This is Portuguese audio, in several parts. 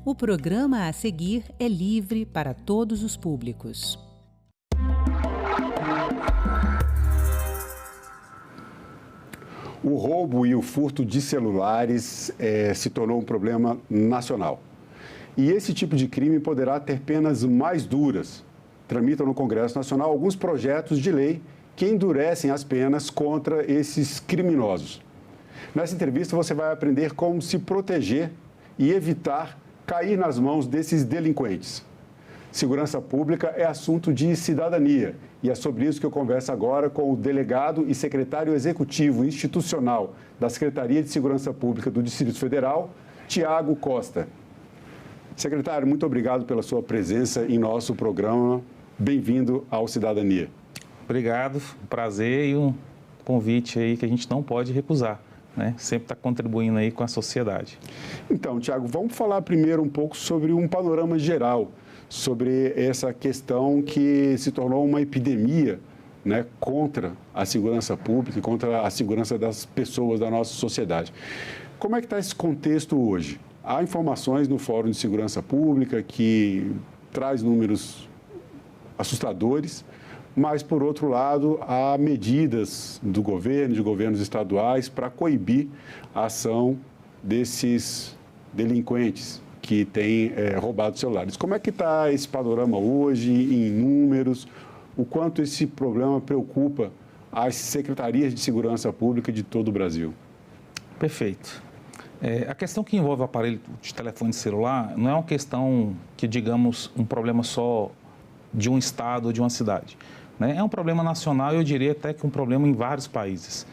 O programa a seguir é livre para todos os públicos. O roubo e o furto de celulares se tornou um problema nacional. E esse tipo de crime poderá ter penas mais duras. Tramitam no Congresso Nacional alguns projetos de lei que endurecem as penas contra esses criminosos. Nessa entrevista você vai aprender como se proteger e evitar cair nas mãos desses delinquentes. Segurança pública é assunto de cidadania e é sobre isso que eu converso agora com o delegado e secretário executivo institucional da Secretaria de Segurança Pública do Distrito Federal, Tiago Costa. Secretário, muito obrigado pela sua presença em nosso programa. Bem-vindo ao Cidadania. Obrigado, prazer e um convite aí que a gente não pode recusar, né? Sempre está contribuindo aí com a sociedade. Então, Tiago, vamos falar primeiro um pouco sobre um panorama geral, sobre essa questão que se tornou uma epidemia, né, contra a segurança pública e contra a segurança das pessoas da nossa sociedade. Como é que está esse contexto hoje? Há informações no Fórum de Segurança Pública que traz números assustadores, mas, por outro lado, há medidas do governo, de governos estaduais, para coibir a ação desses delinquentes que têm roubado celulares. Como é que está esse panorama hoje, em números? O quanto esse problema preocupa as secretarias de segurança pública de todo o Brasil? Perfeito. A questão que envolve o aparelho de telefone celular não é uma questão que, digamos, um problema só de um estado ou de uma cidade, né? É um problema nacional e eu diria até que um problema em vários países.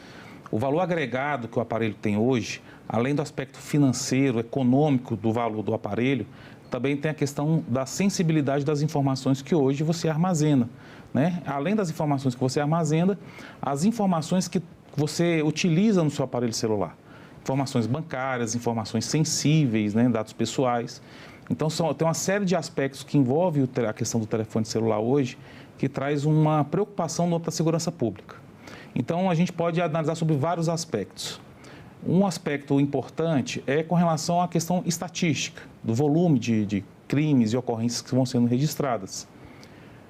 O valor agregado que o aparelho tem hoje, além do aspecto financeiro, econômico do valor do aparelho, também tem a questão da sensibilidade das informações que hoje você armazena, né? Além das informações que você armazena, as informações que você utiliza no seu aparelho celular. Informações bancárias, informações sensíveis, né, dados pessoais. Então, tem uma série de aspectos que envolvem a questão do telefone celular hoje, que traz uma preocupação no âmbito da segurança pública. Então, a gente pode analisar sobre vários aspectos. Um aspecto importante é com relação à questão estatística, do volume de crimes e ocorrências que vão sendo registradas.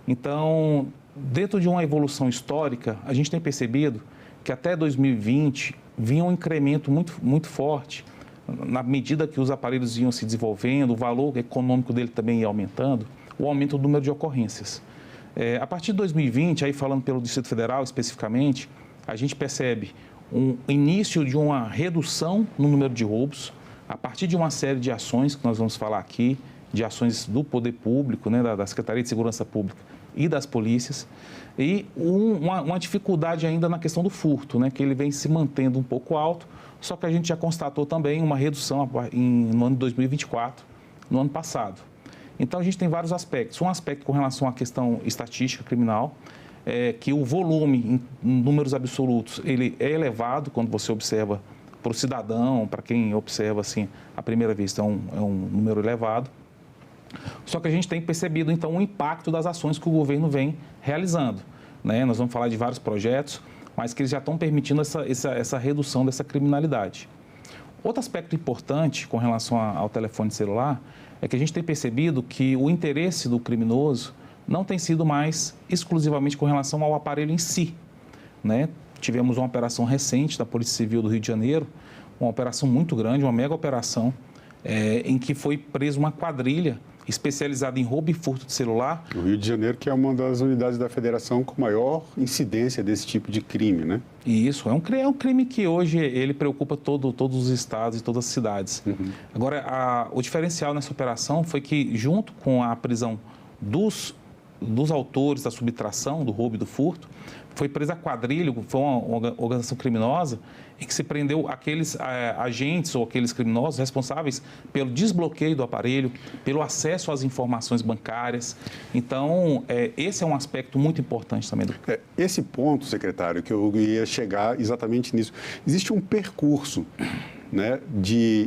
Então, dentro de uma evolução histórica, a gente tem percebido que até 2020 vinha um incremento muito forte, na medida que os aparelhos iam se desenvolvendo, o valor econômico dele também ia aumentando, o aumento do número de ocorrências. A partir de 2020, aí falando pelo Distrito Federal especificamente, a gente percebe um início de uma redução no número de roubos, a partir de uma série de ações que nós vamos falar aqui, de ações do poder público, né, da Secretaria de Segurança Pública e das polícias, e uma dificuldade ainda na questão do furto, né, que ele vem se mantendo um pouco alto, só que a gente já constatou também uma redução no ano de 2024, no ano passado. Então, a gente tem vários aspectos. Um aspecto com relação à questão estatística criminal, que o volume em números absolutos, ele é elevado quando você observa para o cidadão, para quem observa assim, à primeira vista, é um número elevado. Só que a gente tem percebido, então, o impacto das ações que o governo vem realizando, né? Nós vamos falar de vários projetos, mas que eles já estão permitindo essa redução dessa criminalidade. Outro aspecto importante com relação ao telefone celular é que a gente tem percebido que o interesse do criminoso não tem sido mais exclusivamente com relação ao aparelho em si, né? Tivemos uma operação recente da Polícia Civil do Rio de Janeiro, uma operação muito grande, uma mega operação, em que foi presa uma quadrilha especializada em roubo e furto de celular. O Rio de Janeiro, que é uma das unidades da federação com maior incidência desse tipo de crime, né? Isso, é um crime que hoje ele preocupa todos os estados e todas as cidades. Uhum. Agora, o diferencial nessa operação foi que, junto com a prisão dos autores da subtração, do roubo e do furto, foi presa a quadrilha, foi uma organização criminosa, em que se prendeu aqueles agentes ou aqueles criminosos responsáveis pelo desbloqueio do aparelho, pelo acesso às informações bancárias. Então, esse é um aspecto muito importante também. Esse ponto, secretário, que eu ia chegar exatamente nisso. Existe um percurso, né,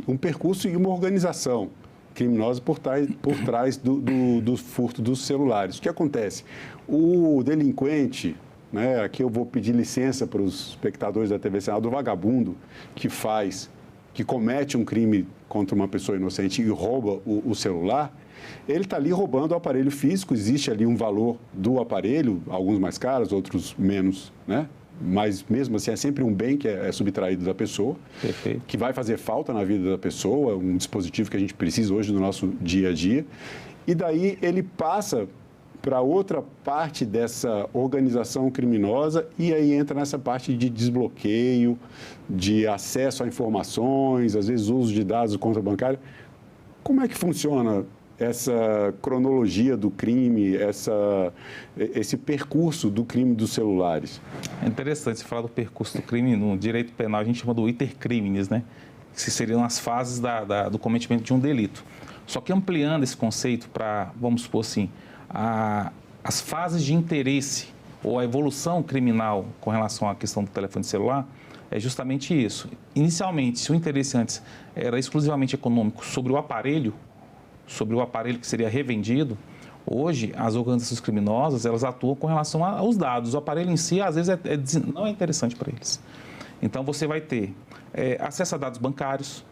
um percurso e uma organização criminosa por trás do furto dos celulares. O que acontece? O delinquente, né, aqui eu vou pedir licença para os espectadores da TV Senado, do vagabundo que que comete um crime contra uma pessoa inocente e rouba o celular, ele está ali roubando o aparelho físico, existe ali um valor do aparelho, alguns mais caros, outros menos, né? Mas mesmo assim é sempre um bem que é subtraído da pessoa, Perfeito. que vai fazer falta na vida da pessoa, um dispositivo que a gente precisa hoje no nosso dia a dia. E daí ele passa para outra parte dessa organização criminosa e aí entra nessa parte de desbloqueio, de acesso a informações, às vezes uso de dados do conta bancária. Como é que funciona essa cronologia do crime, esse percurso do crime dos celulares? É interessante você falar do percurso do crime. No direito penal a gente chama do iter criminis, né? Que seriam as fases do cometimento de um delito. Só que ampliando esse conceito para, vamos supor assim, as fases de interesse ou a evolução criminal com relação à questão do telefone celular, é justamente isso. Inicialmente, se o interesse antes era exclusivamente econômico sobre o aparelho que seria revendido, hoje as organizações criminosas elas atuam com relação aos dados. O aparelho em si, às vezes, não é interessante para eles. Então, você vai ter acesso a dados bancários,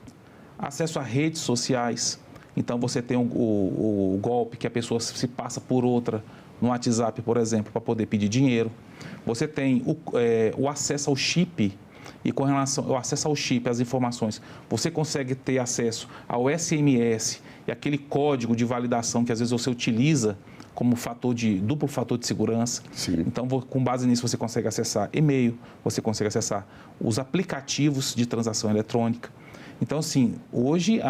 acesso a redes sociais. Então, você tem o golpe que a pessoa se passa por outra no WhatsApp, por exemplo, para poder pedir dinheiro. Você tem o acesso ao chip. E com relação ao acesso ao chip, às informações, você consegue ter acesso ao SMS e aquele código de validação que às vezes você utiliza como duplo fator de segurança. Sim. Então, com base nisso, você consegue acessar e-mail, você consegue acessar os aplicativos de transação eletrônica. Então, assim, hoje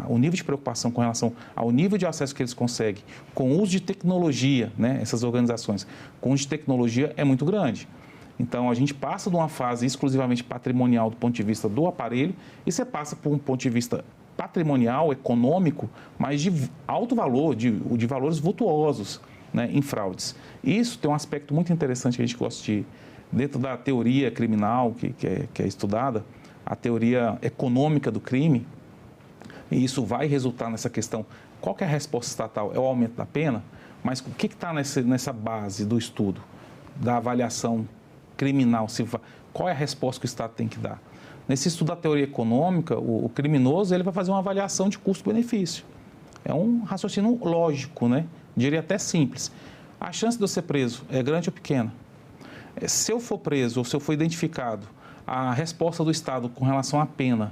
o nível de preocupação com relação ao nível de acesso que eles conseguem com o uso de tecnologia, né, essas organizações, com o uso de tecnologia é muito grande. Então, a gente passa de uma fase exclusivamente patrimonial do ponto de vista do aparelho e você passa por um ponto de vista patrimonial, econômico, mas de alto valor, de valores vultuosos, né, em fraudes. Isso tem um aspecto muito interessante que a gente gosta de, dentro da teoria criminal que é estudada, a teoria econômica do crime, e isso vai resultar nessa questão, qual que é a resposta estatal? É o aumento da pena? Mas o que está nessa base do estudo, da avaliação criminal? Qual é a resposta que o Estado tem que dar? Nesse estudo da teoria econômica, o criminoso ele vai fazer uma avaliação de custo-benefício. É um raciocínio lógico, né? Diria até simples. A chance de eu ser preso é grande ou pequena? Se eu for preso ou se eu for identificado, a resposta do Estado com relação à pena,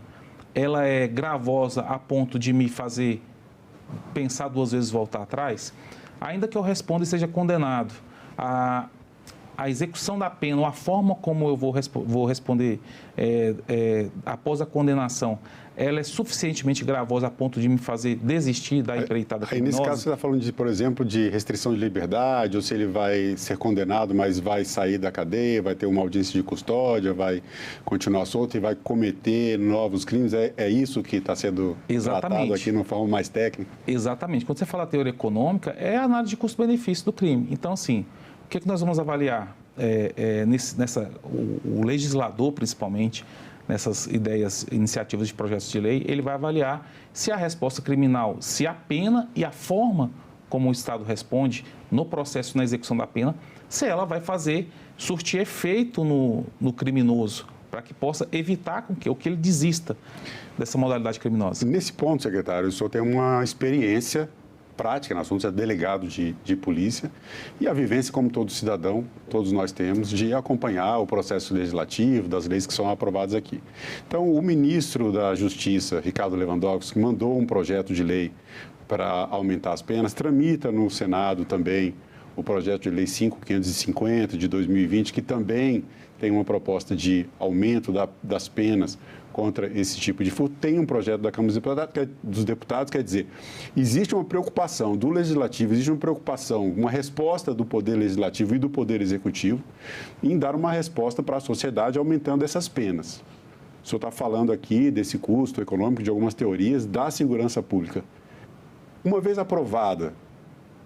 ela é gravosa a ponto de me fazer pensar duas vezes voltar atrás? Ainda que eu responda e seja condenado, a execução da pena, ou a forma como eu vou responder após a condenação, ela é suficientemente gravosa a ponto de me fazer desistir da empreitada criminosa? Aí, nesse caso, você está falando, por exemplo, de restrição de liberdade, ou se ele vai ser condenado, mas vai sair da cadeia, vai ter uma audiência de custódia, vai continuar solto e vai cometer novos crimes? É isso que está sendo tratado aqui de uma forma mais técnica? Exatamente. Quando você fala teoria econômica, é a análise de custo-benefício do crime. Então, assim, o que nós vamos avaliar? O legislador, principalmente, nessas iniciativas de projetos de lei, ele vai avaliar se a resposta criminal, se a pena e a forma como o Estado responde no processo, na execução da pena, se ela vai surtir efeito no criminoso, para que possa evitar com que ele desista dessa modalidade criminosa. Nesse ponto, secretário, o senhor tem uma experiência prática no assunto, você é delegado de polícia, e a vivência, como todo cidadão, todos nós temos, de acompanhar o processo legislativo, das leis que são aprovadas aqui. Então, o ministro da Justiça, Ricardo Lewandowski, mandou um projeto de lei para aumentar as penas, tramita no Senado também o projeto de lei 5.550 de 2020, que também tem uma proposta de aumento das penas contra esse tipo de furto. Tem um projeto da Câmara dos Deputados, quer dizer, existe uma preocupação do Legislativo, existe uma preocupação, uma resposta do Poder Legislativo e do Poder Executivo em dar uma resposta para a sociedade aumentando essas penas. O senhor está falando aqui desse custo econômico, de algumas teorias da segurança pública. Uma vez aprovada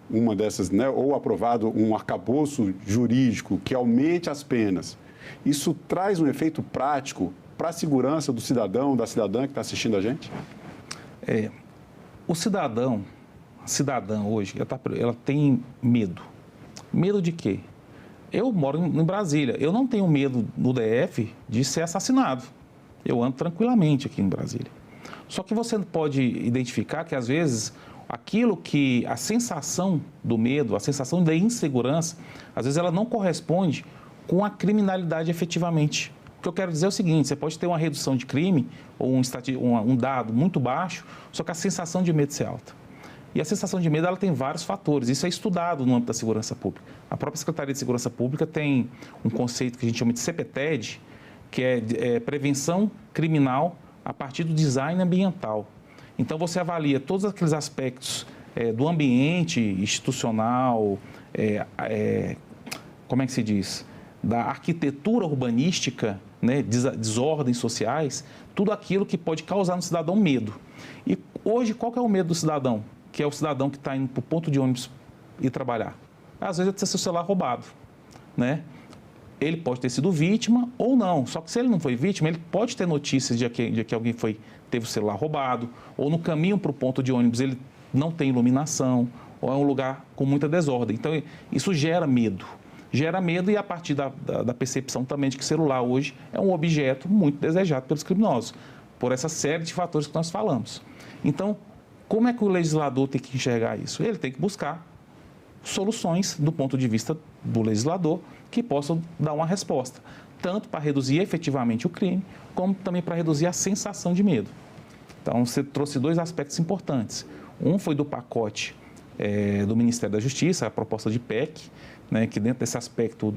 uma dessas, né, ou aprovado um arcabouço jurídico que aumente as penas, isso traz um efeito prático para a segurança do cidadão, da cidadã que está assistindo a gente? O cidadão, a cidadã hoje, ela tem medo. Medo de quê? Eu moro em Brasília, eu não tenho medo no DF de ser assassinado. Eu ando tranquilamente aqui em Brasília. Só que você pode identificar que, às vezes, a sensação do medo, a sensação da insegurança, às vezes ela não corresponde com a criminalidade efetivamente. O que eu quero dizer é o seguinte: você pode ter uma redução de crime ou um dado muito baixo, só que a sensação de medo ser alta. E a sensação de medo, ela tem vários fatores. Isso é estudado no âmbito da segurança pública. A própria Secretaria de Segurança Pública tem um conceito que a gente chama de CPTED, que é prevenção criminal a partir do design ambiental. Então, você avalia todos aqueles aspectos do ambiente institucional, como é que se diz? Da arquitetura urbanística, né, desordens sociais, tudo aquilo que pode causar no cidadão medo. E hoje, qual que é o medo do cidadão? Que é o cidadão que está indo para o ponto de ônibus ir trabalhar. Às vezes é ter seu celular roubado, né? Ele pode ter sido vítima ou não. Só que se ele não foi vítima, ele pode ter notícias de que alguém teve o celular roubado, ou no caminho para o ponto de ônibus ele não tem iluminação, ou é um lugar com muita desordem. Então, isso gera medo. Gera medo, e a partir da percepção também de que celular hoje é um objeto muito desejado pelos criminosos, por essa série de fatores que nós falamos. Então, como é que o legislador tem que enxergar isso? Ele tem que buscar soluções do ponto de vista do legislador que possam dar uma resposta, tanto para reduzir efetivamente o crime, como também para reduzir a sensação de medo. Então, você trouxe dois aspectos importantes. Um foi do pacote do Ministério da Justiça, a proposta de PEC, né, que dentro desse aspecto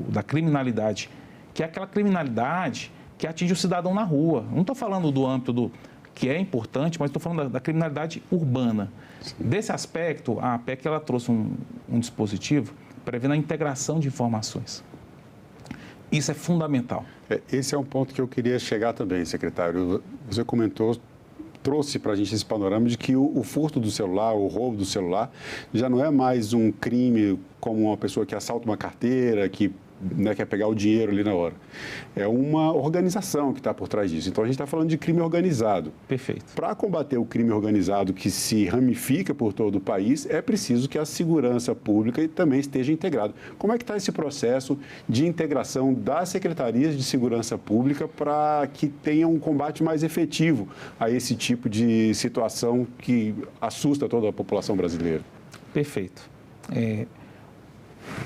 da criminalidade, que é aquela criminalidade que atinge o cidadão na rua. Não estou falando do âmbito que é importante, mas estou falando da criminalidade urbana. Sim. Desse aspecto, a PEC ela trouxe um dispositivo prevendo a integração de informações. Isso é fundamental. Esse é um ponto que eu queria chegar também, secretário. Você trouxe para a gente esse panorama de que o furto do celular, o roubo do celular, já não é mais um crime como uma pessoa que assalta uma carteira, que quer pegar o dinheiro ali na hora. É uma organização que está por trás disso. Então, a gente está falando de crime organizado. Perfeito. Para combater o crime organizado que se ramifica por todo o país, é preciso que a segurança pública também esteja integrada. Como é que está esse processo de integração das secretarias de segurança pública para que tenha um combate mais efetivo a esse tipo de situação que assusta toda a população brasileira? Perfeito.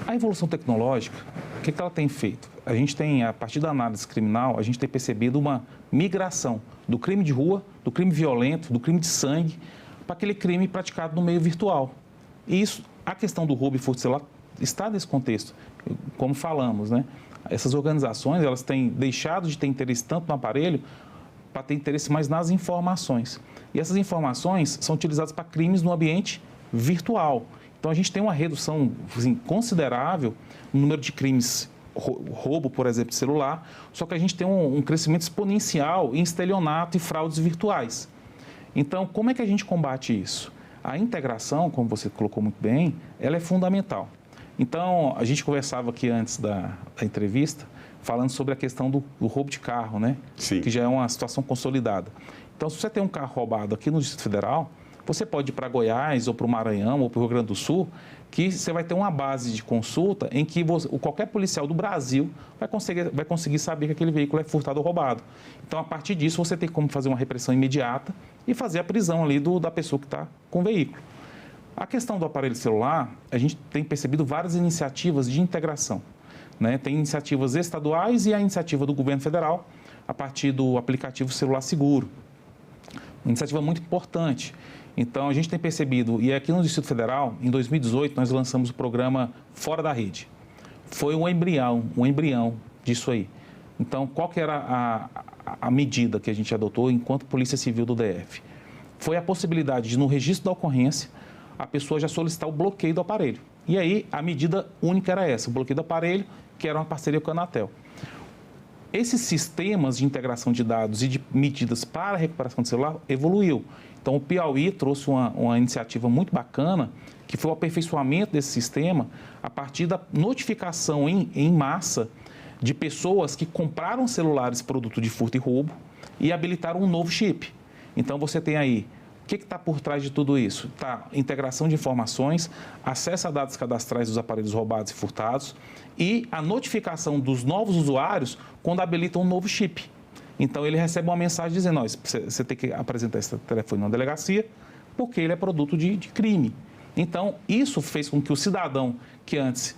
A evolução tecnológica, o que ela tem feito? A gente tem, a partir da análise criminal, a gente tem percebido uma migração do crime de rua, do crime violento, do crime de sangue, para aquele crime praticado no meio virtual. E isso, a questão do roubo e furto de celular está nesse contexto, como falamos, né? Essas organizações, elas têm deixado de ter interesse tanto no aparelho, para ter interesse mais nas informações. E essas informações são utilizadas para crimes no ambiente virtual. Então, a gente tem uma redução assim, considerável no número de crimes, roubo, por exemplo, de celular, só que a gente tem um crescimento exponencial em estelionato e fraudes virtuais. Então, como é que a gente combate isso? A integração, como você colocou muito bem, ela é fundamental. Então, a gente conversava aqui antes da entrevista, falando sobre a questão do roubo de carro, né? Sim. Que já é uma situação consolidada. Então, se você tem um carro roubado aqui no Distrito Federal, você pode ir para Goiás, ou para o Maranhão, ou para o Rio Grande do Sul, que você vai ter uma base de consulta em que qualquer policial do Brasil vai conseguir saber que aquele veículo é furtado ou roubado. Então, a partir disso, você tem como fazer uma repressão imediata e fazer a prisão ali da pessoa que está com o veículo. A questão do aparelho celular, a gente tem percebido várias iniciativas de integração, né? Tem iniciativas estaduais e a iniciativa do governo federal, a partir do aplicativo Celular Seguro. Uma iniciativa muito importante. Então, a gente tem percebido, e aqui no Distrito Federal, em 2018, nós lançamos o programa Fora da Rede. Foi um embrião disso aí. Então, qual que era a medida que a gente adotou enquanto Polícia Civil do DF? Foi a possibilidade de, no registro da ocorrência, a pessoa já solicitar o bloqueio do aparelho. E aí, a medida única era essa, o bloqueio do aparelho, que era uma parceria com a Anatel. Esses sistemas de integração de dados e de medidas para a recuperação do celular evoluiu. Então, o Piauí trouxe uma iniciativa muito bacana, que foi o aperfeiçoamento desse sistema a partir da notificação em massa de pessoas que compraram celulares produto de furto e roubo e habilitaram um novo chip. Então, você tem aí, o que está por trás de tudo isso? Tá, integração de informações, acesso a dados cadastrais dos aparelhos roubados e furtados e a notificação dos novos usuários quando habilitam um novo chip. Então, ele recebe uma mensagem dizendo, ó, você tem que apresentar esse telefone na delegacia, porque ele é produto de crime. Então, isso fez com que o cidadão que antes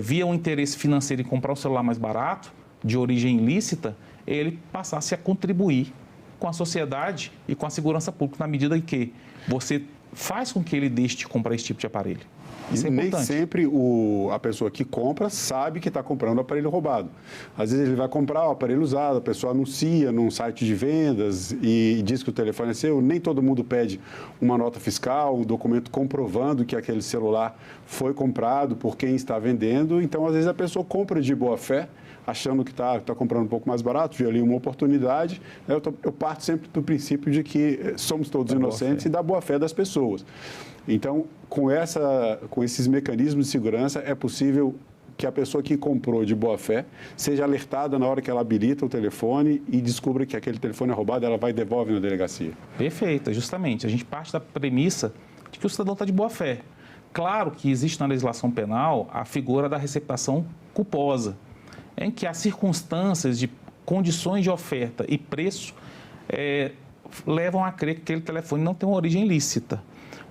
via um interesse financeiro em comprar um celular mais barato, de origem ilícita, ele passasse a contribuir com a sociedade e com a segurança pública, na medida em que você faz com que ele deixe de comprar esse tipo de aparelho. Isso é importante. Nem sempre a pessoa que compra sabe que está comprando o aparelho roubado. Às vezes ele vai comprar o aparelho usado, a pessoa anuncia num site de vendas e diz que o telefone é seu. Nem todo mundo pede uma nota fiscal, um documento comprovando que aquele celular foi comprado por quem está vendendo. Então, às vezes, a pessoa compra de boa fé, achando que está comprando um pouco mais barato, viu ali uma oportunidade. Eu parto sempre do princípio de que somos todos inocentes e da boa fé das pessoas. Então, com esses mecanismos de segurança, é possível que a pessoa que comprou de boa fé seja alertada na hora que ela habilita o telefone e descubra que aquele telefone é roubado, ela vai e devolve na delegacia. Perfeito, justamente. A gente parte da premissa de que o cidadão está de boa fé. Claro que existe na legislação penal a figura da receptação culposa, em que as circunstâncias de condições de oferta e preço levam a crer que aquele telefone não tem uma origem ilícita.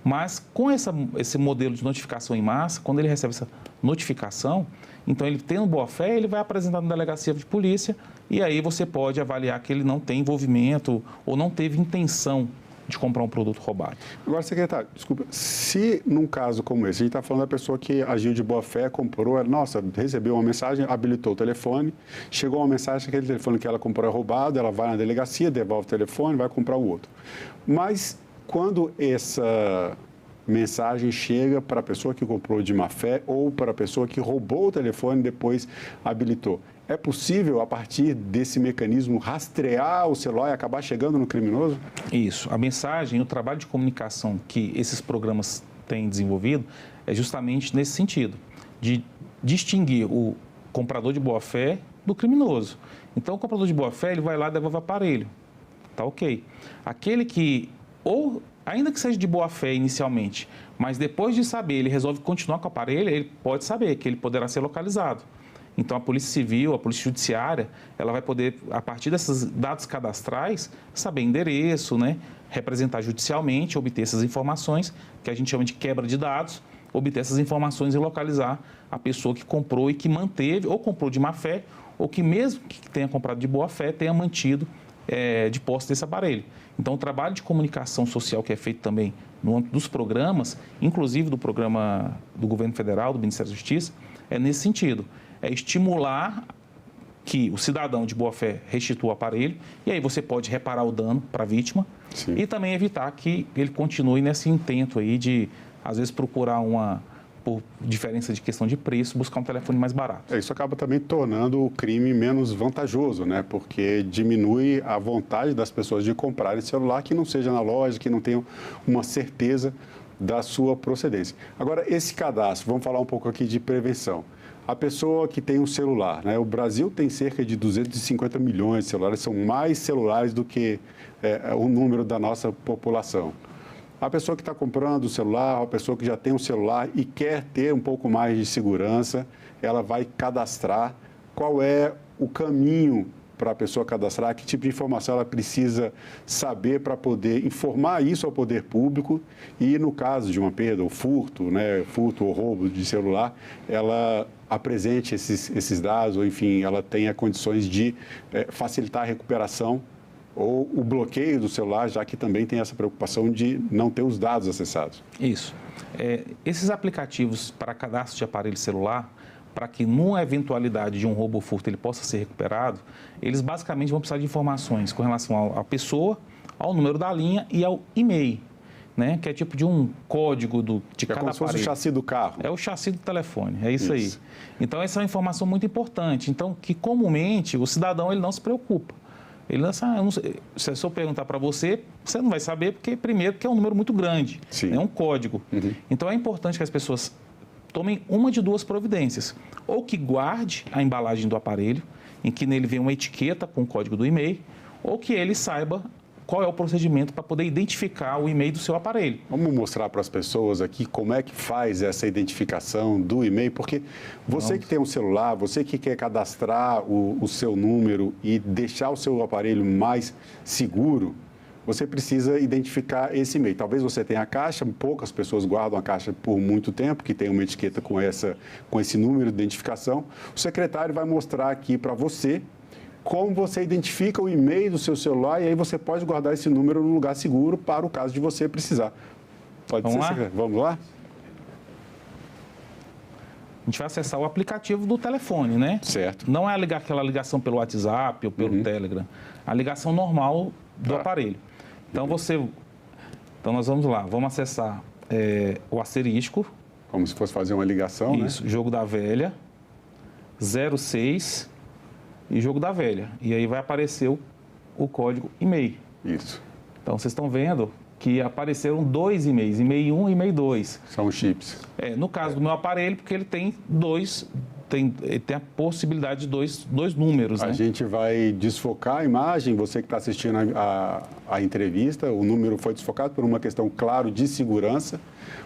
Mas com esse modelo de notificação em massa, quando ele recebe essa notificação, então ele tendo boa fé, ele vai apresentar na delegacia de polícia e aí você pode avaliar que ele não tem envolvimento ou não teve intenção de comprar um produto roubado. Agora, secretário, desculpa, se num caso como esse, a gente está falando da pessoa que agiu de boa fé, comprou, recebeu uma mensagem, habilitou o telefone, chegou uma mensagem que aquele telefone que ela comprou é roubado, ela vai na delegacia, devolve o telefone, vai comprar o outro. Mas quando essa mensagem chega para a pessoa que comprou de má fé ou para a pessoa que roubou o telefone e depois habilitou, é possível, a partir desse mecanismo, rastrear o celular e acabar chegando no criminoso? Isso. A mensagem, o trabalho de comunicação que esses programas têm desenvolvido é justamente nesse sentido, de distinguir o comprador de boa-fé do criminoso. Então, o comprador de boa-fé, ele vai lá e devolve o aparelho. Tá ok. Aquele que, ou ainda que seja de boa-fé inicialmente, mas depois de saber, ele resolve continuar com o aparelho, ele pode saber que ele poderá ser localizado. Então, a Polícia Civil, a Polícia Judiciária, ela vai poder, a partir desses dados cadastrais, saber endereço, né? Representar judicialmente, obter essas informações, que a gente chama de quebra de dados, obter essas informações e localizar a pessoa que comprou e que manteve, ou comprou de má fé, ou que mesmo que tenha comprado de boa fé, tenha mantido de posse desse aparelho. Então, o trabalho de comunicação social que é feito também no âmbito dos programas, inclusive do programa do Governo Federal, do Ministério da Justiça, é nesse sentido. É estimular que o cidadão de boa fé restitua o aparelho e aí você pode reparar o dano para a vítima. Sim. E também evitar que ele continue nesse intento aí de, às vezes, procurar por diferença de questão de preço, buscar um telefone mais barato. Isso acaba também tornando o crime menos vantajoso, né? Porque diminui a vontade das pessoas de comprarem celular que não seja na loja, que não tenham uma certeza da sua procedência. Agora, esse cadastro, vamos falar um pouco aqui de prevenção. A pessoa que tem um celular, né? O Brasil tem cerca de 250 milhões de celulares, são mais celulares do que o número da nossa população. A pessoa que está comprando o celular, a pessoa que já tem um celular e quer ter um pouco mais de segurança, ela vai cadastrar. Qual é o caminho para a pessoa cadastrar? Que tipo de informação ela precisa saber para poder informar isso ao poder público e, no caso de uma perda ou furto, né, furto ou roubo de celular, ela apresente esses dados, ou enfim, ela tenha condições de facilitar a recuperação ou o bloqueio do celular, já que também tem essa preocupação de não ter os dados acessados. Isso. Esses aplicativos para cadastro de aparelho celular, para que numa eventualidade de um roubo ou furto ele possa ser recuperado, eles basicamente vão precisar de informações com relação à pessoa, ao número da linha e ao e-mail, né? Que é tipo de um código de cada aparelho. É como se fosse o chassi do carro. É o chassi do telefone, é isso aí. Então, essa é uma informação muito importante. Então, que comumente o cidadão ele não se preocupa. Ele não sabe, se eu perguntar para você, você não vai saber, porque é um número muito grande, é um código. Uhum. Então, é importante que as pessoas tomem uma de duas providências. Ou que guarde a embalagem do aparelho, em que nele vem uma etiqueta com o código do e-mail, ou que ele saiba qual é o procedimento para poder identificar o e-mail do seu aparelho. Vamos mostrar para as pessoas aqui como é que faz essa identificação do e-mail, porque você que tem um celular, você que quer cadastrar o seu número e deixar o seu aparelho mais seguro, você precisa identificar esse e-mail. Talvez você tenha a caixa, poucas pessoas guardam a caixa por muito tempo, que tem uma etiqueta com esse número de identificação. O secretário vai mostrar aqui para você como você identifica o e-mail do seu celular e aí você pode guardar esse número num lugar seguro para o caso de você precisar. Pode ser, secretário? Vamos lá? A gente vai acessar o aplicativo do telefone, né? Certo. Não é aquela ligação pelo WhatsApp ou pelo Telegram. A ligação normal do aparelho. Então, Então, nós vamos lá. Vamos acessar o asterisco. Como se fosse fazer uma ligação, Isso, né? Jogo da velha, 06 e jogo da velha. E aí vai aparecer o código e-mail. Isso. Então, vocês estão vendo que apareceram 2 e-mails, e-mail 1 e e-mail 2. São chips. No caso do meu aparelho, porque ele tem ele tem a possibilidade de dois números. A gente vai desfocar a imagem, você que está assistindo a entrevista, o número foi desfocado por uma questão, claro, de segurança,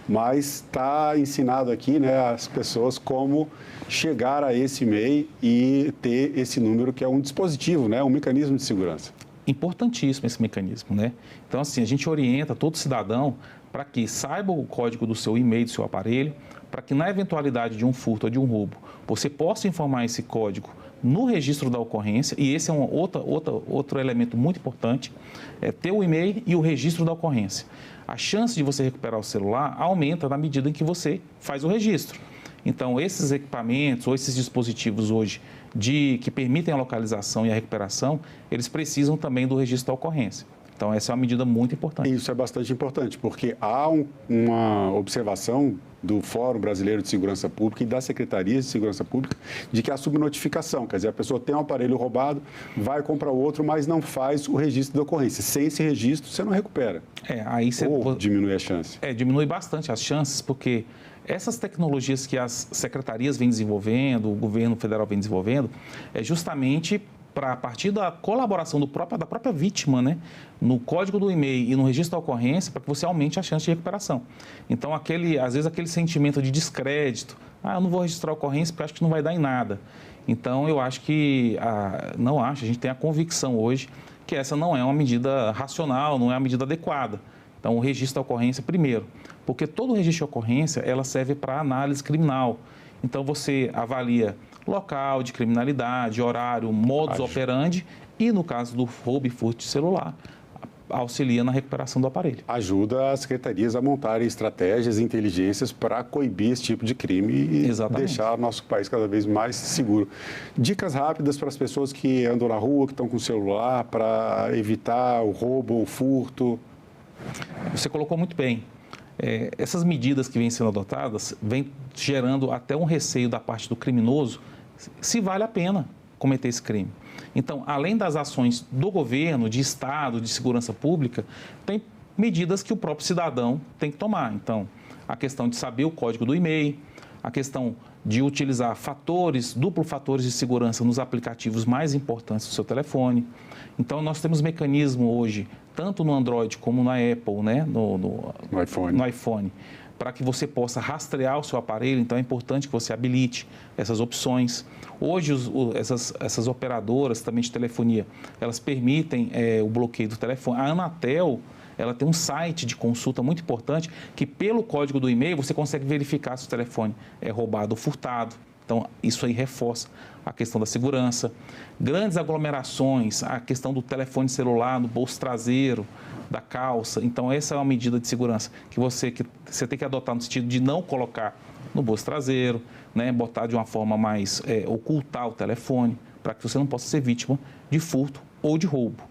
mas está ensinado aqui, né, as pessoas como chegar a esse e-mail e ter esse número, que é um dispositivo, né, um mecanismo de segurança. Importantíssimo esse mecanismo, né? Então, assim, a gente orienta todo cidadão para que saiba o código do seu e-mail, do seu aparelho, para que na eventualidade de um furto ou de um roubo, você possa informar esse código no registro da ocorrência, e esse é outro elemento muito importante, é ter o e-mail e o registro da ocorrência. A chance de você recuperar o celular aumenta na medida em que você faz o registro. Então, esses equipamentos ou esses dispositivos hoje que permitem a localização e a recuperação, eles precisam também do registro da ocorrência. Então, essa é uma medida muito importante. Isso é bastante importante, porque há uma observação do Fórum Brasileiro de Segurança Pública e das Secretarias de Segurança Pública de que há subnotificação, quer dizer, a pessoa tem um aparelho roubado, vai comprar outro, mas não faz o registro da ocorrência. Sem esse registro, você não recupera. Aí você... Ou diminui a chance. Diminui bastante as chances, porque essas tecnologias que as secretarias vêm desenvolvendo, o governo federal vem desenvolvendo, é justamente a partir da colaboração da própria vítima, né, no código do e-mail e no registro da ocorrência, para que você aumente a chance de recuperação. Então, às vezes, aquele sentimento de descrédito, eu não vou registrar a ocorrência porque acho que não vai dar em nada. Então, eu acho que, a gente tem a convicção hoje que essa não é uma medida racional, não é uma medida adequada. Então, o registro da ocorrência primeiro, porque todo registro de ocorrência, ela serve para análise criminal. Então, você avalia local de criminalidade, horário, modus operandi e, no caso do roubo e furto de celular, auxilia na recuperação do aparelho. Ajuda as secretarias a montarem estratégias e inteligências para coibir esse tipo de crime e deixar o nosso país cada vez mais seguro. Dicas rápidas para as pessoas que andam na rua, que estão com o celular, para evitar o roubo, o furto. Você colocou muito bem. Essas medidas que vêm sendo adotadas vêm gerando até um receio da parte do criminoso se vale a pena cometer esse crime. Então, além das ações do governo, de Estado, de segurança pública, tem medidas que o próprio cidadão tem que tomar. Então, a questão de saber o código do e-mail, a questão de utilizar duplo fatores de segurança nos aplicativos mais importantes do seu telefone. Então, nós temos mecanismo hoje, tanto no Android como na Apple, né? no iPhone, para que você possa rastrear o seu aparelho. Então, é importante que você habilite essas opções. Hoje, essas operadoras também de telefonia, elas permitem o bloqueio do telefone. A Anatel, ela tem um site de consulta muito importante que, pelo código do e-mail, você consegue verificar se o telefone é roubado ou furtado. Então, isso aí reforça a questão da segurança. Grandes aglomerações, a questão do telefone celular no bolso traseiro, da calça. Então, essa é uma medida de segurança que você tem que adotar no sentido de não colocar no bolso traseiro, né? Botar de uma forma mais, ocultar o telefone, para que você não possa ser vítima de furto ou de roubo.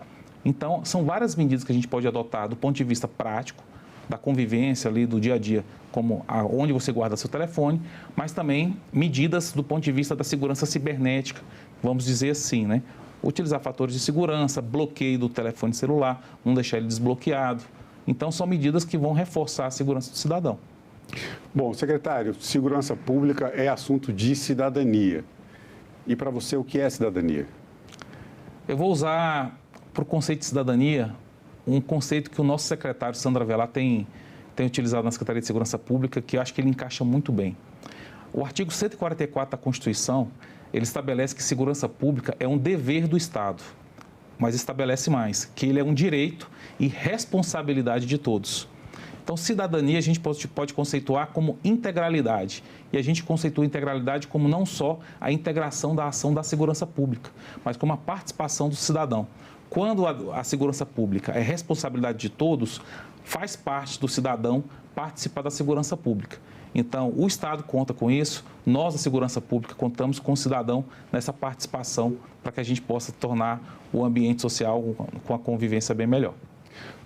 Então, são várias medidas que a gente pode adotar do ponto de vista prático, da convivência ali do dia a dia, como onde você guarda seu telefone, mas também medidas do ponto de vista da segurança cibernética, vamos dizer assim, né? Utilizar fatores de segurança, bloqueio do telefone celular, não deixar ele desbloqueado. Então, são medidas que vão reforçar a segurança do cidadão. Bom, secretário, segurança pública é assunto de cidadania. E para você, o que é cidadania? Eu vou usar, para o conceito de cidadania, um conceito que o nosso secretário, Sandro Avelar, tem utilizado na Secretaria de Segurança Pública, que eu acho que ele encaixa muito bem. O artigo 144 da Constituição, ele estabelece que segurança pública é um dever do Estado, mas estabelece mais, que ele é um direito e responsabilidade de todos. Então, cidadania a gente pode conceituar como integralidade. E a gente conceitua integralidade como não só a integração da ação da segurança pública, mas como a participação do cidadão. Quando a segurança pública é responsabilidade de todos, faz parte do cidadão participar da segurança pública. Então, o Estado conta com isso, nós, da segurança pública, contamos com o cidadão nessa participação para que a gente possa tornar o ambiente social com a convivência bem melhor.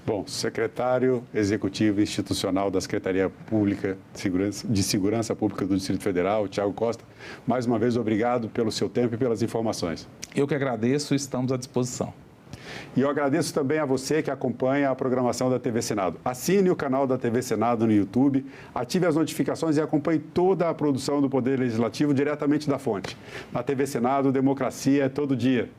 Bom, secretário executivo institucional da Secretaria Pública de Segurança Pública do Distrito Federal, Thiago Costa, mais uma vez obrigado pelo seu tempo e pelas informações. Eu que agradeço e estamos à disposição. E eu agradeço também a você que acompanha a programação da TV Senado. Assine o canal da TV Senado no YouTube, ative as notificações e acompanhe toda a produção do Poder Legislativo diretamente da fonte. Na TV Senado, democracia é todo dia.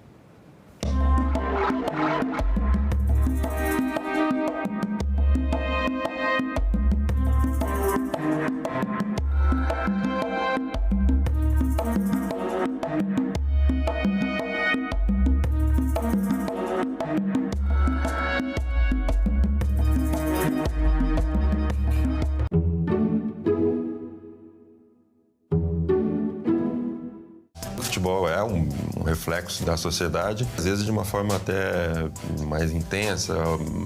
O futebol é um reflexo da sociedade, às vezes de uma forma até mais intensa,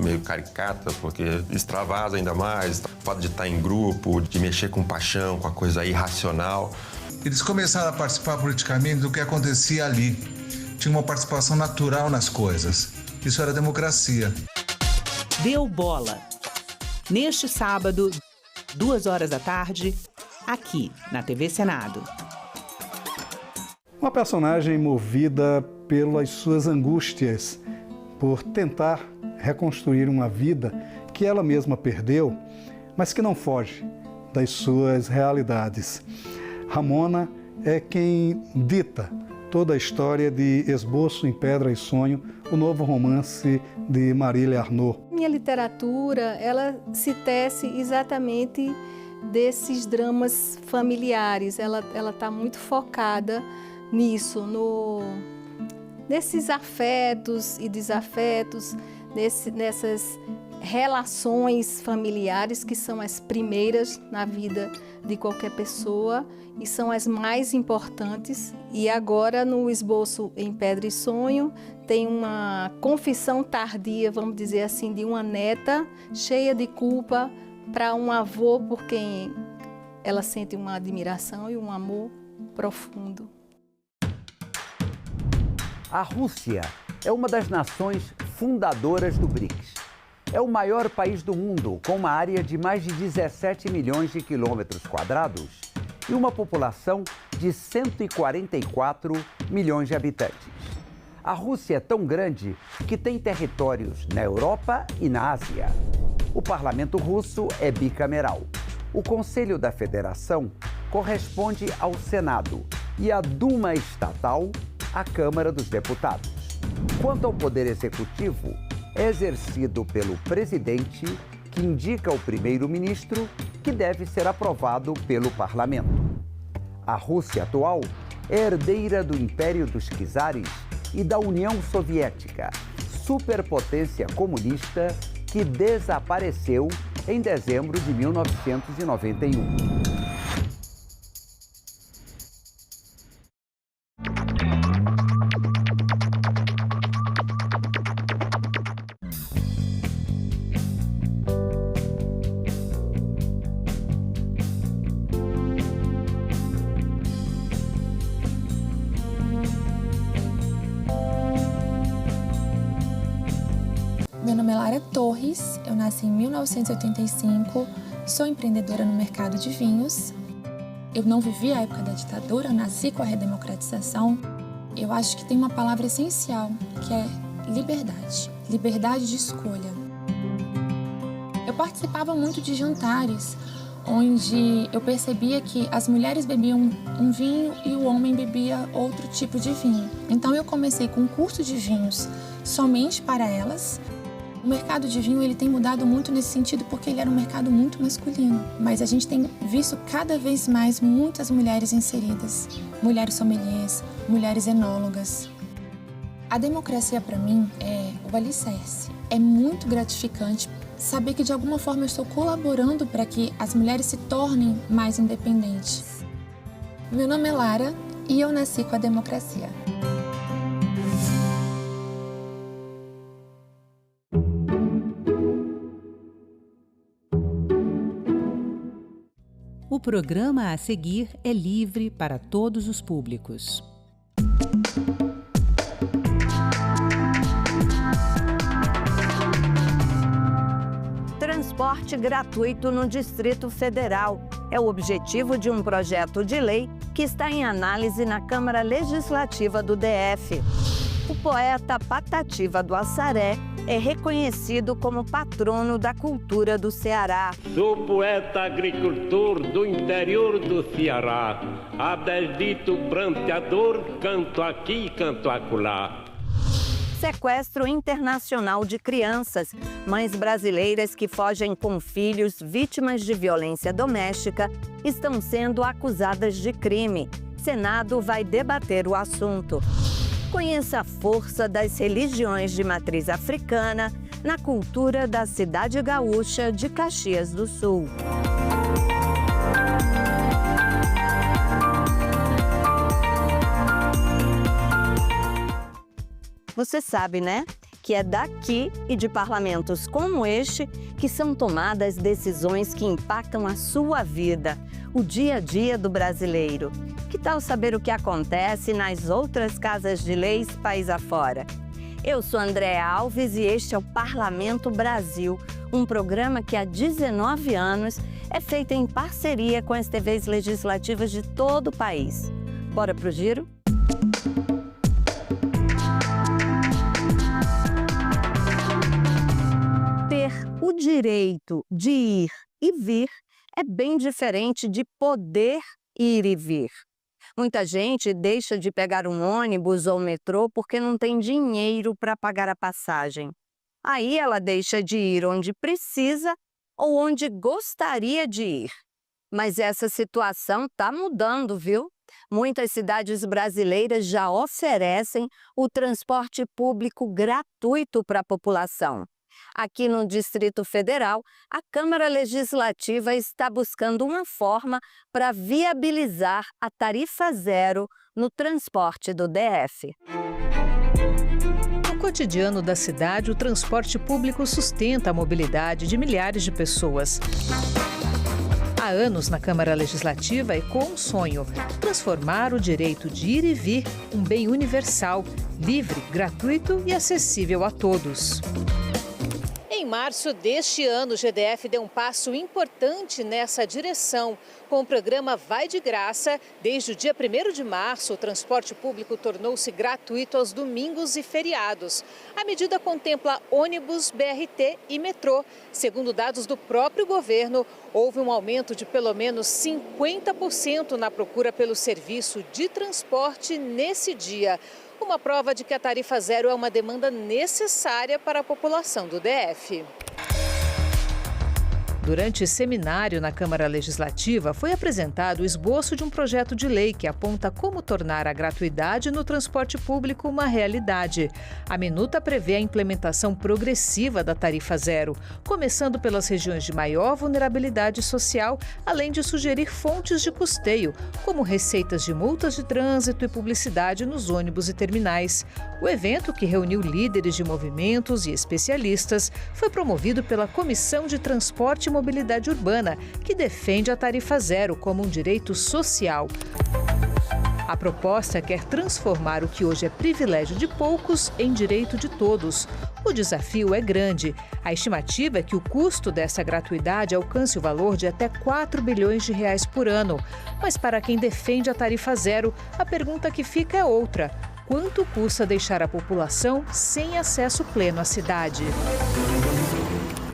meio caricata, porque extravasa ainda mais, o fato de estar em grupo, de mexer com paixão, com a coisa irracional. Eles começaram a participar politicamente do que acontecia ali. Tinha uma participação natural nas coisas. Isso era democracia. Deu bola. Neste sábado, 14h, aqui na TV Senado. Uma personagem movida pelas suas angústias, por tentar reconstruir uma vida que ela mesma perdeu, mas que não foge das suas realidades. Ramona é quem dita toda a história de Esboço em Pedra e Sonho, o novo romance de Marília Arnaud. Minha literatura, ela se tece exatamente desses dramas familiares. Ela está muito focada nisso, nesses afetos e desafetos, nessas relações familiares que são as primeiras na vida de qualquer pessoa e são as mais importantes. E agora, no Esboço em Pedra e Sonho, tem uma confissão tardia, vamos dizer assim, de uma neta cheia de culpa para um avô por quem ela sente uma admiração e um amor profundo. A Rússia é uma das nações fundadoras do BRICS. É o maior país do mundo, com uma área de mais de 17 milhões de quilômetros quadrados e uma população de 144 milhões de habitantes. A Rússia é tão grande que tem territórios na Europa e na Ásia. O parlamento russo é bicameral. O Conselho da Federação corresponde ao Senado e a Duma estatal à Câmara dos Deputados. Quanto ao poder executivo, é exercido pelo presidente, que indica o primeiro-ministro, que deve ser aprovado pelo parlamento. A Rússia atual é herdeira do Império dos Czares e da União Soviética, superpotência comunista que desapareceu em dezembro de 1991. Meu nome é Lara Torres, eu nasci em 1985, sou empreendedora no mercado de vinhos. Eu não vivi a época da ditadura, eu nasci com a redemocratização. Eu acho que tem uma palavra essencial, que é liberdade. Liberdade de escolha. Eu participava muito de jantares, onde eu percebia que as mulheres bebiam um vinho e o homem bebia outro tipo de vinho. Então eu comecei com um curso de vinhos somente para elas. O mercado de vinho ele tem mudado muito nesse sentido porque ele era um mercado muito masculino. Mas a gente tem visto cada vez mais muitas mulheres inseridas. Mulheres sommeliers, mulheres enólogas. A democracia para mim é o alicerce. É muito gratificante saber que de alguma forma eu estou colaborando para que as mulheres se tornem mais independentes. Meu nome é Lara e eu nasci com a democracia. O programa a seguir é livre para todos os públicos. Transporte gratuito no Distrito Federal é o objetivo de um projeto de lei que está em análise na Câmara Legislativa do DF. O poeta Patativa do Assaré é reconhecido como patrono da cultura do Ceará. Sou poeta agricultor do interior do Ceará. Abdito pranteador, canto aqui e canto acolá. Sequestro internacional de crianças. Mães brasileiras que fogem com filhos vítimas de violência doméstica estão sendo acusadas de crime. Senado vai debater o assunto. Conheça a força das religiões de matriz africana na cultura da cidade gaúcha de Caxias do Sul. Você sabe, né? Que é daqui e de parlamentos como este que são tomadas decisões que impactam a sua vida, o dia a dia do brasileiro. Que tal saber o que acontece nas outras casas de leis país afora? Eu sou Andréa Alves e este é o Parlamento Brasil, um programa que há 19 anos é feito em parceria com as TVs legislativas de todo o país. Bora pro giro? Ter o direito de ir e vir é bem diferente de poder ir e vir. Muita gente deixa de pegar um ônibus ou metrô porque não tem dinheiro para pagar a passagem. Aí ela deixa de ir onde precisa ou onde gostaria de ir. Mas essa situação está mudando, viu? Muitas cidades brasileiras já oferecem o transporte público gratuito para a população. Aqui no Distrito Federal, a Câmara Legislativa está buscando uma forma para viabilizar a tarifa zero no transporte do DF. No cotidiano da cidade, o transporte público sustenta a mobilidade de milhares de pessoas. Há anos, na Câmara Legislativa, ecoa um sonho: transformar o direito de ir e vir um bem universal, livre, gratuito e acessível a todos. Em março deste ano, o GDF deu um passo importante nessa direção. Com o programa Vai de Graça, desde o dia 1º de março, o transporte público tornou-se gratuito aos domingos e feriados. A medida contempla ônibus, BRT e metrô. Segundo dados do próprio governo, houve um aumento de pelo menos 50% na procura pelo serviço de transporte nesse dia. Uma prova de que a tarifa zero é uma demanda necessária para a população do DF. Durante seminário na Câmara Legislativa, foi apresentado o esboço de um projeto de lei que aponta como tornar a gratuidade no transporte público uma realidade. A minuta prevê a implementação progressiva da tarifa zero, começando pelas regiões de maior vulnerabilidade social, além de sugerir fontes de custeio, como receitas de multas de trânsito e publicidade nos ônibus e terminais. O evento, que reuniu líderes de movimentos e especialistas, foi promovido pela Comissão de Transporte e Mobilidade Urbana, que defende a tarifa zero como um direito social. A proposta quer transformar o que hoje é privilégio de poucos em direito de todos. O desafio é grande. A estimativa é que o custo dessa gratuidade alcance o valor de até 4 bilhões de reais por ano. Mas para quem defende a tarifa zero, a pergunta que fica é outra: quanto custa deixar a população sem acesso pleno à cidade?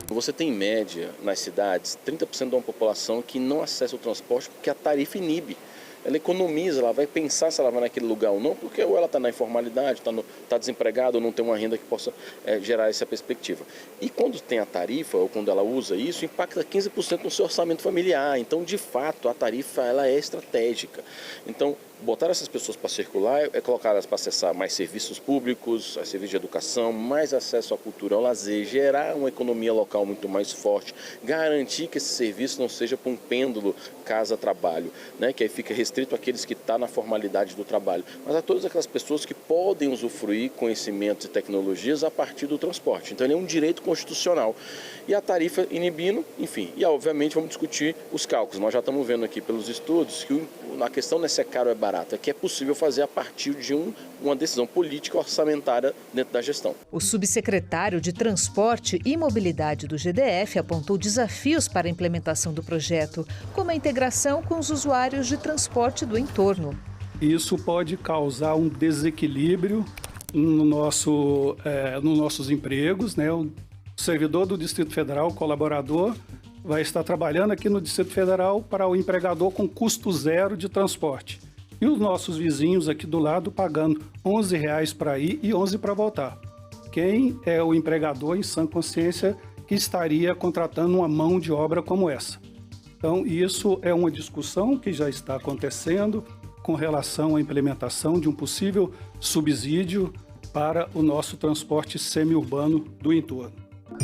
Você tem, em média, nas cidades, 30% de uma população que não acessa o transporte porque a tarifa inibe. ela economiza, ela vai pensar se ela vai naquele lugar ou não, porque ou ela está na informalidade, está desempregada ou não tem uma renda que possa gerar essa perspectiva. E quando tem a tarifa, ou quando ela usa isso, impacta 15% no seu orçamento familiar. Então, de fato, a tarifa ela é estratégica. Então, botar essas pessoas para circular é colocar elas para acessar mais serviços públicos, serviços de educação, mais acesso à cultura, ao lazer, gerar uma economia local muito mais forte, garantir que esse serviço não seja para um pêndulo casa-trabalho, né? Que aí fica restrito àqueles que estão na formalidade do trabalho, mas a todas aquelas pessoas que podem usufruir conhecimentos e tecnologias a partir do transporte. Então ele é um direito constitucional. E a tarifa inibindo, enfim, e obviamente vamos discutir os cálculos. Nós já estamos vendo aqui pelos estudos que a questão não é se é caro ou é barato, é que é possível fazer a partir de uma decisão política orçamentária dentro da gestão. O subsecretário de Transporte e Mobilidade do GDF apontou desafios para a implementação do projeto, como a integração com os usuários de transporte do entorno. Isso pode causar um desequilíbrio nos nossos empregos, né? O servidor do Distrito Federal, o colaborador, vai estar trabalhando aqui no Distrito Federal para o empregador com custo zero de transporte. E os nossos vizinhos aqui do lado pagando R$11 para ir e 11 para voltar. Quem é o empregador em sã consciência que estaria contratando uma mão de obra como essa? Então, isso é uma discussão que já está acontecendo com relação à implementação de um possível subsídio para o nosso transporte semiurbano do entorno.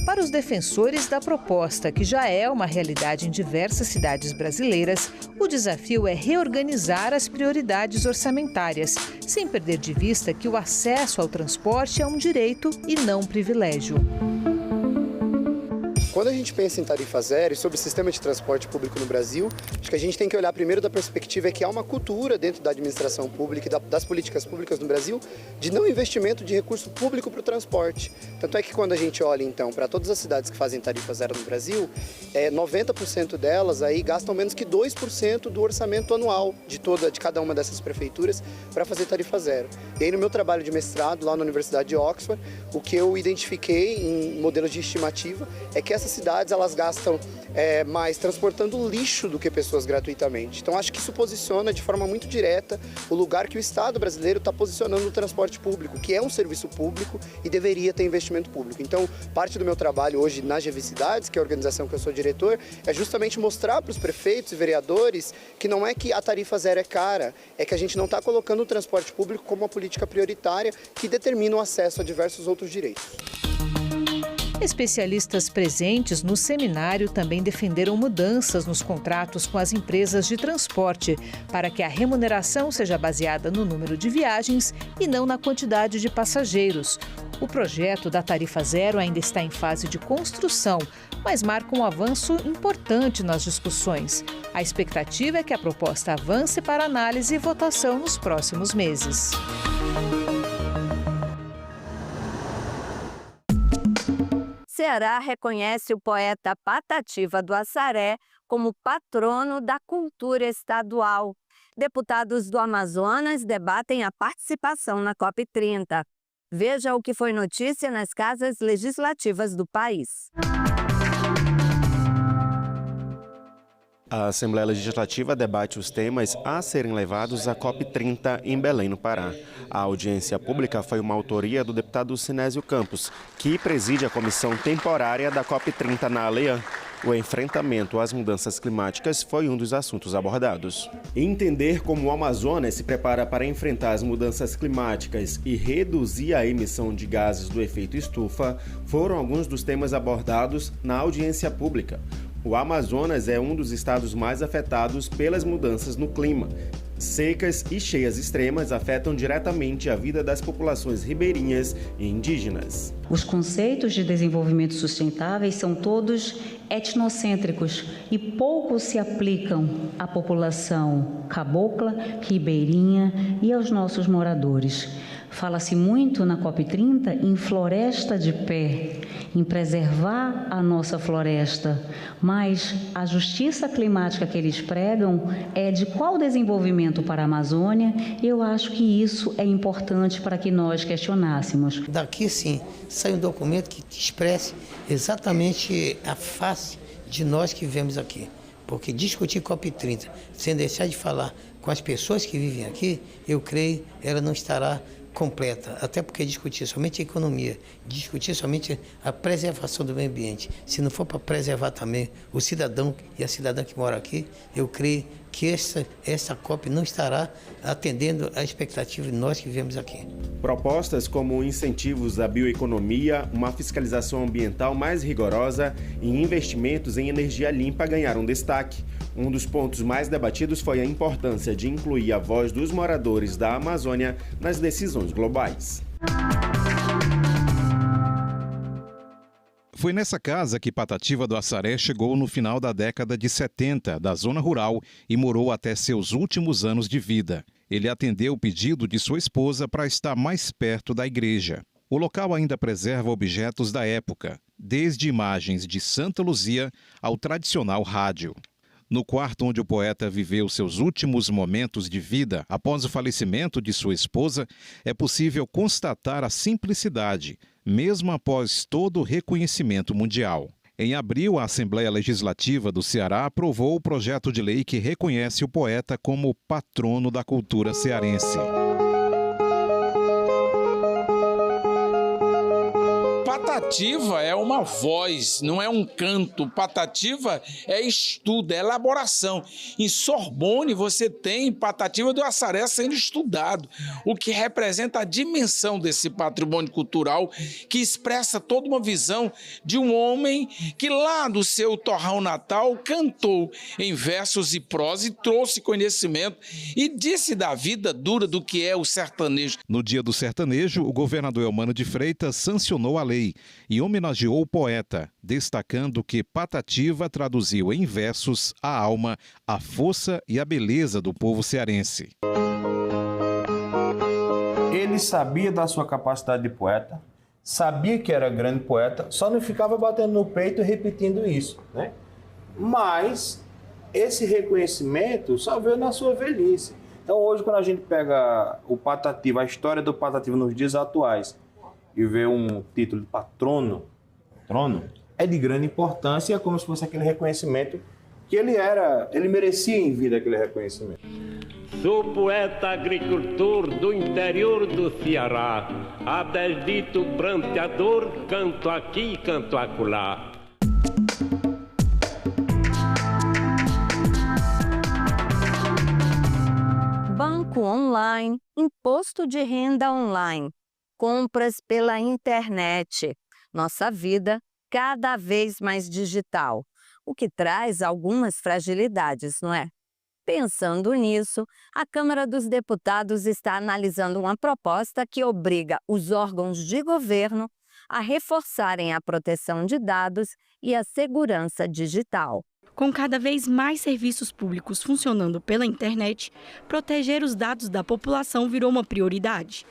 Para os defensores da proposta, que já é uma realidade em diversas cidades brasileiras, o desafio é reorganizar as prioridades orçamentárias, sem perder de vista que o acesso ao transporte é um direito e não um privilégio. Quando a gente pensa em tarifa zero e sobre o sistema de transporte público no Brasil, acho que a gente tem que olhar primeiro da perspectiva que há uma cultura dentro da administração pública e das políticas públicas no Brasil de não investimento de recurso público para o transporte. Tanto é que quando a gente olha, então, para todas as cidades que fazem tarifa zero no Brasil, 90% delas aí gastam menos que 2% do orçamento anual de cada uma dessas prefeituras para fazer tarifa zero. E aí no meu trabalho de mestrado lá na Universidade de Oxford, o que eu identifiquei em modelos de estimativa é que essas cidades elas gastam mais transportando lixo do que pessoas gratuitamente. Então acho que isso posiciona de forma muito direta o lugar que o Estado brasileiro está posicionando o transporte público, que é um serviço público e deveria ter investimento público. Então parte do meu trabalho hoje na GV Cidades, que é a organização que eu sou diretor, é justamente mostrar para os prefeitos e vereadores que não é que a tarifa zero é cara, é que a gente não está colocando o transporte público como uma política prioritária que determina o acesso a diversos outros direitos. Especialistas presentes no seminário também defenderam mudanças nos contratos com as empresas de transporte, para que a remuneração seja baseada no número de viagens e não na quantidade de passageiros. O projeto da tarifa zero ainda está em fase de construção, mas marca um avanço importante nas discussões. A expectativa é que a proposta avance para análise e votação nos próximos meses. Ceará reconhece o poeta Patativa do Assaré como patrono da cultura estadual. Deputados do Amazonas debatem a participação na COP30. Veja o que foi notícia nas casas legislativas do país. A Assembleia Legislativa debate os temas a serem levados à COP30 em Belém, no Pará. A audiência pública foi uma autoria do deputado Sinésio Campos, que preside a comissão temporária da COP30 na ALEAN. O enfrentamento às mudanças climáticas foi um dos assuntos abordados. Entender como o Amazonas se prepara para enfrentar as mudanças climáticas e reduzir a emissão de gases do efeito estufa foram alguns dos temas abordados na audiência pública. O Amazonas é um dos estados mais afetados pelas mudanças no clima. Secas e cheias extremas afetam diretamente a vida das populações ribeirinhas e indígenas. Os conceitos de desenvolvimento sustentável são todos etnocêntricos e pouco se aplicam à população cabocla, ribeirinha e aos nossos moradores. Fala-se muito na COP30 em floresta de pé, em preservar a nossa floresta, mas a justiça climática que eles pregam é de qual desenvolvimento para a Amazônia? Eu acho que isso é importante para que nós questionássemos. Daqui, sim, sai um documento que expresse exatamente a face de nós que vivemos aqui. porque discutir COP30 sem deixar de falar com as pessoas que vivem aqui, eu creio ela não estará completa, até porque discutir somente a economia, discutir somente a preservação do meio ambiente, se não for para preservar também o cidadão e a cidadã que mora aqui, eu creio que essa COP não estará atendendo à expectativa de nós que vivemos aqui. Propostas como incentivos à bioeconomia, uma fiscalização ambiental mais rigorosa e investimentos em energia limpa ganharam destaque. Um dos pontos mais debatidos foi a importância de incluir a voz dos moradores da Amazônia nas decisões globais. Foi nessa casa que Patativa do Assaré chegou no final da década de 70, da zona rural, e morou até seus últimos anos de vida. Ele atendeu o pedido de sua esposa para estar mais perto da igreja. O local ainda preserva objetos da época, desde imagens de Santa Luzia ao tradicional rádio. No quarto onde o poeta viveu seus últimos momentos de vida após o falecimento de sua esposa, é possível constatar a simplicidade, mesmo após todo o reconhecimento mundial. Em abril, a Assembleia Legislativa do Ceará aprovou o projeto de lei que reconhece o poeta como patrono da cultura cearense. Patativa é uma voz, não é um canto. Patativa é estudo, é elaboração. Em Sorbonne você tem Patativa do Assaré sendo estudado, o que representa a dimensão desse patrimônio cultural que expressa toda uma visão de um homem que lá do seu torrão natal cantou em versos e prosa e trouxe conhecimento e disse da vida dura do que é o sertanejo. No Dia do Sertanejo, o governador Eumano de Freitas sancionou a lei e homenageou o poeta, destacando que Patativa traduziu em versos a alma, a força e a beleza do povo cearense. Ele sabia da sua capacidade de poeta, sabia que era grande poeta, só não ficava batendo no peito e repetindo isso, né? Mas esse reconhecimento só veio na sua velhice. Então hoje, quando a gente pega o Patativa, a história do Patativa nos dias atuais, e ver um título de patrono, é de grande importância e é como se fosse aquele reconhecimento que ele merecia em vida aquele reconhecimento. Sou poeta agricultor do interior do Ceará, abdito pranteador, canto aqui, canto acolá. Banco online, imposto de renda online, compras pela internet. Nossa vida cada vez mais digital, o que traz algumas fragilidades, não é? Pensando nisso, a Câmara dos Deputados está analisando uma proposta que obriga os órgãos de governo a reforçarem a proteção de dados e a segurança digital. Com cada vez mais serviços públicos funcionando pela internet, proteger os dados da população virou uma prioridade.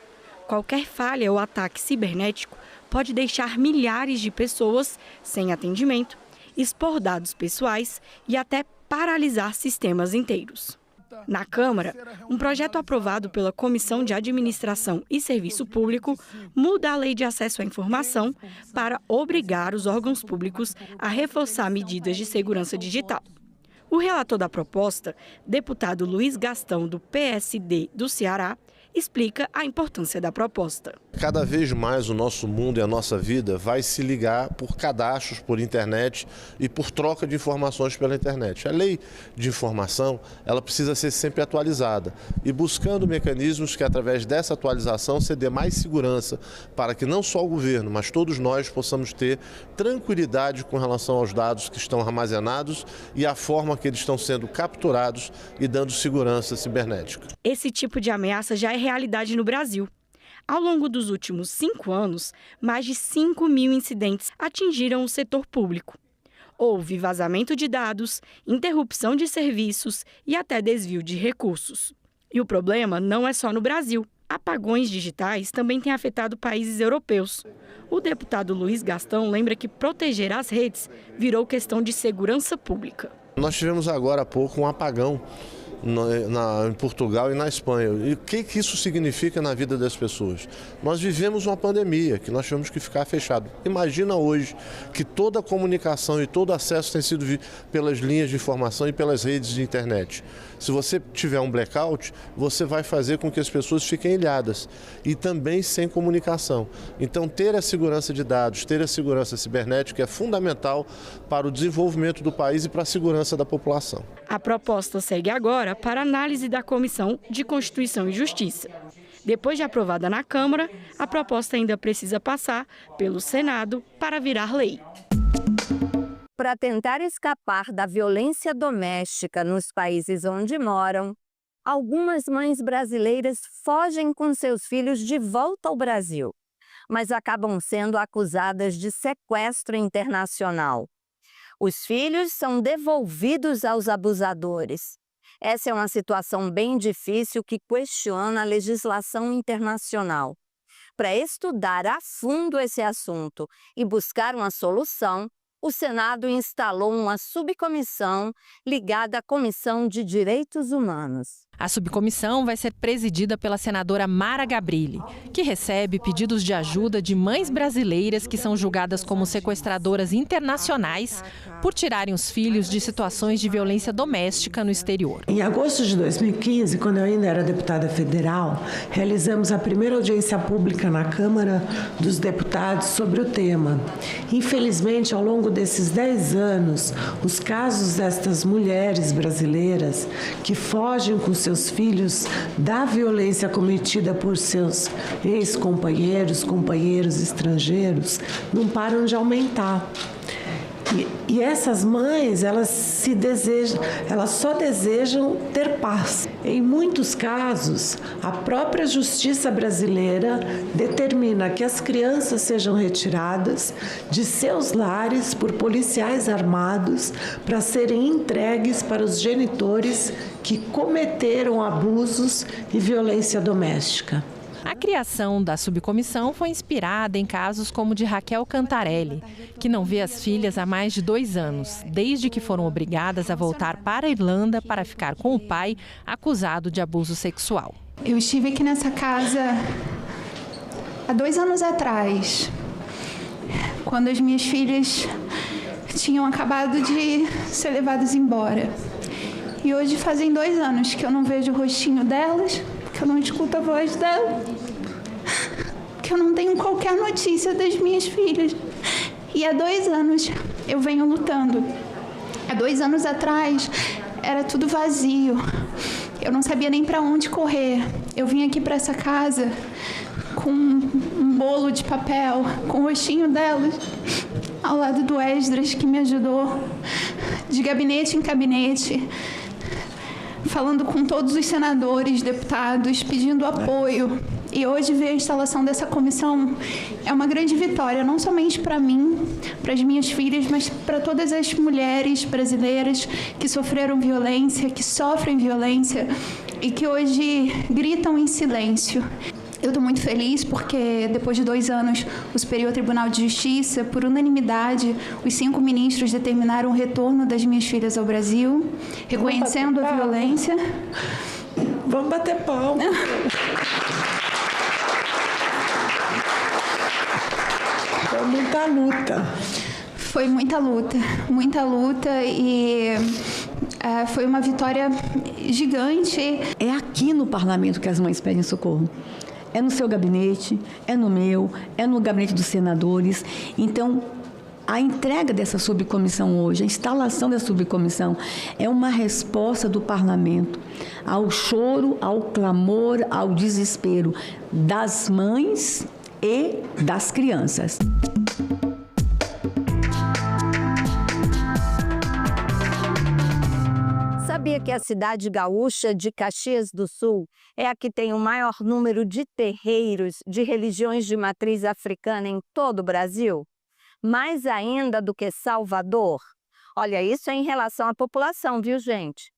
Qualquer falha ou ataque cibernético pode deixar milhares de pessoas sem atendimento, expor dados pessoais e até paralisar sistemas inteiros. Na Câmara, um projeto aprovado pela Comissão de Administração e Serviço Público muda a Lei de Acesso à Informação para obrigar os órgãos públicos a reforçar medidas de segurança digital. O relator da proposta, deputado Luiz Gastão, do PSD do Ceará, explica a importância da proposta. Cada vez mais o nosso mundo e a nossa vida vai se ligar por cadastros, por internet e por troca de informações pela internet. A lei de informação, ela precisa ser sempre atualizada e buscando mecanismos que através dessa atualização se dê mais segurança para que não só o governo, mas todos nós possamos ter tranquilidade com relação aos dados que estão armazenados e a forma que eles estão sendo capturados e dando segurança cibernética. Esse tipo de ameaça já é realidade no Brasil. Ao longo dos últimos 5 anos, mais de 5.000 incidentes atingiram o setor público. Houve vazamento de dados, interrupção de serviços e até desvio de recursos. E o problema não é só no Brasil. Apagões digitais também têm afetado países europeus. O deputado Luiz Gastão lembra que proteger as redes virou questão de segurança pública. Nós tivemos agora há pouco um apagão em Portugal e na Espanha. E o que isso significa na vida das pessoas? Nós vivemos uma pandemia, que nós tivemos que ficar fechado. Imagina hoje que toda a comunicação e todo acesso tem sido pelas linhas de informação e pelas redes de internet. Se você tiver um blackout, você vai fazer com que as pessoas fiquem ilhadas e também sem comunicação. Então, ter a segurança de dados, ter a segurança cibernética é fundamental para o desenvolvimento do país e para a segurança da população. A proposta segue agora para análise da Comissão de Constituição e Justiça. Depois de aprovada na Câmara, a proposta ainda precisa passar pelo Senado para virar lei. Para tentar escapar da violência doméstica nos países onde moram, algumas mães brasileiras fogem com seus filhos de volta ao Brasil, mas acabam sendo acusadas de sequestro internacional. Os filhos são devolvidos aos abusadores. Essa é uma situação bem difícil que questiona a legislação internacional. Para estudar a fundo esse assunto e buscar uma solução, o Senado instalou uma subcomissão ligada à Comissão de Direitos Humanos. A subcomissão vai ser presidida pela senadora Mara Gabrilli, que recebe pedidos de ajuda de mães brasileiras que são julgadas como sequestradoras internacionais por tirarem os filhos de situações de violência doméstica no exterior. Em agosto de 2015, quando eu ainda era deputada federal, realizamos a primeira audiência pública na Câmara dos Deputados sobre o tema. Infelizmente, ao longo desses 10 anos, os casos destas mulheres brasileiras que fogem com seus filhos da violência cometida por seus ex-companheiros, companheiros estrangeiros, não param de aumentar. E essas mães, elas só desejam ter paz. Em muitos casos, a própria justiça brasileira determina que as crianças sejam retiradas de seus lares por policiais armados para serem entregues para os genitores que cometeram abusos e violência doméstica. A criação da subcomissão foi inspirada em casos como o de Raquel Cantarelli, que não vê as filhas há mais de 2 anos, desde que foram obrigadas a voltar para a Irlanda para ficar com o pai acusado de abuso sexual. Eu estive aqui nessa casa há 2 anos atrás, quando as minhas filhas tinham acabado de ser levadas embora. E hoje fazem 2 anos que eu não vejo o rostinho delas, que eu não escuto a voz dela, que eu não tenho qualquer notícia das minhas filhas. E há 2 anos eu venho lutando. Há 2 anos atrás era tudo vazio. Eu não sabia nem para onde correr. Eu vim aqui para essa casa com um bolo de papel, com o rostinho delas, ao lado do Esdras, que me ajudou, de gabinete em gabinete, falando com todos os senadores, deputados, pedindo apoio. E hoje ver a instalação dessa comissão é uma grande vitória, não somente para mim, para as minhas filhas, mas para todas as mulheres brasileiras que sofreram violência, que sofrem violência e que hoje gritam em silêncio. Eu estou muito feliz porque, depois de 2 anos, o Superior Tribunal de Justiça, por unanimidade, os 5 ministros determinaram o retorno das minhas filhas ao Brasil, reconhecendo a violência. Vamos bater palma. Foi muita luta. Foi muita luta e foi uma vitória gigante. É aqui no parlamento que as mães pedem socorro. É no seu gabinete, é no meu, é no gabinete dos senadores. Então, a entrega dessa subcomissão hoje, a instalação da subcomissão, é uma resposta do parlamento ao choro, ao clamor, ao desespero das mães e das crianças. Sabia que a cidade gaúcha de Caxias do Sul é a que tem o maior número de terreiros de religiões de matriz africana em todo o Brasil? Mais ainda do que Salvador? Olha, isso é em relação à população, viu, gente?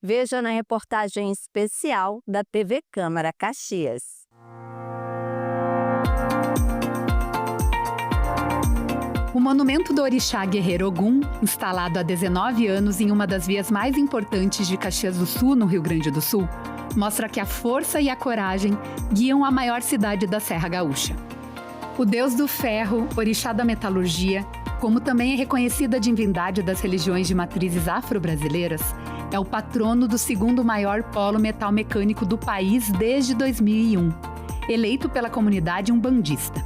Veja na reportagem especial da TV Câmara Caxias. O monumento do orixá guerreiro Ogum, instalado há 19 anos em uma das vias mais importantes de Caxias do Sul, no Rio Grande do Sul, mostra que a força e a coragem guiam a maior cidade da Serra Gaúcha. O deus do ferro, orixá da metalurgia, como também é reconhecida a divindade das religiões de matrizes afro-brasileiras, é o patrono do segundo maior polo metal mecânico do país desde 2001, eleito pela comunidade umbandista.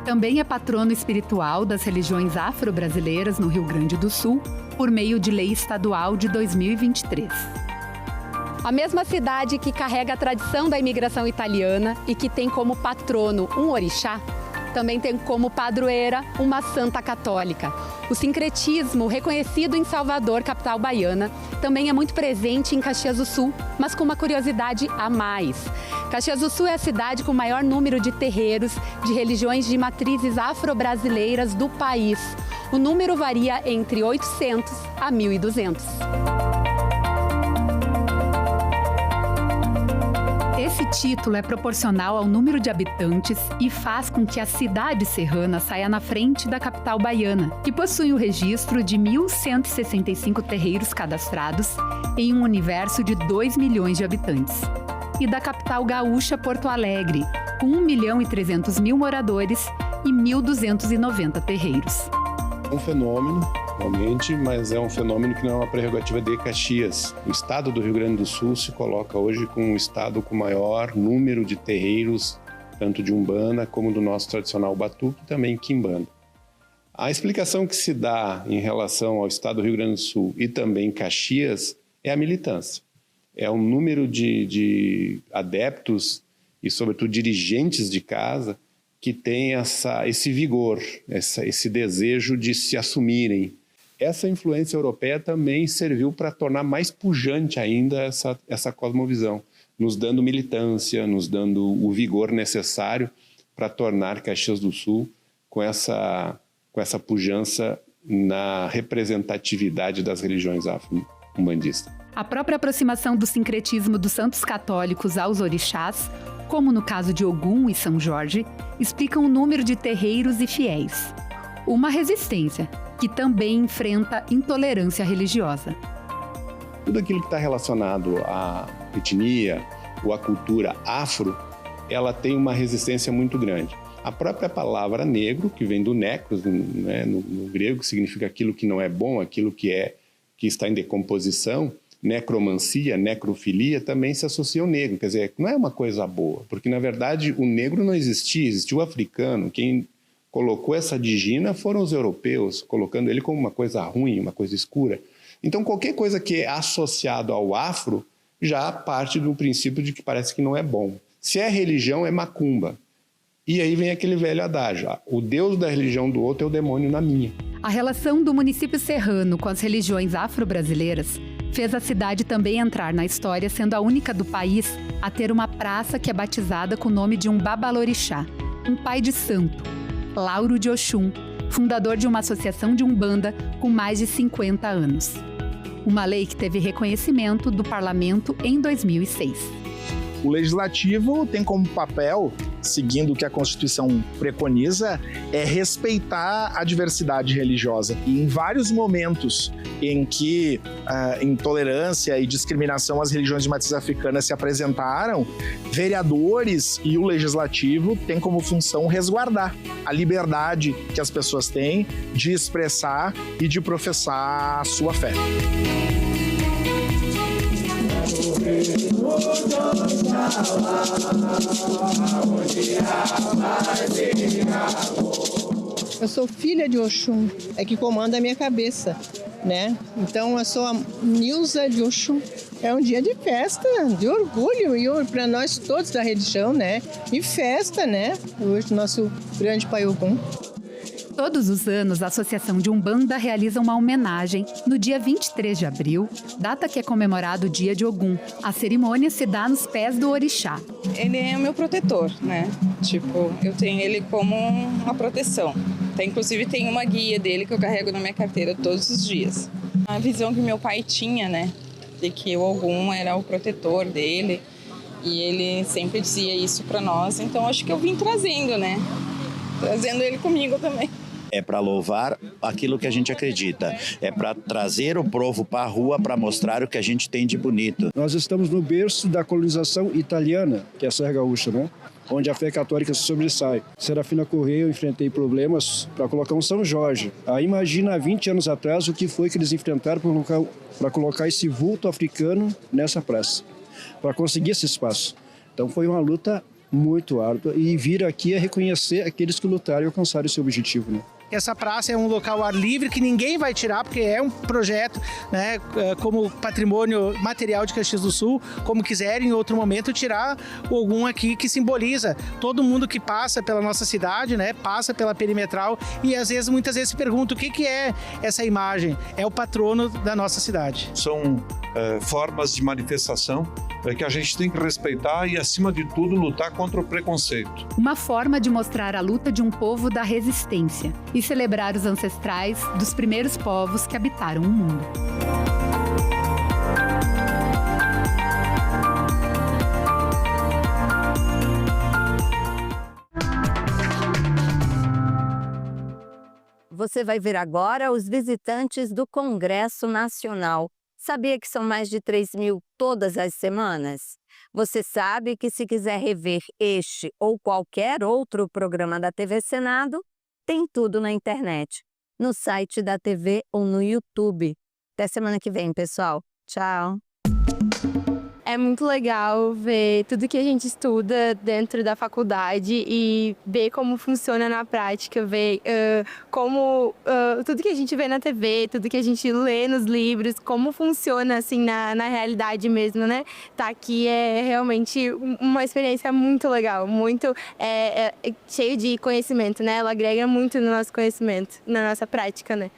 Também é patrono espiritual das religiões afro-brasileiras no Rio Grande do Sul, por meio de lei estadual de 2023. A mesma cidade que carrega a tradição da imigração italiana e que tem como patrono um orixá, também tem como padroeira uma santa católica. O sincretismo, reconhecido em Salvador, capital baiana, também é muito presente em Caxias do Sul, mas com uma curiosidade a mais. Caxias do Sul é a cidade com o maior número de terreiros de religiões de matrizes afro-brasileiras do país. O número varia entre 800 a 1.200. Esse título é proporcional ao número de habitantes e faz com que a cidade serrana saia na frente da capital baiana, que possui o registro de 1.165 terreiros cadastrados em um universo de 2 milhões de habitantes, e da capital gaúcha Porto Alegre, com 1.300.000 moradores e 1.290 terreiros. Um fenômeno, realmente, mas é um fenômeno que não é uma prerrogativa de Caxias. O estado do Rio Grande do Sul se coloca hoje como o estado com maior número de terreiros, tanto de Umbanda como do nosso tradicional Batuque e também Quimbanda. A explicação que se dá em relação ao estado do Rio Grande do Sul e também Caxias é a militância. É o número de adeptos e, sobretudo, dirigentes de casa que tem esse vigor, esse desejo de se assumirem. Essa influência europeia também serviu para tornar mais pujante ainda essa cosmovisão, nos dando militância, nos dando o vigor necessário para tornar Caxias do Sul com essa pujança na representatividade das religiões afro-umbandistas. A própria aproximação do sincretismo dos santos católicos aos orixás, como no caso de Ogum e São Jorge, explicam o número de terreiros e fiéis. Uma resistência que também enfrenta intolerância religiosa. Tudo aquilo que está relacionado à etnia ou à cultura afro, ela tem uma resistência muito grande. A própria palavra negro, que vem do necros, né, no grego, que significa aquilo que não é bom, aquilo que está em decomposição, necromancia, necrofilia, também se associa ao negro. Quer dizer, não é uma coisa boa, porque, na verdade, o negro não existia, existiu o africano. Quem colocou essa digina foram os europeus, colocando ele como uma coisa ruim, uma coisa escura. Então, qualquer coisa que é associado ao afro já parte do princípio de que parece que não é bom. Se é religião, é macumba. E aí vem aquele velho adágio, o deus da religião do outro é o demônio na minha. A relação do município serrano com as religiões afro-brasileiras fez a cidade também entrar na história, sendo a única do país a ter uma praça que é batizada com o nome de um babalorixá, um pai de santo, Lauro de Oxum, fundador de uma associação de Umbanda com mais de 50 anos. Uma lei que teve reconhecimento do parlamento em 2006. O legislativo tem como papel, seguindo o que a Constituição preconiza, é respeitar a diversidade religiosa. E em vários momentos em que intolerância e discriminação às religiões de matriz africana se apresentaram, vereadores e o legislativo têm como função resguardar a liberdade que as pessoas têm de expressar e de professar a sua fé. Eu sou filha de Oxum, é que comanda a minha cabeça, né? Então eu sou a Nilza de Oxum. É um dia de festa, de orgulho, e para nós todos da religião, né? E festa, né? Hoje, nosso grande Pai Ogum. Todos os anos, a Associação de Umbanda realiza uma homenagem no dia 23 de abril, data que é comemorado o Dia de Ogum. A cerimônia se dá nos pés do orixá. Ele é o meu protetor, né? Tipo, eu tenho ele como uma proteção. Inclusive, tem uma guia dele que eu carrego na minha carteira todos os dias. A visão que meu pai tinha, né? De que o Ogum era o protetor dele. E ele sempre dizia isso para nós. Então, acho que eu vim trazendo, né? Trazendo ele comigo também. é para louvar aquilo que a gente acredita, é para trazer o povo para a rua para mostrar o que a gente tem de bonito. Nós estamos no berço da colonização italiana, que é a Serra Gaúcha, né? Onde a fé católica se sobressai. Serafina Correia, eu enfrentei problemas para colocar um São Jorge. Aí imagina há 20 anos atrás o que foi que eles enfrentaram para colocar esse vulto africano nessa praça, para conseguir esse espaço. Então foi uma luta muito árdua e vir aqui é reconhecer aqueles que lutaram e alcançaram esse objetivo, né? Essa praça é um local ao ar livre que ninguém vai tirar, porque é um projeto, né, como patrimônio material de Caxias do Sul, como quiserem em outro momento tirar algum aqui que simboliza todo mundo que passa pela nossa cidade, né, passa pela perimetral e muitas vezes se pergunta o que é essa imagem. É o patrono da nossa cidade. São formas de manifestação que a gente tem que respeitar e, acima de tudo, lutar contra o preconceito. Uma forma de mostrar a luta de um povo da resistência e celebrar os ancestrais dos primeiros povos que habitaram o mundo. Você vai ver agora os visitantes do Congresso Nacional. Sabia que são mais de 3.000 todas as semanas? Você sabe que se quiser rever este ou qualquer outro programa da TV Senado, tem tudo na internet, no site da TV ou no YouTube. Até semana que vem, pessoal. Tchau! É muito legal ver tudo que a gente estuda dentro da faculdade e ver como funciona na prática, ver como tudo que a gente vê na TV, tudo que a gente lê nos livros, como funciona assim na realidade mesmo, né? Tá aqui é realmente uma experiência muito legal, muito cheio de conhecimento, né? Ela agrega muito no nosso conhecimento, na nossa prática, né?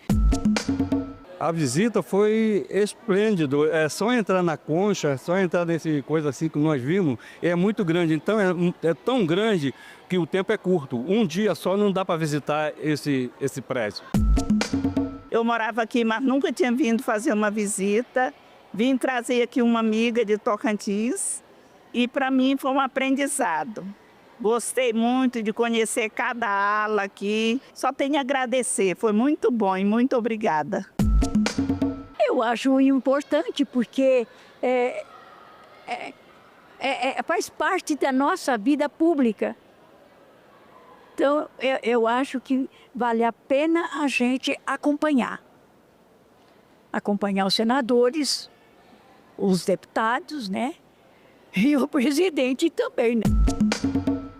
A visita foi esplêndido, é só entrar na concha, só entrar nesse coisa assim que nós vimos, é muito grande, então é tão grande que o tempo é curto, um dia só não dá para visitar esse prédio. Eu morava aqui, mas nunca tinha vindo fazer uma visita, vim trazer aqui uma amiga de Tocantins e para mim foi um aprendizado. Gostei muito de conhecer cada ala aqui, só tenho a agradecer, foi muito bom e muito obrigada. Eu acho importante porque faz parte da nossa vida pública. Então, eu acho que vale a pena a gente acompanhar. Acompanhar os senadores, os deputados, né? E o presidente também, né?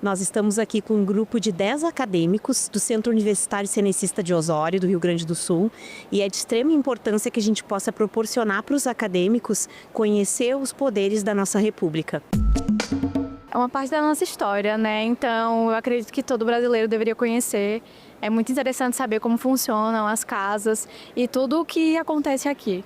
Nós estamos aqui com um grupo de 10 acadêmicos do Centro Universitário Cenecista de Osório, do Rio Grande do Sul, e é de extrema importância que a gente possa proporcionar para os acadêmicos conhecer os poderes da nossa República. É uma parte da nossa história, né? Então, eu acredito que todo brasileiro deveria conhecer. É muito interessante saber como funcionam as casas e tudo o que acontece aqui.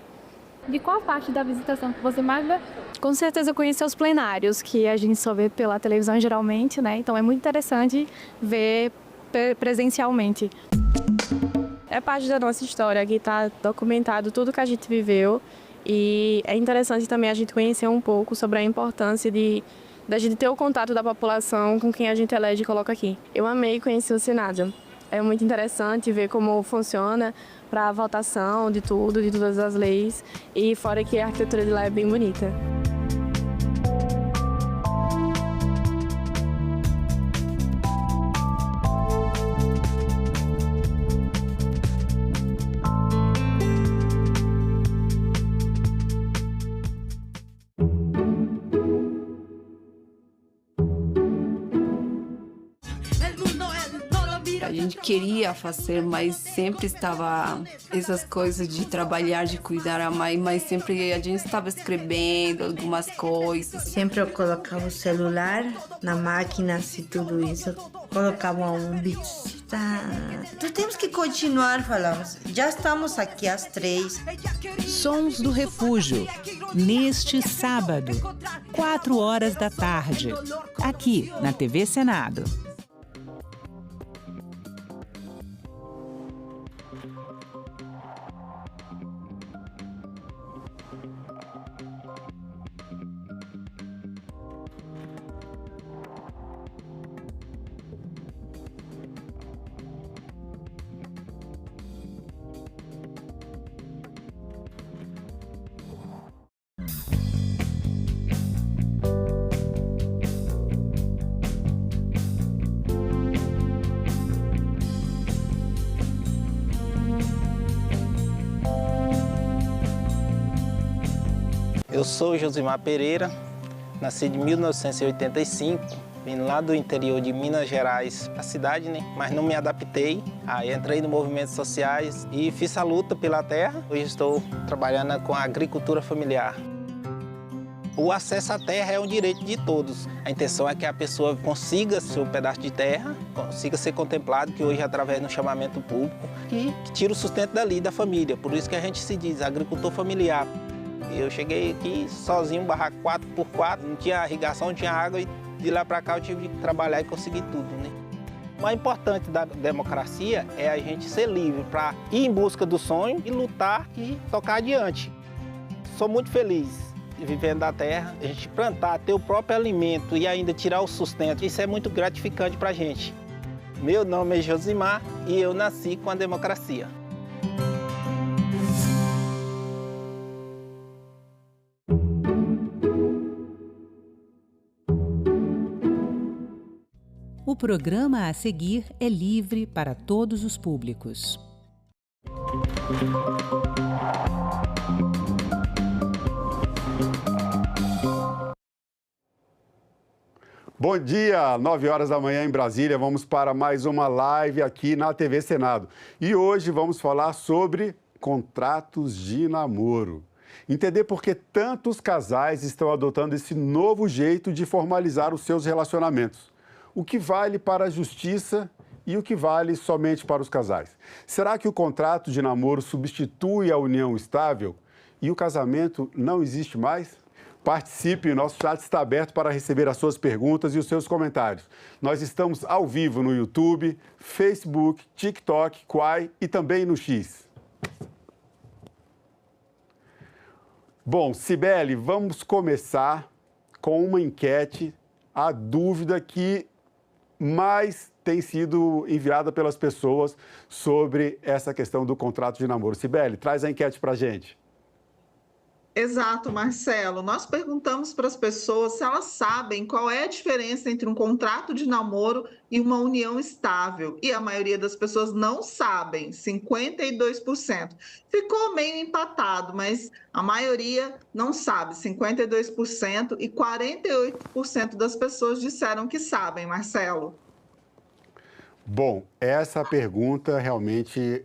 De qual parte da visitação que você mais vê? Com certeza conhecer os plenários, que a gente só vê pela televisão geralmente, né? Então é muito interessante ver presencialmente. É parte da nossa história, aqui está documentado tudo que a gente viveu e é interessante também a gente conhecer um pouco sobre a importância da gente ter o contato da população com quem a gente elege e coloca aqui. Eu amei conhecer o Senado. É muito interessante ver como funciona para a votação de tudo, de todas as leis, e fora que a arquitetura de lá é bem bonita. A gente queria fazer, mas sempre estava essas coisas de trabalhar, de cuidar a mãe, mas sempre a gente estava escrevendo algumas coisas. Sempre eu colocava o celular na máquina, e tudo isso. Colocava um beat. Então temos que continuar falando. Já estamos aqui às 3. Sons do Refúgio, neste sábado, 4h da tarde, aqui na TV Senado. Eu sou Josimar Pereira, nasci em 1985, vim lá do interior de Minas Gerais para a cidade, né? Mas não me adaptei. Aí entrei no movimentos sociais e fiz a luta pela terra. Hoje estou trabalhando com a agricultura familiar. O acesso à terra é um direito de todos. A intenção é que a pessoa consiga seu pedaço de terra, consiga ser contemplado, que hoje é através do chamamento público, que tira o sustento dali, da família. Por isso que a gente se diz agricultor familiar. Eu cheguei aqui sozinho, barraco 4x4, não tinha irrigação, não tinha água, e de lá para cá eu tive que trabalhar e conseguir tudo, né? O mais importante da democracia é a gente ser livre para ir em busca do sonho e lutar e tocar adiante. Sou muito feliz vivendo da terra, a gente plantar, ter o próprio alimento e ainda tirar o sustento, isso é muito gratificante para a gente. Meu nome é Josimar e eu nasci com a democracia. O programa a seguir é livre para todos os públicos. Bom dia, 9 horas da manhã em Brasília. Vamos para mais uma live aqui na TV Senado. E hoje vamos falar sobre contratos de namoro. Entender por que tantos casais estão adotando esse novo jeito de formalizar os seus relacionamentos. O que vale para a justiça e o que vale somente para os casais. Será que o contrato de namoro substitui a união estável e o casamento não existe mais? Participe, nosso chat está aberto para receber as suas perguntas e os seus comentários. Nós estamos ao vivo no YouTube, Facebook, TikTok, Quai e também no X. Bom, Cibele, vamos começar com uma enquete, a dúvida que mais tem sido enviada pelas pessoas sobre essa questão do contrato de namoro. Cibele, traz a enquete para a gente. Exato, Marcelo. Nós perguntamos para as pessoas se elas sabem qual é a diferença entre um contrato de namoro e uma união estável. E a maioria das pessoas não sabem, 52%. Ficou meio empatado, mas a maioria não sabe, 52%, e 48% das pessoas disseram que sabem, Marcelo. Bom, essa pergunta realmente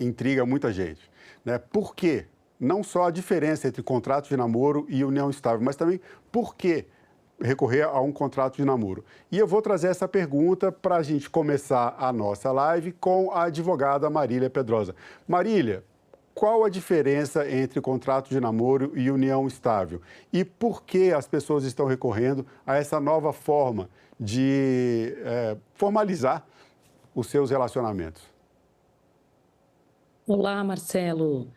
intriga muita gente, né? Por quê? Não só a diferença entre contrato de namoro e união estável, mas também por que recorrer a um contrato de namoro. E eu vou trazer essa pergunta para a gente começar a nossa live com a advogada Marília Pedrosa. Marília, qual a diferença entre contrato de namoro e união estável? E por que as pessoas estão recorrendo a essa nova forma de formalizar os seus relacionamentos? Olá, Marcelo.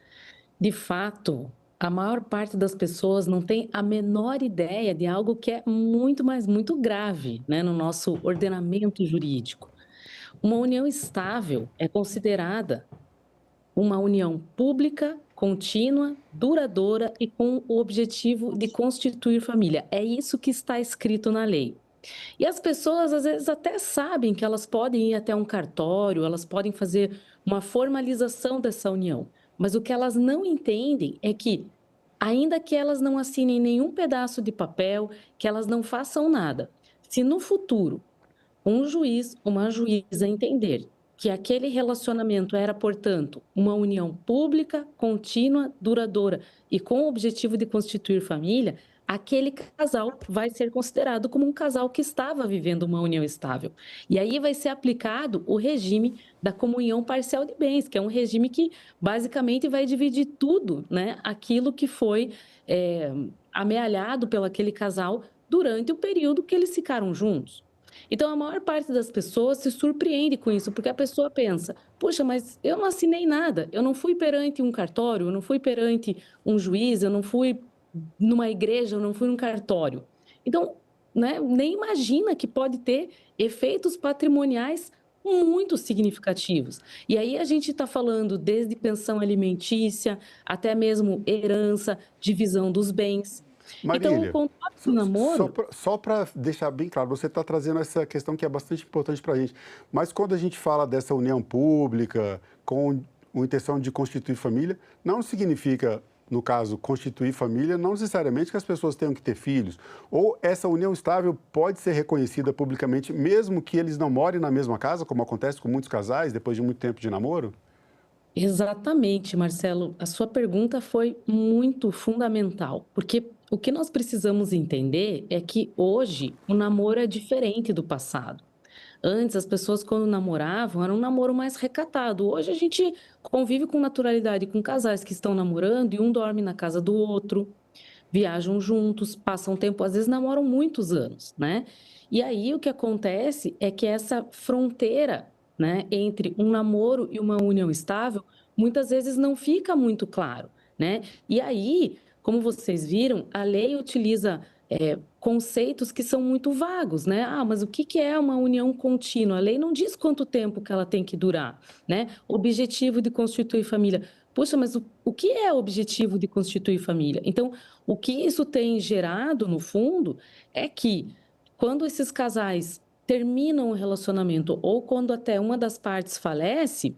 De fato, a maior parte das pessoas não tem a menor ideia de algo que é muito, mas muito grave, né, no nosso ordenamento jurídico. Uma união estável é considerada uma união pública, contínua, duradoura e com o objetivo de constituir família. É isso que está escrito na lei. E as pessoas, às vezes, até sabem que elas podem ir até um cartório, elas podem fazer uma formalização dessa união. Mas o que elas não entendem é que, ainda que elas não assinem nenhum pedaço de papel, que elas não façam nada, se no futuro um juiz, uma juíza entender que aquele relacionamento era, portanto, uma união pública, contínua, duradoura e com o objetivo de constituir família, aquele casal vai ser considerado como um casal que estava vivendo uma união estável. E aí vai ser aplicado o regime da comunhão parcial de bens, que é um regime que basicamente vai dividir tudo, né, aquilo que foi amealhado pelo aquele casal durante o período que eles ficaram juntos. Então, a maior parte das pessoas se surpreende com isso, porque a pessoa pensa, poxa, mas eu não assinei nada, eu não fui perante um cartório, eu não fui perante um juiz, eu não fui numa igreja, eu não fui num cartório. Então, né, nem imagina que pode ter efeitos patrimoniais muito significativos. E aí a gente está falando desde pensão alimentícia, até mesmo herança, divisão dos bens. Marília, então, o contrato de namoro... Só para deixar bem claro, você está trazendo essa questão que é bastante importante para a gente, mas quando a gente fala dessa união pública com a intenção de constituir família, não significa no caso, constituir família, não necessariamente que as pessoas tenham que ter filhos. Ou essa união estável pode ser reconhecida publicamente, mesmo que eles não morem na mesma casa, como acontece com muitos casais depois de muito tempo de namoro? Exatamente, Marcelo. A sua pergunta foi muito fundamental, porque o que nós precisamos entender é que hoje o namoro é diferente do passado. Antes, as pessoas, quando namoravam, era um namoro mais recatado. Hoje, a gente convive com naturalidade com casais que estão namorando e um dorme na casa do outro, viajam juntos, passam tempo, às vezes namoram muitos anos, né? E aí, o que acontece é que essa fronteira, né, entre um namoro e uma união estável, muitas vezes não fica muito claro, né? E aí, como vocês viram, a lei utiliza conceitos que são muito vagos, né? Ah, mas o que é uma união contínua? A lei não diz quanto tempo que ela tem que durar, né? Objetivo de constituir família. Poxa, mas o que é objetivo de constituir família? Então, o que isso tem gerado, no fundo, é que quando esses casais terminam o relacionamento ou quando até uma das partes falece,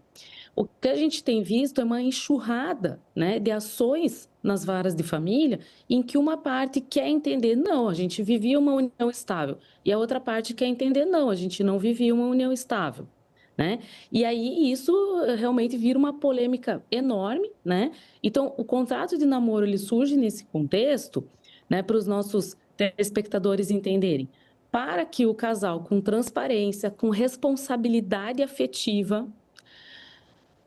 o que a gente tem visto é uma enxurrada, né, de ações nas varas de família em que uma parte quer entender, não, a gente vivia uma união estável, e a outra parte quer entender, não, a gente não vivia uma união estável, né? E aí isso realmente vira uma polêmica enorme, né? Então, o contrato de namoro, ele surge nesse contexto, né, para os nossos telespectadores entenderem, para que o casal, com transparência, com responsabilidade afetiva,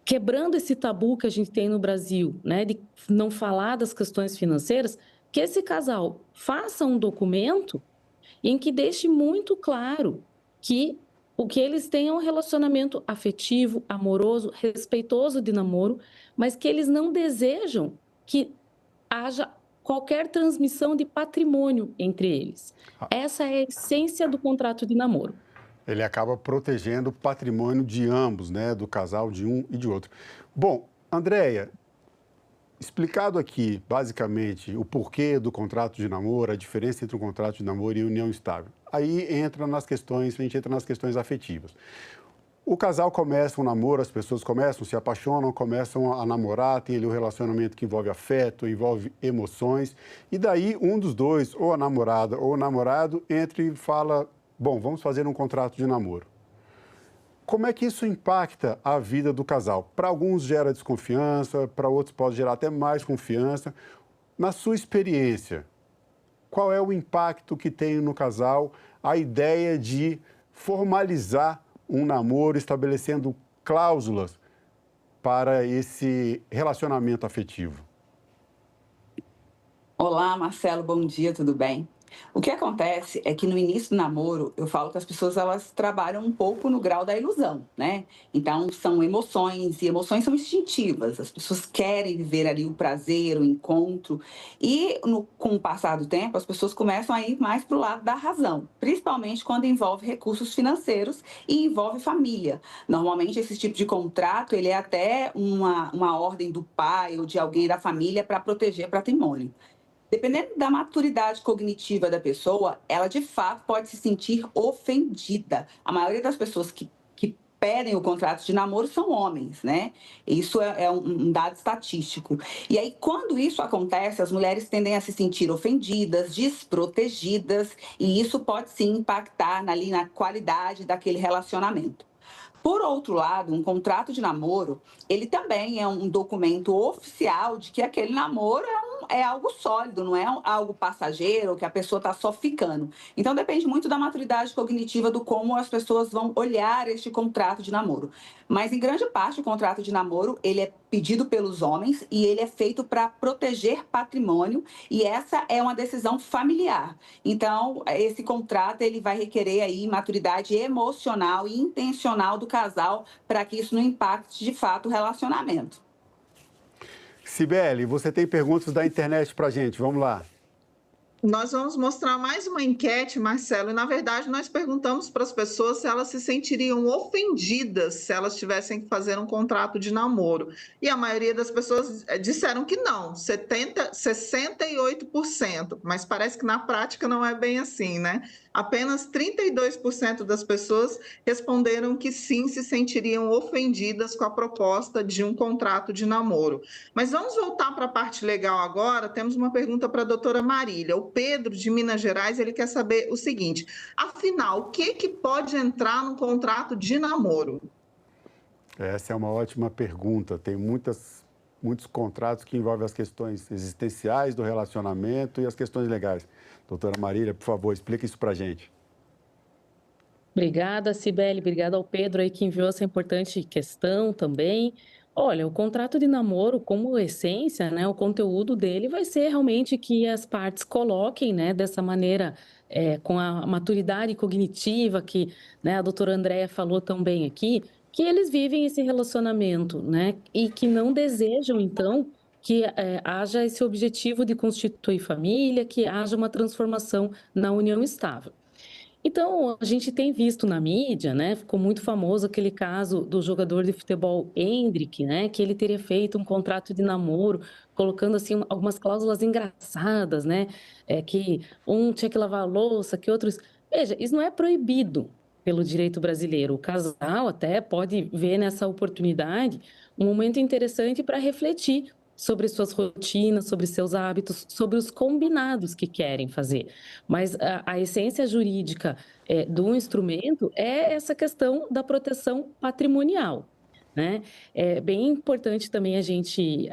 quebrando esse tabu que a gente tem no Brasil, né, de não falar das questões financeiras, que esse casal faça um documento em que deixe muito claro que o que eles têm é um relacionamento afetivo, amoroso, respeitoso de namoro, mas que eles não desejam que haja qualquer transmissão de patrimônio entre eles. Essa é a essência do contrato de namoro. Ele acaba protegendo o patrimônio de ambos, né? Do casal, de um e de outro. Bom, Andréia, explicado aqui, basicamente, o porquê do contrato de namoro, a diferença entre um contrato de namoro e união estável. Aí a gente entra nas questões afetivas. O casal começa um namoro, as pessoas começam, se apaixonam, começam a namorar, tem ali um relacionamento que envolve afeto, envolve emoções, e daí um dos dois, ou a namorada ou o namorado, entra e fala: bom, vamos fazer um contrato de namoro. Como é que isso impacta a vida do casal? Para alguns gera desconfiança, para outros pode gerar até mais confiança. Na sua experiência, qual é o impacto que tem no casal a ideia de formalizar um namoro, estabelecendo cláusulas para esse relacionamento afetivo? Olá, Marcelo, bom dia, tudo bem? O que acontece é que no início do namoro, eu falo que as pessoas elas trabalham um pouco no grau da ilusão, né? Então, são emoções, e emoções são instintivas. As pessoas querem viver ali o prazer, o encontro. E com o passar do tempo, as pessoas começam a ir mais para o lado da razão, principalmente quando envolve recursos financeiros e envolve família. Normalmente, esse tipo de contrato, ele é até uma ordem do pai ou de alguém da família para proteger patrimônio. Dependendo da maturidade cognitiva da pessoa, ela de fato pode se sentir ofendida. A maioria das pessoas que pedem o contrato de namoro são homens, né? Isso é um dado estatístico. E aí, quando isso acontece, as mulheres tendem a se sentir ofendidas, desprotegidas, e isso pode sim impactar ali na qualidade daquele relacionamento. Por outro lado, um contrato de namoro, ele também é um documento oficial de que aquele namoro é algo sólido, não é algo passageiro, que a pessoa está só ficando. Então, depende muito da maturidade cognitiva, do como as pessoas vão olhar este contrato de namoro. Mas, em grande parte, o contrato de namoro, ele é pedido pelos homens e ele é feito para proteger patrimônio, e essa é uma decisão familiar. Então, esse contrato, ele vai requerer aí maturidade emocional e intencional do casal para que isso não impacte, de fato, o relacionamento. Cibele, você tem perguntas da internet para a gente, vamos lá. Nós vamos mostrar mais uma enquete, Marcelo, e na verdade nós perguntamos para as pessoas se elas se sentiriam ofendidas se elas tivessem que fazer um contrato de namoro. E a maioria das pessoas disseram que não, 68%, mas parece que na prática não é bem assim, né? apenas 32% das pessoas responderam que sim, se sentiriam ofendidas com a proposta de um contrato de namoro. Mas vamos voltar para a parte legal agora. Temos uma pergunta para a doutora Marília. O Pedro, de Minas Gerais, ele quer saber o seguinte: afinal, o que pode entrar no contrato de namoro? Essa é uma ótima pergunta. Tem muitos contratos que envolvem as questões existenciais do relacionamento e as questões legais. Doutora Marília, por favor, explique isso para a gente. Obrigada, Cibele. Obrigada ao Pedro aí que enviou essa importante questão também. Olha, o contrato de namoro, como essência, né, o conteúdo dele vai ser realmente que as partes coloquem, né, dessa maneira, com a maturidade cognitiva que, né, a doutora Andréia falou tão bem aqui, que eles vivem esse relacionamento, né, e que não desejam, então, que haja esse objetivo de constituir família, que haja uma transformação na união estável. Então, a gente tem visto na mídia, né, ficou muito famoso aquele caso do jogador de futebol Endrick, né, que ele teria feito um contrato de namoro, colocando, assim, algumas cláusulas engraçadas, né, que um tinha que lavar a louça, que outros... Veja, isso não é proibido pelo direito brasileiro. O casal até pode ver nessa oportunidade um momento interessante para refletir sobre suas rotinas, sobre seus hábitos, sobre os combinados que querem fazer. Mas a essência jurídica do instrumento é essa questão da proteção patrimonial, né? É bem importante também a gente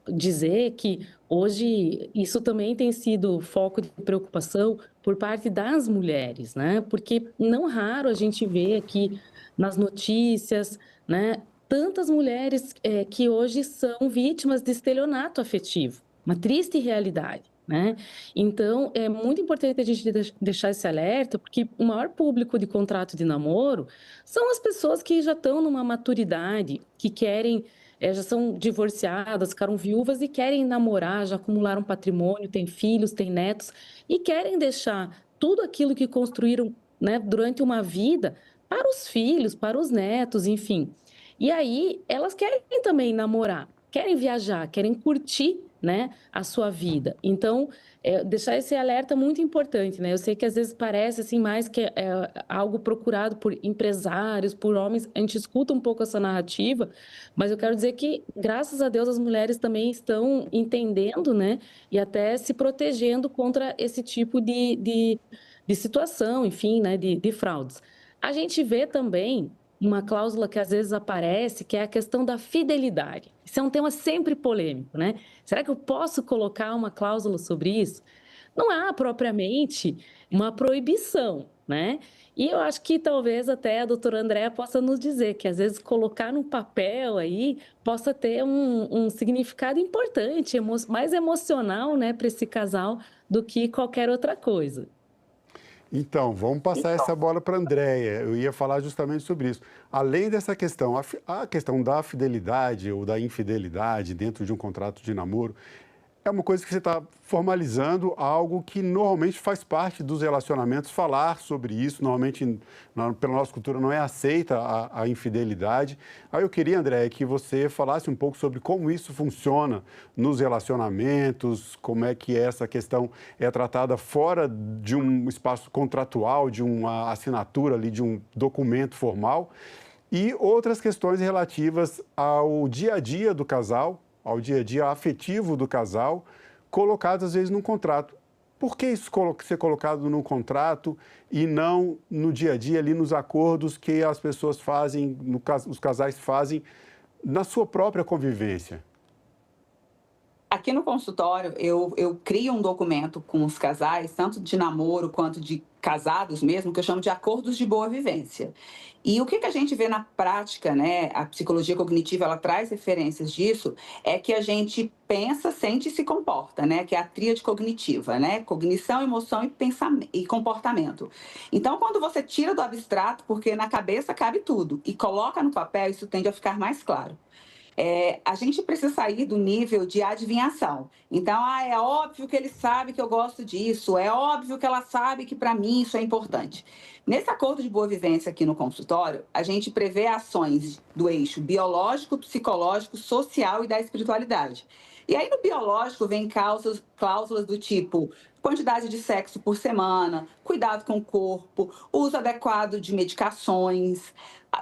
dizer que hoje isso também tem sido foco de preocupação por parte das mulheres, né? Porque não raro a gente vê aqui nas notícias, né, tantas mulheres que hoje são vítimas de estelionato afetivo, uma triste realidade, né? Então, é muito importante a gente deixar esse alerta, porque o maior público de contrato de namoro são as pessoas que já estão numa maturidade, que querem, já são divorciadas, ficaram viúvas e querem namorar, já acumularam patrimônio, têm filhos, têm netos, e querem deixar tudo aquilo que construíram, né, durante uma vida para os filhos, para os netos, enfim. E aí, elas querem também namorar, querem viajar, querem curtir, né, a sua vida. Então, deixar esse alerta muito importante, né? Eu sei que às vezes parece assim mais que é algo procurado por empresários, por homens. A gente escuta um pouco essa narrativa, mas eu quero dizer que, graças a Deus, as mulheres também estão entendendo, né, e até se protegendo contra esse tipo de situação, enfim, né, de fraudes. A gente vê também uma cláusula que às vezes aparece, que é a questão da fidelidade. Isso é um tema sempre polêmico, né? Será que eu posso colocar uma cláusula sobre isso? Não há propriamente uma proibição, né? E eu acho que talvez até a doutora Andréia possa nos dizer que às vezes colocar no papel aí possa ter um significado importante, mais emocional, né, para esse casal do que qualquer outra coisa. Então, vamos passar essa bola para a Andréia. Eu ia falar justamente sobre isso. Além dessa questão, a questão da fidelidade ou da infidelidade dentro de um contrato de namoro é uma coisa que você está formalizando algo que normalmente faz parte dos relacionamentos, falar sobre isso. Normalmente, pela nossa cultura, não é aceita a infidelidade. Aí eu queria, Andréia, que você falasse um pouco sobre como isso funciona nos relacionamentos, como é que essa questão é tratada fora de um espaço contratual, de uma assinatura ali, de um documento formal, e outras questões relativas ao dia a dia do casal, ao dia a dia afetivo do casal, colocado às vezes num contrato. Por que isso ser colocado num contrato e não no dia a dia, ali nos acordos que as pessoas fazem, os casais fazem na sua própria convivência? Aqui no consultório, eu crio um documento com os casais, tanto de namoro quanto de casados mesmo, que eu chamo de acordos de boa vivência. E o que a gente vê na prática, né? A psicologia cognitiva, ela traz referências disso, é que a gente pensa, sente e se comporta, né? Que é a tríade cognitiva, né? Cognição, emoção e pensamento e comportamento. Então, quando você tira do abstrato, porque na cabeça cabe tudo, e coloca no papel, isso tende a ficar mais claro. A gente precisa sair do nível de adivinhação. Então, é óbvio que ele sabe que eu gosto disso, é óbvio que ela sabe que para mim isso é importante. Nesse acordo de boa vivência aqui no consultório, a gente prevê ações do eixo biológico, psicológico, social e da espiritualidade. E aí no biológico vem cláusulas do tipo, quantidade de sexo por semana, cuidado com o corpo, uso adequado de medicações.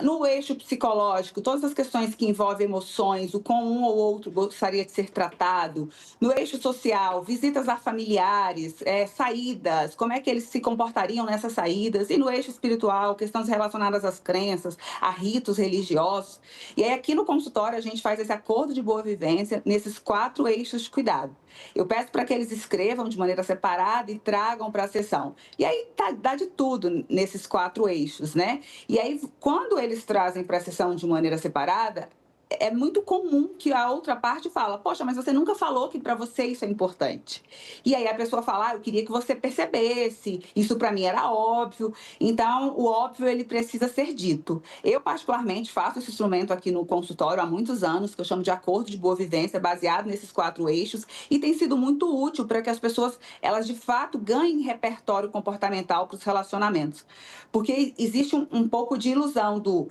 No eixo psicológico, todas as questões que envolvem emoções, o como um ou outro gostaria de ser tratado. No eixo social, visitas a familiares, saídas, como é que eles se comportariam nessas saídas. E no eixo espiritual, questões relacionadas às crenças, a ritos religiosos. E aí aqui no consultório a gente faz esse acordo de boa vivência nesses 4 eixos de cuidado. Eu peço para que eles escrevam de maneira separada e tragam para a sessão. E aí dá de tudo nesses 4 eixos, né? E aí, quando eles trazem para a sessão de maneira separada, é muito comum que a outra parte fala, poxa, mas você nunca falou que para você isso é importante. E aí a pessoa fala, eu queria que você percebesse, isso para mim era óbvio. Então, o óbvio, ele precisa ser dito. Eu, particularmente, faço esse instrumento aqui no consultório há muitos anos, que eu chamo de acordo de boa vivência, baseado nesses 4 eixos, e tem sido muito útil para que as pessoas, elas de fato ganhem repertório comportamental para os relacionamentos. Porque existe um pouco de ilusão do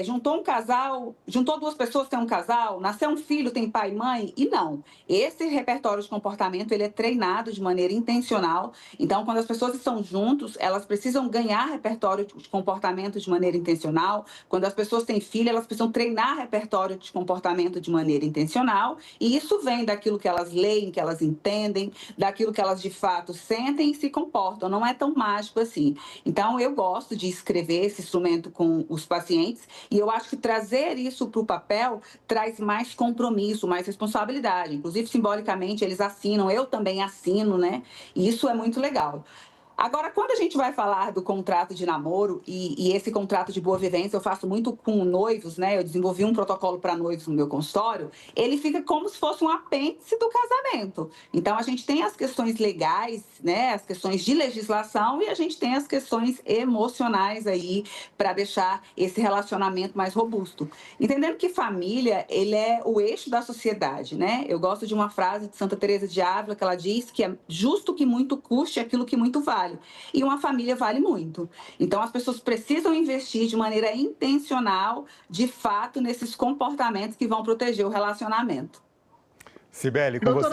juntou um casal, juntou 2 pessoas, tem um casal, nasceu um filho, tem pai e mãe, e não. Esse repertório de comportamento, ele é treinado de maneira intencional. Então, quando as pessoas estão juntos, elas precisam ganhar repertório de comportamento de maneira intencional. Quando as pessoas têm filho, elas precisam treinar repertório de comportamento de maneira intencional. E isso vem daquilo que elas leem, que elas entendem, daquilo que elas de fato sentem e se comportam. Não é tão mágico assim. Então, eu gosto de escrever esse instrumento com os pacientes. E eu acho que trazer isso para o papel traz mais compromisso, mais responsabilidade. Inclusive, simbolicamente, eles assinam, eu também assino, né? E isso é muito legal. Agora, quando a gente vai falar do contrato de namoro, e esse contrato de boa vivência eu faço muito com noivos, né? Eu desenvolvi um protocolo para noivos no meu consultório, ele fica como se fosse um apêndice do casamento. Então, a gente tem as questões legais, né? As questões de legislação, e a gente tem as questões emocionais aí, para deixar esse relacionamento mais robusto. Entendendo que família, ele é o eixo da sociedade, né? Eu gosto de uma frase de Santa Teresa de Ávila, que ela diz que é justo que muito custe aquilo que muito vale. E uma família vale muito. Então, as pessoas precisam investir de maneira intencional, de fato, nesses comportamentos que vão proteger o relacionamento. Cibele, com você.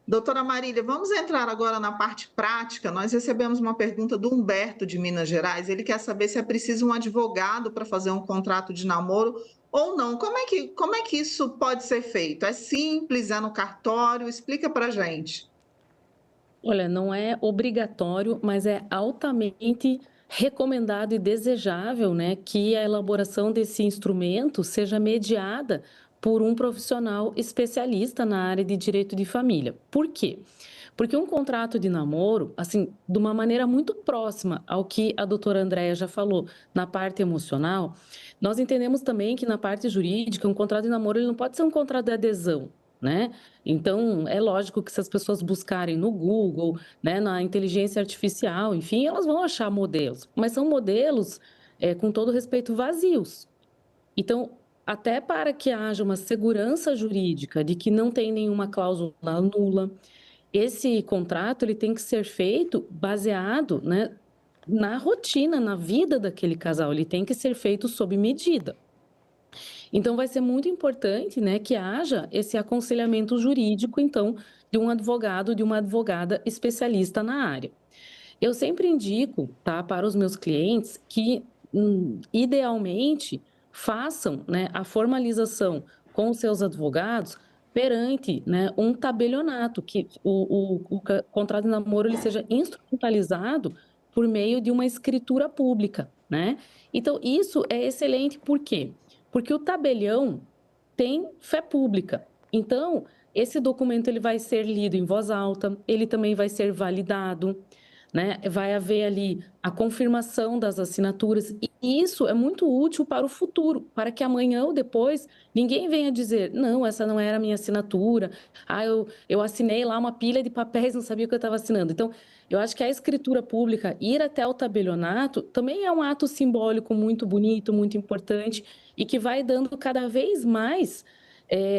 Doutora Marília, vamos entrar agora na parte prática. Nós recebemos uma pergunta do Humberto, de Minas Gerais. Ele quer saber se é preciso um advogado para fazer um contrato de namoro ou não. Como é que isso pode ser feito? É simples? É no cartório? Explica para a gente. Olha, não é obrigatório, mas é altamente recomendado e desejável, né, que a elaboração desse instrumento seja mediada por um profissional especialista na área de direito de família. Por quê? Porque um contrato de namoro, assim, de uma maneira muito próxima ao que a doutora Andréia já falou na parte emocional, nós entendemos também que na parte jurídica, um contrato de namoro ele não pode ser um contrato de adesão, né? Então, é lógico que se as pessoas buscarem no Google, né, na inteligência artificial, enfim, elas vão achar modelos, mas são modelos, com todo respeito, vazios. Então, até para que haja uma segurança jurídica de que não tem nenhuma cláusula nula, esse contrato ele tem que ser feito baseado, né, na rotina, na vida daquele casal, ele tem que ser feito sob medida. Então, vai ser muito importante, né, que haja esse aconselhamento jurídico, então, de um advogado, de uma advogada especialista na área. Eu sempre indico, tá, para os meus clientes que, idealmente, façam, né, a formalização com os seus advogados perante, né, um tabelionato, que o contrato de namoro ele seja instrumentalizado por meio de uma escritura pública, né? Então, isso é excelente, por quê? Porque o tabelião tem fé pública. Então, esse documento ele vai ser lido em voz alta, ele também vai ser validado, né? Vai haver ali a confirmação das assinaturas. E isso é muito útil para o futuro, para que amanhã ou depois ninguém venha dizer, não, essa não era a minha assinatura, eu assinei lá uma pilha de papéis, não sabia o que eu estava assinando. Então, eu acho que a escritura pública, ir até o tabelionato, também é um ato simbólico muito bonito, muito importante, e que vai dando cada vez mais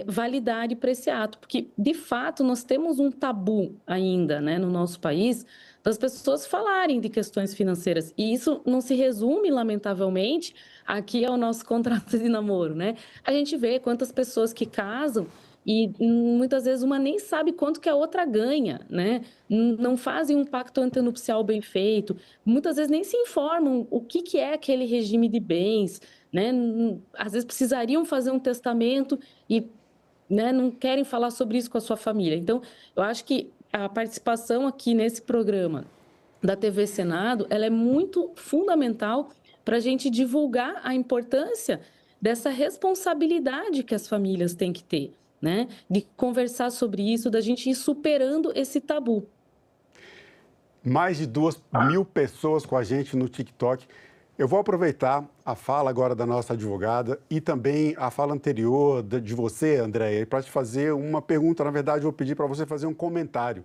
validade para esse ato. Porque, de fato, nós temos um tabu ainda, né, no nosso país, das pessoas falarem de questões financeiras. E isso não se resume, lamentavelmente, aqui ao nosso contrato de namoro, né? A gente vê quantas pessoas que casam e muitas vezes uma nem sabe quanto que a outra ganha, né? Não fazem um pacto antenupcial bem feito, muitas vezes nem se informam o que é aquele regime de bens, né? Às vezes precisariam fazer um testamento e, né, não querem falar sobre isso com a sua família. Então, eu acho que a participação aqui nesse programa da TV Senado, ela é muito fundamental para a gente divulgar a importância dessa responsabilidade que as famílias têm que ter, né? De conversar sobre isso, da gente ir superando esse tabu. Mais de 2.000 pessoas com a gente no TikTok. Eu vou aproveitar a fala agora da nossa advogada e também a fala anterior de você, Andréia, para te fazer uma pergunta. Na verdade, eu vou pedir para você fazer um comentário.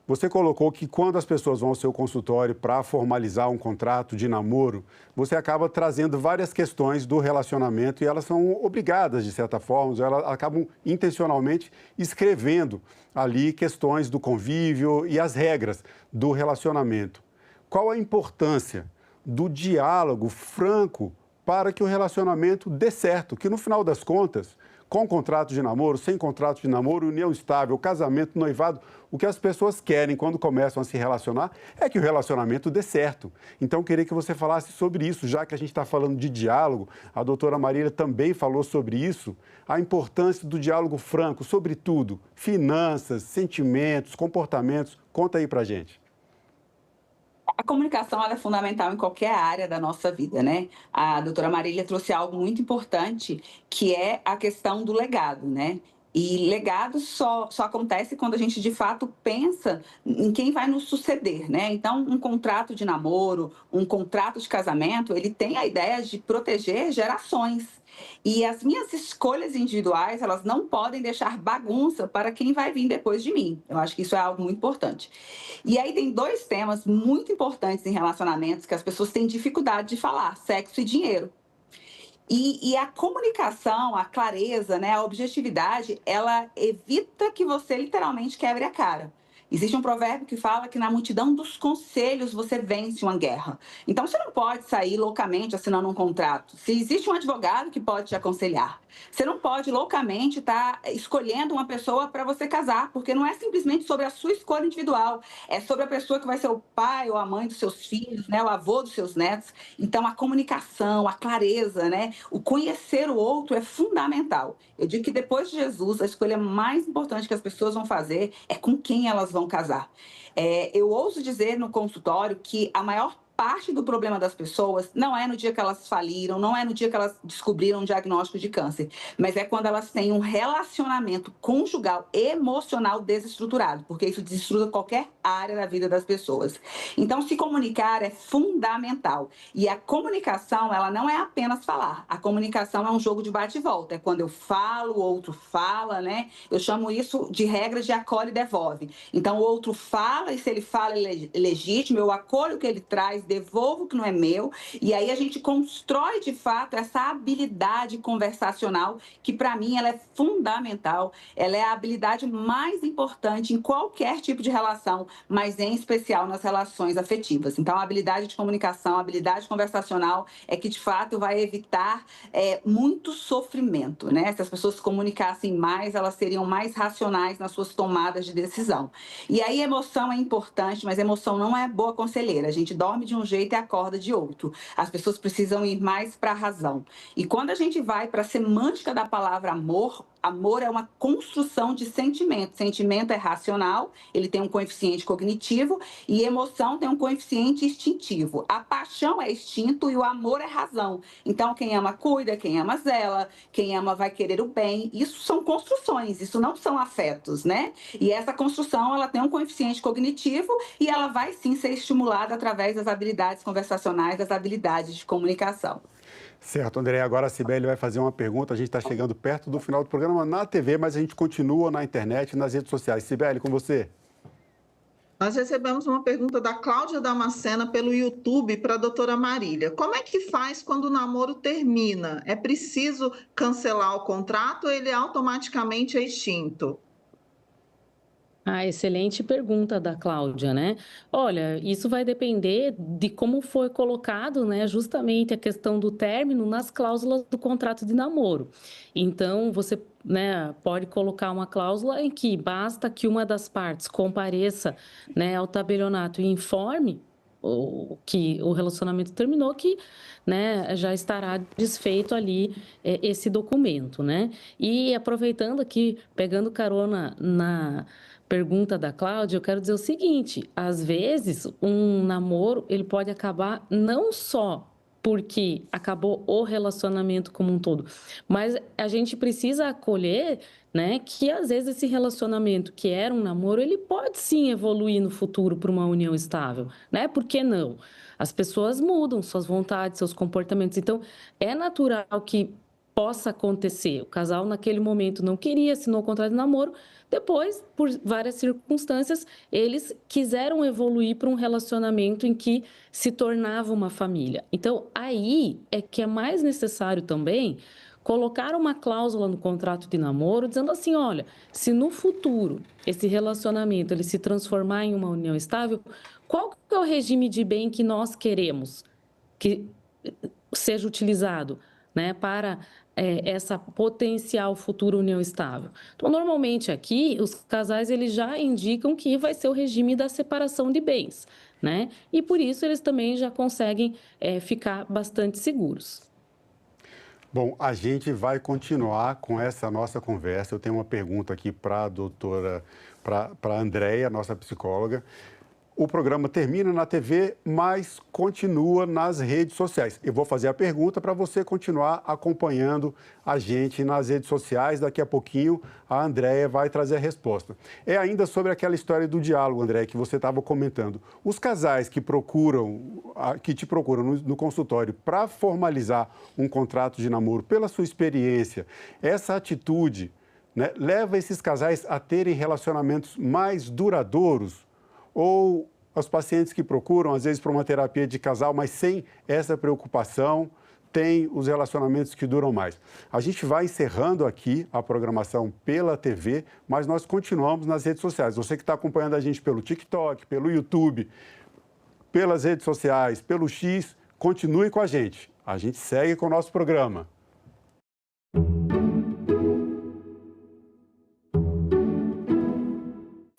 Você colocou que quando as pessoas vão ao seu consultório para formalizar um contrato de namoro, você acaba trazendo várias questões do relacionamento e elas são obrigadas, de certa forma, elas acabam intencionalmente escrevendo ali questões do convívio e as regras do relacionamento. Qual a importância do diálogo franco para que o relacionamento dê certo, que no final das contas, com contrato de namoro, sem contrato de namoro, união estável, casamento, noivado, o que as pessoas querem quando começam a se relacionar é que o relacionamento dê certo. Então, eu queria que você falasse sobre isso, já que a gente está falando de diálogo, a doutora Marília também falou sobre isso, a importância do diálogo franco, sobre tudo, finanças, sentimentos, comportamentos. Conta aí pra gente. A comunicação ela é fundamental em qualquer área da nossa vida, né? A doutora Marília trouxe algo muito importante, que é a questão do legado, né? E legado só acontece quando a gente, de fato, pensa em quem vai nos suceder, né? Então, um contrato de namoro, um contrato de casamento, ele tem a ideia de proteger gerações. E as minhas escolhas individuais, elas não podem deixar bagunça para quem vai vir depois de mim. Eu acho que isso é algo muito importante. E aí tem dois temas muito importantes em relacionamentos que as pessoas têm dificuldade de falar: sexo e dinheiro. E a comunicação, a clareza, né, a objetividade, ela evita que você literalmente quebre a cara. Existe um provérbio que fala que na multidão dos conselhos você vence uma guerra. Então, você não pode sair loucamente assinando um contrato. Se existe um advogado que pode te aconselhar, você não pode loucamente estar escolhendo uma pessoa para você casar, porque não é simplesmente sobre a sua escolha individual, é sobre a pessoa que vai ser o pai ou a mãe dos seus filhos, né, o avô dos seus netos. Então, a comunicação, a clareza, né, o conhecer o outro é fundamental. Eu digo que depois de Jesus, a escolha mais importante que as pessoas vão fazer é com quem elas vão casar. Eu ouso dizer no consultório que a maior parte do problema das pessoas não é no dia que elas faliram, não é no dia que elas descobriram um diagnóstico de câncer, mas é quando elas têm um relacionamento conjugal, emocional desestruturado, porque isso desestrutura qualquer área da vida das pessoas. Então, se comunicar é fundamental. E a comunicação, ela não é apenas falar. A comunicação é um jogo de bate e volta. É quando eu falo, o outro fala, né? Eu chamo isso de regra de acolhe e devolve. Então, o outro fala, e se ele fala é legítimo, eu acolho o que ele traz, devolvo o que não é meu, e aí a gente constrói de fato essa habilidade conversacional que para mim ela é fundamental, ela é a habilidade mais importante em qualquer tipo de relação, mas em especial nas relações afetivas. Então a habilidade de comunicação, a habilidade conversacional é que de fato vai evitar muito sofrimento, né? Se as pessoas se comunicassem mais, elas seriam mais racionais nas suas tomadas de decisão. E aí emoção é importante, mas emoção não é boa conselheira. A gente dorme de um jeito e acorda de outro. As pessoas precisam ir mais para a razão. E quando a gente vai para a semântica da palavra amor, amor é uma construção de sentimento. Sentimento é racional, ele tem um coeficiente cognitivo, e emoção tem um coeficiente instintivo. A paixão é instinto e o amor é razão. Então, quem ama cuida, quem ama zela, quem ama vai querer o bem. Isso são construções, isso não são afetos, né? E essa construção, ela tem um coeficiente cognitivo e ela vai sim ser estimulada através das habilidades conversacionais, das habilidades de comunicação. Certo, André. Agora a Cibele vai fazer uma pergunta. A gente está chegando perto do final do programa na TV, mas a gente continua na internet e nas redes sociais. Cibele, com você. Nós recebemos uma pergunta da Cláudia Damascena pelo YouTube para a doutora Marília. Como é que faz quando o namoro termina? É preciso cancelar o contrato ou ele automaticamente é extinto? Excelente pergunta da Cláudia, né? Olha, isso vai depender de como foi colocado, né, justamente a questão do término nas cláusulas do contrato de namoro. Então, você, né, pode colocar uma cláusula em que basta que uma das partes compareça, né, ao tabelionato e informe que o relacionamento terminou, que, né, já estará desfeito ali esse documento, né? E aproveitando aqui, pegando carona na pergunta da Cláudia, eu quero dizer o seguinte: às vezes um namoro ele pode acabar não só porque acabou o relacionamento como um todo, mas a gente precisa acolher, né, que às vezes esse relacionamento que era um namoro, ele pode sim evoluir no futuro para uma união estável, né? Por que não? As pessoas mudam suas vontades, seus comportamentos, então é natural que possa acontecer. O casal naquele momento não queria, assinou o contrato de namoro, depois, por várias circunstâncias, eles quiseram evoluir para um relacionamento em que se tornava uma família. Então, aí é que é mais necessário também colocar uma cláusula no contrato de namoro dizendo assim, olha, se no futuro esse relacionamento ele se transformar em uma união estável, qual que é o regime de bem que nós queremos que seja utilizado, né, para essa potencial futura união estável? Então, normalmente aqui, os casais eles já indicam que vai ser o regime da separação de bens, né? E por isso eles também já conseguem ficar bastante seguros. Bom, a gente vai continuar com essa nossa conversa. Eu tenho uma pergunta aqui para a doutora, para a Andréia, nossa psicóloga. O programa termina na TV, mas continua nas redes sociais. Eu vou fazer a pergunta para você continuar acompanhando a gente nas redes sociais. Daqui a pouquinho, a Andréia vai trazer a resposta. É ainda sobre aquela história do diálogo, Andréia, que você estava comentando. Os casais que te procuram no consultório para formalizar um contrato de namoro, pela sua experiência, essa atitude, né, leva esses casais a terem relacionamentos mais duradouros? Ou os pacientes que procuram, às vezes, para uma terapia de casal, mas sem essa preocupação, têm os relacionamentos que duram mais. A gente vai encerrando aqui a programação pela TV, mas nós continuamos nas redes sociais. Você que está acompanhando a gente pelo TikTok, pelo YouTube, pelas redes sociais, pelo X, continue com a gente. A gente segue com o nosso programa.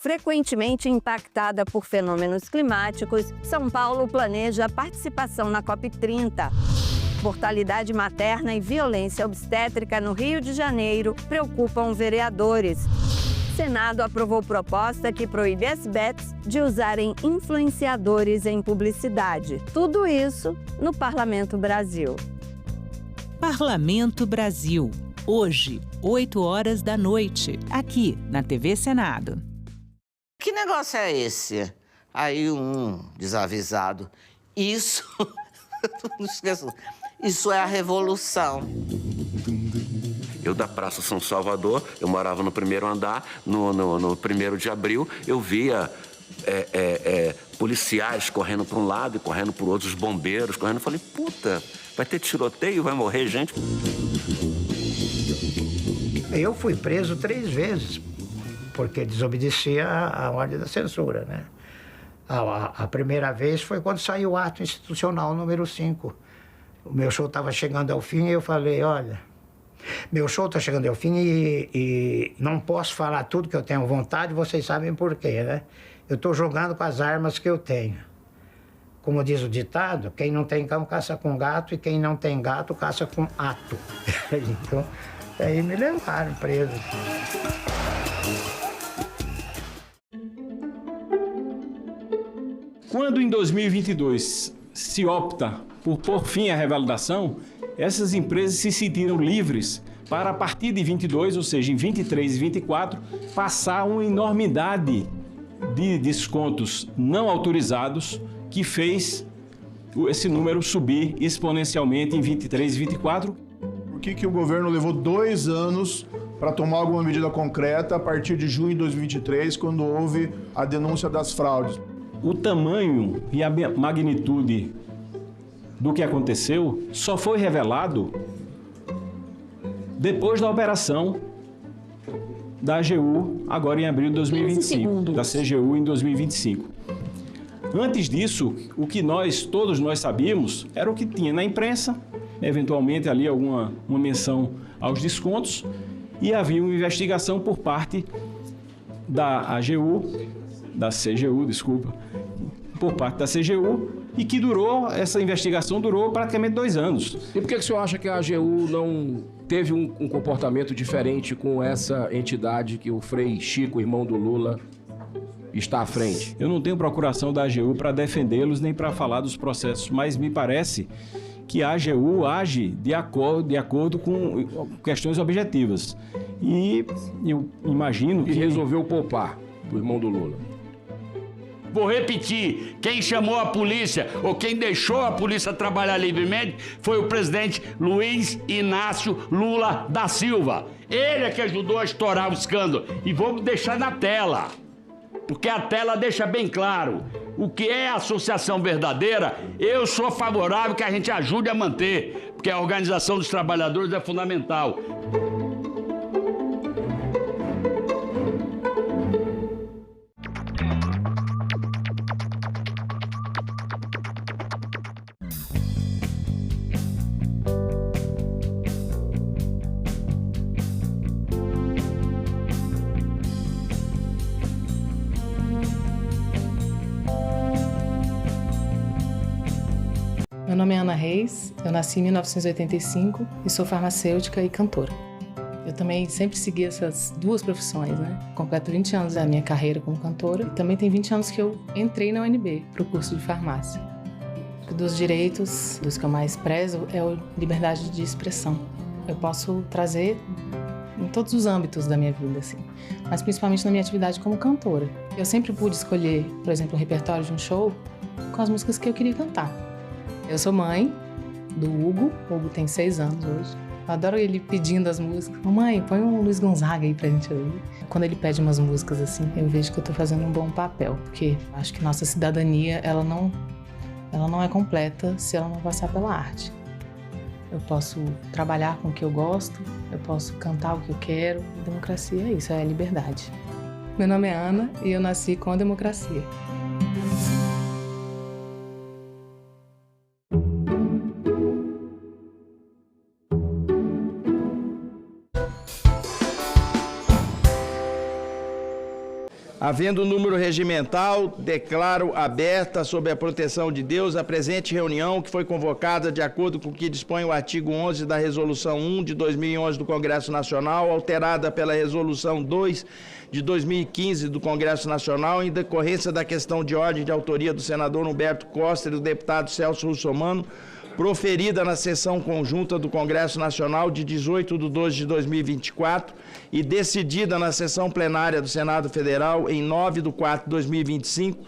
Frequentemente impactada por fenômenos climáticos, São Paulo planeja a participação na COP30. Mortalidade materna e violência obstétrica no Rio de Janeiro preocupam vereadores. Senado aprovou proposta que proíbe as bets de usarem influenciadores em publicidade. Tudo isso no Parlamento Brasil. Parlamento Brasil. Hoje, 8h, aqui na TV Senado. Que negócio é esse? Aí um desavisado. Isso, não esqueço, isso é a revolução. Eu da Praça São Salvador, eu morava no primeiro andar, no 1º de abril, eu via policiais correndo para um lado e correndo para o outro, os bombeiros correndo. Eu falei, puta, vai ter tiroteio, vai morrer gente. Eu fui preso 3 vezes. Porque desobedecia a ordem da censura, né? A primeira vez foi quando saiu o ato institucional número 5. O meu show estava chegando ao fim e eu falei, olha, meu show está chegando ao fim e não posso falar tudo que eu tenho vontade, vocês sabem por quê, né? Eu estou jogando com as armas que eu tenho. Como diz o ditado, quem não tem cão caça com gato e quem não tem gato caça com ato. Então, aí me levaram preso. Quando em 2022 se opta por pôr fim à revalidação, essas empresas se sentiram livres para, a partir de 22, ou seja, em 23 e 24, passar uma enormidade de descontos não autorizados que fez esse número subir exponencialmente em 23 e 24. Por que o governo levou 2 anos para tomar alguma medida concreta a partir de junho de 2023, quando houve a denúncia das fraudes? O tamanho e a magnitude do que aconteceu só foi revelado depois da operação. da AGU agora em abril de 2025, da CGU em 2025. Antes disso, o que todos nós sabíamos era o que tinha na imprensa, eventualmente ali uma menção aos descontos, e havia uma investigação por parte da CGU, por parte da CGU, e que essa investigação durou praticamente 2 anos. E por que o senhor acha que a AGU não teve um comportamento diferente com essa entidade que o Frei Chico, irmão do Lula, está à frente? Eu não tenho procuração da AGU para defendê-los nem para falar dos processos, mas me parece que a AGU age de acordo com questões objetivas. E eu imagino que... E resolveu poupar o irmão do Lula. Vou repetir, quem chamou a polícia ou quem deixou a polícia trabalhar livremente foi o presidente Luiz Inácio Lula da Silva. Ele é que ajudou a estourar o escândalo. E vamos deixar na tela, porque a tela deixa bem claro o que é a associação verdadeira. Eu sou favorável que a gente ajude a manter, porque a organização dos trabalhadores é fundamental. Meu nome é Ana Reis, eu nasci em 1985 e sou farmacêutica e cantora. Eu também sempre segui essas duas profissões, né? Completo 20 anos da minha carreira como cantora e também tem 20 anos que eu entrei na UNB para o curso de farmácia. Dos direitos, dos que eu mais prezo, é a liberdade de expressão. Eu posso trazer em todos os âmbitos da minha vida, assim, mas principalmente na minha atividade como cantora. Eu sempre pude escolher, por exemplo, o repertório de um show com as músicas que eu queria cantar. Eu sou mãe do Hugo. O Hugo tem 6 anos hoje. Eu adoro ele pedindo as músicas. Mãe, põe um Luiz Gonzaga aí pra gente ouvir. Quando ele pede umas músicas assim, eu vejo que eu tô fazendo um bom papel. Porque acho que nossa cidadania, ela não é completa se ela não passar pela arte. Eu posso trabalhar com o que eu gosto, eu posso cantar o que eu quero. Democracia é isso, é liberdade. Meu nome é Ana e eu nasci com a democracia. Havendo número regimental, declaro aberta, sob a proteção de Deus, a presente reunião que foi convocada de acordo com o que dispõe o artigo 11 da Resolução 1 de 2011 do Congresso Nacional, alterada pela Resolução 2 de 2015 do Congresso Nacional, em decorrência da questão de ordem de autoria do senador Humberto Costa e do deputado Celso Russomano, proferida na sessão conjunta do Congresso Nacional de 18/12 de 2024 e decidida na sessão plenária do Senado Federal em 9/4 de 2025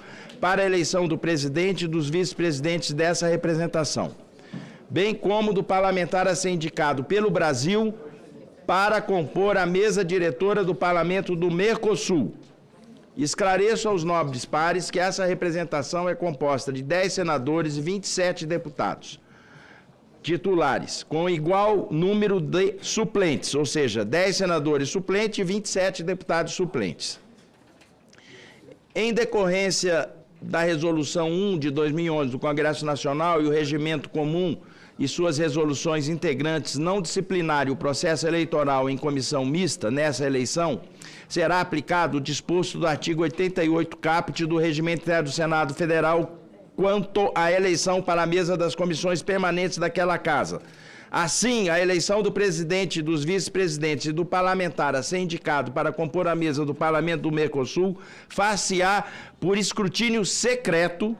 para a eleição do presidente e dos vice-presidentes dessa representação, bem como do parlamentar a ser indicado pelo Brasil para compor a mesa diretora do Parlamento do Mercosul. Esclareço aos nobres pares que essa representação é composta de 10 senadores e 27 deputados titulares, com igual número de suplentes, ou seja, 10 senadores suplentes e 27 deputados suplentes. Em decorrência da Resolução 1 de 2011 do Congresso Nacional e o Regimento Comum e suas resoluções integrantes não disciplinarem o processo eleitoral em comissão mista nessa eleição, será aplicado o disposto do artigo 88 caput do Regimento Interno do Senado Federal quanto à eleição para a mesa das comissões permanentes daquela casa. Assim, a eleição do presidente, dos vice-presidentes e do parlamentar a ser indicado para compor a mesa do Parlamento do Mercosul far-se-á por escrutínio secreto,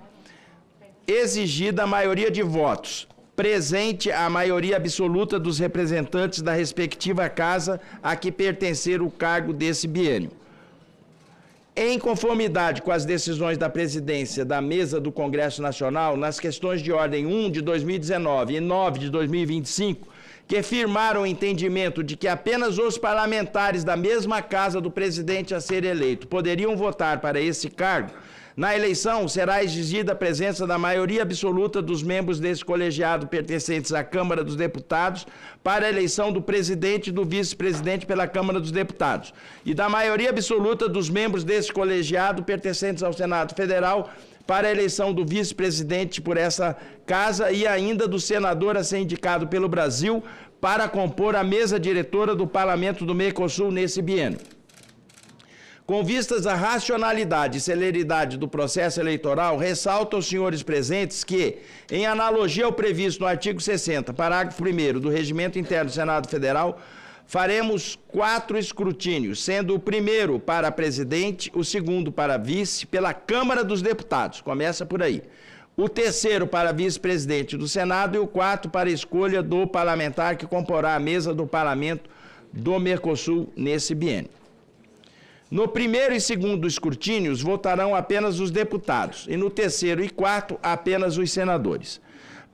exigida a maioria de votos, presente a maioria absoluta dos representantes da respectiva casa a que pertencer o cargo desse biênio. Em conformidade com as decisões da presidência da mesa do Congresso Nacional, nas questões de ordem 1 de 2019 e 9 de 2025, que firmaram o entendimento de que apenas os parlamentares da mesma casa do presidente a ser eleito poderiam votar para esse cargo, Na eleição, será exigida a presença da maioria absoluta dos membros desse colegiado pertencentes à Câmara dos Deputados para a eleição do presidente e do vice-presidente pela Câmara dos Deputados, e da maioria absoluta dos membros desse colegiado pertencentes ao Senado Federal para a eleição do vice-presidente por essa casa e ainda do senador a ser indicado pelo Brasil para compor a mesa diretora do Parlamento do Mercosul nesse biênio. Com vistas à racionalidade e celeridade do processo eleitoral, ressalto aos senhores presentes que, em analogia ao previsto no artigo 60, parágrafo 1º do Regimento Interno do Senado Federal, faremos 4 escrutínios, sendo o primeiro para presidente, o segundo para vice, pela Câmara dos Deputados, começa por aí, o terceiro para vice-presidente do Senado e o quarto para a escolha do parlamentar que comporá a mesa do Parlamento do Mercosul nesse biênio. No primeiro e segundo escrutínios, votarão apenas os deputados, e no terceiro e quarto, apenas os senadores.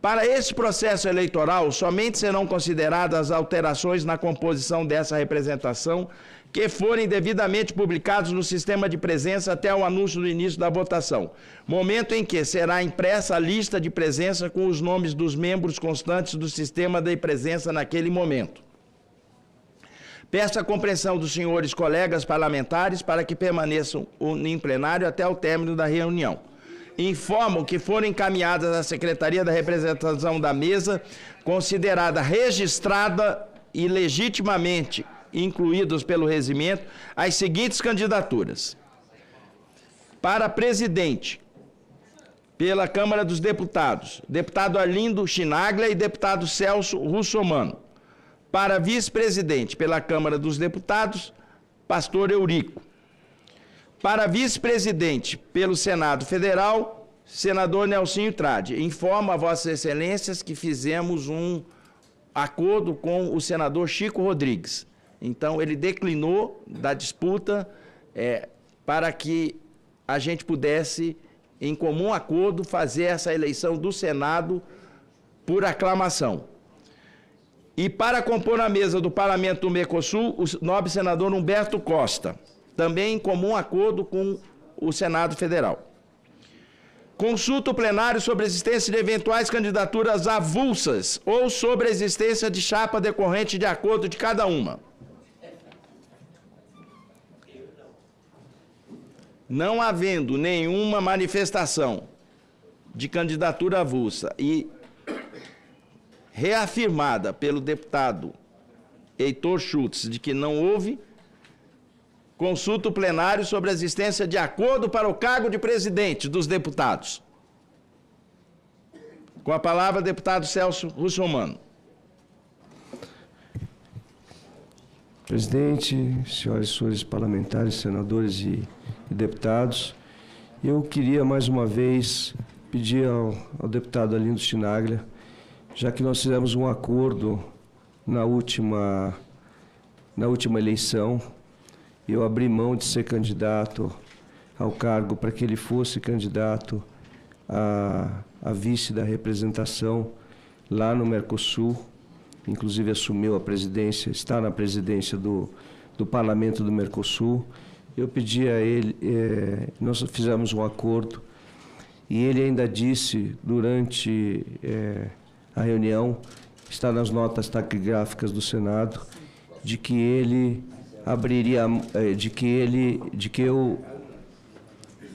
Para esse processo eleitoral, somente serão consideradas as alterações na composição dessa representação que forem devidamente publicados no sistema de presença até o anúncio do início da votação, momento em que será impressa a lista de presença com os nomes dos membros constantes do sistema de presença naquele momento. Peço a compreensão dos senhores colegas parlamentares para que permaneçam em plenário até o término da reunião. Informam que foram encaminhadas à Secretaria da Representação da Mesa, considerada registrada e legitimamente incluídos pelo regimento, as seguintes candidaturas. Para presidente, pela Câmara dos Deputados, deputado Arlindo Chinaglia e deputado Celso Russomano. Para vice-presidente pela Câmara dos Deputados, pastor Eurico. Para vice-presidente pelo Senado Federal, senador Nelsinho Trade. Informo a vossas excelências que fizemos um acordo com o senador Chico Rodrigues. Então, ele declinou da disputa para que a gente pudesse, em comum acordo, fazer essa eleição do Senado por aclamação. E para compor a mesa do Parlamento do Mercosul, o nobre senador Humberto Costa, também em comum acordo com o Senado Federal. Consulta o plenário sobre a existência de eventuais candidaturas avulsas ou sobre a existência de chapa decorrente de acordo de cada uma. Não havendo nenhuma manifestação de candidatura avulsa e reafirmada pelo deputado Heitor Schultz de que não houve, consulta o plenário sobre a existência de acordo para o cargo de presidente dos deputados. Com a palavra, deputado Celso Russomano. Presidente, senhoras e senhores parlamentares, senadores e deputados, eu queria mais uma vez pedir ao deputado Arlindo Chinaglia, já que nós fizemos um acordo na última eleição, eu abri mão de ser candidato ao cargo para que ele fosse candidato a vice da representação lá no Mercosul, inclusive assumiu a presidência, está na presidência do Parlamento do Mercosul. Eu pedi a ele, nós fizemos um acordo, e ele ainda disse durante a reunião, está nas notas taquigráficas do Senado, de que ele abriria, de que eu,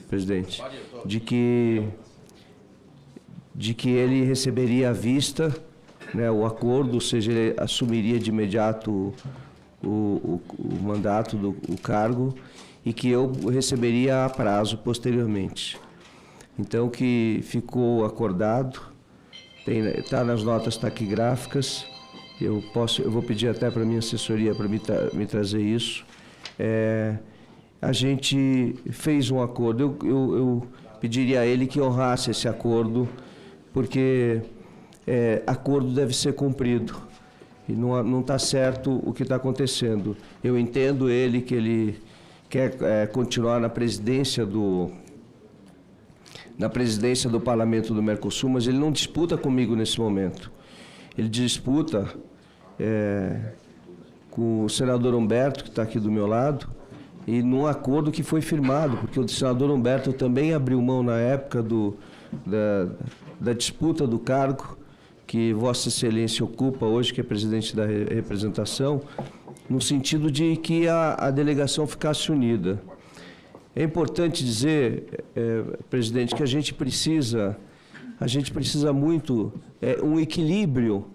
presidente, de que ele receberia à vista, né, o acordo, ou seja, ele assumiria de imediato o mandato do cargo e que eu receberia a prazo posteriormente. Então, que ficou acordado, está nas notas taquigráficas, eu vou pedir até para a minha assessoria para me trazer isso. A gente fez um acordo, eu pediria a ele que honrasse esse acordo, porque acordo deve ser cumprido. E não está certo o que está acontecendo. Eu entendo ele que ele quer continuar na presidência do Parlamento do Mercosul, mas ele não disputa comigo nesse momento. Ele disputa com o senador Humberto, que está aqui do meu lado, e num acordo que foi firmado, porque o senador Humberto também abriu mão na época da disputa do cargo que Vossa Excelência ocupa hoje, que é presidente da representação, no sentido de que a delegação ficasse unida. É importante dizer, presidente, que a gente precisa muito um equilíbrio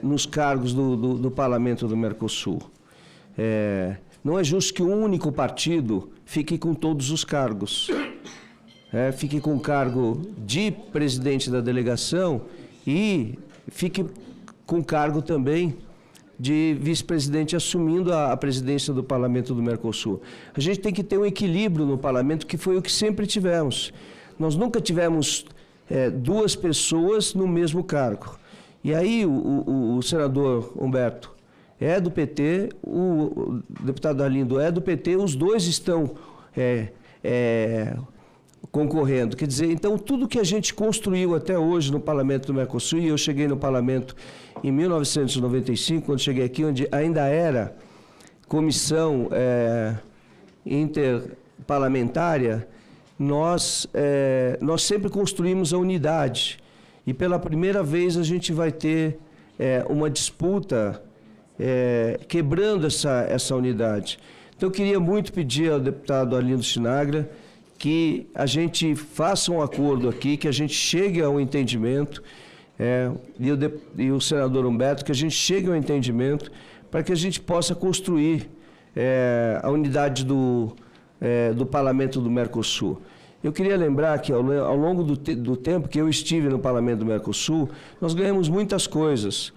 nos cargos do Parlamento do Mercosul. Não é justo que um único partido fique com todos os cargos. Fique com o cargo de presidente da delegação e fique com o cargo também de vice-presidente assumindo a presidência do Parlamento do Mercosul. A gente tem que ter um equilíbrio no Parlamento, que foi o que sempre tivemos. Nós nunca tivemos duas pessoas no mesmo cargo. E aí o senador Humberto é do PT, o deputado Arlindo é do PT, os dois estão concorrendo. Quer dizer, então, tudo que a gente construiu até hoje no Parlamento do Mercosul, e eu cheguei no Parlamento em 1995, quando cheguei aqui, onde ainda era comissão interparlamentária, nós sempre construímos a unidade. E pela primeira vez a gente vai ter uma disputa quebrando essa unidade. Então, eu queria muito pedir ao deputado Arlindo Chinaglia que a gente faça um acordo aqui, que a gente chegue a um entendimento, e o senador Humberto, que a gente chegue a um entendimento para que a gente possa construir a unidade do Parlamento do Mercosul. Eu queria lembrar que ao longo do tempo que eu estive no Parlamento do Mercosul, nós ganhamos muitas coisas.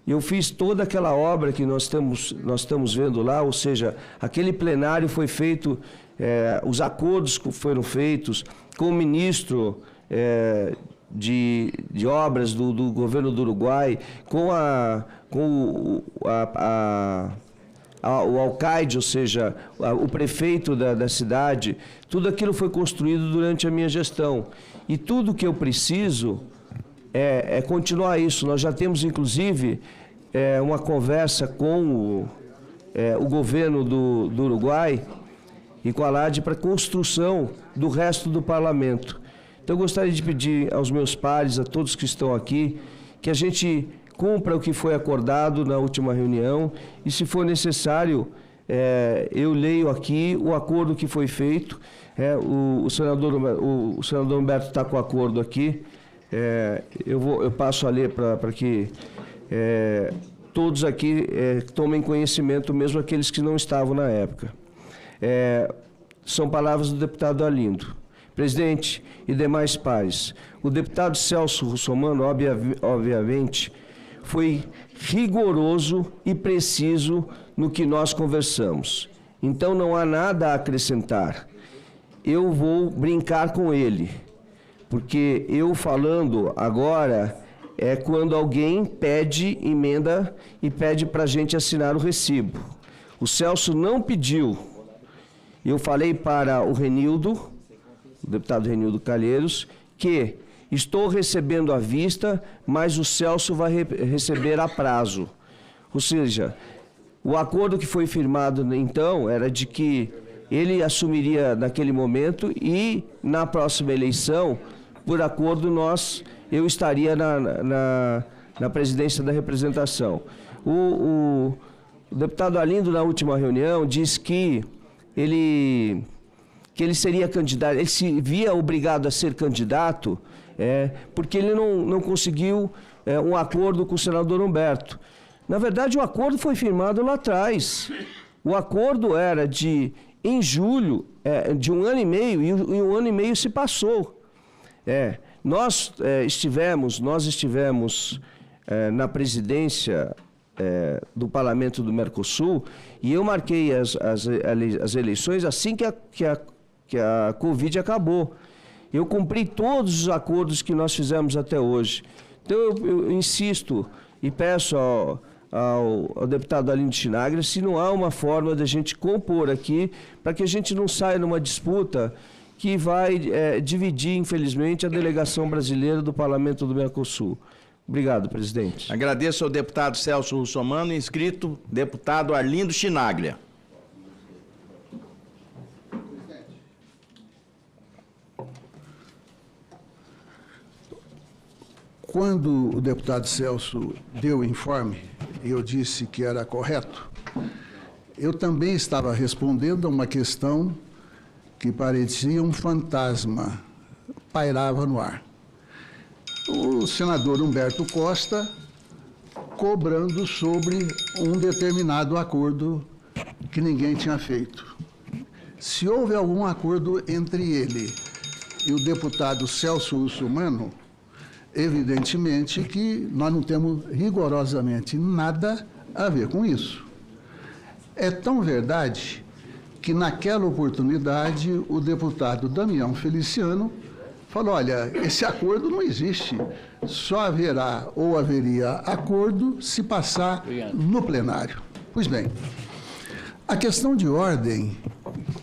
Eu fiz toda aquela obra que nós estamos vendo lá, ou seja, aquele plenário foi feito, os acordos foram feitos com o ministro de obras do governo do Uruguai, com o alcaide, ou seja, o prefeito da cidade. Tudo aquilo foi construído durante a minha gestão. E tudo que eu preciso é continuar isso. Nós já temos, inclusive, uma conversa com o governo do Uruguai e com a LAD para a construção do resto do parlamento. Então, eu gostaria de pedir aos meus pares, a todos que estão aqui, que a gente cumpra o que foi acordado na última reunião e, se for necessário, eu leio aqui o acordo que foi feito. O senador Humberto está com o acordo aqui. Eu passo a ler para que todos aqui tomem conhecimento, mesmo aqueles que não estavam na época. São palavras do deputado Arlindo. Presidente e demais pares, o deputado Celso Russomano, obviamente, foi rigoroso e preciso no que nós conversamos. Então, não há nada a acrescentar. Eu vou brincar com ele, porque eu falando agora é quando alguém pede emenda e pede para a gente assinar o recibo. O Celso não pediu. Eu falei para o Renildo, o deputado Renildo Calheiros, que estou recebendo à vista, mas o Celso vai receber a prazo. Ou seja, o acordo que foi firmado, então, era de que ele assumiria naquele momento e, na próxima eleição, por acordo, eu estaria na presidência da representação. O deputado Arlindo, na última reunião, disse que ele seria candidato, ele se via obrigado a ser candidato, porque ele não conseguiu um acordo com o senador Humberto. Na verdade, o acordo foi firmado lá atrás. O acordo era em julho, de 1 ano e meio, e 1 ano e meio se passou. Nós estivemos na presidência do Parlamento do Mercosul e eu marquei as eleições assim que a Covid acabou. Eu cumpri todos os acordos que nós fizemos até hoje. Então, eu insisto e peço ao deputado Arlindo Chinaglia se não há uma forma de a gente compor aqui para que a gente não saia numa disputa que vai dividir, infelizmente, a delegação brasileira do Parlamento do Mercosul. Obrigado, presidente. Agradeço ao deputado Celso Russomano, inscrito deputado Arlindo Chinaglia. Quando o deputado Celso deu o informe, eu disse que era correto, eu também estava respondendo a uma questão que parecia um fantasma, pairava no ar. O senador Humberto Costa cobrando sobre um determinado acordo que ninguém tinha feito. Se houve algum acordo entre ele e o deputado Celso Russumano, evidentemente que nós não temos rigorosamente nada a ver com isso. É tão verdade que naquela oportunidade o deputado Damião Feliciano falou, olha, esse acordo não existe, só haverá ou haveria acordo se passar no plenário. Pois bem, a questão de ordem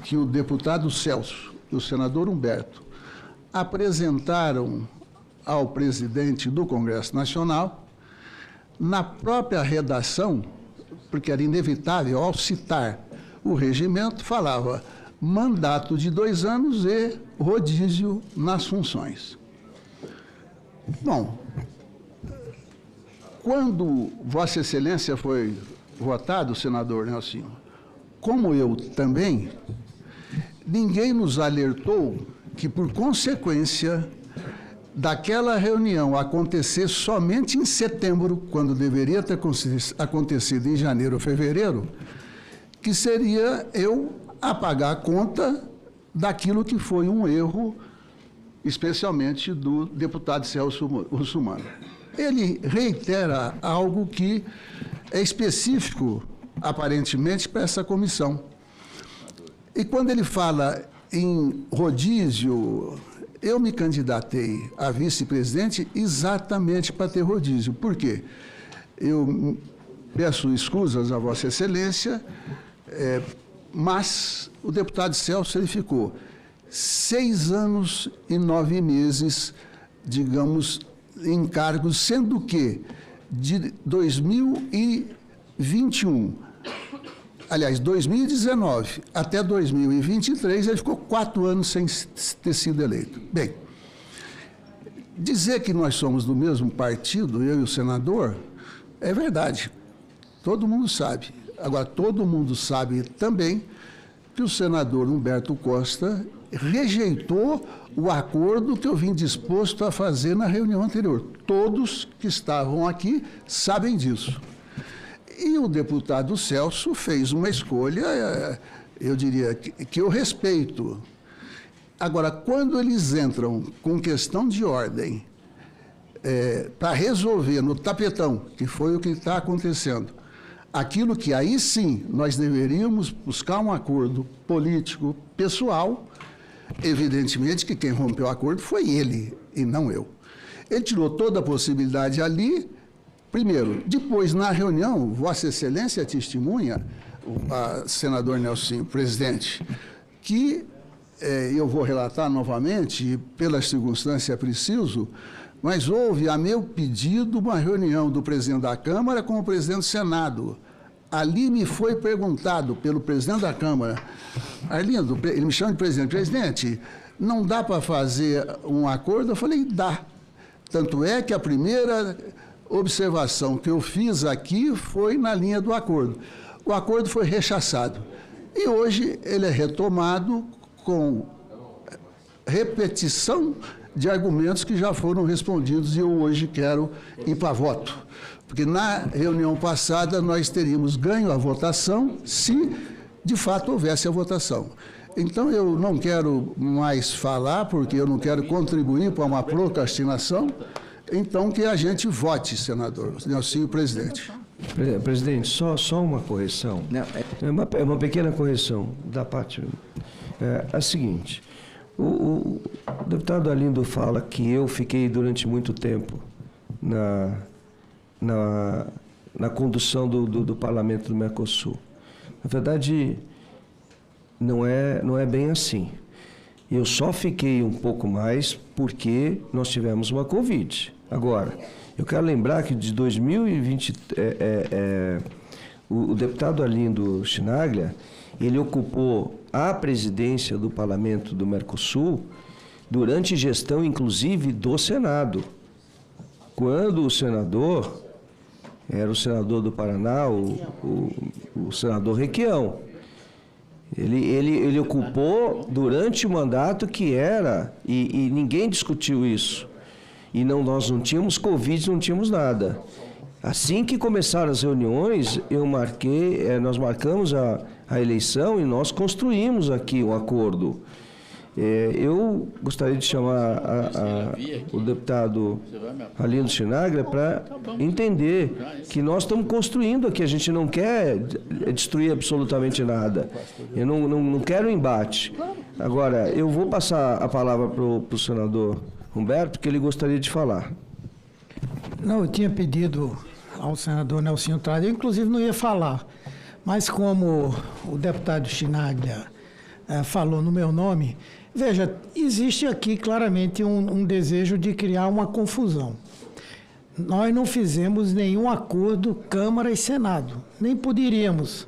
que o deputado Celso e o senador Humberto apresentaram ao presidente do Congresso Nacional, na própria redação, porque era inevitável, ao citar o regimento, falava mandato de 2 anos e rodízio nas funções. Bom, quando Vossa Excelência foi votado, senador Nelsinho, como eu também, ninguém nos alertou que, por consequência daquela reunião acontecer somente em setembro, quando deveria ter acontecido em janeiro ou fevereiro, que seria eu a pagar a conta daquilo que foi um erro, especialmente do deputado Celso Russumano. Ele reitera algo que é específico, aparentemente, para essa comissão. E quando ele fala em rodízio, eu me candidatei a vice-presidente exatamente para ter rodízio. Por quê? Eu peço escusas a Vossa Excelência, mas o deputado Celso ele ficou 6 anos e 9 meses, digamos, em cargos, sendo que de 2021, aliás, 2019 até 2023, ele ficou 4 anos sem ter sido eleito. Bem, dizer que nós somos do mesmo partido, eu e o senador, é verdade. Todo mundo sabe. Agora, todo mundo sabe também que o senador Humberto Costa rejeitou o acordo que eu vim disposto a fazer na reunião anterior. Todos que estavam aqui sabem disso. E o deputado Celso fez uma escolha, eu diria, que eu respeito. Agora, quando eles entram com questão de ordem para resolver no tapetão, que foi o que está acontecendo, aquilo que aí sim nós deveríamos buscar um acordo político, pessoal, evidentemente que quem rompeu o acordo foi ele e não eu. Ele tirou toda a possibilidade ali. Primeiro, depois, na reunião, Vossa Excelência testemunha, senador Nelsinho, presidente, que eu vou relatar novamente, e pela circunstância é preciso, mas houve, a meu pedido, uma reunião do presidente da Câmara com o presidente do Senado. Ali me foi perguntado pelo presidente da Câmara, Arlindo, ele me chama de presidente, presidente, não dá para fazer um acordo? Eu falei, dá. Tanto é que a primeira observação que eu fiz aqui foi na linha do acordo. O acordo foi rechaçado. E hoje ele é retomado com repetição de argumentos que já foram respondidos e eu hoje quero ir para voto. Porque na reunião passada nós teríamos ganho a votação se de fato houvesse a votação. Então eu não quero mais falar, porque eu não quero contribuir para uma procrastinação. Então, que a gente vote, senador Nelsinho, presidente. Presidente, só uma correção. É uma pequena correção da parte. É a seguinte, o deputado Arlindo fala que eu fiquei durante muito tempo na condução do parlamento do Mercosul. Na verdade, não é bem assim. Eu só fiquei um pouco mais porque nós tivemos uma Covid. Agora, eu quero lembrar que de 2020, o deputado Arlindo Chinaglia, ele ocupou a presidência do Parlamento do Mercosul durante gestão, inclusive, do Senado. quando o senador, era o senador do Paraná, o senador Requião. Ele ocupou durante o mandato que era, e ninguém discutiu isso. E nós não tínhamos Covid, não tínhamos nada. Assim que começaram as reuniões, nós marcamos a eleição e nós construímos aqui um acordo. Eu gostaria de chamar o deputado Arlindo Chinaglia para entender que nós estamos construindo aqui, a gente não quer destruir absolutamente nada. Eu não quero embate. Agora, eu vou passar a palavra para o senador Humberto, que ele gostaria de falar. Não, eu tinha pedido ao senador Nelsinho Trade, eu inclusive não ia falar, mas como o deputado Chinaglia falou no meu nome, veja, existe aqui claramente um desejo de criar uma confusão. Nós não fizemos nenhum acordo Câmara e Senado, nem poderíamos,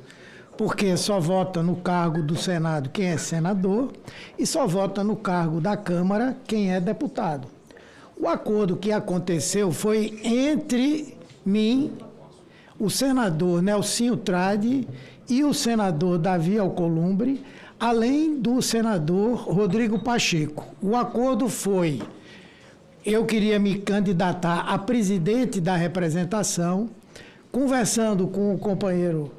porque só vota no cargo do Senado quem é senador e só vota no cargo da Câmara quem é deputado. O acordo que aconteceu foi entre mim, o senador Nelsinho Trade e o senador Davi Alcolumbre, além do senador Rodrigo Pacheco. O acordo foi: eu queria me candidatar a presidente da representação, conversando com o companheiro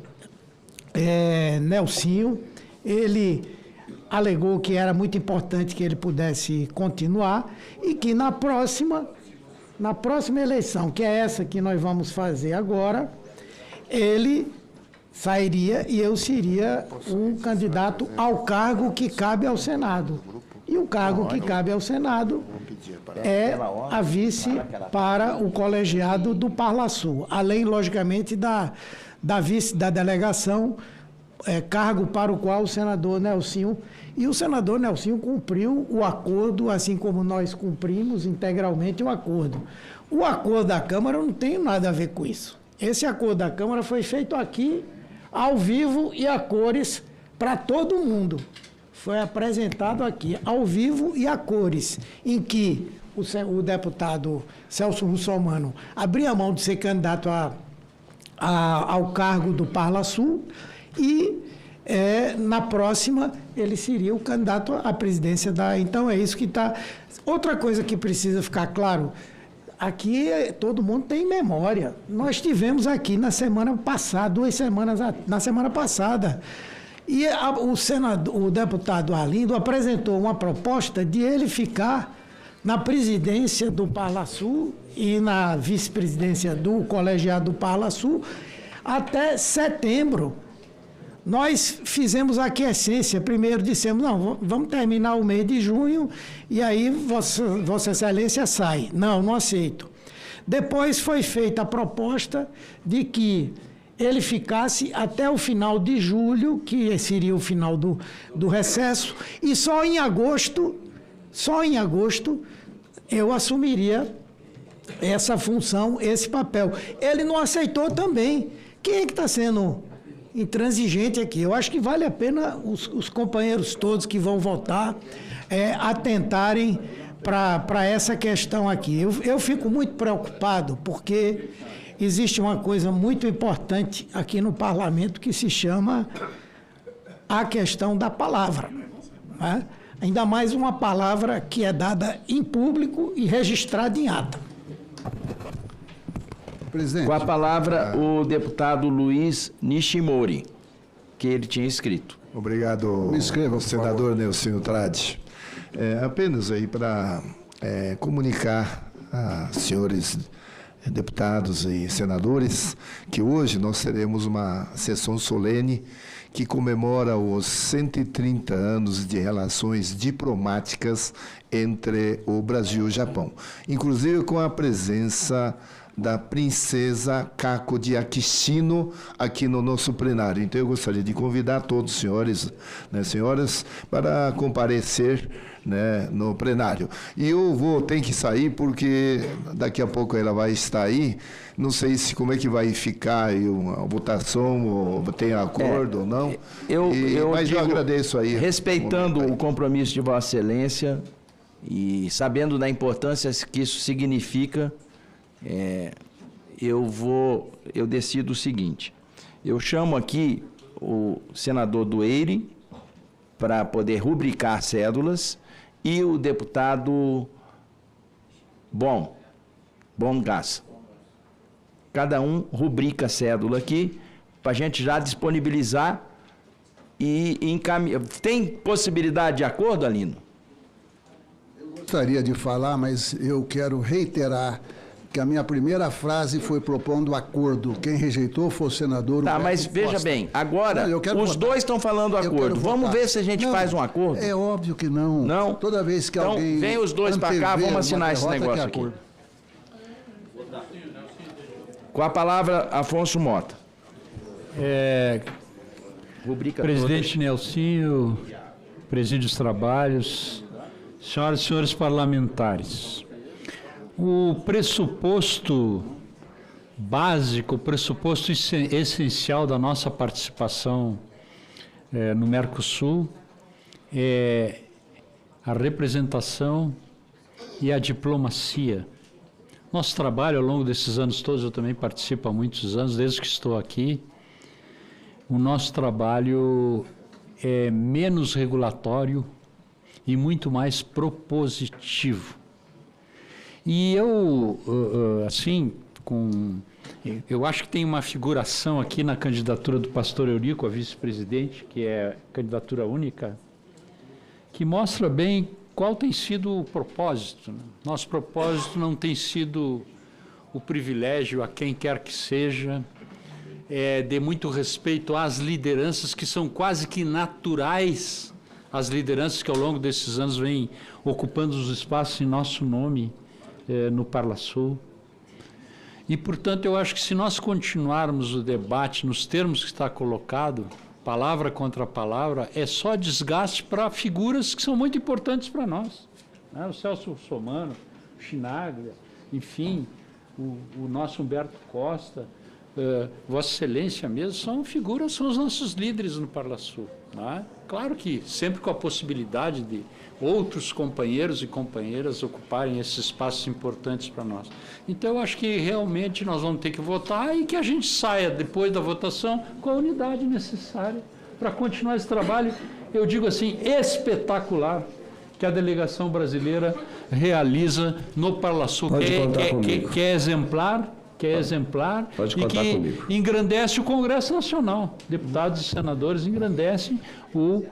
Nelsinho, ele alegou que era muito importante que ele pudesse continuar e que na próxima eleição, que é essa que nós vamos fazer agora, ele sairia e eu seria um candidato ao cargo que cabe ao Senado. E o cargo que cabe ao Senado é a vice para o colegiado do Parlasul, além, logicamente, da vice da delegação, cargo para o qual o senador Nelsinho... E o senador Nelsinho cumpriu o acordo, assim como nós cumprimos integralmente o acordo. O acordo da Câmara não tem nada a ver com isso. Esse acordo da Câmara foi feito aqui, ao vivo e a cores, para todo mundo. Foi apresentado aqui, ao vivo e a cores, em que o deputado Celso Russomano abria mão de ser candidato ao cargo do Parlasul e, na próxima, ele seria o candidato à presidência da... Então, é isso que está... Outra coisa que precisa ficar claro... Aqui todo mundo tem memória. Nós tivemos aqui na semana passada, na semana passada, e o deputado Arlindo apresentou uma proposta de ele ficar na presidência do Parlasul e na vice-presidência do colegiado do Parlasul até setembro. Nós fizemos a aquiescência. Primeiro dissemos, não, vamos terminar o mês de junho e aí Vossa Excelência sai. Não aceito. Depois foi feita a proposta de que ele ficasse até o final de julho, que seria o final do recesso, e só em agosto eu assumiria essa função, esse papel. Ele não aceitou também. Quem é que está sendo intransigente aqui? Eu acho que vale a pena os companheiros todos que vão votar atentarem para essa questão aqui. Eu fico muito preocupado porque existe uma coisa muito importante aqui no parlamento que se chama a questão da palavra, né? Ainda mais uma palavra que é dada em público e registrada em ata. Presidente. Com a palavra, o deputado Luiz Nishimori, que ele tinha escrito. Obrigado, senador Nelsinho Trade. Apenas aí para comunicar a senhores deputados e senadores que hoje nós teremos uma sessão solene que comemora os 130 anos de relações diplomáticas entre o Brasil e o Japão, inclusive com a presença da princesa Kako de Akishino aqui no nosso plenário. Então eu gostaria de convidar todos os senhores, senhoras, para comparecer, no plenário. E eu tenho que sair porque daqui a pouco ela vai estar aí. Não sei como é que vai ficar aí uma votação, ou tem acordo ou não. Mas eu agradeço aí. Respeitando o compromisso de Vossa Excelência e sabendo da importância que isso significa, eu decido o seguinte: eu chamo aqui o senador Dueire para poder rubricar cédulas e o deputado Bom Gás. Cada um rubrica a cédula aqui para a gente já disponibilizar e encaminhar. Tem possibilidade de acordo, Alino? Eu gostaria de falar, mas eu quero reiterar que a minha primeira frase foi propondo acordo. Quem rejeitou foi o senador Tá, Humberto mas veja Costa. bem, agora os dois estão falando acordo. Vamos ver se a gente faz um acordo? É óbvio que não. Não? Toda vez que então, alguém... vem os dois para cá, vamos assinar esse negócio aqui. Com a palavra, Afonso Mota. Rubrica Presidente Nelsinho, presídio dos trabalhos, senhoras e senhores parlamentares. O pressuposto básico, o pressuposto essencial da nossa participação no Mercosul é a representação e a diplomacia. Nosso trabalho ao longo desses anos todos, eu também participo há muitos anos, desde que estou aqui, o nosso trabalho é menos regulatório e muito mais propositivo. E eu, assim, eu acho que tem uma figuração aqui na candidatura do pastor Eurico a vice-presidente, que é candidatura única, que mostra bem qual tem sido o propósito. Nosso propósito não tem sido o privilégio a quem quer que seja, de muito respeito às lideranças que são quase que naturais, as lideranças que ao longo desses anos vêm ocupando os espaços em nosso nome no Parlasul. E, portanto, eu acho que se nós continuarmos o debate nos termos que está colocado, palavra contra palavra, é só desgaste para figuras que são muito importantes para nós. Né? O Celso Russomano, o Chinaglia, enfim, o nosso Humberto Costa, Vossa Excelência mesmo, são figuras, são os nossos líderes no Parlasul. Né? Claro que sempre com a possibilidade de outros companheiros e companheiras ocuparem esses espaços importantes para nós. Então, eu acho que realmente nós vamos ter que votar e que a gente saia, depois da votação, com a unidade necessária para continuar esse trabalho, eu digo assim, espetacular, que a delegação brasileira realiza no Parlasul, que é exemplar, e que engrandece o Congresso Nacional. Deputados e senadores engrandecem o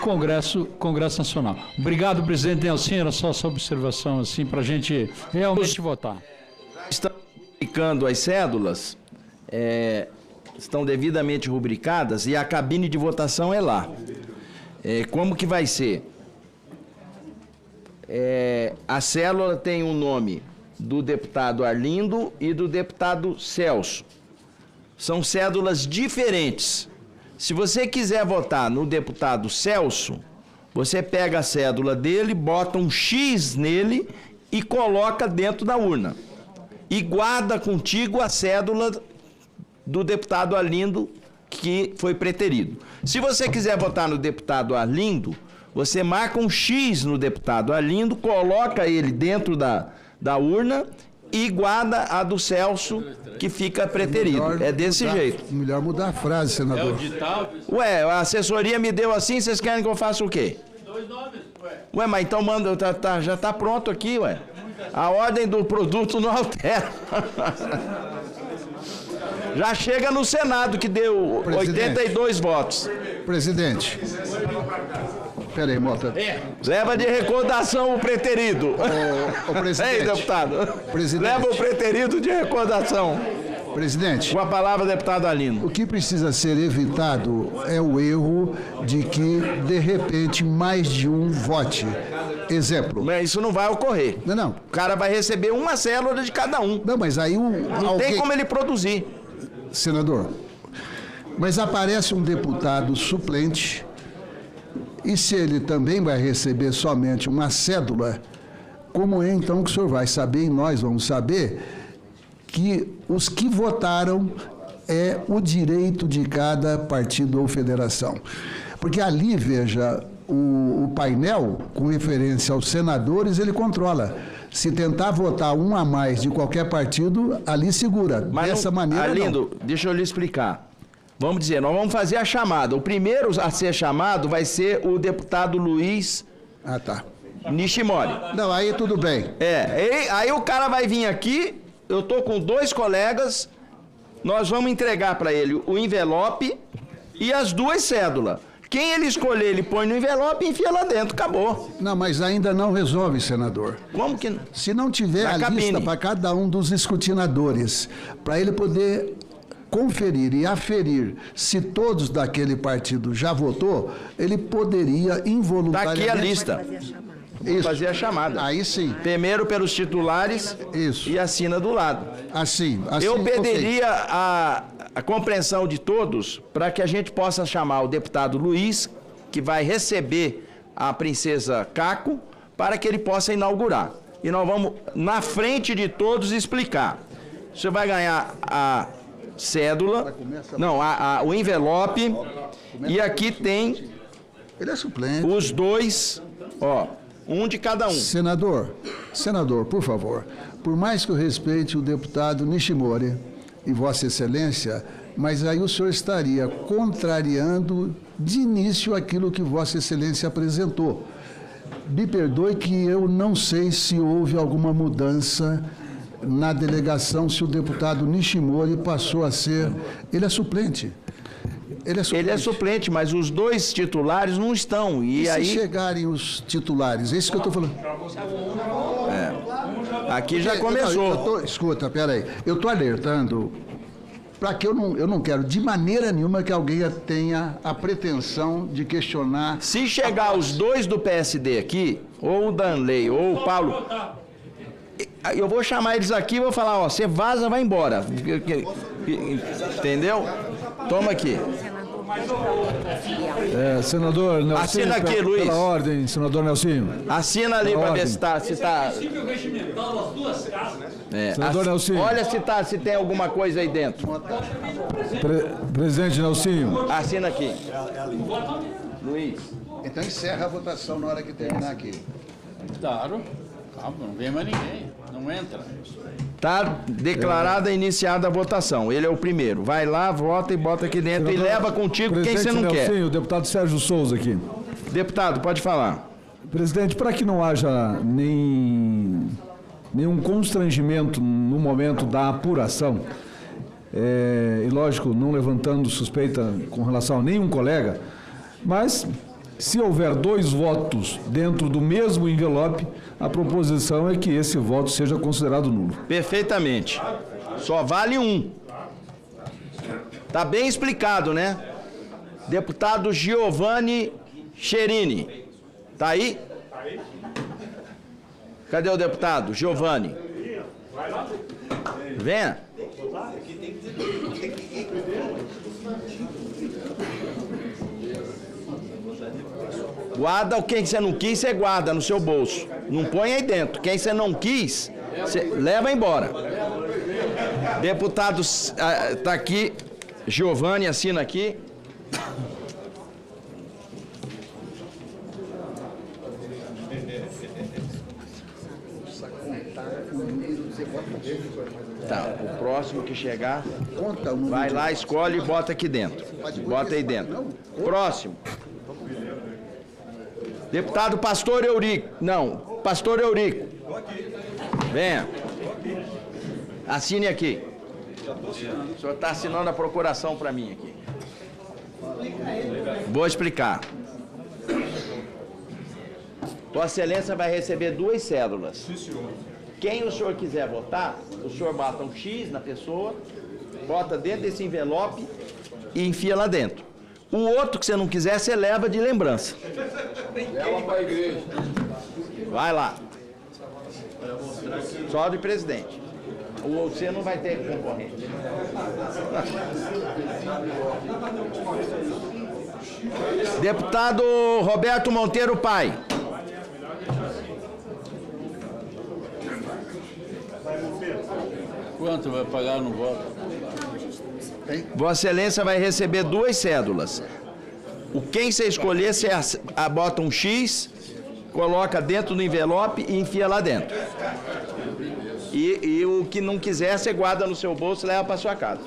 Congresso Nacional. Obrigado, presidente Nelsinho, era só essa observação assim, para a gente realmente votar. Estão rubricando as cédulas, estão devidamente rubricadas e a cabine de votação é lá. Como que vai ser? A célula tem um nome do deputado Arlindo e do deputado Celso. São cédulas diferentes. Se você quiser votar no deputado Celso, você pega a cédula dele, bota um X nele e coloca dentro da urna. E guarda contigo a cédula do deputado Arlindo, que foi preterido. Se você quiser votar no deputado Arlindo, você marca um X no deputado Arlindo, coloca ele dentro da urna e guarda a do Celso, que fica preterido. É desse jeito. Melhor mudar a frase, senador. Ué, a assessoria me deu assim, vocês querem que eu faça o quê? Ué, mas então manda, já está pronto aqui, ué. A ordem do produto não altera. Já chega no Senado, que deu 82 votos. Presidente. Peraí, Mota. Leva de recordação o preterido. O presidente. Ei, deputado. Presidente. Leva o preterido de recordação. Presidente. Com a palavra, deputado Alino. O que precisa ser evitado é o erro de que, de repente, mais de um vote. Exemplo. Mas isso não vai ocorrer. Não. O cara vai receber uma célula de cada um. Não, mas aí não tem como ele produzir. Senador, mas aparece um deputado suplente e se ele também vai receber somente uma cédula, como é então que o senhor vai saber, e nós vamos saber, que os que votaram é o direito de cada partido ou federação? Porque ali, veja, o painel, com referência aos senadores, ele controla. Se tentar votar um a mais de qualquer partido, ali segura. Mas dessa não, maneira, Arlindo, deixa eu lhe explicar. Vamos dizer, nós vamos fazer a chamada. O primeiro a ser chamado vai ser o deputado Luiz Nishimori. Não, aí tudo bem. Aí o cara vai vir aqui, eu tô com 2 colegas, nós vamos entregar para ele o envelope e as 2 cédulas. Quem ele escolher, ele põe no envelope e enfia lá dentro, acabou. Não, mas ainda não resolve, senador. Como que... Se não tiver a lista para cada um dos escrutinadores, para ele poder conferir e aferir se todos daquele partido já votou, ele poderia involuntariamente... Tá aqui a lista. Vamos fazer a chamada. Aí sim. Primeiro pelos titulares e assina do lado. Assim eu pediria a compreensão de todos para que a gente possa chamar o deputado Luiz, que vai receber a princesa Caco, para que ele possa inaugurar. E nós vamos, na frente de todos, explicar. Você vai ganhar a cédula, não, o envelope, e aqui tem ele é suplente. Os 2, ó, um de cada um. Senador, por favor, por mais que eu respeite o deputado Nishimori e Vossa Excelência, mas aí o senhor estaria contrariando de início aquilo que Vossa Excelência apresentou. Me perdoe que eu não sei se houve alguma mudança na delegação, se o deputado Nishimori passou a ser... Ele é suplente. Ele é suplente, mas os 2 titulares não estão. E aí... se chegarem os titulares? É isso que eu estou falando. Aqui já começou. Escuta, peraí. Eu estou alertando para que eu não quero de maneira nenhuma que alguém tenha a pretensão de questionar... Se chegar os 2 do PSD aqui, ou o Danley, ou o Paulo... Eu vou chamar eles aqui e vou falar, ó, você vaza, vai embora. Entendeu? Toma aqui. Senador Nelsinho, assina aqui, Luiz. Pela ordem, senador Nelsinho. Assina ali para ver se tá... Senador Nelsinho. Olha se tem alguma coisa aí dentro. Presidente Nelsinho. Assina aqui. Luiz. Então encerra a votação na hora que terminar aqui. Claro. Calma, não vem mais ninguém. Não entra. Tá declarada iniciada a votação. Ele é o primeiro. Vai lá, vota e bota aqui dentro e leva contigo quem você não quer. O deputado Sérgio Souza aqui. Deputado, pode falar. Presidente, para que não haja nenhum constrangimento no momento da apuração, e lógico, não levantando suspeita com relação a nenhum colega, mas se houver 2 votos dentro do mesmo envelope, a proposição é que esse voto seja considerado nulo. Perfeitamente. Só vale um. Tá bem explicado, né? Deputado Giovanni Cherini. Tá aí? Cadê o deputado? Giovanni. Venha. Guarda quem você não quis, você guarda no seu bolso. Não põe aí dentro. Quem você não quis, você leva embora. Deputado, tá aqui. Giovanni, assina aqui. Tá, o próximo que chegar, vai lá, escolhe e bota aqui dentro. Bota aí dentro. Próximo. Deputado Pastor Eurico. Não, Pastor Eurico. Venha. Assine aqui. O senhor está assinando a procuração para mim aqui. Vou explicar. Vossa Excelência vai receber 2 cédulas. Sim, senhor. Quem o senhor quiser votar, o senhor bota um X na pessoa, bota dentro desse envelope e enfia lá dentro. O outro que você não quiser, você leva de lembrança. Leva para a igreja. Vai lá. Só de presidente. Você não vai ter concorrente. Deputado Roberto Monteiro Pai. Quanto vai pagar no voto? Vossa Excelência vai receber 2 cédulas. Quem você escolher, você bota um X, coloca dentro do envelope e enfia lá dentro. E o que não quiser, você guarda no seu bolso e leva para sua casa.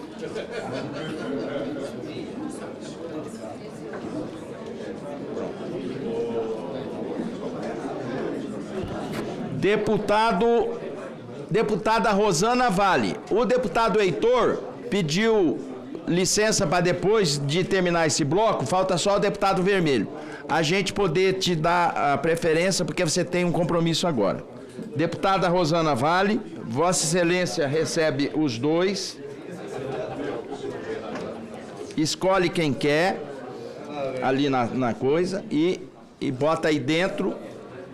Deputada Rosana Vale. O deputado Heitor pediu licença para depois de terminar esse bloco, falta só o deputado Vermelho. A gente poder te dar a preferência porque você tem um compromisso agora. Deputada Rosana Vale, Vossa Excelência recebe os dois. Escolhe quem quer ali na coisa e bota aí dentro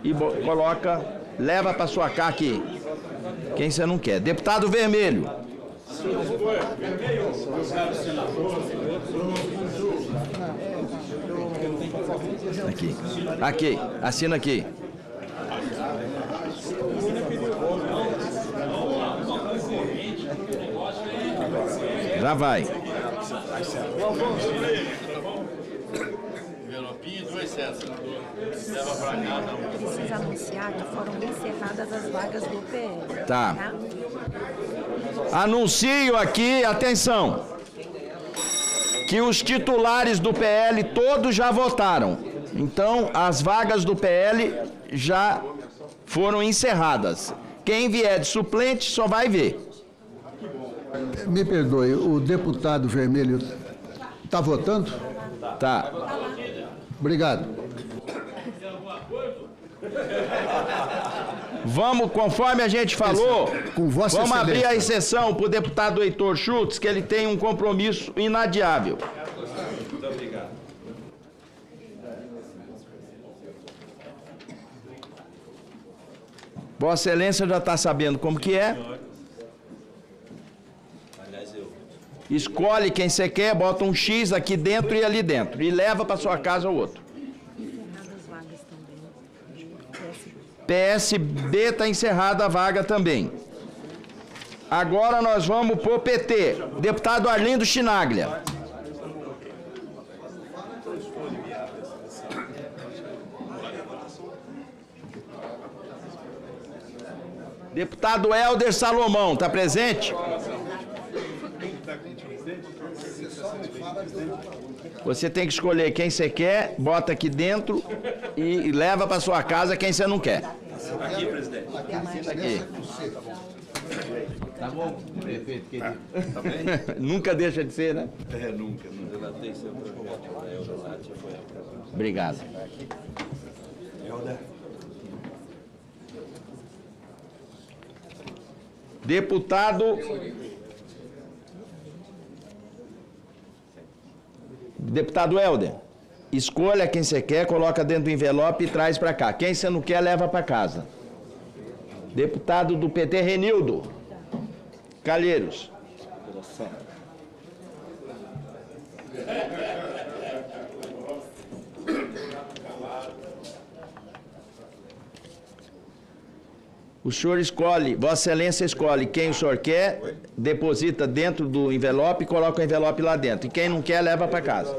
e coloca, leva para sua casa aqui. Quem você não quer. Deputado Vermelho. Aqui, assina aqui. Já vai. Precisa anunciar que foram encerradas as vagas do PL. Tá. Anuncio aqui, atenção, que os titulares do PL todos já votaram. Então, as vagas do PL já foram encerradas. Quem vier de suplente só vai ver. Me perdoe, o deputado Vermelho está votando? Tá. Obrigado. Vamos, conforme a gente falou, vamos abrir a exceção para o deputado Heitor Schultz, que ele tem um compromisso inadiável. Muito obrigado. Vossa Excelência já está sabendo como que é. Escolhe quem você quer, bota um X aqui dentro e ali dentro. E leva para sua casa o outro. PSB está encerrada a vaga também. Agora nós vamos pro PT. Deputado Arlindo Chinaglia. Deputado Helder Salomão, está presente? Você tem que escolher quem você quer, bota aqui dentro e leva para sua casa quem você não quer. Aqui, presidente. Aqui. Tá bom, prefeito querido. Tá bem? Nunca deixa de ser, né? Nunca. Obrigado. Deputado Helder, escolha quem você quer, coloca dentro do envelope e traz para cá. Quem você não quer, leva para casa. Deputado do PT, Renildo Calheiros. O senhor escolhe, Vossa Excelência escolhe quem o senhor quer, deposita dentro do envelope e coloca o envelope lá dentro. E quem não quer, leva para casa.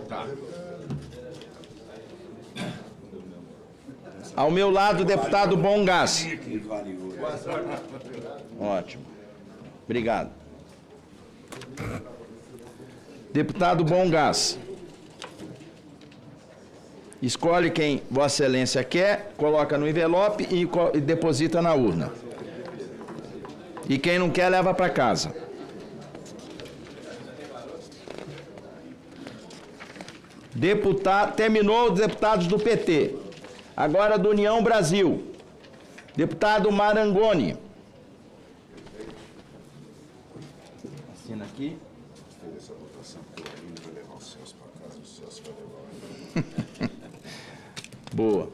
Ao meu lado, o deputado Bom Gás. Ótimo. Obrigado. Deputado Bom Gás. Escolhe quem Vossa Excelência quer, coloca no envelope e deposita na urna. E quem não quer, leva para casa. Terminou os deputados do PT. Agora do União Brasil. Deputado Marangoni. Assina aqui. Boa.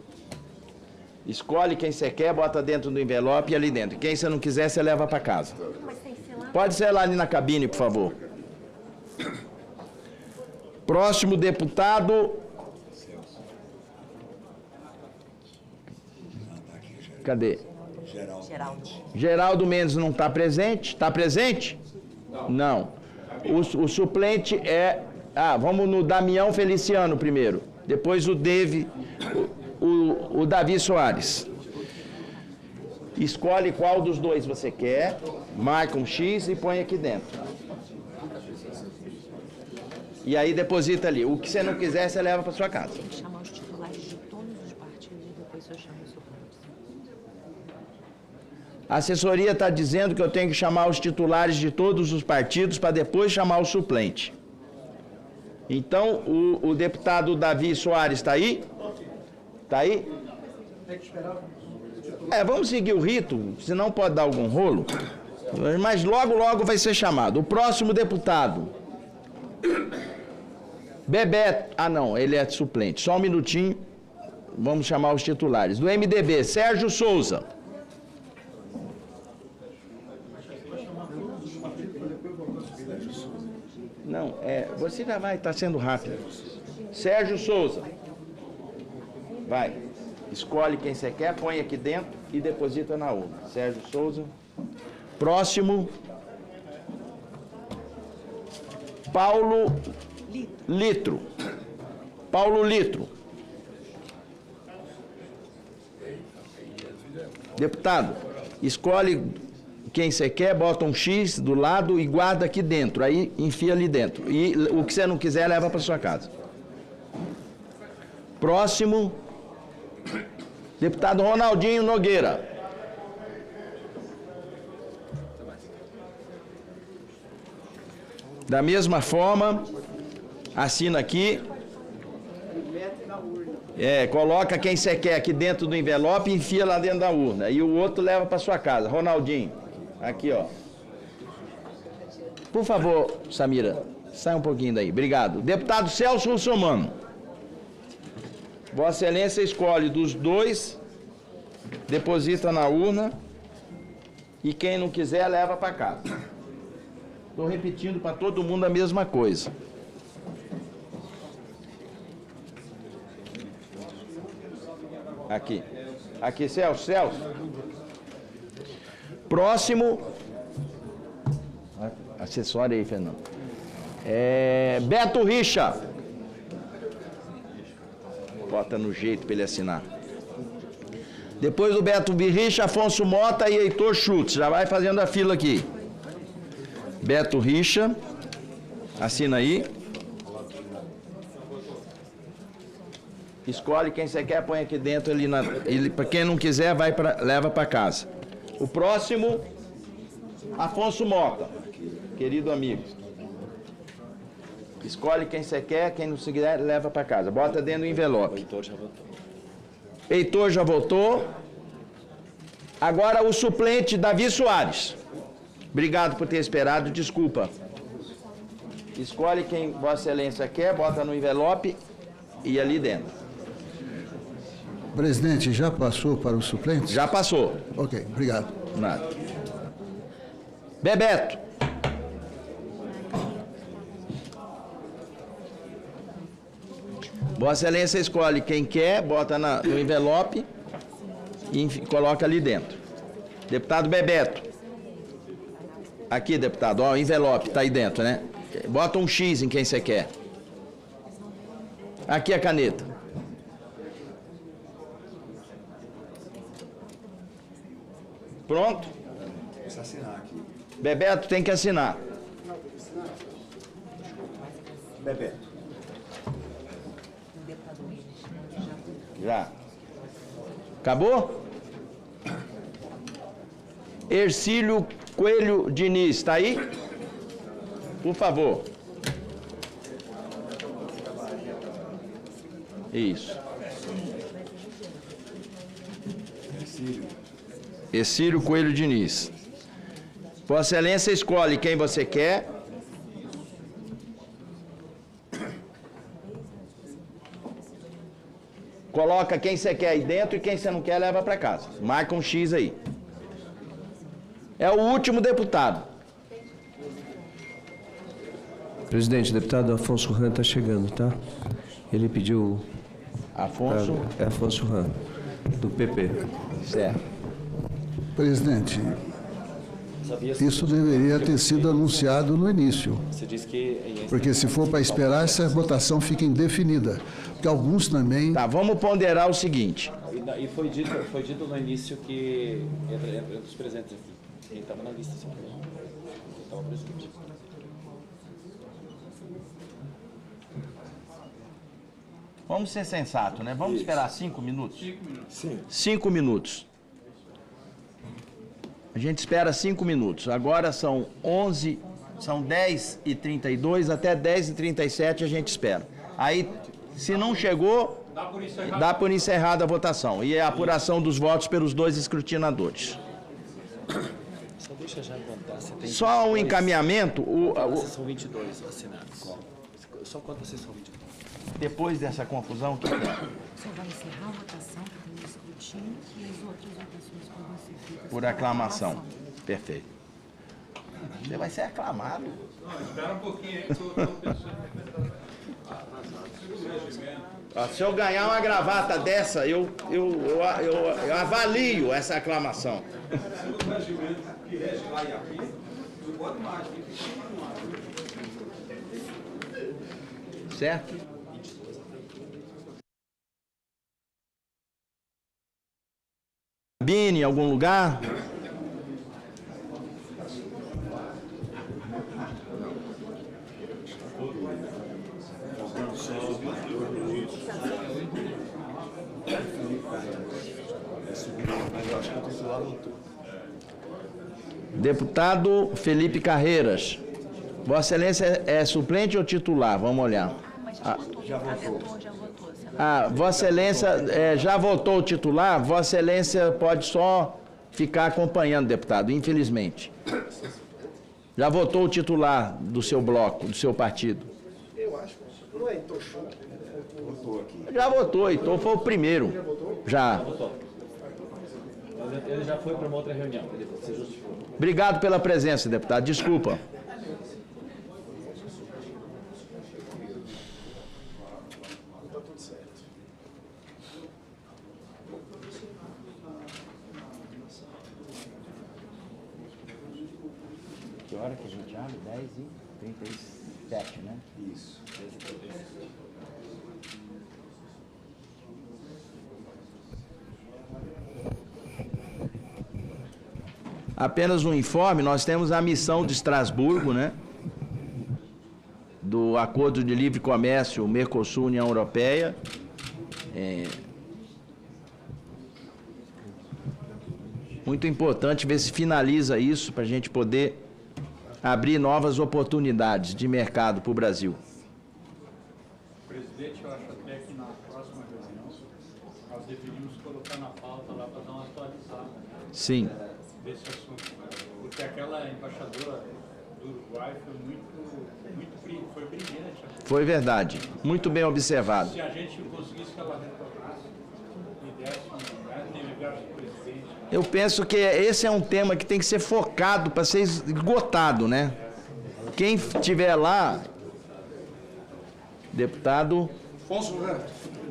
Escolhe quem você quer, bota dentro do envelope e ali dentro. Quem você não quiser, você leva para casa. Pode ser lá ali na cabine, por favor. Próximo deputado. Cadê? Geraldo Mendes não está presente? Está presente? Não. O suplente é... vamos no Damião Feliciano primeiro. Depois o Davi Soares. Escolhe qual dos dois você quer, marca um X e põe aqui dentro. E aí deposita ali. O que você não quiser, você leva para sua casa. Tem que chamar os titulares de todos os partidos e depois eu chamo os suplentes. A assessoria está dizendo que eu tenho que chamar os titulares de todos os partidos para depois chamar o suplente. Então, o deputado Davi Soares está aí? Está aí? Vamos seguir o rito, senão pode dar algum rolo. Mas logo, logo vai ser chamado. O próximo deputado. Bebeto. Ah, não, ele é suplente. Só um minutinho. Vamos chamar os titulares. Do MDB, Sérgio Souza. Não, você já vai, está sendo rápido. Sérgio Souza. Vai. Escolhe quem você quer, põe aqui dentro e deposita na urna. Sérgio Souza. Próximo. Paulo Litro. Paulo Litro. Deputado, escolhe quem você quer, bota um X do lado e guarda aqui dentro. Aí enfia ali dentro. E o que você não quiser, leva para sua casa. Próximo. Deputado Ronaldinho Nogueira. Da mesma forma, assina aqui. Coloca quem você quer aqui dentro do envelope e enfia lá dentro da urna. E o outro leva para sua casa. Ronaldinho. Aqui, ó. Por favor, Samira, sai um pouquinho daí. Obrigado. Deputado Celso Russomano. Vossa Excelência escolhe dos dois, deposita na urna e quem não quiser leva para casa. Estou repetindo para todo mundo a mesma coisa. Aqui. Aqui, Celso. Próximo. Acessório aí, Fernando. Beto Richa. Bota no jeito para ele assinar. Depois do Beto Richa, Afonso Mota e Heitor Schultz. Já vai fazendo a fila aqui. Beto Richa. Assina aí. Escolhe quem você quer, põe aqui dentro. Para quem não quiser, leva para casa. O próximo, Afonso Mota. Querido amigo. Escolhe quem você quer, quem não quiser, leva para casa. Bota dentro do envelope. Heitor já votou. Heitor já votou. Agora o suplente, Davi Soares. Obrigado por ter esperado, desculpa. Escolhe quem Vossa Excelência quer, bota no envelope e ali dentro. Presidente, já passou para o suplente? Já passou. Ok, obrigado. Nada. Bebeto. Vossa Excelência escolhe quem quer, bota no envelope e coloca ali dentro. Deputado Bebeto. Aqui, deputado, ó, o envelope está aí dentro, né? Bota um X em quem você quer. Aqui a caneta. Pronto? Precisa assinar aqui. Bebeto tem que assinar. Bebeto. Já. Acabou? Hercílio Coelho Diniz, está aí? Por favor. Isso. Hercílio Coelho Diniz. Vossa Excelência escolhe quem você quer. Coloca quem você quer aí dentro e quem você não quer leva para casa. Marca um X aí. É o último deputado. Presidente, o deputado Afonso Ram está chegando, tá? Ele pediu... Afonso? É Afonso Ram, do PP. Certo. Presidente, Isso deveria ter sido anunciado no início. Você disse que... Porque se for para esperar, essa votação fica indefinida. Porque alguns também... Tá, vamos ponderar o seguinte. E foi dito no início que, entre os presentes aqui, quem estava na lista, quem estava presente. Vamos ser sensatos, né? Vamos esperar 5 minutos? 5 minutos. Sim. 5 minutos. A gente espera 5 minutos. Agora são 10h32, até 10h37 a gente espera. Aí, se não chegou, dá por encerrada a votação. E é a apuração dos votos pelos 2 escrutinadores. Só deixa já contar. Só um encaminhamento... São 22 assinados. Só conta a sessão 22. Depois dessa confusão... Só vai encerrar a votação, que tem o escrutínio, e as outras votações podem ser feitas Por aclamação. Perfeito. Você vai ser aclamado. Não, espera um pouquinho aí. Se eu ganhar uma gravata dessa, eu avalio essa aclamação. Certo? Cabine em algum lugar? Deputado Felipe Carreiras. Vossa Excelência é suplente ou titular? Vamos olhar. Já votou. Vossa Excelência já votou o titular? Vossa Excelência pode só ficar acompanhando, deputado, infelizmente. Já votou o titular do seu bloco, do seu partido? Eu acho. Não é Heitor Show? Votou aqui. Já votou, Heitor foi o primeiro. Já votou? Já. Já votou. Ele já foi para uma outra reunião, ele se justificou. Obrigado pela presença, deputado. Desculpa. Está tudo certo. Que hora que a gente abre? 10h37, né? Isso. 10h37. Apenas um informe, nós temos a missão de Estrasburgo, né? Do Acordo de Livre Comércio Mercosul-União Europeia. Muito importante ver se finaliza isso para a gente poder abrir novas oportunidades de mercado para o Brasil. Presidente, eu acho até que na próxima reunião nós deveríamos colocar na pauta lá para dar uma atualizada. Sim. Desse assunto, porque aquela embaixadora do Uruguai foi brilhante. Foi verdade. Muito bem observado. Se a gente conseguisse que ela retornasse e desse teve verso do presidente. Eu penso que esse é um tema que tem que ser focado para ser esgotado, né? Quem estiver lá, deputado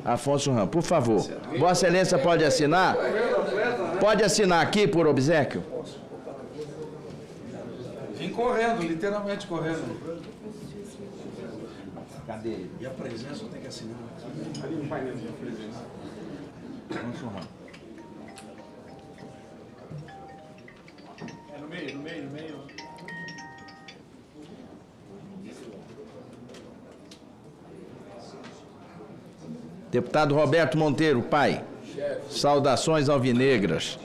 Afonso Ramos, por favor. Vossa Excelência pode assinar? Pode assinar aqui por obséquio? Vim correndo, literalmente correndo. Cadê ele? E a presença tem que assinar. Ali no painel de presença. Afonso Ramos. É no meio. Deputado Roberto Monteiro, pai. Saudações alvinegras.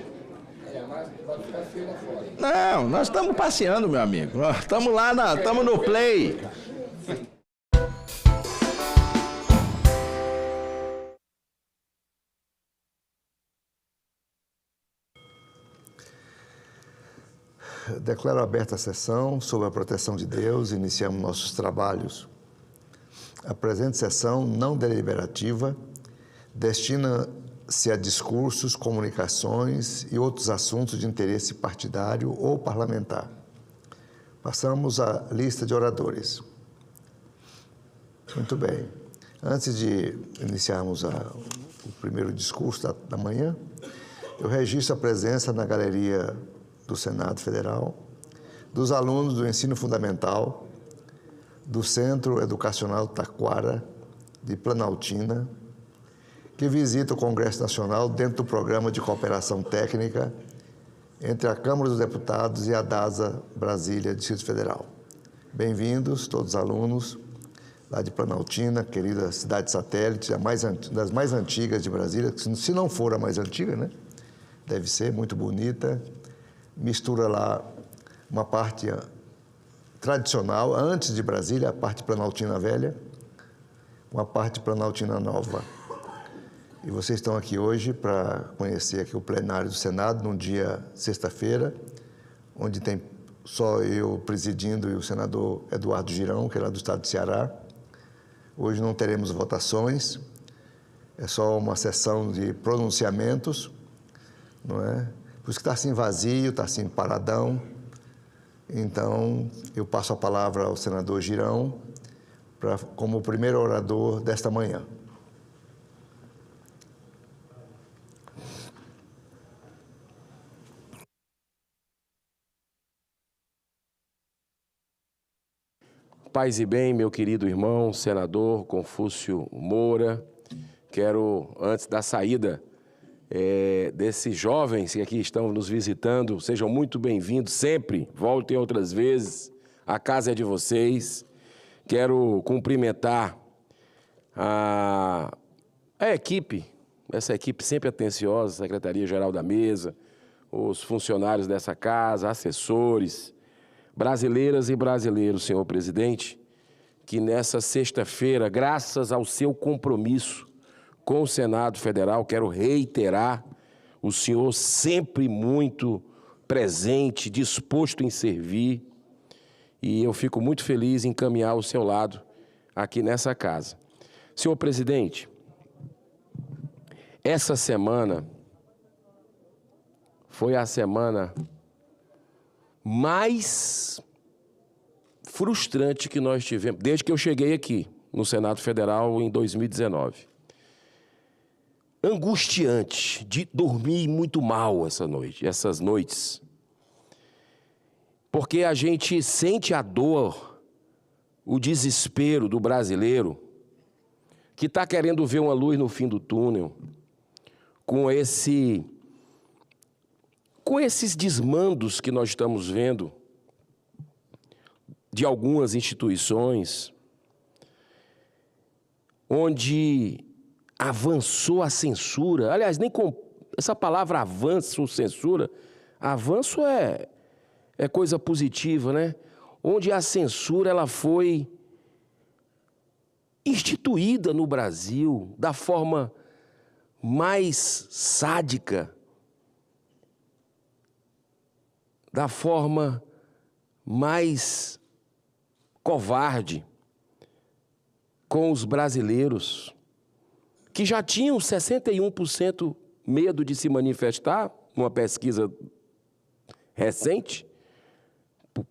Não, nós estamos passeando, meu amigo. Estamos lá, estamos no play. Declaro aberta a sessão sob a proteção de Deus. Iniciamos nossos trabalhos. A presente sessão não deliberativa destina-se a discursos, comunicações e outros assuntos de interesse partidário ou parlamentar. Passamos à lista de oradores. Muito bem. Antes de iniciarmos o primeiro discurso da manhã, eu registro a presença na galeria do Senado Federal dos alunos do ensino fundamental do Centro Educacional Taquara, de Planaltina, que visita o Congresso Nacional dentro do Programa de Cooperação Técnica entre a Câmara dos Deputados e a DASA Brasília, Distrito Federal. Bem-vindos, todos os alunos lá de Planaltina, querida cidade satélite, das mais antigas de Brasília, se não for a mais antiga, né? Deve ser muito bonita. Mistura lá uma parte tradicional, antes de Brasília, a parte Planaltina Velha, uma parte Planaltina Nova. E vocês estão aqui hoje para conhecer aqui o plenário do Senado, num dia sexta-feira, onde tem só eu presidindo e o senador Eduardo Girão, que é lá do estado do Ceará. Hoje não teremos votações, é só uma sessão de pronunciamentos, não é? Por isso que está assim vazio, está assim paradão. Então, eu passo a palavra ao senador Girão como o primeiro orador desta manhã. Paz e bem, meu querido irmão, senador Confúcio Moura. Quero, antes da saída desses jovens que aqui estão nos visitando, sejam muito bem-vindos sempre, voltem outras vezes, a casa é de vocês. Quero cumprimentar a equipe, essa equipe sempre atenciosa, Secretaria-Geral da Mesa, os funcionários dessa casa, assessores, brasileiras e brasileiros, senhor presidente, que nessa sexta-feira, graças ao seu compromisso com o Senado Federal, quero reiterar, o senhor sempre muito presente, disposto em servir, e eu fico muito feliz em caminhar ao seu lado aqui nessa casa. Senhor presidente, essa semana foi a semana mais frustrante que nós tivemos, desde que eu cheguei aqui no Senado Federal em 2019. Angustiante, de dormir muito mal essas noites. Porque a gente sente a dor, o desespero do brasileiro que está querendo ver uma luz no fim do túnel, com esses desmandos que nós estamos vendo de algumas instituições, onde avançou a censura. Aliás, nem com essa palavra avanço ou censura, avanço é coisa positiva, né? Onde a censura ela foi instituída no Brasil da forma mais sádica, da forma mais covarde com os brasileiros, que já tinham 61% medo de se manifestar, numa pesquisa recente,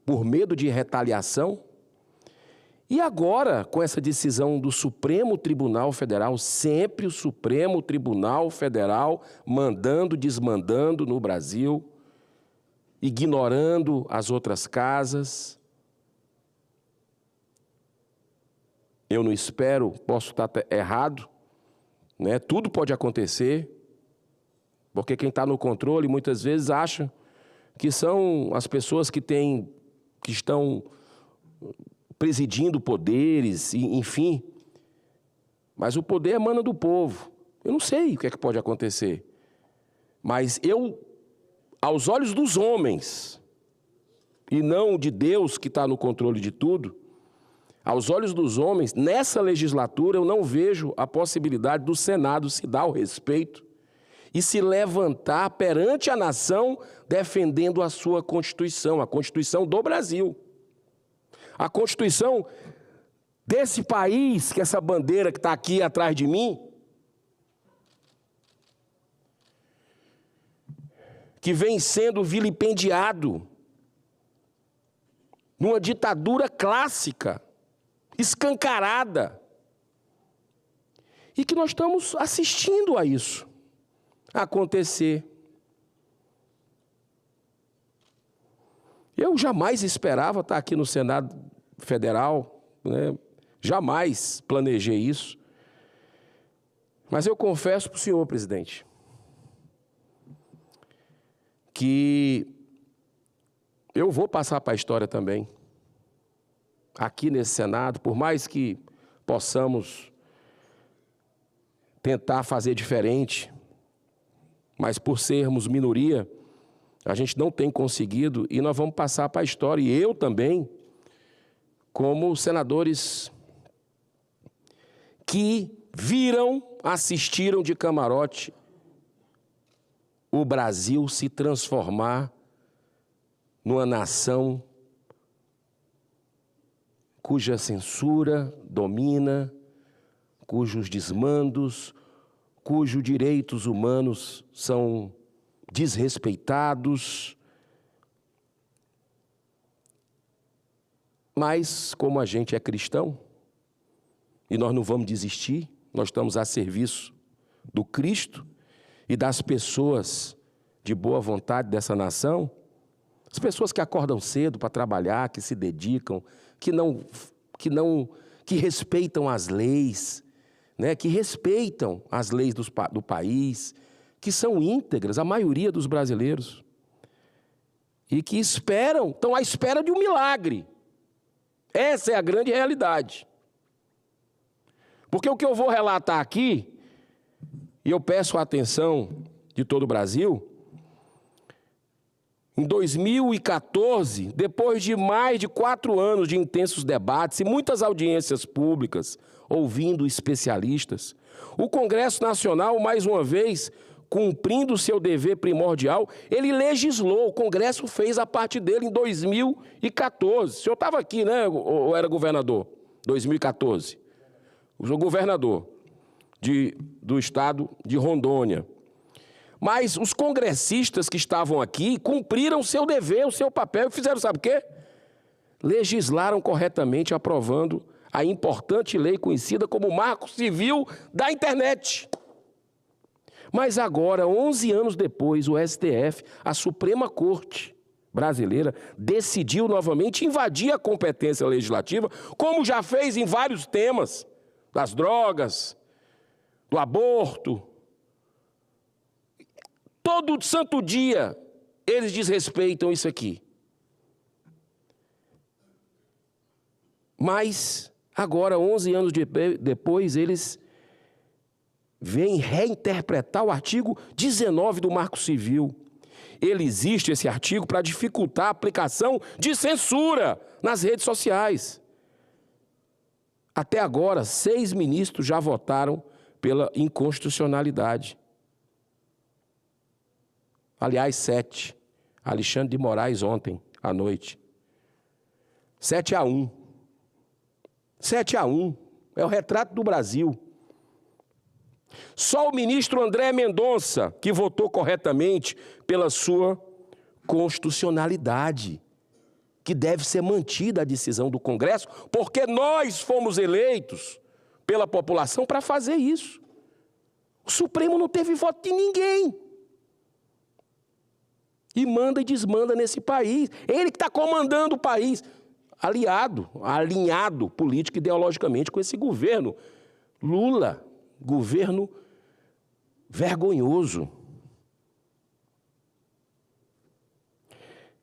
por medo de retaliação. E agora, com essa decisão do Supremo Tribunal Federal, sempre o Supremo Tribunal Federal mandando, desmandando no Brasil, ignorando as outras casas. Eu não espero, posso estar errado, né? Tudo pode acontecer, porque quem está no controle muitas vezes acha que são as pessoas que estão presidindo poderes, enfim. Mas o poder emana do povo. Eu não sei o que é que pode acontecer. Mas aos olhos dos homens, e não de Deus que está no controle de tudo, aos olhos dos homens, nessa legislatura eu não vejo a possibilidade do Senado se dar o respeito e se levantar perante a nação defendendo a sua Constituição, a Constituição do Brasil. A Constituição desse país, que essa bandeira que está aqui atrás de mim, que vem sendo vilipendiado numa ditadura clássica, escancarada, e que nós estamos assistindo a isso acontecer. Eu jamais esperava estar aqui no Senado Federal, né? Jamais planejei isso. Mas eu confesso para o senhor, presidente, que eu vou passar para a história também, aqui nesse Senado, por mais que possamos tentar fazer diferente, mas por sermos minoria, a gente não tem conseguido e nós vamos passar para a história, e eu também, como senadores que viram, assistiram de camarote o Brasil se transformar numa nação cuja censura domina, cujos desmandos, cujos direitos humanos são desrespeitados. Mas, como a gente é cristão, e nós não vamos desistir, nós estamos a serviço do Cristo e das pessoas de boa vontade dessa nação, as pessoas que acordam cedo para trabalhar, que se dedicam, que respeitam as leis, né, que respeitam as leis do país, que são íntegras, a maioria dos brasileiros, e que estão à espera de um milagre. Essa é a grande realidade. Porque o que eu vou relatar aqui, e eu peço a atenção de todo o Brasil, em 2014, depois de mais de 4 anos de intensos debates e muitas audiências públicas, ouvindo especialistas, o Congresso Nacional, mais uma vez, cumprindo o seu dever primordial, ele legislou, o Congresso fez a parte dele em 2014. O senhor estava aqui, né, ou era governador? 2014. O senhor governador do estado de Rondônia. Mas os congressistas que estavam aqui cumpriram o seu dever, o seu papel, e fizeram, sabe o quê? Legislaram corretamente, aprovando a importante lei conhecida como Marco Civil da Internet. Mas agora, 11 anos depois, o STF, a Suprema Corte brasileira, decidiu novamente invadir a competência legislativa, como já fez em vários temas, das drogas, do aborto. Todo santo dia eles desrespeitam isso aqui. Mas agora, 11 anos depois, eles vêm reinterpretar o artigo 19 do Marco Civil. Ele existe, esse artigo, para dificultar a aplicação de censura nas redes sociais. Até agora, 6 ministros já votaram pela inconstitucionalidade. Aliás, 7. Alexandre de Moraes ontem, à noite. 7-1. 7-1. É o retrato do Brasil. Só o ministro André Mendonça, que votou corretamente pela sua constitucionalidade, que deve ser mantida a decisão do Congresso, porque nós fomos eleitos pela população para fazer isso. O Supremo não teve voto de ninguém. E manda e desmanda nesse país. Ele que está comandando o país, alinhado político e ideologicamente com esse governo. Lula, governo vergonhoso.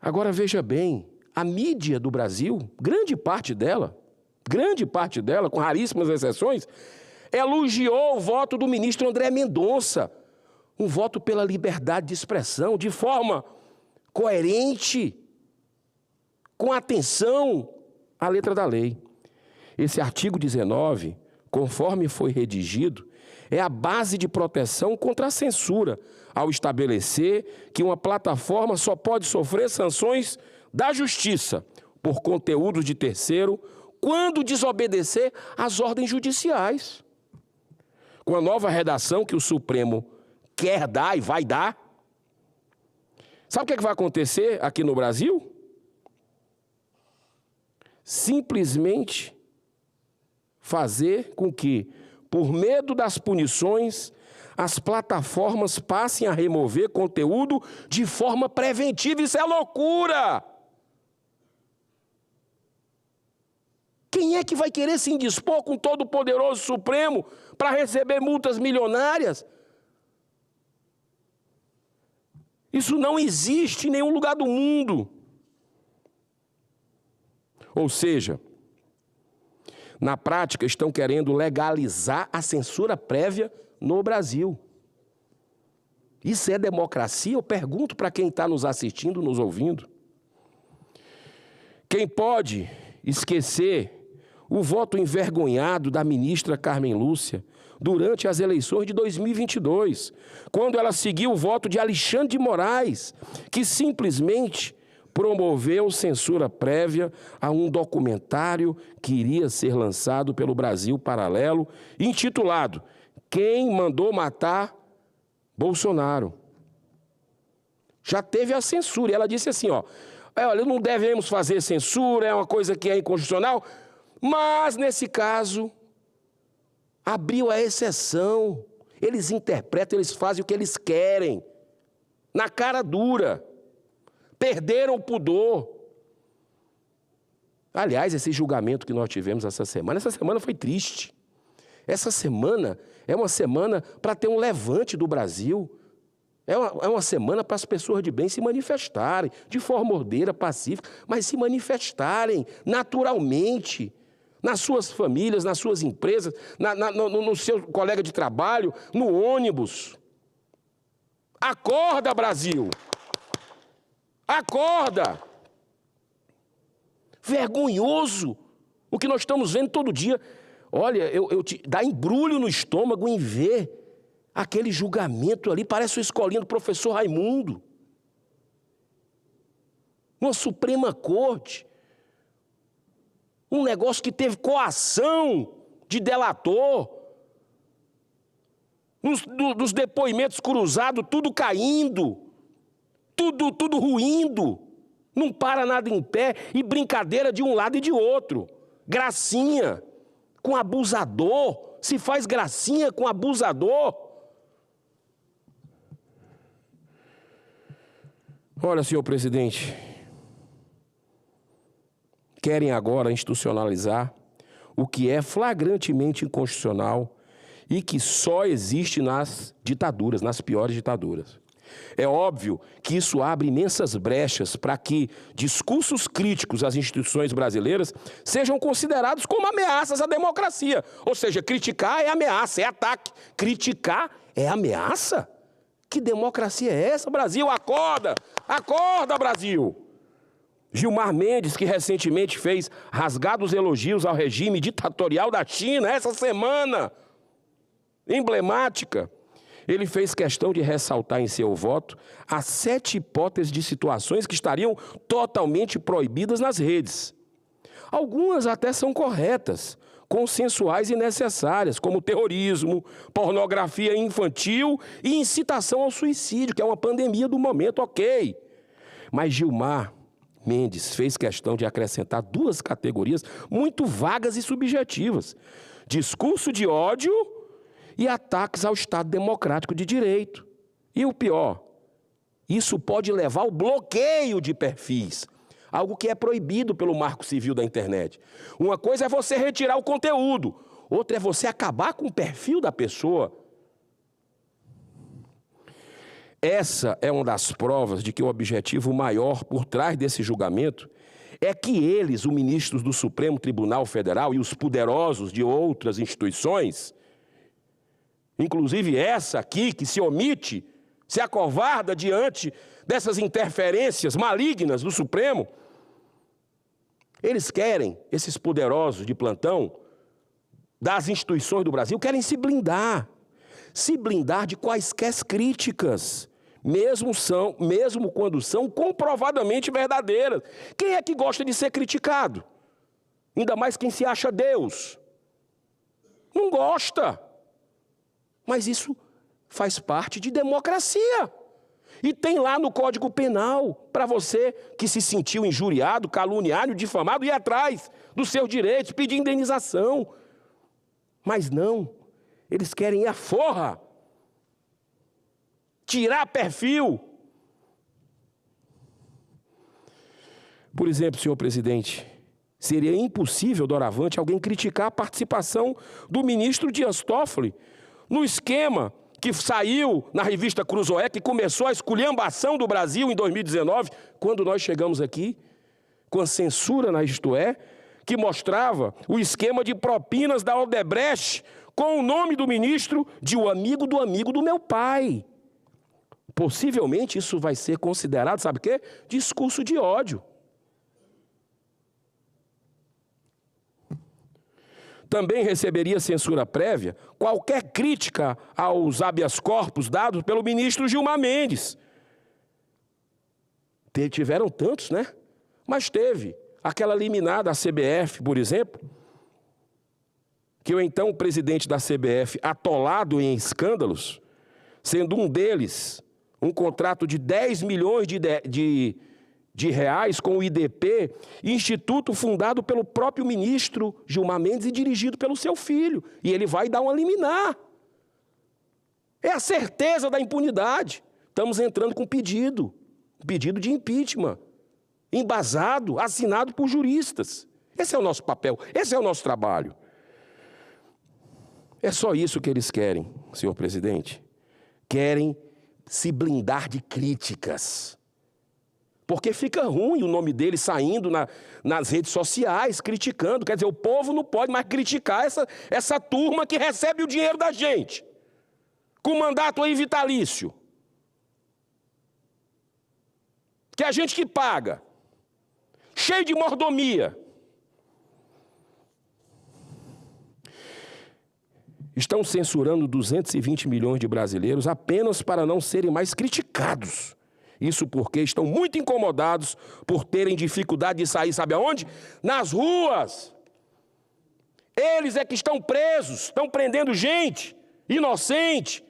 Agora veja bem, a mídia do Brasil, grande parte dela, com raríssimas exceções, elogiou o voto do ministro André Mendonça, um voto pela liberdade de expressão, de forma coerente, com atenção à letra da lei. Esse artigo 19, conforme foi redigido, é a base de proteção contra a censura, ao estabelecer que uma plataforma só pode sofrer sanções da Justiça por conteúdos de terceiro quando desobedecer às ordens judiciais. Com a nova redação que o Supremo quer dar e vai dar, sabe o que vai acontecer aqui no Brasil? Simplesmente fazer com que, por medo das punições, as plataformas passem a remover conteúdo de forma preventiva. Isso é loucura! Quem é que vai querer se indispor com o Todo-Poderoso Supremo para receber multas milionárias? Isso não existe em nenhum lugar do mundo. Ou seja, na prática estão querendo legalizar a censura prévia no Brasil. Isso é democracia? Eu pergunto para quem está nos assistindo, nos ouvindo. Quem pode esquecer o voto envergonhado da ministra Carmen Lúcia durante as eleições de 2022, quando ela seguiu o voto de Alexandre de Moraes, que simplesmente promoveu censura prévia a um documentário que iria ser lançado pelo Brasil Paralelo, intitulado Quem Mandou Matar Bolsonaro. Já teve a censura, e ela disse assim, olha, não devemos fazer censura, é uma coisa que é inconstitucional, mas, nesse caso, abriu a exceção. Eles interpretam, eles fazem o que eles querem, na cara dura. Perderam o pudor. Aliás, esse julgamento que nós tivemos essa semana foi triste. Essa semana é uma semana para ter um levante do Brasil. É uma semana para as pessoas de bem se manifestarem, de forma ordeira, pacífica, mas se manifestarem naturalmente, nas suas famílias, nas suas empresas, no seu colega de trabalho, no ônibus. Acorda, Brasil! Acorda! Vergonhoso o que nós estamos vendo todo dia. Olha, dá embrulho no estômago em ver aquele julgamento ali, parece uma escolinha do professor Raimundo. Uma Suprema Corte. Um negócio que teve coação de delator. Dos depoimentos cruzados, tudo caindo. Tudo ruindo. Não para nada em pé e brincadeira de um lado e de outro. Gracinha com abusador. Se faz gracinha com abusador. Olha, senhor presidente, querem agora institucionalizar o que é flagrantemente inconstitucional e que só existe nas ditaduras, nas piores ditaduras. É óbvio que isso abre imensas brechas para que discursos críticos às instituições brasileiras sejam considerados como ameaças à democracia. Ou seja, criticar é ameaça, é ataque. Criticar é ameaça? Que democracia é essa, Brasil? Acorda! Acorda, Brasil! Gilmar Mendes, que recentemente fez rasgados elogios ao regime ditatorial da China, essa semana emblemática, ele fez questão de ressaltar em seu voto as 7 hipóteses de situações que estariam totalmente proibidas nas redes. Algumas até são corretas, consensuais e necessárias, como terrorismo, pornografia infantil e incitação ao suicídio, que é uma pandemia do momento, ok. Mas Gilmar Mendes fez questão de acrescentar 2 categorias muito vagas e subjetivas: discurso de ódio e ataques ao Estado Democrático de Direito. E o pior, isso pode levar ao bloqueio de perfis, algo que é proibido pelo Marco Civil da Internet. Uma coisa é você retirar o conteúdo, outra é você acabar com o perfil da pessoa. Essa é uma das provas de que o objetivo maior por trás desse julgamento é que eles, os ministros do Supremo Tribunal Federal e os poderosos de outras instituições, inclusive essa aqui que se omite, se acovarda diante dessas interferências malignas do Supremo, eles querem, esses poderosos de plantão das instituições do Brasil, querem se blindar de quaisquer críticas, mesmo quando são comprovadamente verdadeiras. Quem é que gosta de ser criticado? Ainda mais quem se acha Deus. Não gosta. Mas isso faz parte de democracia. E tem lá no Código Penal, para você que se sentiu injuriado, caluniado, difamado, ir atrás dos seus direitos, pedir indenização. Mas não, eles querem a forra, tirar perfil. Por exemplo, senhor presidente, Seria impossível, doravante, alguém criticar a participação do ministro Dias Toffoli no esquema que saiu na revista Cruzoé, que começou a esculhambação do Brasil em 2019, quando nós chegamos aqui, com a censura na Isto É, que mostrava o esquema de propinas da Odebrecht com o nome do ministro de o amigo do meu pai. Possivelmente isso vai ser considerado, sabe o quê? Discurso de ódio. Também receberia censura prévia qualquer crítica aos habeas corpus dados pelo ministro Gilmar Mendes. Tiveram tantos, né? Mas teve aquela liminar da CBF, por exemplo, que o então presidente da CBF, atolado em escândalos, sendo um deles um contrato de 10 milhões de reais com o IDP, instituto fundado pelo próprio ministro Gilmar Mendes e dirigido pelo seu filho. E ele vai dar uma liminar. É a certeza da impunidade. Estamos entrando com um pedido de impeachment, embasado, assinado por juristas. Esse é o nosso papel, esse é o nosso trabalho. É só isso que eles querem, senhor presidente. Querem se blindar de críticas. Porque fica ruim o nome dele saindo nas redes sociais, criticando. Quer dizer, o povo não pode mais criticar essa turma que recebe o dinheiro da gente, com mandato aí vitalício. Que é a gente que paga, cheio de mordomia. Estão censurando 220 milhões de brasileiros apenas para não serem mais criticados. Isso porque estão muito incomodados por terem dificuldade de sair, sabe aonde? Nas ruas. Eles é que estão presos, estão prendendo gente inocente.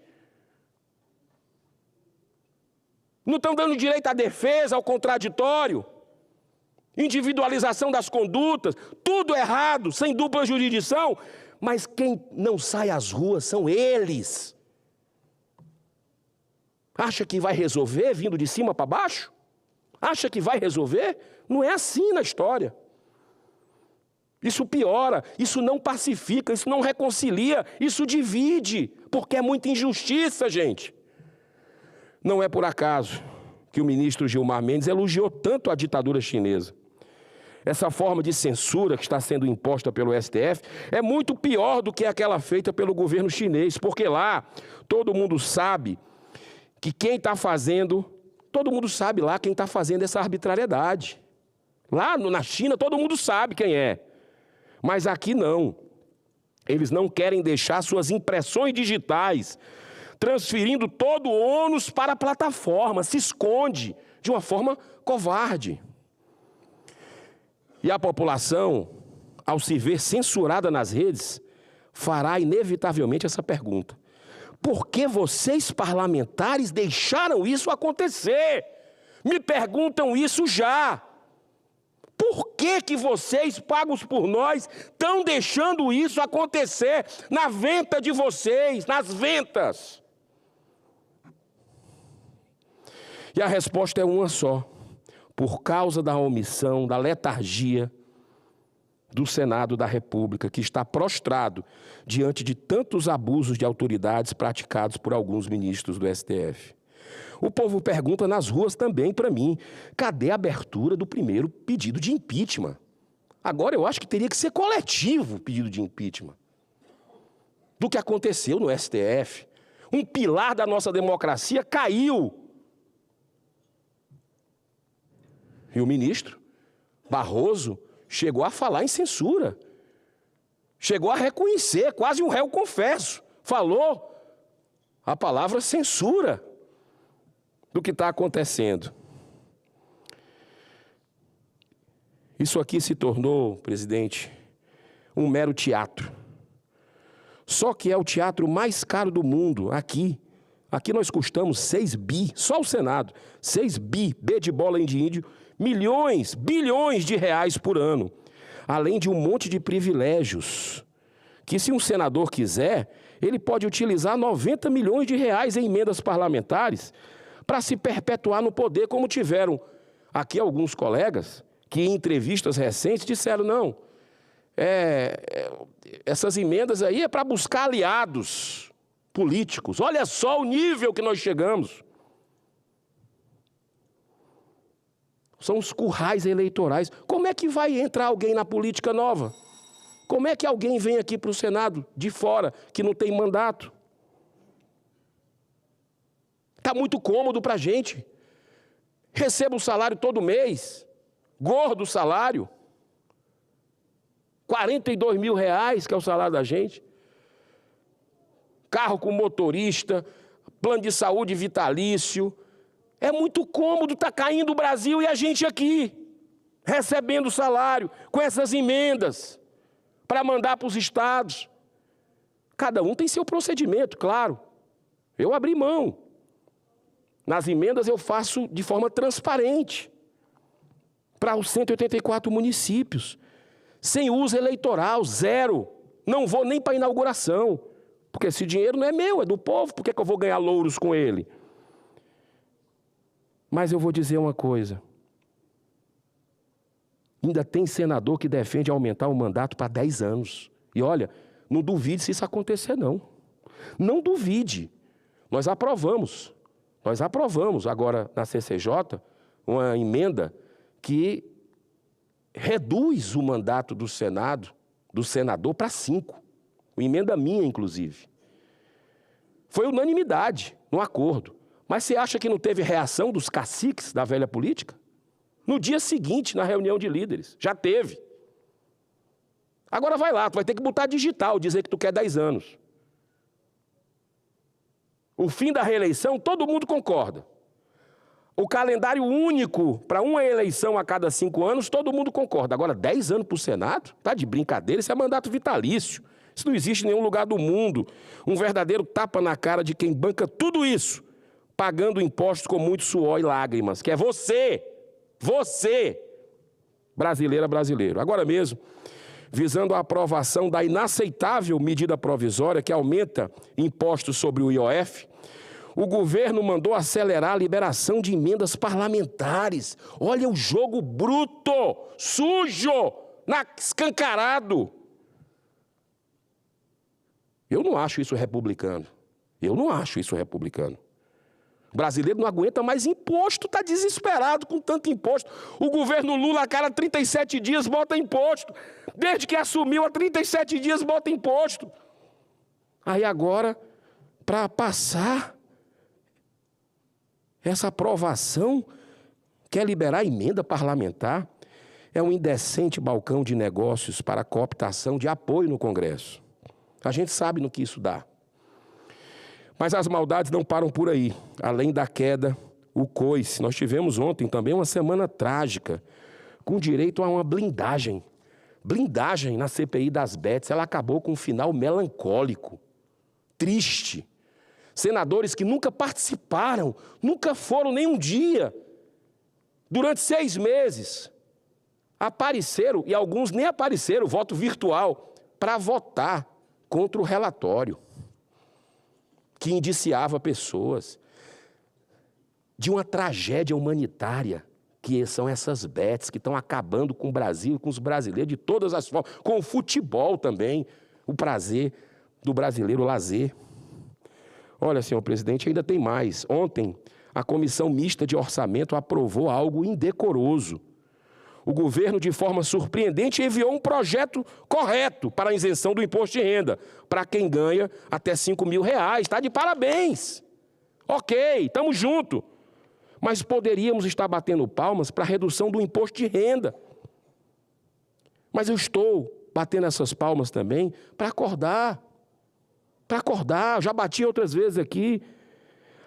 Não estão dando direito à defesa, ao contraditório. Individualização das condutas, tudo errado, sem dupla jurisdição. Mas quem não sai às ruas são eles. Acha que vai resolver vindo de cima para baixo? Acha que vai resolver? Não é assim na história. Isso piora, isso não pacifica, isso não reconcilia, isso divide, porque é muita injustiça, gente. Não é por acaso que o ministro Gilmar Mendes elogiou tanto a ditadura chinesa. Essa forma de censura que está sendo imposta pelo STF é muito pior do que aquela feita pelo governo chinês, porque lá todo mundo sabe que quem está fazendo, todo mundo sabe lá quem está fazendo essa arbitrariedade. Lá na China todo mundo sabe quem é, mas aqui não. Eles não querem deixar suas impressões digitais, transferindo todo o ônus para a plataforma, se esconde de uma forma covarde. E a população, ao se ver censurada nas redes, fará inevitavelmente essa pergunta: por que vocês, parlamentares, deixaram isso acontecer? Me perguntam isso já. Por que vocês, pagos por nós, estão deixando isso acontecer na venta de vocês, nas ventas? E a resposta é uma só. Por causa da omissão, da letargia do Senado da República, que está prostrado diante de tantos abusos de autoridades praticados por alguns ministros do STF. O povo pergunta nas ruas também para mim, cadê a abertura do primeiro pedido de impeachment? Agora eu acho que teria que ser coletivo o pedido de impeachment do que aconteceu no STF. Um pilar da nossa democracia caiu. E o ministro Barroso chegou a falar em censura. Chegou a reconhecer, quase um réu confesso. Falou a palavra censura do que está acontecendo. Isso aqui se tornou, presidente, um mero teatro. Só que é o teatro mais caro do mundo, aqui. Aqui nós custamos 6 bi, só o Senado, 6 bi, B de bola de índio, milhões, bilhões de reais por ano. Além de um monte de privilégios, que se um senador quiser, ele pode utilizar 90 milhões de reais em emendas parlamentares para se perpetuar no poder, como tiveram aqui alguns colegas que em entrevistas recentes disseram, não, essas emendas aí é para buscar aliados políticos. Olha só o nível que nós chegamos. São os currais eleitorais. Como é que vai entrar alguém na política nova? Como é que alguém vem aqui para o Senado de fora, que não tem mandato? Está muito cômodo para a gente. Recebo o salário todo mês, gordo o salário. R$42 mil, que é o salário da gente. Carro com motorista, plano de saúde vitalício. É muito cômodo estar caindo o Brasil e a gente aqui, recebendo salário, com essas emendas, para mandar para os estados. Cada um tem seu procedimento, claro. Eu abri mão. Nas emendas eu faço de forma transparente, para os 184 municípios. Sem uso eleitoral, zero. Não vou nem para a inauguração, porque esse dinheiro não é meu, é do povo. Por que eu vou ganhar louros com ele? Mas eu vou dizer uma coisa. Ainda tem senador que defende aumentar o mandato para 10 anos. E olha, não duvide se isso acontecer, não. Não duvide. Nós aprovamos agora na CCJ uma emenda que reduz o mandato do senador para 5. Uma emenda minha, inclusive. Foi unanimidade no acordo. Mas você acha que não teve reação dos caciques da velha política? No dia seguinte, na reunião de líderes, já teve. Agora vai lá, tu vai ter que botar digital, dizer que tu quer 10 anos. O fim da reeleição, todo mundo concorda. O calendário único para uma eleição a cada 5 anos, todo mundo concorda. Agora, 10 anos para o Senado? Tá de brincadeira, isso é mandato vitalício. Isso não existe em nenhum lugar do mundo. Um verdadeiro tapa na cara de quem banca tudo isso, pagando impostos com muito suor e lágrimas, que é você, brasileiro. Agora mesmo, visando a aprovação da inaceitável medida provisória que aumenta impostos sobre o IOF, o governo mandou acelerar a liberação de emendas parlamentares. Olha o jogo bruto, sujo, escancarado. Eu não acho isso republicano. O brasileiro não aguenta mais imposto, está desesperado com tanto imposto. O governo Lula, a cada 37 dias, bota imposto. Desde que assumiu, há 37 dias, bota imposto. Aí agora, para passar essa aprovação, quer liberar emenda parlamentar, é um indecente balcão de negócios para cooptação de apoio no Congresso. A gente sabe no que isso dá. Mas as maldades não param por aí. Além da queda, o coice. Nós tivemos ontem também uma semana trágica, com direito a uma blindagem. Blindagem na CPI das bets. Ela acabou com um final melancólico, triste. Senadores que nunca participaram, nunca foram nem um dia, durante 6 meses, apareceram, e alguns nem apareceram, voto virtual, para votar contra o relatório que indiciava pessoas de uma tragédia humanitária, que são essas bets que estão acabando com o Brasil, com os brasileiros de todas as formas, com o futebol também, o prazer do brasileiro, o lazer. Olha, senhor presidente, ainda tem mais. Ontem, a Comissão Mista de Orçamento aprovou algo indecoroso. O governo, de forma surpreendente, enviou um projeto correto para a isenção do imposto de renda, para quem ganha até R$5 mil. Está de parabéns. Ok, estamos juntos. Mas poderíamos estar batendo palmas para a redução do imposto de renda. Mas eu estou batendo essas palmas também para acordar. Já bati outras vezes aqui.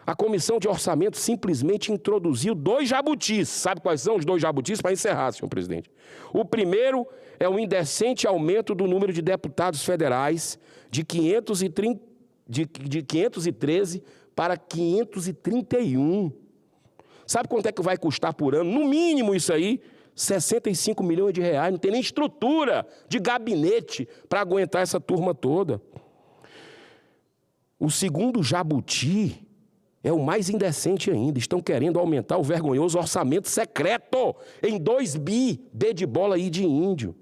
A Comissão de Orçamento simplesmente introduziu 2 jabutis. Sabe quais são os 2 jabutis? Para encerrar, senhor presidente. O primeiro é o indecente aumento do número de deputados federais de 513 para 531. Sabe quanto é que vai custar por ano? No mínimo isso aí, R$65 milhões. Não tem nem estrutura de gabinete para aguentar essa turma toda. O segundo jabuti É o mais indecente ainda. Estão querendo aumentar o vergonhoso orçamento secreto em 2 bi, B de bola e de índio.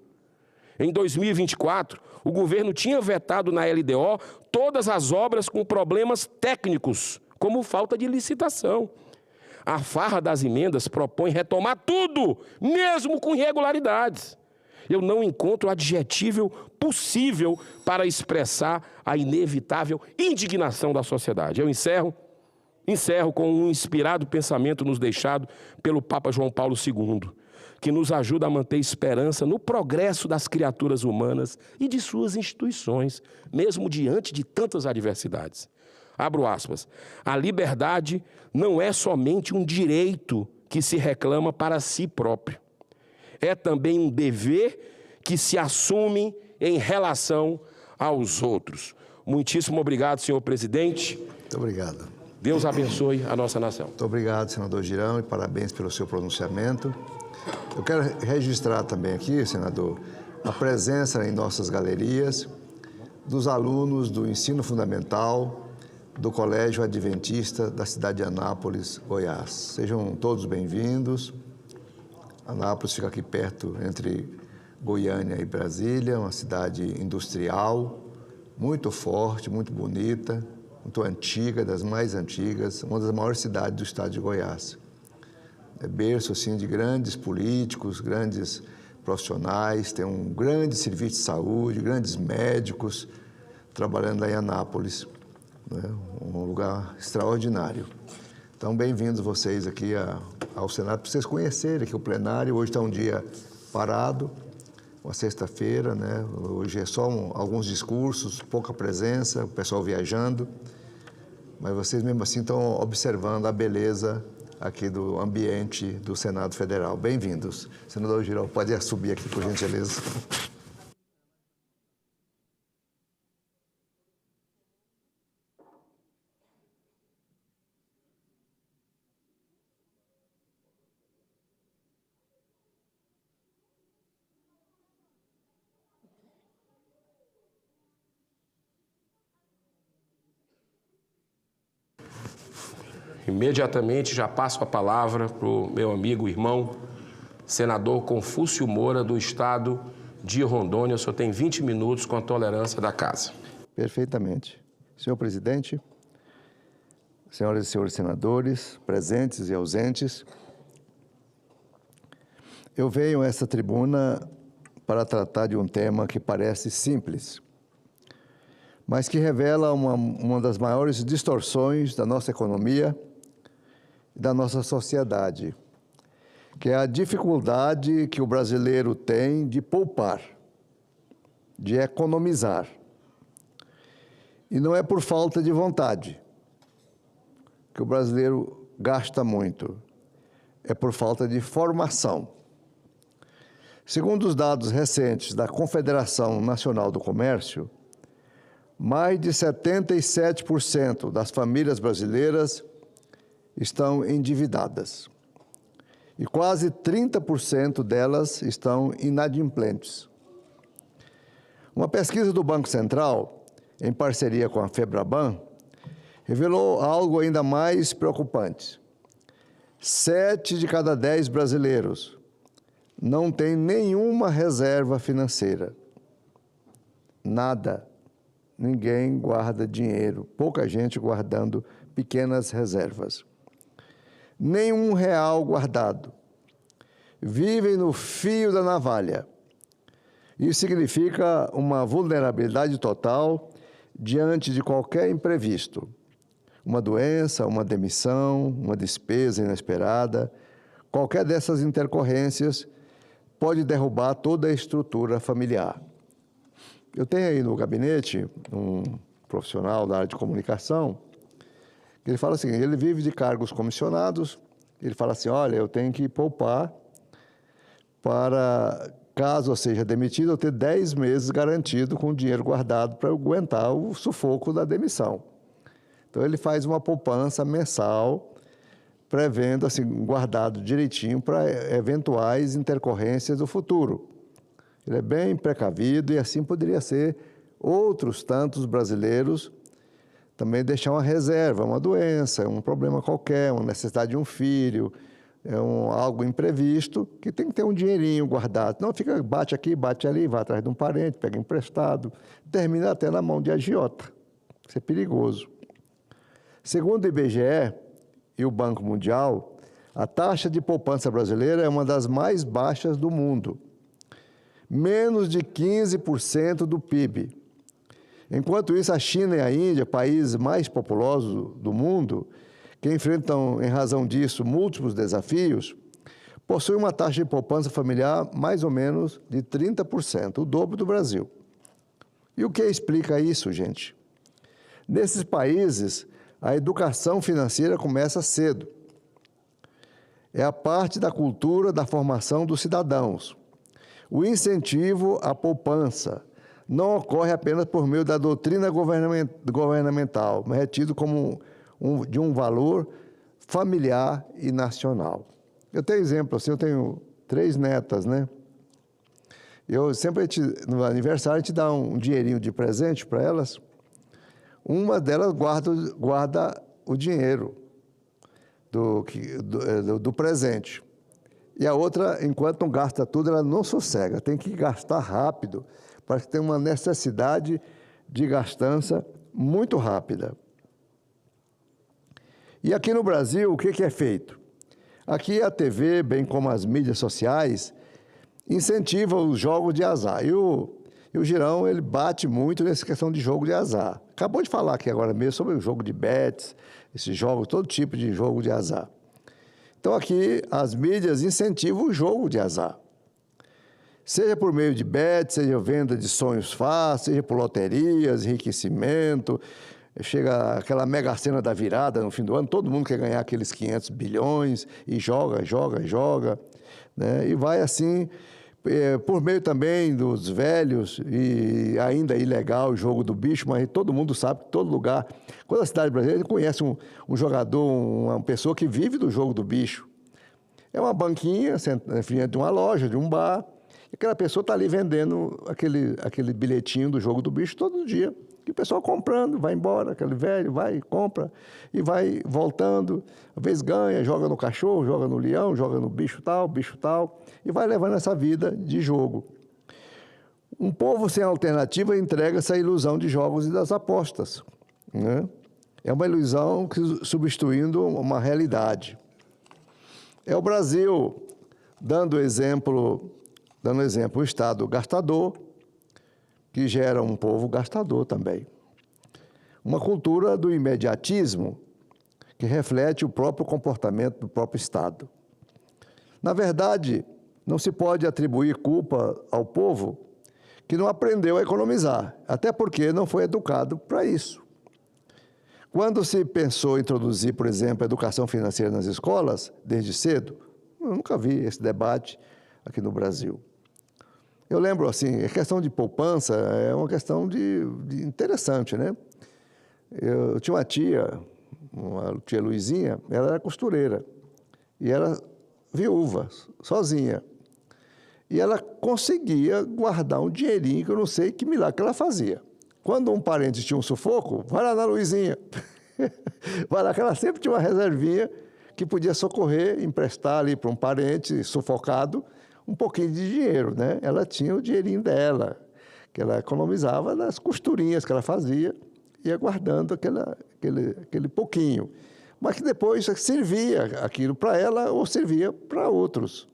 Em 2024, o governo tinha vetado na LDO todas as obras com problemas técnicos, como falta de licitação. A farra das emendas propõe retomar tudo, mesmo com irregularidades. Eu não encontro adjetivo possível para expressar a inevitável indignação da sociedade. Eu encerro com um inspirado pensamento nos deixado pelo Papa João Paulo II, que nos ajuda a manter esperança no progresso das criaturas humanas e de suas instituições, mesmo diante de tantas adversidades. Abro aspas. A liberdade não é somente um direito que se reclama para si próprio. É também um dever que se assume em relação aos outros. Muitíssimo obrigado, senhor presidente. Muito obrigado. Deus abençoe a nossa nação. Muito obrigado, senador Girão, e parabéns pelo seu pronunciamento. Eu quero registrar também aqui, senador, a presença em nossas galerias dos alunos do ensino fundamental do Colégio Adventista da cidade de Anápolis, Goiás. Sejam todos bem-vindos. Anápolis fica aqui perto, entre Goiânia e Brasília, uma cidade industrial, muito forte, muito bonita, muito antiga, das mais antigas, uma das maiores cidades do estado de Goiás. É berço, assim, de grandes políticos, grandes profissionais, tem um grande serviço de saúde, grandes médicos trabalhando lá em Anápolis, né? Um lugar extraordinário. Então, bem-vindos vocês aqui ao Senado, para vocês conhecerem aqui o plenário. Hoje está um dia parado, uma sexta-feira, né? Hoje é só alguns discursos, pouca presença, o pessoal viajando, mas vocês mesmo assim estão observando a beleza aqui do ambiente do Senado Federal. Bem-vindos. Senador Girão, pode subir aqui, por gentileza. Imediatamente já passo a palavra para o meu amigo, irmão, senador Confúcio Moura, do estado de Rondônia. O senhor tem 20 minutos com a tolerância da casa. Perfeitamente. Senhor presidente, senhoras e senhores senadores, presentes e ausentes, eu venho a essa tribuna para tratar de um tema que parece simples, mas que revela uma das maiores distorções da nossa economia e da nossa sociedade, que é a dificuldade que o brasileiro tem de poupar, de economizar. E não é por falta de vontade que o brasileiro gasta muito, é por falta de formação. Segundo os dados recentes da Confederação Nacional do Comércio, mais de 77% das famílias brasileiras estão endividadas e quase 30% delas estão inadimplentes. Uma pesquisa do Banco Central, em parceria com a Febraban, revelou algo ainda mais preocupante. 7 de cada 10 brasileiros não têm nenhuma reserva financeira. Nada. Ninguém guarda dinheiro, pouca gente guardando pequenas reservas. Nenhum real guardado. Vivem no fio da navalha. Isso significa uma vulnerabilidade total diante de qualquer imprevisto. Uma doença, uma demissão, uma despesa inesperada, qualquer dessas intercorrências pode derrubar toda a estrutura familiar. Eu tenho aí no gabinete um profissional da área de comunicação, que ele fala assim, ele vive de cargos comissionados, ele fala assim, olha, eu tenho que poupar para, caso eu seja demitido, eu ter 10 meses garantido com dinheiro guardado para eu aguentar o sufoco da demissão. Então, ele faz uma poupança mensal, prevendo, assim, guardado direitinho para eventuais intercorrências do futuro. Ele é bem precavido e assim poderia ser outros tantos brasileiros também deixar uma reserva, uma doença, um problema qualquer, uma necessidade de um filho, algo imprevisto, que tem que ter um dinheirinho guardado. Não fica, bate aqui, bate ali, vai atrás de um parente, pega emprestado, termina até na mão de agiota. Isso é perigoso. Segundo o IBGE e o Banco Mundial, a taxa de poupança brasileira é uma das mais baixas do mundo. Menos de 15% do PIB. Enquanto isso, a China e a Índia, países mais populosos do mundo, que enfrentam, em razão disso, múltiplos desafios, possuem uma taxa de poupança familiar mais ou menos de 30%, o dobro do Brasil. E o que explica isso, gente? Nesses países, a educação financeira começa cedo. É a parte da cultura da formação dos cidadãos. O incentivo à poupança não ocorre apenas por meio da doutrina governamental, mas é tido como de um valor familiar e nacional. Eu tenho exemplo, assim, eu tenho 3 netas, né? Eu sempre, no aniversário, a gente dá um dinheirinho de presente para elas. Uma delas guarda o dinheiro do presente. E a outra, enquanto não gasta tudo, ela não sossega, tem que gastar rápido. Parece que tem uma necessidade de gastança muito rápida. E aqui no Brasil, o que é feito? Aqui a TV, bem como as mídias sociais, incentivam os jogos de azar. E o Girão, ele bate muito nessa questão de jogo de azar. Acabou de falar aqui agora mesmo sobre o jogo de bets, esses jogos, todo tipo de jogo de azar. Então aqui as mídias incentivam o jogo de azar. Seja por meio de bets, seja venda de sonhos fáceis, seja por loterias, enriquecimento, chega aquela mega cena da virada no fim do ano, todo mundo quer ganhar aqueles 500 bilhões e joga, né? E vai assim, por meio também dos velhos e ainda ilegal o jogo do bicho, mas todo mundo sabe que todo lugar, quando a cidade brasileira conhece um jogador, uma pessoa que vive do jogo do bicho. É uma banquinha, frente de uma loja, de um bar, e aquela pessoa está ali vendendo aquele bilhetinho do jogo do bicho todo dia. E o pessoal comprando, vai embora, aquele velho vai, compra, e vai voltando, às vezes ganha, joga no cachorro, joga no leão, joga no bicho tal, e vai levando essa vida de jogo. Um povo sem alternativa entrega essa ilusão de jogos e das apostas, né? É uma ilusão substituindo uma realidade. É o Brasil dando exemplo, o Estado gastador, que gera um povo gastador também. Uma cultura do imediatismo que reflete o próprio comportamento do próprio Estado. Na verdade, não se pode atribuir culpa ao povo que não aprendeu a economizar, até porque não foi educado para isso. Quando se pensou em introduzir, por exemplo, a educação financeira nas escolas, desde cedo, eu nunca vi esse debate aqui no Brasil. Eu lembro, assim, a questão de poupança é uma questão de interessante, né? Eu tinha uma tia Luizinha, ela era costureira, e era viúva, sozinha. E ela conseguia guardar um dinheirinho, que eu não sei que milagre que ela fazia. Quando um parente tinha um sufoco, vai lá na Luizinha. Vai lá, que ela sempre tinha uma reservinha que podia socorrer, emprestar ali para um parente sufocado, um pouquinho de dinheiro, né? Ela tinha o dinheirinho dela, que ela economizava nas costurinhas que ela fazia, ia guardando aquele pouquinho. Mas que depois servia aquilo para ela ou servia para outros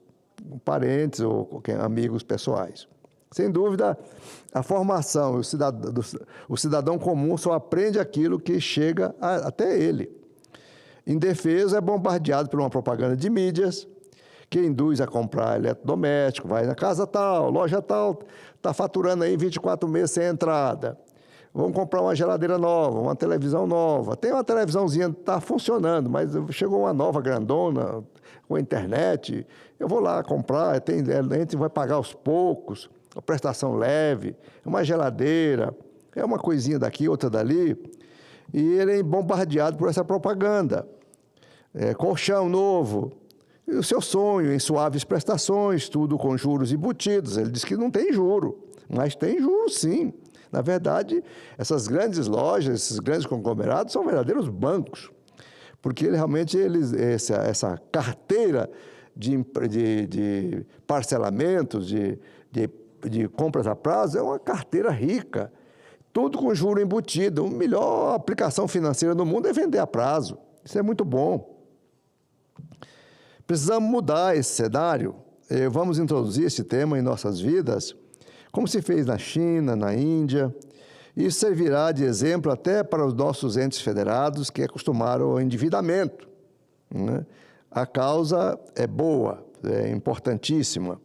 parentes ou amigos pessoais. Sem dúvida, a formação, o cidadão comum só aprende aquilo que chega até ele. Indefeso, é bombardeado por uma propaganda de mídias, que induz a comprar eletrodoméstico, vai na casa tal, loja tal, está faturando aí 24 meses sem entrada. Vamos comprar uma geladeira nova, uma televisão nova. Tem uma televisãozinha que está funcionando, mas chegou uma nova grandona, com a internet, eu vou lá comprar, a gente vai pagar aos poucos, a prestação leve, uma geladeira, é uma coisinha daqui, outra dali, e ele é bombardeado por essa propaganda. Colchão novo, e o seu sonho em suaves prestações, tudo com juros embutidos. Ele diz que não tem juro, mas tem juro sim. Na verdade, essas grandes lojas, esses grandes conglomerados são verdadeiros bancos, porque realmente essa carteira de parcelamentos, de compras a prazo, é uma carteira rica, tudo com juro embutido. A melhor aplicação financeira do mundo é vender a prazo. Isso é muito bom. Precisamos mudar esse cenário. Vamos introduzir esse tema em nossas vidas, como se fez na China, na Índia. Isso servirá de exemplo até para os nossos entes federados que acostumaram ao endividamento, né? A causa é boa, é importantíssima.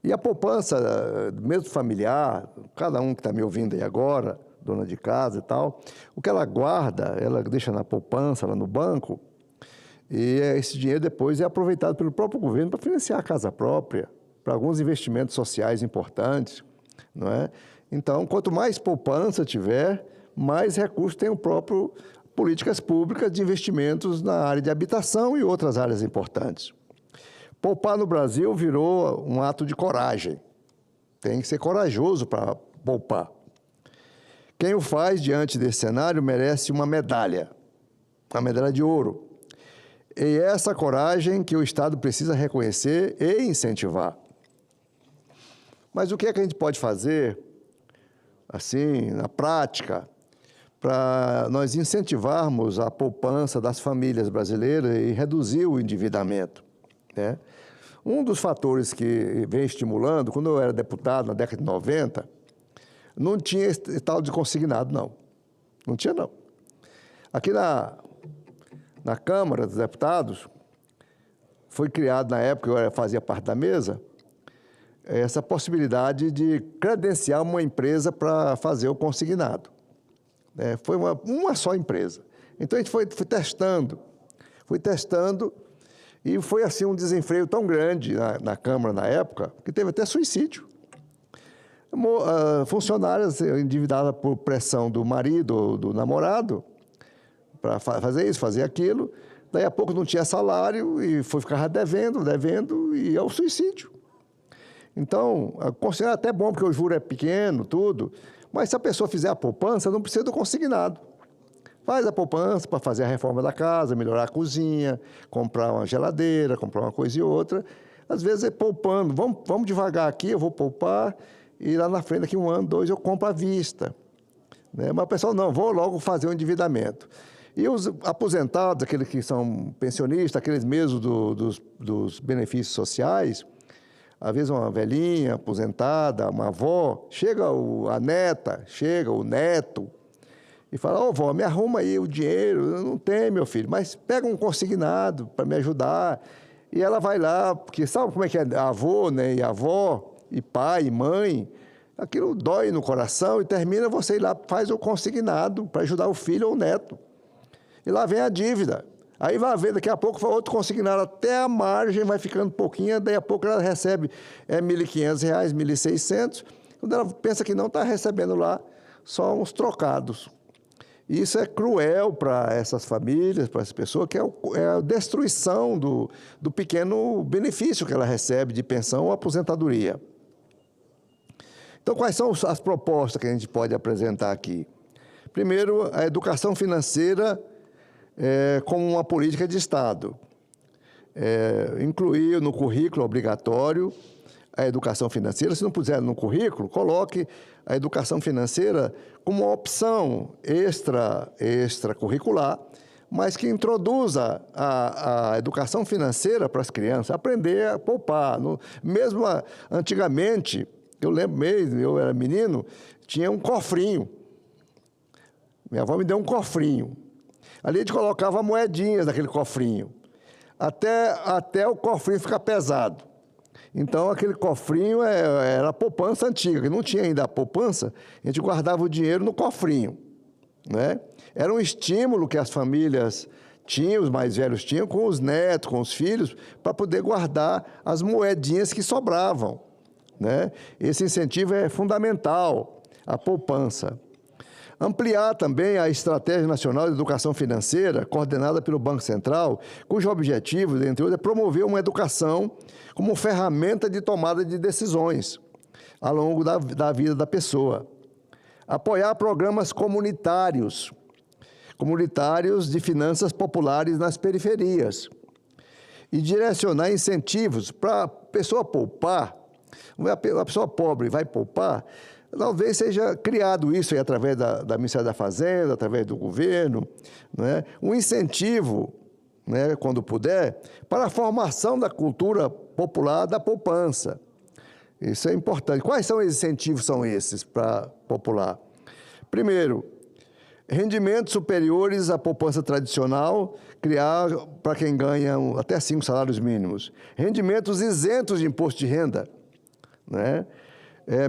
E a poupança, mesmo familiar, cada um que está me ouvindo aí agora, dona de casa e tal, o que ela guarda, ela deixa na poupança, lá no banco, e esse dinheiro depois é aproveitado pelo próprio governo para financiar a casa própria, para alguns investimentos sociais importantes, não é? Então, quanto mais poupança tiver, mais recursos tem o próprio políticas públicas de investimentos na área de habitação e outras áreas importantes. Poupar no Brasil virou um ato de coragem. Tem que ser corajoso para poupar. Quem o faz diante desse cenário merece uma medalha de ouro. E é essa coragem que o Estado precisa reconhecer e incentivar. Mas o que é que a gente pode fazer, assim, na prática, para nós incentivarmos a poupança das famílias brasileiras e reduzir o endividamento, né? Um dos fatores que vem estimulando, quando eu era deputado na década de 90, não tinha esse tal de consignado, não. Não tinha, não. Aqui na Câmara dos Deputados, foi criado, na época eu fazia parte da mesa, essa possibilidade de credenciar uma empresa para fazer o consignado. Foi uma só empresa. Então, a gente foi testando, e foi assim um desenfreio tão grande na Câmara na época, que teve até suicídio. Funcionárias endividadas por pressão do marido ou do namorado, para fazer isso, fazer aquilo, daí a pouco não tinha salário e ficava devendo, e é o suicídio. Então, considero até bom, porque o juro é pequeno, tudo, mas se a pessoa fizer a poupança, não precisa do consignado. Faz a poupança para fazer a reforma da casa, melhorar a cozinha, comprar uma geladeira, comprar uma coisa e outra. Às vezes é poupando. Vamos devagar aqui, eu vou poupar, e lá na frente, daqui 1 ano, 2, eu compro à vista. Mas o pessoal, não, vou logo fazer o endividamento. E os aposentados, aqueles que são pensionistas, aqueles mesmos dos benefícios sociais, às vezes uma velhinha aposentada, uma avó, chega a neta, chega o neto, e fala, ô vó, me arruma aí o dinheiro. Eu não tenho, meu filho, mas pega um consignado para me ajudar. E ela vai lá, porque sabe como é que é avô, né, e avó, e pai, e mãe, aquilo dói no coração e termina você ir lá, faz o consignado para ajudar o filho ou o neto. E lá vem a dívida. Aí vai ver, daqui a pouco vai outro consignado, até a margem vai ficando pouquinho, daí a pouco ela recebe R$1.500, R$1.600, quando ela pensa que não, está recebendo lá só uns trocados. E isso é cruel para essas famílias, para essas pessoas, que é a destruição do pequeno benefício que ela recebe de pensão ou aposentadoria. Então, quais são as propostas que a gente pode apresentar aqui? Primeiro, a educação financeira como uma política de Estado. Incluir no currículo obrigatório a educação financeira. Se não puser no currículo, coloque a educação financeira como uma opção extracurricular, mas que introduza a educação financeira para as crianças, aprender a poupar. Mesmo antigamente, eu lembro mesmo, eu era menino, tinha um cofrinho. Minha avó me deu um cofrinho. Ali a gente colocava moedinhas naquele cofrinho, até o cofrinho ficar pesado. Então, aquele cofrinho era a poupança antiga, que não tinha ainda a poupança, a gente guardava o dinheiro no cofrinho, né? Era um estímulo que as famílias tinham, os mais velhos tinham, com os netos, com os filhos, para poder guardar as moedinhas que sobravam, né? Esse incentivo é fundamental, a poupança. Ampliar também a Estratégia Nacional de Educação Financeira, coordenada pelo Banco Central, cujo objetivo, entre outros, é promover uma educação como ferramenta de tomada de decisões ao longo da vida da pessoa. Apoiar programas comunitários de finanças populares nas periferias. E direcionar incentivos para a pessoa poupar. A pessoa pobre vai poupar, talvez seja criado isso aí através da Ministério da Fazenda, através do governo, né? Um incentivo, né, quando puder, para a formação da cultura popular da poupança. Isso é importante. Quais são os incentivos são esses para popular? Primeiro, rendimentos superiores à poupança tradicional, criar para quem ganha até 5 salários mínimos. Rendimentos isentos de imposto de renda, né?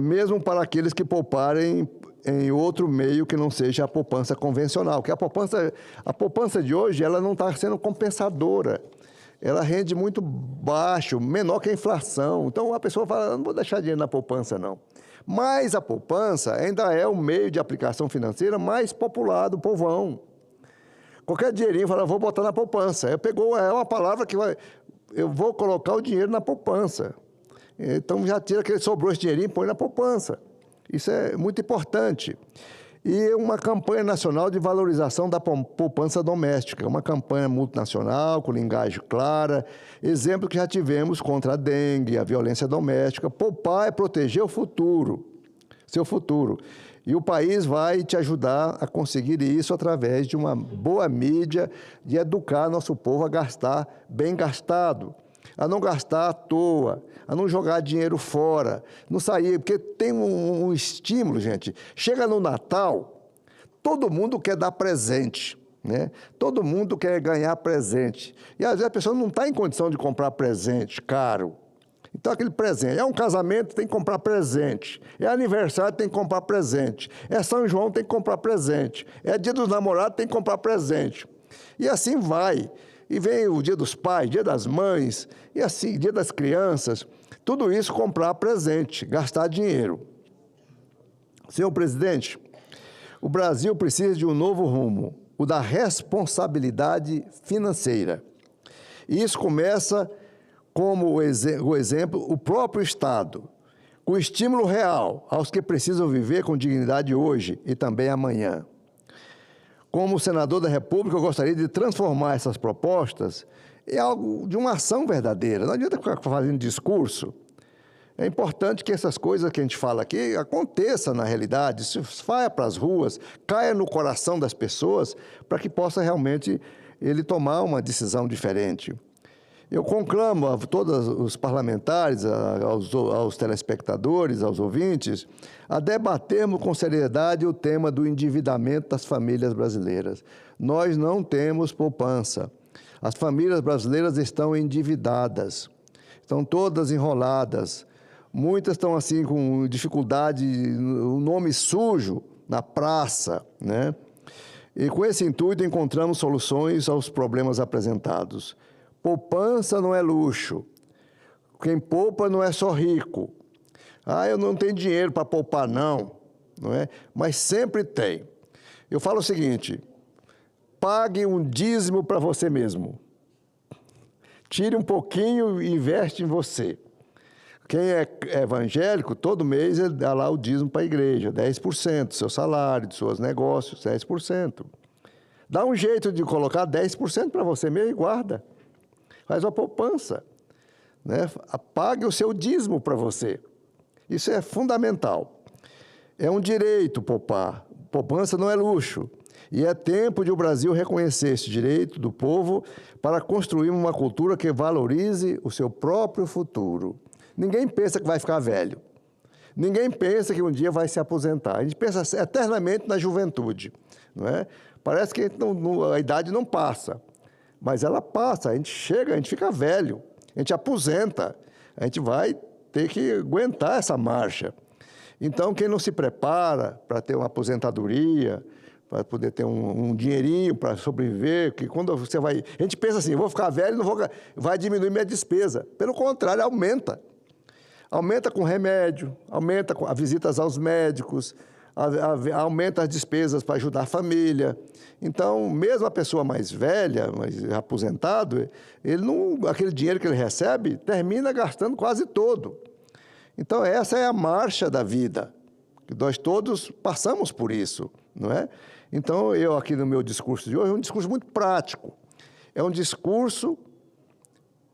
Mesmo para aqueles que pouparem em outro meio que não seja a poupança convencional. Porque a poupança de hoje ela não está sendo compensadora. Ela rende muito baixo, menor que a inflação. Então, a pessoa fala, não vou deixar dinheiro na poupança, não. Mas a poupança ainda é o meio de aplicação financeira mais popular do povão. Qualquer dinheirinho fala, vou botar na poupança. É uma palavra que eu vou colocar o dinheiro na poupança. Então, já tira aquele sobrou esse dinheirinho e põe na poupança. Isso é muito importante. E uma campanha nacional de valorização da poupança doméstica, uma campanha multinacional, com linguagem clara, exemplo que já tivemos contra a dengue, a violência doméstica. Poupar é proteger o futuro, seu futuro. E o país vai te ajudar a conseguir isso através de uma boa mídia, de educar nosso povo a gastar bem gastado, a não gastar à toa, a não jogar dinheiro fora, não sair, porque tem um estímulo, gente. Chega no Natal, todo mundo quer dar presente, né? Todo mundo quer ganhar presente. E às vezes a pessoa não está em condição de comprar presente caro. Então, aquele presente. É um casamento, tem que comprar presente. É aniversário, tem que comprar presente. É São João, tem que comprar presente. É Dia dos Namorados, tem que comprar presente. E assim vai. E vem o Dia dos Pais, Dia das Mães, e assim, Dia das Crianças. Tudo isso comprar presente, gastar dinheiro. Senhor presidente, o Brasil precisa de um novo rumo, o da responsabilidade financeira. E isso começa, como o exemplo, o próprio Estado, com estímulo real aos que precisam viver com dignidade hoje e também amanhã. Como senador da República, eu gostaria de transformar essas propostas em algo de uma ação verdadeira. Não adianta ficar fazendo discurso. É importante que essas coisas que a gente fala aqui aconteçam na realidade, se saia para as ruas, caia no coração das pessoas, para que possa realmente ele tomar uma decisão diferente. Eu conclamo a todos os parlamentares, aos telespectadores, aos ouvintes, a debatermos com seriedade o tema do endividamento das famílias brasileiras. Nós não temos poupança. As famílias brasileiras estão endividadas, estão todas enroladas. Muitas estão assim com dificuldade, o nome sujo na praça, né? E com esse intuito encontramos soluções aos problemas apresentados. Poupança não é luxo. Quem poupa não é só rico. Ah, eu não tenho dinheiro para poupar, não é? Mas sempre tem. Eu falo o seguinte, pague um dízimo para você mesmo. Tire um pouquinho e investe em você. Quem é evangélico, todo mês ele dá lá o dízimo para a igreja, 10% do seu salário, dos seus negócios, 10%. Dá um jeito de colocar 10% para você mesmo e guarda. Faz uma poupança, né? Pague o seu dízimo para você. Isso é fundamental. É um direito poupar. Poupança não é luxo. E é tempo de o Brasil reconhecer esse direito do povo para construir uma cultura que valorize o seu próprio futuro. Ninguém pensa que vai ficar velho. Ninguém pensa que um dia vai se aposentar. A gente pensa eternamente na juventude, não é? Parece que a idade não passa. Mas ela passa, a gente chega, a gente fica velho, a gente aposenta, a gente vai ter que aguentar essa marcha. Então, quem não se prepara para ter uma aposentadoria, para poder ter um dinheirinho para sobreviver, que quando você vai... A gente pensa assim, eu vou ficar velho, vai diminuir minha despesa. Pelo contrário, aumenta. Aumenta com remédio, aumenta com as visitas aos médicos, aumenta as despesas para ajudar a família. Então, mesmo a pessoa mais velha, mais aposentado, aquele dinheiro que ele recebe, termina gastando quase todo. Então, essa é a marcha da vida. que nós todos passamos por isso, não é? Então, eu aqui no meu discurso de hoje, é um discurso muito prático. É um discurso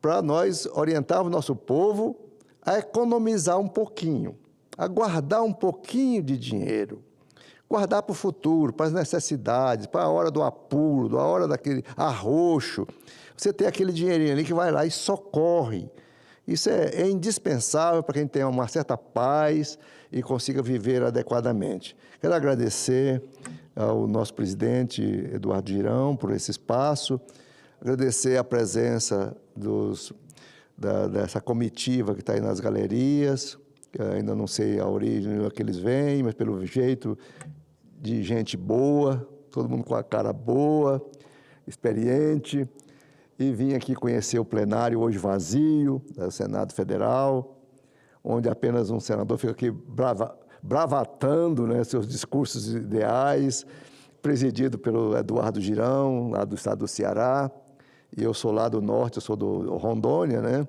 para nós orientar o nosso povo a economizar um pouquinho, a guardar um pouquinho de dinheiro, guardar para o futuro, para as necessidades, para a hora do apuro, a hora daquele arroxo. Você tem aquele dinheirinho ali que vai lá e socorre. Isso é indispensável para quem tenha uma certa paz e consiga viver adequadamente. Quero agradecer ao nosso presidente Eduardo Girão por esse espaço, agradecer a presença dessa comitiva que está aí nas galerias, que ainda não sei a origem que eles vêm, mas pelo jeito de gente boa, todo mundo com a cara boa, experiente, e vim aqui conhecer o plenário hoje vazio, do Senado Federal, onde apenas um senador fica aqui bravatando, né, seus discursos ideais, presidido pelo Eduardo Girão, lá do estado do Ceará, e eu sou lá do norte, eu sou do Rondônia, né?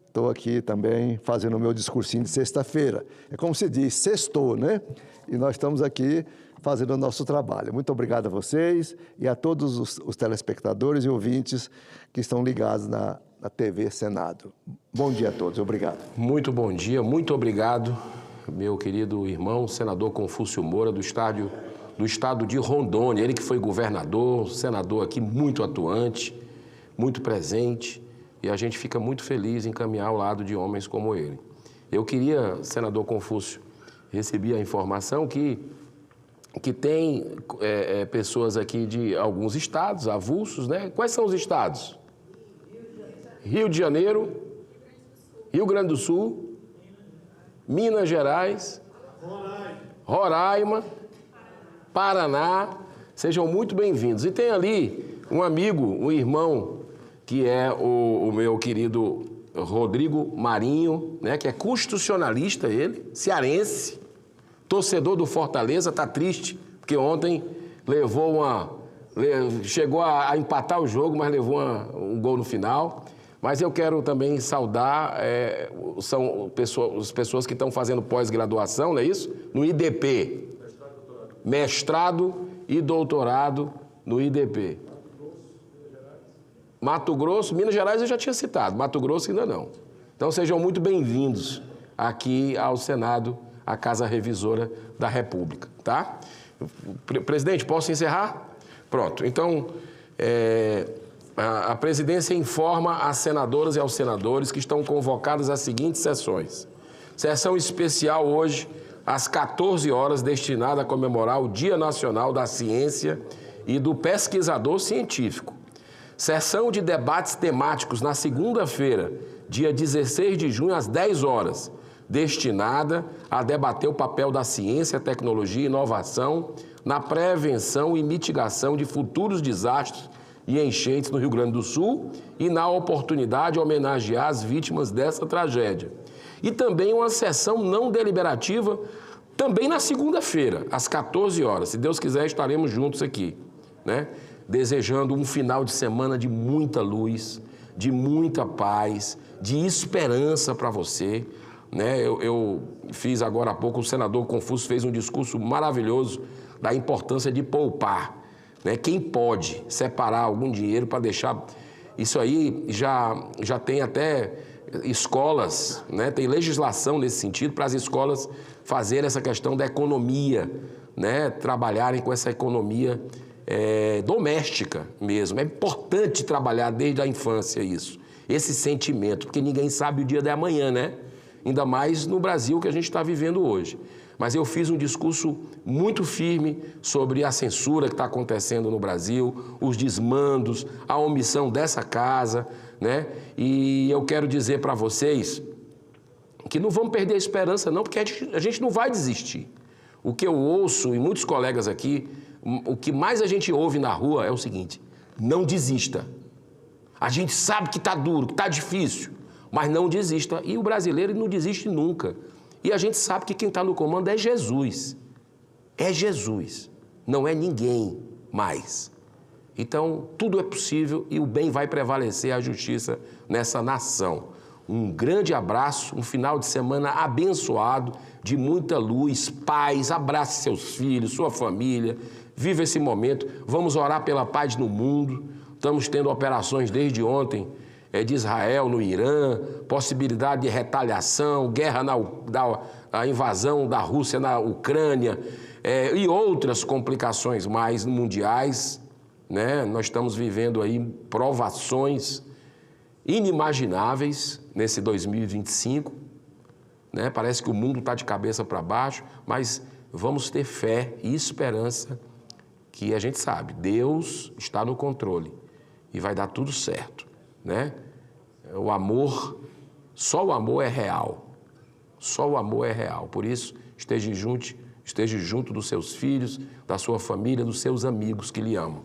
Estou aqui também fazendo o meu discursinho de sexta-feira. É como se diz, sextou, né? E nós estamos aqui fazendo o nosso trabalho. Muito obrigado a vocês e a todos os telespectadores e ouvintes que estão ligados na TV Senado. Bom dia a todos, obrigado. Muito bom dia, muito obrigado, meu querido irmão, senador Confúcio Moura, do estado de Rondônia. Ele que foi governador, senador aqui muito atuante, muito presente, e a gente fica muito feliz em caminhar ao lado de homens como ele. Eu queria, senador Confúcio, recebi a informação que tem pessoas aqui de alguns estados, avulsos, né? Quais são os estados? Rio de Janeiro, Rio Grande do Sul, Minas Gerais, Roraima, Paraná. Sejam muito bem-vindos. E tem ali um amigo, um irmão, que é o meu querido Rodrigo Marinho, né, que é constitucionalista, ele, cearense, torcedor do Fortaleza, está triste, porque ontem chegou a empatar o jogo, mas levou um gol no final. Mas eu quero também saudar, são as pessoas que estão fazendo pós-graduação, não é isso? No IDP. Mestrado e doutorado no IDP. Mato Grosso, Minas Gerais eu já tinha citado, Mato Grosso ainda não. Então sejam muito bem-vindos aqui ao Senado, a Casa Revisora da República, tá? Presidente, posso encerrar? Pronto, então a presidência informa às senadoras e aos senadores que estão convocadas às seguintes sessões. Sessão especial hoje, às 14 horas, destinada a comemorar o Dia Nacional da Ciência e do Pesquisador Científico. Sessão de debates temáticos na segunda-feira, dia 16 de junho, às 10 horas, destinada a debater o papel da ciência, tecnologia e inovação na prevenção e mitigação de futuros desastres e enchentes no Rio Grande do Sul e, na oportunidade, homenagear as vítimas dessa tragédia. E também uma sessão não deliberativa, também na segunda-feira, às 14 horas. Se Deus quiser, estaremos juntos aqui, né? Desejando um final de semana de muita luz, de muita paz, de esperança para você, né? Eu fiz agora há pouco, o senador Confúcio fez um discurso maravilhoso da importância de poupar, né? Quem pode separar algum dinheiro para deixar... Isso aí já tem até escolas, né? Tem legislação nesse sentido para as escolas fazerem essa questão da economia, né? Trabalharem com essa economia doméstica mesmo. É importante trabalhar desde a infância isso, esse sentimento, porque ninguém sabe o dia de amanhã, né? Ainda mais no Brasil que a gente está vivendo hoje. Mas eu fiz um discurso muito firme sobre a censura que está acontecendo no Brasil, os desmandos, a omissão dessa casa, né? E eu quero dizer para vocês que não vamos perder a esperança não, porque a gente não vai desistir. O que eu ouço, e muitos colegas aqui, o que mais a gente ouve na rua é o seguinte: não desista. A gente sabe que está duro, que está difícil, mas não desista. E o brasileiro não desiste nunca. E a gente sabe que quem está no comando é Jesus. É Jesus, não é ninguém mais. Então, tudo é possível e o bem vai prevalecer, a justiça nessa nação. Um grande abraço, um final de semana abençoado, de muita luz, paz. Abrace seus filhos, sua família. Viva esse momento. Vamos orar pela paz no mundo. Estamos tendo operações desde ontem de Israel no Irã, possibilidade de retaliação, guerra a invasão da Rússia na Ucrânia e outras complicações mais mundiais, né? Nós estamos vivendo aí provações inimagináveis nesse 2025, né? Parece que o mundo está de cabeça para baixo, mas vamos ter fé e esperança que a gente sabe, Deus está no controle e vai dar tudo certo, né? O amor, só o amor é real, só o amor é real. Por isso, esteja junto dos seus filhos, da sua família, dos seus amigos que lhe amam.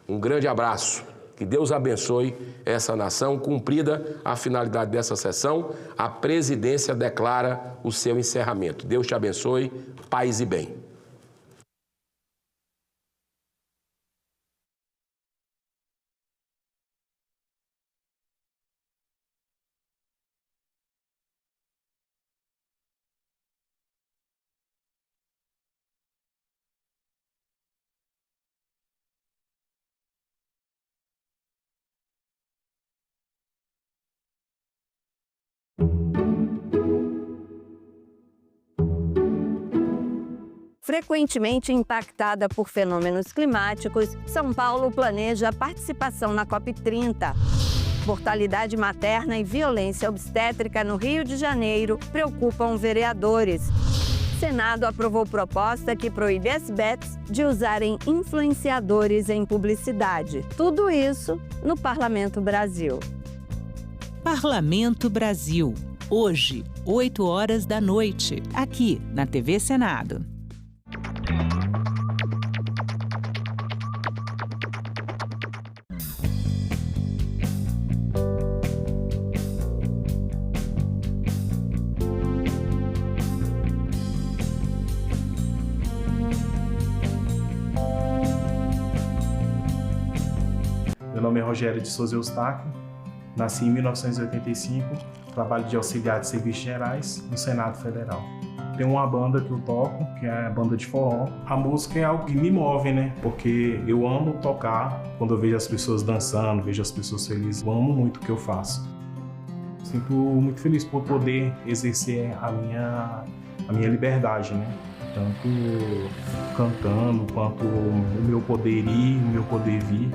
Um grande abraço, que Deus abençoe essa nação. Cumprida a finalidade dessa sessão, a presidência declara o seu encerramento. Deus te abençoe, paz e bem. Frequentemente impactada por fenômenos climáticos, São Paulo planeja a participação na COP30. Mortalidade materna e violência obstétrica no Rio de Janeiro preocupam vereadores. Senado aprovou proposta que proíbe as bets de usarem influenciadores em publicidade. Tudo isso no Parlamento Brasil. Parlamento Brasil. Hoje, 20h, aqui na TV Senado. Meu nome é Rogério de Souza Eustáquio, nasci em 1985, trabalho de auxiliar de serviços gerais no Senado Federal. Tenho uma banda que eu toco, que é a banda de forró. A música é algo que me move, né? Porque eu amo tocar. Quando eu vejo as pessoas dançando, vejo as pessoas felizes, eu amo muito o que eu faço. Sinto muito feliz por poder exercer a minha liberdade, né? Tanto cantando, quanto o meu poder ir, o meu poder vir.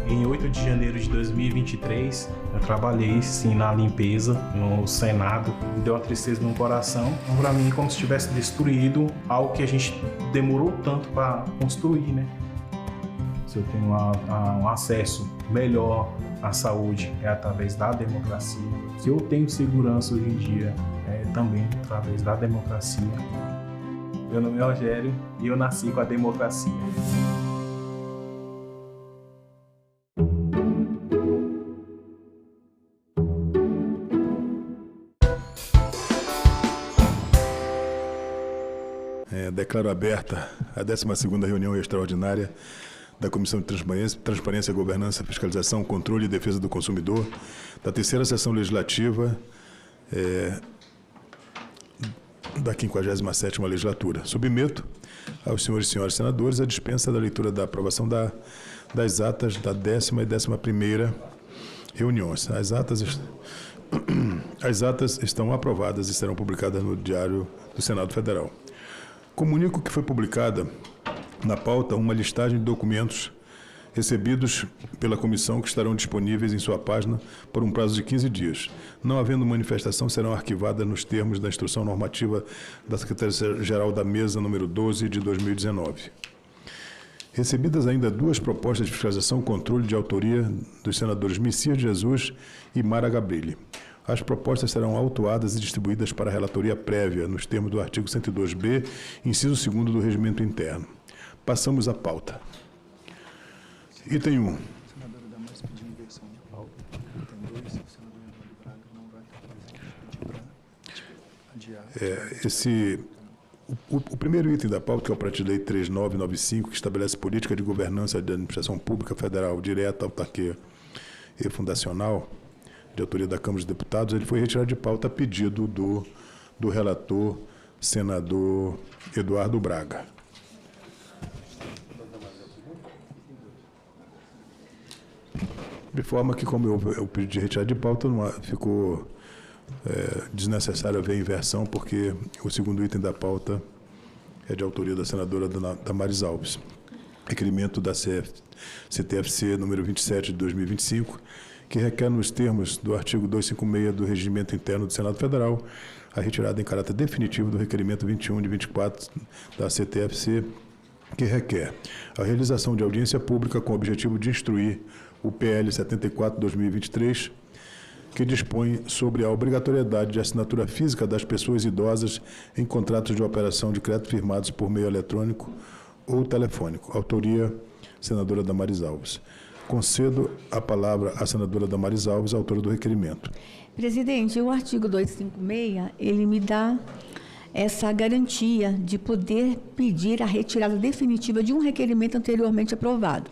Em 8 de janeiro de 2023, eu trabalhei sim na limpeza no Senado. Me deu uma tristeza no coração. Para mim, como se tivesse destruído algo que a gente demorou tanto para construir, né? Se eu tenho um acesso melhor à saúde, é através da democracia. Se eu tenho segurança hoje em dia, é também através da democracia. Meu nome é Rogério e eu nasci com a democracia. Declaro aberta a 12ª reunião extraordinária da Comissão de Transparência, Governança, Fiscalização, Controle e Defesa do Consumidor, da 3ª Sessão Legislativa da 57ª Legislatura. Submeto aos senhores e senhoras senadores a dispensa da leitura da aprovação das atas da 10ª e 11ª reuniões. As atas estão aprovadas e serão publicadas no Diário do Senado Federal. Comunico que foi publicada na pauta uma listagem de documentos recebidos pela comissão que estarão disponíveis em sua página por um prazo de 15 dias. Não havendo manifestação, serão arquivadas nos termos da Instrução Normativa da Secretaria-Geral da Mesa número 12 de 2019. Recebidas ainda 2 propostas de fiscalização e controle de autoria dos senadores Messias Jesus e Mara Gabrilli. As propostas serão autuadas e distribuídas para a relatoria prévia, nos termos do artigo 102b, inciso 2º do Regimento Interno. Passamos à pauta. Item 1. O primeiro item da pauta, que é o projeto de lei 3995, que estabelece política de governança da administração pública federal direta, autarquia e fundacional, de autoria da Câmara dos Deputados, ele foi retirado de pauta a pedido do relator, senador Eduardo Braga. De forma que, como eu pedi de retirada de pauta, ficou desnecessário haver inversão, porque o segundo item da pauta é de autoria da senadora Damares Alves. Requerimento da CTFC número 27 de 2025, que requer nos termos do artigo 256 do Regimento Interno do Senado Federal a retirada em caráter definitivo do requerimento 21 de 24 da CTFC, que requer a realização de audiência pública com o objetivo de instruir o PL 74/2023, que dispõe sobre a obrigatoriedade de assinatura física das pessoas idosas em contratos de operação de crédito firmados por meio eletrônico ou telefônico. Autoria, senadora Damares Alves. Concedo a palavra à senadora Damares Alves, autora do requerimento. Presidente, o artigo 256, ele me dá essa garantia de poder pedir a retirada definitiva de um requerimento anteriormente aprovado.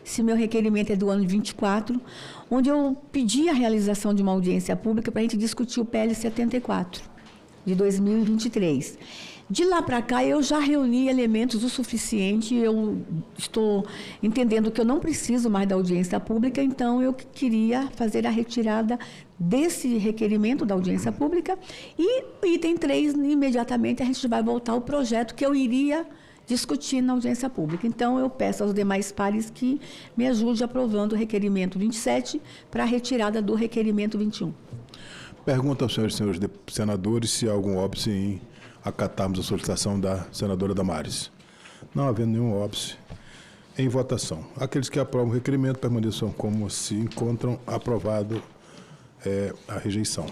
Esse meu requerimento é do ano 24, onde eu pedi a realização de uma audiência pública para a gente discutir o PL 74, de 2023. De lá para cá, eu já reuni elementos o suficiente, eu estou entendendo que eu não preciso mais da audiência pública, então eu queria fazer a retirada desse requerimento da audiência pública e item 3, imediatamente a gente vai voltar ao projeto que eu iria discutir na audiência pública. Então, eu peço aos demais pares que me ajudem aprovando o requerimento 27 para a retirada do requerimento 21. Pergunto aos senhores senadores se há algum óbice em acatarmos a solicitação da senadora Damares. Não havendo nenhum óbice, em votação. Aqueles que aprovam o requerimento permaneçam como se encontram. Aprovado a rejeição.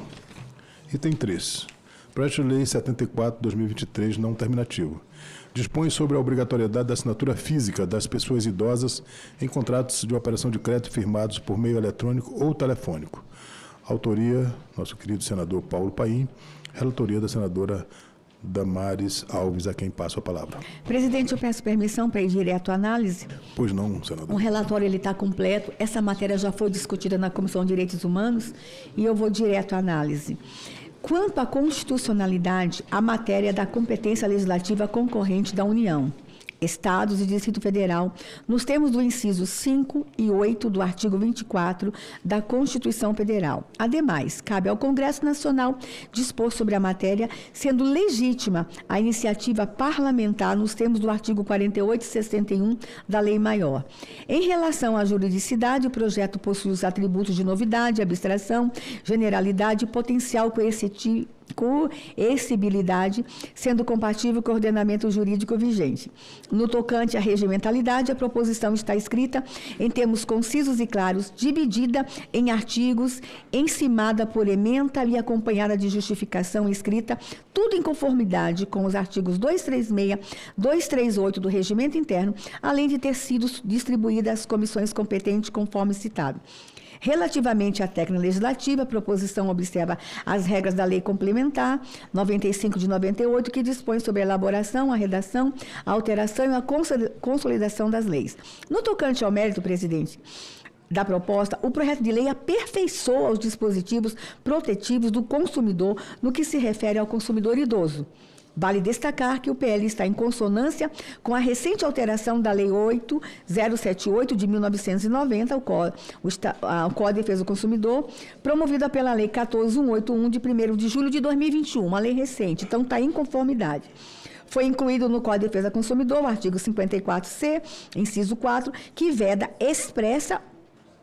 Item 3. Projeto de Lei 74/2023 não terminativo. Dispõe sobre a obrigatoriedade da assinatura física das pessoas idosas em contratos de operação de crédito firmados por meio eletrônico ou telefônico. Autoria, nosso querido senador Paulo Paim. Relatoria da senadora Damares Alves, a quem passo a palavra. Presidente, eu peço permissão para ir direto à análise. Pois não, senador. O relatório está completo, essa matéria já foi discutida na Comissão de Direitos Humanos e eu vou direto à análise. Quanto à constitucionalidade, a matéria da competência legislativa concorrente da União, Estados e Distrito Federal, nos termos do inciso 5 e 8 do artigo 24 da Constituição Federal. Ademais, cabe ao Congresso Nacional dispor sobre a matéria, sendo legítima a iniciativa parlamentar nos termos do artigo 48 e 61 da Lei Maior. Em relação à juridicidade, o projeto possui os atributos de novidade, abstração, generalidade e potencial coercibilidade, sendo compatível com o ordenamento jurídico vigente. No tocante à regimentalidade, a proposição está escrita em termos concisos e claros, dividida em artigos, encimada por ementa e acompanhada de justificação escrita, tudo em conformidade com os artigos 236, 238 do Regimento Interno, além de ter sido distribuída às comissões competentes conforme citado. Relativamente à técnica legislativa, a proposição observa as regras da Lei Complementar 95 de 98, que dispõe sobre a elaboração, a redação, a alteração e a consolidação das leis. No tocante ao mérito, presidente, da proposta, o projeto de lei aperfeiçoa os dispositivos protetivos do consumidor no que se refere ao consumidor idoso. Vale destacar que o PL está em consonância com a recente alteração da Lei 8078 de 1990, o Código de Defesa do Consumidor, promovida pela Lei 14181 de 1º de julho de 2021, uma lei recente, então está em conformidade. Foi incluído no Código de Defesa do Consumidor o artigo 54C, inciso 4, que veda expressa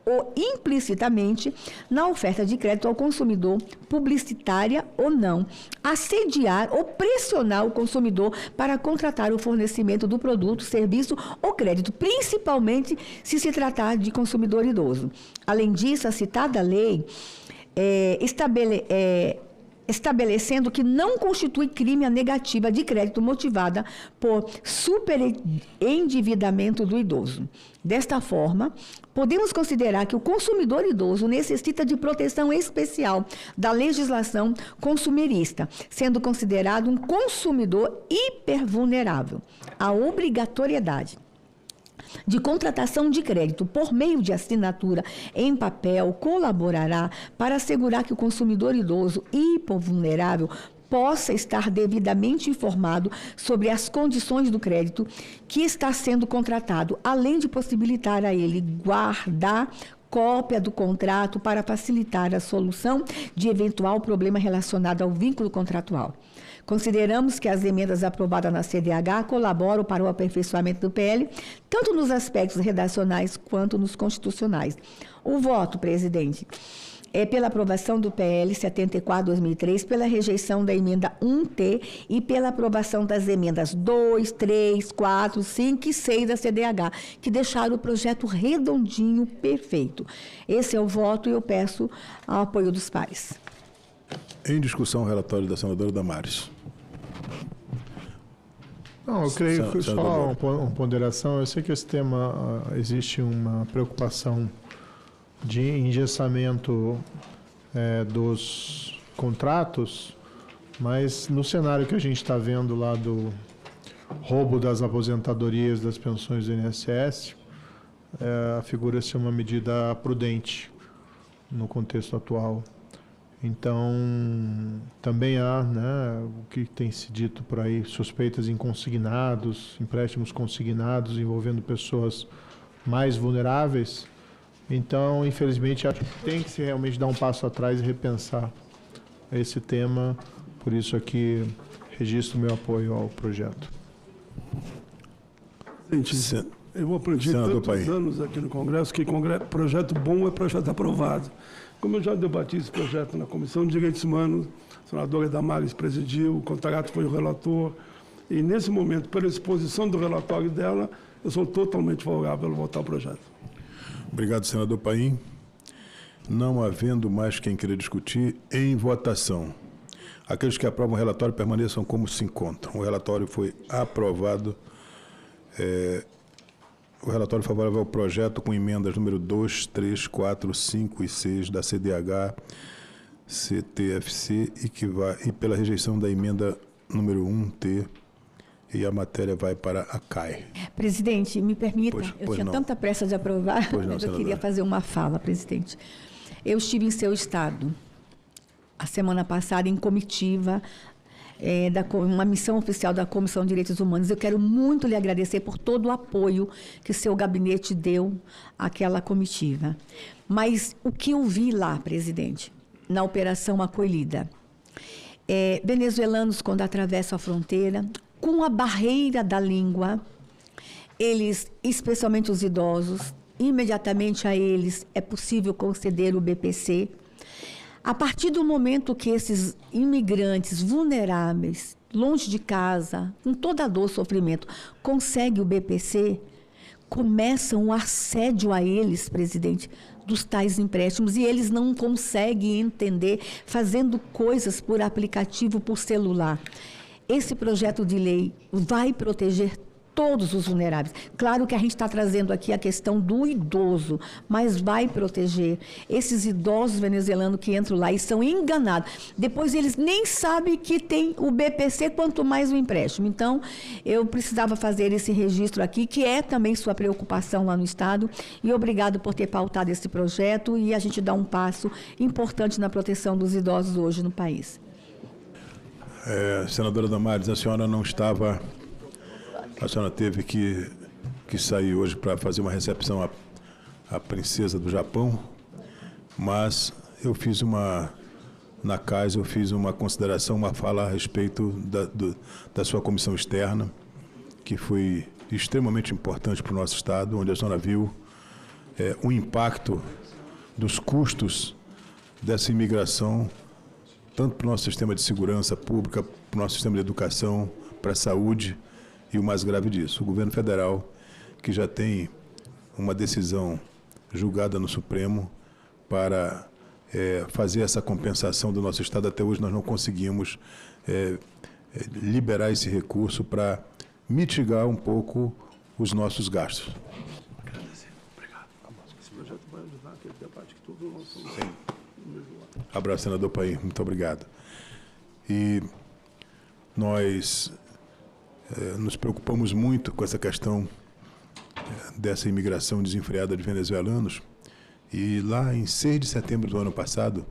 ou implicitamente, na oferta de crédito ao consumidor, publicitária ou não, assediar ou pressionar o consumidor para contratar o fornecimento do produto, serviço ou crédito, principalmente se tratar de consumidor idoso. Além disso, a citada lei estabelecendo que não constitui crime a negativa de crédito motivada por superendividamento do idoso. Desta forma, podemos considerar que o consumidor idoso necessita de proteção especial da legislação consumerista, sendo considerado um consumidor hipervulnerável. A obrigatoriedade de contratação de crédito por meio de assinatura em papel colaborará para assegurar que o consumidor idoso e hipovulnerável possa estar devidamente informado sobre as condições do crédito que está sendo contratado, além de possibilitar a ele guardar cópia do contrato para facilitar a solução de eventual problema relacionado ao vínculo contratual. Consideramos que as emendas aprovadas na CDH colaboram para o aperfeiçoamento do PL, tanto nos aspectos redacionais quanto nos constitucionais. O voto, presidente, é pela aprovação do PL 74/2003, pela rejeição da emenda 1T e pela aprovação das emendas 2, 3, 4, 5 e 6 da CDH, que deixaram o projeto redondinho, perfeito. Esse é o voto e eu peço ao apoio dos pares. Em discussão, o relatório da senadora Damares. Não, eu creio que só uma ponderação. Eu sei que esse tema existe uma preocupação de engessamento dos contratos, mas no cenário que a gente está vendo lá do roubo das aposentadorias, das pensões do INSS, figura-se uma medida prudente no contexto atual. Então, também há, né, o que tem se dito por aí, suspeitas em consignados, empréstimos consignados envolvendo pessoas mais vulneráveis. Então, infelizmente, acho que tem que se realmente dar um passo atrás e repensar esse tema. Por isso aqui registro o meu apoio ao projeto. Gente, eu aprendi tantos anos aqui no Congresso que projeto bom é projeto aprovado. Como eu já debati esse projeto na Comissão de Direitos Humanos, a senadora Damares presidiu, o contrato foi o relator, e nesse momento, pela exposição do relatório dela, eu sou totalmente favorável a votar o projeto. Obrigado, senador Paim. Não havendo mais quem queira discutir, em votação. Aqueles que aprovam o relatório permaneçam como se encontram. O relatório foi aprovado. O relatório favorável ao projeto com emendas número 2, 3, 4, 5 e 6 da CDH, CTFC e pela rejeição da emenda número 1T, e a matéria vai para a CAI. Presidente, me permita, eu tinha tanta pressa de aprovar, mas eu queria fazer uma fala, presidente. Eu estive em seu estado, a semana passada, em comitiva, uma missão oficial da Comissão de Direitos Humanos. Eu quero muito lhe agradecer por todo o apoio que seu gabinete deu àquela comitiva. Mas o que eu vi lá, presidente, na Operação Acolhida, venezuelanos, quando atravessam a fronteira, com a barreira da língua, eles, especialmente os idosos, imediatamente a eles é possível conceder o BPC. A partir do momento que esses imigrantes vulneráveis, longe de casa, com toda a dor e sofrimento, conseguem o BPC, começa um assédio a eles, presidente, dos tais empréstimos, e eles não conseguem entender, fazendo coisas por aplicativo, por celular. Esse projeto de lei vai proteger todos os vulneráveis. Claro que a gente está trazendo aqui a questão do idoso, mas vai proteger esses idosos venezuelanos que entram lá e são enganados. Depois eles nem sabem que tem o BPC, quanto mais o empréstimo. Então, eu precisava fazer esse registro aqui, que é também sua preocupação lá no Estado, e obrigado por ter pautado esse projeto, e a gente dá um passo importante na proteção dos idosos hoje no país. Senadora Damares, a senhora não estava... A senhora teve que sair hoje para fazer uma recepção à princesa do Japão, mas eu fiz na casa eu fiz uma consideração, uma fala a respeito da sua comissão externa, que foi extremamente importante para o nosso Estado, onde a senhora viu o impacto dos custos dessa imigração, tanto para o nosso sistema de segurança pública, para o nosso sistema de educação, para a saúde. E o mais grave disso, o governo federal, que já tem uma decisão julgada no Supremo para fazer essa compensação do nosso Estado. Até hoje nós não conseguimos liberar esse recurso para mitigar um pouco os nossos gastos. Obrigado. Esse projeto vai ajudar aquele debate que todos nós somos. Sim. Abraço, senador Paim. Muito obrigado. E nós... nos preocupamos muito com essa questão dessa imigração desenfreada de venezuelanos. E lá em 6 de setembro do ano passado,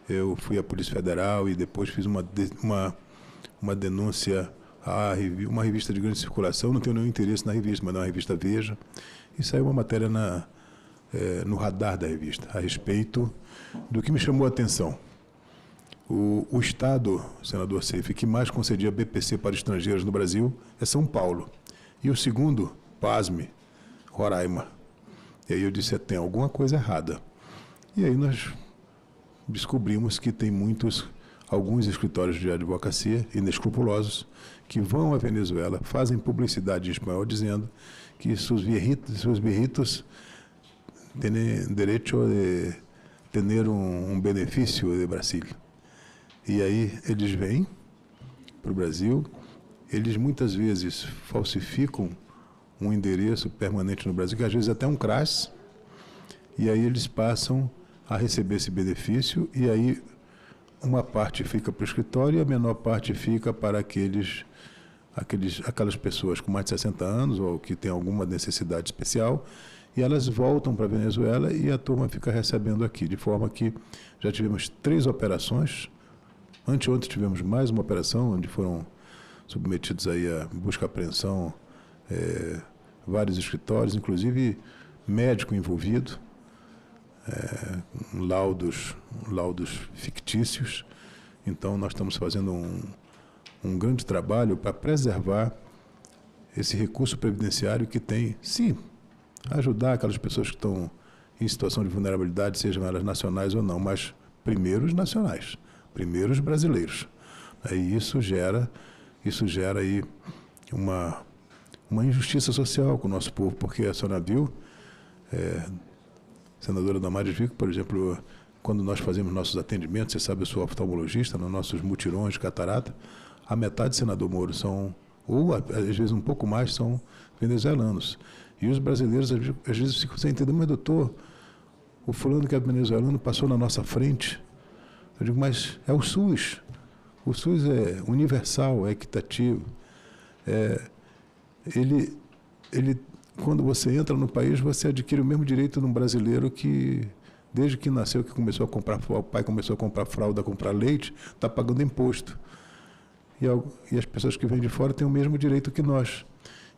eu fui à Polícia Federal e depois fiz uma denúncia a uma revista de grande circulação. Não tenho nenhum interesse na revista, mas na revista Veja. E saiu uma matéria no radar da revista a respeito do que me chamou a atenção. O estado, senador Seif, que mais concedia BPC para estrangeiros no Brasil é São Paulo. E o segundo, pasme, Roraima. E aí eu disse, tem alguma coisa errada. E aí nós descobrimos que tem alguns escritórios de advocacia inescrupulosos que vão à Venezuela, fazem publicidade em espanhol dizendo que seus viejitos têm direito de ter benefício de Brasil. E aí eles vêm para o Brasil, eles muitas vezes falsificam um endereço permanente no Brasil, que às vezes até um CRAS, e aí eles passam a receber esse benefício, e aí uma parte fica para o escritório e a menor parte fica para aquelas pessoas com mais de 60 anos ou que têm alguma necessidade especial, e elas voltam para a Venezuela e a turma fica recebendo aqui, de forma que já tivemos 3 operações. Anteontem tivemos mais uma operação, onde foram submetidos aí a busca e apreensão vários escritórios, inclusive médico envolvido, laudos fictícios. Então nós estamos fazendo um grande trabalho para preservar esse recurso previdenciário que tem, sim, ajudar aquelas pessoas que estão em situação de vulnerabilidade, sejam elas nacionais ou não, mas primeiro os nacionais, primeiro os brasileiros. Aí isso gera aí uma injustiça social com o nosso povo, porque a senhora viu, senadora Damares Vico, por exemplo, quando nós fazemos nossos atendimentos, você sabe, eu sou oftalmologista, nos nossos mutirões de catarata, a metade, senador Moro, ou às vezes um pouco mais, são venezuelanos. E os brasileiros, às vezes, ficam sem entender, mas doutor, o fulano que é venezuelano passou na nossa frente. Eu digo, mas é o SUS. O SUS é universal, é equitativo. Quando você entra no país, você adquire o mesmo direito de um brasileiro que, desde que nasceu, que começou a comprar, o pai começou a comprar fralda, a comprar leite, está pagando imposto. E as pessoas que vêm de fora têm o mesmo direito que nós.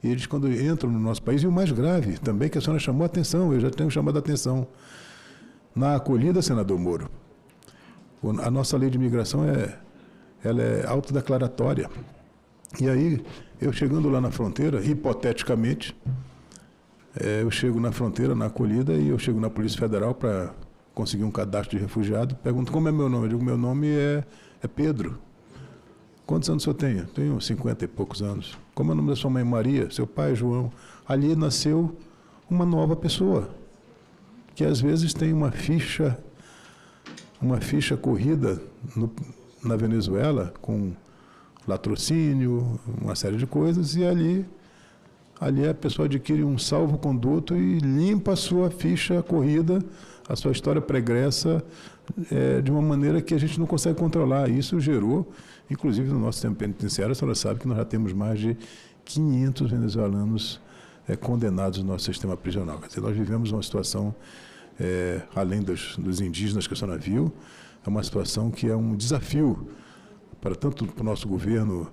E eles, quando entram no nosso país, e o mais grave também, que a senhora chamou a atenção, eu já tenho chamado a atenção, na acolhida, senador Moro, a nossa lei de imigração ela é autodeclaratória. E aí, eu chegando lá na fronteira, hipoteticamente, eu chego na fronteira, na acolhida, e eu chego na Polícia Federal para conseguir um cadastro de refugiado, pergunto como é meu nome. Eu digo, meu nome é Pedro. Quantos anos o senhor tem? Tenho 50 e poucos anos. Como é o nome da sua mãe? Maria. Seu pai, João. Ali nasceu uma nova pessoa, que às vezes tem uma ficha corrida na Venezuela, com latrocínio, uma série de coisas, e ali a pessoa adquire um salvo-conduto e limpa a sua ficha corrida, a sua história pregressa, de uma maneira que a gente não consegue controlar. Isso gerou, inclusive no nosso sistema penitenciário, a senhora sabe que nós já temos mais de 500 venezuelanos condenados no nosso sistema prisional. Quer dizer, nós vivemos uma situação, além dos indígenas que a senhora viu, é uma situação que é um desafio para tanto para o nosso governo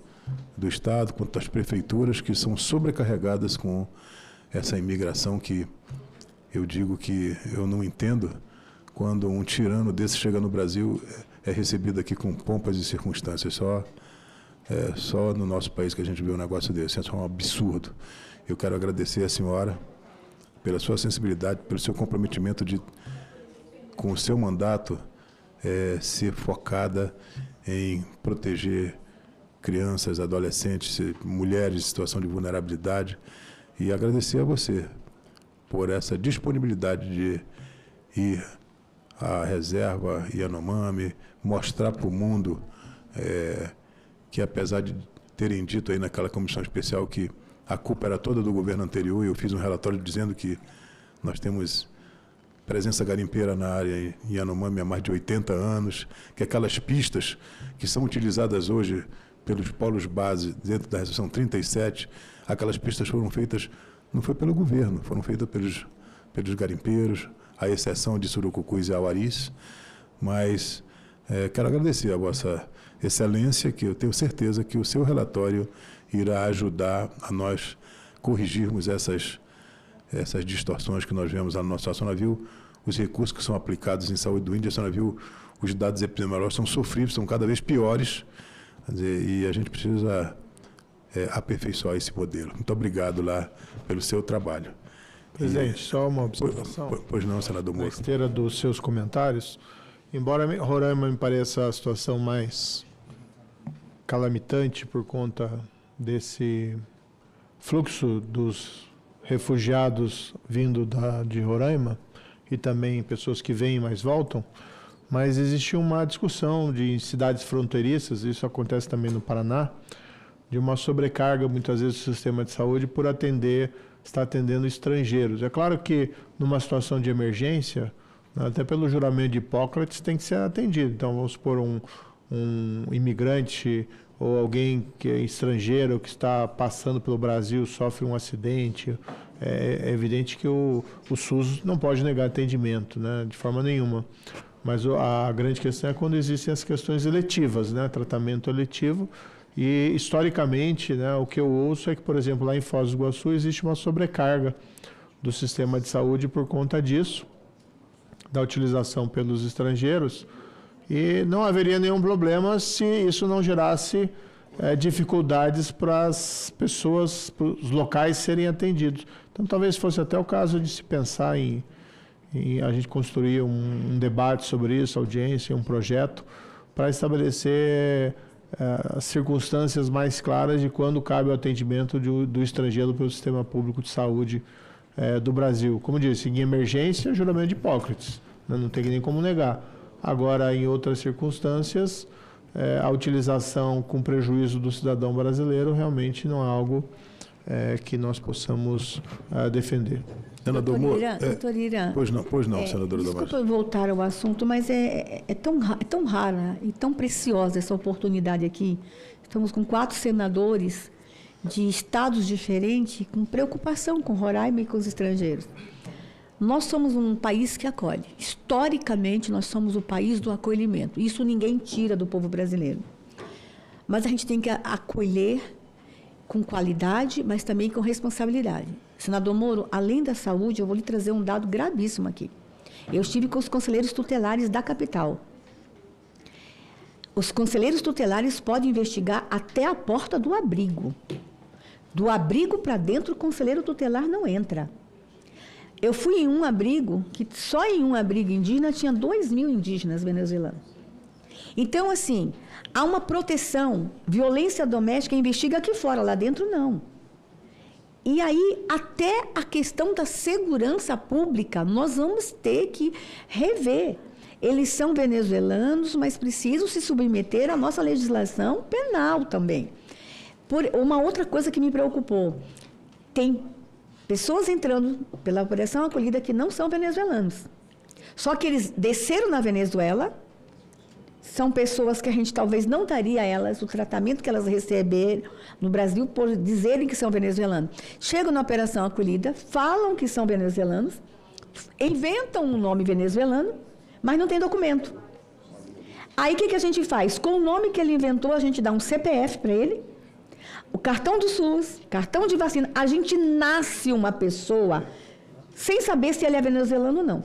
do Estado, quanto as prefeituras, que são sobrecarregadas com essa imigração que eu digo que eu não entendo quando um tirano desse chega no Brasil, é recebido aqui com pompas e circunstâncias. Só no nosso país que a gente vê um negócio desse. Isso é um absurdo. Eu quero agradecer a senhora pela sua sensibilidade, pelo seu comprometimento com o seu mandato, ser focada em proteger crianças, adolescentes, mulheres em situação de vulnerabilidade, e agradecer a você por essa disponibilidade de ir à reserva Yanomami, mostrar para o mundo que, apesar de terem dito aí naquela comissão especial que a culpa era toda do governo anterior, eu fiz um relatório dizendo que nós temos presença garimpeira na área em Yanomami há mais de 80 anos, que aquelas pistas que são utilizadas hoje pelos polos base dentro da Resolução 37, aquelas pistas foram feitas não foi pelo governo, foram feitas pelos garimpeiros, à exceção de Surucucus e Auaris, mas quero agradecer a Vossa Excelência, que eu tenho certeza que o seu relatório irá ajudar a nós corrigirmos essas distorções que nós vemos lá no nosso estado. A senhora viu os recursos que são aplicados em saúde do índio, a senhora viu os dados epidemiológicos são sofríveis, são cada vez piores, quer dizer, e a gente precisa aperfeiçoar esse modelo. Muito obrigado lá pelo seu trabalho. Presidente, só uma observação. Pois não, senador Moro. Na esteira dos seus comentários, embora Roraima me pareça a situação mais calamitante por conta desse fluxo dos refugiados vindo de Roraima e também pessoas que vêm mas voltam, mas existe uma discussão de cidades fronteiriças, isso acontece também no Paraná, de uma sobrecarga muitas vezes do sistema de saúde por estar atendendo estrangeiros. É claro que numa situação de emergência, até pelo juramento de Hipócrates, tem que ser atendido. Então vamos supor um imigrante ou alguém que é estrangeiro que está passando pelo Brasil, sofre um acidente, é evidente que o SUS não pode negar atendimento, né, de forma nenhuma. Mas a grande questão é quando existem as questões eletivas, né, tratamento eletivo. E, historicamente, né, o que eu ouço é que, por exemplo, lá em Foz do Iguaçu existe uma sobrecarga do sistema de saúde por conta disso, da utilização pelos estrangeiros, e não haveria nenhum problema se isso não gerasse dificuldades para as pessoas, para os locais serem atendidos. Então, talvez fosse até o caso de se pensar em a gente construir um debate sobre isso, audiência, um projeto, para estabelecer as circunstâncias mais claras de quando cabe o atendimento do estrangeiro pelo sistema público de saúde do Brasil. Como disse, em emergência, juramento de Hipócrates, né? Não tem nem como negar. Agora, em outras circunstâncias, a utilização com prejuízo do cidadão brasileiro realmente não é algo que nós possamos defender. Senador Moro, doutor Irã, pois não, senadora Damares. Desculpa voltar ao assunto, mas é tão rara e tão preciosa essa oportunidade aqui. Estamos com 4 senadores de estados diferentes com preocupação com Roraima e com os estrangeiros. Nós somos um país que acolhe. Historicamente, nós somos o país do acolhimento. Isso ninguém tira do povo brasileiro. Mas a gente tem que acolher com qualidade, mas também com responsabilidade. Senador Moro, além da saúde, eu vou lhe trazer um dado gravíssimo aqui. Eu estive com os conselheiros tutelares da capital. Os conselheiros tutelares podem investigar até a porta do abrigo. Do abrigo para dentro, o conselheiro tutelar não entra. Eu fui em um abrigo, que só em um abrigo indígena tinha 2.000 indígenas venezuelanos. Então, assim, há uma proteção, violência doméstica investiga aqui fora, lá dentro não. E aí, até a questão da segurança pública, nós vamos ter que rever. Eles são venezuelanos, mas precisam se submeter à nossa legislação penal também. Uma outra coisa que me preocupou, tem pessoas entrando pela Operação Acolhida que não são venezuelanos. Só que eles desceram na Venezuela, são pessoas que a gente talvez não daria a elas o tratamento que elas receberam no Brasil por dizerem que são venezuelanos. Chegam na Operação Acolhida, falam que são venezuelanos, inventam um nome venezuelano, mas não tem documento. Aí o que a gente faz? Com o nome que ele inventou, a gente dá um CPF para ele, o cartão do SUS, cartão de vacina. A gente nasce uma pessoa sem saber se ele é venezuelano ou não.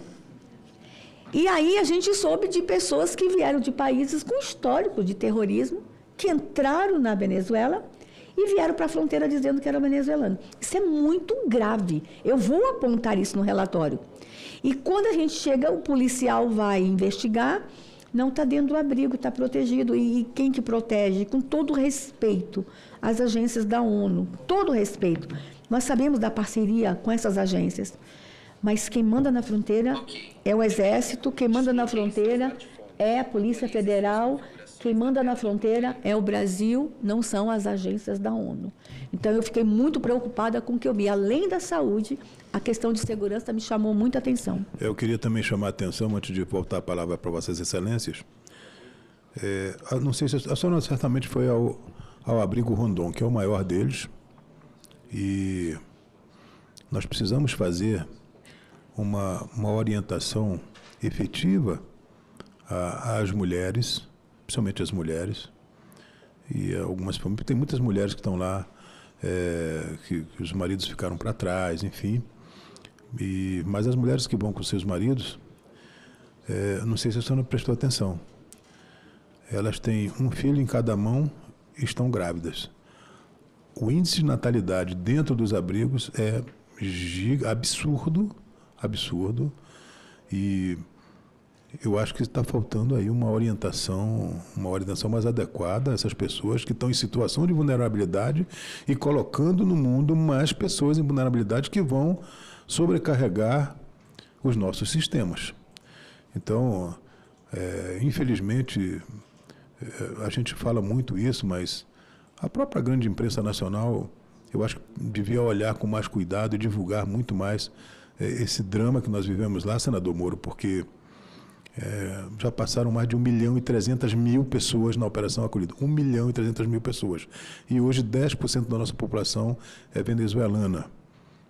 E aí a gente soube de pessoas que vieram de países com histórico de terrorismo, que entraram na Venezuela e vieram para a fronteira dizendo que eram venezuelanos. Isso é muito grave. Eu vou apontar isso no relatório. E quando a gente chega, o policial vai investigar, não está dentro do abrigo, está protegido. E quem que protege? Com todo respeito às agências da ONU, todo respeito. Nós sabemos da parceria com essas agências, mas quem manda na fronteira é o Exército, quem manda na fronteira é a Polícia Federal, quem manda na fronteira é o Brasil, não são as agências da ONU. Então, eu fiquei muito preocupada com o que eu vi. Além da saúde, a questão de segurança me chamou muita atenção. Eu queria também chamar a atenção, antes de voltar a palavra para Vossas Excelências, não sei se a senhora certamente foi ao abrigo Rondon, que é o maior deles, e nós precisamos fazer uma orientação efetiva às mulheres, principalmente às mulheres, e algumas famílias, tem muitas mulheres que estão lá, que os maridos ficaram para trás, enfim, mas as mulheres que vão com seus maridos, não sei se você não prestou atenção, elas têm um filho em cada mão e estão grávidas. O índice de natalidade dentro dos abrigos é absurdo, e eu acho que está faltando aí uma orientação mais adequada a essas pessoas que estão em situação de vulnerabilidade e colocando no mundo mais pessoas em vulnerabilidade que vão sobrecarregar os nossos sistemas. Então, infelizmente, a gente fala muito isso, mas a própria grande imprensa nacional, eu acho que devia olhar com mais cuidado e divulgar muito mais esse drama que nós vivemos lá, senador Moro, porque já passaram mais de 1.300.000 pessoas na Operação Acolhida. 1.300.000 pessoas. E hoje 10% da nossa população é venezuelana.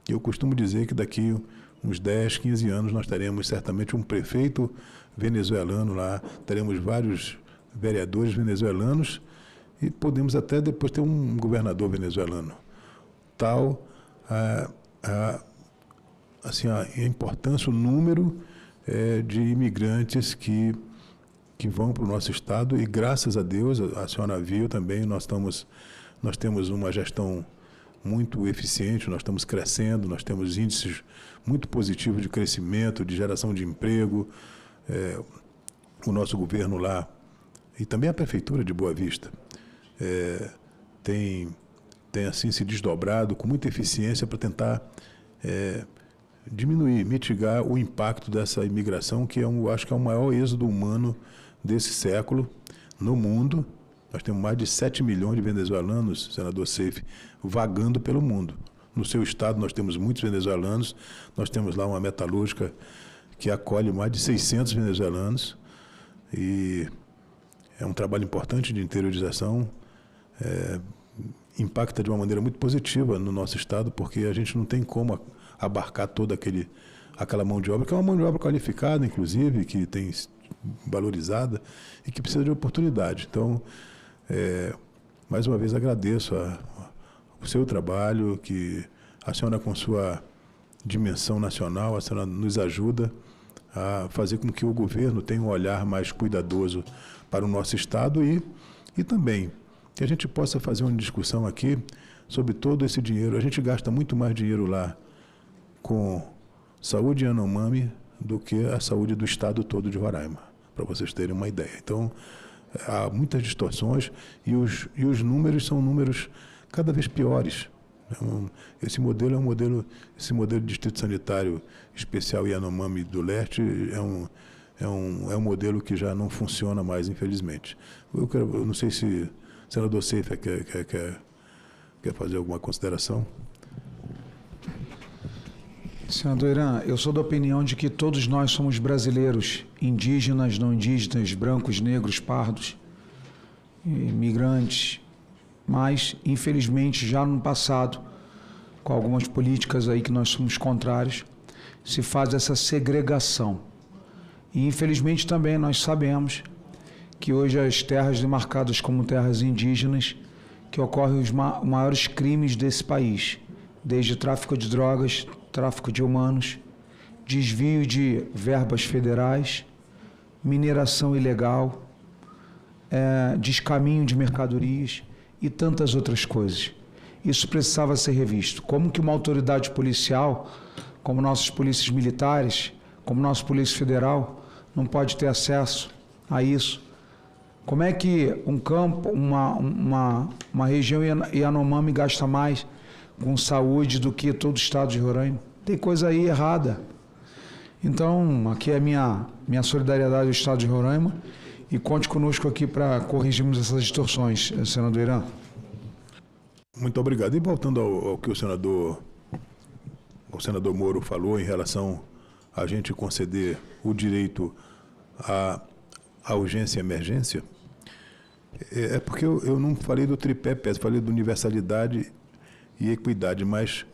Eu costumo dizer que daqui uns 10, 15 anos nós teremos certamente um prefeito venezuelano lá, teremos vários vereadores venezuelanos e podemos até depois ter um governador venezuelano. Tal assim, a importância, o número de imigrantes que vão para o nosso estado, e graças a Deus, a senhora viu também, nós temos uma gestão muito eficiente, nós estamos crescendo, nós temos índices muito positivos de crescimento, de geração de emprego. O nosso governo lá, e também a Prefeitura de Boa Vista, tem assim se desdobrado com muita eficiência para tentar diminuir, mitigar o impacto dessa imigração, que eu acho que é o maior êxodo humano desse século no mundo. Nós temos mais de 7 milhões de venezuelanos, senador Seif, vagando pelo mundo. No seu estado nós temos muitos venezuelanos, nós temos lá uma metalúrgica que acolhe mais de 600 venezuelanos, e é um trabalho importante de interiorização, impacta de uma maneira muito positiva no nosso estado, porque a gente não tem como abarcar toda aquela mão de obra, que é uma mão de obra qualificada, inclusive, que tem valorizada e que precisa de oportunidade. Então, mais uma vez agradeço o seu trabalho, que a senhora, com sua dimensão nacional, a senhora nos ajuda a fazer com que o governo tenha um olhar mais cuidadoso para o nosso estado e também que a gente possa fazer uma discussão aqui sobre todo esse dinheiro. A gente gasta muito mais dinheiro lá com saúde Yanomami do que a saúde do estado todo de Roraima, para vocês terem uma ideia. Então, há muitas distorções e os números são números cada vez piores. Esse modelo de Distrito Sanitário Especial Yanomami do Leste é um modelo que já não funciona mais, infelizmente. Eu não sei se o senador Seif quer fazer alguma consideração. Senador Irã, eu sou da opinião de que todos nós somos brasileiros, indígenas, não indígenas, brancos, negros, pardos, imigrantes, mas, infelizmente, já no passado, com algumas políticas aí que nós somos contrários, se faz essa segregação. E, infelizmente, também nós sabemos que hoje as terras demarcadas como terras indígenas, que ocorrem os maiores crimes desse país, desde tráfico de drogas, tráfico de humanos, desvio de verbas federais, mineração ilegal, descaminho de mercadorias e tantas outras coisas. Isso precisava ser revisto. Como que uma autoridade policial, como nossas polícias militares, como nossa Polícia Federal, não pode ter acesso a isso? Como é que um campo, uma região Yanomami gasta mais com saúde do que todo o estado de Roraima? Tem coisa aí errada. Então, aqui é a minha solidariedade ao estado de Roraima, e conte conosco aqui para corrigirmos essas distorções, senador Irã. Muito obrigado. E voltando ao que o senador Moro falou em relação a gente conceder o direito à urgência e emergência, é porque eu não falei do tripé, falei de universalidade e equidade, mas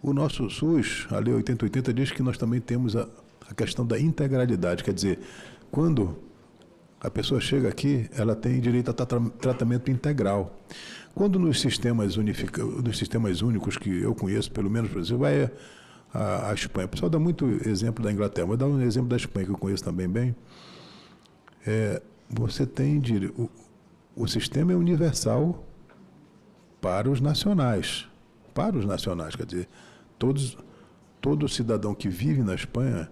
O nosso SUS, a Lei 8080, diz que nós também temos a questão da integralidade, quer dizer, quando a pessoa chega aqui, ela tem direito a tratamento integral. Quando nos sistemas únicos que eu conheço, pelo menos no Brasil, vai a Espanha. O pessoal dá muito exemplo da Inglaterra, vou dar um exemplo da Espanha, que eu conheço também bem. Você tem o sistema é universal para os nacionais. Para os nacionais, quer dizer, todo cidadão que vive na Espanha,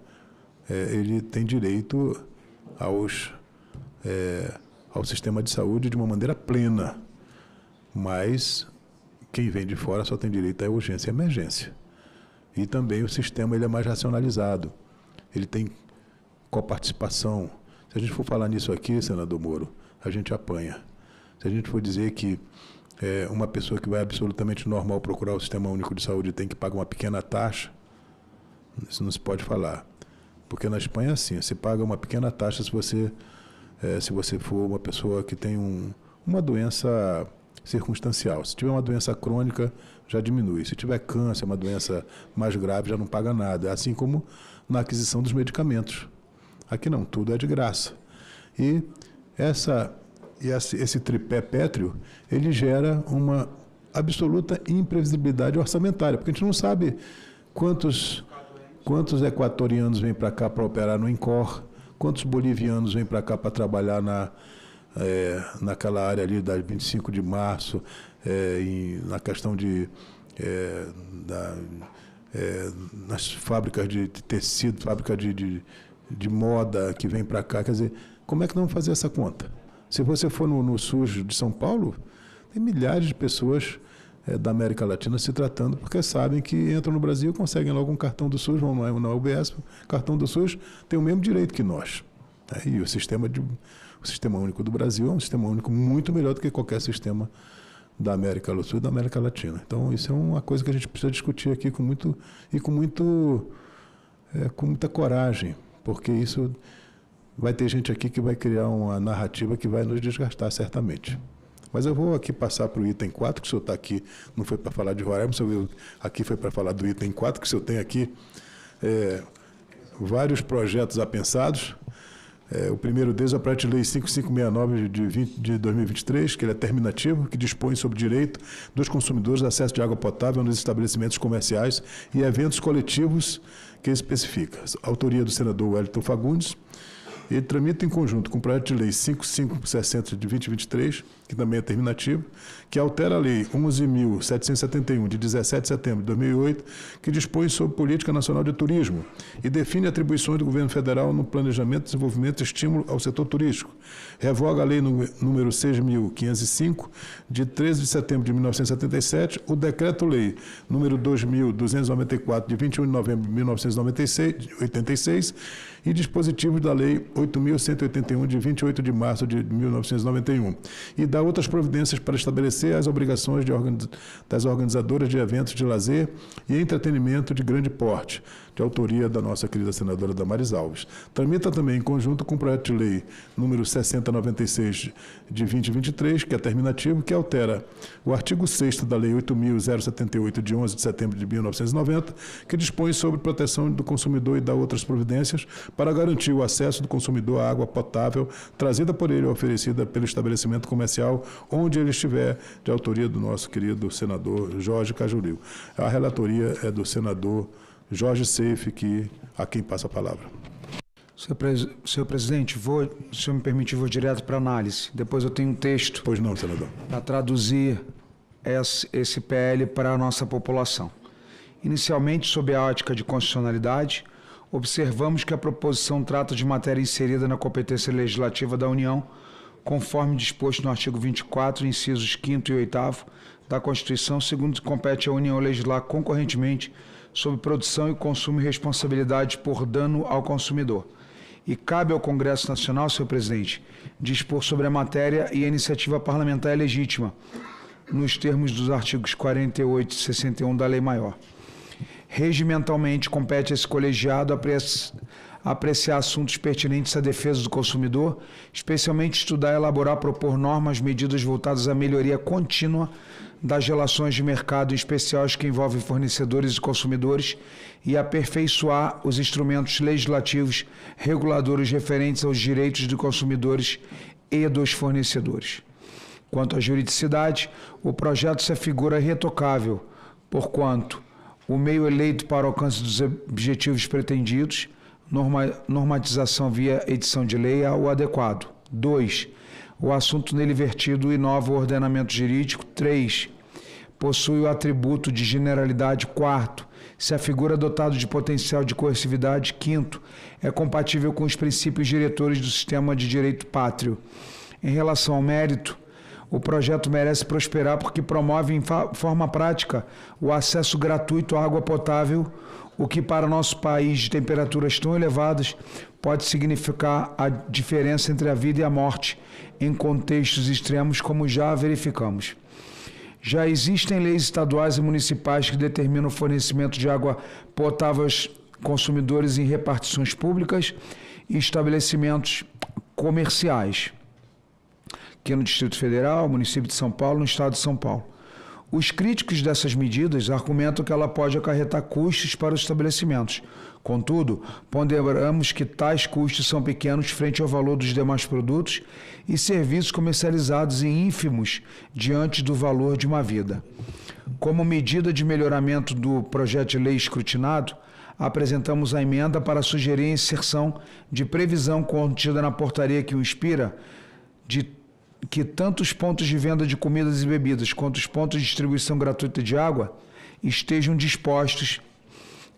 ele tem direito ao sistema de saúde de uma maneira plena. Mas quem vem de fora só tem direito à urgência e emergência. E também o sistema ele é mais racionalizado. Ele tem coparticipação. Se a gente for falar nisso aqui, senador Moro, a gente apanha. Se a gente for dizer que uma pessoa que vai absolutamente normal procurar o Sistema Único de Saúde tem que pagar uma pequena taxa, isso não se pode falar. Porque na Espanha é assim, você paga uma pequena taxa se você for uma pessoa que tem uma doença circunstancial. Se tiver uma doença crônica, já diminui. Se tiver câncer, uma doença mais grave, já não paga nada. Assim como na aquisição dos medicamentos. Aqui não, tudo é de graça. E esse tripé pétreo, ele gera uma absoluta imprevisibilidade orçamentária, porque a gente não sabe quantos equatorianos vêm para cá para operar no INCOR, quantos bolivianos vêm para cá para trabalhar naquela área ali da 25 de março, na questão nas fábricas de tecido, fábrica de moda que vem para cá. Quer dizer, como é que não vamos fazer essa conta? Se você for no SUS de São Paulo, tem milhares de pessoas da América Latina se tratando, porque sabem que entram no Brasil, conseguem logo um cartão do SUS, vão na UBS, o cartão do SUS tem o mesmo direito que nós. E o Sistema Único do Brasil é um sistema único muito melhor do que qualquer sistema da América do Sul e da América Latina. Então, isso é uma coisa que a gente precisa discutir aqui com muita coragem, porque isso vai ter gente aqui que vai criar uma narrativa que vai nos desgastar, certamente. Mas eu vou aqui passar para o item 4, que o senhor está aqui, não foi para falar de Roraima, o senhor aqui foi para falar do item 4, que o senhor tem aqui vários projetos apensados. O primeiro deles é o projeto de lei 5569 de 2023, que ele é terminativo, que dispõe sobre o direito dos consumidores de acesso de água potável nos estabelecimentos comerciais e eventos coletivos, que especifica. A autoria do senador Wellington Fagundes. Ele tramita em conjunto com o projeto de lei 5560 de 2023, que também é terminativo, que altera a lei 11.771 de 17 de setembro de 2008, que dispõe sobre política nacional de turismo e define atribuições do governo federal no planejamento, desenvolvimento e estímulo ao setor turístico. Revoga a lei número 6.505 de 13 de setembro de 1977, o decreto-lei número 2.294 de 21 de novembro de 1986 e dispositivos da lei 8.181 de 28 de março de 1991 e dá outras providências para estabelecer as obrigações das organizadoras de eventos de lazer e entretenimento de grande porte, de autoria da nossa querida senadora Damares Alves. Tramita também em conjunto com o projeto de lei número 6096 de 2023, que é terminativo, que altera o artigo 6º da lei 8.078 de 11 de setembro de 1990, que dispõe sobre proteção do consumidor e dá outras providências para garantir o acesso do consumidor à água potável trazida por ele ou oferecida pelo estabelecimento comercial onde ele estiver, de autoria do nosso querido senador Jorge Cajuril. A relatoria é do senador Jorge Seife, a quem passa a palavra. Senhor presidente, se o senhor me permitir, vou direto para análise. Depois eu tenho um texto. Pois não, senador. Para traduzir esse PL para a nossa população. Inicialmente, sob a ótica de constitucionalidade, observamos que a proposição trata de matéria inserida na competência legislativa da União, conforme disposto no artigo 24, incisos 5º e 8º da Constituição, segundo compete à União legislar concorrentemente sobre produção e consumo e responsabilidade por dano ao consumidor. E cabe ao Congresso Nacional, senhor presidente, dispor sobre a matéria e a iniciativa parlamentar é legítima, nos termos dos artigos 48 e 61 da Lei Maior. Regimentalmente, compete a esse colegiado apreciar assuntos pertinentes à defesa do consumidor, especialmente estudar, elaborar, propor normas, medidas voltadas à melhoria contínua das relações de mercado, em especial as que envolvem fornecedores e consumidores, e aperfeiçoar os instrumentos legislativos reguladores referentes aos direitos dos consumidores e dos fornecedores. Quanto à juridicidade, o projeto se afigura retocável, porquanto o meio eleito para o alcance dos objetivos pretendidos, normatização via edição de lei, é o adequado. 2. O assunto nele vertido inova o ordenamento jurídico. 3. Possui o atributo de generalidade. 4. Se afigura dotado de potencial de coercividade. 5. É compatível com os princípios diretores do sistema de direito pátrio. Em relação ao mérito, o projeto merece prosperar porque promove em forma prática o acesso gratuito à água potável, o que para nosso país de temperaturas tão elevadas pode significar a diferença entre a vida e a morte em contextos extremos, como já verificamos. Já existem leis estaduais e municipais que determinam o fornecimento de água potável aos consumidores em repartições públicas e estabelecimentos comerciais, aqui no Distrito Federal, município de São Paulo, no estado de São Paulo. Os críticos dessas medidas argumentam que ela pode acarretar custos para os estabelecimentos. Contudo, ponderamos que tais custos são pequenos frente ao valor dos demais produtos e serviços comercializados e ínfimos diante do valor de uma vida. Como medida de melhoramento do projeto de lei escrutinado, apresentamos a emenda para sugerir a inserção de previsão contida na portaria que o inspira de que tanto os pontos de venda de comidas e bebidas quanto os pontos de distribuição gratuita de água estejam dispostos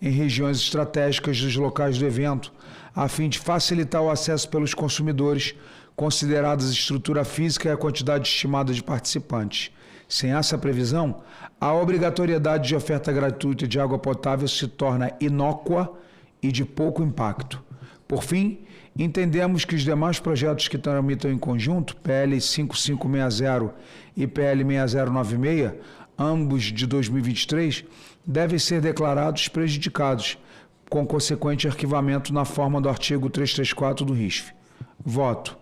em regiões estratégicas dos locais do evento, a fim de facilitar o acesso pelos consumidores, consideradas a estrutura física e a quantidade estimada de participantes. Sem essa previsão, a obrigatoriedade de oferta gratuita de água potável se torna inócua e de pouco impacto. Por fim, entendemos que os demais projetos que tramitam em conjunto, PL 5560 e PL 6096, ambos de 2023, devem ser declarados prejudicados, com consequente arquivamento na forma do artigo 334 do RISF. Voto.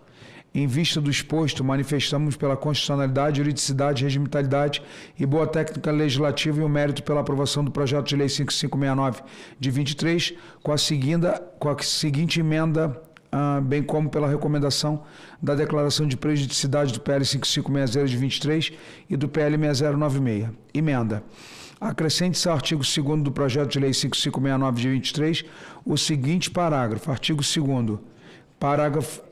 Em vista do exposto, manifestamos pela constitucionalidade, juridicidade, regimentalidade e boa técnica legislativa e o mérito pela aprovação do projeto de lei 5569 de 23, com a seguinte emenda, bem como pela recomendação da declaração de prejudicidade do PL 5560 de 23 e do PL 6096. Emenda. Acrescente-se ao artigo 2º do projeto de lei 5569 de 23 o seguinte parágrafo. Artigo 2º. Parágrafo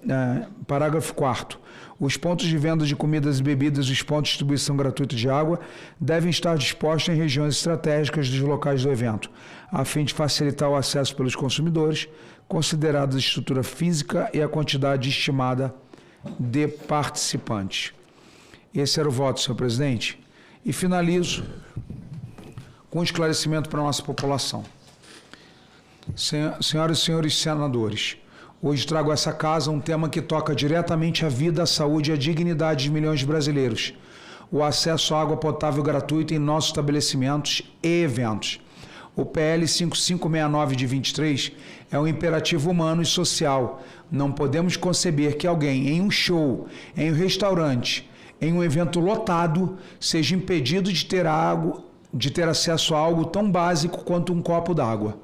4º. Os pontos de venda de comidas e bebidas e os pontos de distribuição gratuita de água devem estar dispostos em regiões estratégicas dos locais do evento, a fim de facilitar o acesso pelos consumidores, consideradas a estrutura física e a quantidade estimada de participantes. Esse era o voto, senhor presidente. E finalizo com um esclarecimento para a nossa população. Senhoras e senhores senadores, hoje trago a essa casa um tema que toca diretamente a vida, a saúde e a dignidade de milhões de brasileiros. O acesso à água potável gratuita em nossos estabelecimentos e eventos. O PL 5569 de 23 é um imperativo humano e social. Não podemos conceber que alguém em um show, em um restaurante, em um evento lotado, seja impedido de ter acesso a algo tão básico quanto um copo d'água.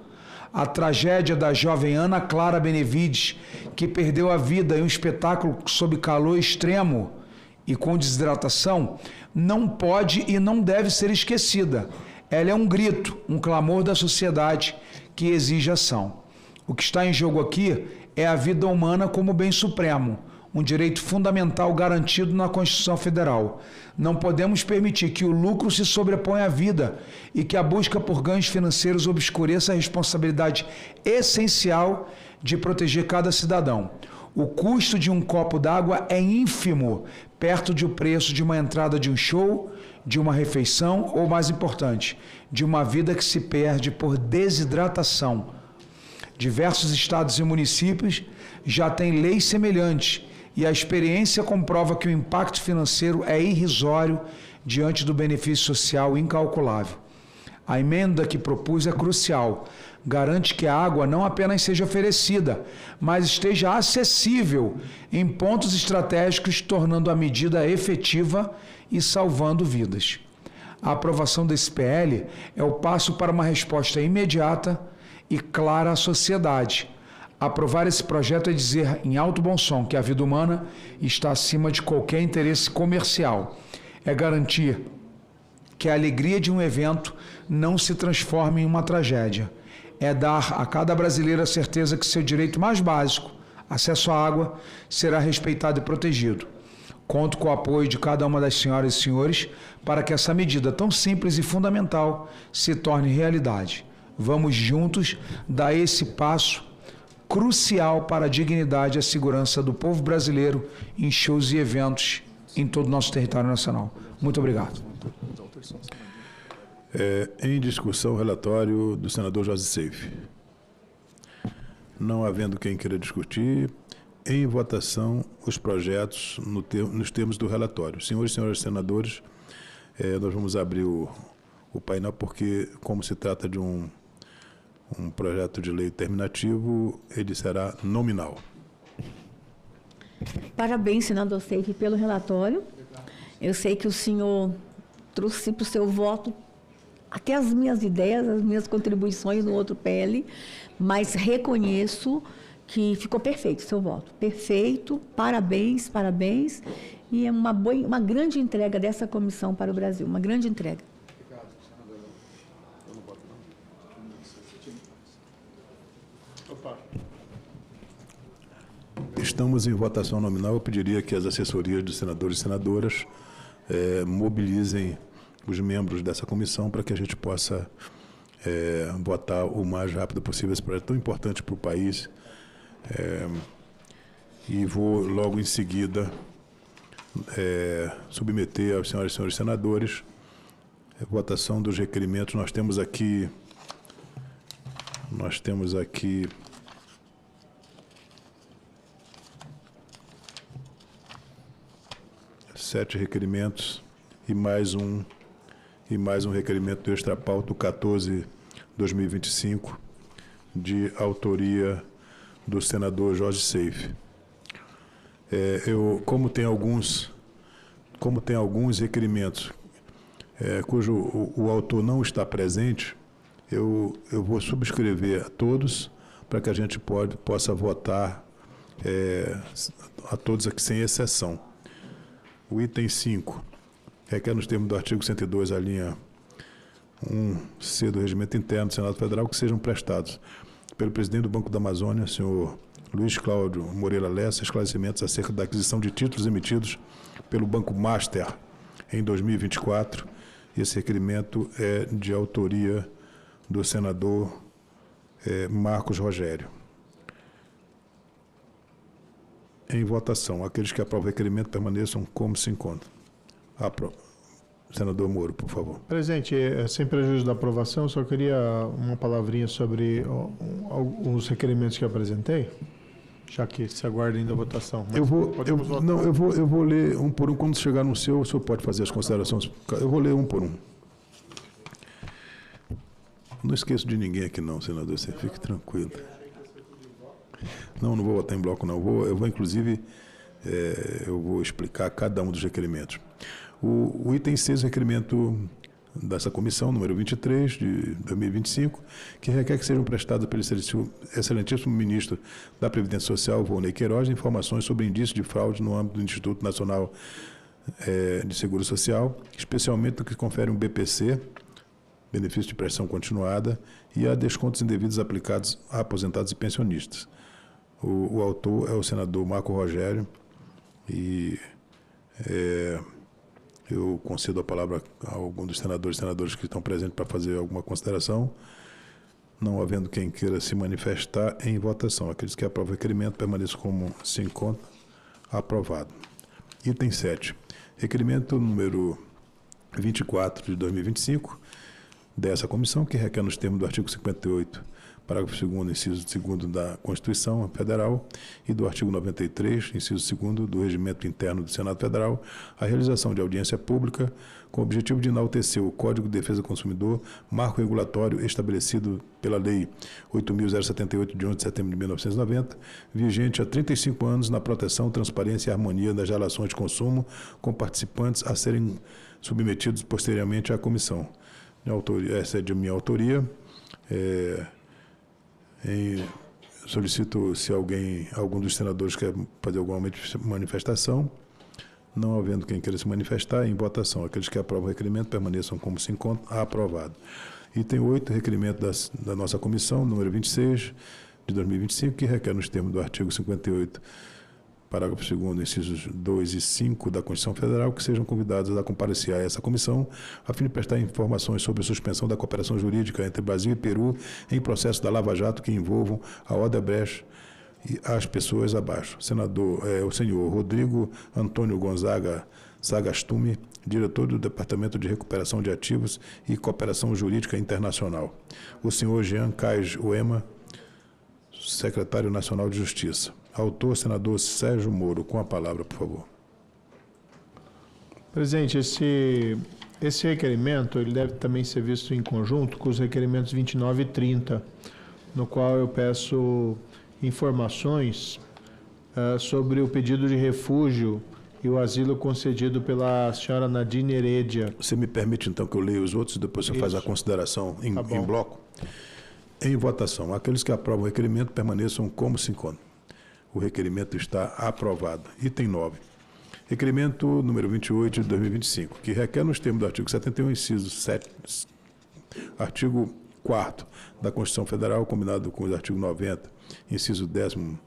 A tragédia da jovem Ana Clara Benevides, que perdeu a vida em um espetáculo sob calor extremo e com desidratação, não pode e não deve ser esquecida. Ela é um grito, um clamor da sociedade que exige ação. O que está em jogo aqui é a vida humana como bem supremo, um direito fundamental garantido na Constituição Federal. Não podemos permitir que o lucro se sobreponha à vida e que a busca por ganhos financeiros obscureça a responsabilidade essencial de proteger cada cidadão. O custo de um copo d'água é ínfimo, perto do preço de uma entrada de um show, de uma refeição ou, mais importante, de uma vida que se perde por desidratação. Diversos estados e municípios já têm leis semelhantes e a experiência comprova que o impacto financeiro é irrisório diante do benefício social incalculável. A emenda que propus é crucial. Garante que a água não apenas seja oferecida, mas esteja acessível em pontos estratégicos, tornando a medida efetiva e salvando vidas. A aprovação desse PL é o passo para uma resposta imediata e clara à sociedade. Aprovar esse projeto é dizer em alto bom som que a vida humana está acima de qualquer interesse comercial. É garantir que a alegria de um evento não se transforme em uma tragédia. É dar a cada brasileiro a certeza que seu direito mais básico, acesso à água, será respeitado e protegido. Conto com o apoio de cada uma das senhoras e senhores para que essa medida tão simples e fundamental se torne realidade. Vamos juntos dar esse passo crucial para a dignidade e a segurança do povo brasileiro em shows e eventos em todo o nosso território nacional. Muito obrigado. Em discussão, o relatório do senador Jorge Seife. Não havendo quem queira discutir, em votação os projetos nos termos do relatório. Senhores e senhoras senadores, nós vamos abrir o painel porque, como se trata de um projeto de lei terminativo, ele será nominal. Parabéns, senador Seife, pelo relatório. Eu sei que o senhor trouxe para o seu voto até as minhas ideias, as minhas contribuições no outro PL, mas reconheço que ficou perfeito o seu voto. Perfeito, parabéns, parabéns. E é uma grande entrega dessa comissão para o Brasil, uma grande entrega. Obrigado, senador. Eu não boto, não. Estamos em votação nominal. Eu pediria que as assessorias dos senadores e senadoras mobilizem os membros dessa comissão para que a gente possa votar o mais rápido possível esse projeto tão importante para o país. E vou logo em seguida submeter aos senhoras e senhores senadores a votação dos requerimentos. Nós temos aqui 7 requerimentos e mais um requerimento do extrapauto 14/2025, de autoria do senador Jorge Seife. Como tem alguns requerimentos cujo o autor não está presente, eu vou subscrever a todos para que a gente possa votar a todos aqui, sem exceção. O item 5 requer nos termos do artigo 102, a linha 1C do Regimento Interno do Senado Federal, que sejam prestados pelo presidente do Banco da Amazônia, senhor Luiz Cláudio Moreira Lessa, esclarecimentos acerca da aquisição de títulos emitidos pelo Banco Master em 2024. Esse requerimento é de autoria do senador Marcos Rogério. Em votação, aqueles que aprovam o requerimento permaneçam como se encontram. Senador Moro, por favor. Presidente, sem prejuízo da aprovação, só queria uma palavrinha sobre os requerimentos que eu apresentei, já que se aguarda ainda a votação. Eu vou ler um por um. Quando chegar no seu, o senhor pode fazer as considerações. Eu vou ler um por um. Não esqueço de ninguém aqui não, senador, você fique tranquilo. Não vou votar em bloco, não. Eu vou inclusive, eu vou explicar cada um dos requerimentos. O item 6, requerimento dessa comissão, número 23, de 2025, que requer que sejam prestadas pelo excelentíssimo ministro da Previdência Social, Volney Queiroz, informações sobre indícios de fraude no âmbito do Instituto Nacional de Seguro Social, especialmente no que confere um BPC, benefício de prestação continuada, e a descontos indevidos aplicados a aposentados e pensionistas. O autor é o senador Marco Rogério e eu concedo a palavra a algum dos senadores e senadoras que estão presentes para fazer alguma consideração. Não havendo quem queira se manifestar, em votação. Aqueles que aprovam o requerimento permaneçam como se encontra. Aprovado. Item 7. Requerimento número 24 de 2025 dessa comissão, que requer nos termos do artigo 58, parágrafo 2º, inciso 2º da Constituição Federal e do artigo 93, inciso 2º do Regimento Interno do Senado Federal, a realização de audiência pública com o objetivo de enaltecer o Código de Defesa do Consumidor, marco regulatório estabelecido pela Lei 8.078, de 11 de setembro de 1990, vigente há 35 anos na proteção, transparência e harmonia das relações de consumo com participantes a serem submetidos posteriormente à comissão. Essa é de minha autoria. Solicito se algum dos senadores quer fazer alguma manifestação. Não havendo quem queira se manifestar, em votação. Aqueles que aprovam o requerimento permaneçam como se encontram. Aprovado. Item 8, requerimento da nossa comissão, número 26, de 2025, que requer, nos termos do artigo 58, parágrafo 2º, incisos 2 e 5 da Constituição Federal, que sejam convidados a comparecer a essa comissão, a fim de prestar informações sobre a suspensão da cooperação jurídica entre Brasil e Peru em processo da Lava Jato que envolvam a Odebrecht e as pessoas abaixo. O senhor Rodrigo Antônio Gonzaga Sagastume, diretor do Departamento de Recuperação de Ativos e Cooperação Jurídica Internacional. O senhor Jean Cais Uema, secretário nacional de Justiça. Autor, senador Sérgio Moro. Com a palavra, por favor. Presidente, esse requerimento ele deve também ser visto em conjunto com os requerimentos 29 e 30, no qual eu peço informações sobre o pedido de refúgio e o asilo concedido pela senhora Nadine Heredia. Você me permite, então, que eu leia os outros e depois você faz a consideração em bloco? Em votação. Aqueles que aprovam o requerimento permaneçam como se encontram. O requerimento está aprovado. Item 9. Requerimento número 28 de 2025, que requer nos termos do artigo 71, inciso 7, artigo 4º da Constituição Federal, combinado com o artigo 90, inciso 10º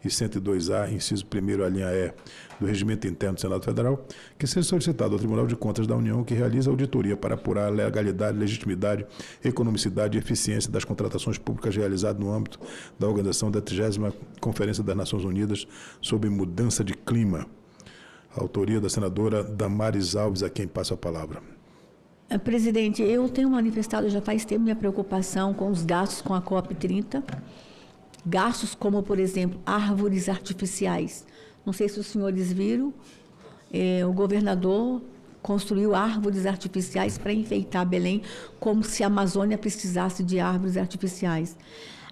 e 102A, inciso 1º, a linha E, do Regimento Interno do Senado Federal, que seja solicitado ao Tribunal de Contas da União que realize auditoria para apurar a legalidade, legitimidade, economicidade e eficiência das contratações públicas realizadas no âmbito da organização da 30ª Conferência das Nações Unidas sobre Mudança de Clima. A autoria da senadora Damares Alves, a quem passo a palavra. Presidente, eu tenho manifestado já faz tempo minha preocupação com os gastos com a COP30, gastos como, por exemplo, árvores artificiais. Não sei se os senhores viram, o governador construiu árvores artificiais para enfeitar Belém, como se a Amazônia precisasse de árvores artificiais.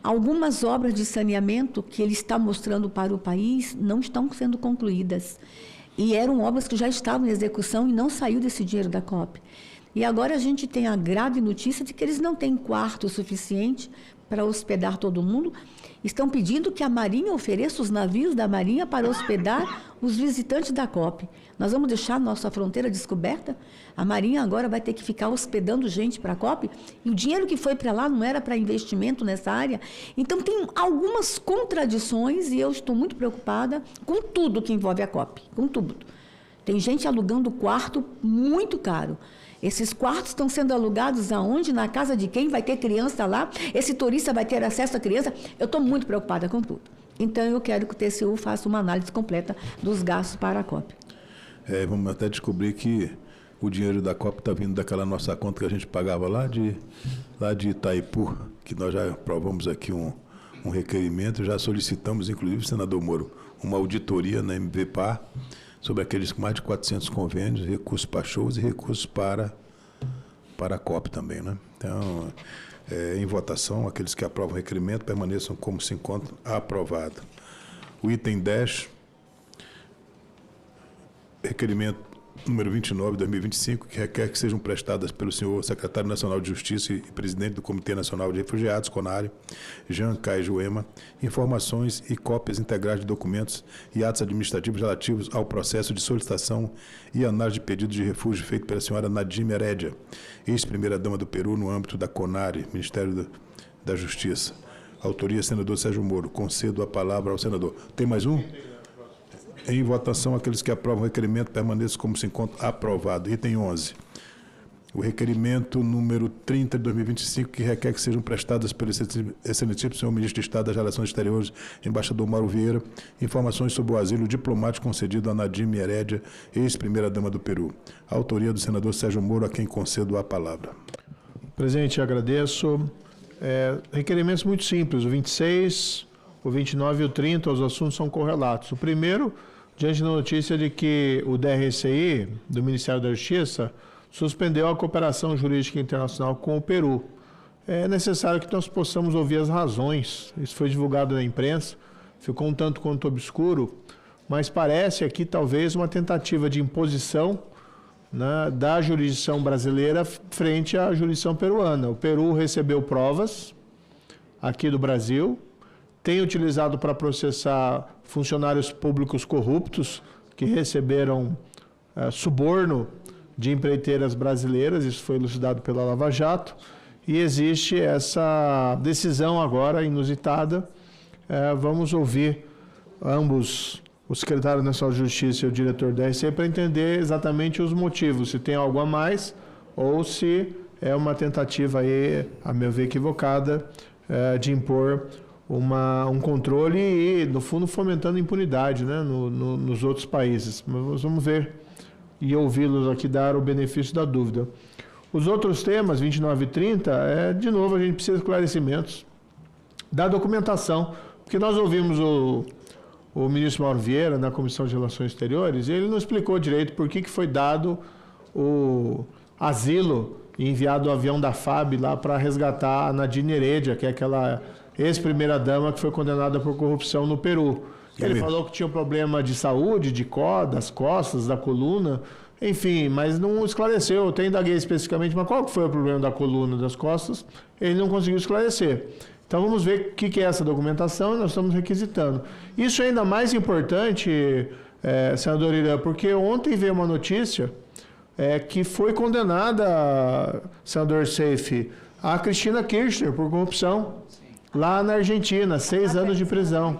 Algumas obras de saneamento que ele está mostrando para o país não estão sendo concluídas. E eram obras que já estavam em execução e não saiu desse dinheiro da COP. E agora a gente tem a grave notícia de que eles não têm quarto suficiente para hospedar todo mundo. Estão pedindo que a Marinha ofereça os navios da Marinha para hospedar os visitantes da COP. Nós vamos deixar nossa fronteira descoberta? A Marinha agora vai ter que ficar hospedando gente para a COP? E o dinheiro que foi para lá não era para investimento nessa área? Então, tem algumas contradições e eu estou muito preocupada com tudo que envolve a COP, com tudo. Tem gente alugando quarto muito caro. Esses quartos estão sendo alugados aonde? Na casa de quem? Vai ter criança lá? Esse turista vai ter acesso à criança? Eu estou muito preocupada com tudo. Então, eu quero que o TCU faça uma análise completa dos gastos para a COP. Vamos até descobrir que o dinheiro da COP está vindo daquela nossa conta que a gente pagava lá de Itaipu, que nós já aprovamos aqui um requerimento, já solicitamos, inclusive, senador Moro, uma auditoria na MVPAR, sobre aqueles mais de 400 convênios, recursos para shows e recursos para a COP também, né? Então, em votação, aqueles que aprovam o requerimento permaneçam como se encontram. Aprovado. O item 10, requerimento número 29 de 2025, que requer que sejam prestadas pelo senhor secretário nacional de Justiça e presidente do Comitê Nacional de Refugiados, CONARE, Jean Cais Uema, informações e cópias integrais de documentos e atos administrativos relativos ao processo de solicitação e análise de pedido de refúgio feito pela senhora Nadine Heredia, ex-primeira-dama do Peru, no âmbito da CONARE, Ministério da Justiça. Autoria, senador Sérgio Moro. Concedo a palavra ao senador. Tem mais um? Em votação, aqueles que aprovam o requerimento permaneçam como se encontra. Aprovado. Item 11. O requerimento número 30 de 2025, que requer que sejam prestadas pelo excelentíssimo senhor ministro de Estado das Relações Exteriores, embaixador Mauro Vieira, informações sobre o asilo diplomático concedido a Nadine Heredia, ex-primeira-dama do Peru. A autoria do senador Sérgio Moro, a quem concedo a palavra. Presidente, agradeço. requerimentos muito simples. O 26, o 29 e o 30, os assuntos são correlatos. O primeiro, diante da notícia de que o DRCI, do Ministério da Justiça, suspendeu a cooperação jurídica internacional com o Peru. É necessário que nós possamos ouvir as razões. Isso foi divulgado na imprensa, ficou um tanto quanto obscuro, mas parece aqui talvez uma tentativa de imposição, né, da jurisdição brasileira frente à jurisdição peruana. O Peru recebeu provas aqui do Brasil, tem utilizado para processar funcionários públicos corruptos que receberam suborno de empreiteiras brasileiras, isso foi elucidado pela Lava Jato, e existe essa decisão agora inusitada. Vamos ouvir ambos, o secretário nacional de Justiça e o diretor da RC, para entender exatamente os motivos, se tem algo a mais ou se é uma tentativa, aí, a meu ver, equivocada, de impor um controle e, no fundo, fomentando impunidade, né, nos outros países. Mas vamos ver e ouvi-los aqui dar o benefício da dúvida. Os outros temas, 29 e 30, de novo, a gente precisa de esclarecimentos da documentação, porque nós ouvimos o ministro Mauro Vieira na Comissão de Relações Exteriores e ele não explicou direito por que foi dado o asilo e enviado o avião da FAB lá para resgatar a Nadine Heredia, que é aquela ex-primeira-dama que foi condenada por corrupção no Peru. Ele falou que tinha um problema de saúde, das costas, da coluna, enfim, mas não esclareceu. Eu até indaguei especificamente, mas qual que foi o problema da coluna, das costas? Ele não conseguiu esclarecer. Então vamos ver o que é essa documentação e nós estamos requisitando. Isso é ainda mais importante, senador Irã, porque ontem veio uma notícia que foi condenada, senador Seif, a Cristina Kirchner por corrupção lá na Argentina, 6 anos de prisão.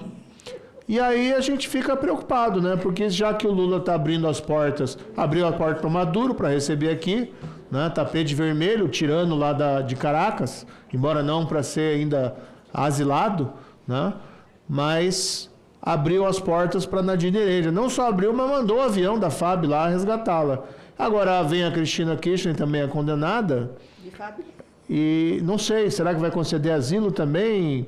E aí a gente fica preocupado, né? Porque já que o Lula está abrindo as portas, abriu a porta para o Maduro para receber aqui, né? Tapete vermelho, tirano lá de Caracas, embora não para ser ainda asilado, né? Mas abriu as portas para Nadine Heredia. Não só abriu, mas mandou o avião da FAB lá resgatá-la. Agora vem a Cristina Kirchner, também é condenada. E não sei, será que vai conceder asilo também,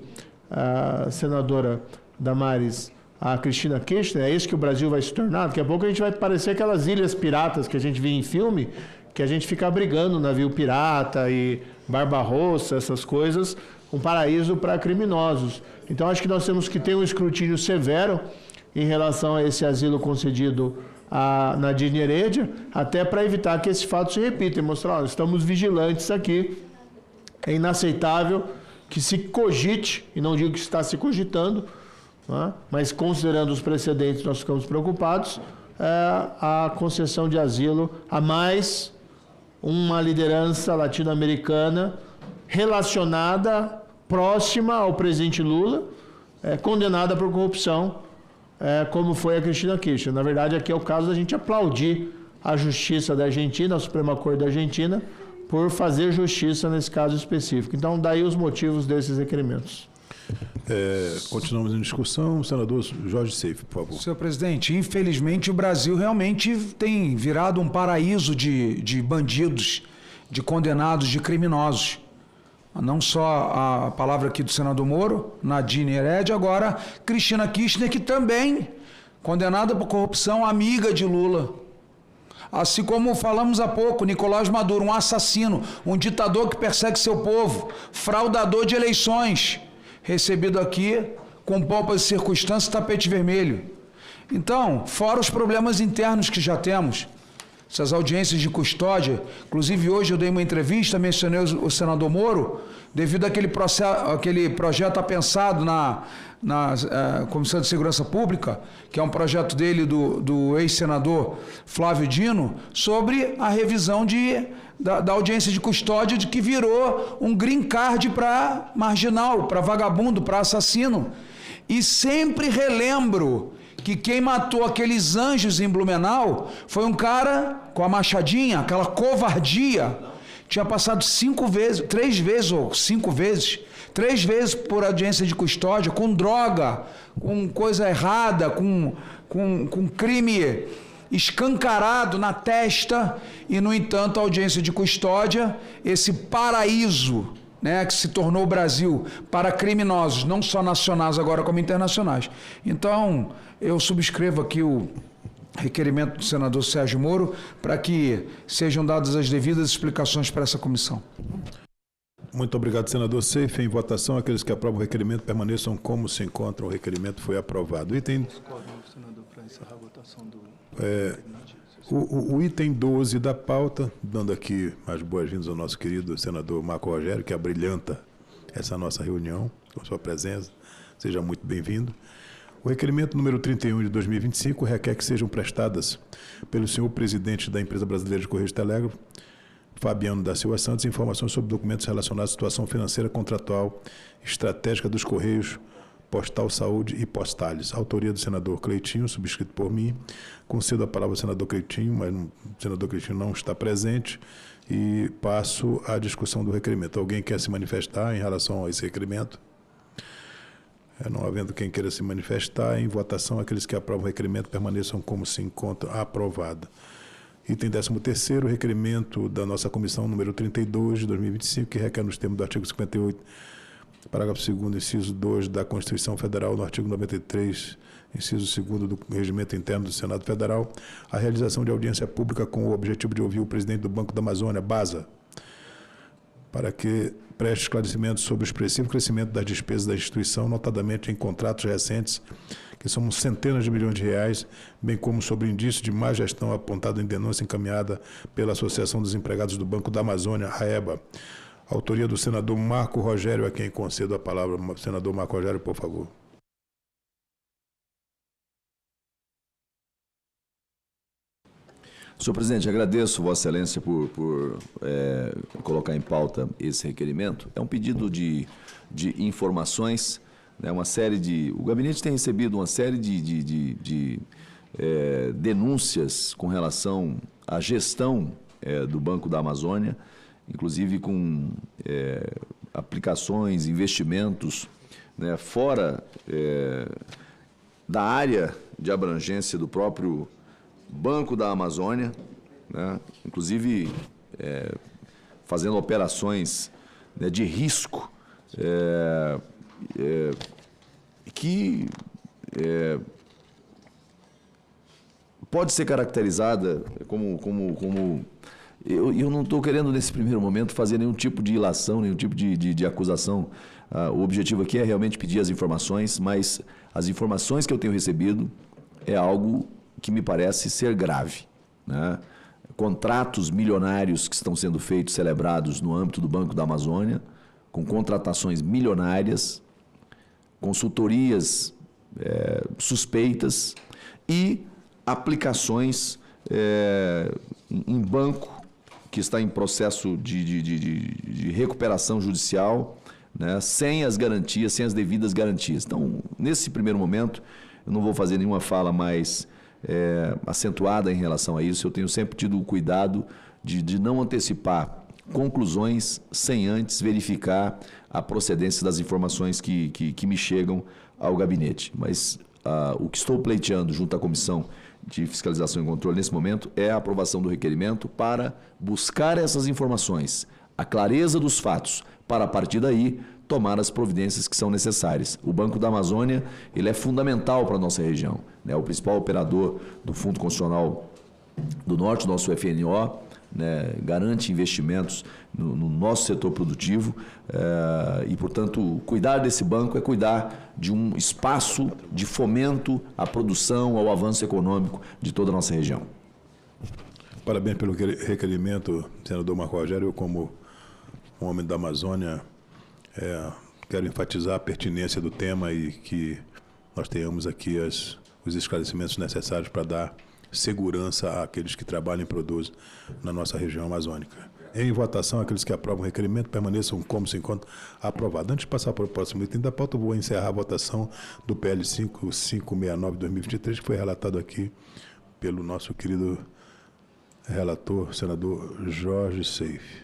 a senadora Damares, a Cristina Kirchner? É isso que o Brasil vai se tornar? Daqui a pouco a gente vai parecer aquelas ilhas piratas que a gente vê em filme, que a gente fica brigando, navio pirata e Barbarossa, essas coisas, um paraíso para criminosos. Então acho que nós temos que ter um escrutínio severo em relação a esse asilo concedido a Nadine Heredia, até para evitar que esse fato se repita e mostrar, olha, estamos vigilantes aqui, é inaceitável que se cogite, e não digo que está se cogitando, né, mas considerando os precedentes nós ficamos preocupados, a concessão de asilo a mais uma liderança latino-americana relacionada, próxima ao presidente Lula, condenada por corrupção, como foi a Cristina Kirchner. Na verdade, aqui é o caso da gente aplaudir a justiça da Argentina, a Suprema Corte da Argentina, por fazer justiça nesse caso específico. Então, daí os motivos desses requerimentos. Continuamos em discussão. Senador Jorge Seif, por favor. Senhor presidente, infelizmente o Brasil realmente tem virado um paraíso de bandidos, de condenados, de criminosos. Não só a palavra aqui do senador Moro, Nadine Heredia, agora Cristina Kirchner, que também condenada por corrupção, amiga de Lula. Assim como falamos há pouco, Nicolás Maduro, um assassino, um ditador que persegue seu povo, fraudador de eleições, recebido aqui com pompas e circunstâncias, tapete vermelho. Então, fora os problemas internos que já temos, essas audiências de custódia, inclusive hoje eu dei uma entrevista, mencionei o senador Moro, devido àquele projeto apensado na Comissão de Segurança Pública, que é um projeto dele, do ex-senador Flávio Dino, sobre a revisão da audiência de custódia, de que virou um green card para marginal, para vagabundo, para assassino. E sempre relembro que quem matou aqueles anjos em Blumenau foi um cara com a machadinha, aquela covardia. Tinha passado 3 vezes por audiência de custódia, com droga, com coisa errada, com crime escancarado na testa, e, no entanto, a audiência de custódia, esse paraíso né, que se tornou o Brasil para criminosos, não só nacionais agora como internacionais. Então, eu subscrevo aqui o requerimento do senador Sérgio Moro para que sejam dadas as devidas explicações para essa comissão. Muito obrigado, senador Seif. Em votação, aqueles que aprovam o requerimento permaneçam como se encontram. O requerimento foi aprovado. O item 12 da pauta, dando aqui as boas-vindas ao nosso querido senador Marco Rogério, que abrilhanta essa nossa reunião com sua presença. Seja muito bem-vindo. O requerimento número 31 de 2025 requer que sejam prestadas pelo senhor presidente da Empresa Brasileira de Correios e Telégrafo, Fabiano da Silva Santos, informações sobre documentos relacionados à situação financeira, contratual, estratégica dos Correios, Postal Saúde e Postales. Autoria do senador Cleitinho, subscrito por mim. Concedo a palavra ao senador Cleitinho, mas o senador Cleitinho não está presente e passo à discussão do requerimento. Alguém quer se manifestar em relação a esse requerimento? Não havendo quem queira se manifestar, em votação, aqueles que aprovam o requerimento permaneçam como se encontram. Aprovado. Item 13º, requerimento da nossa comissão número 32 de 2025, que requer nos termos do artigo 58, parágrafo 2º, inciso 2 da Constituição Federal, no artigo 93, inciso 2º do Regimento Interno do Senado Federal, a realização de audiência pública com o objetivo de ouvir o presidente do Banco da Amazônia, BASA, para que preste esclarecimentos sobre o expressivo crescimento das despesas da instituição, notadamente em contratos recentes, que são centenas de milhões de reais, bem como sobre indícios de má gestão apontado em denúncia encaminhada pela Associação dos Empregados do Banco da Amazônia, AEBA. Autoria do senador Marco Rogério, a quem concedo a palavra. Senador Marco Rogério, por favor. Senhor presidente, agradeço Vossa Excelência por colocar em pauta esse requerimento. É um pedido de informações, né, uma série de... O gabinete tem recebido uma série de denúncias com relação à gestão do Banco da Amazônia, inclusive com aplicações, investimentos, né, fora da área de abrangência do próprio Banco da Amazônia, né, inclusive fazendo operações, né, de risco que pode ser caracterizada como eu não estou querendo, nesse primeiro momento, fazer nenhum tipo de ilação, nenhum tipo de acusação. O objetivo aqui é realmente pedir as informações, mas as informações que eu tenho recebido é algo que me parece ser grave, né? Contratos milionários que estão sendo feitos, celebrados no âmbito do Banco da Amazônia, com contratações milionárias, consultorias suspeitas e aplicações em banco que está em processo de recuperação judicial, né, sem as garantias, sem as devidas garantias. Então, nesse primeiro momento, eu não vou fazer nenhuma fala mais acentuada em relação a isso. Eu tenho sempre tido o cuidado de não antecipar conclusões sem antes verificar a procedência das informações que me chegam ao gabinete. Mas o que estou pleiteando junto à Comissão de Fiscalização e Controle nesse momento é a aprovação do requerimento para buscar essas informações, a clareza dos fatos, para a partir daí tomar as providências que são necessárias. O Banco da Amazônia, ele é fundamental para a nossa região, né? O principal operador do Fundo Constitucional do Norte, nosso FNO, né, garante investimentos no nosso setor produtivo e, portanto, cuidar desse banco é cuidar de um espaço de fomento à produção, ao avanço econômico de toda a nossa região. Parabéns pelo requerimento, senador Marco Rogério. Eu, como um homem da Amazônia, quero enfatizar a pertinência do tema e que nós tenhamos aqui os esclarecimentos necessários para dar segurança àqueles que trabalham e produzem na nossa região amazônica. Em votação, aqueles que aprovam o requerimento permaneçam como se encontram. Aprovado. Antes de passar para o próximo item da pauta, eu vou encerrar a votação do PL 5569-2023, que foi relatado aqui pelo nosso querido relator, senador Jorge Seif.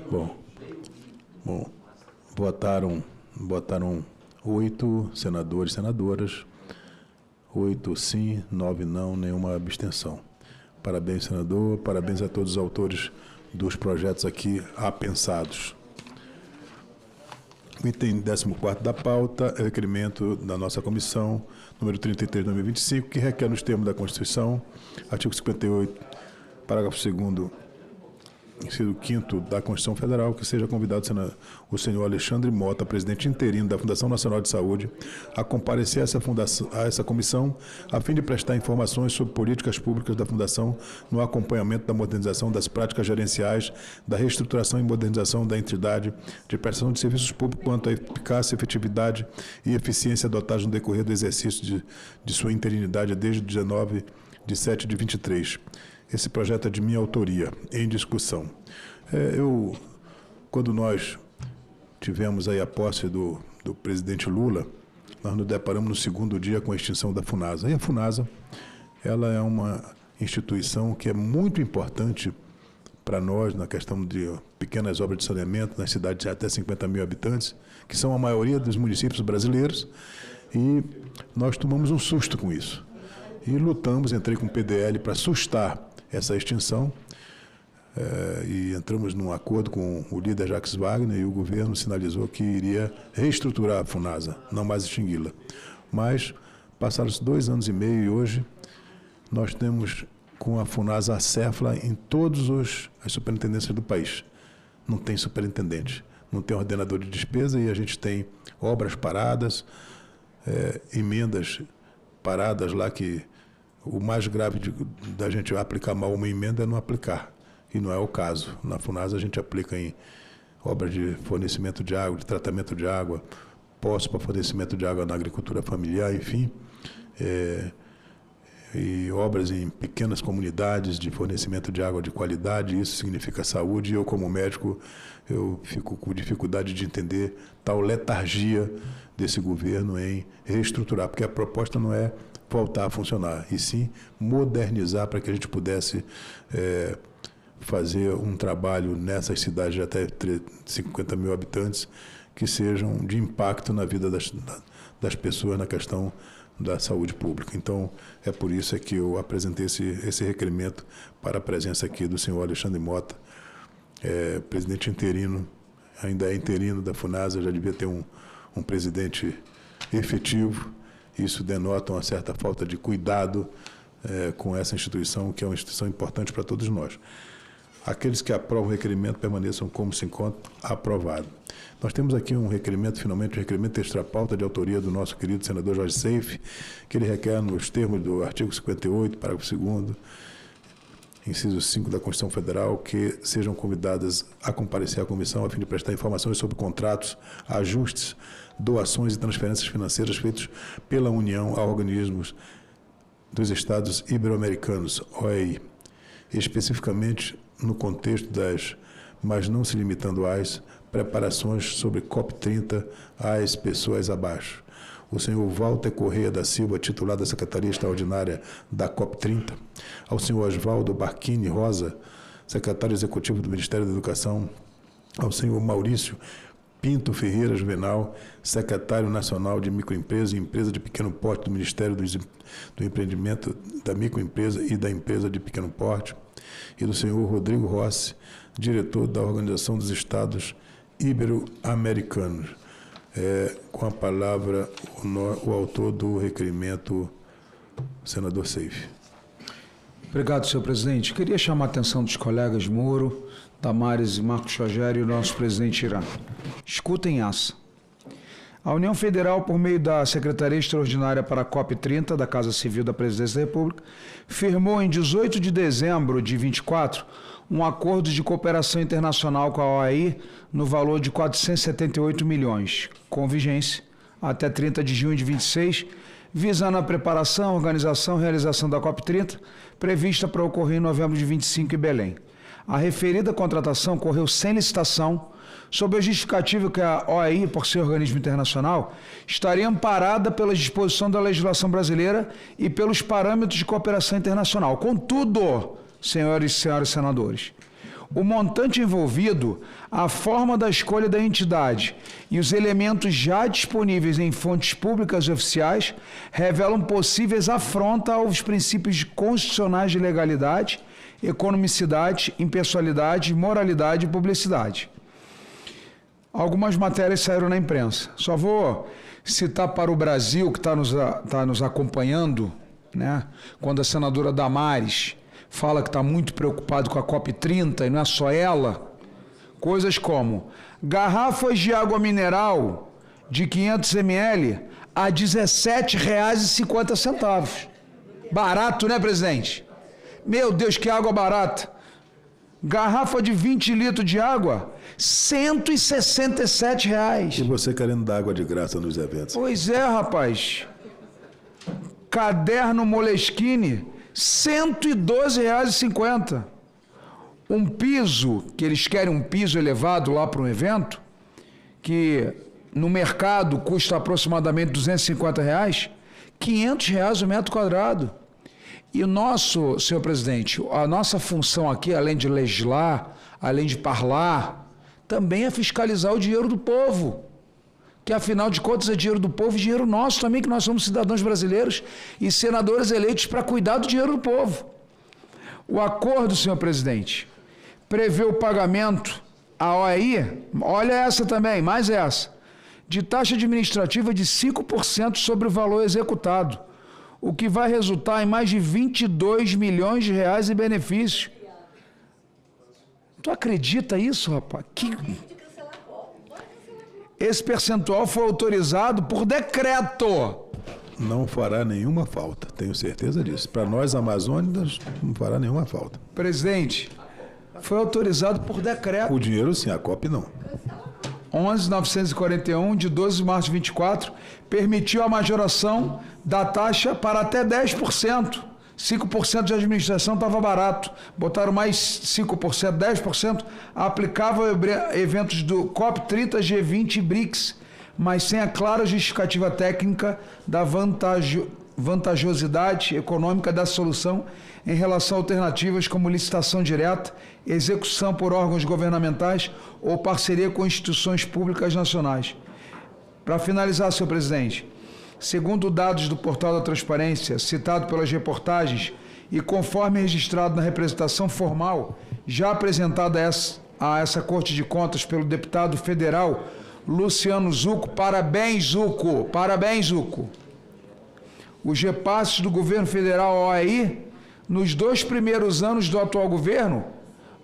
Bom, votaram 8 senadores e senadoras. 8 sim, 9 não, nenhuma abstenção. Parabéns, senador. Parabéns a todos os autores dos projetos aqui apensados. O item 14º da pauta é o requerimento da nossa comissão, número 33 de 2025, que requer nos termos da Constituição, artigo 58, parágrafo 2º, inciso 5º da Constituição Federal, que seja convidado o senhor Alexandre Mota, presidente interino da Fundação Nacional de Saúde, a comparecer a essa comissão, a fim de prestar informações sobre políticas públicas da Fundação no acompanhamento da modernização das práticas gerenciais, da reestruturação e modernização da entidade de prestação de serviços públicos quanto à eficácia, efetividade e eficiência adotadas no decorrer do exercício de sua interinidade desde 19 de 7 de 23. Esse projeto é de minha autoria, em discussão. Quando nós tivemos aí a posse do presidente Lula, nós nos deparamos no segundo dia com a extinção da FUNASA. E a FUNASA, ela é uma instituição que é muito importante para nós na questão de pequenas obras de saneamento nas cidades de até 50 mil habitantes, que são a maioria dos municípios brasileiros, e nós tomamos um susto com isso. E lutamos, entrei com o PDL para sustar essa extinção, e entramos num acordo com o líder Jacques Wagner, e o governo sinalizou que iria reestruturar a FUNASA, não mais extingui-la. Mas passaram-se 2 anos e meio e hoje nós temos com a FUNASA acéfala em todas as superintendências do país. Não tem superintendente, não tem ordenador de despesa, e a gente tem obras paradas, emendas paradas lá, que o mais grave da gente aplicar mal uma emenda é não aplicar, e não é o caso. Na FUNASA a gente aplica em obras de fornecimento de água, de tratamento de água, postos para fornecimento de água na agricultura familiar, enfim, e obras em pequenas comunidades de fornecimento de água de qualidade. Isso significa saúde, e eu, como médico, eu fico com dificuldade de entender tal letargia desse governo em reestruturar, porque a proposta não é voltar a funcionar, e sim modernizar para que a gente pudesse fazer um trabalho nessas cidades de até 50 mil habitantes que sejam de impacto na vida das pessoas na questão da saúde pública. Então, é por isso que eu apresentei esse requerimento para a presença aqui do senhor Alexandre Mota, presidente interino, ainda é interino da FUNASA, já devia ter um presidente efetivo. Isso denota uma certa falta de cuidado com essa instituição, que é uma instituição importante para todos nós. Aqueles que aprovam o requerimento permaneçam como se encontram. Aprovado. Nós temos aqui um requerimento, finalmente, um requerimento extra-pauta de autoria do nosso querido senador Jorge Seife, que ele requer, nos termos do artigo 58, parágrafo 2º, inciso 5 da Constituição Federal, que sejam convidadas a comparecer à comissão a fim de prestar informações sobre contratos, ajustes, doações e transferências financeiras feitos pela União a organismos dos Estados Ibero-Americanos, OEI, especificamente no contexto das, mas não se limitando às, preparações sobre COP30 às pessoas abaixo. O senhor Walter Correia da Silva, titular da Secretaria Extraordinária da COP30, ao senhor Oswaldo Barquini Rosa, secretário executivo do Ministério da Educação, ao senhor Maurício Pinto Ferreira Juvenal, secretário nacional de microempresa e empresa de pequeno porte do Ministério do Empreendimento, da microempresa e da empresa de pequeno porte, e do senhor Rodrigo Rossi, diretor da Organização dos Estados Ibero-Americanos. Com a palavra, o autor do requerimento, senador Seife. Obrigado, senhor presidente. Queria chamar a atenção dos colegas Moro, Damares e Marcos Rogério e o nosso presidente Irã. Escutem essa. A União Federal, por meio da Secretaria Extraordinária para a COP30 da Casa Civil da Presidência da República, firmou em 18 de dezembro de 24 um acordo de cooperação internacional com a OAI no valor de 478 milhões, com vigência até 30 de junho de 26, visando a preparação, organização e realização da COP30, prevista para ocorrer em novembro de 25 em Belém. A referida contratação ocorreu sem licitação, sob a justificativa que a OAI, por ser organismo internacional, estaria amparada pela disposição da legislação brasileira e pelos parâmetros de cooperação internacional. Contudo, senhores e senhoras senadores, o montante envolvido, a forma da escolha da entidade e os elementos já disponíveis em fontes públicas e oficiais revelam possíveis afrontas aos princípios constitucionais de legalidade, economicidade, impessoalidade, moralidade e publicidade. Algumas matérias saíram na imprensa. Só vou citar para o Brasil, que está nos acompanhando, né? Quando a senadora Damares fala que está muito preocupado com a COP30, e não é só ela, coisas como garrafas de água mineral de 500 ml a R$ 17,50. Barato, né, presidente? Meu Deus, que água barata. Garrafa de 20 litros de água, R$ 167. E você querendo dar água de graça nos eventos? Pois é, rapaz. Caderno Moleskine, R$ 112,50. Um piso, que eles querem um piso elevado lá para um evento, que no mercado custa aproximadamente R$ 250, R$ 500 o metro quadrado. E o nosso, senhor presidente, a nossa função aqui, além de legislar, além de parlar, também é fiscalizar o dinheiro do povo. Que afinal de contas é dinheiro do povo e dinheiro nosso também, que nós somos cidadãos brasileiros e senadores eleitos para cuidar do dinheiro do povo. O acordo, senhor presidente, prevê o pagamento à OAI, olha essa também, mais essa, de taxa administrativa de 5% sobre o valor executado, o que vai resultar em mais de R$ 22 milhões em benefícios. Tu acredita isso, rapaz? Esse percentual foi autorizado por decreto. Não fará nenhuma falta, tenho certeza disso. Para nós, amazônicos, não fará nenhuma falta. Presidente, foi autorizado por decreto. O dinheiro sim, a COP não. 11.941, de 12 de março de 24, permitiu a majoração da taxa para até 10%. 5% de administração estava barato. Botaram mais 5%, 10%, aplicava eventos do COP30, G20 e BRICS, mas sem a clara justificativa técnica da vantajosidade econômica da solução em relação a alternativas como licitação direta, execução por órgãos governamentais ou parceria com instituições públicas nacionais. Para finalizar, senhor presidente, segundo dados do Portal da Transparência, citado pelas reportagens e conforme registrado na representação formal já apresentada a essa Corte de Contas pelo deputado federal Luciano Zucco, parabéns, Zucco, parabéns, Zucco. Os repasses do governo federal ao OAI, nos 2 primeiros anos do atual governo,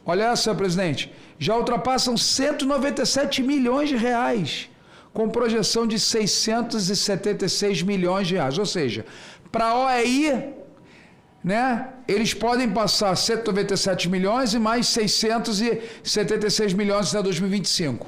olha, senhor presidente, já ultrapassam 197 milhões de reais, com projeção de 676 milhões de reais. Ou seja, para a OAI, né, eles podem passar 197 milhões e mais 676 milhões até 2025.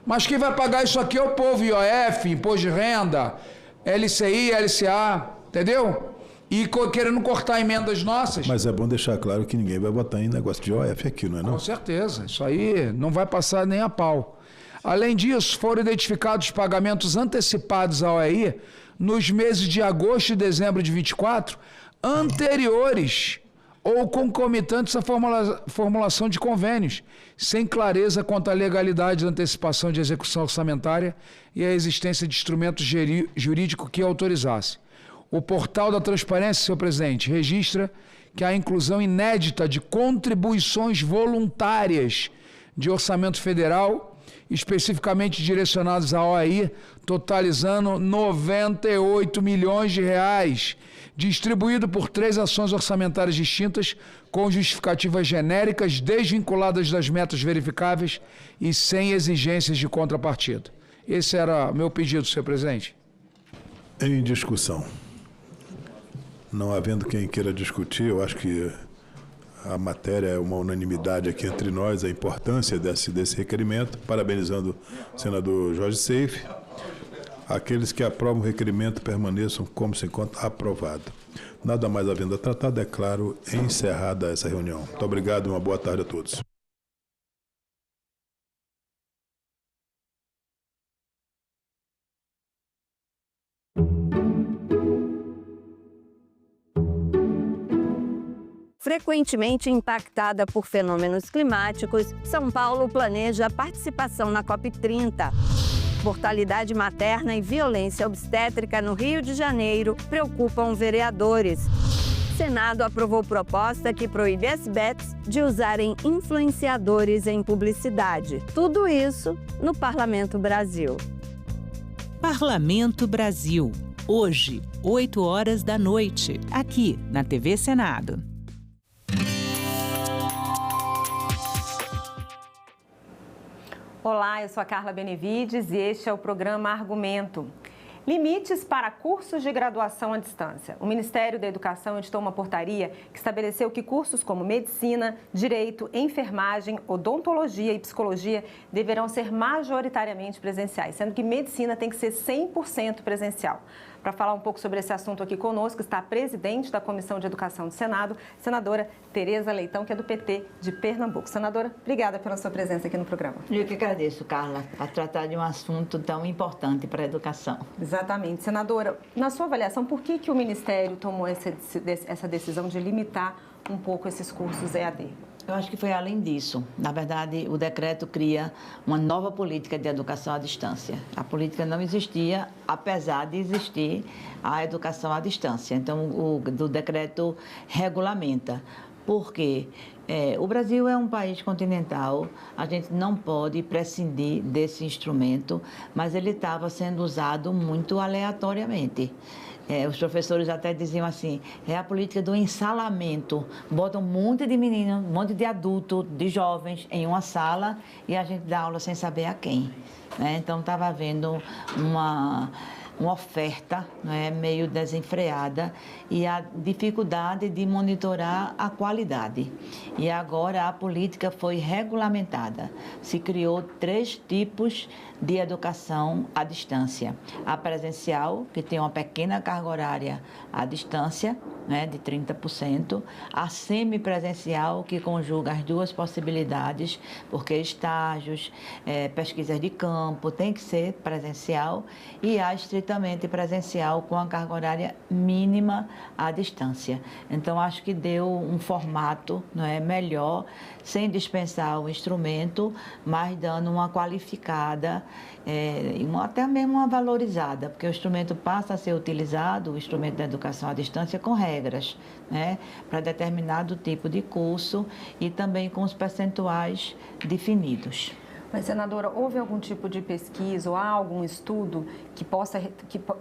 Mas quem vai pagar isso aqui é o povo, IOF, Imposto de Renda, LCI, LCA, entendeu? E querendo cortar emendas nossas. Mas é bom deixar claro que ninguém vai botar em negócio de IOF aqui, não é não? Com certeza, isso aí não vai passar nem a pau. Além disso, foram identificados pagamentos antecipados à OAI nos meses de agosto e dezembro de 24, anteriores ou concomitantes à formulação de convênios, sem clareza quanto à legalidade da antecipação de execução orçamentária e a existência de instrumento jurídico que autorizasse. O Portal da Transparência, senhor presidente, registra que a inclusão inédita de contribuições voluntárias de orçamento federal, especificamente direcionados à OAI, totalizando 98 milhões de reais, distribuído por 3 ações orçamentárias distintas, com justificativas genéricas, desvinculadas das metas verificáveis e sem exigências de contrapartida. Esse era meu pedido, senhor presidente. Em discussão. Não havendo quem queira discutir, eu acho que a matéria é uma unanimidade aqui entre nós, a importância desse requerimento, parabenizando o senador Jorge Seife. Aqueles que aprovam o requerimento permaneçam como se encontra aprovado. Nada mais havendo a tratar, declaro encerrada essa reunião. Muito obrigado e uma boa tarde a todos. Frequentemente impactada por fenômenos climáticos, São Paulo planeja a participação na COP30. Mortalidade materna e violência obstétrica no Rio de Janeiro preocupam vereadores. Senado aprovou proposta que proíbe as bets de usarem influenciadores em publicidade. Tudo isso no Parlamento Brasil. Parlamento Brasil. Hoje, 20h, aqui na TV Senado. Olá, eu sou a Carla Benevides e este é o programa Argumento. Limites para cursos de graduação à distância. O Ministério da Educação editou uma portaria que estabeleceu que cursos como medicina, direito, enfermagem, odontologia e psicologia deverão ser majoritariamente presenciais, sendo que medicina tem que ser 100% presencial. Para falar um pouco sobre esse assunto aqui conosco está a presidente da Comissão de Educação do Senado, senadora Tereza Leitão, que é do PT de Pernambuco. Senadora, obrigada pela sua presença aqui no programa. Eu que agradeço, Carla, para tratar de um assunto tão importante para a educação. Exatamente. Senadora, na sua avaliação, por que o Ministério tomou essa decisão de limitar um pouco esses cursos EAD? Eu acho que foi além disso. Na verdade, o decreto cria uma nova política de educação à distância. A política não existia, apesar de existir a educação à distância. Então, o decreto regulamenta. Por quê? O Brasil é um país continental, a gente não pode prescindir desse instrumento, mas ele estava sendo usado muito aleatoriamente. Os professores até diziam assim, é a política do ensalamento. Botam um monte de meninos, um monte de adultos, de jovens em uma sala e a gente dá aula sem saber a quem. Então, estava havendo uma oferta meio desenfreada e a dificuldade de monitorar a qualidade. E agora a política foi regulamentada. Se criou 3 tipos de educação à distância. A presencial, que tem uma pequena carga horária à distância, de 30%. A semipresencial, que conjuga as duas possibilidades, porque estágios, pesquisas de campo, tem que ser presencial. E a estritamente presencial, com a carga horária mínima à distância. Então, acho que deu um formato melhor, sem dispensar o instrumento, mas dando uma qualificada, até mesmo uma valorizada, porque o instrumento passa a ser utilizado, o instrumento da educação à distância, com regras, para determinado tipo de curso e também com os percentuais definidos. Mas, senadora, houve algum tipo de pesquisa ou há algum estudo que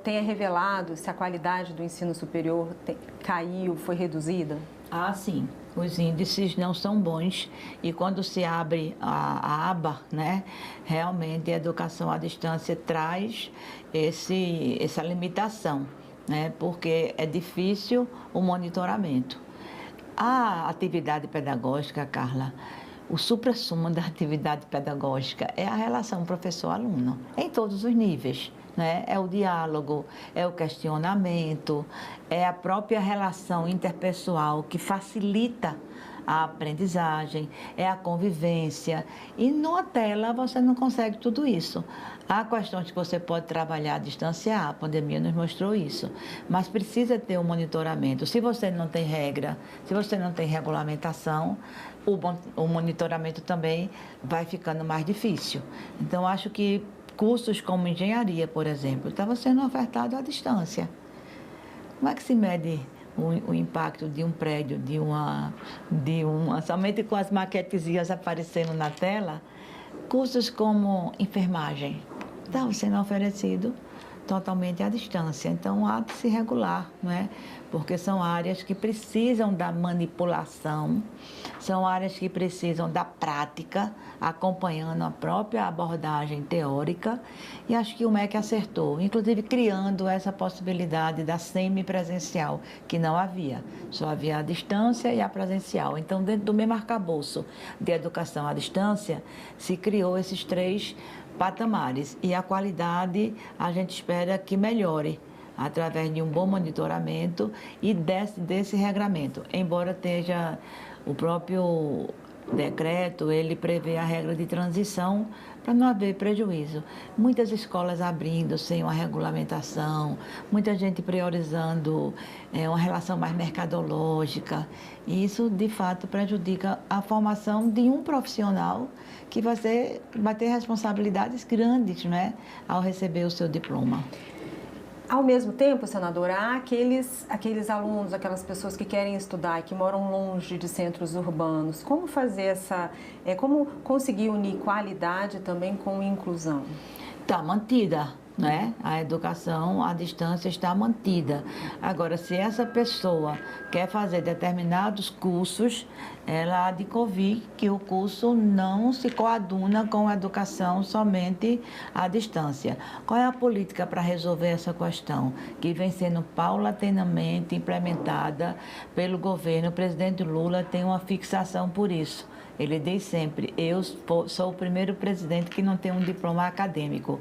tenha revelado se a qualidade do ensino superior caiu, foi reduzida? Ah, sim. Os índices não são bons e quando se abre a aba, realmente a educação à distância traz essa limitação, porque é difícil o monitoramento. A atividade pedagógica, Carla, o suprassumo da atividade pedagógica é a relação professor-aluno, em todos os níveis. É o diálogo, é o questionamento, é a própria relação interpessoal que facilita a aprendizagem, é a convivência. E numa tela você não consegue tudo isso. Há questões que você pode trabalhar à distância, a pandemia nos mostrou isso, mas precisa ter um monitoramento. Se você não tem regra, se você não tem regulamentação, o monitoramento também vai ficando mais difícil. Então, acho que cursos como engenharia, por exemplo, estavam sendo ofertados à distância. Como é que se mede o impacto de um prédio, somente com as maquetezinhas aparecendo na tela? Cursos como enfermagem estavam sendo oferecidos totalmente à distância. Então, há de se regular, porque são áreas que precisam da manipulação, são áreas que precisam da prática, acompanhando a própria abordagem teórica, e acho que o MEC acertou, inclusive criando essa possibilidade da semipresencial, que não havia, só havia a distância e a presencial. Então, dentro do mesmo arcabouço de educação à distância, se criou esses 3 patamares, e a qualidade a gente espera que melhore através de um bom monitoramento e desse regramento, embora esteja o próprio decreto, ele prevê a regra de transição para não haver prejuízo. Muitas escolas abrindo sem uma regulamentação, muita gente priorizando uma relação mais mercadológica. E isso, de fato, prejudica a formação de um profissional que vai ter responsabilidades grandes, né, ao receber o seu diploma. Ao mesmo tempo, senadora, há aqueles alunos, aquelas pessoas que querem estudar e que moram longe de centros urbanos. Como fazer como conseguir unir qualidade também com inclusão? Está mantida, né? A educação à distância está mantida. Agora, se essa pessoa quer fazer determinados cursos, ela há de convir que o curso não se coaduna com a educação somente à distância. Qual é a política para resolver essa questão? Que vem sendo paulatinamente implementada pelo governo. O presidente Lula tem uma fixação por isso. Ele diz sempre, eu sou o primeiro presidente que não tem um diploma acadêmico,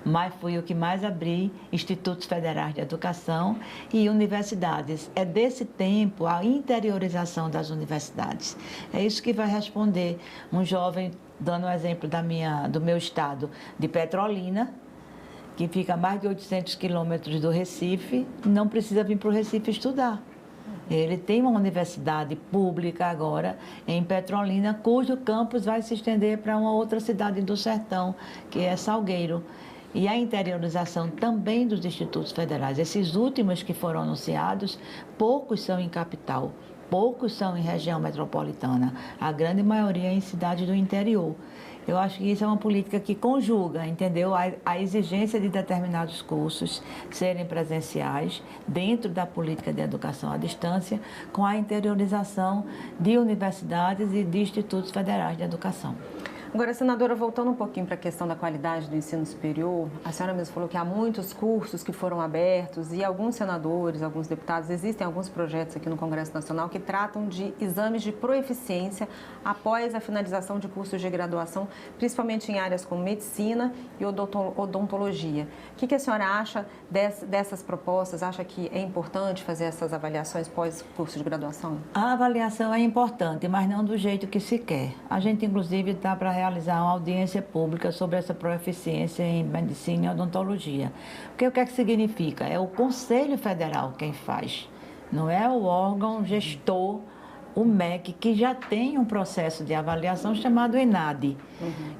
mas fui o que mais abri institutos federais de educação e universidades. É desse tempo a interiorização das universidades. É isso que vai responder um jovem, dando um exemplo do meu estado, de Petrolina, que fica a mais de 800 quilômetros do Recife, não precisa vir para o Recife estudar. Ele tem uma universidade pública agora em Petrolina, cujo campus vai se estender para uma outra cidade do sertão, que é Salgueiro. E a interiorização também dos institutos federais. Esses últimos que foram anunciados, poucos são em capital, poucos são em região metropolitana, a grande maioria é em cidades do interior. Eu acho que isso é uma política que conjuga, entendeu? A exigência de determinados cursos serem presenciais dentro da política de educação à distância, com a interiorização de universidades e de institutos federais de educação. Agora, senadora, voltando um pouquinho para a questão da qualidade do ensino superior, a senhora mesmo falou que há muitos cursos que foram abertos e alguns senadores, alguns deputados, existem alguns projetos aqui no Congresso Nacional que tratam de exames de proeficiência após a finalização de cursos de graduação, principalmente em áreas como medicina e odontologia. O que a senhora acha dessas propostas? Acha que é importante fazer essas avaliações pós-curso de graduação? A avaliação é importante, mas não do jeito que se quer. A gente, inclusive, está para realizar uma audiência pública sobre essa proeficiência em medicina e odontologia. Porque o que é que significa? É o Conselho Federal quem faz, não é o órgão gestor, o MEC, que já tem um processo de avaliação chamado ENAD,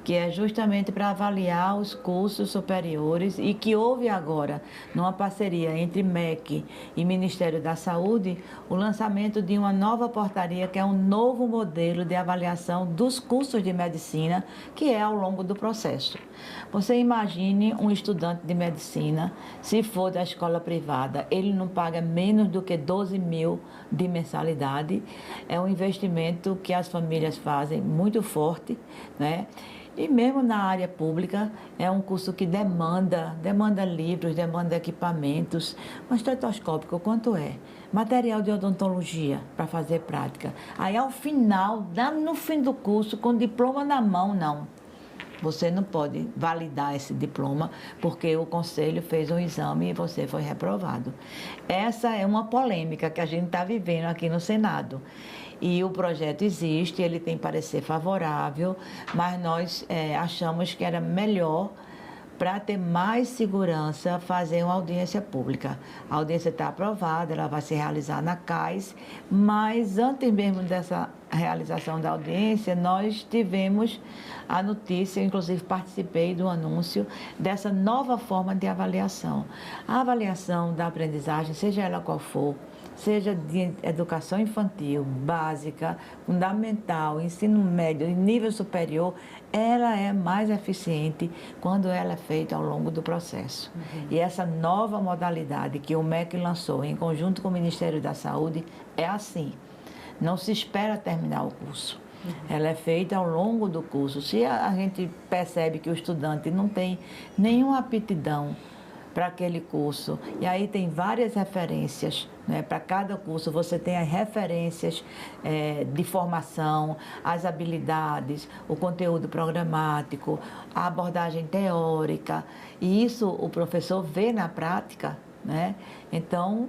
que é justamente para avaliar os cursos superiores e que houve agora, numa parceria entre MEC e Ministério da Saúde, o lançamento de uma nova portaria, que é um novo modelo de avaliação dos cursos de medicina, que é ao longo do processo. Você imagine um estudante de medicina, se for da escola privada, ele não paga menos do que 12 mil de mensalidade. É um investimento que as famílias fazem muito forte, né? E mesmo na área pública, é um curso que demanda livros, demanda equipamentos. Um estetoscópio, quanto é? Material de odontologia para fazer prática. Aí, ao final, no fim do curso, com diploma na mão, não. Você não pode validar esse diploma porque o conselho fez um exame e você foi reprovado. Essa é uma polêmica que a gente está vivendo aqui no Senado. E o projeto existe, ele tem parecer favorável, mas nós achamos que era melhor, para ter mais segurança, fazer uma audiência pública. A audiência está aprovada, ela vai se realizar na CAIS, mas antes mesmo dessa realização da audiência, nós tivemos a notícia, inclusive participei do anúncio dessa nova forma de avaliação. A avaliação da aprendizagem, seja ela qual for, seja de educação infantil, básica, fundamental, ensino médio e nível superior, ela é mais eficiente quando ela é feita ao longo do processo. E essa nova modalidade que o MEC lançou em conjunto com o Ministério da Saúde é assim. Não se espera terminar o curso. Ela é feita ao longo do curso. Se a gente percebe que o estudante não tem nenhuma aptidão para aquele curso, e aí tem várias referências, né? Para cada curso você tem as referências de formação, as habilidades, o conteúdo programático, a abordagem teórica, e isso o professor vê na prática, né? Então,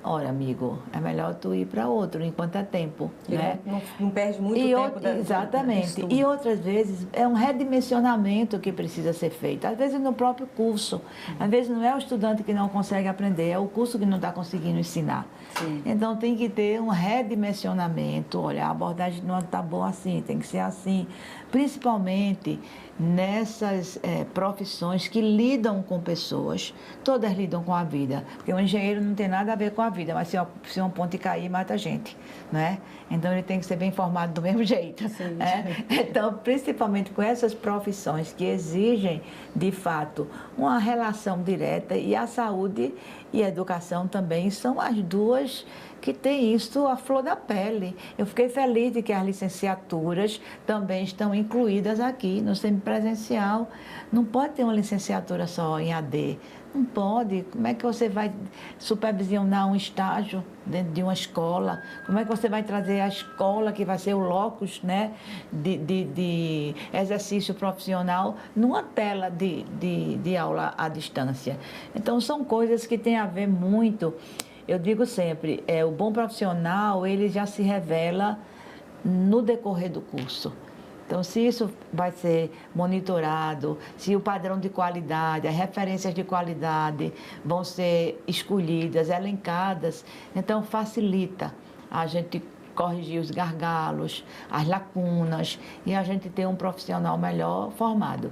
Ora, amigo, é melhor tu ir para outro enquanto é tempo, né? Não perde muito tempo exatamente. E outras vezes é um redimensionamento que precisa ser feito. Às vezes no próprio curso. Às vezes não é o estudante que não consegue aprender, é o curso que não está conseguindo ensinar. Sim. Então tem que ter um redimensionamento. Olha, a abordagem não está boa assim, tem que ser assim. Principalmente nessas profissões que lidam com pessoas, todas lidam com a vida, porque o engenheiro não tem nada a ver com a vida, mas se uma ponte cair, mata a gente, né? Então ele tem que ser bem informado do mesmo jeito. Sim, né? Então, principalmente com essas profissões que exigem, de fato, uma relação direta, e a saúde e a educação também são as duas que tem isso à flor da pele. Eu fiquei feliz de que as licenciaturas também estão incluídas aqui no semipresencial. Não pode ter uma licenciatura só em AD. Não pode. Como é que você vai supervisionar um estágio dentro de uma escola? Como é que você vai trazer a escola, que vai ser o locus, né, de exercício profissional, numa tela de aula à distância? Então, são coisas que têm a ver muito. Eu digo sempre, o bom profissional, ele já se revela no decorrer do curso. Então, se isso vai ser monitorado, se o padrão de qualidade, as referências de qualidade vão ser escolhidas, elencadas, então facilita a gente corrigir os gargalos, as lacunas, e a gente ter um profissional melhor formado.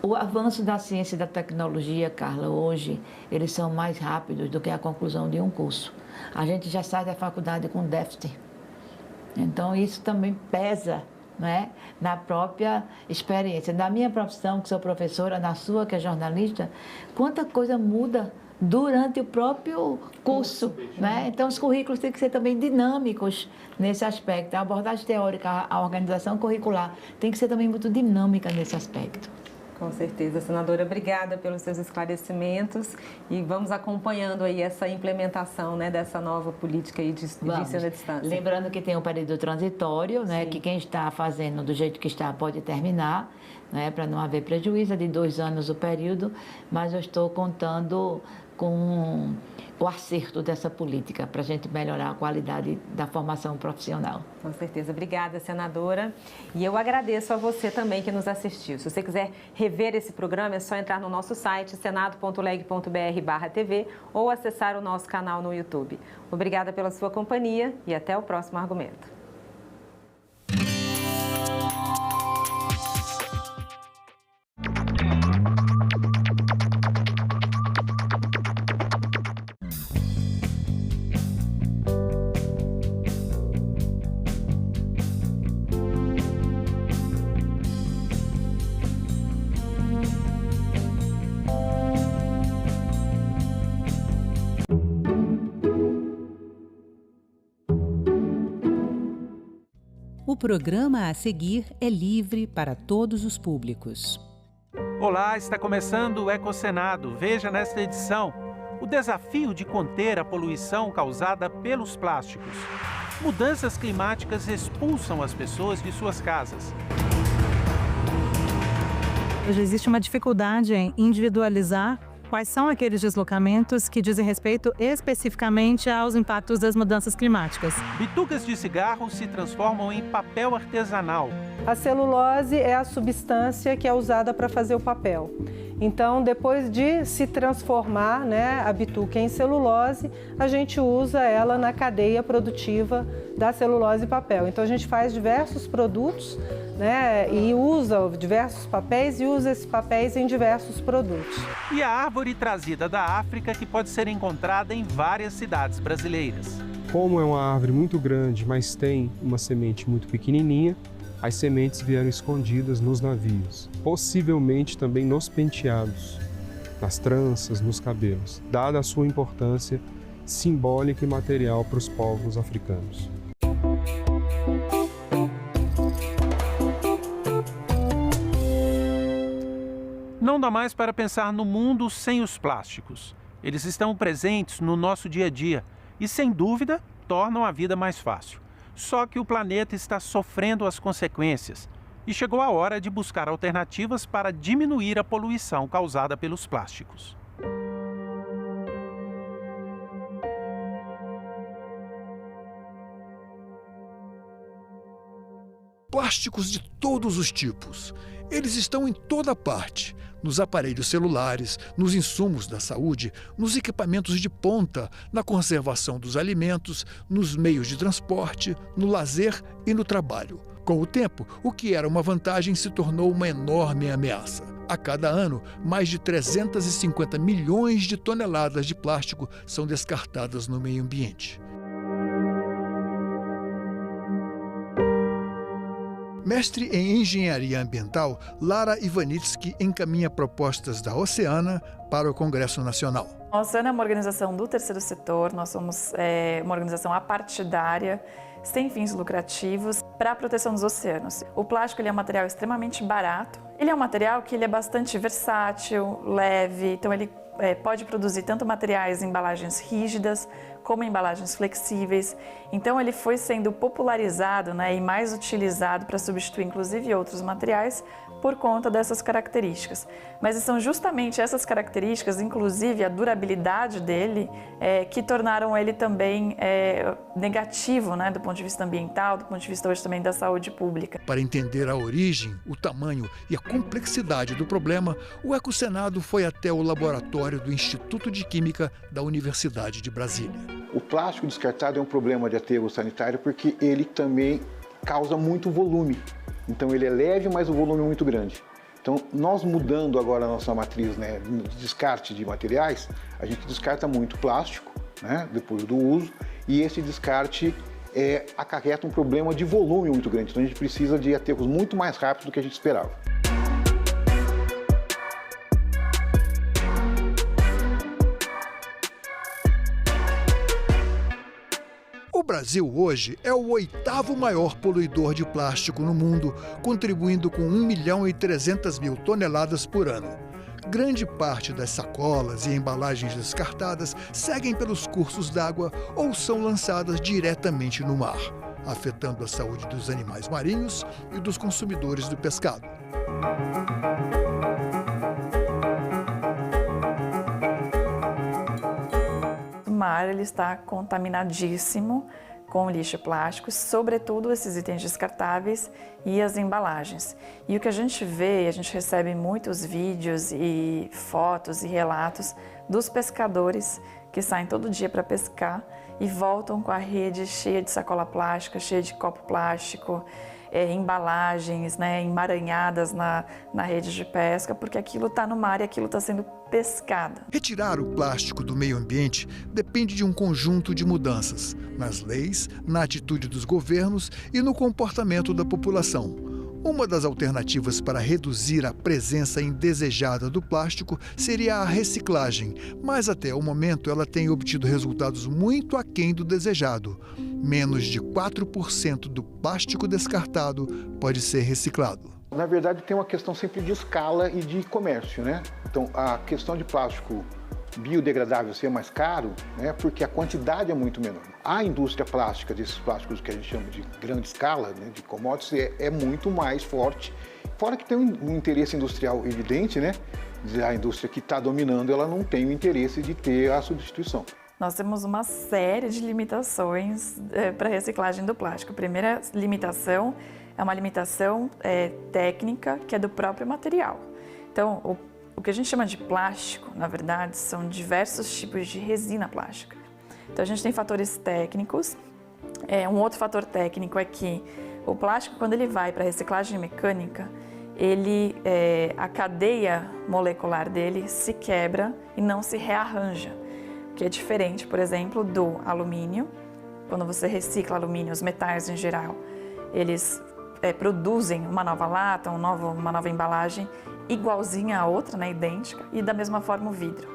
O avanço da ciência e da tecnologia, Carla, hoje, eles são mais rápidos do que a conclusão de um curso. A gente já sai da faculdade com déficit. Então, isso também pesa, né, na própria experiência. Na minha profissão, que sou professora, na sua, que é jornalista, quanta coisa muda durante o próprio curso, né? Então, os currículos têm que ser também dinâmicos nesse aspecto. A abordagem teórica, a organização curricular tem que ser também muito dinâmica nesse aspecto. Com certeza, senadora. Obrigada pelos seus esclarecimentos e vamos acompanhando aí essa implementação, né, dessa nova política aí de ensino à distância. Lembrando que tem um período transitório, né, que quem está fazendo do jeito que está pode terminar, né, para não haver prejuízo, é de 2 anos o período, mas eu estou contando com o acerto dessa política para a gente melhorar a qualidade da formação profissional. Com certeza. Obrigada, senadora. E eu agradeço a você também que nos assistiu. Se você quiser rever esse programa, é só entrar no nosso site, senado.leg.br/TV, ou acessar o nosso canal no YouTube. Obrigada pela sua companhia e até o próximo argumento. O programa a seguir é livre para todos os públicos. Olá, está começando o Ecosenado. Veja nesta edição o desafio de conter a poluição causada pelos plásticos. Mudanças climáticas expulsam as pessoas de suas casas. Hoje existe uma dificuldade em individualizar quais são aqueles deslocamentos que dizem respeito especificamente aos impactos das mudanças climáticas. Bitucas de cigarro se transformam em papel artesanal. A celulose é a substância que é usada para fazer o papel. Então, depois de se transformar, né, a bituca em celulose, a gente usa ela na cadeia produtiva da celulose e papel. Então, a gente faz diversos produtos, né, e usa diversos papéis e usa esses papéis em diversos produtos. E a árvore trazida da África que pode ser encontrada em várias cidades brasileiras. Como é uma árvore muito grande, mas tem uma semente muito pequenininha, as sementes vieram escondidas nos navios, possivelmente também nos penteados, nas tranças, nos cabelos, dada a sua importância simbólica e material para os povos africanos. Não dá mais para pensar no mundo sem os plásticos. Eles estão presentes no nosso dia a dia e, sem dúvida, tornam a vida mais fácil. Só que o planeta está sofrendo as consequências e chegou a hora de buscar alternativas para diminuir a poluição causada pelos plásticos. Plásticos de todos os tipos. Eles estão em toda parte, nos aparelhos celulares, nos insumos da saúde, nos equipamentos de ponta, na conservação dos alimentos, nos meios de transporte, no lazer e no trabalho. Com o tempo, o que era uma vantagem se tornou uma enorme ameaça. A cada ano, mais de 350 milhões de toneladas de plástico são descartadas no meio ambiente. Mestre em Engenharia Ambiental, Lara Ivanitsky encaminha propostas da Oceana para o Congresso Nacional. A Oceana é uma organização do terceiro setor, nós somos uma organização apartidária, sem fins lucrativos, para a proteção dos oceanos. O plástico ele é um material extremamente barato, ele é um material que ele é bastante versátil, leve, então ele pode produzir tanto materiais em embalagens rígidas, como embalagens flexíveis. Então ele foi sendo popularizado, e mais utilizado para substituir inclusive outros materiais por conta dessas características. Mas são justamente essas características, inclusive a durabilidade dele, que tornaram ele também negativo, do ponto de vista ambiental, do ponto de vista hoje também da saúde pública. Para entender a origem, o tamanho e a complexidade do problema, o Ecosenado foi até o laboratório do Instituto de Química da Universidade de Brasília. O plástico descartado é um problema de aterro sanitário porque ele também causa muito volume. Então ele é leve, mas o volume é muito grande. Então nós mudando agora a nossa matriz de descarte de materiais, a gente descarta muito plástico depois do uso e esse descarte acarreta um problema de volume muito grande. Então a gente precisa de aterros muito mais rápidos do que a gente esperava. O Brasil hoje é o 8º maior poluidor de plástico no mundo, contribuindo com 1.300.000 toneladas por ano. Grande parte das sacolas e embalagens descartadas seguem pelos cursos d'água ou são lançadas diretamente no mar, afetando a saúde dos animais marinhos e dos consumidores do pescado. O mar ele está contaminadíssimo com lixo plástico, sobretudo esses itens descartáveis e as embalagens. E o que a gente vê, a gente recebe muitos vídeos e fotos e relatos dos pescadores que saem todo dia para pescar e voltam com a rede cheia de sacola plástica, cheia de copo plástico, embalagens emaranhadas na rede de pesca, porque aquilo está no mar e aquilo está sendo pescado. Retirar o plástico do meio ambiente depende de um conjunto de mudanças nas leis, na atitude dos governos e no comportamento da população. Uma das alternativas para reduzir a presença indesejada do plástico seria a reciclagem, mas até o momento ela tem obtido resultados muito aquém do desejado. Menos de 4% do plástico descartado pode ser reciclado. Na verdade, tem uma questão sempre de escala e de comércio, Então, a questão de plástico biodegradável ser mais caro, porque a quantidade é muito menor. A indústria plástica, desses plásticos que a gente chama de grande escala, de commodities, é muito mais forte. Fora que tem um interesse industrial evidente, A indústria que está dominando, ela não tem o interesse de ter a substituição. Nós temos uma série de limitações para a reciclagem do plástico. A primeira limitação é uma limitação técnica, que é do próprio material. Então, o que a gente chama de plástico, na verdade, são diversos tipos de resina plástica. Então, a gente tem fatores técnicos. Um outro fator técnico é que o plástico, quando ele vai para a reciclagem mecânica, a cadeia molecular dele se quebra e não se rearranja, que é diferente, por exemplo, do alumínio. Quando você recicla alumínio, os metais em geral, eles produzem uma nova lata, uma nova embalagem igualzinha à outra, idêntica, e da mesma forma o vidro.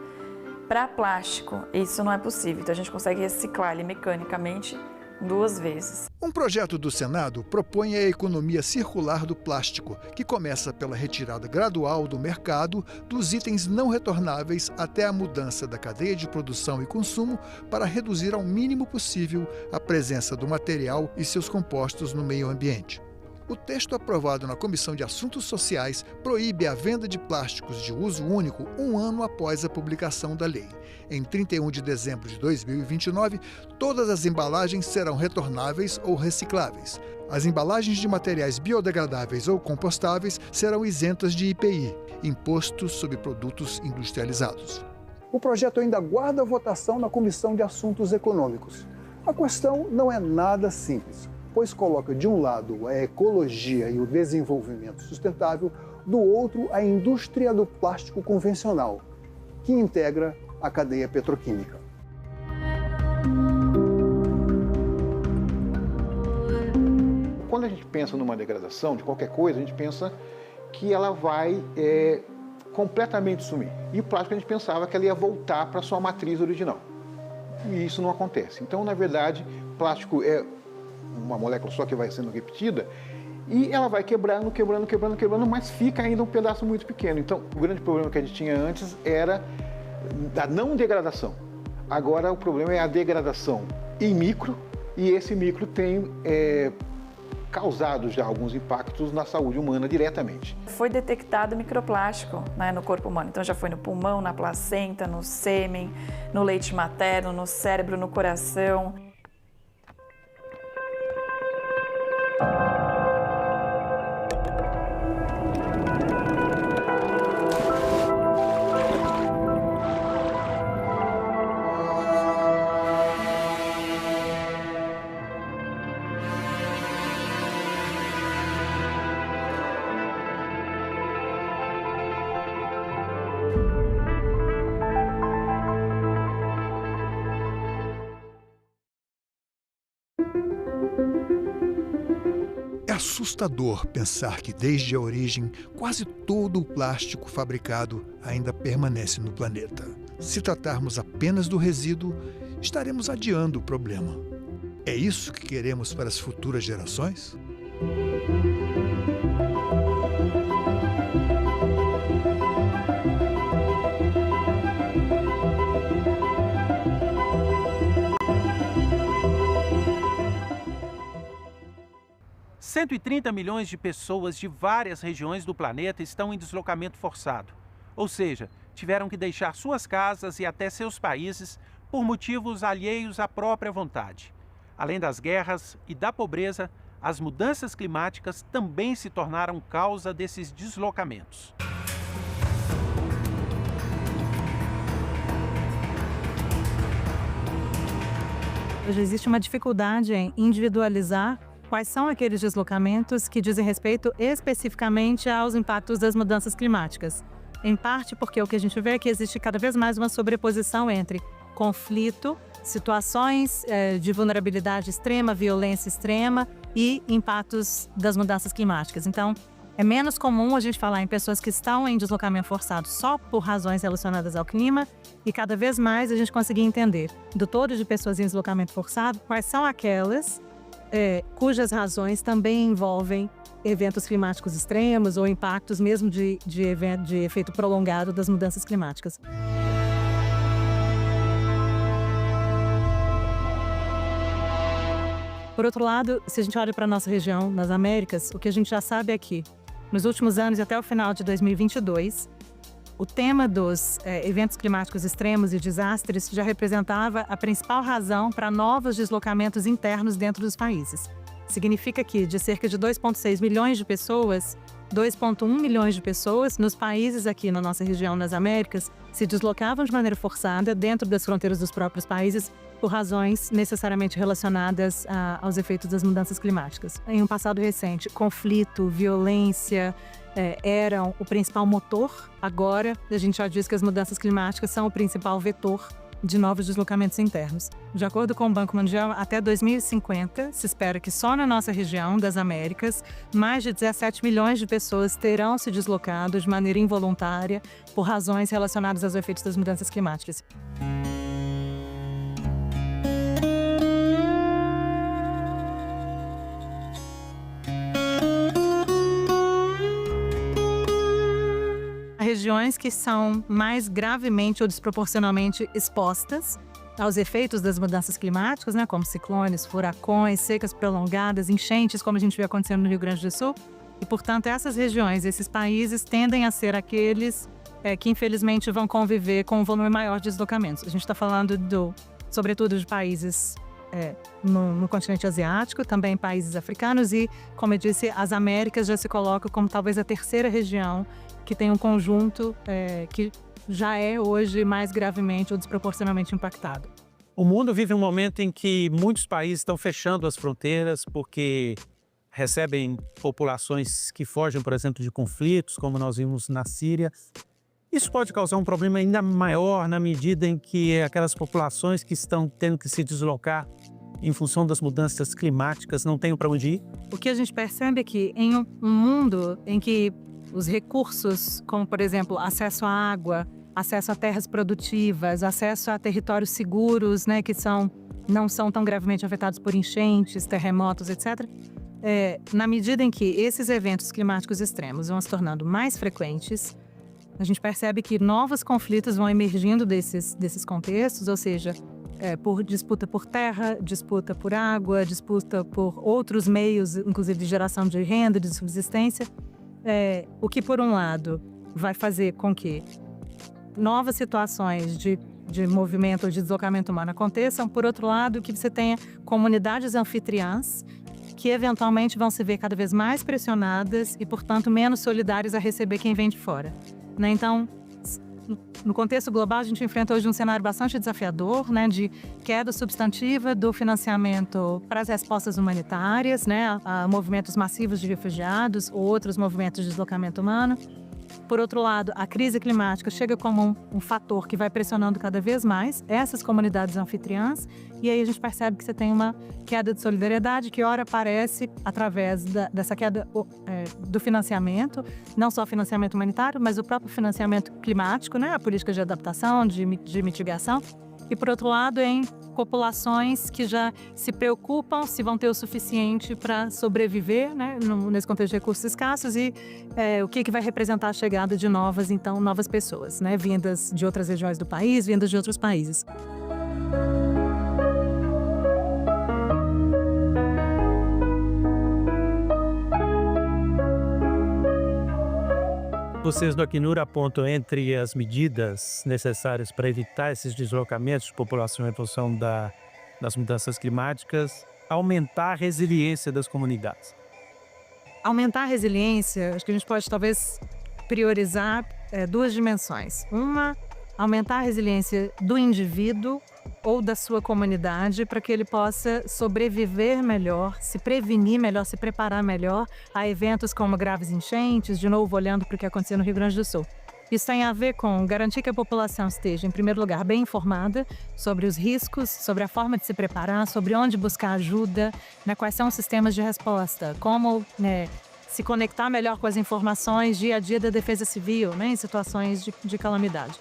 Para plástico, isso não é possível, então a gente consegue reciclar ele mecanicamente 2 vezes. Um projeto do Senado propõe a economia circular do plástico, que começa pela retirada gradual do mercado dos itens não retornáveis até a mudança da cadeia de produção e consumo para reduzir ao mínimo possível a presença do material e seus compostos no meio ambiente. O texto aprovado na Comissão de Assuntos Sociais proíbe a venda de plásticos de uso único um ano após a publicação da lei. Em 31 de dezembro de 2029, todas as embalagens serão retornáveis ou recicláveis. As embalagens de materiais biodegradáveis ou compostáveis serão isentas de IPI, Imposto sobre Produtos Industrializados. O projeto ainda aguarda votação na Comissão de Assuntos Econômicos. A questão não é nada simples, pois coloca de um lado a ecologia e o desenvolvimento sustentável, do outro a indústria do plástico convencional, que integra a cadeia petroquímica. Quando a gente pensa numa degradação de qualquer coisa, a gente pensa que ela vai completamente sumir. E o plástico a gente pensava que ela ia voltar para a sua matriz original. E isso não acontece. Então, na verdade, plástico é uma molécula só que vai sendo repetida e ela vai quebrando, mas fica ainda um pedaço muito pequeno. Então, o grande problema que a gente tinha antes era da não degradação. Agora, o problema é a degradação em micro, e esse micro tem causado já alguns impactos na saúde humana diretamente. Foi detectado microplástico, né, no corpo humano. Então já foi no pulmão, na placenta, no sêmen, no leite materno, no cérebro, no coração. É assustador pensar que, desde a origem, quase todo o plástico fabricado ainda permanece no planeta. Se tratarmos apenas do resíduo, estaremos adiando o problema. É isso que queremos para as futuras gerações? – 130 milhões de pessoas de várias regiões do planeta estão em deslocamento forçado, ou seja, tiveram que deixar suas casas e até seus países por motivos alheios à própria vontade. Além das guerras e da pobreza, as mudanças climáticas também se tornaram causa desses deslocamentos. Hoje existe uma dificuldade em individualizar quais são aqueles deslocamentos que dizem respeito especificamente aos impactos das mudanças climáticas. Em parte porque o que a gente vê é que existe cada vez mais uma sobreposição entre conflito, situações de vulnerabilidade extrema, violência extrema e impactos das mudanças climáticas. Então, é menos comum a gente falar em pessoas que estão em deslocamento forçado só por razões relacionadas ao clima e cada vez mais a gente conseguir entender do todo de pessoas em deslocamento forçado quais são aquelas cujas razões também envolvem eventos climáticos extremos ou impactos mesmo de efeito prolongado das mudanças climáticas. Por outro lado, se a gente olha para a nossa região, nas Américas, o que a gente já sabe é que, nos últimos anos e até o final de 2022, o tema dos eventos climáticos extremos e desastres já representava a principal razão para novos deslocamentos internos dentro dos países. Significa que, de cerca de 2,6 milhões de pessoas, 2,1 milhões de pessoas nos países aqui na nossa região, nas Américas, se deslocavam de maneira forçada dentro das fronteiras dos próprios países por razões necessariamente relacionadas aos efeitos das mudanças climáticas. Em um passado recente, conflito, violência eram o principal motor. Agora, a gente já diz que as mudanças climáticas são o principal vetor de novos deslocamentos internos. De acordo com o Banco Mundial, até 2050, se espera que só na nossa região das Américas, mais de 17 milhões de pessoas terão se deslocado de maneira involuntária por razões relacionadas aos efeitos das mudanças climáticas. Regiões que são mais gravemente ou desproporcionalmente expostas aos efeitos das mudanças climáticas, né, como ciclones, furacões, secas prolongadas, enchentes, como a gente vê acontecendo no Rio Grande do Sul. E, portanto, essas regiões, esses países tendem a ser aqueles que, infelizmente, vão conviver com um volume maior de deslocamentos. A gente está falando, sobretudo, de países no continente asiático, também países africanos e, como eu disse, as Américas já se colocam como talvez a terceira região que tem um conjunto que já é hoje mais gravemente ou desproporcionalmente impactado. O mundo vive um momento em que muitos países estão fechando as fronteiras porque recebem populações que fogem, por exemplo, de conflitos, como nós vimos na Síria. Isso pode causar um problema ainda maior na medida em que aquelas populações que estão tendo que se deslocar em função das mudanças climáticas não tenham para onde ir? O que a gente percebe é que em um mundo em que os recursos, como, por exemplo, acesso à água, acesso a terras produtivas, acesso a territórios seguros, né, que não são tão gravemente afetados por enchentes, terremotos, etc., na medida em que esses eventos climáticos extremos vão se tornando mais frequentes, a gente percebe que novos conflitos vão emergindo desses contextos, ou seja, por disputa por terra, disputa por água, disputa por outros meios, inclusive de geração de renda, de subsistência, o que, por um lado, vai fazer com que novas situações de movimento ou de deslocamento humano aconteçam, por outro lado, que você tenha comunidades anfitriãs que eventualmente vão se ver cada vez mais pressionadas e, portanto, menos solidárias a receber quem vem de fora. Né? Então, no contexto global, a gente enfrenta hoje um cenário bastante desafiador, né, de queda substantiva do financiamento para as respostas humanitárias, né, a movimentos massivos de refugiados ou outros movimentos de deslocamento humano. Por outro lado, a crise climática chega como um fator que vai pressionando cada vez mais essas comunidades anfitriãs, e aí a gente percebe que você tem uma queda de solidariedade que ora aparece através dessa queda do financiamento, não só financiamento humanitário, mas o próprio financiamento climático, né, a política de adaptação, de mitigação, e por outro lado em populações que já se preocupam se vão ter o suficiente para sobreviver, né, nesse contexto de recursos escassos e o que vai representar a chegada de novas pessoas, né, vindas de outras regiões do país, vindas de outros países. Vocês do Acnur apontam entre as medidas necessárias para evitar esses deslocamentos de população em função das mudanças climáticas, aumentar a resiliência das comunidades. Aumentar a resiliência, acho que a gente pode talvez priorizar duas dimensões. Uma, aumentar a resiliência do indivíduo ou da sua comunidade para que ele possa sobreviver melhor, se prevenir melhor, se preparar melhor a eventos como graves enchentes, de novo olhando para o que aconteceu no Rio Grande do Sul. Isso tem a ver com garantir que a população esteja, em primeiro lugar, bem informada sobre os riscos, sobre a forma de se preparar, sobre onde buscar ajuda, né, quais são os sistemas de resposta, como se conectar melhor com as informações dia a dia da defesa civil, né, em situações de calamidade.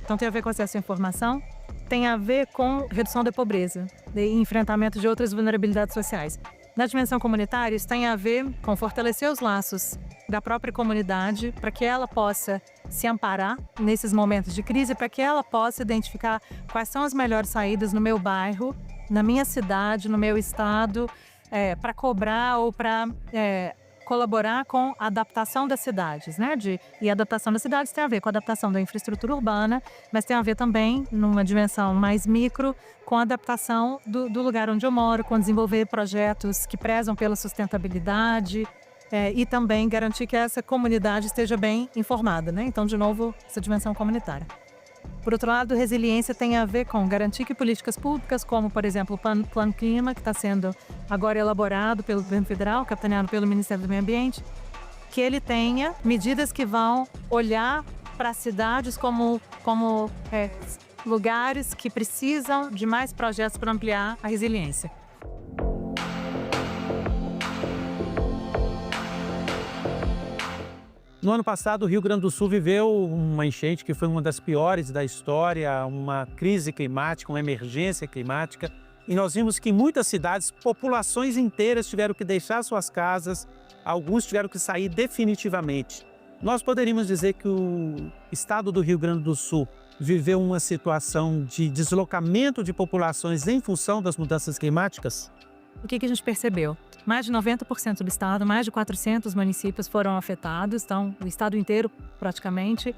Então tem a ver com acesso à informação, tem a ver com redução da pobreza e enfrentamento de outras vulnerabilidades sociais. Na dimensão comunitária, isso tem a ver com fortalecer os laços da própria comunidade para que ela possa se amparar nesses momentos de crise, para que ela possa identificar quais são as melhores saídas no meu bairro, na minha cidade, no meu estado, para cobrar ou para colaborar com a adaptação das cidades, né? E a adaptação das cidades tem a ver com a adaptação da infraestrutura urbana, mas tem a ver também, numa dimensão mais micro, com a adaptação do lugar onde eu moro, com desenvolver projetos que prezam pela sustentabilidade e também garantir que essa comunidade esteja bem informada, né? Então, de novo, essa dimensão comunitária. Por outro lado, resiliência tem a ver com garantir que políticas públicas, como, por exemplo, o Plano Clima, que está sendo agora elaborado pelo governo federal, capitaneado pelo Ministério do Meio Ambiente, que ele tenha medidas que vão olhar para as cidades como lugares que precisam de mais projetos para ampliar a resiliência. No ano passado, o Rio Grande do Sul viveu uma enchente que foi uma das piores da história, uma crise climática, uma emergência climática. E nós vimos que em muitas cidades, populações inteiras tiveram que deixar suas casas, alguns tiveram que sair definitivamente. Nós poderíamos dizer que o estado do Rio Grande do Sul viveu uma situação de deslocamento de populações em função das mudanças climáticas? O que a gente percebeu? Mais de 90% do estado, mais de 400 municípios foram afetados, então o estado inteiro praticamente.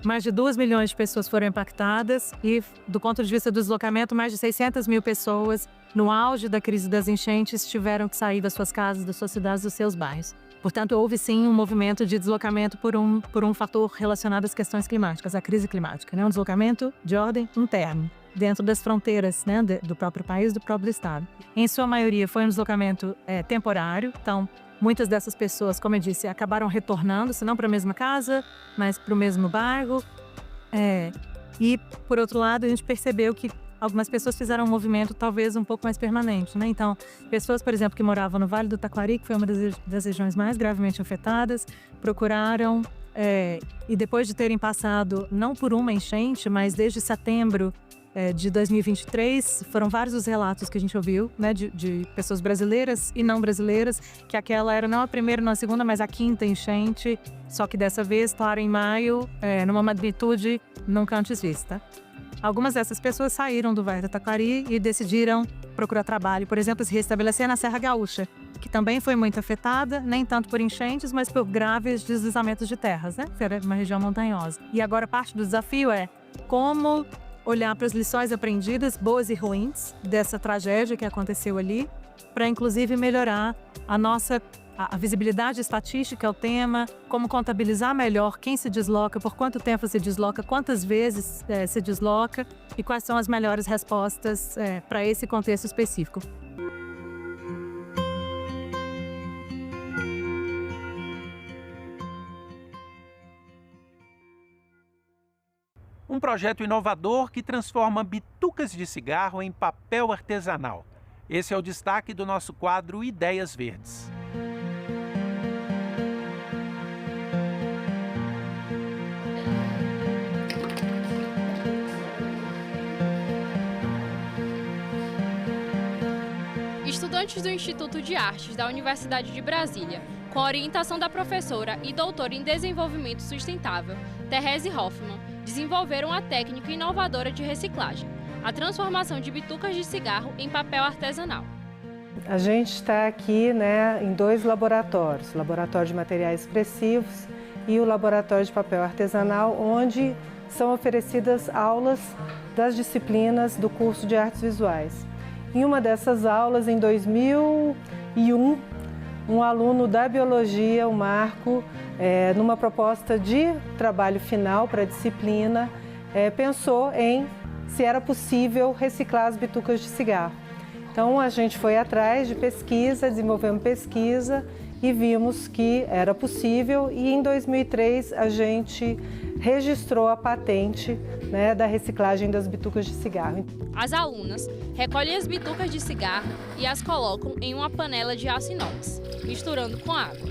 Mais de 2 milhões de pessoas foram impactadas e, do ponto de vista do deslocamento, mais de 600 mil pessoas, no auge da crise das enchentes, tiveram que sair das suas casas, das suas cidades, dos seus bairros. Portanto, houve sim um movimento de deslocamento por um fator relacionado às questões climáticas, à crise climática, né? Um deslocamento de ordem interna, dentro das fronteiras, né, do próprio país, do próprio estado. Em sua maioria foi um deslocamento temporário, então muitas dessas pessoas, como eu disse, acabaram retornando, se não para a mesma casa, mas para o mesmo bairro. E, por outro lado, a gente percebeu que algumas pessoas fizeram um movimento talvez um pouco mais permanente, né? Então, pessoas, por exemplo, que moravam no Vale do Taquari, que foi uma das regiões mais gravemente afetadas, procuraram, e depois de terem passado, não por uma enchente, mas desde setembro de 2023, foram vários os relatos que a gente ouviu, né, de pessoas brasileiras e não brasileiras, que aquela era não a primeira, não a segunda, mas a quinta enchente, só que dessa vez, claro, em maio, numa magnitude nunca antes vista. Algumas dessas pessoas saíram do Vale do Taquari e decidiram procurar trabalho, por exemplo, se restabelecer na Serra Gaúcha, que também foi muito afetada, nem tanto por enchentes, mas por graves deslizamentos de terras, né? Era uma região montanhosa. E agora parte do desafio é como olhar para as lições aprendidas, boas e ruins, dessa tragédia que aconteceu ali, para inclusive melhorar a visibilidade estatística é o tema, como contabilizar melhor quem se desloca, por quanto tempo se desloca, quantas vezes se desloca e quais são as melhores respostas para esse contexto específico. Um projeto inovador que transforma bitucas de cigarro em papel artesanal. Esse é o destaque do nosso quadro Ideias Verdes. Estudantes do Instituto de Artes da Universidade de Brasília, com a orientação da professora e doutora em Desenvolvimento Sustentável, Therese Hoffmann, desenvolveram a técnica inovadora de reciclagem, a transformação de bitucas de cigarro em papel artesanal. A gente está aqui, né, em 2 laboratórios, o Laboratório de Materiais Expressivos e o Laboratório de Papel Artesanal, onde são oferecidas aulas das disciplinas do curso de Artes Visuais. Em uma dessas aulas, em 2001, um aluno da Biologia, o Marco, numa proposta de trabalho final para a disciplina, pensou em se era possível reciclar as bitucas de cigarro. Então, a gente foi atrás de pesquisa, desenvolvemos pesquisa e vimos que era possível, e em 2003 a gente registrou a patente, né, da reciclagem das bitucas de cigarro. As alunas recolhem as bitucas de cigarro e as colocam em uma panela de aço inox, misturando com água.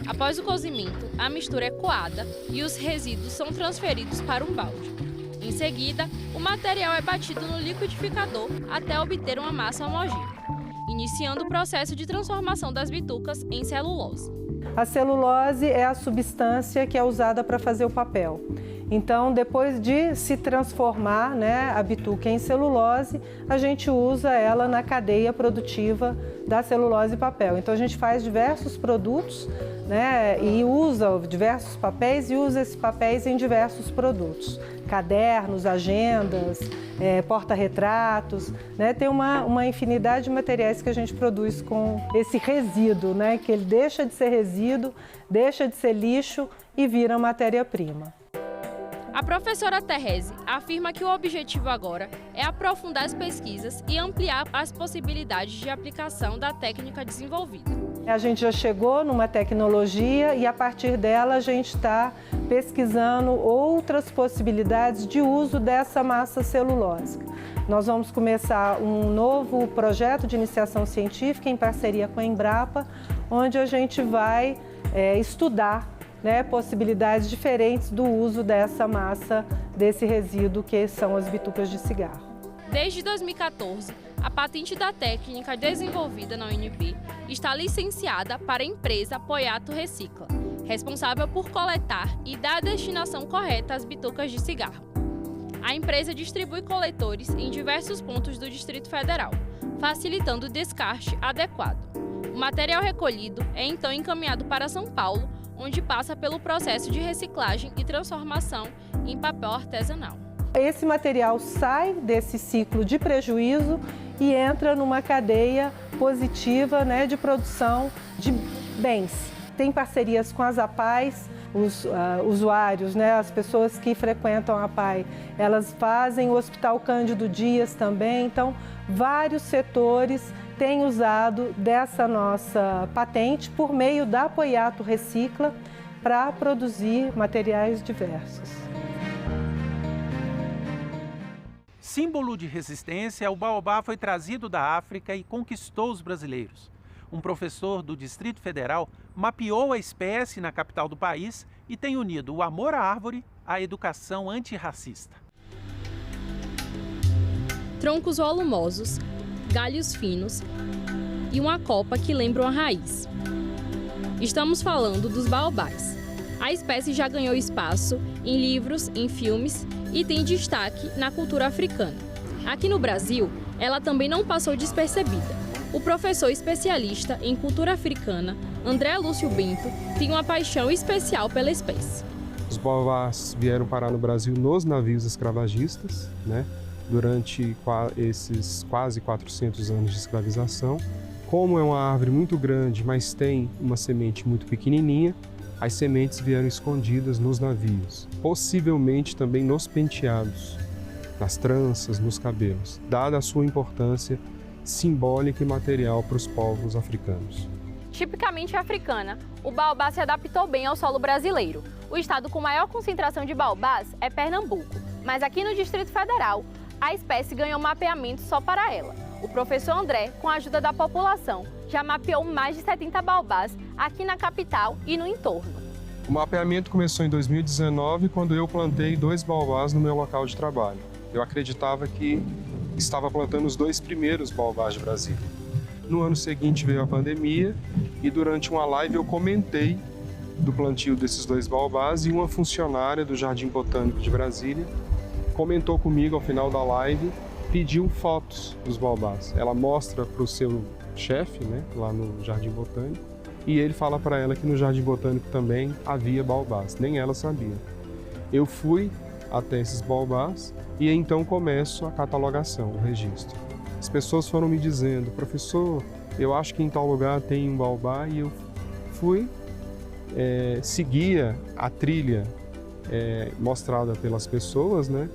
Após o cozimento, a mistura é coada e os resíduos são transferidos para um balde. Em seguida, o material é batido no liquidificador até obter uma massa homogênea, iniciando o processo de transformação das bitucas em celulose. A celulose é a substância que é usada para fazer o papel. Então, depois de se transformar, né, a bituca em celulose, a gente usa ela na cadeia produtiva da celulose e papel. Então, a gente faz diversos produtos, né, e usa diversos papéis e usa esses papéis em diversos produtos. Cadernos, agendas, porta-retratos, né? Tem uma infinidade de materiais que a gente produz com esse resíduo, né? Que ele deixa de ser resíduo, deixa de ser lixo e vira matéria-prima. A professora Therese afirma que o objetivo agora é aprofundar as pesquisas e ampliar as possibilidades de aplicação da técnica desenvolvida. A gente já chegou numa tecnologia e, a partir dela, a gente está pesquisando outras possibilidades de uso dessa massa celulósica. Nós vamos começar um novo projeto de iniciação científica em parceria com a Embrapa, onde a gente vai estudar, né, possibilidades diferentes do uso dessa massa, desse resíduo que são as bitucas de cigarro. Desde 2014, a patente da técnica desenvolvida na UNB está licenciada para a empresa Poyato Recicla, responsável por coletar e dar a destinação correta às bitucas de cigarro. A empresa distribui coletores em diversos pontos do Distrito Federal, facilitando o descarte adequado. O material recolhido é então encaminhado para São Paulo, onde passa pelo processo de reciclagem e transformação em papel artesanal. Esse material sai desse ciclo de prejuízo e entra numa cadeia positiva, né, de produção de bens. Tem parcerias com as APAES, os usuários, né, as pessoas que frequentam a APAE, elas fazem, o Hospital Cândido Dias também, então vários setores têm usado dessa nossa patente por meio da Apoiato Recicla para produzir materiais diversos. Símbolo de resistência, o baobá foi trazido da África e conquistou os brasileiros. Um professor do Distrito Federal mapeou a espécie na capital do país e tem unido o amor à árvore à educação antirracista. Troncos volumosos, galhos finos e uma copa que lembra uma raiz. Estamos falando dos baobás. A espécie já ganhou espaço em livros, em filmes e tem destaque na cultura africana. Aqui no Brasil, ela também não passou despercebida. O professor especialista em cultura africana, André Lúcio Bento, tem uma paixão especial pela espécie. Os baobás vieram parar no Brasil nos navios escravagistas, né, durante esses quase 400 anos de escravização. Como é uma árvore muito grande, mas tem uma semente muito pequenininha, as sementes vieram escondidas nos navios, possivelmente também nos penteados, nas tranças, nos cabelos, dada a sua importância simbólica e material para os povos africanos. Tipicamente africana, o baobá se adaptou bem ao solo brasileiro. O estado com maior concentração de baobás é Pernambuco, mas aqui no Distrito Federal, a espécie ganhou mapeamento só para ela. O professor André, com a ajuda da população, já mapeou mais de 70 baobás aqui na capital e no entorno. O mapeamento começou em 2019, quando eu plantei 2 baobás no meu local de trabalho. Eu acreditava que estava plantando os 2 primeiros baobás de Brasília. No ano seguinte veio a pandemia e durante uma live eu comentei do plantio desses 2 baobás e uma funcionária do Jardim Botânico de Brasília comentou comigo ao final da live, pediu fotos dos baobás. Ela mostra para o seu chefe, né, lá no Jardim Botânico, e ele fala para ela que no Jardim Botânico também havia baobás, nem ela sabia. Eu fui até esses baobás e então começo a catalogação, o registro. As pessoas foram me dizendo, professor, eu acho que em tal lugar tem um baobá, e eu fui, seguia a trilha mostrada pelas pessoas, né?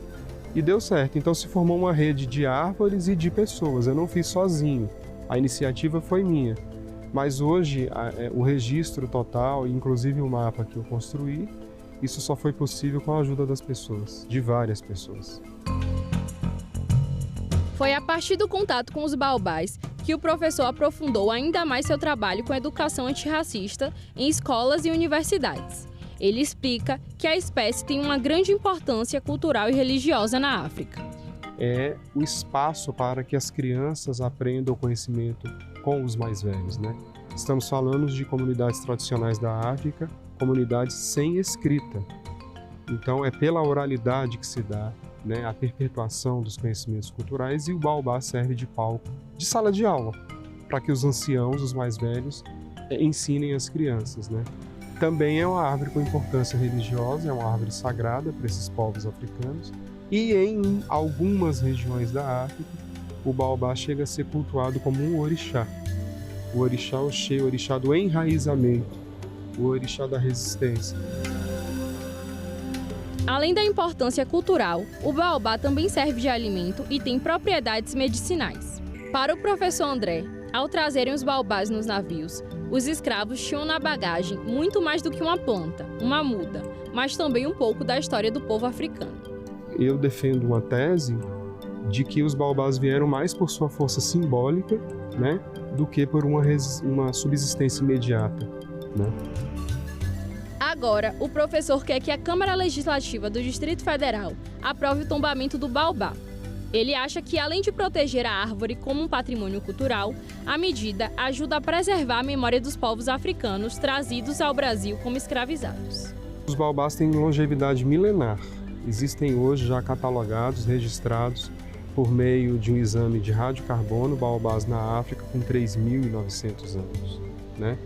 E deu certo. Então se formou uma rede de árvores e de pessoas. Eu não fiz sozinho. A iniciativa foi minha. Mas hoje o registro total, inclusive o mapa que eu construí, isso só foi possível com a ajuda das pessoas, de várias pessoas. Foi a partir do contato com os baobás que o professor aprofundou ainda mais seu trabalho com a educação antirracista em escolas e universidades. Ele explica que a espécie tem uma grande importância cultural e religiosa na África. É o espaço para que as crianças aprendam o conhecimento com os mais velhos, né? Estamos falando de comunidades tradicionais da África, comunidades sem escrita. Então é pela oralidade que se dá, né, a perpetuação dos conhecimentos culturais, e o baobá serve de palco, de sala de aula, para que os anciãos, os mais velhos, ensinem as crianças, né? Também é uma árvore com importância religiosa, é uma árvore sagrada para esses povos africanos. E em algumas regiões da África, o baobá chega a ser cultuado como um orixá. O orixá Oxê, o orixá do enraizamento, o orixá da resistência. Além da importância cultural, o baobá também serve de alimento e tem propriedades medicinais. Para o professor André, ao trazerem os baobás nos navios, os escravos tinham na bagagem muito mais do que uma planta, uma muda, mas também um pouco da história do povo africano. Eu defendo uma tese de que os baobás vieram mais por sua força simbólica, né, do que por uma subsistência imediata, né? Agora, o professor quer que a Câmara Legislativa do Distrito Federal aprove o tombamento do baobá. Ele acha que, além de proteger a árvore como um patrimônio cultural, a medida ajuda a preservar a memória dos povos africanos trazidos ao Brasil como escravizados. Os baobás têm longevidade milenar, existem hoje já catalogados, registrados, por meio de um exame de radiocarbono, baobás na África com 3.900 anos, né?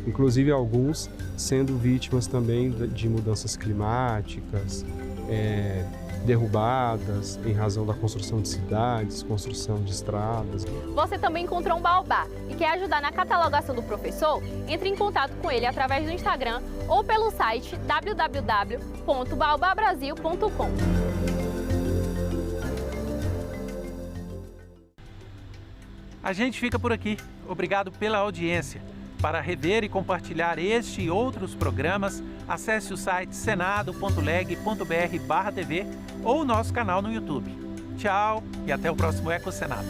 Inclusive alguns sendo vítimas também de mudanças climáticas, derrubadas em razão da construção de cidades, construção de estradas. Você também encontrou um baobá e quer ajudar na catalogação do professor? Entre em contato com ele através do Instagram ou pelo site www.baobabrasil.com. A gente fica por aqui. Obrigado pela audiência. Para rever e compartilhar este e outros programas, acesse o site senado.leg.br/tv ou o nosso canal no YouTube. Tchau e até o próximo Eco Senado.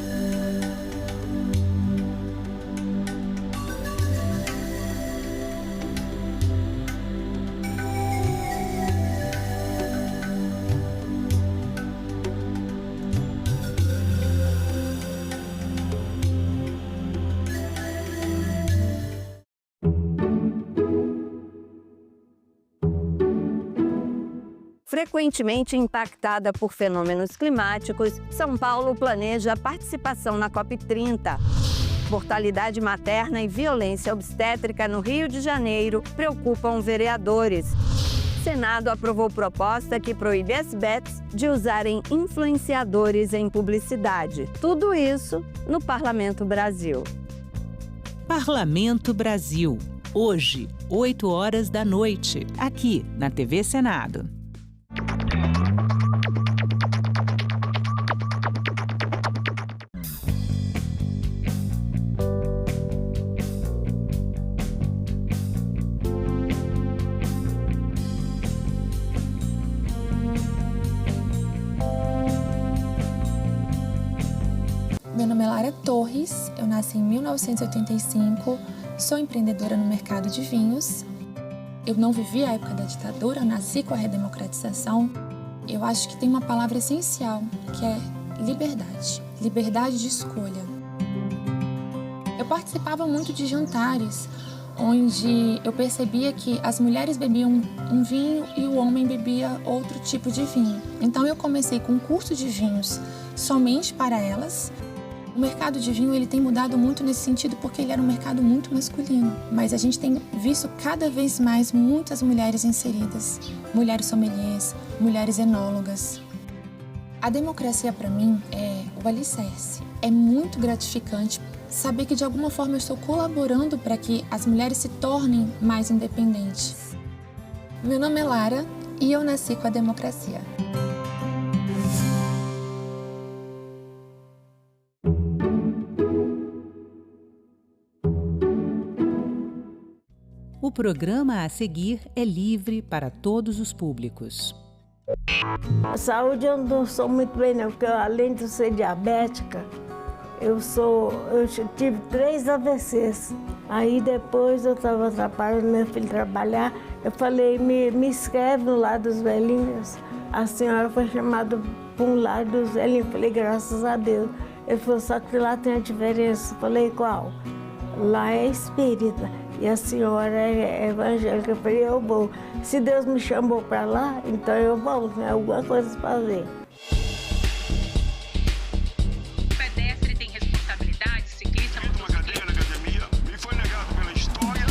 Frequentemente impactada por fenômenos climáticos, São Paulo planeja a participação na COP30. Mortalidade materna e violência obstétrica no Rio de Janeiro preocupam vereadores. Senado aprovou proposta que proíbe as bets de usarem influenciadores em publicidade. Tudo isso no Parlamento Brasil. Parlamento Brasil. Hoje, 20h, aqui na TV Senado. Meu nome é Lara Torres, eu nasci em 1985, sou empreendedora no mercado de vinhos. Eu não vivi a época da ditadura, eu nasci com a redemocratização. Eu acho que tem uma palavra essencial, que é liberdade. Liberdade de escolha. Eu participava muito de jantares, onde eu percebia que as mulheres bebiam um vinho e o homem bebia outro tipo de vinho. Então eu comecei com um curso de vinhos somente para elas. O mercado de vinho ele tem mudado muito nesse sentido porque ele era um mercado muito masculino. Mas a gente tem visto cada vez mais muitas mulheres inseridas. Mulheres sommeliers, mulheres enólogas. A democracia para mim é o alicerce. É muito gratificante saber que de alguma forma eu estou colaborando para que as mulheres se tornem mais independentes. Meu nome é Lara e eu nasci com a democracia. O programa a seguir é livre para todos os públicos. A saúde eu não sou muito bem não, porque além de ser diabética, eu tive 3 AVCs. Aí depois eu estava atrapalhando meu filho trabalhar, eu falei, me inscreve no Lar dos Velhinhos. A senhora foi chamada para um Lar dos Velhinhos, eu falei, graças a Deus. Ele falou, só que lá tem a diferença. Eu falei, qual? Lá é espírita. E a senhora é evangélica. Eu falei, eu vou. Se Deus me chamou para lá, então eu vou, tem alguma coisa para fazer. O pedestre tem responsabilidade, ciclista... Uma cadeira na academia me foi negado pela história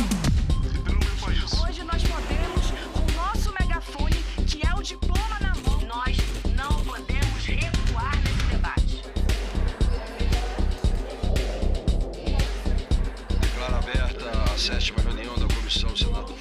e pelo meu país. Hoje nós podemos, com o nosso megafone, que é o diploma na mão, nós não podemos recuar nesse debate. Declaro aberta a 7ª reunião da Comissão Senado.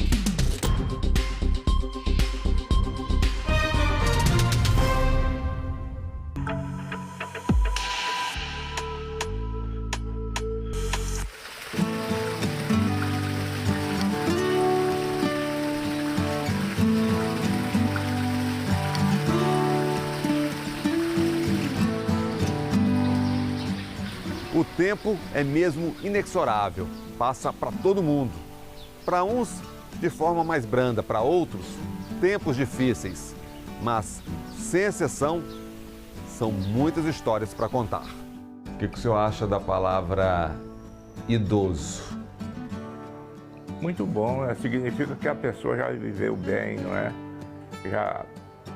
O tempo é mesmo inexorável, passa para todo mundo. Para uns, de forma mais branda, para outros, tempos difíceis. Mas, sem exceção, são muitas histórias para contar. O que o senhor acha da palavra idoso? Muito bom, significa que a pessoa já viveu bem, não é? Já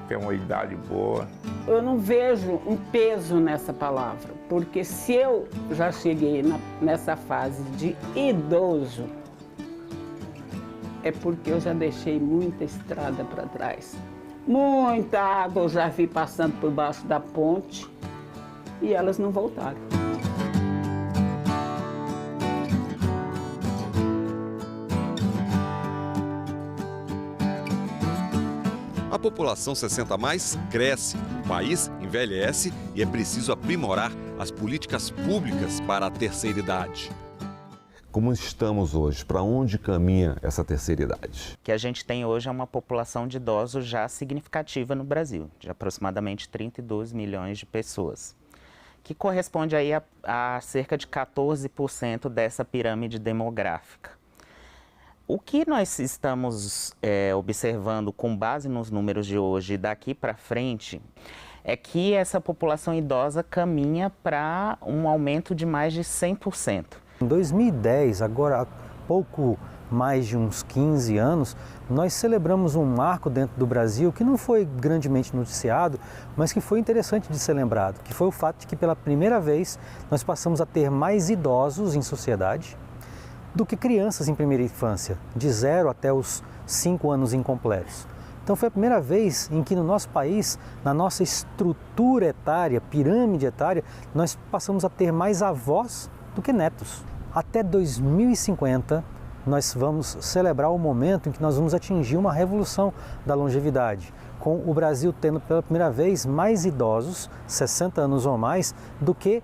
tem uma idade boa. Eu não vejo um peso nessa palavra, porque se eu já cheguei nessa fase de idoso, é porque eu já deixei muita estrada para trás. Muita água eu já vi passando por baixo da ponte e elas não voltaram. A população 60+ cresce, o país envelhece e é preciso aprimorar as políticas públicas para a terceira idade. Como estamos hoje? Para onde caminha essa terceira idade? O que a gente tem hoje é uma população de idosos já significativa no Brasil, de aproximadamente 32 milhões de pessoas, que corresponde aí a cerca de 14% dessa pirâmide demográfica. O que nós estamos observando com base nos números de hoje e daqui para frente é que essa população idosa caminha para um aumento de mais de 100%. Em 2010, agora há pouco mais de uns 15 anos, nós celebramos um marco dentro do Brasil que não foi grandemente noticiado, mas que foi interessante de ser lembrado, que foi o fato de que pela primeira vez nós passamos a ter mais idosos em sociedade do que crianças em primeira infância, de 0 até os 5 anos incompletos. Então foi a primeira vez em que no nosso país, na nossa estrutura etária, pirâmide etária, nós passamos a ter mais avós do que netos. Até 2050, nós vamos celebrar o momento em que nós vamos atingir uma revolução da longevidade, com o Brasil tendo pela primeira vez mais idosos, 60 anos ou mais, do que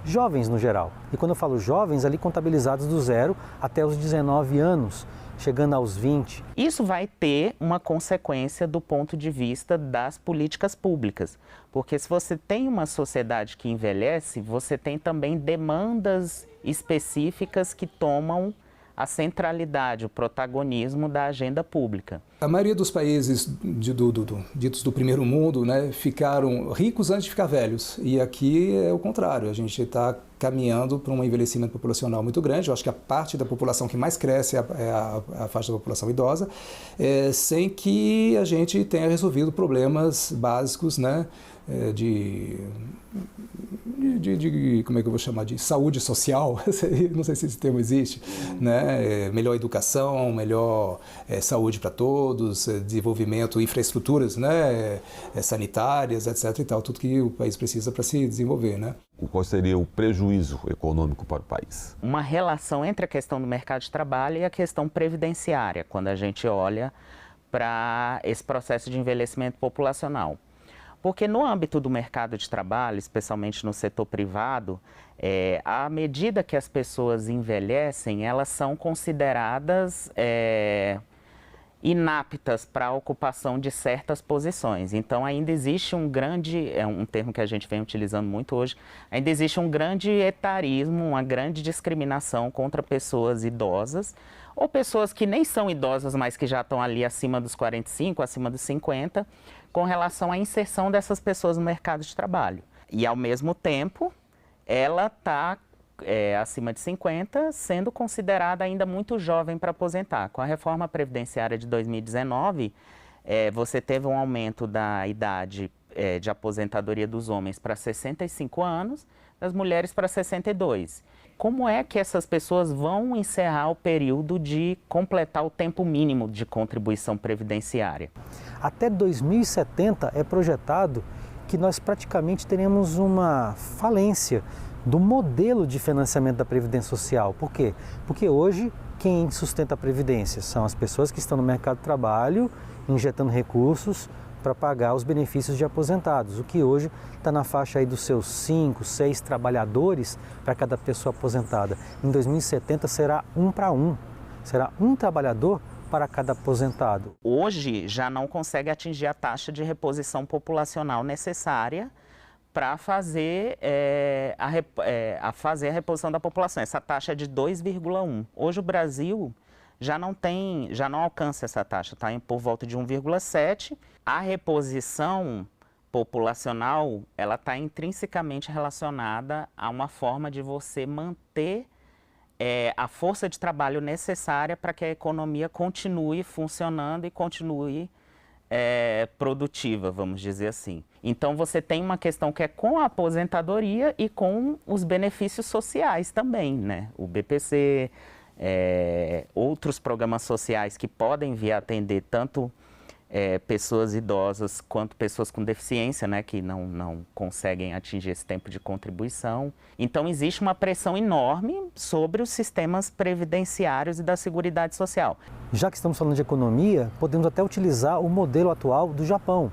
jovens no geral. E quando eu falo jovens, ali contabilizados do 0 até os 19 anos, chegando aos 20. Isso vai ter uma consequência do ponto de vista das políticas públicas, porque se você tem uma sociedade que envelhece, você tem também demandas específicas que tomam a centralidade, o protagonismo da agenda pública. A maioria dos países ditos do primeiro mundo, né, ficaram ricos antes de ficar velhos. E aqui é o contrário, a gente está caminhando para um envelhecimento populacional muito grande. Eu acho que a parte da população que mais cresce é a faixa da população idosa, sem que a gente tenha resolvido problemas básicos, né, como é que eu vou chamar, de saúde social, não sei se esse termo existe, né? Melhor educação, melhor saúde para todos, desenvolvimento, infraestruturas, né? Sanitárias, etc. e tal, tudo que o país precisa para se desenvolver, né? Qual seria o prejuízo econômico para o país? Uma relação entre a questão do mercado de trabalho e a questão previdenciária, quando a gente olha para esse processo de envelhecimento populacional. Porque no âmbito do mercado de trabalho, especialmente no setor privado, à medida que as pessoas envelhecem, elas são consideradas inaptas para a ocupação de certas posições. Então, ainda existe um grande, é um termo que a gente vem utilizando muito hoje, ainda existe um grande etarismo, uma grande discriminação contra pessoas idosas, ou pessoas que nem são idosas, mas que já estão ali acima dos 45, acima dos 50, com relação à inserção dessas pessoas no mercado de trabalho. E, ao mesmo tempo, ela está acima de 50, sendo considerada ainda muito jovem para aposentar. Com a reforma previdenciária de 2019, você teve um aumento da idade de aposentadoria dos homens para 65 anos, das mulheres para 62. Como é que essas pessoas vão encerrar o período de completar o tempo mínimo de contribuição previdenciária? Até 2070 é projetado que nós praticamente teremos uma falência do modelo de financiamento da Previdência Social. Por quê? Porque hoje quem sustenta a Previdência são as pessoas que estão no mercado de trabalho, injetando recursos para pagar os benefícios de aposentados, o que hoje está na faixa aí dos seus 5, 6 trabalhadores para cada pessoa aposentada. Em 2070 será 1 para 1, será um trabalhador para cada aposentado. Hoje já não consegue atingir a taxa de reposição populacional necessária para fazer, fazer a reposição da população. Essa taxa é de 2,1. Hoje o Brasil já não alcança essa taxa, está por volta de 1,7. A reposição populacional, ela está intrinsecamente relacionada a uma forma de você manter a força de trabalho necessária para que a economia continue funcionando e continue produtiva, vamos dizer assim. Então você tem uma questão que é com a aposentadoria e com os benefícios sociais também, né? O BPC, outros programas sociais que podem vir a atender tanto pessoas idosas quanto pessoas com deficiência, né, que não conseguem atingir esse tempo de contribuição. Então existe uma pressão enorme sobre os sistemas previdenciários e da Seguridade Social. Já que estamos falando de economia, podemos até utilizar o modelo atual do Japão.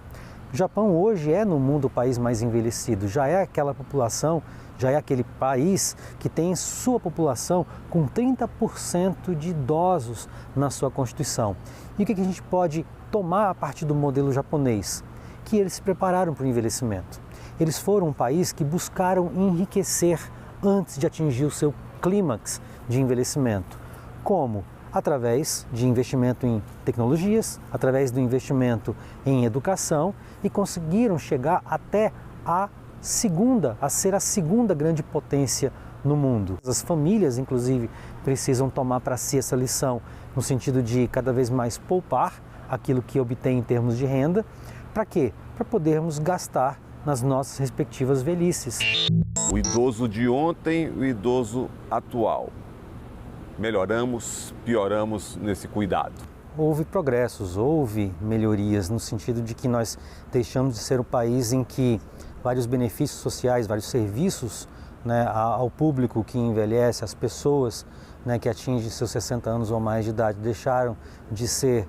O Japão hoje é no mundo o país mais envelhecido, já é aquela população, já é aquele país que tem sua população com 30% de idosos na sua Constituição. E o que a gente pode tomar a partir do modelo japonês? Que eles se prepararam para o envelhecimento. Eles foram um país que buscaram enriquecer antes de atingir o seu clímax de envelhecimento. Como? Através de investimento em tecnologias, através do investimento em educação, e conseguiram chegar até a ser a segunda grande potência no mundo. As famílias, inclusive, precisam tomar para si essa lição, no sentido de cada vez mais poupar aquilo que obtém em termos de renda. Para quê? Para podermos gastar nas nossas respectivas velhices. O idoso de ontem, o idoso atual. Melhoramos, pioramos nesse cuidado. Houve progressos, houve melhorias, no sentido de que nós deixamos de ser um país em que vários benefícios sociais, vários serviços, né, ao público que envelhece, às pessoas, né, que atingem seus 60 anos ou mais de idade, deixaram de ser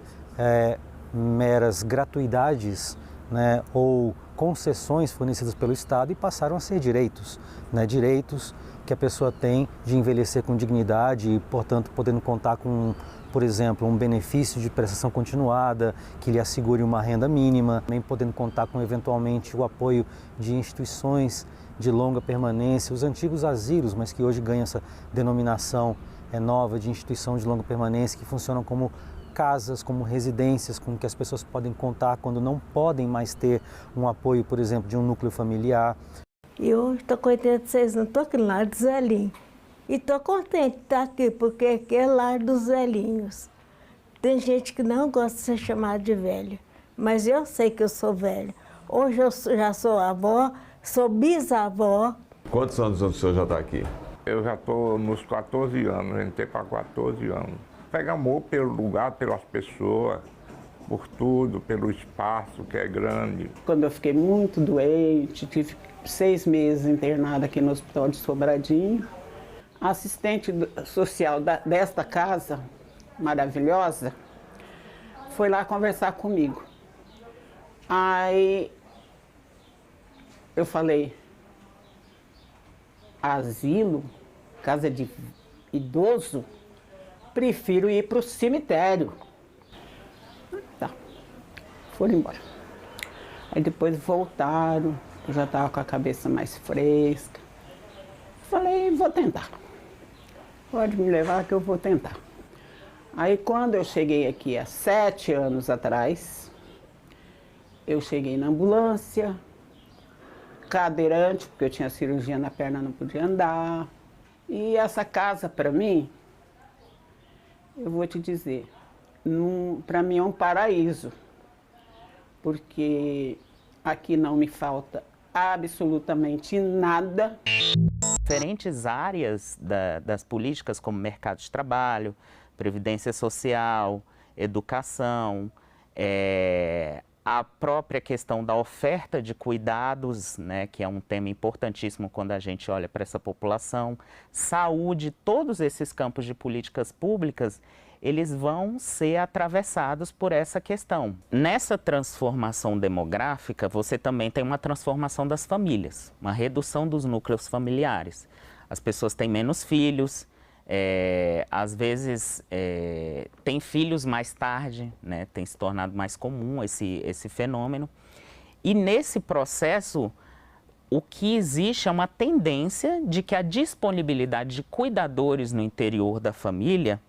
meras gratuidades, né, ou concessões fornecidas pelo Estado, e passaram a ser direitos, né, direitos que a pessoa tem de envelhecer com dignidade e, portanto, podendo contar com, por exemplo, um benefício de prestação continuada que lhe assegure uma renda mínima, também podendo contar com, eventualmente, o apoio de instituições de longa permanência, os antigos asilos, mas que hoje ganham essa denominação nova de instituição de longa permanência, que funcionam como casas, como residências com que as pessoas podem contar quando não podem mais ter um apoio, por exemplo, de um núcleo familiar. E hoje estou com 86 anos, estou aqui no lar dos velhinhos. E estou contente de estar aqui, porque aqui é lar dos velhinhos. Tem gente que não gosta de ser chamada de velha, mas eu sei que eu sou velha. Hoje eu já sou avó, sou bisavó. Quantos anos o senhor já está aqui? Eu já estou nos 14 anos, entrei para 14 anos. Pega amor pelo lugar, pelas pessoas, por tudo, pelo espaço que é grande. Quando eu fiquei muito doente, tive 6 meses internada aqui no Hospital de Sobradinho. A assistente social desta casa maravilhosa foi lá conversar comigo. Aí eu falei, asilo, casa de idoso, prefiro ir para o cemitério. Tá, foram embora. Aí depois voltaram, eu já estava com a cabeça mais fresca. Falei, vou tentar. Pode me levar que eu vou tentar. Aí quando eu cheguei aqui há 7 anos atrás, eu cheguei na ambulância, cadeirante, porque eu tinha cirurgia na perna, não podia andar. E essa casa, para mim, eu vou te dizer, para mim é um paraíso, porque aqui não me falta absolutamente nada. Diferentes áreas das políticas, como mercado de trabalho, previdência social, educação, a própria questão da oferta de cuidados, né, que é um tema importantíssimo quando a gente olha para essa população, saúde, todos esses campos de políticas públicas, eles vão ser atravessados por essa questão. Nessa transformação demográfica, você também tem uma transformação das famílias, uma redução dos núcleos familiares. As pessoas têm menos filhos, às vezes têm filhos mais tarde, né? Tem se tornado mais comum esse fenômeno. E nesse processo, o que existe é uma tendência de que a disponibilidade de cuidadores no interior da família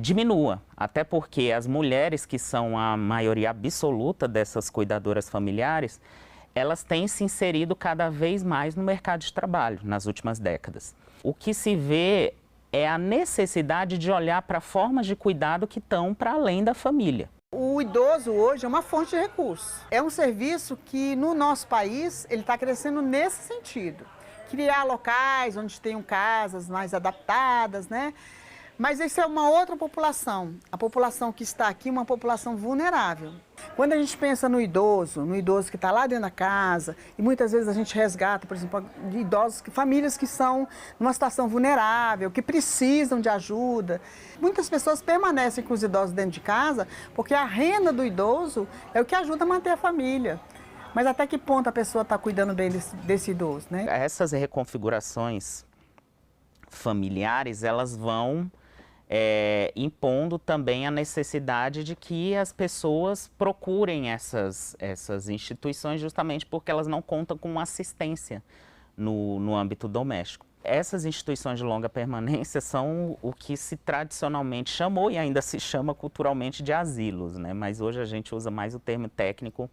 diminua, até porque as mulheres, que são a maioria absoluta dessas cuidadoras familiares, elas têm se inserido cada vez mais no mercado de trabalho nas últimas décadas. O que se vê é a necessidade de olhar para formas de cuidado que estão para além da família. O idoso hoje é uma fonte de recursos. É um serviço que no nosso país ele está crescendo nesse sentido. Criar locais onde tenham casas mais adaptadas, né? Mas isso é uma outra população. A população que está aqui é uma população vulnerável. Quando a gente pensa no idoso que está lá dentro da casa, e muitas vezes a gente resgata, por exemplo, de idosos, famílias que são numa situação vulnerável, que precisam de ajuda. Muitas pessoas permanecem com os idosos dentro de casa porque a renda do idoso é o que ajuda a manter a família. Mas até que ponto a pessoa está cuidando bem desse idoso, né? Essas reconfigurações familiares, elas vão impondo também a necessidade de que as pessoas procurem essas instituições justamente porque elas não contam com assistência no âmbito doméstico. Essas instituições de longa permanência são o que se tradicionalmente chamou e ainda se chama culturalmente de asilos, né? Mas hoje a gente usa mais o termo técnico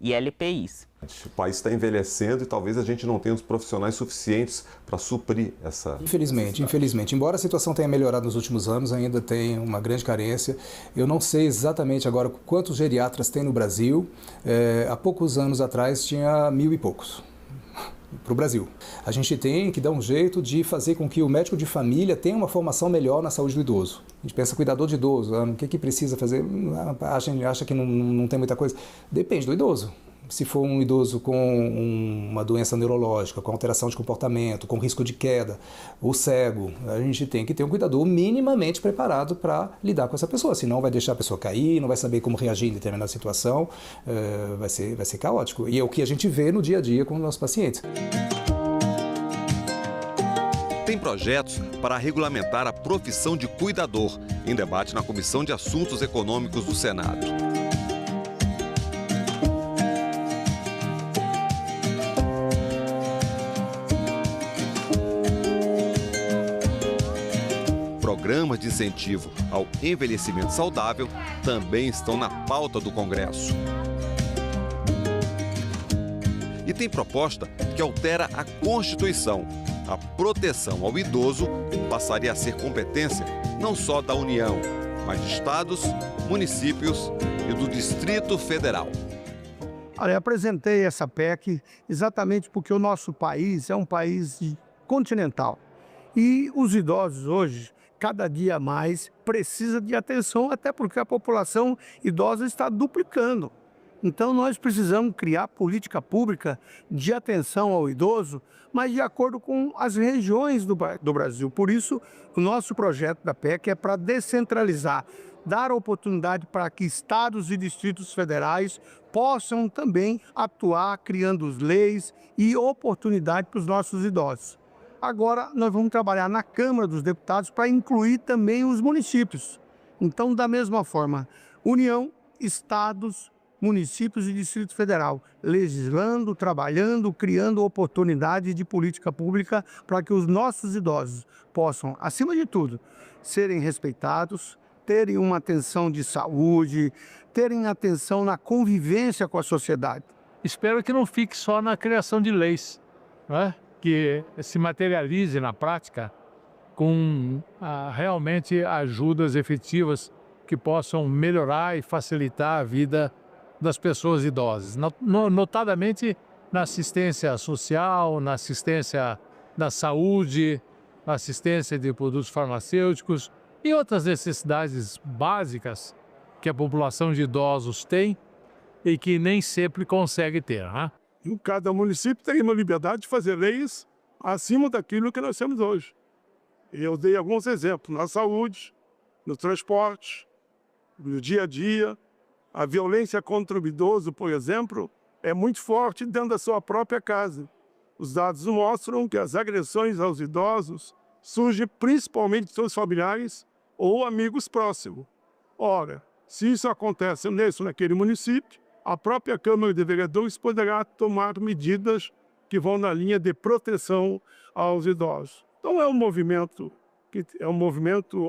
ILPIs. O país está envelhecendo e talvez a gente não tenha os profissionais suficientes para suprir essa... Infelizmente. Embora a situação tenha melhorado nos últimos anos, ainda tem uma grande carência. Eu não sei exatamente agora quantos geriatras tem no Brasil. Há poucos anos atrás tinha 1000 e poucos para o Brasil. A gente tem que dar um jeito de fazer com que o médico de família tenha uma formação melhor na saúde do idoso. A gente pensa cuidador de idoso, o que precisa fazer? A gente acha que não tem muita coisa. Depende do idoso. Se for um idoso com uma doença neurológica, com alteração de comportamento, com risco de queda, ou cego, a gente tem que ter um cuidador minimamente preparado para lidar com essa pessoa, senão vai deixar a pessoa cair, não vai saber como reagir em determinada situação, vai ser caótico. E é o que a gente vê no dia a dia com os nossos pacientes. Tem projetos para regulamentar a profissão de cuidador, em debate na Comissão de Assuntos Econômicos do Senado. Programas de incentivo ao envelhecimento saudável também estão na pauta do Congresso. E tem proposta que altera a Constituição. A proteção ao idoso passaria a ser competência não só da União, mas de estados, municípios e do Distrito Federal. Olha, eu apresentei essa PEC exatamente porque o nosso país é um país continental. E os idosos hoje, cada dia mais, precisa de atenção, até porque a população idosa está duplicando. Então nós precisamos criar política pública de atenção ao idoso, mas de acordo com as regiões do Brasil. Por isso, o nosso projeto da PEC é para descentralizar, dar oportunidade para que estados e distritos federais possam também atuar criando leis e oportunidade para os nossos idosos. Agora, nós vamos trabalhar na Câmara dos Deputados para incluir também os municípios. Então, da mesma forma, União, estados, municípios e Distrito Federal, legislando, trabalhando, criando oportunidades de política pública para que os nossos idosos possam, acima de tudo, serem respeitados, terem uma atenção de saúde, terem atenção na convivência com a sociedade. Espero que não fique só na criação de leis, não é? Que se materialize na prática com realmente ajudas efetivas que possam melhorar e facilitar a vida das pessoas idosas, notadamente na assistência social, na assistência da saúde, na assistência de produtos farmacêuticos e outras necessidades básicas que a população de idosos tem e que nem sempre consegue ter, né? Cada município tem uma liberdade de fazer leis acima daquilo que nós temos hoje. Eu dei alguns exemplos na saúde, no transporte, no dia a dia. A violência contra o idoso, por exemplo, é muito forte dentro da sua própria casa. Os dados mostram que as agressões aos idosos surgem principalmente de seus familiares ou amigos próximos. Ora, se isso acontece nesse ou naquele município, a própria Câmara de Vereadores poderá tomar medidas que vão na linha de proteção aos idosos. Então é um movimento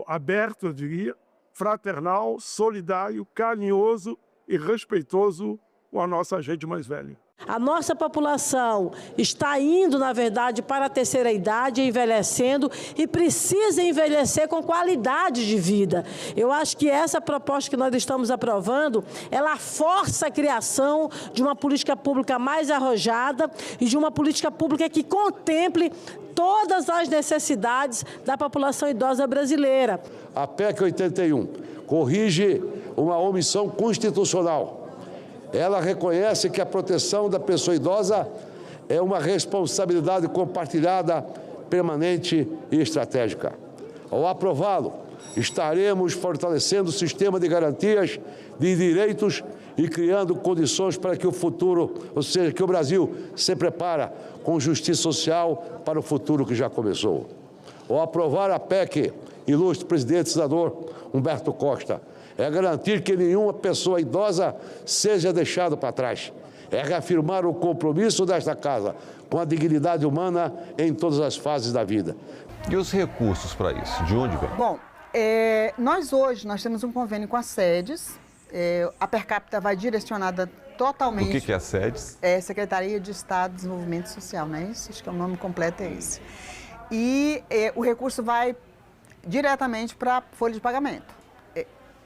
aberto, eu diria, fraternal, solidário, carinhoso e respeitoso com a nossa gente mais velha. A nossa população está indo, na verdade, para a terceira idade, envelhecendo e precisa envelhecer com qualidade de vida. Eu acho que essa proposta que nós estamos aprovando, ela força a criação de uma política pública mais arrojada e de uma política pública que contemple todas as necessidades da população idosa brasileira. A PEC 81 corrige uma omissão constitucional. Ela reconhece que a proteção da pessoa idosa é uma responsabilidade compartilhada, permanente e estratégica. Ao aprová-lo, estaremos fortalecendo o sistema de garantias de direitos e criando condições para que o futuro, ou seja, que o Brasil se prepara com justiça social para o futuro que já começou. Ao aprovar a PEC, ilustre presidente senador Humberto Costa, é garantir que nenhuma pessoa idosa seja deixada para trás. É reafirmar o compromisso desta casa com a dignidade humana em todas as fases da vida. E os recursos para isso? De onde vem? Bom, nós temos um convênio com as SEDES. A per capita vai direcionada totalmente... O que é a SEDES? É Secretaria de Estado de Desenvolvimento Social, não é isso? Acho que o nome completo é esse. E o recurso vai diretamente para a folha de pagamento.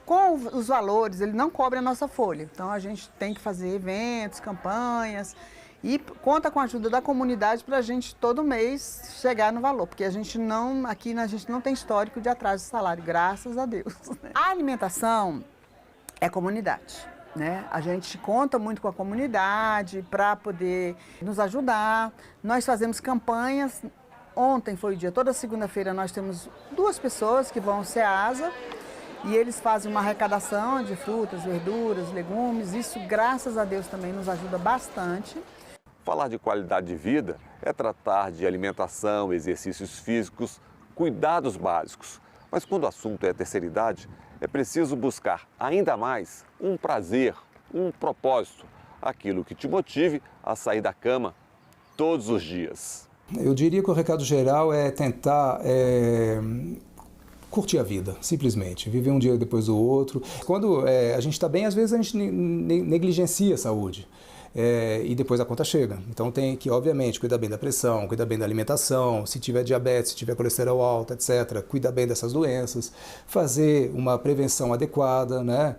Com os valores, ele não cobre a nossa folha. Então, a gente tem que fazer eventos, campanhas e conta com a ajuda da comunidade para a gente, todo mês, chegar no valor. Porque aqui a gente não tem histórico de atraso de salário, graças a Deus. A alimentação é comunidade, né? A gente conta muito com a comunidade para poder nos ajudar. Nós fazemos campanhas. Ontem foi o dia, toda segunda-feira nós temos 2 pessoas que vão ao SEASA. E eles fazem uma arrecadação de frutas, verduras, legumes. Isso, graças a Deus, também nos ajuda bastante. Falar de qualidade de vida é tratar de alimentação, exercícios físicos, cuidados básicos. Mas quando o assunto é a terceira idade, é preciso buscar ainda mais um prazer, um propósito, aquilo que te motive a sair da cama todos os dias. Eu diria que o recado geral é tentar curtir a vida, simplesmente, viver um dia depois do outro. Quando a gente está bem, às vezes a gente negligencia a saúde. E depois a conta chega. Então tem que, obviamente, cuidar bem da pressão, cuidar bem da alimentação, se tiver diabetes, se tiver colesterol alto, etc., cuidar bem dessas doenças, fazer uma prevenção adequada, né?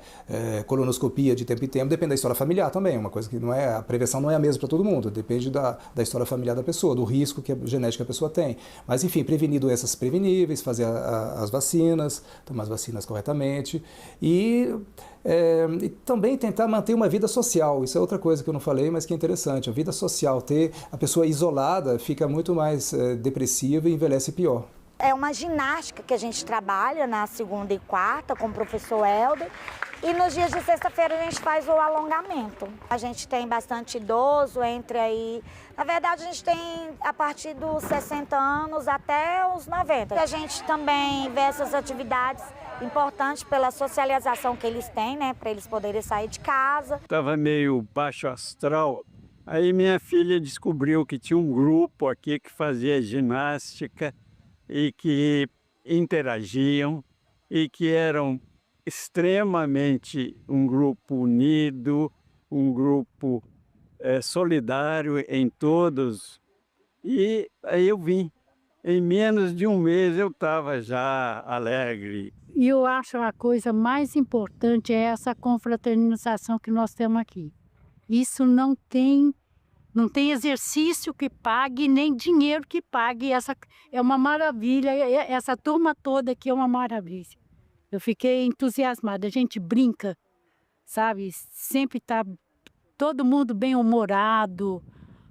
Colonoscopia de tempo em tempo, depende da história familiar também, uma coisa que não é, a prevenção não é a mesma para todo mundo, depende da história familiar da pessoa, do risco que a genética a pessoa tem. Mas, enfim, prevenir doenças preveníveis, fazer as vacinas, tomar as vacinas corretamente e também tentar manter uma vida social. Isso é outra coisa que eu não falei, mas que é interessante. A vida social, ter a pessoa isolada fica muito mais depressiva e envelhece pior. É uma ginástica que a gente trabalha na segunda e quarta com o professor Helder. E nos dias de sexta-feira a gente faz o alongamento. A gente tem bastante idoso entre aí... Na verdade, a gente tem a partir dos 60 anos até os 90. A gente também vê essas atividades importantes pela socialização que eles têm, né? Para eles poderem sair de casa. Estava meio baixo astral. Aí minha filha descobriu que tinha um grupo aqui que fazia ginástica e que interagiam e que eram extremamente um grupo unido, um grupo solidário em todos. E aí eu vim. Em menos de um mês eu estava já alegre. E eu acho a coisa mais importante é essa confraternização que nós temos aqui. Isso não tem exercício que pague, nem dinheiro que pague. Essa é uma maravilha, essa turma toda aqui é uma maravilha. Eu fiquei entusiasmada, a gente brinca, sabe? Sempre está todo mundo bem-humorado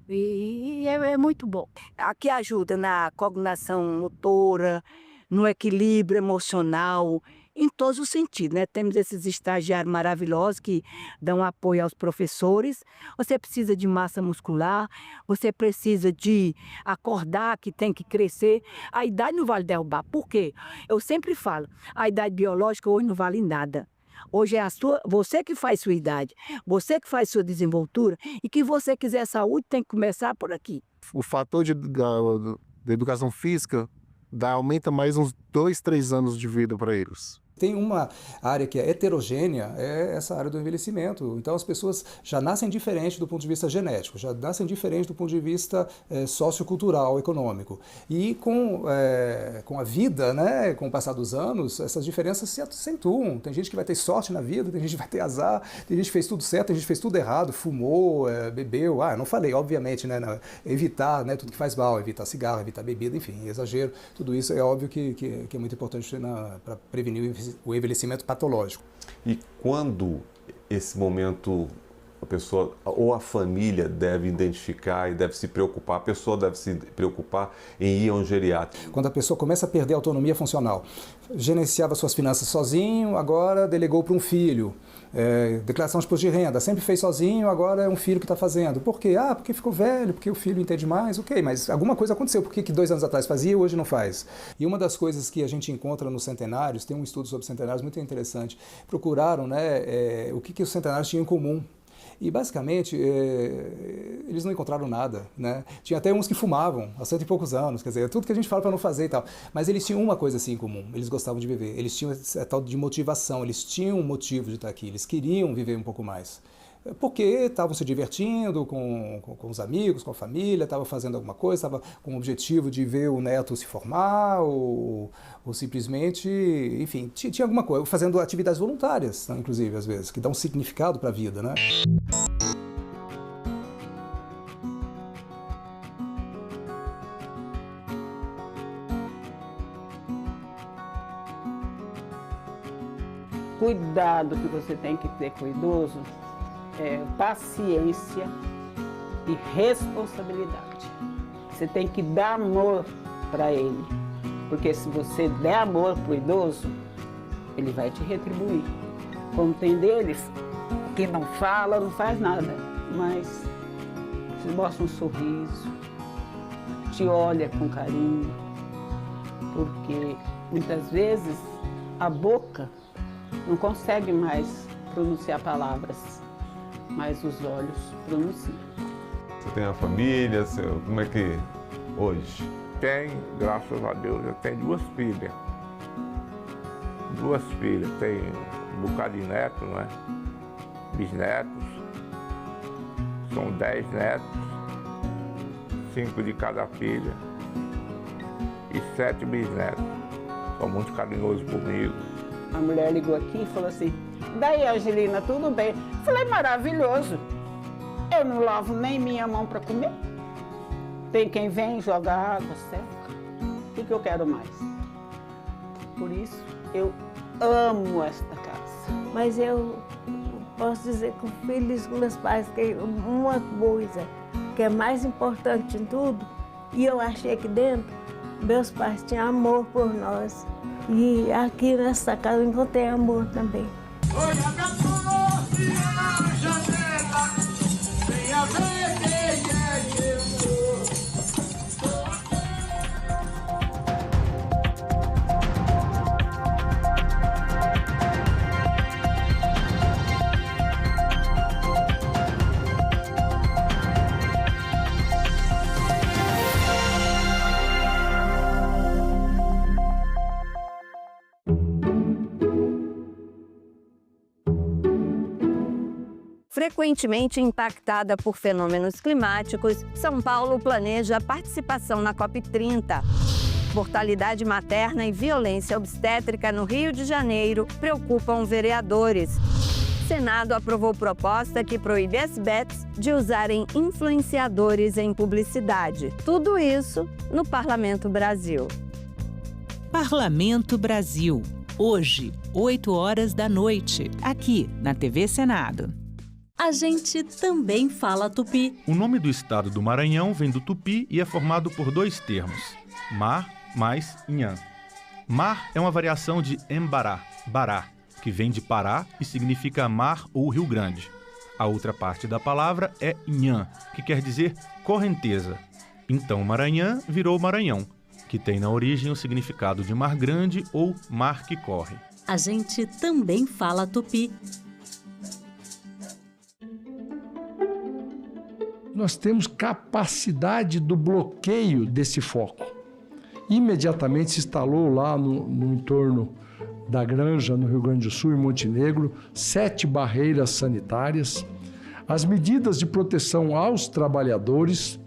e é muito bom. Aqui ajuda na coordenação motora, no equilíbrio emocional, em todos os sentidos, né? Temos esses estagiários maravilhosos que dão apoio aos professores. Você precisa de massa muscular, você precisa de acordar que tem que crescer. A idade não vale derrubar. Por quê? Eu sempre falo, a idade biológica hoje não vale nada. Hoje é você que faz sua idade, você que faz sua desenvoltura e que você quiser saúde tem que começar por aqui. O fator da educação física aumenta mais uns 2, 3 anos de vida para eles. tem uma área que é heterogênea, é essa área do envelhecimento. Então as pessoas já nascem diferentes do ponto de vista genético, já nascem diferentes do ponto de vista sociocultural, econômico. E com a vida, né, com o passar dos anos, essas diferenças se acentuam. Tem gente que vai ter sorte na vida, tem gente que vai ter azar, tem gente que fez tudo certo, tem gente que fez tudo errado, fumou, bebeu. Eu não falei, obviamente, né, evitar, né, tudo que faz mal, evitar cigarro, evitar bebida, enfim, exagero. Tudo isso é óbvio que é muito importante para prevenir o envelhecimento patológico. E quando esse momento a pessoa ou a família deve identificar e deve se preocupar, a pessoa deve se preocupar em ir a um geriátrico? Quando a pessoa começa a perder a autonomia funcional, gerenciava suas finanças sozinho, agora delegou para um filho. Declaração de imposto de renda, sempre fez sozinho, agora é um filho que está fazendo. Por quê? Porque ficou velho, porque o filho entende mais, ok, mas alguma coisa aconteceu. Por que 2 anos atrás fazia e hoje não faz? E uma das coisas que a gente encontra nos centenários, tem um estudo sobre centenários muito interessante, procuraram, né, o que os centenários tinham em comum. E, basicamente, eles não encontraram nada, né? Tinha até uns que fumavam há 100 e poucos anos, quer dizer, tudo que a gente fala para não fazer e tal. Mas eles tinham uma coisa assim em comum, eles gostavam de viver, eles tinham essa tal de motivação, eles tinham um motivo de estar aqui, eles queriam viver um pouco mais. Porque estavam se divertindo com os amigos, com a família, estavam fazendo alguma coisa, estavam com o objetivo de ver o neto se formar ou simplesmente, enfim, tinha alguma coisa, fazendo atividades voluntárias, né, inclusive, às vezes, que dão um significado para a vida, né? Cuidado que você tem que ter com o idoso paciência e responsabilidade. Você tem que dar amor para ele, porque se você der amor para o idoso, ele vai te retribuir. Como tem deles que não fala, não faz nada, mas te mostra um sorriso, te olha com carinho, porque muitas vezes a boca não consegue mais pronunciar palavras, mas os olhos pronunciam. Você tem uma família? Como é que hoje? Tem, graças a Deus, eu tenho 2 filhas. 2 filhas, tem um bocado de netos, né? Bisnetos. São 10 netos, 5 de cada filha e 7 bisnetos. São muito carinhosos comigo. A mulher ligou aqui e falou assim: daí, Angelina, tudo bem? Falei: maravilhoso. Eu não lavo nem minha mão para comer. Tem quem vem, joga água, seca. O que eu quero mais? Por isso, eu amo esta casa. Mas eu posso dizer com os filhos dos meus pais que uma coisa que é mais importante em tudo, e eu achei aqui dentro, meus pais tinham amor por nós. E aqui nessa casa eu encontrei amor também. Olha pra porta e a janela, venha ver quem é eu. Frequentemente impactada por fenômenos climáticos, São Paulo planeja a participação na COP30. Mortalidade materna e violência obstétrica no Rio de Janeiro preocupam vereadores. Senado aprovou proposta que proíbe as bets de usarem influenciadores em publicidade. Tudo isso no Parlamento Brasil. Parlamento Brasil. Hoje, 8h, aqui na TV Senado. A gente também fala tupi. O nome do estado do Maranhão vem do tupi e é formado por 2 termos, mar mais inhã. Mar é uma variação de embará, bará, que vem de Pará e significa mar ou Rio Grande. A outra parte da palavra é inhã, que quer dizer correnteza. Então Maranhã virou Maranhão, que tem na origem o significado de mar grande ou mar que corre. A gente também fala tupi. Nós temos capacidade do bloqueio desse foco. Imediatamente se instalou lá no entorno da Granja, no Rio Grande do Sul e Montenegro, 7 barreiras sanitárias, as medidas de proteção aos trabalhadores,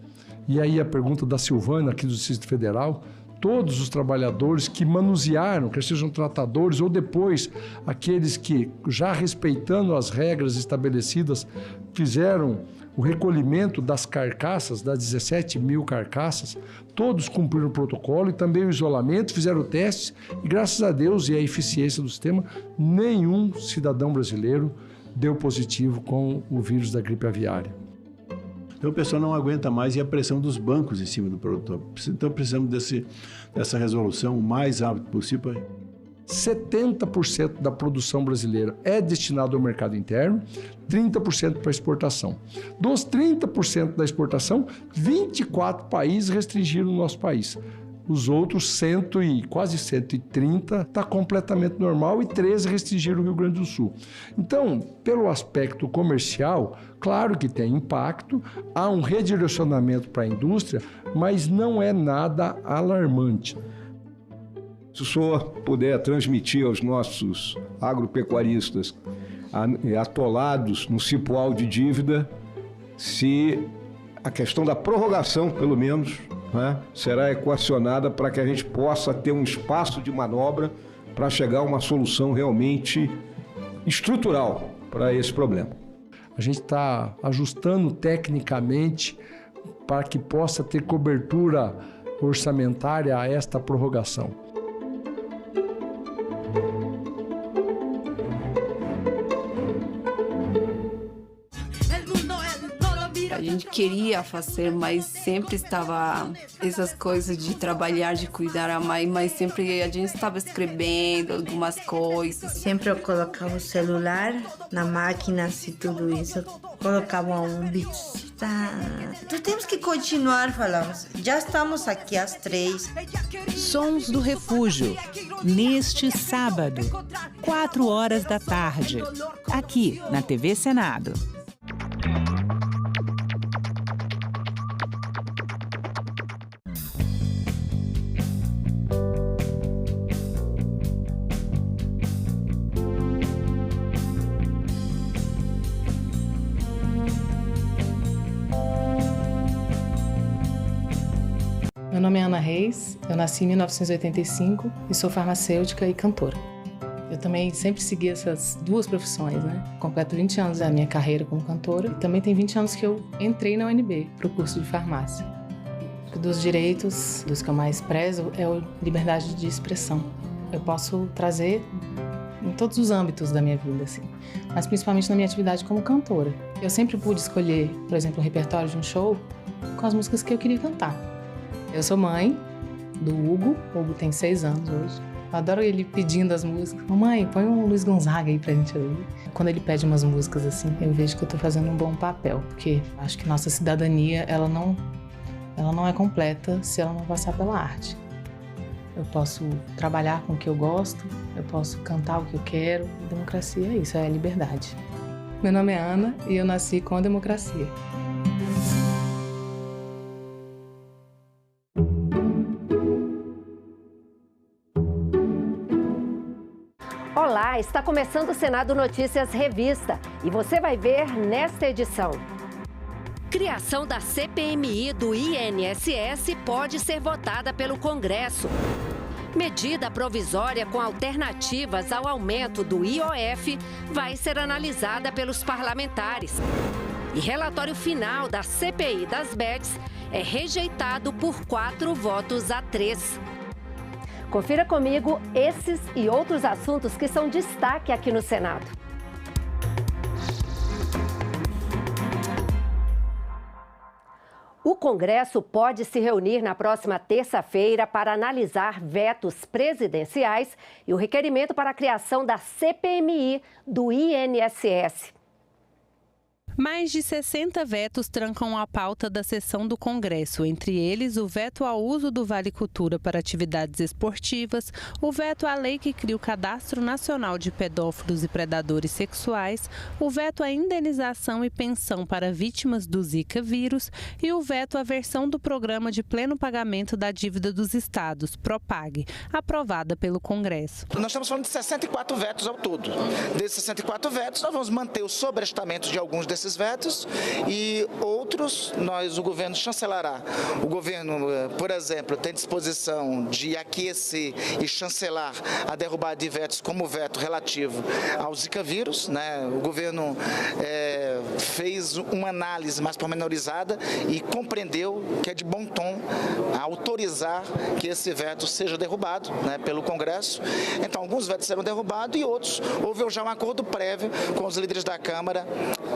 e aí a pergunta da Silvana, aqui do Distrito Federal, todos os trabalhadores que manusearam, quer sejam tratadores ou depois aqueles que, já respeitando as regras estabelecidas, fizeram o recolhimento das carcaças, das 17 mil carcaças, todos cumpriram o protocolo e também o isolamento, fizeram testes e, graças a Deus e a eficiência do sistema, nenhum cidadão brasileiro deu positivo com o vírus da gripe aviária. Então o pessoal não aguenta mais e a pressão dos bancos em cima do produtor. Então precisamos dessa resolução o mais rápido possível. 70% da produção brasileira é destinado ao mercado interno, 30% para exportação. Dos 30% da exportação, 24 países restringiram o nosso país. Os outros quase 130 está completamente normal e 13 restringiram o Rio Grande do Sul. Então, pelo aspecto comercial, claro que tem impacto, há um redirecionamento para a indústria, mas não é nada alarmante. Se o senhor puder transmitir aos nossos agropecuaristas atolados no cipoal de dívida, se a questão da prorrogação, pelo menos, será equacionada para que a gente possa ter um espaço de manobra para chegar a uma solução realmente estrutural para esse problema. A gente está ajustando tecnicamente para que possa ter cobertura orçamentária a esta prorrogação. A gente queria fazer, mas sempre estava essas coisas de trabalhar, de cuidar a mãe, mas sempre a gente estava escrevendo algumas coisas. Sempre eu colocava o celular na máquina, assim, tudo isso. Colocava um beat. Então temos que continuar, falamos. Já estamos aqui às 3. Sons do Refúgio, neste sábado, 16h, aqui na TV Senado. Meu nome é Ana Reis, eu nasci em 1985 e sou farmacêutica e cantora. Eu também sempre segui essas duas profissões, né? Completo 20 anos da minha carreira como cantora e também tem 20 anos que eu entrei na UNB para o curso de farmácia. Dos direitos, dos que eu mais prezo, é a liberdade de expressão. Eu posso trazer em todos os âmbitos da minha vida, assim, mas principalmente na minha atividade como cantora. Eu sempre pude escolher, por exemplo, um repertório de um show com as músicas que eu queria cantar. Eu sou mãe do Hugo. O Hugo tem 6 anos hoje. Eu adoro ele pedindo as músicas. Mamãe, põe um Luiz Gonzaga aí pra gente ouvir. Quando ele pede umas músicas assim, eu vejo que eu tô fazendo um bom papel. Porque acho que nossa cidadania, ela não é completa se ela não passar pela arte. Eu posso trabalhar com o que eu gosto, eu posso cantar o que eu quero. Democracia é isso, é a liberdade. Meu nome é Ana e eu nasci com a democracia. Olá, está começando o Senado Notícias Revista e você vai ver nesta edição. Criação da CPMI do INSS pode ser votada pelo Congresso. Medida provisória com alternativas ao aumento do IOF vai ser analisada pelos parlamentares. E relatório final da CPI das bets é rejeitado por 4-3. Confira comigo esses e outros assuntos que são destaque aqui no Senado. O Congresso pode se reunir na próxima terça-feira para analisar vetos presidenciais e o requerimento para a criação da CPMI do INSS. Mais de 60 vetos trancam a pauta da sessão do Congresso, entre eles o veto ao uso do Vale Cultura para atividades esportivas, o veto à lei que cria o Cadastro Nacional de Pedófilos e Predadores Sexuais, o veto à indenização e pensão para vítimas do Zika vírus e o veto à versão do Programa de Pleno Pagamento da Dívida dos Estados, PROPAG, aprovada pelo Congresso. Nós estamos falando de 64 vetos ao todo. Desses 64 vetos, nós vamos manter o sobrestamento de alguns desses vetos e outros o governo chancelará. O governo, por exemplo, tem disposição de aquecer e chancelar a derrubada de vetos como o veto relativo ao Zika vírus, né? O governo fez uma análise mais pormenorizada e compreendeu que é de bom tom autorizar que esse veto seja derrubado, né, pelo Congresso. Então, alguns vetos serão derrubados e outros houve já um acordo prévio com os líderes da Câmara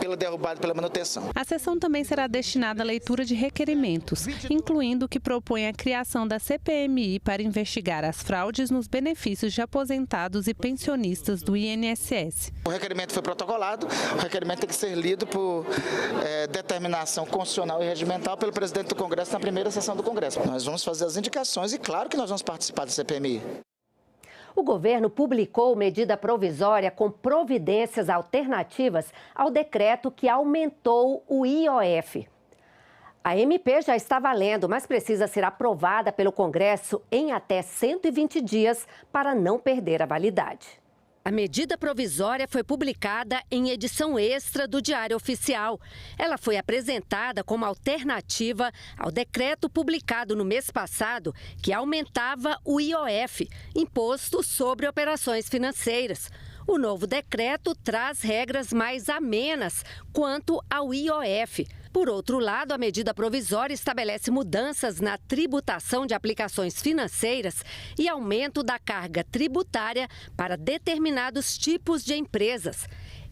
pela derrubada e pela manutenção. A sessão também será destinada à leitura de requerimentos, incluindo o que propõe a criação da CPMI para investigar as fraudes nos benefícios de aposentados e pensionistas do INSS. O requerimento foi protocolado, o requerimento tem que ser lido por determinação constitucional e regimental pelo presidente do Congresso na primeira sessão do Congresso. Nós vamos fazer as indicações e claro que nós vamos participar da CPMI. O governo publicou medida provisória com providências alternativas ao decreto que aumentou o IOF. A MP já está valendo, mas precisa ser aprovada pelo Congresso em até 120 dias para não perder a validade. A medida provisória foi publicada em edição extra do Diário Oficial. Ela foi apresentada como alternativa ao decreto publicado no mês passado, que aumentava o IOF, Imposto sobre Operações Financeiras. O novo decreto traz regras mais amenas quanto ao IOF. Por outro lado, a medida provisória estabelece mudanças na tributação de aplicações financeiras e aumento da carga tributária para determinados tipos de empresas.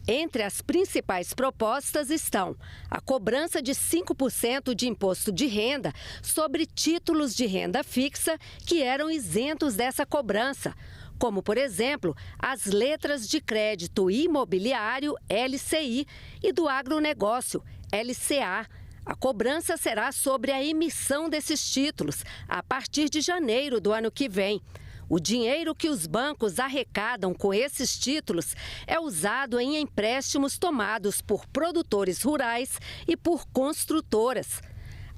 Entre as principais propostas estão a cobrança de 5% de imposto de renda sobre títulos de renda fixa que eram isentos dessa cobrança, como, por exemplo, as letras de crédito imobiliário, LCI, e do agronegócio, LCA. A cobrança será sobre a emissão desses títulos a partir de janeiro do ano que vem. O dinheiro que os bancos arrecadam com esses títulos é usado em empréstimos tomados por produtores rurais e por construtoras.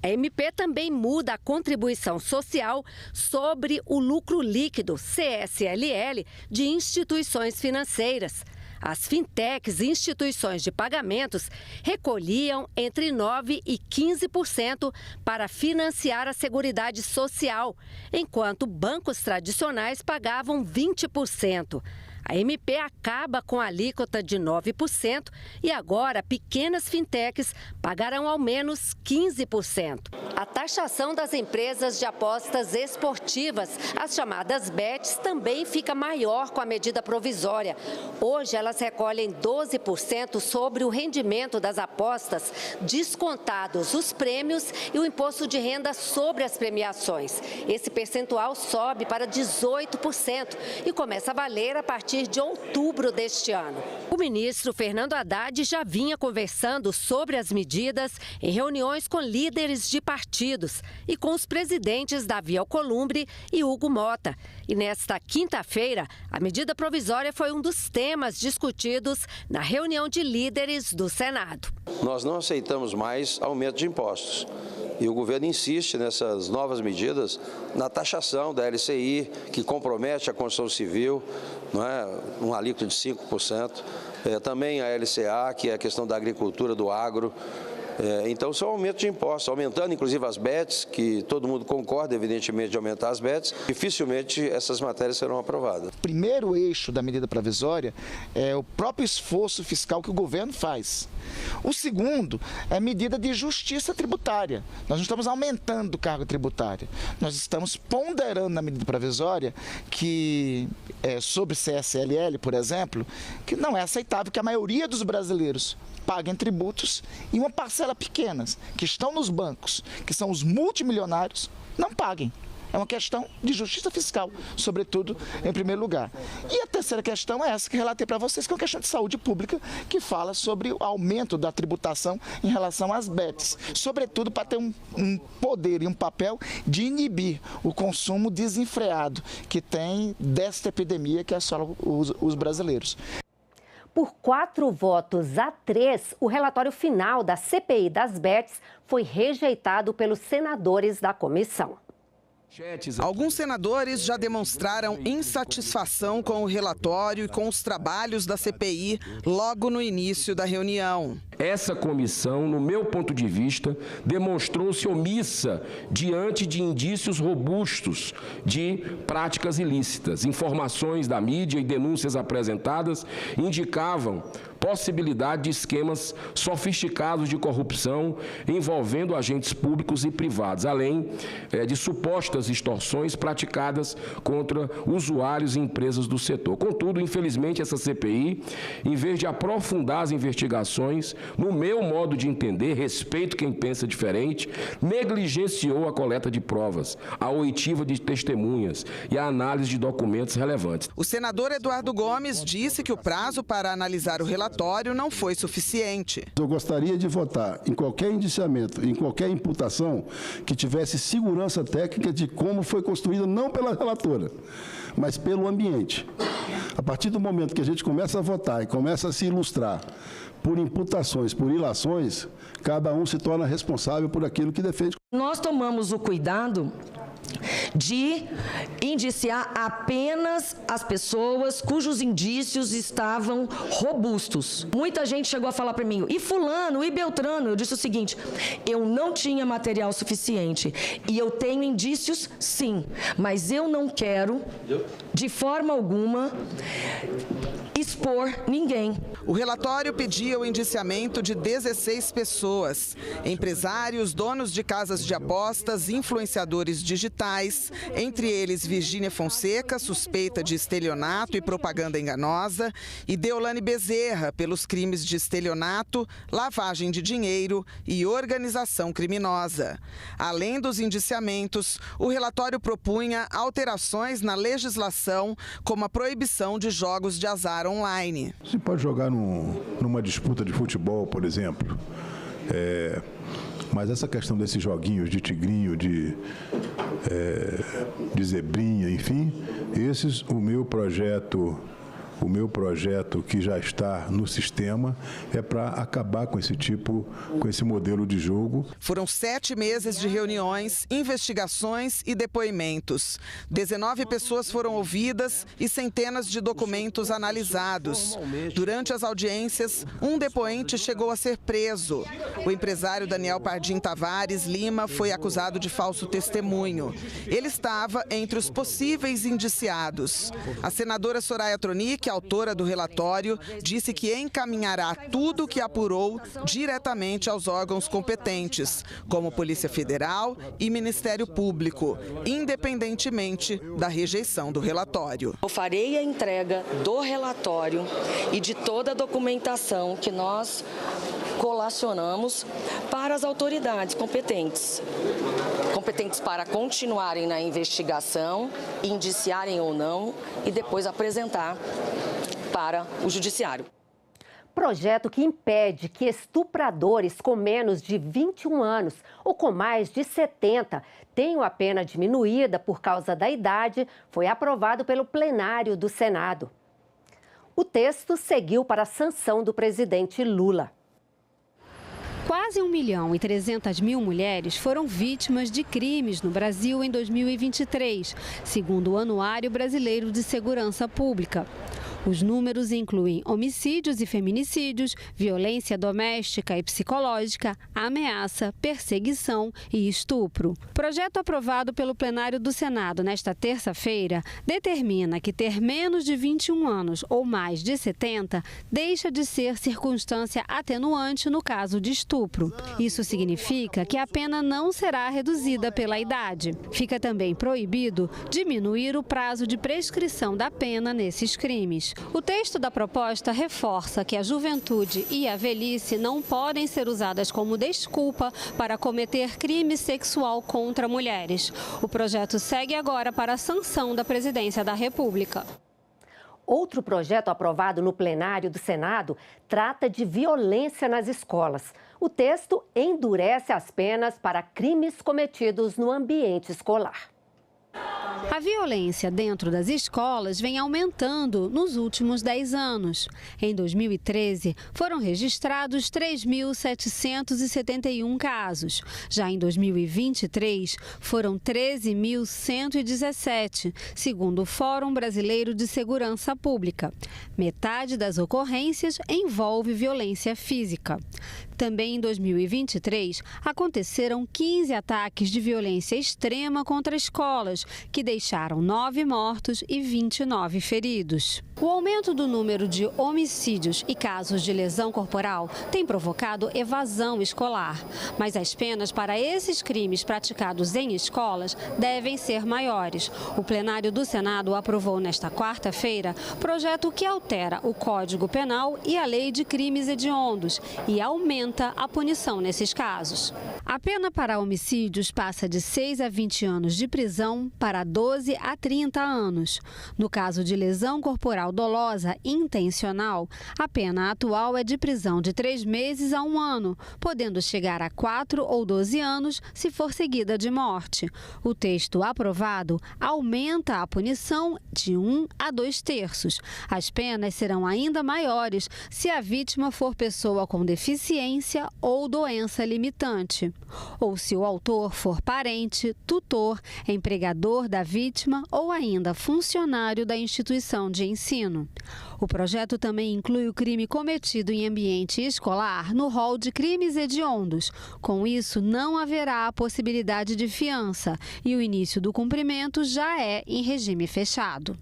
A MP também muda a contribuição social sobre o lucro líquido, CSLL, de instituições financeiras. As fintechs e instituições de pagamentos recolhiam entre 9% e 15% para financiar a Seguridade Social, enquanto bancos tradicionais pagavam 20%. A MP acaba com a alíquota de 9% e agora pequenas fintechs pagarão ao menos 15%. A taxação das empresas de apostas esportivas, as chamadas bets, também fica maior com a medida provisória. Hoje elas recolhem 12% sobre o rendimento das apostas, descontados os prêmios e o imposto de renda sobre as premiações. Esse percentual sobe para 18% e começa a valer a partir de outubro deste ano. O ministro Fernando Haddad já vinha conversando sobre as medidas em reuniões com líderes de partidos e com os presidentes Davi Alcolumbre e Hugo Mota. E nesta quinta-feira, a medida provisória foi um dos temas discutidos na reunião de líderes do Senado. Nós não aceitamos mais aumento de impostos. E o governo insiste nessas novas medidas na taxação da LCI, que compromete a construção civil, não é? Um alíquota de 5%. Também a LCA, que é a questão da agricultura, do agro. Então, são aumento de impostos, aumentando inclusive as bets, que todo mundo concorda, evidentemente, de aumentar as bets. Dificilmente essas matérias serão aprovadas. O primeiro eixo da medida provisória é o próprio esforço fiscal que o governo faz. O segundo é medida de justiça tributária. Nós não estamos aumentando o cargo tributário. Nós estamos ponderando na medida provisória que, sobre CSLL, por exemplo, que não é aceitável que a maioria dos brasileiros paguem tributos e uma parcela pequena, que estão nos bancos, que são os multimilionários, não paguem. É uma questão de justiça fiscal, sobretudo, em primeiro lugar. E a terceira questão é essa que relatei para vocês, que é uma questão de saúde pública, que fala sobre o aumento da tributação em relação às bets, sobretudo para ter um poder e um papel de inibir o consumo desenfreado que tem desta epidemia que assola os brasileiros. Por 4 votos a 3, o relatório final da CPI das bets foi rejeitado pelos senadores da comissão. Alguns senadores já demonstraram insatisfação com o relatório e com os trabalhos da CPI logo no início da reunião. Essa comissão, no meu ponto de vista, demonstrou-se omissa diante de indícios robustos de práticas ilícitas. Informações da mídia e denúncias apresentadas indicavam possibilidade de esquemas sofisticados de corrupção envolvendo agentes públicos e privados, além de supostas extorsões praticadas contra usuários e empresas do setor. Contudo, infelizmente, essa CPI, em vez de aprofundar as investigações, no meu modo de entender, respeito quem pensa diferente, negligenciou a coleta de provas, a oitiva de testemunhas e a análise de documentos relevantes. O senador Eduardo Gomes disse que o prazo para analisar o relatório não foi suficiente. Eu gostaria de votar em qualquer indiciamento, em qualquer imputação que tivesse segurança técnica de como foi construída, não pela relatora, mas pelo ambiente. A partir do momento que a gente começa a votar e começa a se ilustrar por imputações, por ilações, cada um se torna responsável por aquilo que defende. Nós tomamos o cuidado de indiciar apenas as pessoas cujos indícios estavam robustos. Muita gente chegou a falar para mim, e fulano, e Beltrano? Eu disse o seguinte, eu não tinha material suficiente e eu tenho indícios sim, mas eu não quero de forma alguma expor ninguém. O relatório pedia o indiciamento de 16 pessoas, empresários, donos de casas de apostas, influenciadores digitais, entre eles Virgínia Fonseca, suspeita de estelionato e propaganda enganosa, e Deolane Bezerra, pelos crimes de estelionato, lavagem de dinheiro e organização criminosa. Além dos indiciamentos, o relatório propunha alterações na legislação, como a proibição de jogos de azar online. Se pode jogar numa disputa de futebol, por exemplo, mas essa questão desses joguinhos de tigrinho, de zebrinha, enfim, esses, o meu projeto que já está no sistema é para acabar com esse modelo de jogo. Foram 7 meses de reuniões, investigações e depoimentos. 19 pessoas foram ouvidas e centenas de documentos analisados. Durante as audiências, um depoente chegou a ser preso. O empresário Daniel Pardim Tavares Lima foi acusado de falso testemunho. Ele estava entre os possíveis indiciados. A senadora Soraya Tronic, autora do relatório, disse que encaminhará tudo o que apurou diretamente aos órgãos competentes, como Polícia Federal e Ministério Público, independentemente da rejeição do relatório. Eu farei a entrega do relatório e de toda a documentação que nós colacionamos para as autoridades competentes para continuarem na investigação, indiciarem ou não e depois apresentar para o judiciário. Projeto que impede que estupradores com menos de 21 anos ou com mais de 70 tenham a pena diminuída por causa da idade foi aprovado pelo plenário do Senado. O texto seguiu para a sanção do presidente Lula. Quase 1.300.000 mulheres foram vítimas de crimes no Brasil em 2023, segundo o Anuário Brasileiro de Segurança Pública. Os números incluem homicídios e feminicídios, violência doméstica e psicológica, ameaça, perseguição e estupro. O projeto aprovado pelo plenário do Senado nesta terça-feira determina que ter menos de 21 anos ou mais de 70 deixa de ser circunstância atenuante no caso de estupro. Isso significa que a pena não será reduzida pela idade. Fica também proibido diminuir o prazo de prescrição da pena nesses crimes. O texto da proposta reforça que a juventude e a velhice não podem ser usadas como desculpa para cometer crime sexual contra mulheres. O projeto segue agora para a sanção da Presidência da República. Outro projeto aprovado no plenário do Senado trata de violência nas escolas. O texto endurece as penas para crimes cometidos no ambiente escolar. A violência dentro das escolas vem aumentando nos últimos 10 anos. Em 2013, foram registrados 3.771 casos. Já em 2023, foram 13.117, segundo o Fórum Brasileiro de Segurança Pública. Metade das ocorrências envolve violência física. Também em 2023, aconteceram 15 ataques de violência extrema contra escolas, que deixaram 9 mortos e 29 feridos. O aumento do número de homicídios e casos de lesão corporal tem provocado evasão escolar. Mas as penas para esses crimes praticados em escolas devem ser maiores. O plenário do Senado aprovou nesta quarta-feira projeto que altera o Código Penal e a Lei de Crimes Hediondos e aumenta a punição nesses casos. A pena para homicídios passa de 6 a 20 anos de prisão para 12 a 30 anos. No caso de lesão corporal dolosa intencional, a pena atual é de prisão de 3 meses a 1 ano, podendo chegar a 4 ou 12 anos se for seguida de morte. O texto aprovado aumenta a punição de 1 a 2 terços. As penas serão ainda maiores se a vítima for pessoa com deficiência ou doença limitante, ou se o autor for parente, tutor, empregador da vítima ou ainda funcionário da instituição de ensino. O projeto também inclui o crime cometido em ambiente escolar no rol de crimes hediondos. Com isso, não haverá a possibilidade de fiança e o início do cumprimento já é em regime fechado.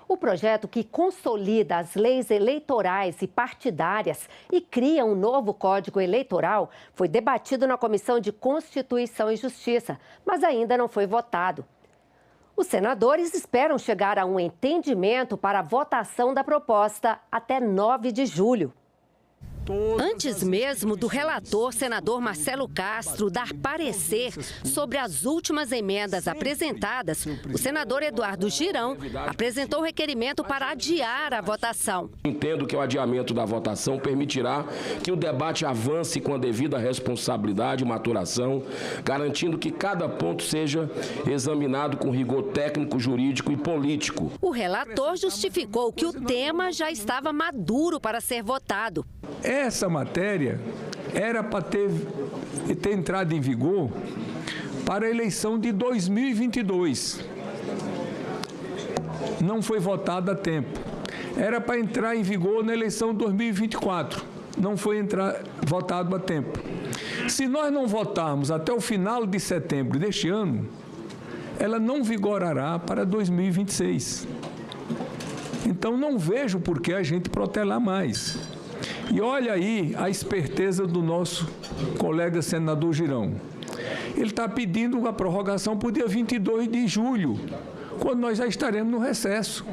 O projeto que consolida as leis eleitorais e partidárias e cria um novo Código Eleitoral foi debatido na Comissão de Constituição e Justiça, mas ainda não foi votado. Os senadores esperam chegar a um entendimento para a votação da proposta até 9 de julho. Antes mesmo do relator, senador Marcelo Castro, dar parecer sobre as últimas emendas apresentadas, o senador Eduardo Girão apresentou requerimento para adiar a votação. Entendo que o adiamento da votação permitirá que o debate avance com a devida responsabilidade e maturação, garantindo que cada ponto seja examinado com rigor técnico, jurídico e político. O relator justificou que o tema já estava maduro para ser votado. Essa matéria era para ter entrado em vigor para a eleição de 2022. Não foi votada a tempo. Era para entrar em vigor na eleição de 2024. Não foi votado a tempo. Se nós não votarmos até o final de setembro deste ano, ela não vigorará para 2026. Então não vejo por que a gente protelar mais. E olha aí a esperteza do nosso colega senador Girão. Ele está pedindo a prorrogação para o dia 22 de julho, quando nós já estaremos no recesso.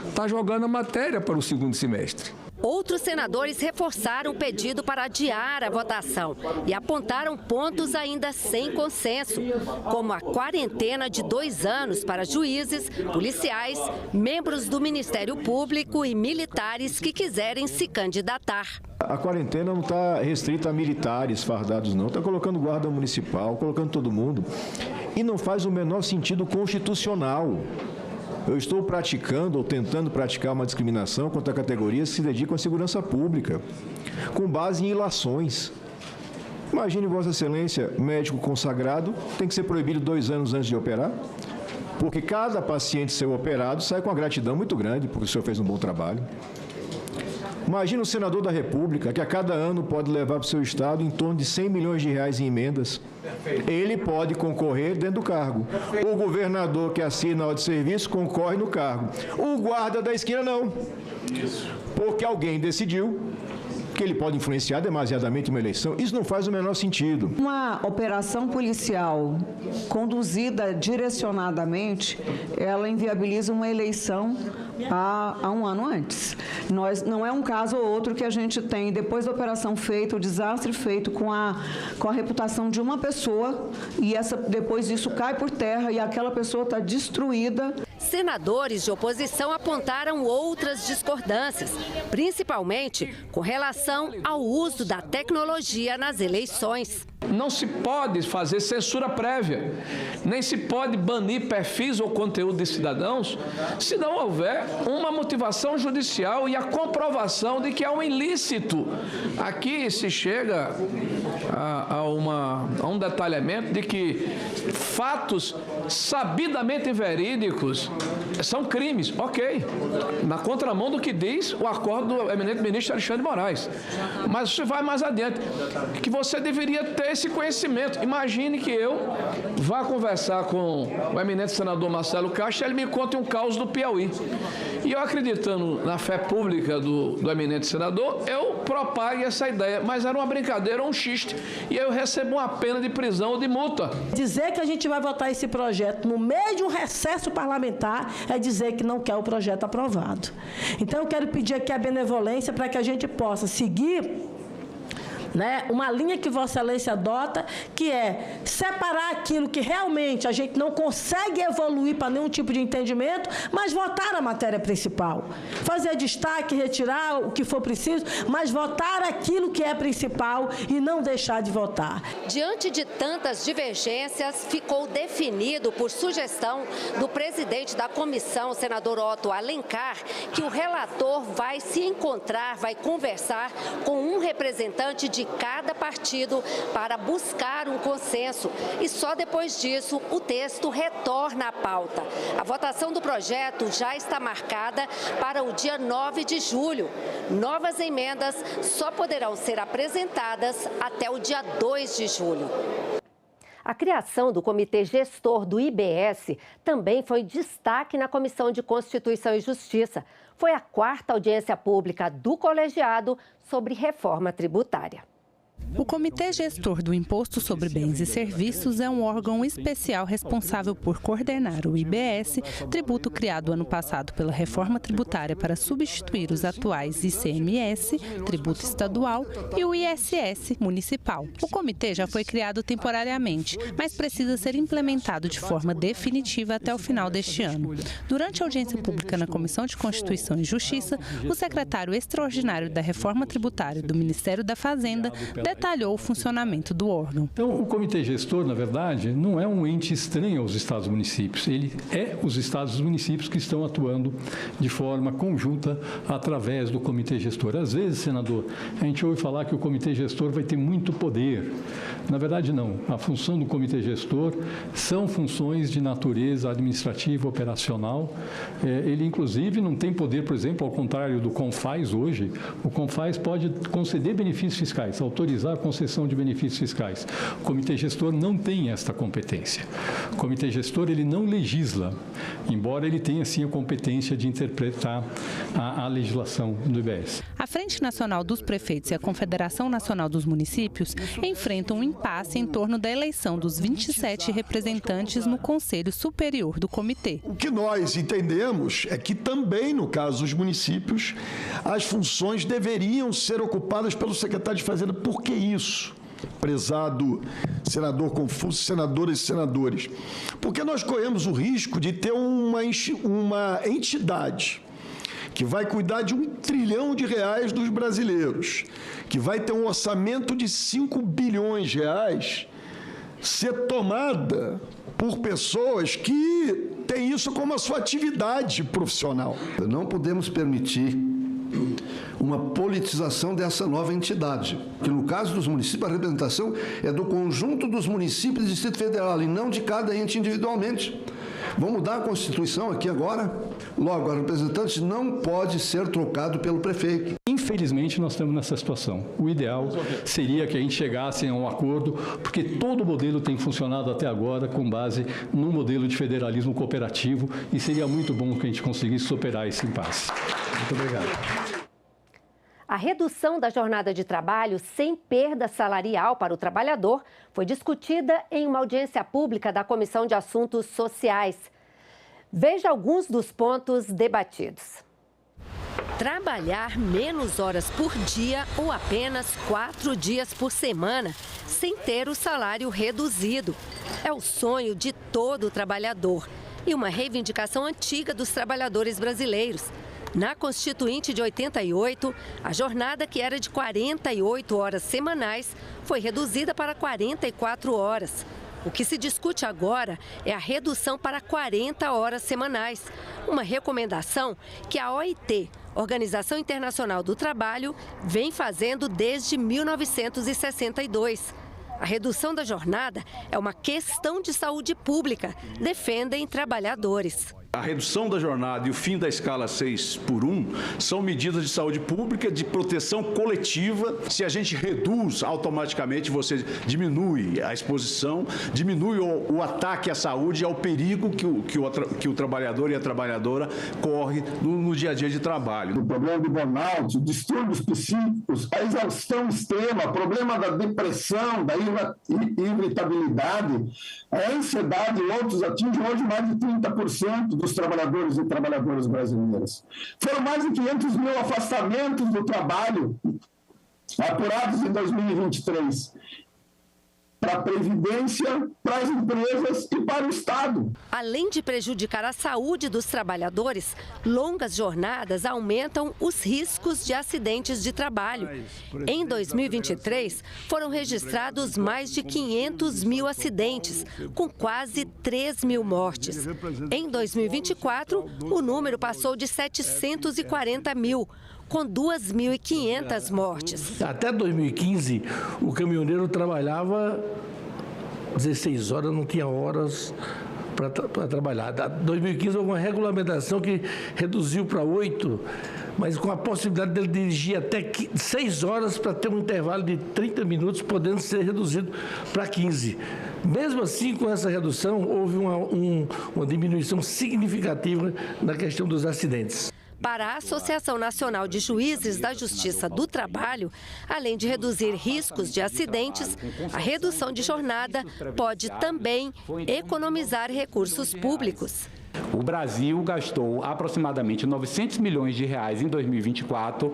Está jogando a matéria para o segundo semestre. Outros senadores reforçaram o pedido para adiar a votação e apontaram pontos ainda sem consenso, como a quarentena de 2 anos para juízes, policiais, membros do Ministério Público e militares que quiserem se candidatar. A quarentena não está restrita a militares fardados, não. Está colocando guarda municipal, colocando todo mundo. E não faz o menor sentido constitucional. Eu estou praticando ou tentando praticar uma discriminação contra categorias que se dedicam à segurança pública, com base em ilações. Imagine, Vossa Excelência, médico consagrado, tem que ser proibido 2 anos antes de operar, porque cada paciente ser operado sai com uma gratidão muito grande, porque o senhor fez um bom trabalho. Imagina o senador da República, que a cada ano pode levar para o seu estado em torno de 100 milhões de reais em emendas. Ele pode concorrer dentro do cargo. O governador que assina a ordem de serviço concorre no cargo. O guarda da esquina não. Porque alguém decidiu que ele pode influenciar demasiadamente uma eleição. Isso não faz o menor sentido. Uma operação policial conduzida direcionadamente, ela inviabiliza uma eleição há 1 ano antes. Não é um caso ou outro que a gente tem, depois da operação feita, o desastre feito com a reputação de uma pessoa, e depois isso cai por terra e aquela pessoa está destruída. Senadores de oposição apontaram outras discordâncias, principalmente com relação ao uso da tecnologia nas eleições. Não se pode fazer censura prévia, nem se pode banir perfis ou conteúdo de cidadãos se não houver uma motivação judicial e a comprovação de que há um ilícito. Aqui se chega a um detalhamento de que fatos sabidamente verídicos são crimes, ok, na contramão do que diz o acordo do eminente ministro Alexandre de Moraes. Mas você vai mais adiante, que você deveria ter esse conhecimento. Imagine que eu vá conversar com o eminente senador Marcelo Castro e ele me conte um caos do Piauí. E eu, acreditando na fé pública do eminente senador, eu propague essa ideia. Mas era uma brincadeira, um xiste. E aí eu recebo uma pena de prisão ou de multa. Dizer que a gente vai votar esse projeto no meio de um recesso parlamentar é dizer que não quer o projeto aprovado. Então eu quero pedir aqui a benevolência para que a gente possa seguir uma linha que Vossa Excelência adota, que é separar aquilo que realmente a gente não consegue evoluir para nenhum tipo de entendimento, mas votar a matéria principal. Fazer destaque, retirar o que for preciso, mas votar aquilo que é principal e não deixar de votar. Diante de tantas divergências, ficou definido, por sugestão do presidente da comissão, senador Otto Alencar, que o relator vai se encontrar, vai conversar com um representante de cada partido para buscar um consenso. E só depois disso o texto retorna à pauta. A votação do projeto já está marcada para o dia 9 de julho. Novas emendas só poderão ser apresentadas até o dia 2 de julho. A criação do Comitê Gestor do IBS também foi destaque na Comissão de Constituição e Justiça. Foi a 4ª audiência pública do colegiado sobre reforma tributária. O Comitê Gestor do Imposto sobre Bens e Serviços é um órgão especial responsável por coordenar o IBS, tributo criado ano passado pela reforma tributária para substituir os atuais ICMS, tributo estadual, e o ISS, municipal. O comitê já foi criado temporariamente, mas precisa ser implementado de forma definitiva até o final deste ano. Durante a audiência pública na Comissão de Constituição e Justiça, o secretário extraordinário da Reforma Tributária do Ministério da Fazenda detalhou o funcionamento do órgão. Então, o Comitê Gestor, na verdade, não é um ente estranho aos estados e municípios. Ele é os estados e municípios que estão atuando de forma conjunta através do Comitê Gestor. Às vezes, senador, a gente ouve falar que o Comitê Gestor vai ter muito poder. Na verdade, não. A função do Comitê Gestor são funções de natureza administrativa, operacional. Ele, inclusive, não tem poder, por exemplo, ao contrário do CONFAS hoje. O CONFAS pode conceder benefícios fiscais, autorizar a concessão de benefícios fiscais. O Comitê Gestor não tem esta competência. O Comitê Gestor, ele não legisla, embora ele tenha, sim, a competência de interpretar a legislação do IBS. A Frente Nacional dos Prefeitos e a Confederação Nacional dos Municípios enfrentam um impasse em torno da eleição dos 27 representantes no Conselho Superior do Comitê. O que nós entendemos é que também, no caso dos municípios, as funções deveriam ser ocupadas pelo secretário de Fazenda. Por que isso, prezado senador Confuso, senadoras e senadores? Porque nós corremos o risco de ter uma entidade que vai cuidar de R$1 trilhão dos brasileiros, que vai ter um orçamento de 5 bilhões de reais, ser tomada por pessoas que têm isso como a sua atividade profissional. Não podemos permitir uma politização dessa nova entidade, que no caso dos municípios a representação é do conjunto dos municípios do Distrito Federal e não de cada ente individualmente. Vamos mudar a Constituição aqui agora? Logo, a representante não pode ser trocado pelo prefeito. Infelizmente, nós estamos nessa situação. O ideal seria que a gente chegasse a um acordo, porque todo o modelo tem funcionado até agora com base num modelo de federalismo cooperativo e seria muito bom que a gente conseguisse superar esse impasse. Muito obrigado. A redução da jornada de trabalho sem perda salarial para o trabalhador foi discutida em uma audiência pública da Comissão de Assuntos Sociais. Veja alguns dos pontos debatidos. Trabalhar menos horas por dia ou apenas 4 dias por semana, sem ter o salário reduzido. É o sonho de todo trabalhador. e uma reivindicação antiga dos trabalhadores brasileiros. Na Constituinte de 88, a jornada, que era de 48 horas semanais, foi reduzida para 44 horas. O que se discute agora é a redução para 40 horas semanais, uma recomendação que a OIT, Organização Internacional do Trabalho, vem fazendo desde 1962. A redução da jornada é uma questão de saúde pública, defendem trabalhadores. A redução da jornada e o fim da escala 6x1 são medidas de saúde pública, de proteção coletiva. Se a gente reduz, automaticamente você diminui a exposição, diminui o ataque à saúde e ao perigo que o trabalhador e a trabalhadora corre no dia a dia de trabalho. O problema do burnout, distúrbios psíquicos, a exaustão extrema, problema da depressão, da irritabilidade, a ansiedade e outros atingem hoje mais de 30% dos trabalhadores e trabalhadoras brasileiras. Foram mais de 500 mil afastamentos do trabalho apurados em 2023 para a Previdência, para as empresas e para o Estado. Além de prejudicar a saúde dos trabalhadores, longas jornadas aumentam os riscos de acidentes de trabalho. Em 2023, foram registrados mais de 500 mil acidentes, com quase 3 mil mortes. Em 2024, o número passou de 740 mil. Com 2.500 mortes. Até 2015, o caminhoneiro trabalhava 16 horas, não tinha horas para trabalhar. Em 2015, houve uma regulamentação que reduziu para 8, mas com a possibilidade dele dirigir até 6 horas para ter um intervalo de 30 minutos, podendo ser reduzido para 15. Mesmo assim, com essa redução, houve uma diminuição significativa na questão dos acidentes. Para a Associação Nacional de Juízes da Justiça do Trabalho, além de reduzir riscos de acidentes, a redução de jornada pode também economizar recursos públicos. O Brasil gastou aproximadamente 900 milhões de reais em 2024,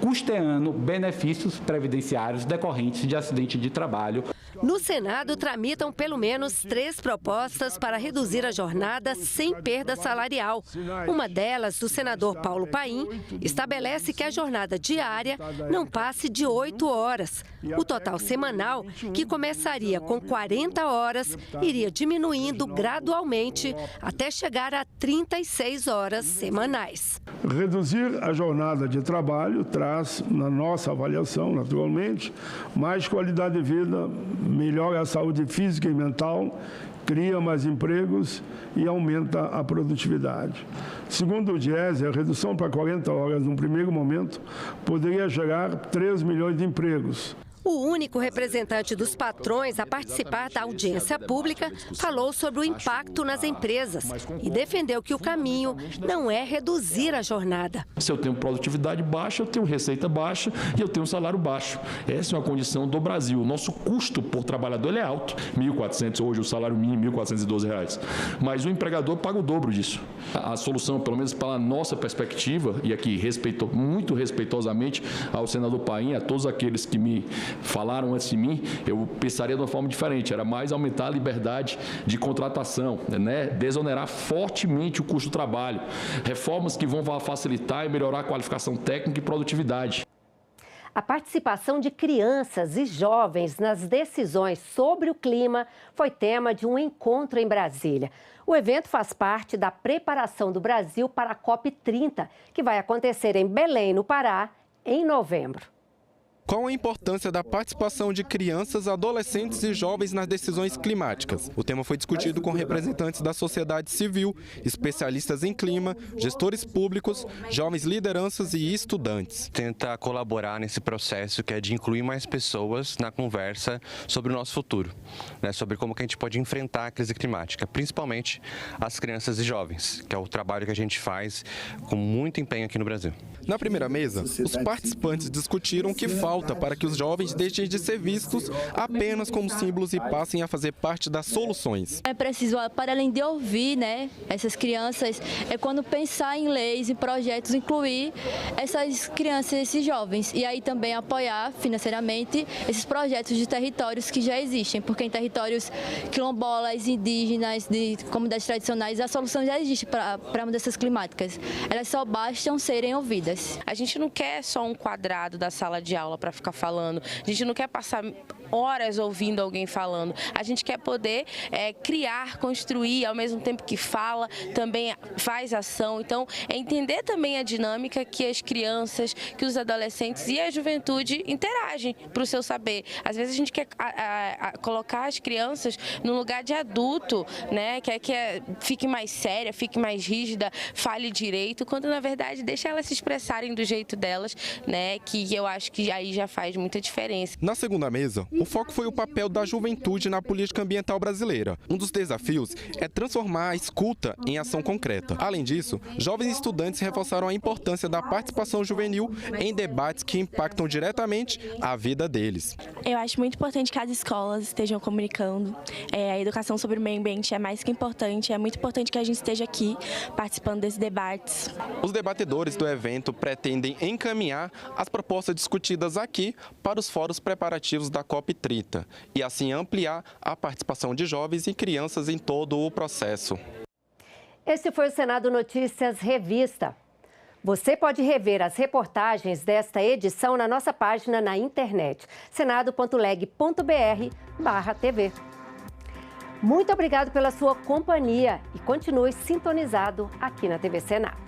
custeando benefícios previdenciários decorrentes de acidente de trabalho. No Senado, tramitam pelo menos 3 propostas para reduzir a jornada sem perda salarial. Uma delas, do senador Paulo Paim, estabelece que a jornada diária não passe de 8 horas. O total semanal, que começaria com 40 horas, iria diminuindo gradualmente até chegar a 36 horas semanais. Reduzir a jornada de trabalho traz, na nossa avaliação, naturalmente, mais qualidade de vida, melhora a saúde física e mental, cria mais empregos e aumenta a produtividade. Segundo o Diese, a redução para 40 horas, num primeiro momento, poderia gerar 3 milhões de empregos. O único representante dos patrões a participar da audiência pública falou sobre o impacto nas empresas e defendeu que o caminho não é reduzir a jornada. Se eu tenho produtividade baixa, eu tenho receita baixa e eu tenho salário baixo. Essa é uma condição do Brasil. O nosso custo por trabalhador ele é alto, R$ 1.400, hoje o salário mínimo R$ 1.412. Mas o empregador paga o dobro disso. A solução, pelo menos pela nossa perspectiva, e aqui muito respeitosamente ao senador Paim, a todos aqueles que me falaram antes de mim, eu pensaria de uma forma diferente, era mais aumentar a liberdade de contratação, né? Desonerar fortemente o custo do trabalho, reformas que vão facilitar e melhorar a qualificação técnica e produtividade. A participação de crianças e jovens nas decisões sobre o clima foi tema de um encontro em Brasília. O evento faz parte da preparação do Brasil para a COP30, que vai acontecer em Belém, no Pará, em novembro. Qual a importância da participação de crianças, adolescentes e jovens nas decisões climáticas? O tema foi discutido com representantes da sociedade civil, especialistas em clima, gestores públicos, jovens lideranças e estudantes. Tenta colaborar nesse processo que é de incluir mais pessoas na conversa sobre o nosso futuro, né? Sobre como que a gente pode enfrentar a crise climática, principalmente as crianças e jovens, que é o trabalho que a gente faz com muito empenho aqui no Brasil. Na primeira mesa, os participantes discutiram o que falta pauta para que os jovens deixem de ser vistos apenas como símbolos e passem a fazer parte das soluções. É preciso, para além de ouvir, né, essas crianças, é quando pensar em leis e projetos, incluir essas crianças, esses jovens, e aí também apoiar financeiramente esses projetos de territórios que já existem, porque em territórios quilombolas, indígenas, de comunidades tradicionais, a solução já existe para mudanças climáticas. Elas só bastam serem ouvidas. A gente não quer só um quadrado da sala de aula para ficar falando, a gente não quer passar horas ouvindo alguém falando, a gente quer poder criar, construir, ao mesmo tempo que fala, também faz ação. Então, é entender também a dinâmica que as crianças, que os adolescentes e a juventude interagem para o seu saber. Às vezes a gente quer colocar as crianças no lugar de adulto, né? Quer que fique mais séria, fique mais rígida, fale direito, quando na verdade deixa elas se expressarem do jeito delas, né? Que eu acho que aí já faz muita diferença. Na segunda mesa, o foco foi o papel da juventude na política ambiental brasileira. Um dos desafios é transformar a escuta em ação concreta. Além disso, jovens estudantes reforçaram a importância da participação juvenil em debates que impactam diretamente a vida deles. Eu acho muito importante que as escolas estejam comunicando. A educação sobre o meio ambiente é mais que importante. É muito importante que a gente esteja aqui participando desses debates. Os debatedores do evento pretendem encaminhar as propostas discutidas aqui para os fóruns preparativos da COP30 e assim ampliar a participação de jovens e crianças em todo o processo. Esse foi o Senado Notícias Revista. Você pode rever as reportagens desta edição na nossa página na internet, senado.leg.br/TV. Muito obrigado pela sua companhia e continue sintonizado aqui na TV Senado.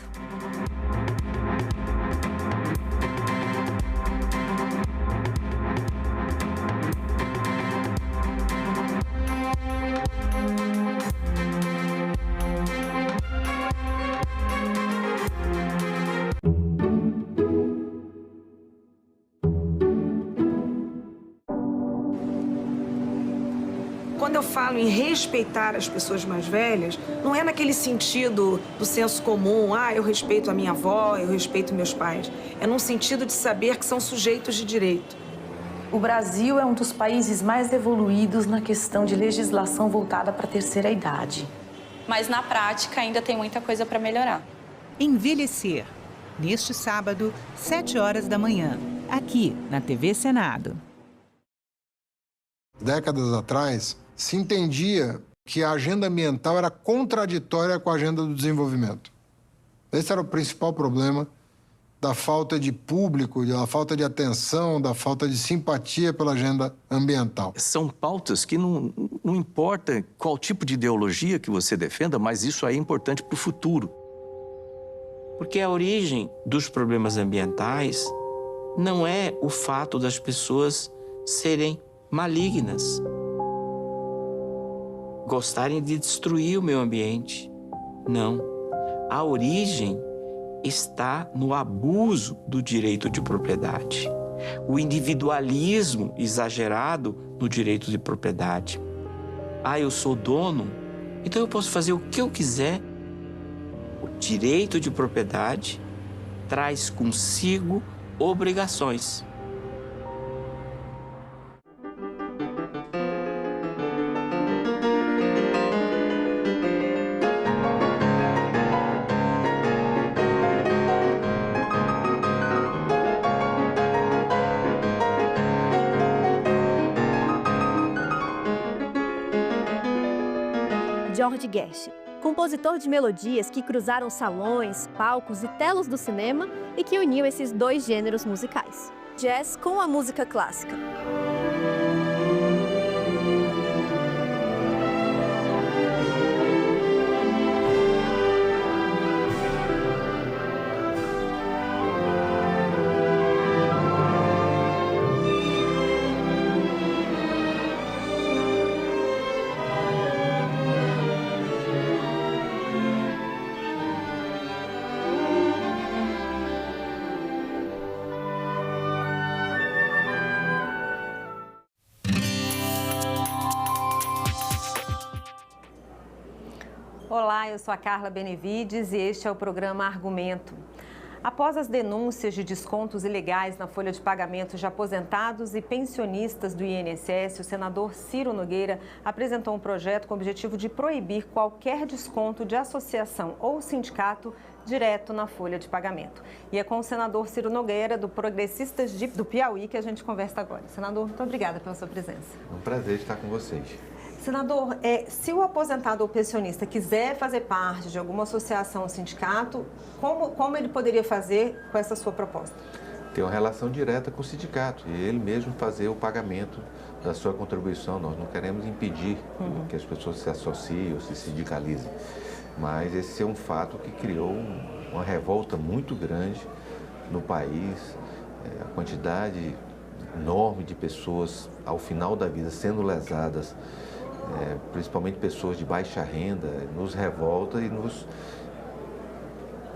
Quando eu falo em respeitar as pessoas mais velhas, não é naquele sentido do senso comum, eu respeito a minha avó, eu respeito meus pais. É num sentido de saber que são sujeitos de direito. O Brasil é um dos países mais evoluídos na questão de legislação voltada para a terceira idade. Mas na prática ainda tem muita coisa para melhorar. Envelhecer. Neste sábado, 7h, aqui na TV Senado. Décadas atrás, se entendia que a agenda ambiental era contraditória com a agenda do desenvolvimento. Esse era o principal problema da falta de público, da falta de atenção, da falta de simpatia pela agenda ambiental. São pautas que não importa qual tipo de ideologia que você defenda, mas isso aí é importante para o futuro. Porque a origem dos problemas ambientais não é o fato das pessoas serem malignas, gostarem de destruir o meio ambiente. Não. A origem está no abuso do direito de propriedade, o individualismo exagerado no direito de propriedade. Eu sou dono, então eu posso fazer o que eu quiser. O direito de propriedade traz consigo obrigações. George Gershwin, compositor de melodias que cruzaram salões, palcos e telos do cinema e que uniu esses dois gêneros musicais, jazz com a música clássica. Olá, eu sou a Carla Benevides e este é o programa Argumento. Após as denúncias de descontos ilegais na folha de pagamento de aposentados e pensionistas do INSS, o senador Ciro Nogueira apresentou um projeto com o objetivo de proibir qualquer desconto de associação ou sindicato direto na folha de pagamento. E é com o senador Ciro Nogueira, do Progressistas do Piauí, que a gente conversa agora. Senador, muito obrigada pela sua presença. É um prazer estar com vocês. Senador, se o aposentado ou pensionista quiser fazer parte de alguma associação ou sindicato, como ele poderia fazer com essa sua proposta? Ter uma relação direta com o sindicato e ele mesmo fazer o pagamento da sua contribuição. Nós não queremos impedir que as pessoas se associem ou se sindicalizem, mas esse é um fato que criou uma revolta muito grande no país, a quantidade enorme de pessoas ao final da vida sendo lesadas, principalmente pessoas de baixa renda, nos revolta e nos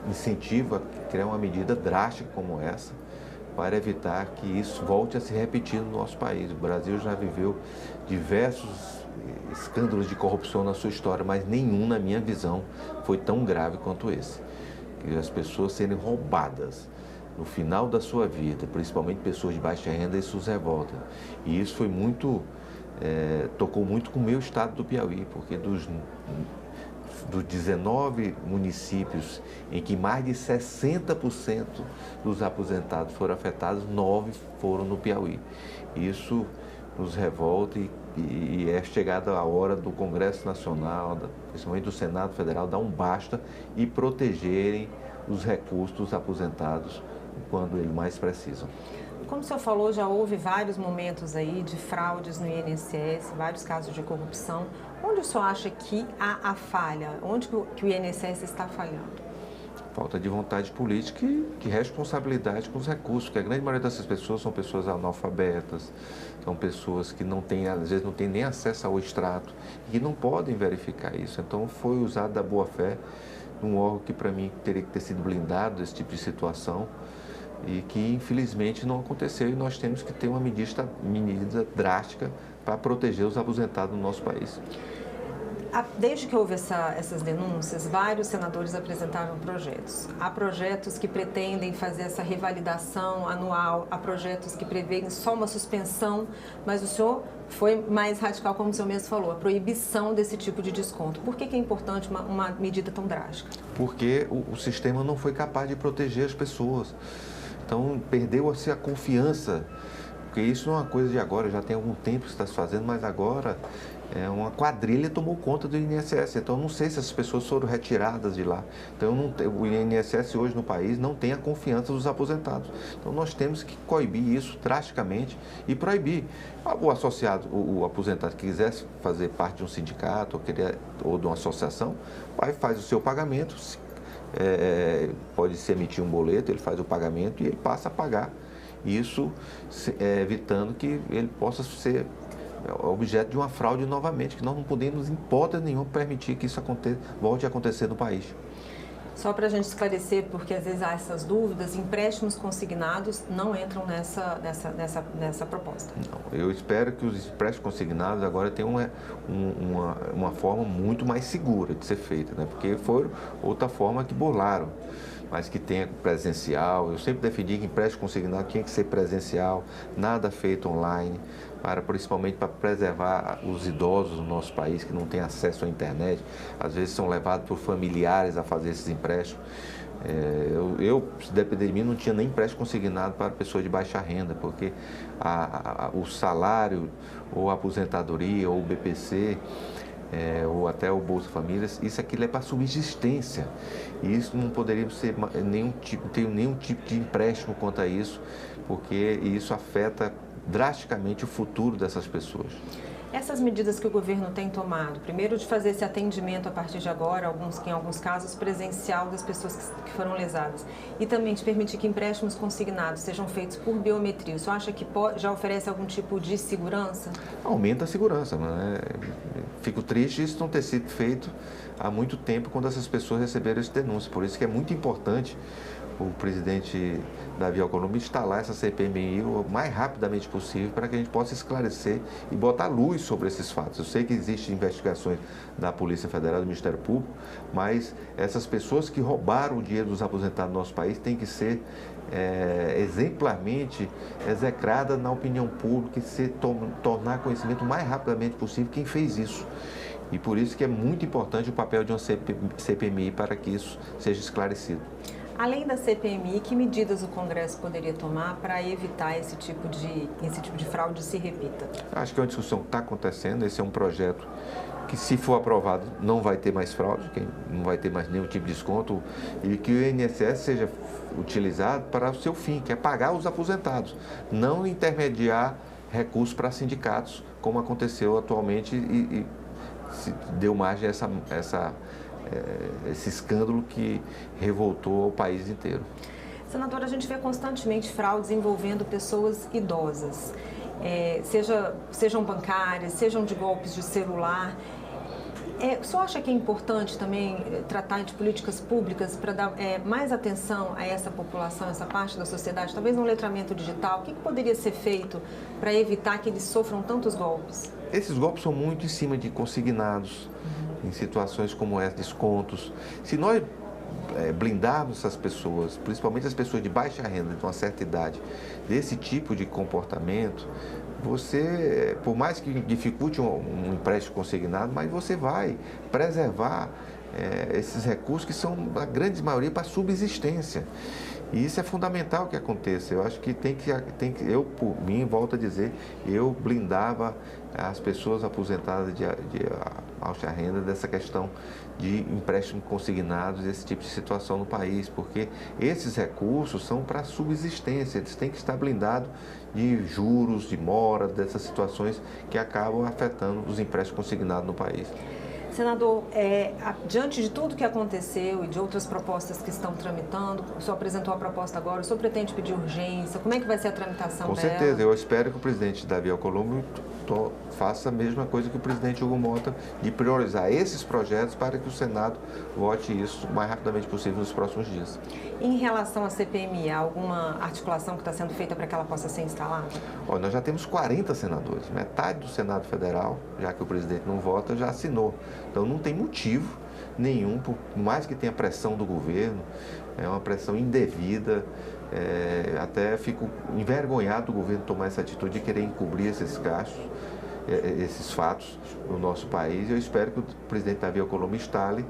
incentiva a criar uma medida drástica como essa para evitar que isso volte a se repetir no nosso país. O Brasil já viveu diversos escândalos de corrupção na sua história, mas nenhum, na minha visão, foi tão grave quanto esse. Que as pessoas serem roubadas no final da sua vida, principalmente pessoas de baixa renda, isso os revolta. E isso foi muito... tocou muito com o meu estado do Piauí, porque dos 19 municípios em que mais de 60% dos aposentados foram afetados, 9 foram no Piauí. Isso nos revolta e é chegada a hora do Congresso Nacional, principalmente do Senado Federal, dar um basta e protegerem os recursos dos aposentados quando eles mais precisam. Como o senhor falou, já houve vários momentos aí de fraudes no INSS, vários casos de corrupção. Onde o senhor acha que há a falha? Onde que o INSS está falhando? Falta de vontade política e responsabilidade com os recursos, porque a grande maioria dessas pessoas são pessoas analfabetas, são pessoas que não têm, às vezes não têm nem acesso ao extrato e não podem verificar isso. Então foi usado da boa-fé num órgão que para mim teria que ter sido blindado desse tipo de situação, e que infelizmente não aconteceu, e nós temos que ter uma medida drástica para proteger os aposentados no nosso país. Desde que houve essas denúncias, vários senadores apresentaram projetos. Há projetos que pretendem fazer essa revalidação anual, há projetos que prevêem só uma suspensão, mas o senhor foi mais radical, como o senhor mesmo falou, a proibição desse tipo de desconto. Por que é importante uma medida tão drástica? Porque o sistema não foi capaz de proteger as pessoas. Então, perdeu-se a confiança, porque isso não é uma coisa de agora, já tem algum tempo que está se fazendo, mas agora uma quadrilha tomou conta do INSS. Então, eu não sei se essas pessoas foram retiradas de lá. Então, o INSS hoje no país não tem a confiança dos aposentados. Então, nós temos que coibir isso drasticamente e proibir. O associado, o aposentado que quisesse fazer parte de um sindicato ou de uma associação, faz o seu pagamento, pode se emitir um boleto, ele faz o pagamento e ele passa a pagar. Isso evitando que ele possa ser objeto de uma fraude novamente, que nós não podemos, em hipótese nenhuma, permitir que isso volte a acontecer no país. Só para a gente esclarecer, porque às vezes há essas dúvidas, empréstimos consignados não entram nessa proposta. Não, eu espero que os empréstimos consignados agora tenham uma forma muito mais segura de ser feita, né? Porque foi outra forma que burlaram, mas que tenha presencial. Eu sempre defendi que empréstimo consignado tinha que ser presencial, nada feito online, principalmente para preservar os idosos do nosso país que não têm acesso à internet, às vezes são levados por familiares a fazer esses empréstimos. Se depender de mim, não tinha nem empréstimo consignado para pessoas de baixa renda, porque o salário, ou a aposentadoria, ou o BPC, ou até o Bolsa Famílias, isso aqui é para subsistência. E isso não poderia ser ter nenhum tipo de empréstimo quanto a isso, porque isso afeta drasticamente o futuro dessas pessoas. Essas medidas que o governo tem tomado, primeiro de fazer esse atendimento a partir de agora, em alguns casos presencial das pessoas que foram lesadas, e também de permitir que empréstimos consignados sejam feitos por biometria, o senhor acha que já oferece algum tipo de segurança? Aumenta a segurança, né? Fico triste isso não ter sido feito há muito tempo quando essas pessoas receberam esse denúncio, por isso que é muito importante o presidente Davi Alcolumbre, instalar essa CPMI o mais rapidamente possível para que a gente possa esclarecer e botar luz sobre esses fatos. Eu sei que existem investigações da Polícia Federal, do Ministério Público, mas essas pessoas que roubaram o dinheiro dos aposentados do nosso país têm que ser exemplarmente execrada na opinião pública e tornar conhecimento o mais rapidamente possível quem fez isso. E por isso que é muito importante o papel de uma CPMI para que isso seja esclarecido. Além da CPMI, que medidas o Congresso poderia tomar para evitar esse tipo de fraude se repita? Acho que é uma discussão que está acontecendo. Esse é um projeto que, se for aprovado, não vai ter mais fraude, não vai ter mais nenhum tipo de desconto, e que o INSS seja utilizado para o seu fim, que é pagar os aposentados, não intermediar recursos para sindicatos, como aconteceu atualmente e se deu margem a esse escândalo que revoltou o país inteiro. Senadora, a gente vê constantemente fraudes envolvendo pessoas idosas, sejam bancárias, sejam de golpes de celular. O senhor acha que é importante também tratar de políticas públicas para dar mais atenção a essa população, essa parte da sociedade, talvez no letramento digital? O que poderia ser feito para evitar que eles sofram tantos golpes? Esses golpes são muito em cima de consignados, em situações como essa, descontos. Se nós blindarmos essas pessoas, principalmente as pessoas de baixa renda, de uma certa idade, desse tipo de comportamento, você, por mais que dificulte um empréstimo consignado, mas você vai preservar esses recursos que são, a grande maioria, para subsistência. E isso é fundamental que aconteça. Eu acho que eu, por mim, volto a dizer, eu blindava as pessoas aposentadas de baixa renda dessa questão de empréstimos consignados, esse tipo de situação no país, porque esses recursos são para subsistência, eles têm que estar blindados de juros, de mora, dessas situações que acabam afetando os empréstimos consignados no país. Senador, diante de tudo que aconteceu e de outras propostas que estão tramitando, o senhor apresentou a proposta agora, o senhor pretende pedir urgência? Como é que vai ser a tramitação dela? Com certeza, eu espero que o presidente Davi Alcolumbre faça a mesma coisa que o presidente Hugo Mota, de priorizar esses projetos para que o Senado vote isso o mais rapidamente possível nos próximos dias. Em relação à CPMI, há alguma articulação que está sendo feita para que ela possa ser instalada? Nós já temos 40 senadores, metade do Senado Federal, já que o presidente não vota, já assinou. Então não tem motivo nenhum, por mais que tenha pressão do governo, é uma pressão indevida, até fico envergonhado do governo tomar essa atitude de querer encobrir esses gastos, esses fatos no nosso país. Eu espero que o presidente Davi Alcolumbre instale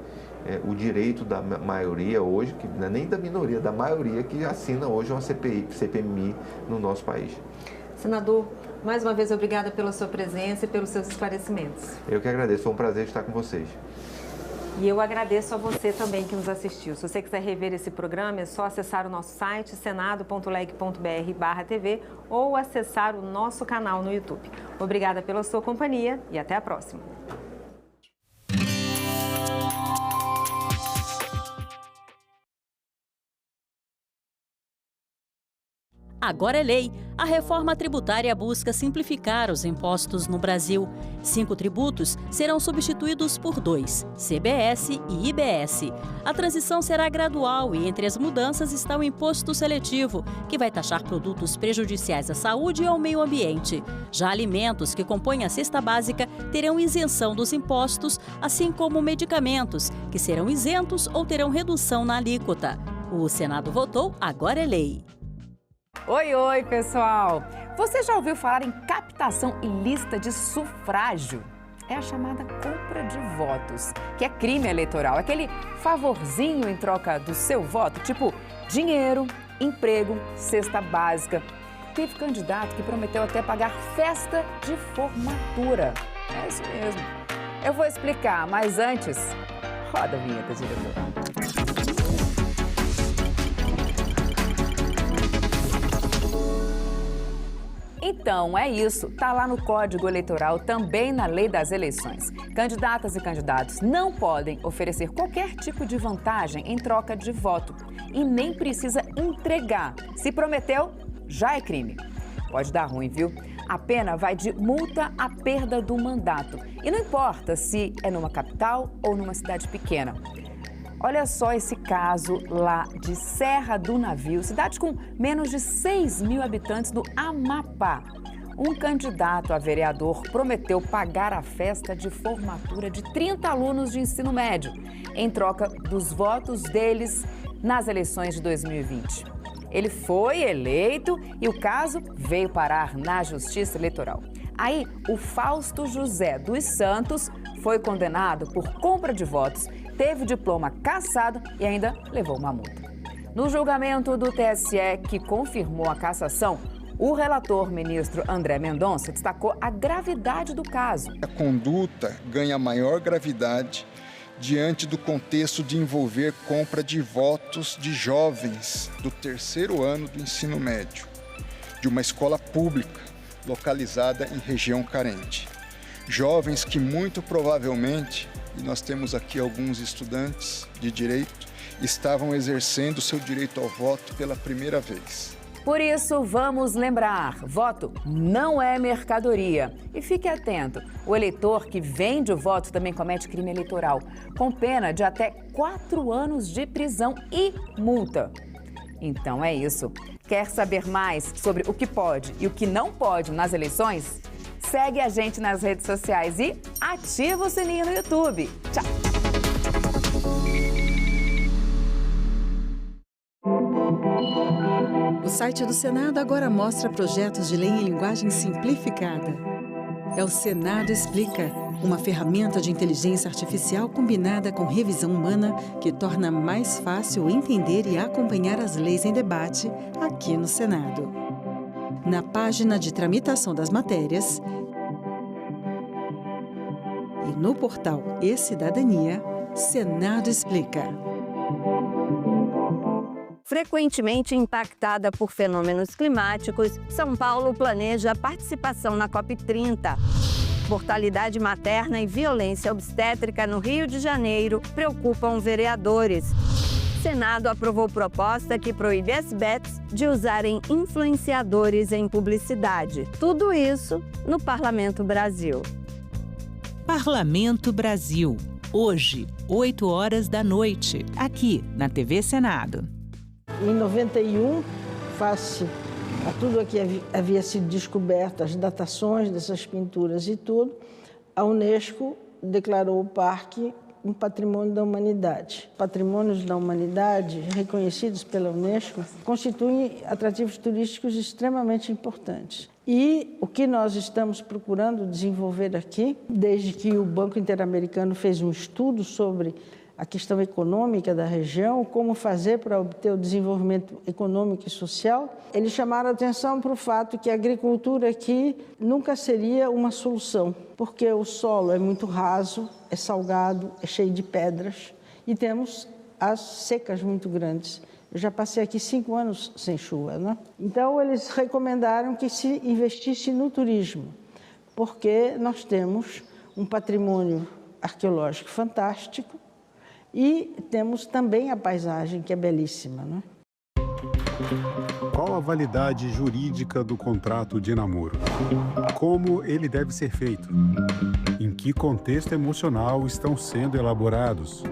o direito da maioria hoje, que não é nem da minoria, da maioria que assina hoje uma CPMI no nosso país. Senador, mais uma vez, obrigada pela sua presença e pelos seus esclarecimentos. Eu que agradeço, foi um prazer estar com vocês. E eu agradeço a você também que nos assistiu. Se você quiser rever esse programa, é só acessar o nosso site, senado.leg.br/TV, ou acessar o nosso canal no YouTube. Obrigada pela sua companhia e até a próxima. Agora é lei. A reforma tributária busca simplificar os impostos no Brasil. 5 tributos serão substituídos por 2, CBS e IBS. A transição será gradual e entre as mudanças está o imposto seletivo, que vai taxar produtos prejudiciais à saúde e ao meio ambiente. Já alimentos que compõem a cesta básica terão isenção dos impostos, assim como medicamentos, que serão isentos ou terão redução na alíquota. O Senado votou, agora é lei. Oi, pessoal! Você já ouviu falar em captação ilícita de sufrágio? É a chamada compra de votos, que é crime eleitoral, aquele favorzinho em troca do seu voto, tipo dinheiro, emprego, cesta básica. Teve candidato que prometeu até pagar festa de formatura. É isso mesmo. Eu vou explicar, mas antes, roda a vinheta, diretor. Então, é isso. Tá lá no Código Eleitoral, também na Lei das Eleições. Candidatas e candidatos não podem oferecer qualquer tipo de vantagem em troca de voto e nem precisa entregar. Se prometeu, já é crime. Pode dar ruim, viu? A pena vai de multa à perda do mandato. E não importa se é numa capital ou numa cidade pequena. Olha só esse caso lá de Serra do Navio, cidade com menos de 6 mil habitantes do Amapá. Um candidato a vereador prometeu pagar a festa de formatura de 30 alunos de ensino médio, em troca dos votos deles nas eleições de 2020. Ele foi eleito e o caso veio parar na Justiça Eleitoral. Aí, o Fausto José dos Santos foi condenado por compra de votos, teve diploma cassado e ainda levou uma multa. No julgamento do TSE, que confirmou a cassação, o relator, ministro André Mendonça, destacou a gravidade do caso. A conduta ganha maior gravidade diante do contexto de envolver compra de votos de jovens do terceiro ano do ensino médio, de uma escola pública localizada em região carente. Jovens que muito provavelmente, e nós temos aqui alguns estudantes de direito, estavam exercendo seu direito ao voto pela primeira vez. Por isso, vamos lembrar, voto não é mercadoria. E fique atento, o eleitor que vende o voto também comete crime eleitoral, com pena de até 4 anos de prisão e multa. Então é isso. Quer saber mais sobre o que pode e o que não pode nas eleições? Segue a gente nas redes sociais e ativa o sininho no YouTube. Tchau! O site do Senado agora mostra projetos de lei em linguagem simplificada. É o Senado Explica, uma ferramenta de inteligência artificial combinada com revisão humana que torna mais fácil entender e acompanhar as leis em debate aqui no Senado. Na página de tramitação das matérias e no portal E-Cidadania, Senado Explica. Frequentemente impactada por fenômenos climáticos, São Paulo planeja a participação na COP30. Mortalidade materna e violência obstétrica no Rio de Janeiro preocupam vereadores. Senado aprovou proposta que proíbe as bets de usarem influenciadores em publicidade. Tudo isso no Parlamento Brasil. Parlamento Brasil. Hoje, 8 horas da noite, aqui na TV Senado. Em 91, face a tudo o que havia sido descoberto, as datações dessas pinturas e tudo, a Unesco declarou o parque um patrimônio da humanidade. Patrimônios da humanidade, reconhecidos pela Unesco, constituem atrativos turísticos extremamente importantes. E o que nós estamos procurando desenvolver aqui, desde que o Banco Interamericano fez um estudo sobre a questão econômica da região, como fazer para obter o desenvolvimento econômico e social, eles chamaram a atenção para o fato que a agricultura aqui nunca seria uma solução, porque o solo é muito raso, é salgado, é cheio de pedras e temos as secas muito grandes. Eu já passei aqui 5 anos sem chuva, né? Então, eles recomendaram que se investisse no turismo, porque nós temos um patrimônio arqueológico fantástico, e temos também a paisagem, que é belíssima, né? Qual a validade jurídica do contrato de namoro? Como ele deve ser feito? Em que contexto emocional estão sendo elaborados?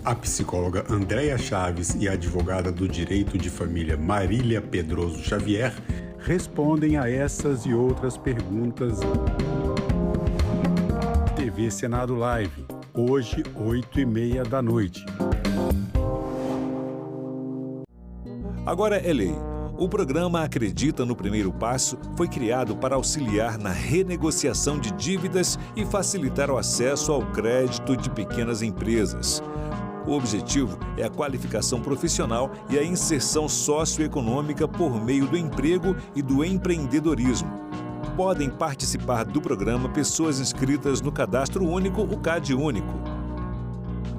A psicóloga Andréia Chaves e a advogada do direito de família Marília Pedroso Xavier respondem a essas e outras perguntas. TV Senado Live. Hoje, 8h30 da noite. Agora é lei. O programa Acredita no Primeiro Passo foi criado para auxiliar na renegociação de dívidas e facilitar o acesso ao crédito de pequenas empresas. O objetivo é a qualificação profissional e a inserção socioeconômica por meio do emprego e do empreendedorismo. Podem participar do programa pessoas inscritas no Cadastro Único, o CAD Único.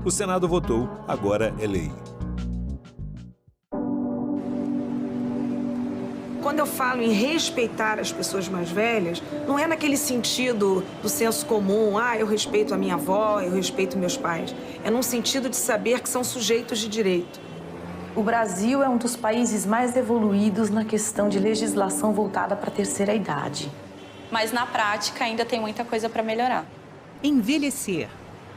O Senado votou, agora é lei. Quando eu falo em respeitar as pessoas mais velhas, não é naquele sentido do senso comum, eu respeito a minha avó, eu respeito meus pais. É num sentido de saber que são sujeitos de direito. O Brasil é um dos países mais evoluídos na questão de legislação voltada para a terceira idade. Mas na prática ainda tem muita coisa para melhorar. Envelhecer.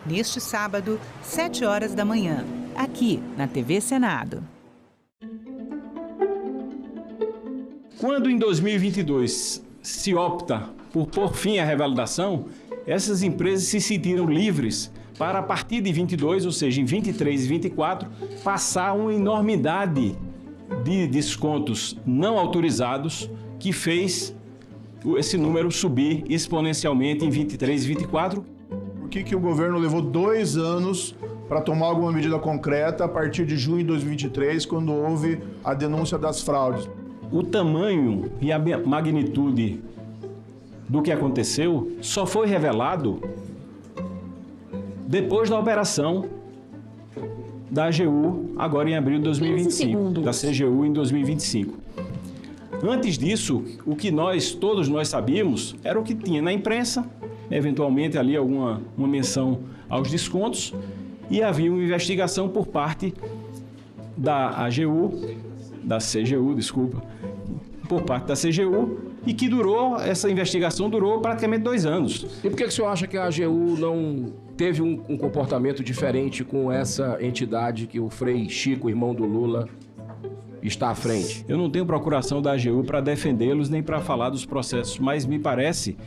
neste sábado, 7 horas da manhã, aqui na TV Senado. Quando em 2022 se opta por pôr fim à revalidação, essas empresas se sentiram livres para, a partir de 22, ou seja, em 23 e 24, passar uma enormidade de descontos não autorizados que fez esse número subir exponencialmente em 23 e 24. Por que o governo levou 2 anos para tomar alguma medida concreta a partir de junho de 2023, quando houve a denúncia das fraudes? O tamanho e a magnitude do que aconteceu só foi revelado depois da operação da AGU, agora em abril de 2025, da CGU em 2025. Antes disso, o que todos nós sabíamos era o que tinha na imprensa, eventualmente ali uma menção aos descontos, e havia uma investigação por parte da AGU, da CGU, desculpa, por parte da CGU, e que essa investigação durou praticamente 2 anos. E por que o senhor acha que a AGU não teve um comportamento diferente com essa entidade que o Frei Chico, irmão do Lula, está à frente? Eu não tenho procuração da AGU para defendê-los nem para falar dos processos, mas me parece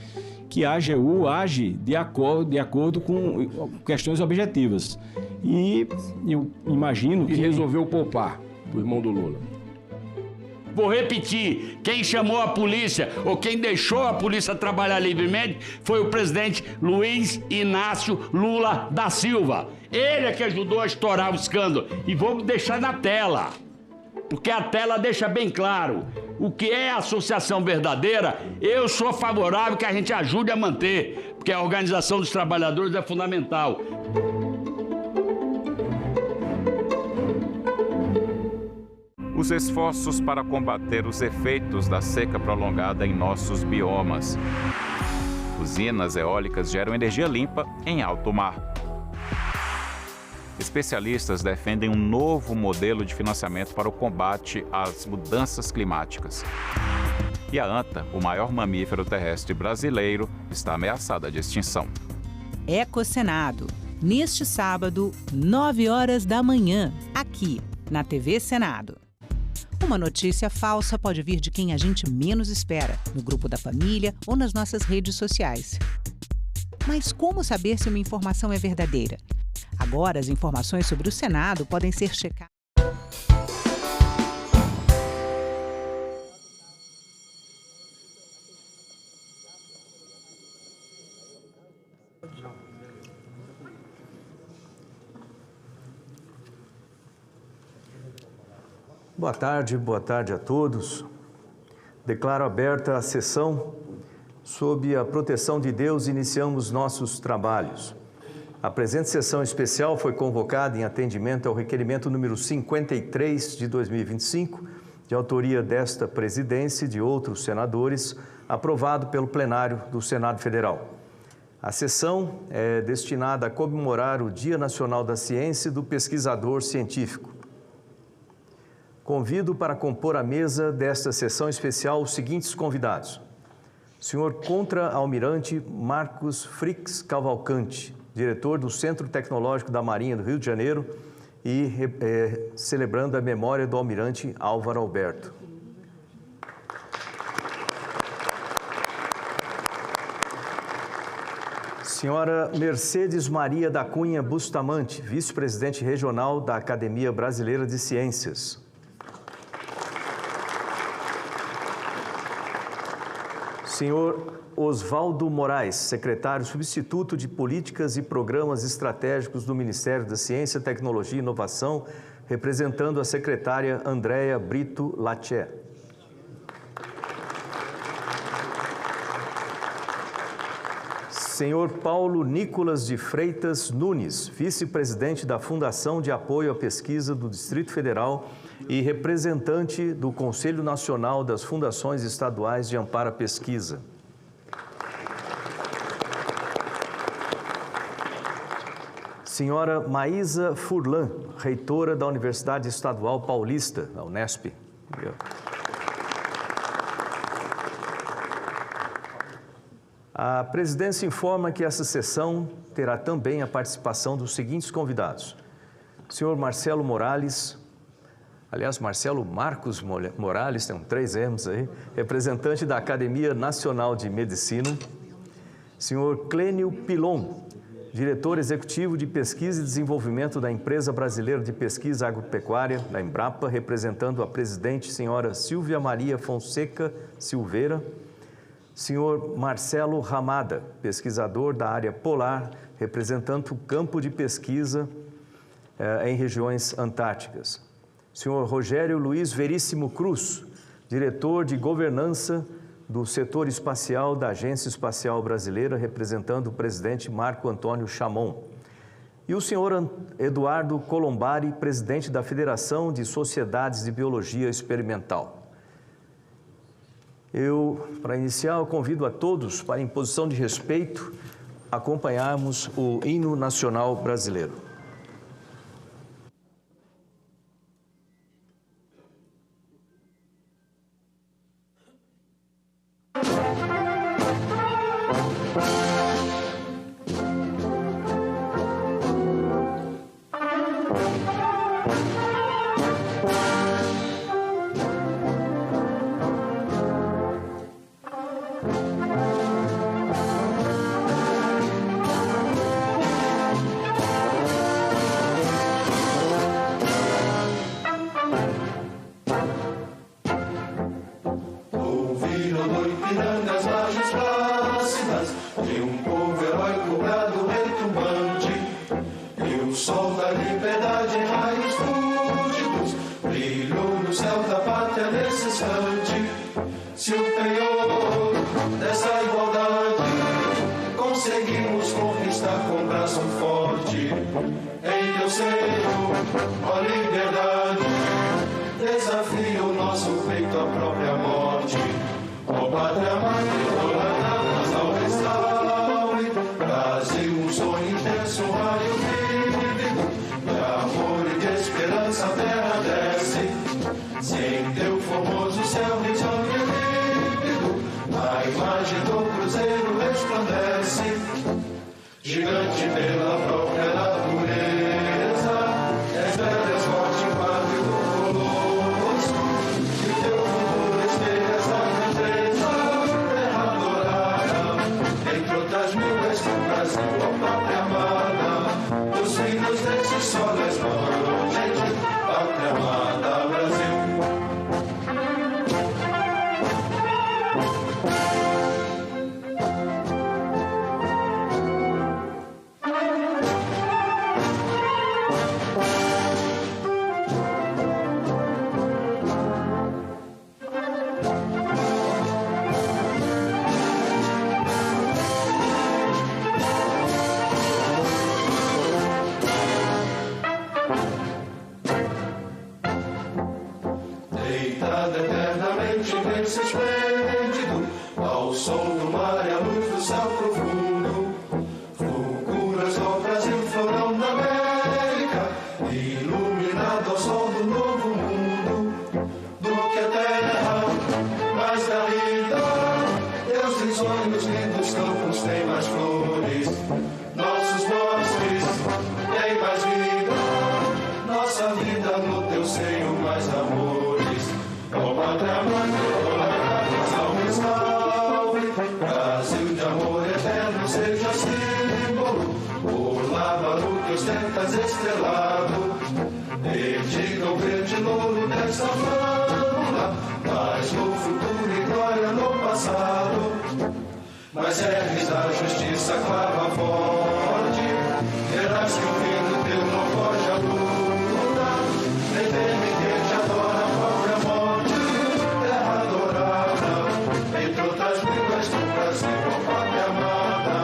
que a AGU age de acordo com questões objetivas. E eu imagino que... E resolveu poupar o irmão do Lula. Vou repetir, quem chamou a polícia ou quem deixou a polícia trabalhar livremente foi o presidente Luiz Inácio Lula da Silva. Ele é que ajudou a estourar o escândalo. E vamos deixar na tela, porque a tela deixa bem claro o que é a associação verdadeira. Eu sou favorável que a gente ajude a manter, porque a organização dos trabalhadores é fundamental. Os esforços para combater os efeitos da seca prolongada em nossos biomas. Usinas eólicas geram energia limpa em alto mar. Especialistas defendem um novo modelo de financiamento para o combate às mudanças climáticas. E a anta, o maior mamífero terrestre brasileiro, está ameaçada de extinção. Ecosenado, neste sábado, 9 horas da manhã, aqui na TV Senado. Uma notícia falsa pode vir de quem a gente menos espera, no grupo da família ou nas nossas redes sociais. Mas como saber se uma informação é verdadeira? Agora, as informações sobre o Senado podem ser checadas. Boa tarde a todos. Declaro aberta a sessão. Sob a proteção de Deus, iniciamos nossos trabalhos. A presente sessão especial foi convocada em atendimento ao requerimento número 53 de 2025, de autoria desta presidência e de outros senadores, aprovado pelo plenário do Senado Federal. A sessão é destinada a comemorar o Dia Nacional da Ciência e do Pesquisador Científico. Convido para compor a mesa desta sessão especial os seguintes convidados. Senhor Contra-Almirante Marcos Frix Cavalcante, diretor do Centro Tecnológico da Marinha do Rio de Janeiro e celebrando a memória do Almirante Álvaro Alberto. Senhora Mercedes Maria da Cunha Bustamante, vice-presidente regional da Academia Brasileira de Ciências. Senhor Oswaldo Moraes, secretário substituto de Políticas e Programas Estratégicos do Ministério da Ciência, Tecnologia e Inovação, representando a secretária Andréa Brito Laché. Senhor Paulo Nicolas de Freitas Nunes, vice-presidente da Fundação de Apoio à Pesquisa do Distrito Federal e representante do Conselho Nacional das Fundações Estaduais de Amparo à Pesquisa. Senhora Maísa Furlan, reitora da Universidade Estadual Paulista, da Unesp. A presidência informa que essa sessão terá também a participação dos seguintes convidados. Senhor Marcelo Morales, aliás, Marcelo Marcos Morales, tem 3 M's aí, representante da Academia Nacional de Medicina. Senhor Clênio Pilon, diretor executivo de Pesquisa e Desenvolvimento da Empresa Brasileira de Pesquisa Agropecuária, da Embrapa, representando a presidente, senhora Silvia Maria Fonseca Silveira. Senhor Marcelo Ramada, pesquisador da área polar, representando o campo de pesquisa em regiões antárticas. Senhor Rogério Luiz Veríssimo Cruz, diretor de governança do setor espacial da Agência Espacial Brasileira, representando o presidente Marco Antônio Chamon. E o senhor Eduardo Colombari, presidente da Federação de Sociedades de Biologia Experimental. Para iniciar, eu convido a todos para, em posição de respeito, acompanharmos o hino nacional brasileiro. Mas ergues a justiça clava forte, verás que o vento teu não foge à luta, nem teme quem te adora a própria morte, terra adorada, entre outras línguas do Brasil, ó pátria amada,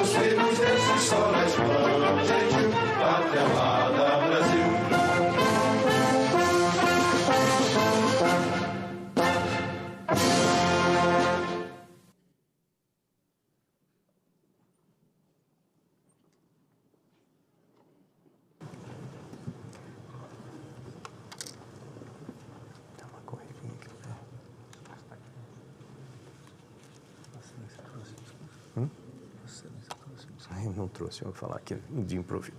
os filhos desse sol resplandente, pátria amada, Brasil. não trouxe, eu vou falar aqui de improviso.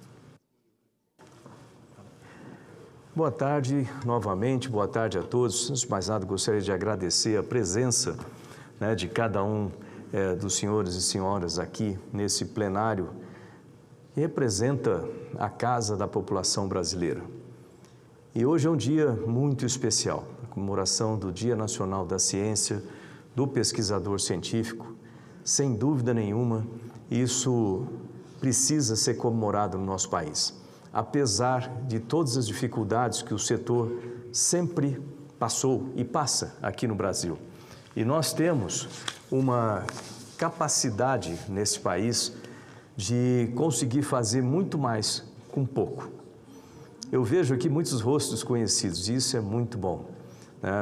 Boa tarde novamente, boa tarde a todos. Antes de mais nada, gostaria de agradecer a presença, né, de cada um dos senhores e senhoras aqui nesse plenário, que representa a casa da população brasileira. E hoje é um dia muito especial, a comemoração do Dia Nacional da Ciência, do pesquisador científico. Sem dúvida nenhuma, isso precisa ser comemorado no nosso país, apesar de todas as dificuldades que o setor sempre passou e passa aqui no Brasil. E nós temos uma capacidade nesse país de conseguir fazer muito mais com pouco. Eu vejo aqui muitos rostos conhecidos, e isso é muito bom.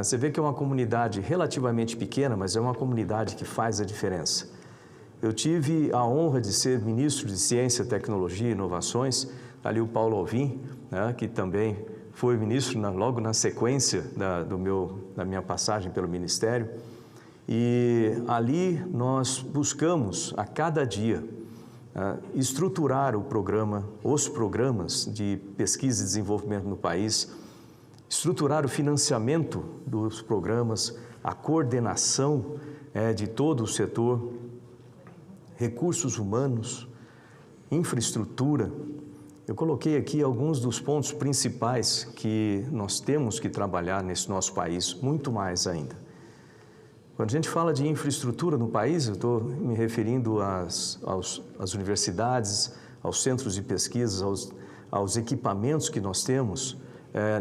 Você vê que é uma comunidade relativamente pequena, mas é uma comunidade que faz a diferença. Eu tive a honra de ser ministro de Ciência, Tecnologia e Inovações, ali o Paulo Alvim, né, que também foi ministro logo na sequência da minha passagem pelo Ministério. E ali nós buscamos a cada dia estruturar os programas de pesquisa e desenvolvimento no país, estruturar o financiamento dos programas, a coordenação de todo o setor, recursos humanos, infraestrutura. Eu coloquei aqui alguns dos pontos principais que nós temos que trabalhar nesse nosso país, muito mais ainda. Quando a gente fala de infraestrutura no país, eu estou me referindo às universidades, aos centros de pesquisa, aos equipamentos que nós temos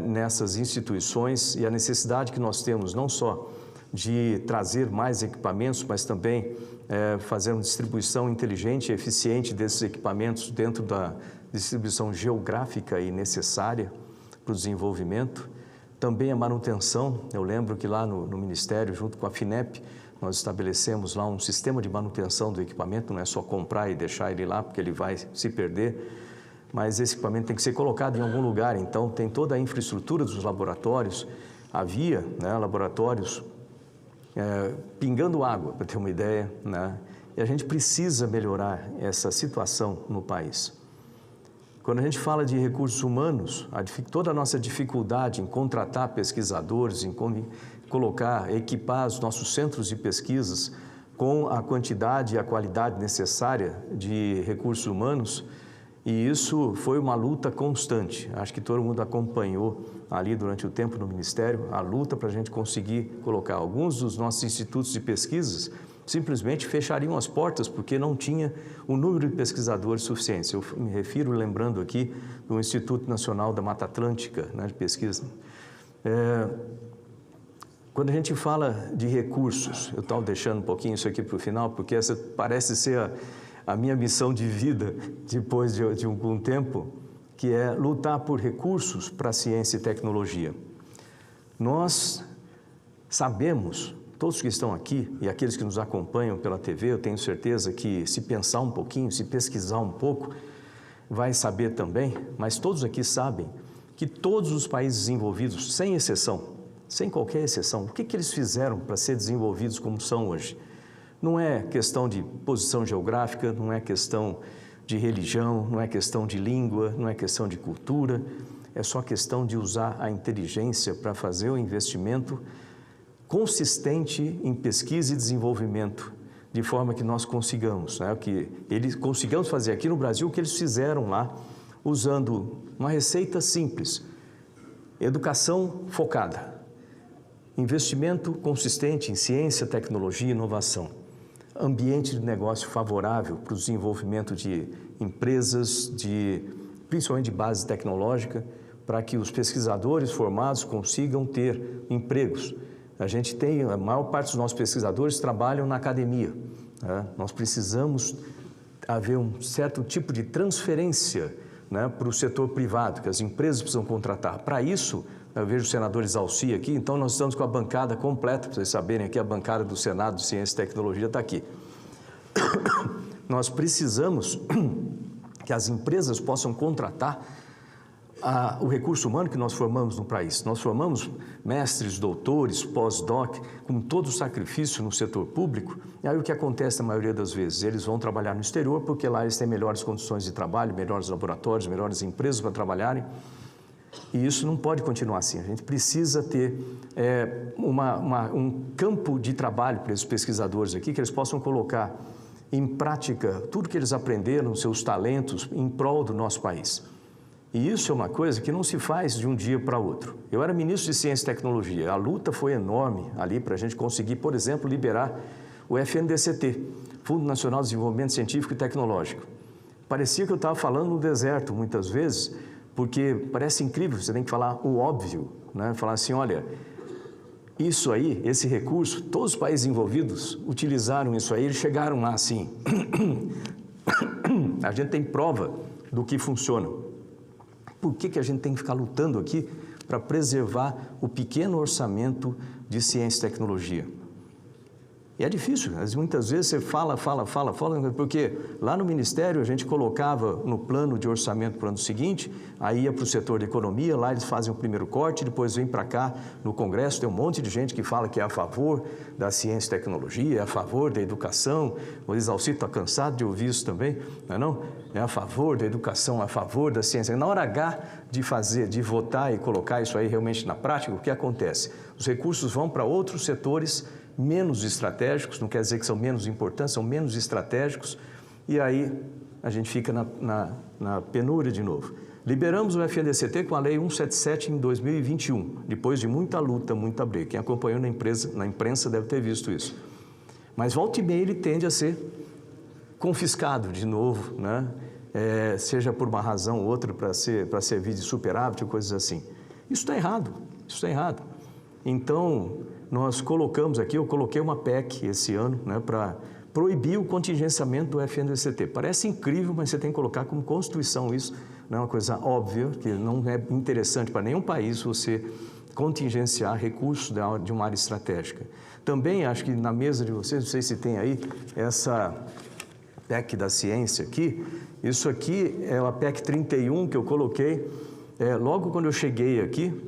nessas instituições e a necessidade que nós temos não só de trazer mais equipamentos, mas também fazer uma distribuição inteligente e eficiente desses equipamentos dentro da distribuição geográfica e necessária para o desenvolvimento. Também a manutenção, eu lembro que lá no Ministério, junto com a FINEP, nós estabelecemos lá um sistema de manutenção do equipamento, não é só comprar e deixar ele lá, porque ele vai se perder, mas esse equipamento tem que ser colocado em algum lugar, então tem toda a infraestrutura dos laboratórios, havia laboratórios pingando água, para ter uma ideia, né? E a gente precisa melhorar essa situação no país. Quando a gente fala de recursos humanos, toda a nossa dificuldade em contratar pesquisadores, em equipar os nossos centros de pesquisas com a quantidade e a qualidade necessária de recursos humanos, e isso foi uma luta constante. Acho que todo mundo acompanhou ali durante o tempo no Ministério a luta para a gente conseguir colocar alguns dos nossos institutos de pesquisas simplesmente fechariam as portas porque não tinha o número de pesquisadores suficientes. Eu me refiro, lembrando aqui, do Instituto Nacional da Mata Atlântica, né, de pesquisa. Quando a gente fala de recursos, eu estava deixando um pouquinho isso aqui para o final, porque essa parece ser a minha missão de vida depois de algum tempo, que é lutar por recursos para a ciência e tecnologia. Nós sabemos, todos que estão aqui e aqueles que nos acompanham pela TV, eu tenho certeza que se pensar um pouquinho, se pesquisar um pouco, vai saber também, mas todos aqui sabem que todos os países desenvolvidos, sem exceção, sem qualquer exceção, o que eles fizeram para ser desenvolvidos como são hoje? Não é questão de posição geográfica, não é questão de religião, não é questão de língua, não é questão de cultura, é só questão de usar a inteligência para fazer o investimento consistente em pesquisa e desenvolvimento, de forma que nós consigamos, consigamos fazer aqui no Brasil o que eles fizeram lá, usando uma receita simples, educação focada, investimento consistente em ciência, tecnologia e inovação, ambiente de negócio favorável para o desenvolvimento de empresas, principalmente de base tecnológica, para que os pesquisadores formados consigam ter empregos. A maior parte dos nossos pesquisadores trabalham na academia. Nós precisamos haver um certo tipo de transferência para o setor privado, que as empresas precisam contratar. Para isso, eu vejo o senador Exalci aqui, então nós estamos com a bancada completa, para vocês saberem aqui, a bancada do Senado de Ciência e Tecnologia está aqui. Nós precisamos que as empresas possam contratar o recurso humano que nós formamos no país. Nós formamos mestres, doutores, pós-doc, com todo o sacrifício no setor público. E aí o que acontece na maioria das vezes? Eles vão trabalhar no exterior porque lá eles têm melhores condições de trabalho, melhores laboratórios, melhores empresas para trabalharem. E isso não pode continuar assim. A gente precisa ter um campo de trabalho para esses pesquisadores aqui, que eles possam colocar em prática tudo que eles aprenderam, seus talentos, em prol do nosso país. E isso é uma coisa que não se faz de um dia para outro. Eu era ministro de Ciência e Tecnologia. A luta foi enorme ali para a gente conseguir, por exemplo, liberar o FNDCT, Fundo Nacional de Desenvolvimento Científico e Tecnológico. Parecia que eu estava falando no deserto, muitas vezes, porque parece incrível, você tem que falar o óbvio, né? Falar assim, olha, isso aí, esse recurso, todos os países envolvidos utilizaram isso aí, eles chegaram lá assim. A gente tem prova do que funciona. Por que a gente tem que ficar lutando aqui para preservar o pequeno orçamento de ciência e tecnologia? E é difícil, muitas vezes você fala, porque lá no Ministério a gente colocava no plano de orçamento para o ano seguinte, aí ia para o setor de economia, lá eles fazem o primeiro corte, depois vem para cá no Congresso, tem um monte de gente que fala que é a favor da ciência e tecnologia, é a favor da educação, o Isalcito está cansado de ouvir isso também, não é não? É a favor da educação, a favor da ciência. Na hora H de votar e colocar isso aí realmente na prática, o que acontece? Os recursos vão para outros setores menos estratégicos, não quer dizer que são menos importantes, são menos estratégicos, e aí a gente fica na penúria de novo. Liberamos o FNDCT com a Lei 177 em 2021, depois de muita luta, muita briga. Quem acompanhou na imprensa deve ter visto isso. Mas volta e meia ele tende a ser confiscado de novo, né? Seja por uma razão ou outra para servir de superávit ou coisas assim. Isso está errado, isso está errado. Então, nós colocamos aqui, eu coloquei uma PEC esse ano, né, para proibir o contingenciamento do FNDCT. Parece incrível, mas você tem que colocar como Constituição isso, não é uma coisa óbvia, que não é interessante para nenhum país você contingenciar recursos de uma área estratégica. Também acho que na mesa de vocês, não sei se tem aí, essa PEC da ciência aqui, isso aqui é a PEC 31 que eu coloquei logo quando eu cheguei aqui,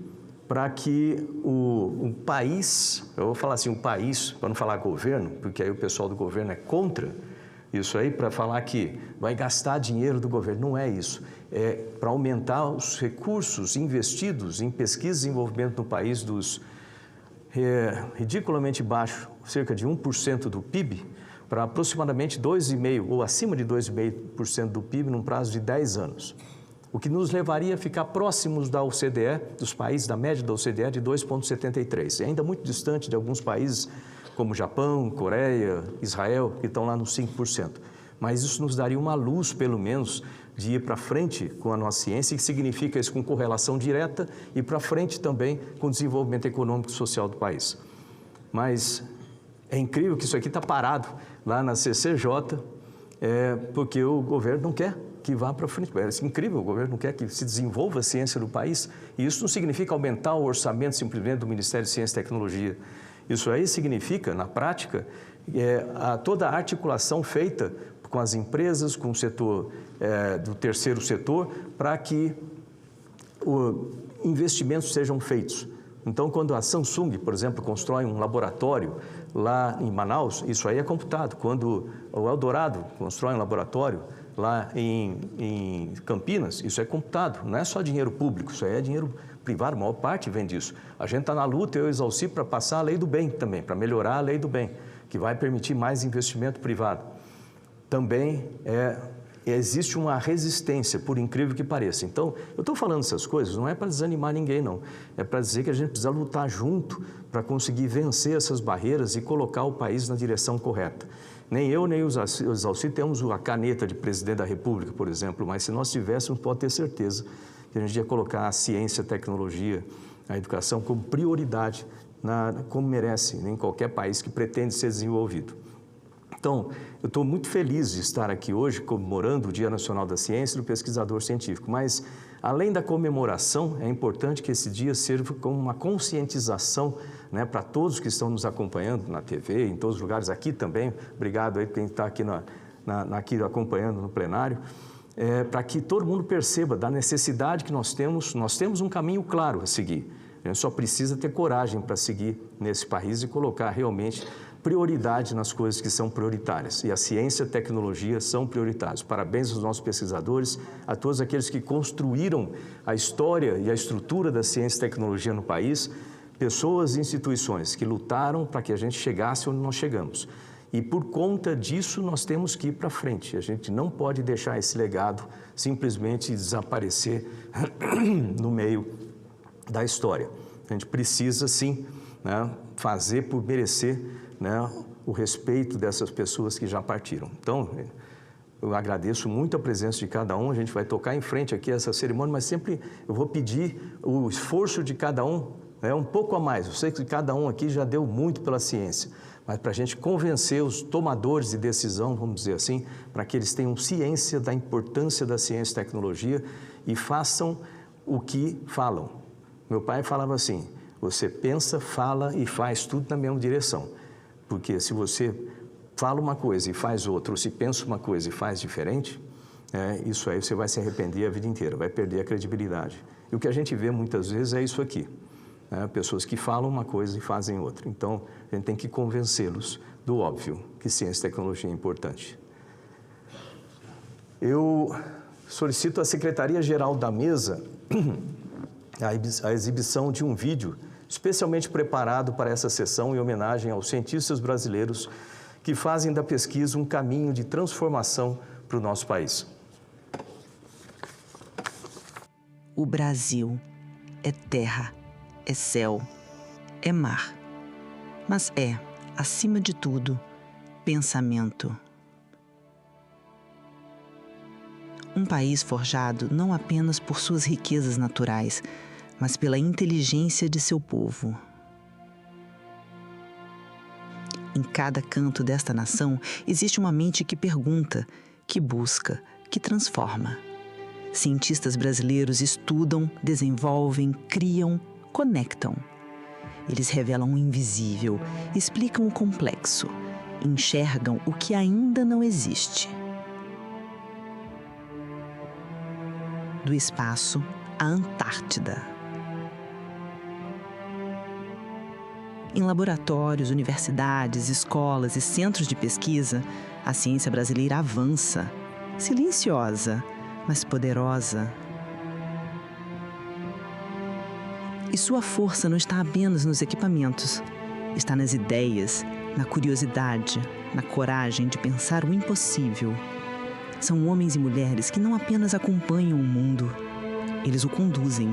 para que o país, eu vou falar assim, o país, para não falar governo, porque aí o pessoal do governo é contra isso aí, para falar que vai gastar dinheiro do governo. Não é isso. É para aumentar os recursos investidos em pesquisa e desenvolvimento no país dos ridiculamente baixo, cerca de 1% do PIB, para aproximadamente 2,5% ou acima de 2,5% do PIB num prazo de 10 anos. O que nos levaria a ficar próximos da OCDE, dos países da média da OCDE, de 2,73. É ainda muito distante de alguns países como Japão, Coreia, Israel, que estão lá nos 5%. Mas isso nos daria uma luz, pelo menos, de ir para frente com a nossa ciência, e que significa isso com correlação direta e para frente também com o desenvolvimento econômico e social do país. Mas é incrível que isso aqui está parado lá na CCJ, porque o governo não quer que vá para frente. É incrível, o governo não quer que se desenvolva a ciência do país, e isso não significa aumentar o orçamento simplesmente do Ministério de Ciência e Tecnologia. Isso aí significa, na prática, toda a articulação feita com as empresas, com o setor do terceiro setor, para que investimentos sejam feitos. Então, quando a Samsung, por exemplo, constrói um laboratório lá em Manaus, isso aí é computado. Quando o Eldorado constrói um laboratório lá em Campinas, isso é computado. Não é só dinheiro público, isso aí é dinheiro privado, a maior parte vem disso. A gente está na luta, eu e o Isalci, para passar a lei do bem também, para melhorar a lei do bem, que vai permitir mais investimento privado. Também existe uma resistência, por incrível que pareça. Então, eu estou falando essas coisas, não é para desanimar ninguém, não. É para dizer que a gente precisa lutar junto para conseguir vencer essas barreiras e colocar o país na direção correta. Nem eu, nem o Isalci temos a caneta de presidente da República, por exemplo, mas se nós tivéssemos, pode ter certeza que a gente ia colocar a ciência, a tecnologia, a educação como prioridade, como merece em qualquer país que pretende ser desenvolvido. Então, eu estou muito feliz de estar aqui hoje comemorando o Dia Nacional da Ciência e do Pesquisador Científico, mas além da comemoração, é importante que esse dia sirva como uma conscientização, né, para todos que estão nos acompanhando na TV, em todos os lugares, aqui também. Obrigado aí quem está aqui, aqui acompanhando no plenário. para que todo mundo perceba da necessidade que nós temos um caminho claro a seguir. A gente só precisa ter coragem para seguir nesse país e colocar realmente prioridade nas coisas que são prioritárias. E a ciência e a tecnologia são prioritários. Parabéns aos nossos pesquisadores, a todos aqueles que construíram a história e a estrutura da ciência e tecnologia no país, pessoas e instituições que lutaram para que a gente chegasse onde nós chegamos. E por conta disso, nós temos que ir para frente. A gente não pode deixar esse legado simplesmente desaparecer no meio da história. A gente precisa, sim, né, fazer por merecer, né, o respeito dessas pessoas que já partiram. Então, eu agradeço muito a presença de cada um. A gente vai tocar em frente aqui essa cerimônia, mas sempre eu vou pedir o esforço de cada um, né, um pouco a mais. Eu sei que cada um aqui já deu muito pela ciência, mas para a gente convencer os tomadores de decisão, vamos dizer assim, para que eles tenham ciência da importância da ciência e tecnologia e façam o que falam. Meu pai falava assim, você pensa, fala e faz tudo na mesma direção. Porque se você fala uma coisa e faz outra, ou se pensa uma coisa e faz diferente, isso aí você vai se arrepender a vida inteira, vai perder a credibilidade. E o que a gente vê muitas vezes é isso aqui. Pessoas que falam uma coisa e fazem outra. Então, a gente tem que convencê-los do óbvio, que ciência e tecnologia é importante. Eu solicito à Secretaria-Geral da Mesa a exibição de um vídeo especialmente preparado para essa sessão em homenagem aos cientistas brasileiros que fazem da pesquisa um caminho de transformação para o nosso país. O Brasil é terra, é céu, é mar, mas é, acima de tudo, pensamento. Um país forjado não apenas por suas riquezas naturais, mas pela inteligência de seu povo. Em cada canto desta nação existe uma mente que pergunta, que busca, que transforma. Cientistas brasileiros estudam, desenvolvem, criam, conectam. Eles revelam o invisível, explicam o complexo, enxergam o que ainda não existe. Do espaço à Antártida. Em laboratórios, universidades, escolas e centros de pesquisa, a ciência brasileira avança, silenciosa, mas poderosa. E sua força não está apenas nos equipamentos, está nas ideias, na curiosidade, na coragem de pensar o impossível. São homens e mulheres que não apenas acompanham o mundo, eles o conduzem.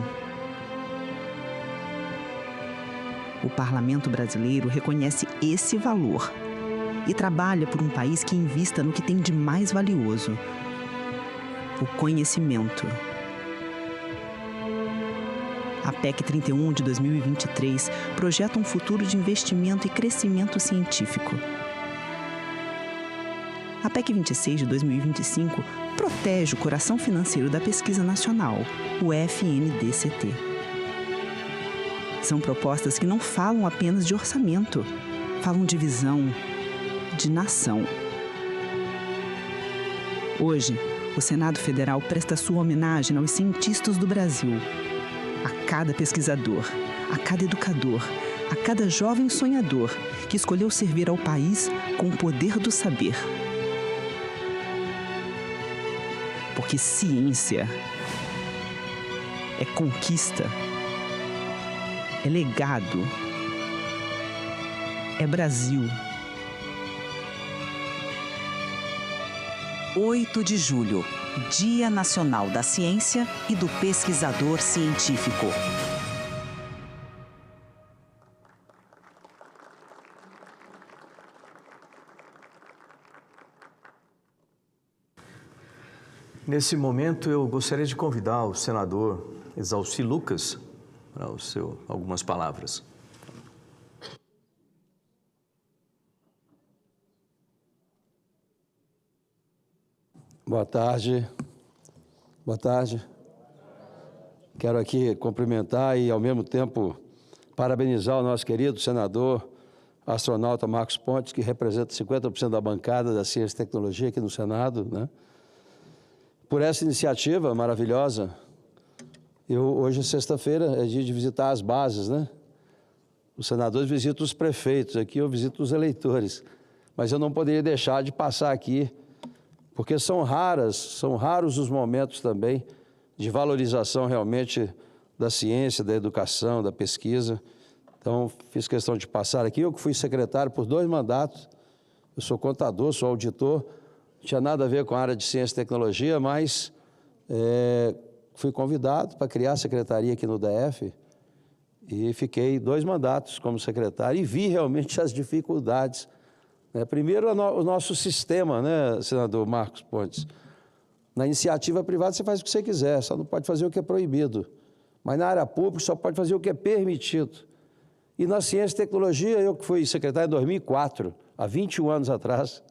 O parlamento brasileiro reconhece esse valor e trabalha por um país que invista no que tem de mais valioso: o conhecimento. A PEC 31 de 2023 projeta um futuro de investimento e crescimento científico. A PEC 26 de 2025 protege o coração financeiro da pesquisa nacional, o FNDCT. São propostas que não falam apenas de orçamento, falam de visão, de nação. Hoje, o Senado Federal presta sua homenagem aos cientistas do Brasil, a cada pesquisador, a cada educador, a cada jovem sonhador que escolheu servir ao país com o poder do saber. Porque ciência é conquista, é legado, é Brasil. 8 de julho, Dia Nacional da Ciência e do Pesquisador Científico. Nesse momento, eu gostaria de convidar o senador Exalci Lucas para algumas palavras. Boa tarde. Boa tarde. Quero aqui cumprimentar e, ao mesmo tempo, parabenizar o nosso querido senador, astronauta Marcos Pontes, que representa 50% da bancada da Ciência e Tecnologia aqui no Senado, né? por essa iniciativa maravilhosa. Hoje é sexta-feira, é dia de visitar as bases, né? Os senadores visitam os prefeitos, aqui eu visito os eleitores. Mas eu não poderia deixar de passar aqui, porque são raros os momentos também de valorização realmente da ciência, da educação, da pesquisa. Então, fiz questão de passar aqui. Eu que fui secretário por 2 mandatos, eu sou contador, sou auditor, não tinha nada a ver com a área de ciência e tecnologia, mas fui convidado para criar a secretaria aqui no DF e fiquei 2 mandatos como secretário e vi realmente as dificuldades. Primeiro, o nosso sistema, né, senador Marcos Pontes? Na iniciativa privada você faz o que você quiser, só não pode fazer o que é proibido. Mas na área pública só pode fazer o que é permitido. E na ciência e tecnologia, eu que fui secretário em 2004, há 21 anos atrás,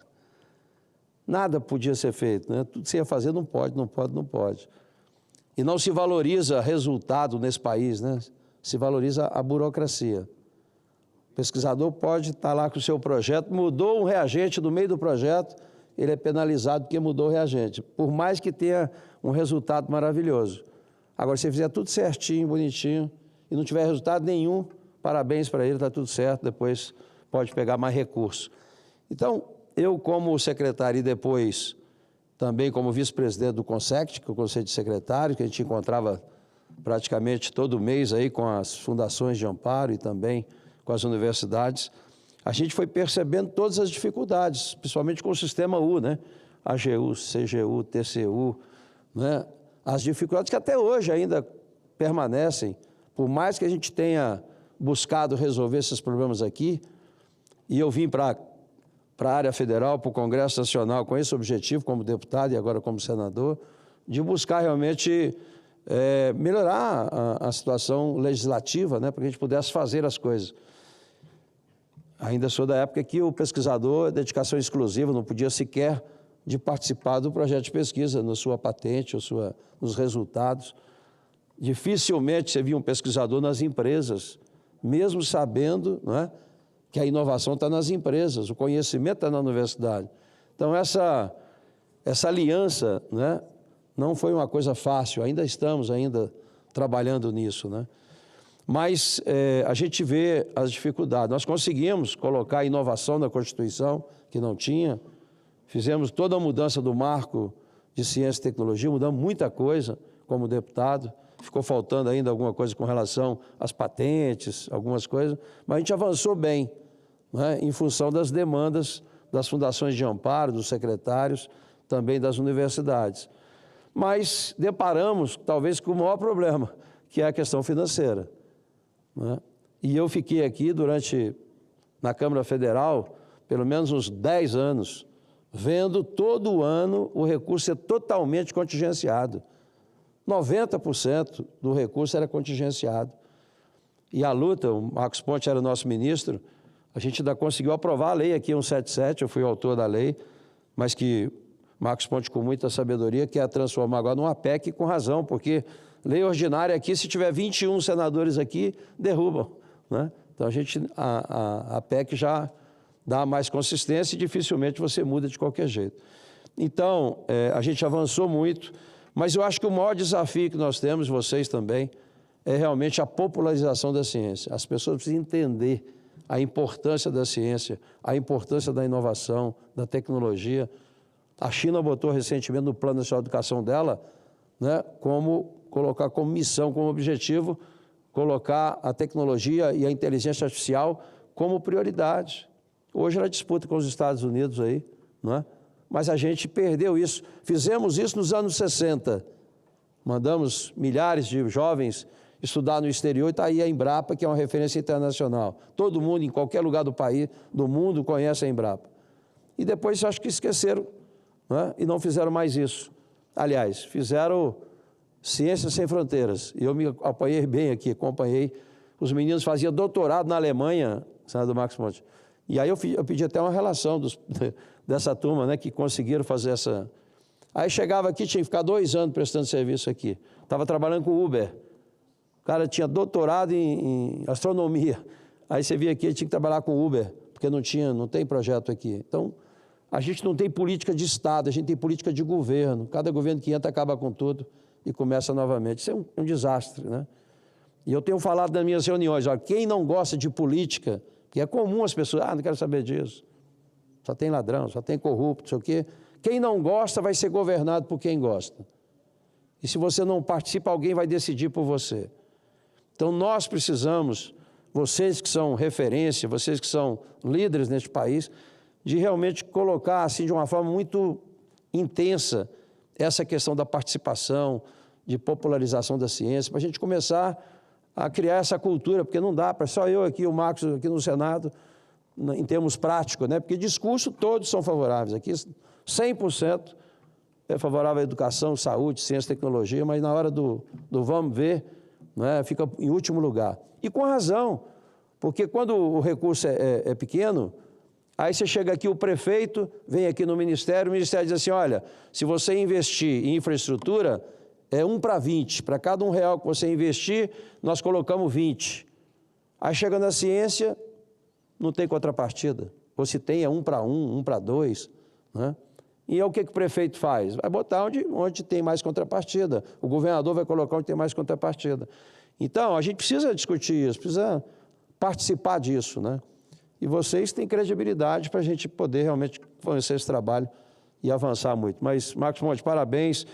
nada podia ser feito, né? Tudo que você ia fazer não pode. E não se valoriza resultado nesse país, né? Se valoriza a burocracia. O pesquisador pode estar lá com o seu projeto, mudou um reagente no meio do projeto, ele é penalizado porque mudou o reagente, por mais que tenha um resultado maravilhoso. Agora, se fizer tudo certinho, bonitinho, e não tiver resultado nenhum, parabéns para ele, está tudo certo, depois pode pegar mais recurso. Então, eu como secretário e depois também como vice-presidente do CONSECT, que é o Conselho de Secretários, que a gente encontrava praticamente todo mês aí com as fundações de amparo e também com as universidades, a gente foi percebendo todas as dificuldades, principalmente com o sistema U, né? AGU, CGU, TCU, né? As dificuldades que até hoje ainda permanecem, por mais que a gente tenha buscado resolver esses problemas aqui, e eu vim para a área federal, para o Congresso Nacional, com esse objetivo, como deputado e agora como senador, de buscar realmente melhorar a situação legislativa, né, para que a gente pudesse fazer as coisas. Ainda sou da época que o pesquisador, dedicação exclusiva, não podia sequer de participar do projeto de pesquisa, na sua patente, ou nos resultados. Dificilmente você via um pesquisador nas empresas, mesmo sabendo, não é, que a inovação está nas empresas, o conhecimento está na universidade. Então, essa aliança, né, não foi uma coisa fácil, ainda estamos trabalhando nisso, né? Mas a gente vê as dificuldades. Nós conseguimos colocar a inovação na Constituição, que não tinha, fizemos toda a mudança do marco de ciência e tecnologia, mudamos muita coisa como deputado, ficou faltando ainda alguma coisa com relação às patentes, algumas coisas, mas a gente avançou bem, né, em função das demandas das fundações de amparo, dos secretários, também das universidades. Mas deparamos, talvez, com o maior problema, que é a questão financeira, né? E eu fiquei aqui na Câmara Federal, pelo menos uns 10 anos, vendo todo ano o recurso ser totalmente contingenciado. 90% do recurso era contingenciado. E a luta, o Marcos Pontes era nosso ministro, a gente ainda conseguiu aprovar a lei aqui, 177, eu fui o autor da lei, mas que Marcos Pontes, com muita sabedoria, quer transformar agora numa PEC com razão, porque lei ordinária aqui, se tiver 21 senadores aqui, derrubam, né? Então, a PEC já dá mais consistência e dificilmente você muda de qualquer jeito. Então, a gente avançou muito, mas eu acho que o maior desafio que nós temos, vocês também, é realmente a popularização da ciência. As pessoas precisam entender a importância da ciência, a importância da inovação, da tecnologia. A China botou recentemente no Plano Nacional de Educação dela, né, colocar como missão, como objetivo, colocar a tecnologia e a inteligência artificial como prioridade. Hoje ela disputa com os Estados Unidos aí, não é? Mas a gente perdeu isso. Fizemos isso nos anos 60. Mandamos milhares de jovens estudar no exterior e está aí a Embrapa, que é uma referência internacional. Todo mundo, em qualquer lugar do país, do mundo, conhece a Embrapa. E depois acho que esqueceram, não é? E não fizeram mais isso. Aliás, fizeram Ciências Sem Fronteiras. E eu me apanhei bem aqui, acompanhei. Os meninos faziam doutorado na Alemanha, senador Marcos Pontes. E aí eu pedi até uma relação dessa turma, né, que conseguiram fazer essa... Aí chegava aqui, tinha que ficar 2 anos prestando serviço aqui. Estava trabalhando com Uber. O cara tinha doutorado em astronomia. Aí você via aqui, ele tinha que trabalhar com Uber, porque não tem projeto aqui. Então, A gente não tem política de Estado, a gente tem política de governo. Cada governo que entra acaba com tudo e começa novamente. Isso é um desastre, né? E eu tenho falado nas minhas reuniões, ó, quem não gosta de política, que é comum as pessoas, não quero saber disso, só tem ladrão, só tem corrupto, não sei o quê. Quem não gosta vai ser governado por quem gosta. E se você não participa, alguém vai decidir por você. Então nós precisamos, vocês que são referência, vocês que são líderes neste país, de realmente colocar assim de uma forma muito intensa essa questão da participação, de popularização da ciência, para a gente começar a criar essa cultura, porque não dá para só eu aqui, o Marcos aqui no Senado, em termos práticos, né? Porque discurso todos são favoráveis. Aqui 100% é favorável à educação, saúde, ciência e tecnologia, mas na hora do vamos ver, né, fica em último lugar. E com razão, porque quando o recurso é pequeno, aí você chega aqui, o prefeito vem aqui no Ministério, o Ministério diz assim, olha, se você investir em infraestrutura, é 1 para 20. Para cada R$1 que você investir, nós colocamos 20. Aí chega na ciência, não tem contrapartida. Ou se tem, é 1 para 1, 1 para 2. Né? E é o que o prefeito faz? Vai botar onde tem mais contrapartida. O governador vai colocar onde tem mais contrapartida. Então, a gente precisa discutir isso, precisa participar disso, né? E vocês têm credibilidade para a gente poder realmente fornecer esse trabalho e avançar muito. Mas, Marcos Monte, parabéns.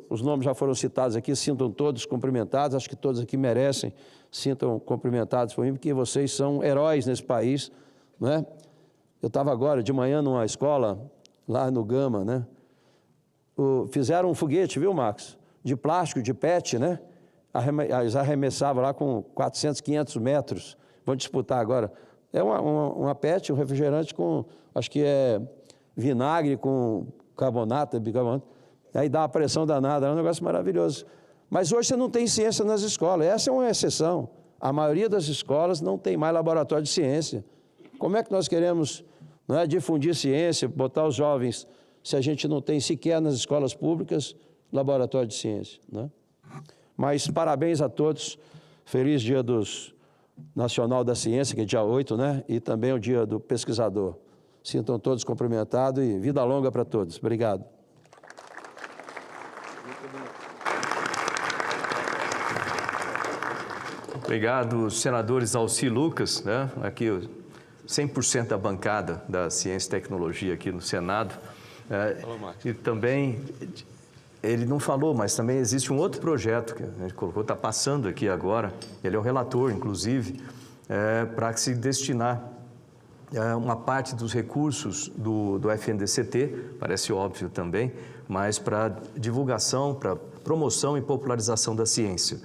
Os nomes já foram citados aqui, sintam todos cumprimentados, acho que todos aqui merecem, sintam cumprimentados por mim, porque vocês são heróis nesse país, né? Eu estava agora de manhã numa escola, lá no Gama, né? Fizeram um foguete, viu, Marcos? De plástico, de PET, né? Eles arremessavam lá com 400, 500 metros, vão disputar agora. É uma PET, um refrigerante com, acho que é vinagre com carbonato, bicarbonato. Aí dá uma pressão danada, é um negócio maravilhoso. Mas hoje você não tem ciência nas escolas, essa é uma exceção. A maioria das escolas não tem mais laboratório de ciência. Como é que nós queremos, não é, difundir ciência, botar os jovens, se a gente não tem sequer nas escolas públicas laboratório de ciência, né? Mas parabéns a todos, feliz Dia Nacional da Ciência, que é dia 8, né? E também o Dia do Pesquisador. Sintam todos cumprimentados e vida longa para todos. Obrigado. Obrigado, senadores Alci e Lucas, né? Aqui 100% da bancada da Ciência e Tecnologia aqui no Senado. E também, ele não falou, mas também existe um outro projeto que a gente colocou, está passando aqui agora, ele é o relator, inclusive, para se destinar uma parte dos recursos do FNDCT, parece óbvio também, mas para divulgação, para promoção e popularização da ciência.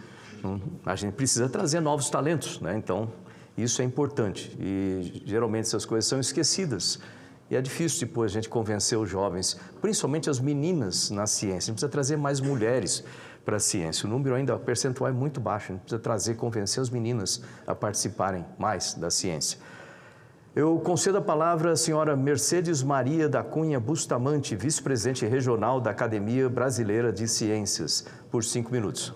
A gente precisa trazer novos talentos, né? Então, isso é importante e geralmente essas coisas são esquecidas. E é difícil depois a gente convencer os jovens, principalmente as meninas na ciência. A gente precisa trazer mais mulheres para a ciência. O número ainda, percentual é muito baixo. A gente precisa convencer as meninas a participarem mais da ciência. Eu concedo a palavra à senhora Mercedes Maria da Cunha Bustamante, vice-presidente regional da Academia Brasileira de Ciências, por 5 minutos.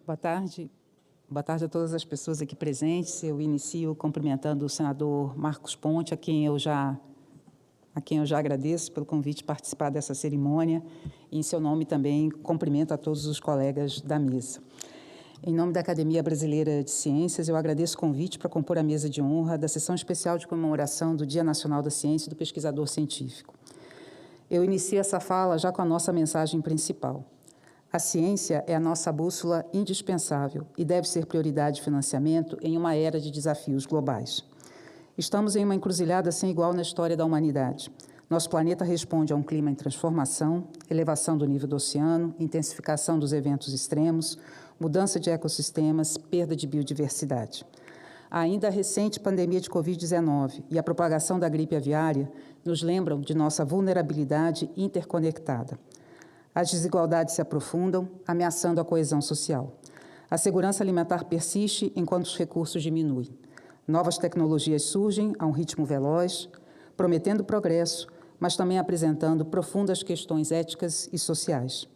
Boa tarde. Boa tarde a todas as pessoas aqui presentes. Eu inicio cumprimentando o senador Marcos Ponte, a quem eu já agradeço pelo convite de participar dessa cerimônia. E, em seu nome, também cumprimento a todos os colegas da mesa. Em nome da Academia Brasileira de Ciências, eu agradeço o convite para compor a mesa de honra da sessão especial de comemoração do Dia Nacional da Ciência e do Pesquisador Científico. Eu inicio essa fala já com a nossa mensagem principal. A ciência é a nossa bússola indispensável e deve ser prioridade de financiamento em uma era de desafios globais. Estamos em uma encruzilhada sem igual na história da humanidade. Nosso planeta responde a um clima em transformação, elevação do nível do oceano, intensificação dos eventos extremos, mudança de ecossistemas, perda de biodiversidade. A ainda recente pandemia de Covid-19 e a propagação da gripe aviária nos lembram de nossa vulnerabilidade interconectada. As desigualdades se aprofundam, ameaçando a coesão social. A segurança alimentar persiste enquanto os recursos diminuem. Novas tecnologias surgem a um ritmo veloz, prometendo progresso, mas também apresentando profundas questões éticas e sociais.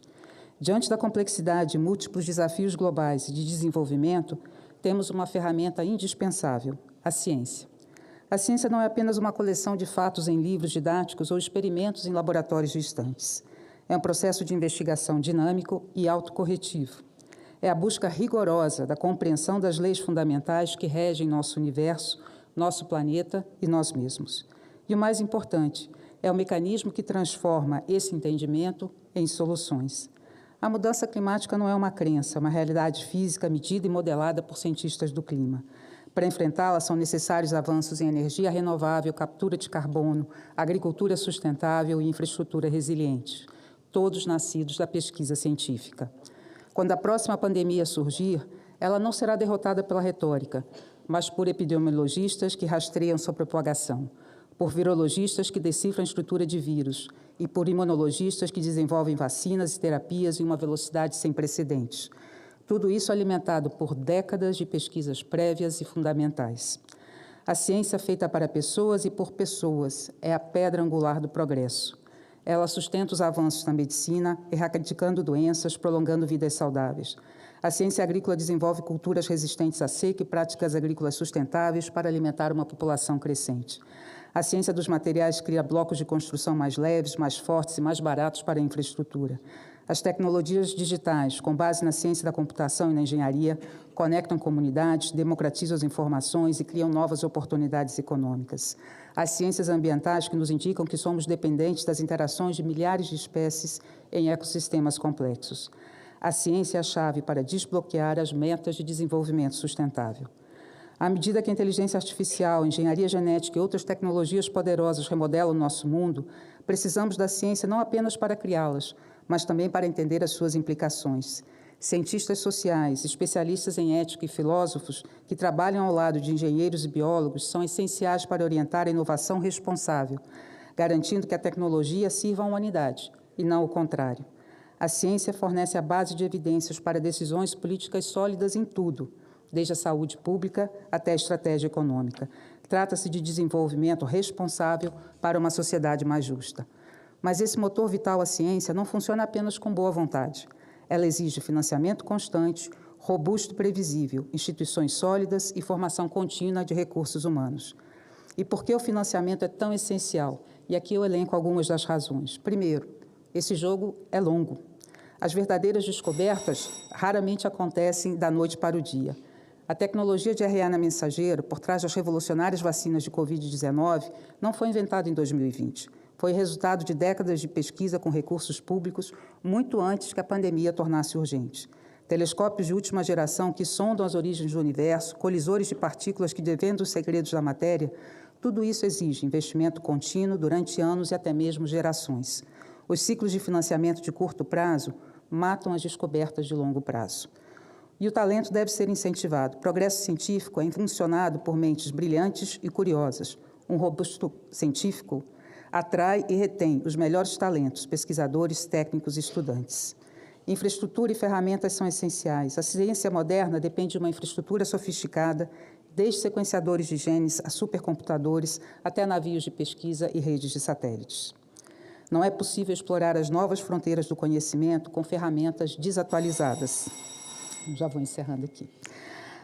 Diante da complexidade e múltiplos desafios globais e de desenvolvimento, temos uma ferramenta indispensável, a ciência. A ciência não é apenas uma coleção de fatos em livros didáticos ou experimentos em laboratórios distantes. É um processo de investigação dinâmico e autocorretivo. É a busca rigorosa da compreensão das leis fundamentais que regem nosso universo, nosso planeta e nós mesmos. E o mais importante, é o mecanismo que transforma esse entendimento em soluções. A mudança climática não é uma crença, é uma realidade física medida e modelada por cientistas do clima. Para enfrentá-la, são necessários avanços em energia renovável, captura de carbono, agricultura sustentável e infraestrutura resiliente, todos nascidos da pesquisa científica. Quando a próxima pandemia surgir, ela não será derrotada pela retórica, mas por epidemiologistas que rastreiam sua propagação, por virologistas que decifram a estrutura de vírus e por imunologistas que desenvolvem vacinas e terapias em uma velocidade sem precedentes. Tudo isso alimentado por décadas de pesquisas prévias e fundamentais. A ciência feita para pessoas e por pessoas é a pedra angular do progresso. Ela sustenta os avanços na medicina, erradicando doenças, prolongando vidas saudáveis. A ciência agrícola desenvolve culturas resistentes à seca e práticas agrícolas sustentáveis para alimentar uma população crescente. A ciência dos materiais cria blocos de construção mais leves, mais fortes e mais baratos para a infraestrutura. As tecnologias digitais, com base na ciência da computação e na engenharia, conectam comunidades, democratizam as informações e criam novas oportunidades econômicas. As ciências ambientais que nos indicam que somos dependentes das interações de milhares de espécies em ecossistemas complexos. A ciência é a chave para desbloquear as metas de desenvolvimento sustentável. À medida que a inteligência artificial, a engenharia genética e outras tecnologias poderosas remodelam o nosso mundo, precisamos da ciência não apenas para criá-las, mas também para entender as suas implicações. Cientistas sociais, especialistas em ética e filósofos que trabalham ao lado de engenheiros e biólogos são essenciais para orientar a inovação responsável, garantindo que a tecnologia sirva à humanidade e não o contrário. A ciência fornece a base de evidências para decisões políticas sólidas em tudo, desde a saúde pública até a estratégia econômica. Trata-se de desenvolvimento responsável para uma sociedade mais justa. Mas esse motor vital à ciência não funciona apenas com boa vontade. Ela exige financiamento constante, robusto e previsível, instituições sólidas e formação contínua de recursos humanos. E por que o financiamento é tão essencial? E aqui eu elenco algumas das razões. Primeiro, esse jogo é longo. As verdadeiras descobertas raramente acontecem da noite para o dia. A tecnologia de RNA mensageiro, por trás das revolucionárias vacinas de Covid-19, não foi inventada em 2020. Foi resultado de décadas de pesquisa com recursos públicos, muito antes que a pandemia tornasse urgente. Telescópios de última geração que sondam as origens do universo, colisores de partículas que devendam os segredos da matéria, tudo isso exige investimento contínuo durante anos e até mesmo gerações. Os ciclos de financiamento de curto prazo matam as descobertas de longo prazo. E o talento deve ser incentivado. O progresso científico é impulsionado por mentes brilhantes e curiosas. Um robusto científico atrai e retém os melhores talentos, pesquisadores, técnicos e estudantes. Infraestrutura e ferramentas são essenciais. A ciência moderna depende de uma infraestrutura sofisticada, desde sequenciadores de genes a supercomputadores, até navios de pesquisa e redes de satélites. Não é possível explorar as novas fronteiras do conhecimento com ferramentas desatualizadas. Já vou encerrando aqui.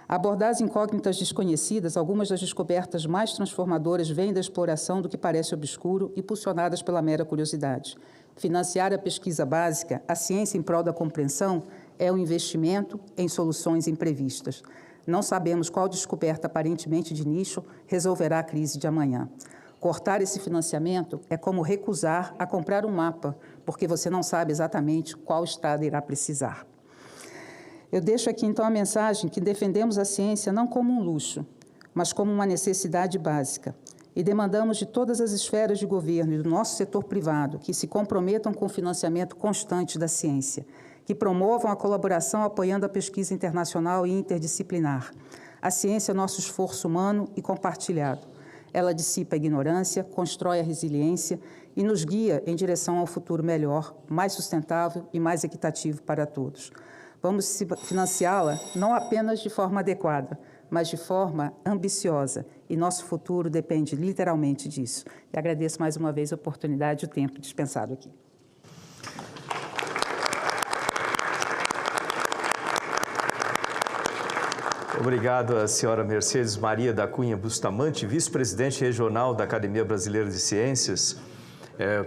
Abordar as incógnitas desconhecidas, algumas das descobertas mais transformadoras vêm da exploração do que parece obscuro, impulsionadas pela mera curiosidade. Financiar a pesquisa básica, a ciência em prol da compreensão, é um investimento em soluções imprevistas. Não sabemos qual descoberta aparentemente de nicho resolverá a crise de amanhã. Cortar esse financiamento é como recusar a comprar um mapa, porque você não sabe exatamente qual estrada irá precisar. Eu deixo aqui, então, a mensagem que defendemos a ciência não como um luxo, mas como uma necessidade básica. E demandamos de todas as esferas de governo e do nosso setor privado que se comprometam com o financiamento constante da ciência, que promovam a colaboração apoiando a pesquisa internacional e interdisciplinar. A ciência é nosso esforço humano e compartilhado. Ela dissipa a ignorância, constrói a resiliência e nos guia em direção ao futuro melhor, mais sustentável e mais equitativo para todos. Vamos financiá-la não apenas de forma adequada, mas de forma ambiciosa. E nosso futuro depende literalmente disso. E agradeço mais uma vez a oportunidade e o tempo dispensado aqui. Obrigado à senhora Mercedes Maria da Cunha Bustamante, vice-presidente regional da Academia Brasileira de Ciências.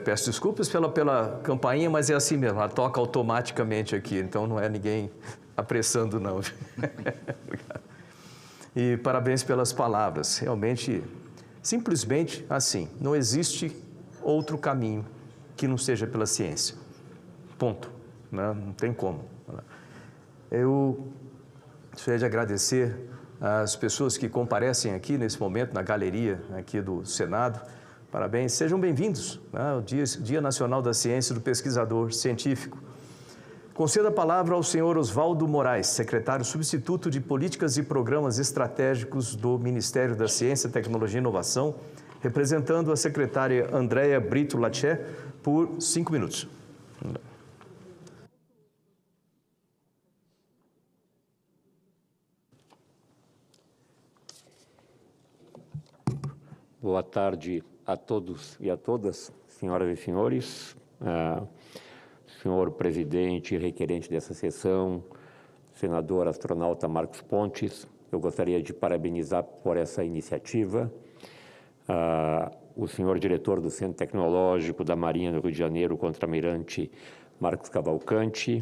Peço desculpas pela campainha, mas é assim mesmo, ela toca automaticamente aqui, então não é ninguém apressando, não. Obrigado. E parabéns pelas palavras. Realmente, simplesmente assim, não existe outro caminho que não seja pela ciência. Ponto. Não tem como. Eu gostaria de agradecer às pessoas que comparecem aqui nesse momento na galeria aqui do Senado. Parabéns, sejam bem-vindos ao Dia Nacional da Ciência e do Pesquisador Científico. Concedo a palavra ao senhor Oswaldo Moraes, secretário substituto de Políticas e Programas Estratégicos do Ministério da Ciência, Tecnologia e Inovação, representando a secretária Andréa Brito Lachê por 5 minutos. Boa tarde a todos e a todas, senhoras e senhores, senhor presidente e requerente dessa sessão, senador astronauta Marcos Pontes. Eu gostaria de parabenizar por essa iniciativa o senhor diretor do Centro Tecnológico da Marinha do Rio de Janeiro, contraalmirante Marcos Cavalcante,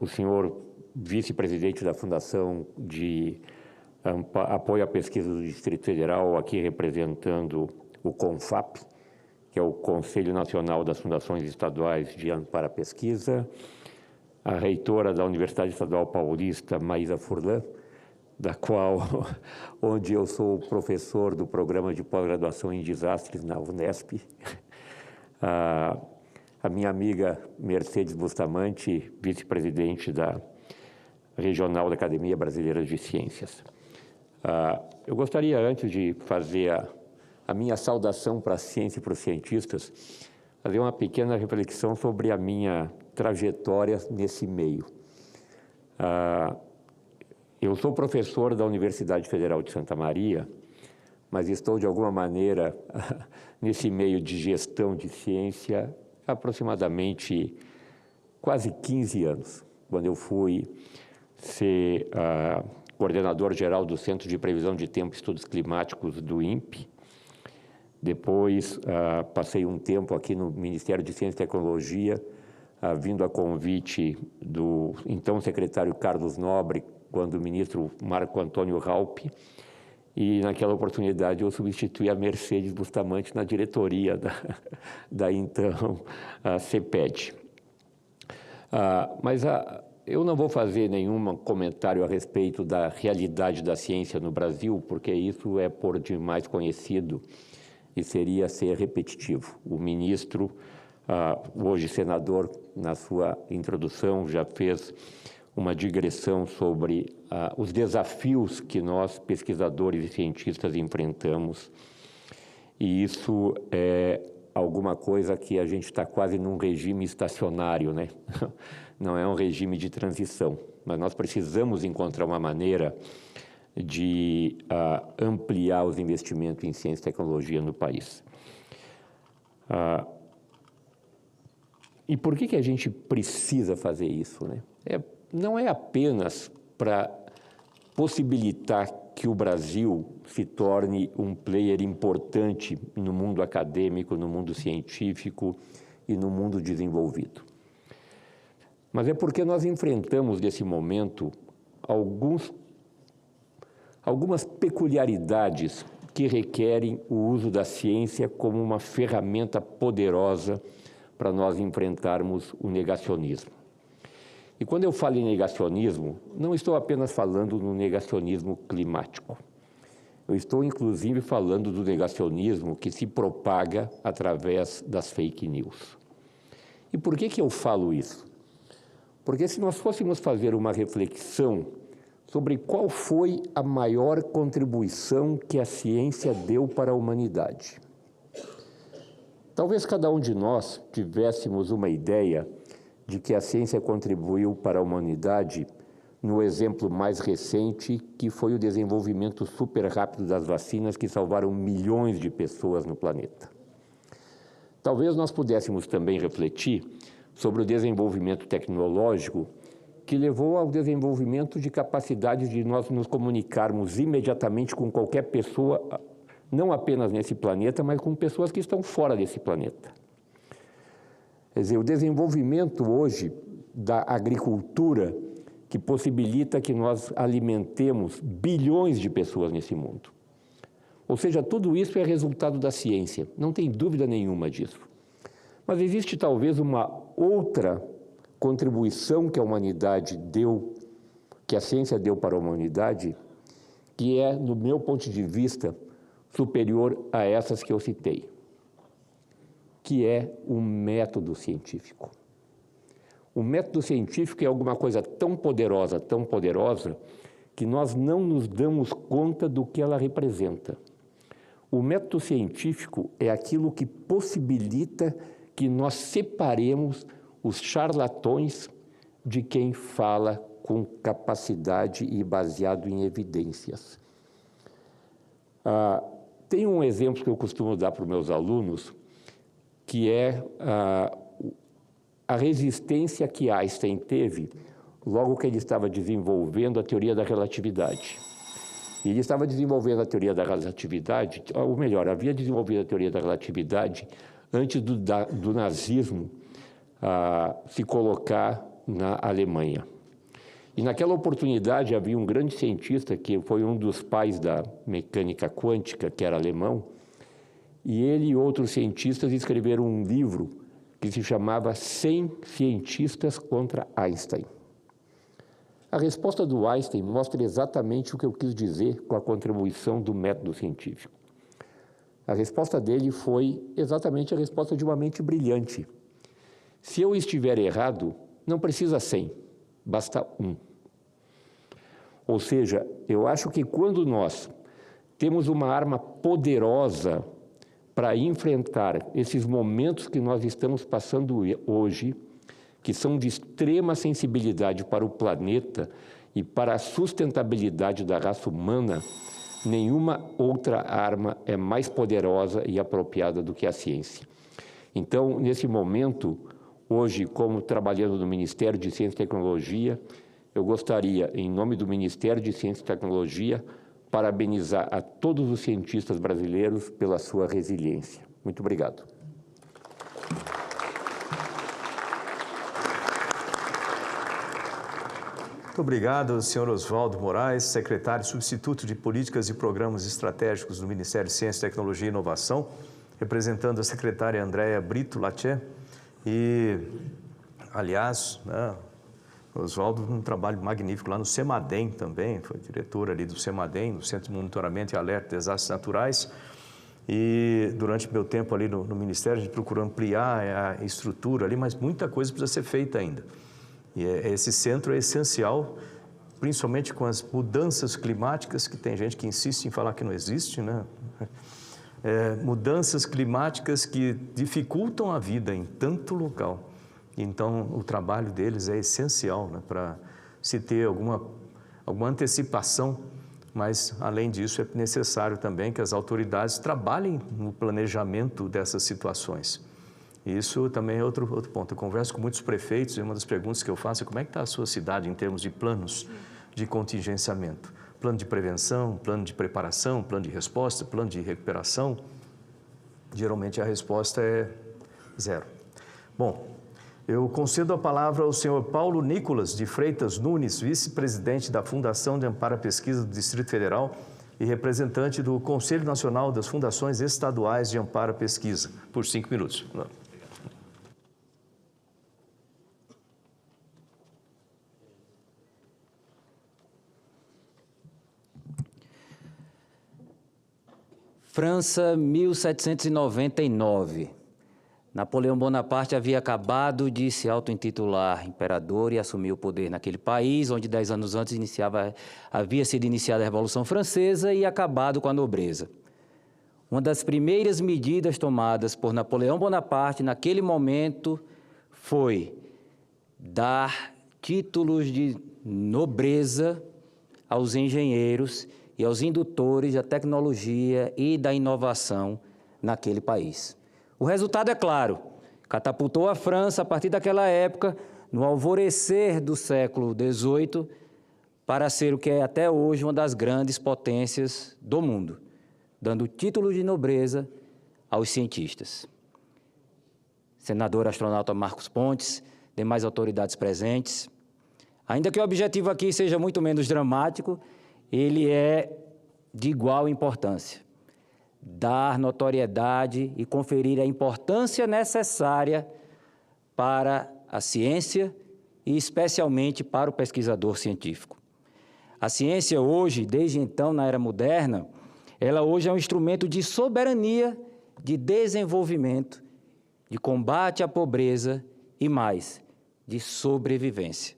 o senhor vice-presidente da Fundação de Apoio à Pesquisa do Distrito Federal, aqui representando o CONFAP, que é o Conselho Nacional das Fundações Estaduais de Amparo à Pesquisa, a reitora da Universidade Estadual Paulista, Maísa Furlan, onde eu sou professor do programa de pós-graduação em desastres na Unesp, a minha amiga Mercedes Bustamante, vice-presidente da Regional da Academia Brasileira de Ciências. Eu gostaria, antes de fazer a minha saudação para a ciência e para os cientistas, fazer uma pequena reflexão sobre a minha trajetória nesse meio. Eu sou professor da Universidade Federal de Santa Maria, mas estou, de alguma maneira, nesse meio de gestão de ciência há aproximadamente quase 15 anos, quando eu fui ser coordenador-geral do Centro de Previsão de Tempo e Estudos Climáticos do INPE. Depois, passei um tempo aqui no Ministério de Ciência e Tecnologia, vindo a convite do então secretário Carlos Nobre, quando o ministro Marco Antônio Raupp, e naquela oportunidade eu substituí a Mercedes Bustamante na diretoria da então CEPED. Mas eu não vou fazer nenhum comentário a respeito da realidade da ciência no Brasil, porque isso é por demais conhecido e seria ser repetitivo. O ministro, hoje senador, na sua introdução, já fez uma digressão sobre os desafios que nós, pesquisadores e cientistas, enfrentamos. E isso é alguma coisa que a gente está quase num regime estacionário, né? Não é um regime de transição, mas nós precisamos encontrar uma maneira de ampliar os investimentos em ciência e tecnologia no país. E por que a gente precisa fazer isso, né? Não é apenas para possibilitar que o Brasil se torne um player importante no mundo acadêmico, no mundo científico e no mundo desenvolvido. Mas é porque nós enfrentamos, nesse momento, algumas peculiaridades que requerem o uso da ciência como uma ferramenta poderosa para nós enfrentarmos o negacionismo. E quando eu falo em negacionismo, não estou apenas falando no negacionismo climático. Eu estou, inclusive, falando do negacionismo que se propaga através das fake news. E por que eu falo isso? Porque se nós fôssemos fazer uma reflexão sobre qual foi a maior contribuição que a ciência deu para a humanidade. Talvez cada um de nós tivéssemos uma ideia de que a ciência contribuiu para a humanidade no exemplo mais recente, que foi o desenvolvimento super rápido das vacinas que salvaram milhões de pessoas no planeta. Talvez nós pudéssemos também refletir sobre o desenvolvimento tecnológico que levou ao desenvolvimento de capacidade de nós nos comunicarmos imediatamente com qualquer pessoa, não apenas nesse planeta, mas com pessoas que estão fora desse planeta. Quer dizer, o desenvolvimento hoje da agricultura que possibilita que nós alimentemos bilhões de pessoas nesse mundo. Ou seja, tudo isso é resultado da ciência, não tem dúvida nenhuma disso. Mas existe talvez uma outra contribuição que a humanidade deu, que a ciência deu para a humanidade, que é, no meu ponto de vista, superior a essas que eu citei, que é o método científico. O método científico é alguma coisa tão poderosa, que nós não nos damos conta do que ela representa. O método científico é aquilo que possibilita que nós separemos os charlatões de quem fala com capacidade e baseado em evidências. Tem um exemplo que eu costumo dar para os meus alunos, que é a resistência que Einstein teve logo que ele estava desenvolvendo a teoria da relatividade. Ele estava desenvolvendo a teoria da relatividade, ou melhor, havia desenvolvido a teoria da relatividade antes do nazismo se colocar na Alemanha. E naquela oportunidade havia um grande cientista que foi um dos pais da mecânica quântica, que era alemão, e ele e outros cientistas escreveram um livro que se chamava 100 cientistas contra Einstein. A resposta do Einstein mostra exatamente o que eu quis dizer com a contribuição do método científico. A resposta dele foi exatamente a resposta de uma mente brilhante. Se eu estiver errado, não precisa 100, basta 1. Ou seja, eu acho que quando nós temos uma arma poderosa para enfrentar esses momentos que nós estamos passando hoje, que são de extrema sensibilidade para o planeta e para a sustentabilidade da raça humana, nenhuma outra arma é mais poderosa e apropriada do que a ciência. Então, nesse momento, hoje, como trabalhando no Ministério de Ciência e Tecnologia, eu gostaria, em nome do Ministério de Ciência e Tecnologia, parabenizar a todos os cientistas brasileiros pela sua resiliência. Muito obrigado. Muito obrigado, senhor Oswaldo Moraes, secretário substituto de Políticas e Programas Estratégicos do Ministério de Ciência, Tecnologia e Inovação, representando a secretária Andréa Brito Latier. E, aliás, Oswaldo, um trabalho magnífico lá no CEMADEM também, foi diretor ali do CEMADEM, do Centro de Monitoramento e Alerta de Desastres Naturais. E durante meu tempo ali no Ministério, a gente procurou ampliar a estrutura ali, mas muita coisa precisa ser feita ainda. E esse centro é essencial, principalmente com as mudanças climáticas, que tem gente que insiste em falar que não existe, né? Mudanças climáticas que dificultam a vida em tanto local. Então, o trabalho deles é essencial, né, para se ter alguma antecipação, mas, além disso, é necessário também que as autoridades trabalhem no planejamento dessas situações. Isso também é outro ponto. Eu converso com muitos prefeitos e uma das perguntas que eu faço é como é que está a sua cidade em termos de planos de contingenciamento? Plano de prevenção, plano de preparação, plano de resposta, plano de recuperação? Geralmente a resposta é 0. Bom, eu concedo a palavra ao senhor Paulo Nicolas de Freitas Nunes, vice-presidente da Fundação de Amparo à Pesquisa do Distrito Federal e representante do Conselho Nacional das Fundações Estaduais de Amparo à Pesquisa, por 5 minutos. França, 1799. Napoleão Bonaparte havia acabado de se auto-intitular imperador e assumir o poder naquele país, onde 10 anos antes havia sido iniciada a Revolução Francesa e acabado com a nobreza. Uma das primeiras medidas tomadas por Napoleão Bonaparte naquele momento foi dar títulos de nobreza aos engenheiros e aos indutores da tecnologia e da inovação naquele país. O resultado é claro, catapultou a França, a partir daquela época, no alvorecer do século XVIII, para ser o que é até hoje uma das grandes potências do mundo, dando título de nobreza aos cientistas. Senador astronauta Marcos Pontes, demais autoridades presentes, ainda que o objetivo aqui seja muito menos dramático, ele é de igual importância. Dar notoriedade e conferir a importância necessária para a ciência e especialmente para o pesquisador científico. A ciência hoje, desde então, na era moderna, ela hoje é um instrumento de soberania, de desenvolvimento, de combate à pobreza e mais, de sobrevivência.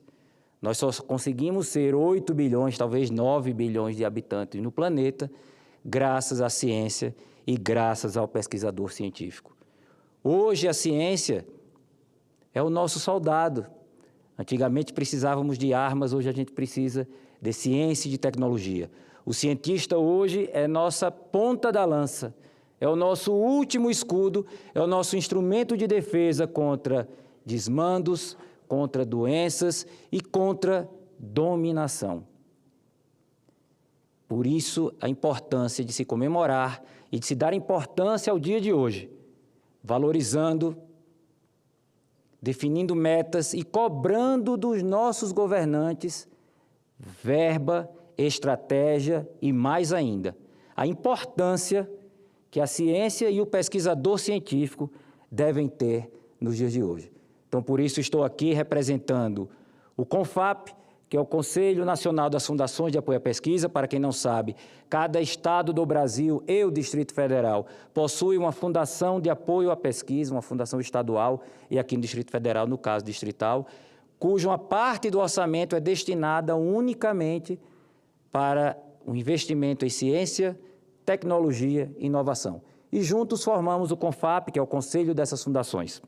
Nós só conseguimos ser 8 bilhões, talvez 9 bilhões de habitantes no planeta, graças à ciência e graças ao pesquisador científico. Hoje a ciência é o nosso soldado. Antigamente precisávamos de armas, hoje a gente precisa de ciência e de tecnologia. O cientista hoje é nossa ponta da lança, é o nosso último escudo, é o nosso instrumento de defesa contra desmandos, contra doenças e contra dominação. Por isso, a importância de se comemorar e de se dar importância ao dia de hoje, valorizando, definindo metas e cobrando dos nossos governantes verba, estratégia e, mais ainda, a importância que a ciência e o pesquisador científico devem ter nos dias de hoje. Então, por isso, estou aqui representando o CONFAP, que é o Conselho Nacional das Fundações de Apoio à Pesquisa. Para quem não sabe, cada estado do Brasil e o Distrito Federal possui uma fundação de apoio à pesquisa, uma fundação estadual, e aqui no Distrito Federal, no caso distrital, cuja parte do orçamento é destinada unicamente para o investimento em ciência, tecnologia e inovação. E juntos formamos o CONFAP, que é o conselho dessas fundações.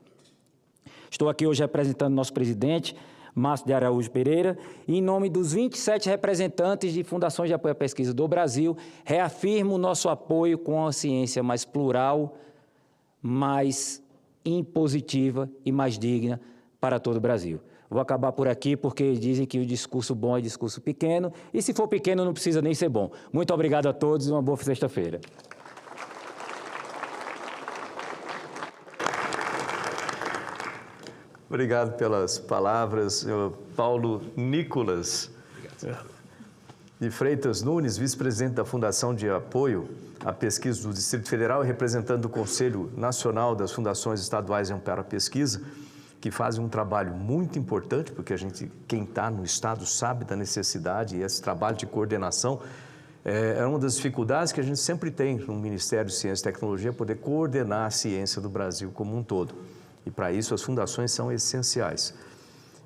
Estou aqui hoje representando nosso presidente, Márcio de Araújo Pereira, e em nome dos 27 representantes de fundações de apoio à pesquisa do Brasil, reafirmo o nosso apoio com a ciência mais plural, mais impositiva e mais digna para todo o Brasil. Vou acabar por aqui porque dizem que o discurso bom é discurso pequeno, e se for pequeno não precisa nem ser bom. Muito obrigado a todos e uma boa sexta-feira. Obrigado pelas palavras, Paulo Nicolas de Freitas Nunes, vice-presidente da Fundação de Apoio à Pesquisa do Distrito Federal e representante do Conselho Nacional das Fundações Estaduais de Amparo à Pesquisa, que fazem um trabalho muito importante, porque quem está no Estado sabe da necessidade, e esse trabalho de coordenação é uma das dificuldades que a gente sempre tem no Ministério de Ciência e Tecnologia, poder coordenar a ciência do Brasil como um todo. E, para isso, as fundações são essenciais.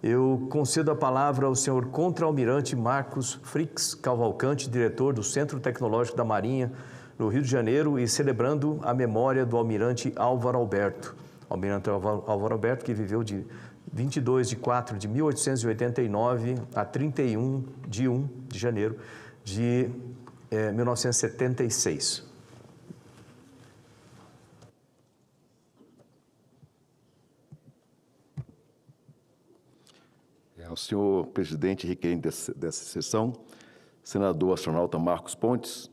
Eu concedo a palavra ao senhor Contra-Almirante Marcos Frix Cavalcante, diretor do Centro Tecnológico da Marinha, no Rio de Janeiro, e celebrando a memória do Almirante Álvaro Alberto. Almirante Álvaro Alberto, que viveu de 22 de 4 de 1889 a 31 de 1 de janeiro de 1976. Ao senhor presidente requerente dessa sessão, senador astronauta Marcos Pontes,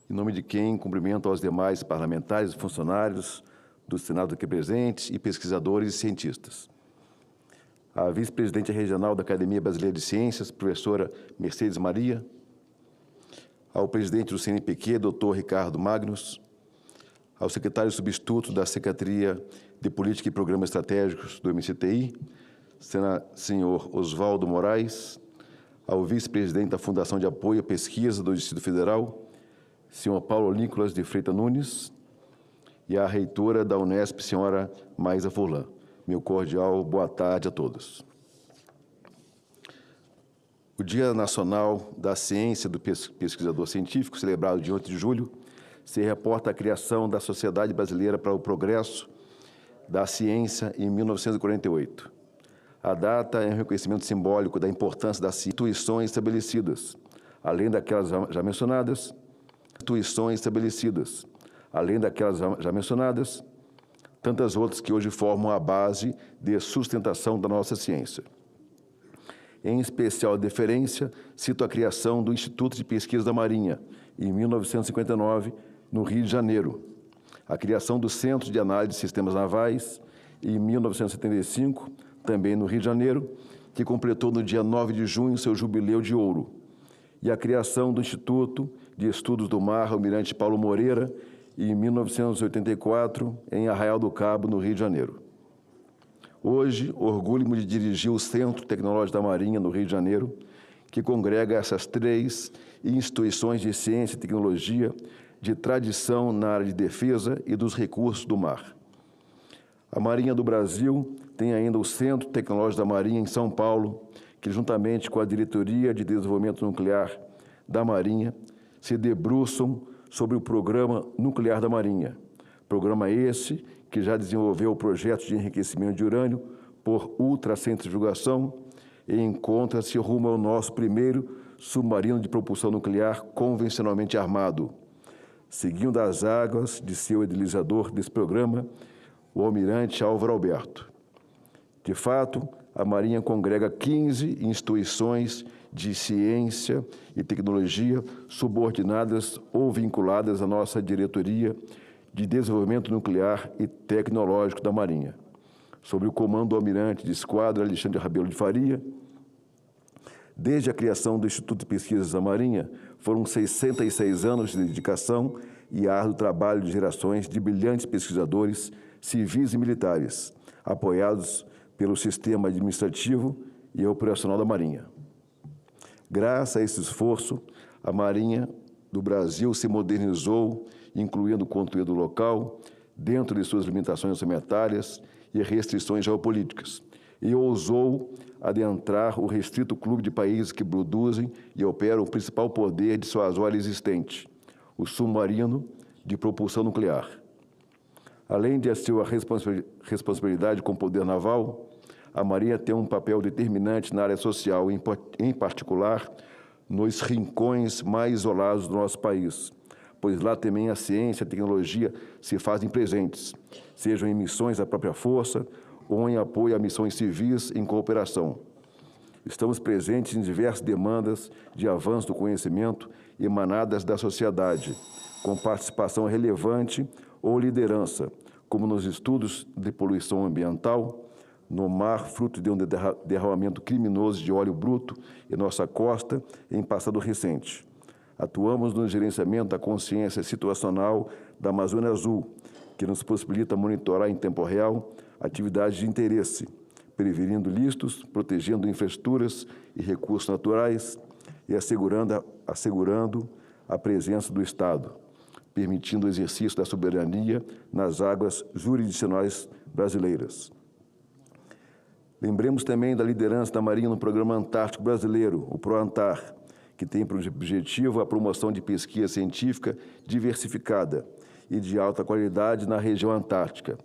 em nome de quem cumprimento aos demais parlamentares e funcionários do Senado aqui presentes e pesquisadores e cientistas. A vice-presidente regional da Academia Brasileira de Ciências, professora Mercedes Maria, ao presidente do CNPq, doutor Ricardo Magnus, ao secretário substituto da Secretaria de Política e Programas Estratégicos do MCTI, senhor Oswaldo Moraes, ao vice-presidente da Fundação de Apoio à Pesquisa do Distrito Federal, senhor Paulo Nicolas de Freitas Nunes, e à reitora da Unesp, senhora Maísa Furlan. Meu cordial boa tarde a todos. O Dia Nacional da Ciência do Pesquisador Científico, celebrado dia 8 de julho, se reporta a criação da Sociedade Brasileira para o Progresso da Ciência em 1948. A data é um reconhecimento simbólico da importância das instituições estabelecidas, além daquelas já mencionadas, tantas outras que hoje formam a base de sustentação da nossa ciência. Em especial deferência, cito a criação do Instituto de Pesquisa da Marinha, em 1959, no Rio de Janeiro, a criação do Centro de Análise de Sistemas Navais, em 1975, também no Rio de Janeiro, que completou no dia 9 de junho seu jubileu de ouro, e a criação do Instituto de Estudos do Mar Almirante Paulo Moreira, em 1984, em Arraial do Cabo, no Rio de Janeiro. Hoje, orgulho-me de dirigir o Centro Tecnológico da Marinha, no Rio de Janeiro, que congrega essas 3 instituições de ciência e tecnologia de tradição na área de defesa e dos recursos do mar. A Marinha do Brasil tem ainda o Centro Tecnológico da Marinha, em São Paulo, que, juntamente com a Diretoria de Desenvolvimento Nuclear da Marinha, se debruçam sobre o Programa Nuclear da Marinha. Programa esse que já desenvolveu o projeto de enriquecimento de urânio por ultracentrifugação e encontra-se rumo ao nosso primeiro submarino de propulsão nuclear convencionalmente armado, seguindo as águas de seu idealizador desse programa, o almirante Álvaro Alberto. De fato, a Marinha congrega 15 instituições de ciência e tecnologia subordinadas ou vinculadas à nossa diretoria de desenvolvimento nuclear e tecnológico da Marinha, sob o comando do almirante de esquadra Alexandre Rabelo de Faria. Desde a criação do Instituto de Pesquisas da Marinha, foram 66 anos de dedicação e árduo trabalho de gerações de brilhantes pesquisadores civis e militares, apoiados pelo sistema administrativo e operacional da Marinha. Graças a esse esforço, a Marinha do Brasil se modernizou, incluindo conteúdo local, dentro de suas limitações orçamentárias e restrições geopolíticas, e ousou adentrar o restrito clube de países que produzem e operam o principal poder de dissuasório existente, o submarino de propulsão nuclear. Além de sua responsabilidade com o poder naval, a Marinha tem um papel determinante na área social, em particular nos rincões mais isolados do nosso país, pois lá também a ciência e a tecnologia se fazem presentes, sejam em missões da própria força ou em apoio a missões civis em cooperação. Estamos presentes em diversas demandas de avanço do conhecimento emanadas da sociedade, com participação relevante ou liderança, como nos estudos de poluição ambiental, no mar, fruto de um derramamento criminoso de óleo bruto em nossa costa em passado recente. Atuamos no gerenciamento da consciência situacional da Amazônia Azul, que nos possibilita monitorar em tempo real atividades de interesse, prevenindo ilícitos, protegendo infraestruturas e recursos naturais e assegurando a presença do Estado, permitindo o exercício da soberania nas águas jurisdicionais brasileiras. Lembremos também da liderança da Marinha no Programa Antártico Brasileiro, o PROANTAR, que tem por objetivo a promoção de pesquisa científica diversificada e de alta qualidade na região antártica,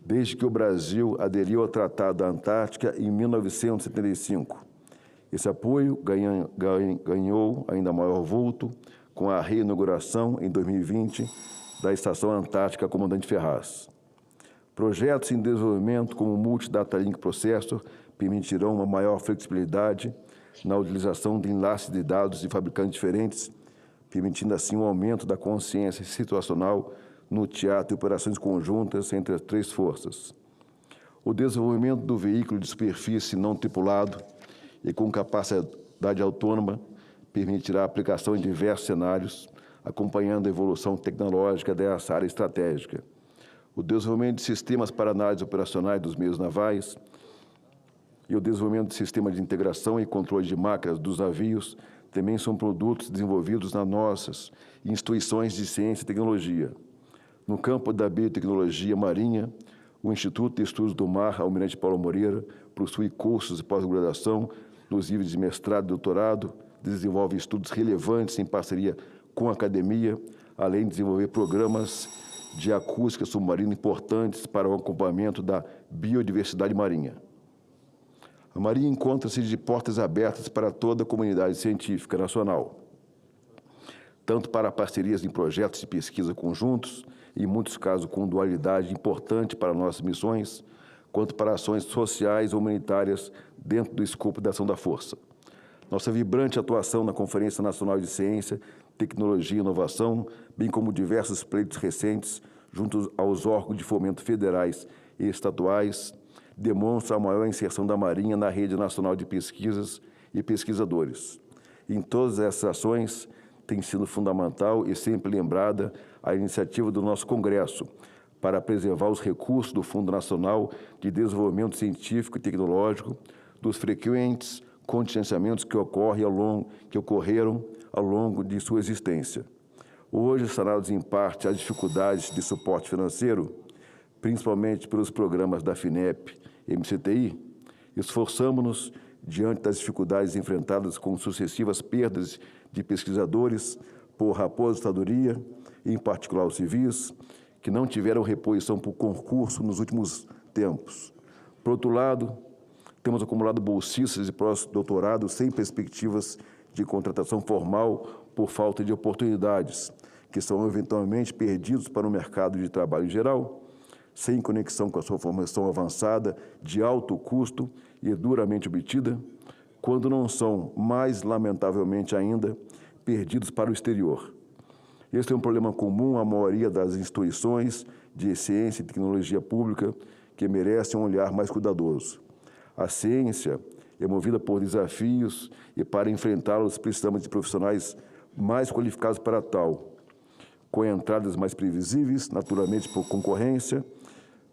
desde que o Brasil aderiu ao Tratado da Antártica em 1975. Esse apoio ganhou ainda maior vulto com a reinauguração, em 2020, da Estação Antártica Comandante Ferraz. Projetos em desenvolvimento como o Multi-Data Link Processor permitirão uma maior flexibilidade na utilização de enlaces de dados de fabricantes diferentes, permitindo assim um aumento da consciência situacional no teatro de operações conjuntas entre as 3 forças. O desenvolvimento do veículo de superfície não tripulado e com capacidade autônoma permitirá a aplicação em diversos cenários, acompanhando a evolução tecnológica dessa área estratégica. O desenvolvimento de sistemas para análise operacionais dos meios navais e o desenvolvimento de sistemas de integração e controle de máquinas dos navios também são produtos desenvolvidos nas nossas instituições de ciência e tecnologia. No campo da biotecnologia marinha, o Instituto de Estudos do Mar Almirante Paulo Moreira possui cursos de pós-graduação nos níveis de mestrado e doutorado, desenvolve estudos relevantes em parceria com a academia, além de desenvolver programas de acústica submarina importantes para o acompanhamento da biodiversidade marinha. A Marinha encontra-se de portas abertas para toda a comunidade científica nacional, tanto para parcerias em projetos de pesquisa conjuntos, em muitos casos com dualidade importante para nossas missões, quanto para ações sociais ou humanitárias dentro do escopo da ação da Força. Nossa vibrante atuação na Conferência Nacional de Ciência, Tecnologia e Inovação, bem como diversos pleitos recentes junto aos órgãos de fomento federais e estaduais, demonstra a maior inserção da Marinha na rede nacional de pesquisas e pesquisadores. Em todas essas ações, tem sido fundamental e sempre lembrada a iniciativa do nosso Congresso para preservar os recursos do Fundo Nacional de Desenvolvimento Científico e Tecnológico dos frequentes contingenciamentos que ocorreram ao longo de sua existência. Hoje, sanados em parte as dificuldades de suporte financeiro, principalmente pelos programas da FINEP e MCTI, esforçamo-nos, diante das dificuldades enfrentadas com sucessivas perdas de pesquisadores por aposentadoria, em particular os civis, que não tiveram reposição por concurso nos últimos tempos. Por outro lado, temos acumulado bolsistas de pós-doutorado sem perspectivas de contratação formal por falta de oportunidades, que são eventualmente perdidos para o mercado de trabalho em geral, sem conexão com a sua formação avançada, de alto custo e duramente obtida, quando não são, mais lamentavelmente ainda, perdidos para o exterior. Este é um problema comum à maioria das instituições de ciência e tecnologia pública que merecem um olhar mais cuidadoso. A ciência é movida por desafios e para enfrentá-los precisamos de profissionais mais qualificados para tal, com entradas mais previsíveis, naturalmente por concorrência,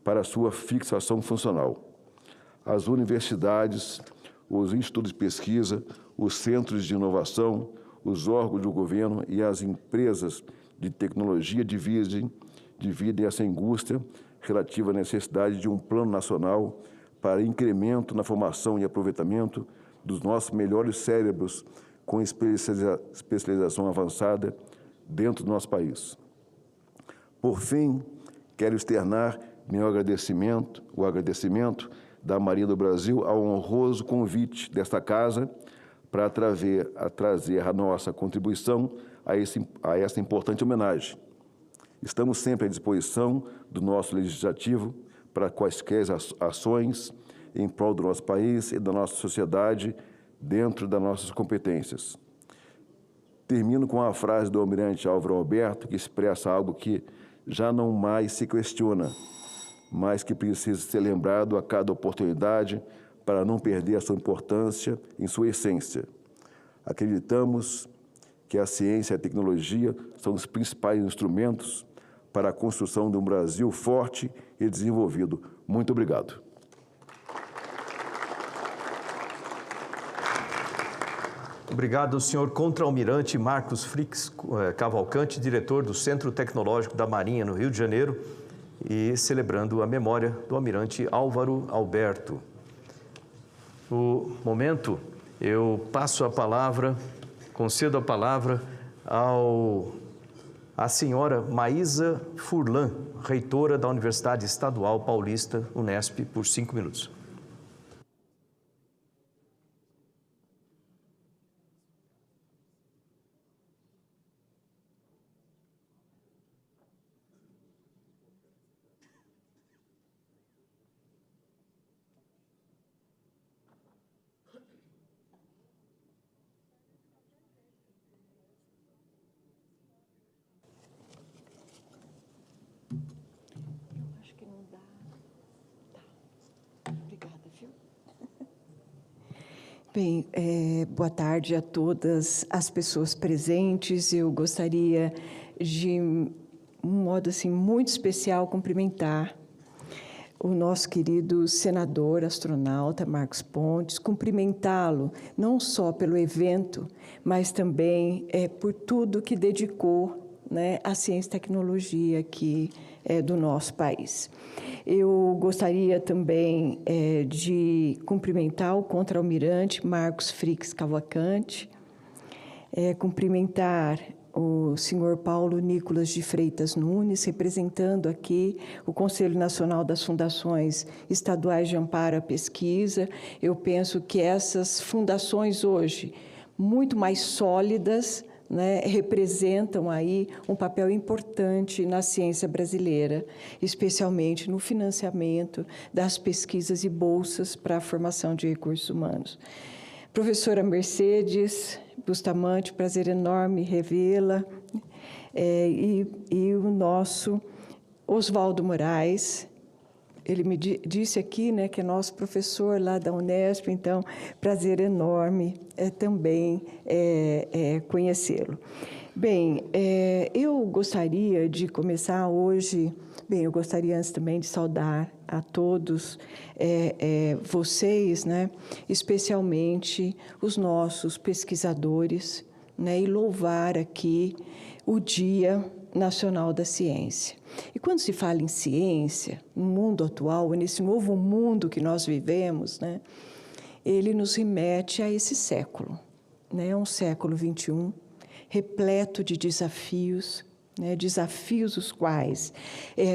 para sua fixação funcional. As universidades, os institutos de pesquisa, os centros de inovação, os órgãos do governo e as empresas de tecnologia dividem essa angústia relativa à necessidade de um plano nacional para incremento na formação e aproveitamento dos nossos melhores cérebros com especialização avançada dentro do nosso país. Por fim, quero externar o agradecimento da Marinha do Brasil ao honroso convite desta Casa para trazer a nossa contribuição a essa importante homenagem. Estamos sempre à disposição do nosso Legislativo para quaisquer ações em prol do nosso país e da nossa sociedade dentro das nossas competências. Termino com a frase do Almirante Álvaro Alberto, que expressa algo que já não mais se questiona, mas que precisa ser lembrado a cada oportunidade para não perder a sua importância em sua essência. Acreditamos que a ciência e a tecnologia são os principais instrumentos para a construção de um Brasil forte e desenvolvido. Muito obrigado. Obrigado, senhor Contra-Almirante Marcos Frix Cavalcante, diretor do Centro Tecnológico da Marinha, no Rio de Janeiro, e celebrando a memória do Almirante Álvaro Alberto. No momento, eu passo a palavra, concedo a palavra à senhora Maísa Furlan, reitora da Universidade Estadual Paulista, Unesp, por 5 minutos. Bem, boa tarde a todas as pessoas presentes. Eu gostaria de um modo assim muito especial cumprimentar o nosso querido senador astronauta Marcos Pontes, cumprimentá-lo não só pelo evento, mas também por tudo que dedicou né, a ciência e tecnologia aqui do nosso país. Eu gostaria também de cumprimentar o contra-almirante Marcos Frix Cavalcante, cumprimentar o senhor Paulo Nicolas de Freitas Nunes, representando aqui o Conselho Nacional das Fundações Estaduais de Amparo à Pesquisa. Eu penso que essas fundações hoje, muito mais sólidas, né, representam aí um papel importante na ciência brasileira, especialmente no financiamento das pesquisas e bolsas para a formação de recursos humanos. Professora Mercedes Bustamante, prazer enorme revê-la, e o nosso Oswaldo Moraes, ele me disse aqui, né, que é nosso professor lá da Unesp, então, prazer enorme também conhecê-lo. Bem, eu gostaria de começar hoje, eu gostaria antes também de saudar a todos vocês, né, especialmente os nossos pesquisadores, né, e louvar aqui o Dia Nacional da Ciência. E quando se fala em ciência, no mundo atual, nesse novo mundo que nós vivemos, né, ele nos remete a esse século, né, um século XXI, repleto de desafios, né, desafios os quais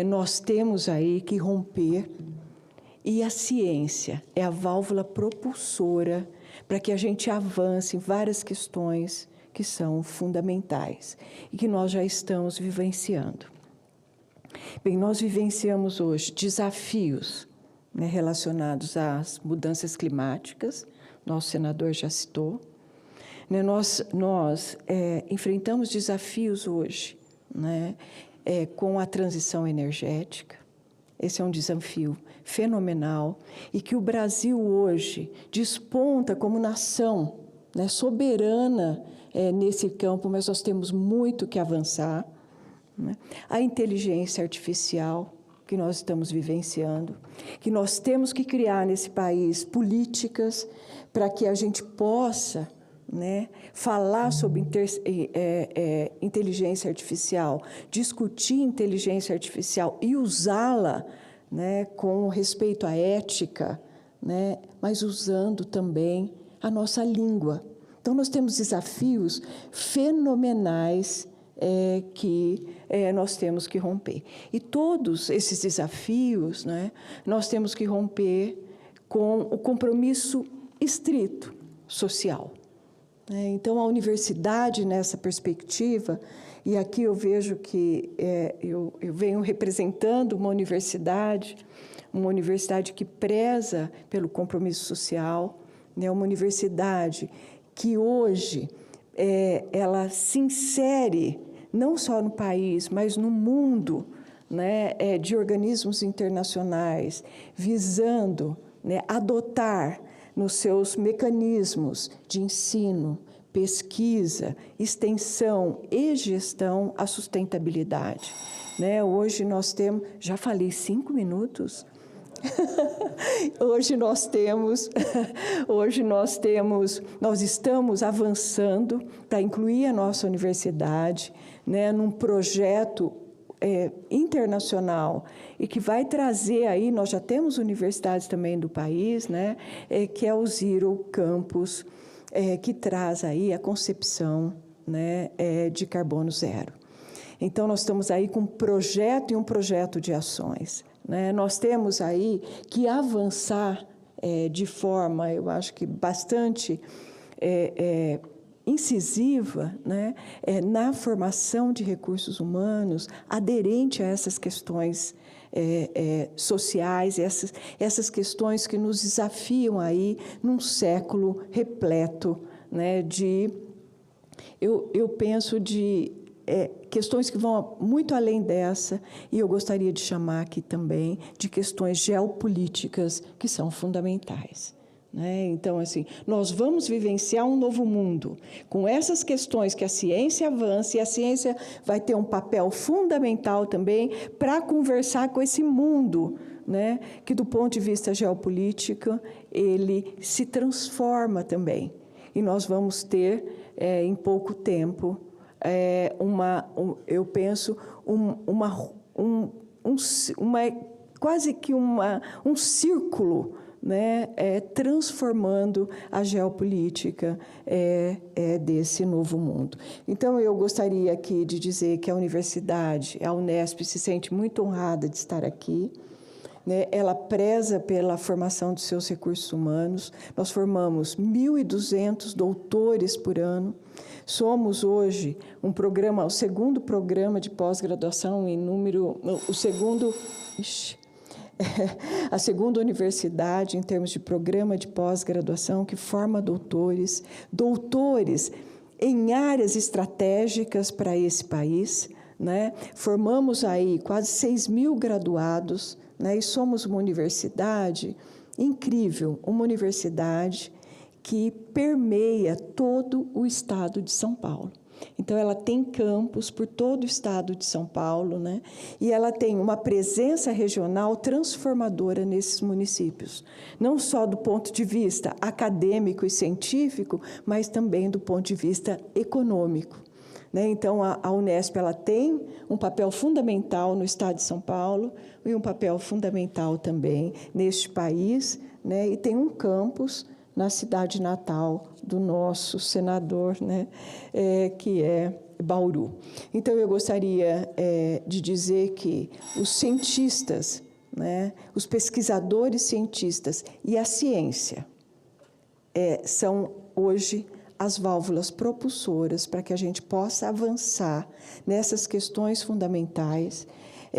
nós temos aí que romper, e a ciência é a válvula propulsora para que a gente avance em várias questões que são fundamentais e que nós já estamos vivenciando. Bem, nós vivenciamos hoje desafios, né, relacionados às mudanças climáticas, nosso senador já citou. Né, nós enfrentamos desafios hoje, né, com a transição energética. Esse é um desafio fenomenal e que o Brasil hoje desponta como nação, né, soberana nesse campo, mas nós temos muito que avançar. Né? A inteligência artificial que nós estamos vivenciando, que nós temos que criar nesse país políticas para que a gente possa, né, falar sobre inteligência artificial, discutir inteligência artificial e usá-la, né, com respeito à ética, né, mas usando também a nossa língua. Então, nós temos desafios fenomenais que nós temos que romper. E todos esses desafios, né, nós temos que romper com o compromisso estrito social. Então, a universidade, nessa perspectiva, e aqui eu vejo que eu venho representando uma universidade que preza pelo compromisso social, né, uma universidade que hoje ela se insere não só no país, mas no mundo, né, de organismos internacionais, visando, né, adotar nos seus mecanismos de ensino, pesquisa, extensão e gestão a sustentabilidade. Né? Hoje nós temos... Já falei 5 minutos? Nós estamos avançando para incluir a nossa universidade, né, num projeto internacional e que vai trazer aí, nós já temos universidades também do país, né, que é o Zero Campus, que traz aí a concepção, né, de carbono zero. Então, nós estamos aí com um projeto e um projeto de ações. Né? Nós temos aí que avançar de forma, eu acho que bastante incisiva, né, na formação de recursos humanos aderente a essas questões sociais, essas questões que nos desafiam aí num século repleto, né, eu penso de questões que vão muito além dessa, e eu gostaria de chamar aqui também de questões geopolíticas que são fundamentais. Né? Então, assim, nós vamos vivenciar um novo mundo com essas questões que a ciência avança, e a ciência vai ter um papel fundamental também para conversar com esse mundo, né, que, do ponto de vista geopolítico, ele se transforma também. E nós vamos ter, em pouco tempo, eu penso, quase que um círculo, né, transformando a geopolítica desse novo mundo. Então, eu gostaria aqui de dizer que a universidade, a Unesp, se sente muito honrada de estar aqui, né? Ela preza pela formação de seus recursos humanos. Nós formamos 1.200 doutores por ano. Somos hoje o segundo programa de pós-graduação em número, a segunda universidade em termos de programa de pós-graduação que forma doutores em áreas estratégicas para esse país, né? Formamos aí quase 6.000 graduados, né? E somos uma universidade incrível, uma universidade que permeia todo o estado de São Paulo. Então, ela tem campus por todo o estado de São Paulo, né? E ela tem uma presença regional transformadora nesses municípios, não só do ponto de vista acadêmico e científico, mas também do ponto de vista econômico, né? Então, a Unesp ela tem um papel fundamental no estado de São Paulo e um papel fundamental também neste país, né? E tem um campus na cidade natal do nosso senador, né, que é Bauru. Então, eu gostaria de dizer que os cientistas, né, os pesquisadores cientistas e a ciência são, hoje, as válvulas propulsoras para que a gente possa avançar nessas questões fundamentais,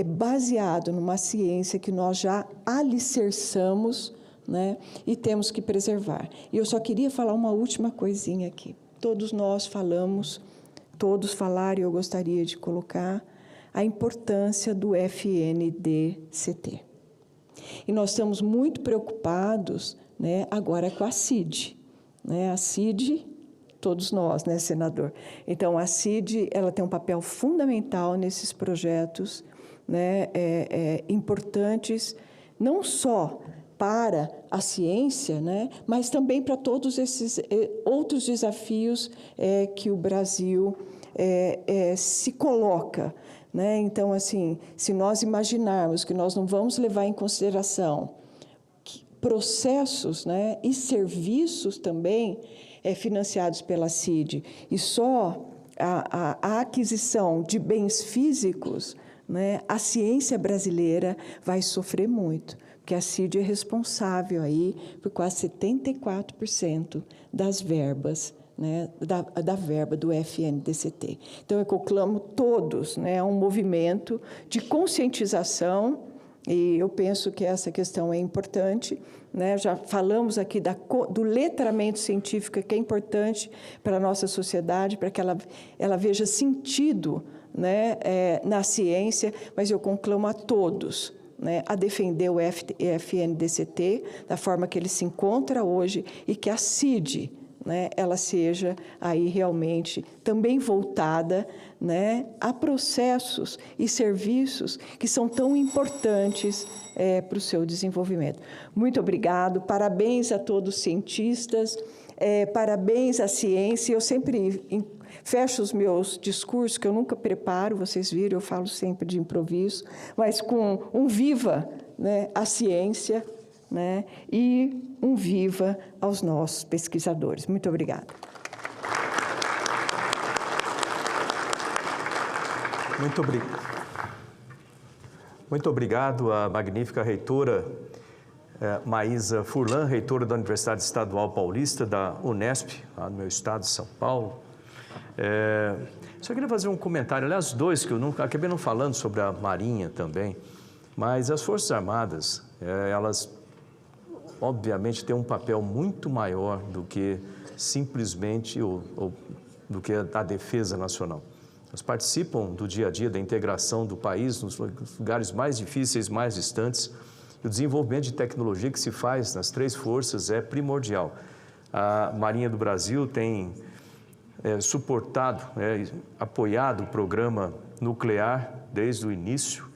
baseado numa ciência que nós já alicerçamos, né? E temos que preservar. E eu só queria falar uma última coisinha aqui. Todos nós todos falaram, e eu gostaria de colocar a importância do FNDCT. E nós estamos muito preocupados, né, agora com a CID. Né? A CID, todos nós, né, senador? Então, a CID ela tem um papel fundamental nesses projetos, né, importantes, não só para a ciência, né, mas também para todos esses outros desafios que o Brasil se coloca, né? Então, assim, se nós imaginarmos que nós não vamos levar em consideração processos, né, e serviços também financiados pela CID, e só a aquisição de bens físicos, né, a ciência brasileira vai sofrer muito, porque a CID é responsável aí por quase 74% das verbas, né, da verba do FNDCT. Então, eu conclamo todos, né, a um movimento de conscientização, e eu penso que essa questão é importante, né? Já falamos aqui do letramento científico, que é importante para a nossa sociedade, para que ela veja sentido, né, na ciência, mas eu conclamo a todos, né, a defender o FNDCT da forma que ele se encontra hoje e que a CID, né, ela seja aí realmente também voltada, né, a processos e serviços que são tão importantes para o seu desenvolvimento. Muito obrigado, parabéns a todos os cientistas, parabéns à ciência. Eu sempre fecho os meus discursos, que eu nunca preparo, vocês viram, eu falo sempre de improviso, mas com um viva, né, à ciência, né, e um viva aos nossos pesquisadores. Muito obrigada. Muito obrigado à magnífica reitora Maísa Furlan, reitora da Universidade Estadual Paulista, da Unesp, lá no meu estado de São Paulo. Só queria fazer um comentário, aliás, dois, que eu acabei não falando sobre a Marinha também, mas as Forças Armadas, elas obviamente têm um papel muito maior do que simplesmente do que a defesa nacional. Elas participam do dia a dia da integração do país nos lugares mais difíceis, mais distantes. E o desenvolvimento de tecnologia que se faz nas três forças é primordial. A Marinha do Brasil tem suportado, apoiado o programa nuclear desde o início,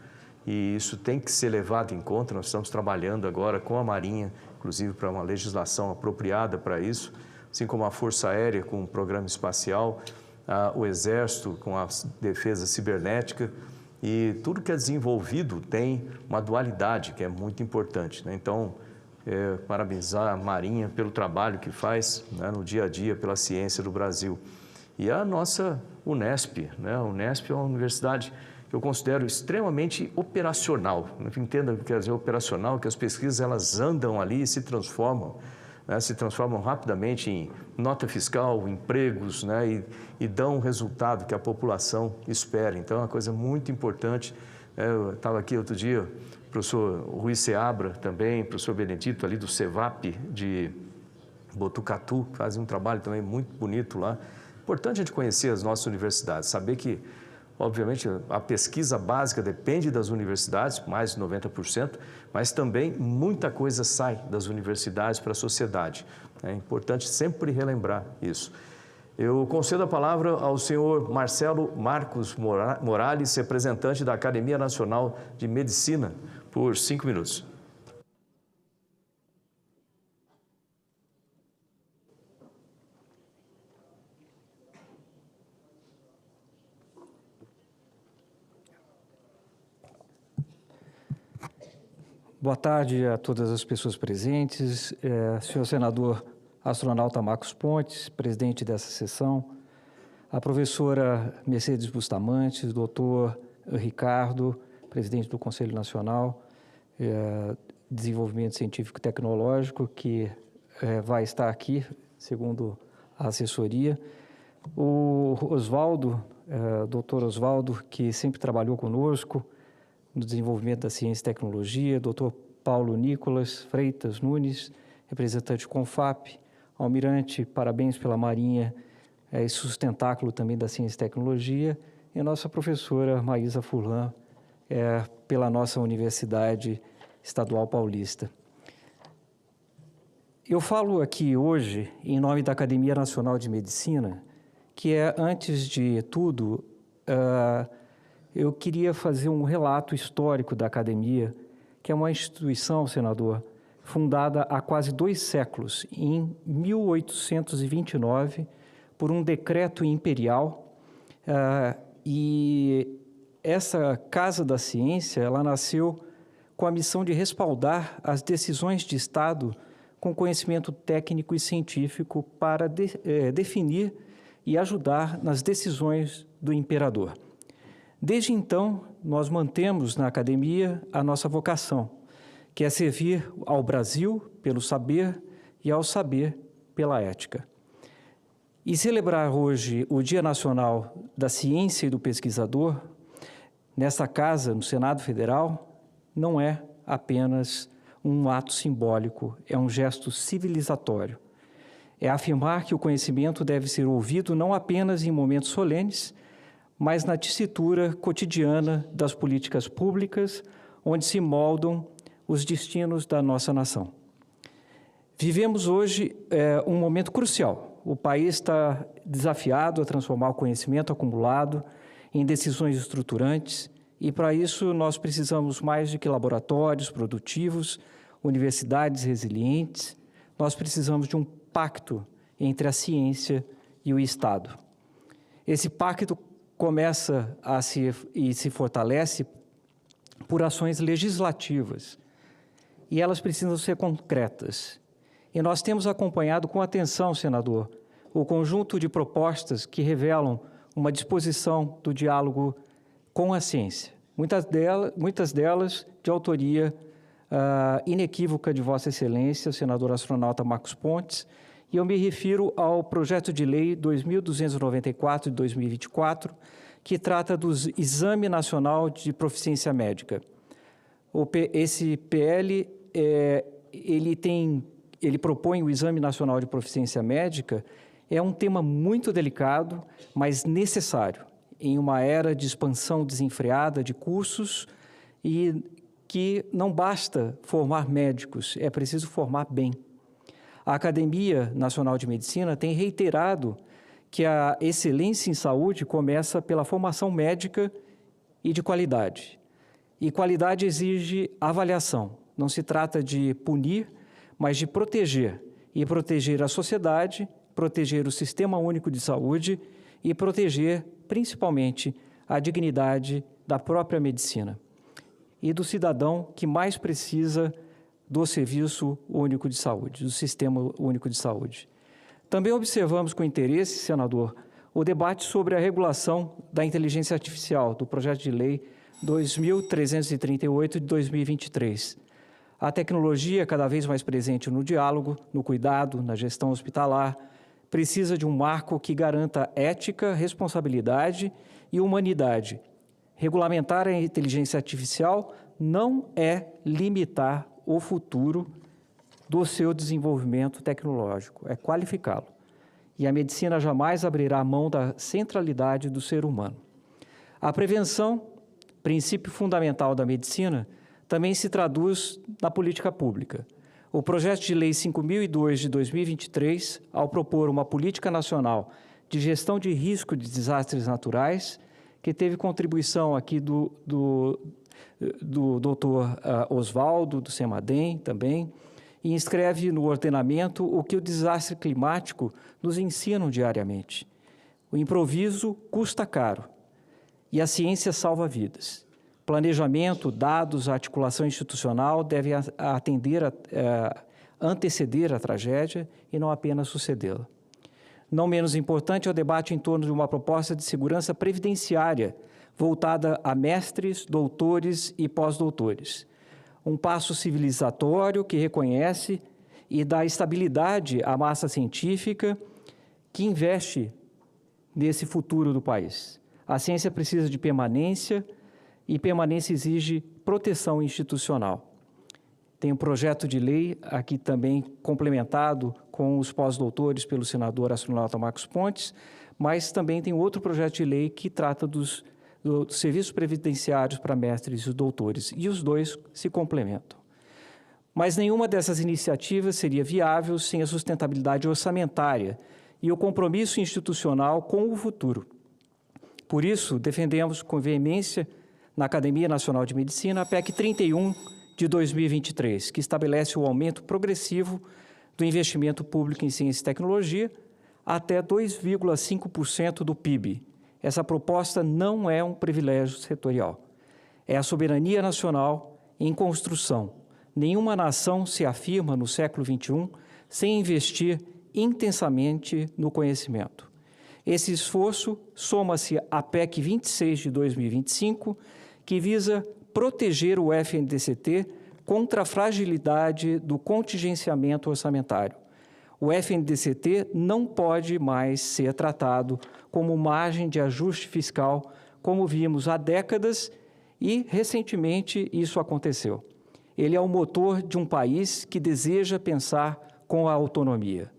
e isso tem que ser levado em conta. Nós estamos trabalhando agora com a Marinha, inclusive para uma legislação apropriada para isso, assim como a Força Aérea com o programa espacial. o Exército com a defesa cibernética, e tudo que é desenvolvido tem uma dualidade que é muito importante, né? Então, parabenizar a Marinha pelo trabalho que faz, né, no dia a dia pela ciência do Brasil. E a nossa Unesp, né? A Unesp é uma universidade que eu considero extremamente operacional. Entenda o que quer dizer operacional, que as pesquisas elas andam ali e se transformam, né? Se transformam rapidamente em nota fiscal, empregos, né? E dão o resultado que a população espera. Então, é uma coisa muito importante. Eu estava aqui outro dia, o professor Rui Seabra também, o professor Benedito ali do CEVAP de Botucatu, fazem um trabalho também muito bonito lá. Importante a gente conhecer as nossas universidades, saber que, obviamente, a pesquisa básica depende das universidades, mais de 90%, mas também muita coisa sai das universidades para a sociedade. É importante sempre relembrar isso. Eu concedo a palavra ao senhor Marcelo Marcos Morales, representante da Academia Nacional de Medicina, por 5 minutos. Boa tarde a todas as pessoas presentes, senhor senador astronauta Marcos Pontes, presidente dessa sessão, a professora Mercedes Bustamante, doutor Ricardo, presidente do Conselho Nacional de Desenvolvimento Científico e Tecnológico, que vai estar aqui, segundo a assessoria, o Oswaldo, doutor Oswaldo, que sempre trabalhou conosco no desenvolvimento da ciência e tecnologia, doutor Paulo Nicolas Freitas Nunes, representante CONFAP, almirante, parabéns pela Marinha, e sustentáculo também da ciência e tecnologia, e a nossa professora Maísa Furlan, pela nossa Universidade Estadual Paulista. Eu falo aqui hoje em nome da Academia Nacional de Medicina, que antes de tudo, eu queria fazer um relato histórico da Academia, que é uma instituição, senador, fundada há quase 2 séculos, em 1829, por um decreto imperial, e essa Casa da Ciência, ela nasceu com a missão de respaldar as decisões de Estado com conhecimento técnico e científico para definir e ajudar nas decisões do imperador. Desde então, nós mantemos na Academia a nossa vocação, que é servir ao Brasil pelo saber e ao saber pela ética. E celebrar hoje o Dia Nacional da Ciência e do Pesquisador, nessa casa, no Senado Federal, não é apenas um ato simbólico, é um gesto civilizatório. É afirmar que o conhecimento deve ser ouvido não apenas em momentos solenes, mas na tessitura cotidiana das políticas públicas, onde se moldam os destinos da nossa nação. Vivemos hoje um momento crucial. O país está desafiado a transformar o conhecimento acumulado em decisões estruturantes, e para isso nós precisamos mais de que laboratórios produtivos, universidades resilientes, nós precisamos de um pacto entre a ciência e o Estado. Esse pacto começa e se fortalece por ações legislativas, e elas precisam ser concretas. E nós temos acompanhado com atenção, senador, o conjunto de propostas que revelam uma disposição do diálogo com a ciência, muitas delas de autoria inequívoca de Vossa Excelência, senador astronauta Marcos Pontes, e eu me refiro ao projeto de lei 2.294 de 2024, que trata do Exame Nacional de Proficiência Médica. Esse PL, ele propõe o Exame Nacional de Proficiência Médica, é um tema muito delicado, mas necessário, em uma era de expansão desenfreada de cursos e que não basta formar médicos, é preciso formar bem. A Academia Nacional de Medicina tem reiterado que a excelência em saúde começa pela formação médica e de qualidade. E qualidade exige avaliação. Não se trata de punir, mas de proteger. E proteger a sociedade, proteger o Sistema Único de Saúde e proteger, principalmente, a dignidade da própria medicina e do cidadão que mais precisa do Serviço Único de Saúde, do Sistema Único de Saúde. Também observamos com interesse, senador, o debate sobre a regulação da inteligência artificial, do projeto de lei 2338 de 2023. A tecnologia, cada vez mais presente no diálogo, no cuidado, na gestão hospitalar, precisa de um marco que garanta ética, responsabilidade e humanidade. Regulamentar a inteligência artificial não é limitar o futuro do seu desenvolvimento tecnológico, é qualificá-lo. E a medicina jamais abrirá mão da centralidade do ser humano. A prevenção, princípio fundamental da medicina, também se traduz na política pública. O projeto de lei 5.002 de 2023, ao propor uma política nacional de gestão de risco de desastres naturais, que teve contribuição aqui do doutor Oswaldo, do CEMADEM também, e inscreve no ordenamento o que o desastre climático nos ensina diariamente. O improviso custa caro e a ciência salva vidas. Planejamento, dados, articulação institucional devem anteceder a tragédia e não apenas sucedê-la. Não menos importante é o debate em torno de uma proposta de segurança previdenciária voltada a mestres, doutores e pós-doutores. Um passo civilizatório que reconhece e dá estabilidade à massa científica que investe nesse futuro do país. A ciência precisa de permanência e permanência exige proteção institucional. Tem um projeto de lei aqui também complementado com os pós-doutores pelo senador astronauta Marcos Pontes, mas também tem outro projeto de lei que trata dos serviços previdenciários para mestres e doutores, e os dois se complementam. Mas nenhuma dessas iniciativas seria viável sem a sustentabilidade orçamentária e o compromisso institucional com o futuro. Por isso, defendemos com veemência na Academia Nacional de Medicina a PEC 31 de 2023, que estabelece o aumento progressivo do investimento público em ciência e tecnologia até 2,5% do PIB. Essa proposta não é um privilégio setorial. É a soberania nacional em construção. Nenhuma nação se afirma no século XXI sem investir intensamente no conhecimento. Esse esforço soma-se à PEC 26 de 2025, que visa proteger o FNDCT contra a fragilidade do contingenciamento orçamentário. O FNDCT não pode mais ser tratado como margem de ajuste fiscal, como vimos há décadas, e recentemente isso aconteceu. Ele é o motor de um país que deseja pensar com a autonomia.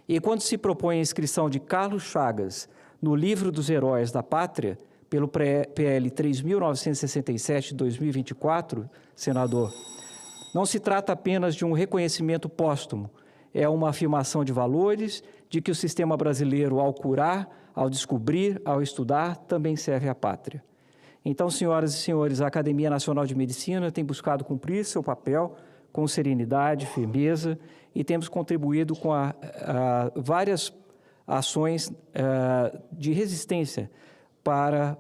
E quando se propõe a inscrição de Carlos Chagas no livro dos heróis da pátria, pelo PL 3.967 de 2024, senador, não se trata apenas de um reconhecimento póstumo, é uma afirmação de valores, de que o sistema brasileiro, ao curar, ao descobrir, ao estudar, também serve à pátria. Então, senhoras e senhores, a Academia Nacional de Medicina tem buscado cumprir seu papel com serenidade, firmeza, e temos contribuído com várias ações de resistência para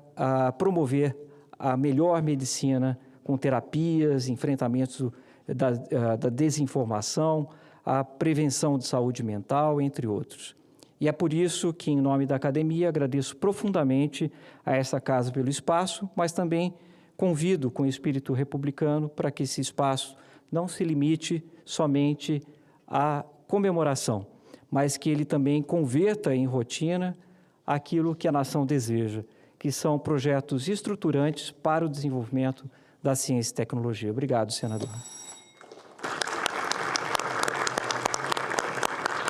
promover a melhor medicina com terapias, enfrentamentos da desinformação, a prevenção de saúde mental, entre outros. E é por isso que, em nome da Academia, agradeço profundamente a essa casa pelo espaço, mas também convido com espírito republicano para que esse espaço não se limite somente à comemoração, mas que ele também converta em rotina aquilo que a nação deseja, que são projetos estruturantes para o desenvolvimento da ciência e tecnologia. Obrigado, senador.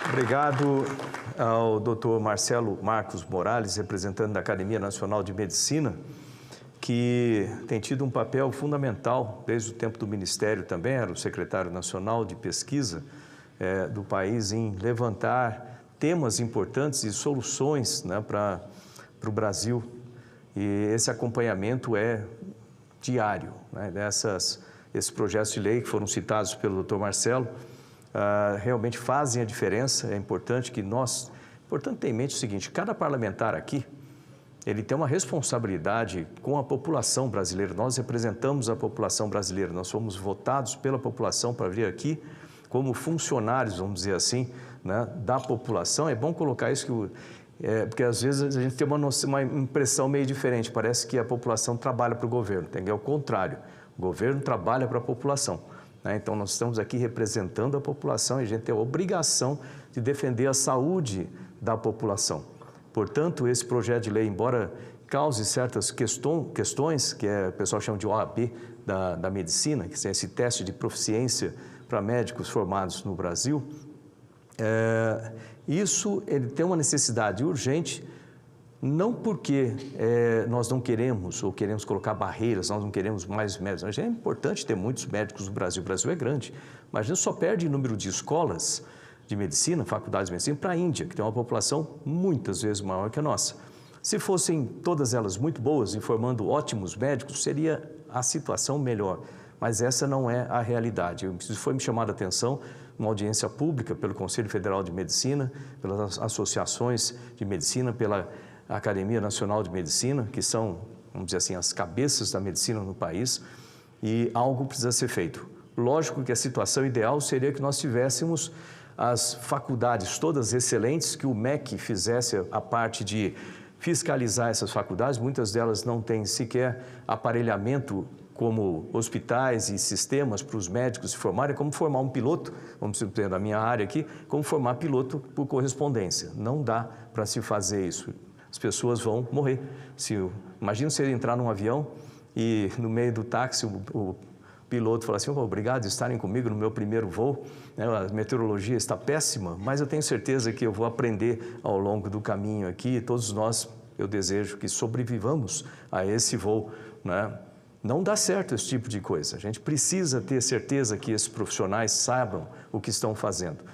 Obrigado ao Dr. Marcelo Marcos Morales, representante da Academia Nacional de Medicina, que tem tido um papel fundamental desde o tempo do Ministério também, era o secretário nacional de pesquisa do país, em levantar temas importantes e soluções, né, para o Brasil. E esse acompanhamento é diário, né, esses projetos de lei que foram citados pelo Dr. Marcelo, realmente fazem a diferença. É importante que importante ter em mente o seguinte: cada parlamentar aqui ele tem uma responsabilidade com a população brasileira. Nós representamos a população brasileira, nós fomos votados pela população para vir aqui como funcionários, vamos dizer assim, né, da população. É bom colocar isso, porque às vezes a gente tem uma impressão meio diferente, parece que a população trabalha para o governo, é o contrário, o governo trabalha para a população. Né? Então nós estamos aqui representando a população e a gente tem a obrigação de defender a saúde da população. Portanto, esse projeto de lei, embora cause certas questões, que o pessoal chama de OAB da medicina, que é esse teste de proficiência para médicos formados no Brasil, isso ele tem uma necessidade urgente, não porque nós não queremos ou queremos colocar barreiras, nós não queremos mais médicos. É importante ter muitos médicos no Brasil, o Brasil é grande, mas a gente só perde o número de escolas de medicina, faculdades de medicina, para a Índia, que tem uma população muitas vezes maior que a nossa. Se fossem todas elas muito boas e formando ótimos médicos, seria a situação melhor. Mas essa não é a realidade. Isso foi me chamada a atenção numa audiência pública pelo Conselho Federal de Medicina, pelas associações de medicina, pela Academia Nacional de Medicina, que são, vamos dizer assim, as cabeças da medicina no país, e algo precisa ser feito. Lógico que a situação ideal seria que nós tivéssemos as faculdades todas excelentes, que o MEC fizesse a parte de fiscalizar essas faculdades. Muitas delas não têm sequer aparelhamento como hospitais e sistemas para os médicos se formarem. É como formar um piloto, vamos dizer, da minha área aqui, como formar piloto por correspondência. Não dá para se fazer isso. As pessoas vão morrer. Imagina você entrar num avião e no meio do táxi o piloto fala assim: obrigado por estarem comigo no meu primeiro voo, a meteorologia está péssima, mas eu tenho certeza que eu vou aprender ao longo do caminho aqui. Todos nós, eu desejo que sobrevivamos a esse voo, né? Não dá certo esse tipo de coisa. A gente precisa ter certeza que esses profissionais saibam o que estão fazendo.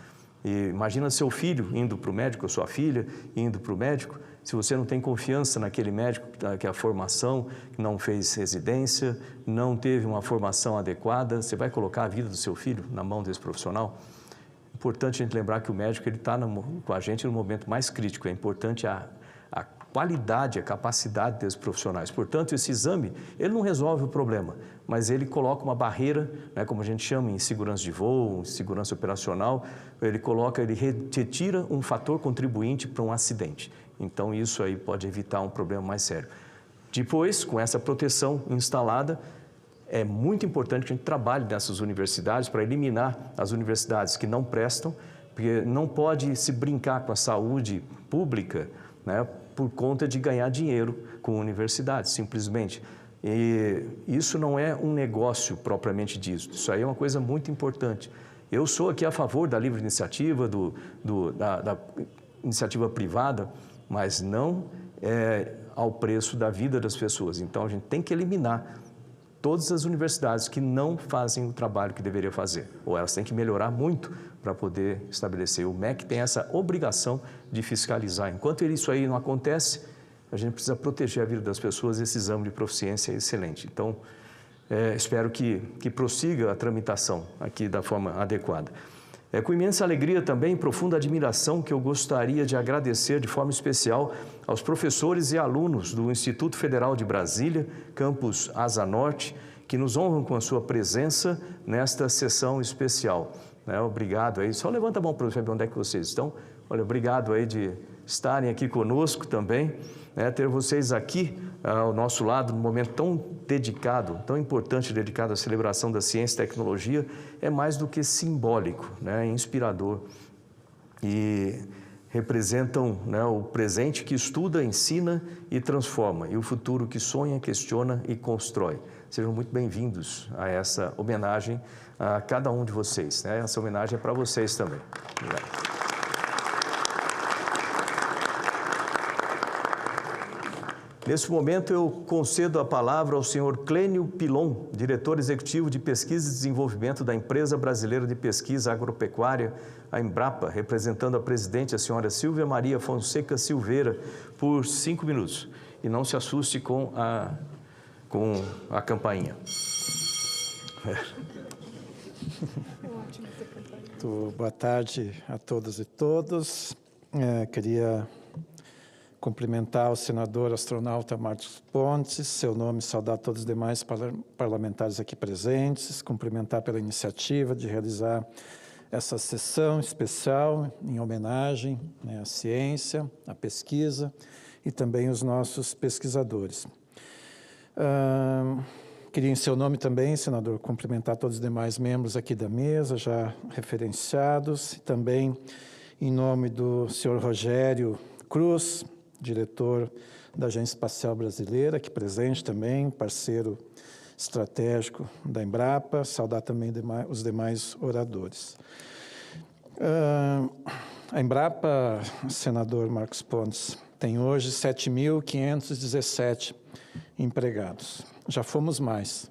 E imagina seu filho indo para o médico, ou sua filha indo para o médico. Se você não tem confiança naquele médico que a formação, que não fez residência, não teve uma formação adequada, você vai colocar a vida do seu filho na mão desse profissional? É importante a gente lembrar que o médico está com a gente no momento mais crítico. É importante a qualidade, a capacidade desses profissionais. Portanto, esse exame, ele não resolve o problema, mas ele coloca uma barreira, né, como a gente chama em segurança de voo, em segurança operacional, ele retira um fator contribuinte para um acidente. Então, isso aí pode evitar um problema mais sério. Depois, com essa proteção instalada, é muito importante que a gente trabalhe nessas universidades para eliminar as universidades que não prestam, porque não pode se brincar com a saúde pública, né, por conta de ganhar dinheiro com universidades, simplesmente. E isso não é um negócio propriamente dito, isso aí é uma coisa muito importante. Eu sou aqui a favor da livre iniciativa, da iniciativa privada, mas não ao preço da vida das pessoas. Então, a gente tem que eliminar todas as universidades que não fazem o trabalho que deveria fazer, ou elas têm que melhorar muito para poder estabelecer. O MEC tem essa obrigação de fiscalizar. Enquanto isso aí não acontece, a gente precisa proteger a vida das pessoas. Esse exame de proficiência é excelente. Então, espero que prossiga a tramitação aqui da forma adequada. É com imensa alegria também e profunda admiração que eu gostaria de agradecer de forma especial aos professores e alunos do Instituto Federal de Brasília, campus Asa Norte, que nos honram com a sua presença nesta sessão especial. Obrigado aí. Só levanta a mão para ver onde é que vocês estão. Olha, obrigado aí de estarem aqui conosco também, ter vocês aqui ao nosso lado num momento tão dedicado, tão importante, dedicado à celebração da ciência e tecnologia, é mais do que simbólico, é inspirador e representam o presente que estuda, ensina e transforma, e o futuro que sonha, questiona e constrói. Sejam muito bem-vindos a essa homenagem a cada um de vocês. Essa homenagem é para vocês também. Obrigado. Nesse momento, eu concedo a palavra ao senhor Clênio Pilon, diretor executivo de Pesquisa e Desenvolvimento da Empresa Brasileira de Pesquisa Agropecuária, a Embrapa, representando a presidente, a senhora Silvia Maria Fonseca Silveira, por 5 minutos. E não se assuste com a campainha. Boa tarde a todas e todos. Queria cumprimentar o senador astronauta Marcos Pontes, seu nome, saudar todos os demais parlamentares aqui presentes, cumprimentar pela iniciativa de realizar essa sessão especial em homenagem, né, à ciência, à pesquisa e também os nossos pesquisadores. Queria, em seu nome também, senador, cumprimentar todos os demais membros aqui da mesa, já referenciados, e também em nome do senhor Rogério Cruz, diretor da Agência Espacial Brasileira, aqui presente também, parceiro estratégico da Embrapa, saudar também os demais oradores. A Embrapa, senador Marcos Pontes, tem hoje 7.517 empregados. Já fomos mais.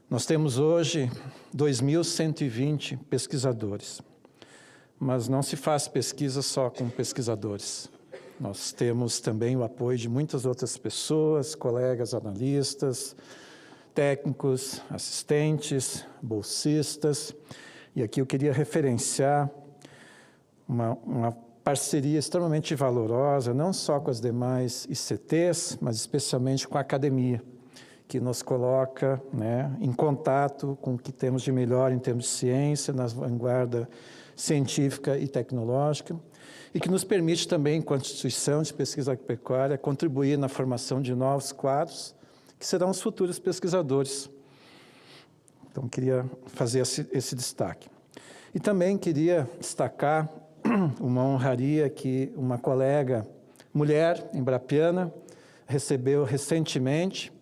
Nós temos hoje 2.120 pesquisadores, mas não se faz pesquisa só com pesquisadores. Nós temos também o apoio de muitas outras pessoas, colegas analistas, técnicos, assistentes, bolsistas. E aqui eu queria referenciar uma parceria extremamente valorosa, não só com as demais ICTs, mas especialmente com a academia, que nos coloca, né, em contato com o que temos de melhor em termos de ciência, na vanguarda científica e tecnológica, e que nos permite também, enquanto instituição de pesquisa agropecuária, contribuir na formação de novos quadros, que serão os futuros pesquisadores. Então, queria fazer esse destaque. E também queria destacar uma honraria que uma colega mulher, embrapiana, recebeu recentemente,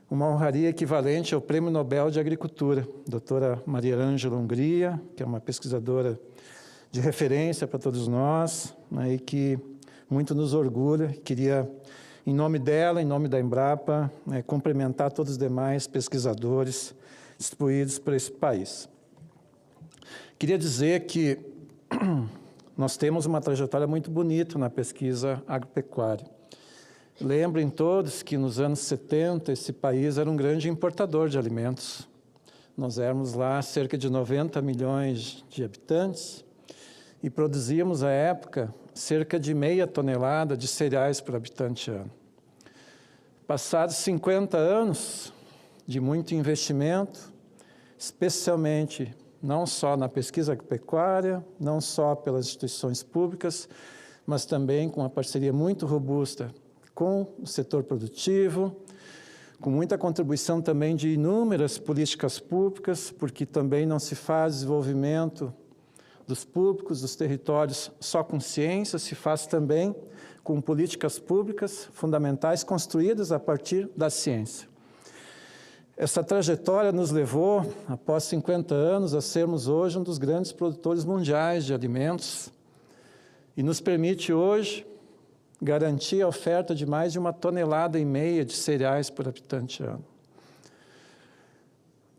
uma honraria equivalente ao Prêmio Nobel de Agricultura, doutora Maria Ângela Hungria, que é uma pesquisadora de referência para todos nós, né, e que muito nos orgulha. Queria, em nome dela, em nome da Embrapa, né, cumprimentar todos os demais pesquisadores distribuídos por esse país. Queria dizer que nós temos uma trajetória muito bonita na pesquisa agropecuária. Lembrem todos que nos anos 70 esse país era um grande importador de alimentos. Nós éramos lá cerca de 90 milhões de habitantes e produzíamos, à época, cerca de meia tonelada de cereais por habitante ano. Passados 50 anos de muito investimento, especialmente não só na pesquisa agropecuária, não só pelas instituições públicas, mas também com uma parceria muito robusta com o setor produtivo, com muita contribuição também de inúmeras políticas públicas, porque também não se faz desenvolvimento dos públicos, dos territórios, só com ciência, se faz também com políticas públicas fundamentais construídas a partir da ciência. Essa trajetória nos levou, após 50 anos, a sermos hoje um dos grandes produtores mundiais de alimentos e nos permite hoje garantir a oferta de mais de 1,5 tonelada de cereais por habitante ano.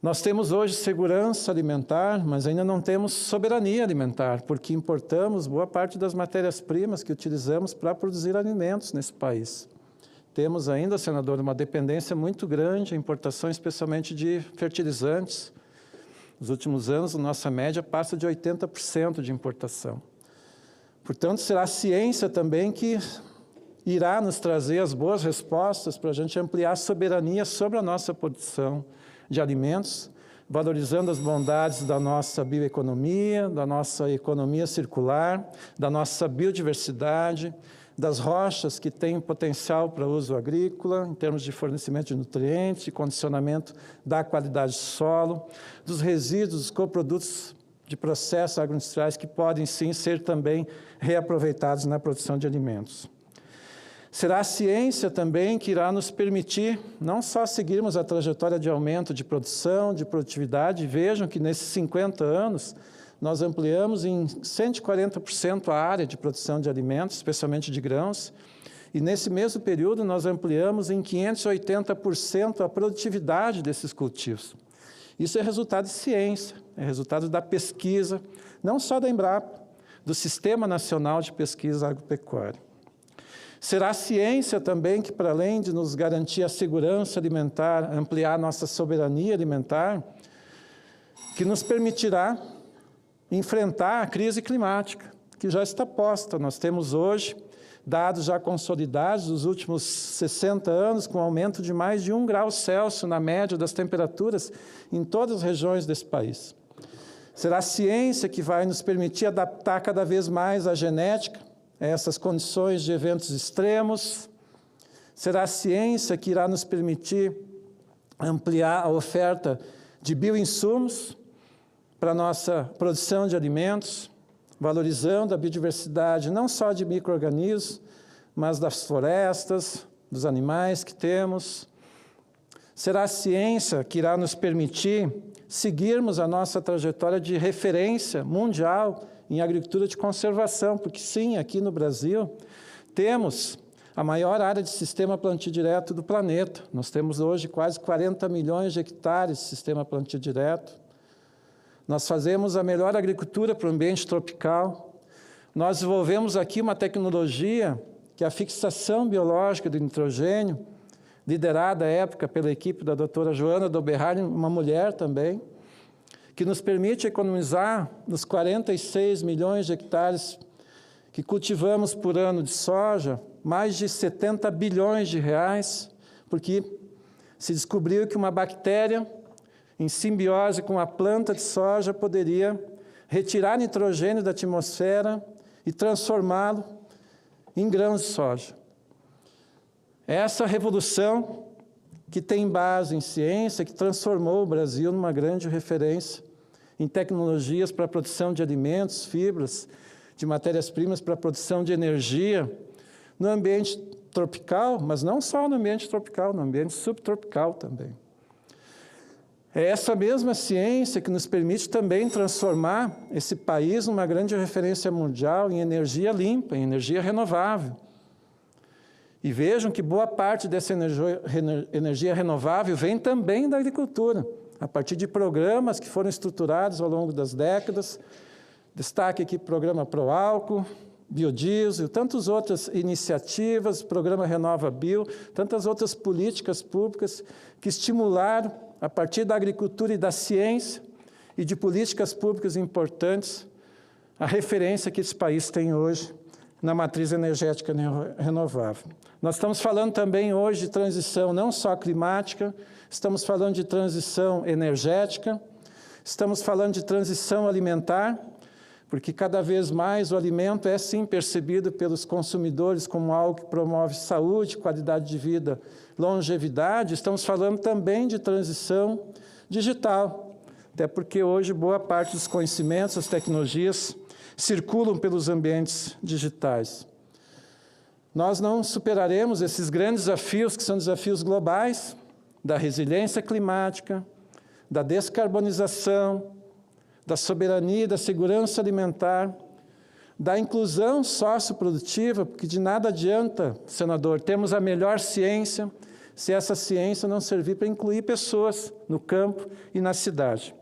Nós temos hoje segurança alimentar, mas ainda não temos soberania alimentar, porque importamos boa parte das matérias-primas que utilizamos para produzir alimentos nesse país. Temos ainda, senador, uma dependência muito grande, a importação especialmente de fertilizantes. Nos últimos anos, a nossa média passa de 80% de importação. Portanto, será a ciência também que irá nos trazer as boas respostas para a gente ampliar a soberania sobre a nossa produção de alimentos, valorizando as bondades da nossa bioeconomia, da nossa economia circular, da nossa biodiversidade, das rochas que têm potencial para uso agrícola, em termos de fornecimento de nutrientes, de condicionamento da qualidade do solo, dos resíduos, dos coprodutos de processos agroindustriais que podem, sim, ser também reaproveitados na produção de alimentos. Será a ciência também que irá nos permitir não só seguirmos a trajetória de aumento de produção, de produtividade. Vejam que nesses 50 anos nós ampliamos em 140% a área de produção de alimentos, especialmente de grãos, e nesse mesmo período nós ampliamos em 580% a produtividade desses cultivos. Isso é resultado de ciência, é resultado da pesquisa, não só da Embrapa, do Sistema Nacional de Pesquisa Agropecuária. Será a ciência também que, para além de nos garantir a segurança alimentar, ampliar nossa soberania alimentar, que nos permitirá enfrentar a crise climática, que já está posta. Nós temos hoje dados já consolidados dos últimos 60 anos, com aumento de mais de 1 grau Celsius na média das temperaturas em todas as regiões desse país. Será a ciência que vai nos permitir adaptar cada vez mais a genética a essas condições de eventos extremos. Será a ciência que irá nos permitir ampliar a oferta de bioinsumos para a nossa produção de alimentos, valorizando a biodiversidade não só de micro-organismos, mas das florestas, dos animais que temos. Será a ciência que irá nos permitir seguirmos a nossa trajetória de referência mundial em agricultura de conservação, porque sim, aqui no Brasil, temos a maior área de sistema plantio direto do planeta. Nós temos hoje quase 40 milhões de hectares de sistema plantio direto. Nós fazemos a melhor agricultura para o ambiente tropical. Nós desenvolvemos aqui uma tecnologia que é a fixação biológica do nitrogênio, liderada à época pela equipe da doutora Joana Doberhard, uma mulher também, que nos permite economizar nos 46 milhões de hectares que cultivamos por ano de soja, mais de 70 bilhões de reais, porque se descobriu que uma bactéria em simbiose com a planta de soja poderia retirar nitrogênio da atmosfera e transformá-lo em grãos de soja. Essa revolução que tem base em ciência, que transformou o Brasil numa grande referência em tecnologias para a produção de alimentos, fibras, de matérias-primas para a produção de energia, no ambiente tropical, mas não só no ambiente tropical, no ambiente subtropical também. É essa mesma ciência que nos permite também transformar esse país numa grande referência mundial em energia limpa, em energia renovável. E vejam que boa parte dessa energia renovável vem também da agricultura, a partir de programas que foram estruturados ao longo das décadas. Destaque aqui o programa Proálcool, biodiesel, tantas outras iniciativas, programa Renova Bio, tantas outras políticas públicas que estimularam, a partir da agricultura e da ciência e de políticas públicas importantes, a referência que esse país tem hoje na matriz energética renovável. Nós estamos falando também hoje de transição não só climática, estamos falando de transição energética, estamos falando de transição alimentar, porque cada vez mais o alimento é sim percebido pelos consumidores como algo que promove saúde, qualidade de vida, longevidade. Estamos falando também de transição digital, até porque hoje boa parte dos conhecimentos, as tecnologias, circulam pelos ambientes digitais. Nós não superaremos esses grandes desafios, que são desafios globais, da resiliência climática, da descarbonização, da soberania e da segurança alimentar, da inclusão socioprodutiva, porque de nada adianta, senador, termos a melhor ciência, se essa ciência não servir para incluir pessoas no campo e na cidade.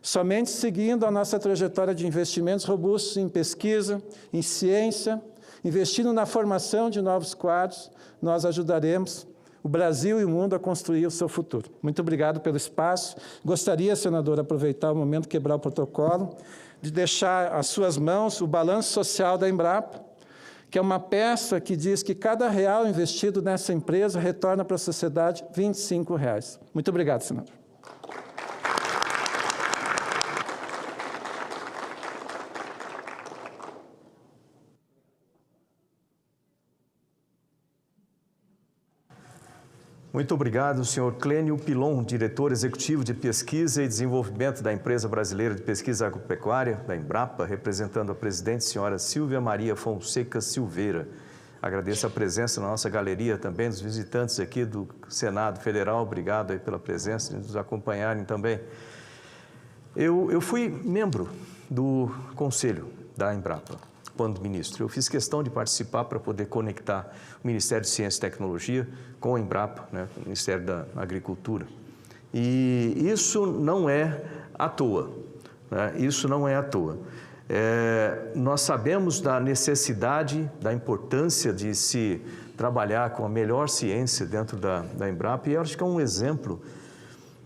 Somente seguindo a nossa trajetória de investimentos robustos em pesquisa, em ciência, investindo na formação de novos quadros, nós ajudaremos o Brasil e o mundo a construir o seu futuro. Muito obrigado pelo espaço. Gostaria, senador, aproveitar o momento, quebrar o protocolo, de deixar às suas mãos o balanço social da Embrapa, que é uma peça que diz que cada real investido nessa empresa retorna para a sociedade R$ 25. Muito obrigado, senador. Muito obrigado, senhor Clênio Pilon, diretor executivo de pesquisa e desenvolvimento da Empresa Brasileira de Pesquisa Agropecuária, da Embrapa, representando a presidente, senhora Silvia Maria Fonseca Silveira. Agradeço a presença na nossa galeria também dos visitantes aqui do Senado Federal. Obrigado aí pela presença e nos acompanharem também. Eu fui membro do conselho da Embrapa quando ministro. Eu fiz questão de participar para poder conectar o Ministério de Ciência e Tecnologia com a Embrapa, né, o Ministério da Agricultura. E isso não é à toa, né? Isso não é à toa. Nós sabemos da necessidade, da importância de se trabalhar com a melhor ciência dentro da Embrapa, e eu acho que é um exemplo,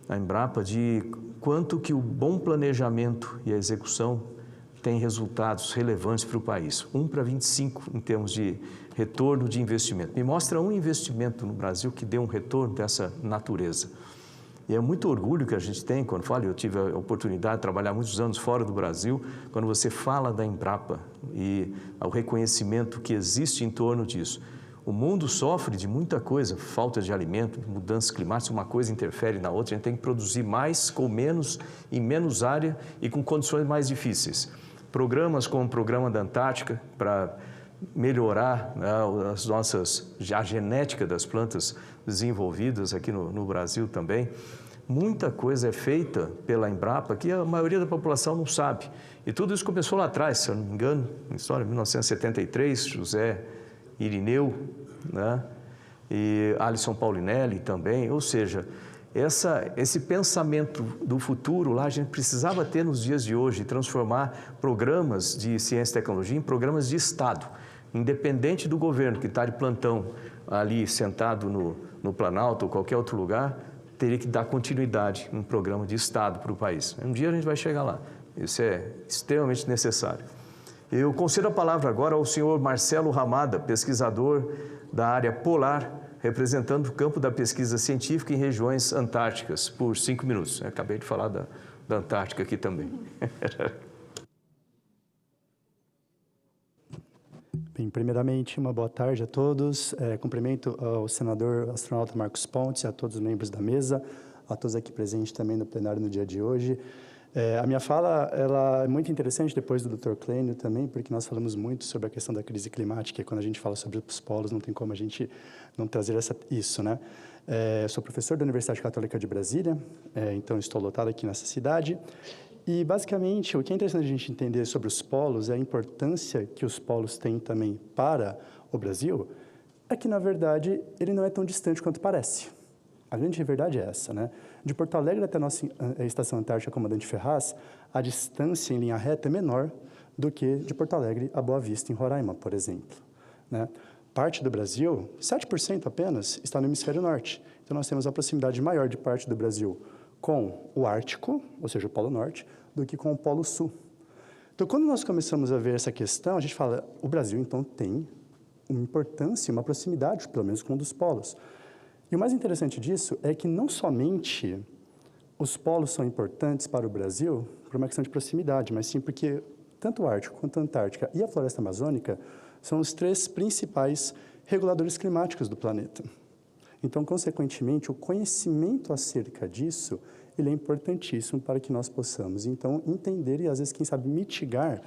a Embrapa, de quanto que o bom planejamento e a execução tem resultados relevantes para o país. 1 para 25 em termos de retorno de investimento. Me mostra um investimento no Brasil que deu um retorno dessa natureza. E é muito orgulho que a gente tem, quando falo, eu tive a oportunidade de trabalhar muitos anos fora do Brasil, quando você fala da Embrapa e o reconhecimento que existe em torno disso. O mundo sofre de muita coisa, falta de alimento, mudanças climáticas, uma coisa interfere na outra, a gente tem que produzir mais com menos, em menos área e com condições mais difíceis. Programas como o Programa da Antártica, para melhorar, né, a genética das plantas desenvolvidas aqui no Brasil também. Muita coisa é feita pela Embrapa que a maioria da população não sabe. E tudo isso começou lá atrás, se eu não me engano, na história de 1973, José Irineu, né? E Alisson Paulinelli também, ou seja, esse pensamento do futuro lá a gente precisava ter nos dias de hoje, transformar programas de ciência e tecnologia em programas de Estado, independente do governo que está de plantão ali sentado no Planalto ou qualquer outro lugar, teria que dar continuidade em um programa de Estado para o país. Um dia a gente vai chegar lá, isso é extremamente necessário. Eu concedo a palavra agora ao senhor Marcelo Ramada, pesquisador da área polar, representando o campo da pesquisa científica em regiões antárticas, por 5 minutos. Eu acabei de falar da Antártica aqui também. Bem, primeiramente, uma boa tarde a todos. Cumprimento ao senador astronauta Marcos Pontes, a todos os membros da mesa, a todos aqui presentes também no plenário no dia de hoje. A minha fala ela é muito interessante depois do Dr. Clênio também, porque nós falamos muito sobre a questão da crise climática e quando a gente fala sobre os polos, não tem como a gente não trazer isso, né? Sou professor da Universidade Católica de Brasília, então estou lotado aqui nessa cidade. E, basicamente, o que é interessante a gente entender sobre os polos é a importância que os polos têm também para o Brasil, é que, na verdade, ele não é tão distante quanto parece. A grande verdade é essa, né? De Porto Alegre até a nossa estação antártica Comandante Ferraz, a distância em linha reta é menor do que de Porto Alegre a Boa Vista, em Roraima, por exemplo, né? Parte do Brasil, 7% apenas, está no hemisfério norte. Então, nós temos a proximidade maior de parte do Brasil com o Ártico, ou seja, o Polo Norte, do que com o Polo Sul. Então, quando nós começamos a ver essa questão, a gente fala, o Brasil, então, tem uma importância, uma proximidade, pelo menos, com um dos polos. E o mais interessante disso é que não somente os polos são importantes para o Brasil por uma questão de proximidade, mas sim porque tanto o Ártico quanto a Antártica e a Floresta Amazônica são os 3 principais reguladores climáticos do planeta. Então, consequentemente, o conhecimento acerca disso ele é importantíssimo para que nós possamos, então, entender e, às vezes, quem sabe, mitigar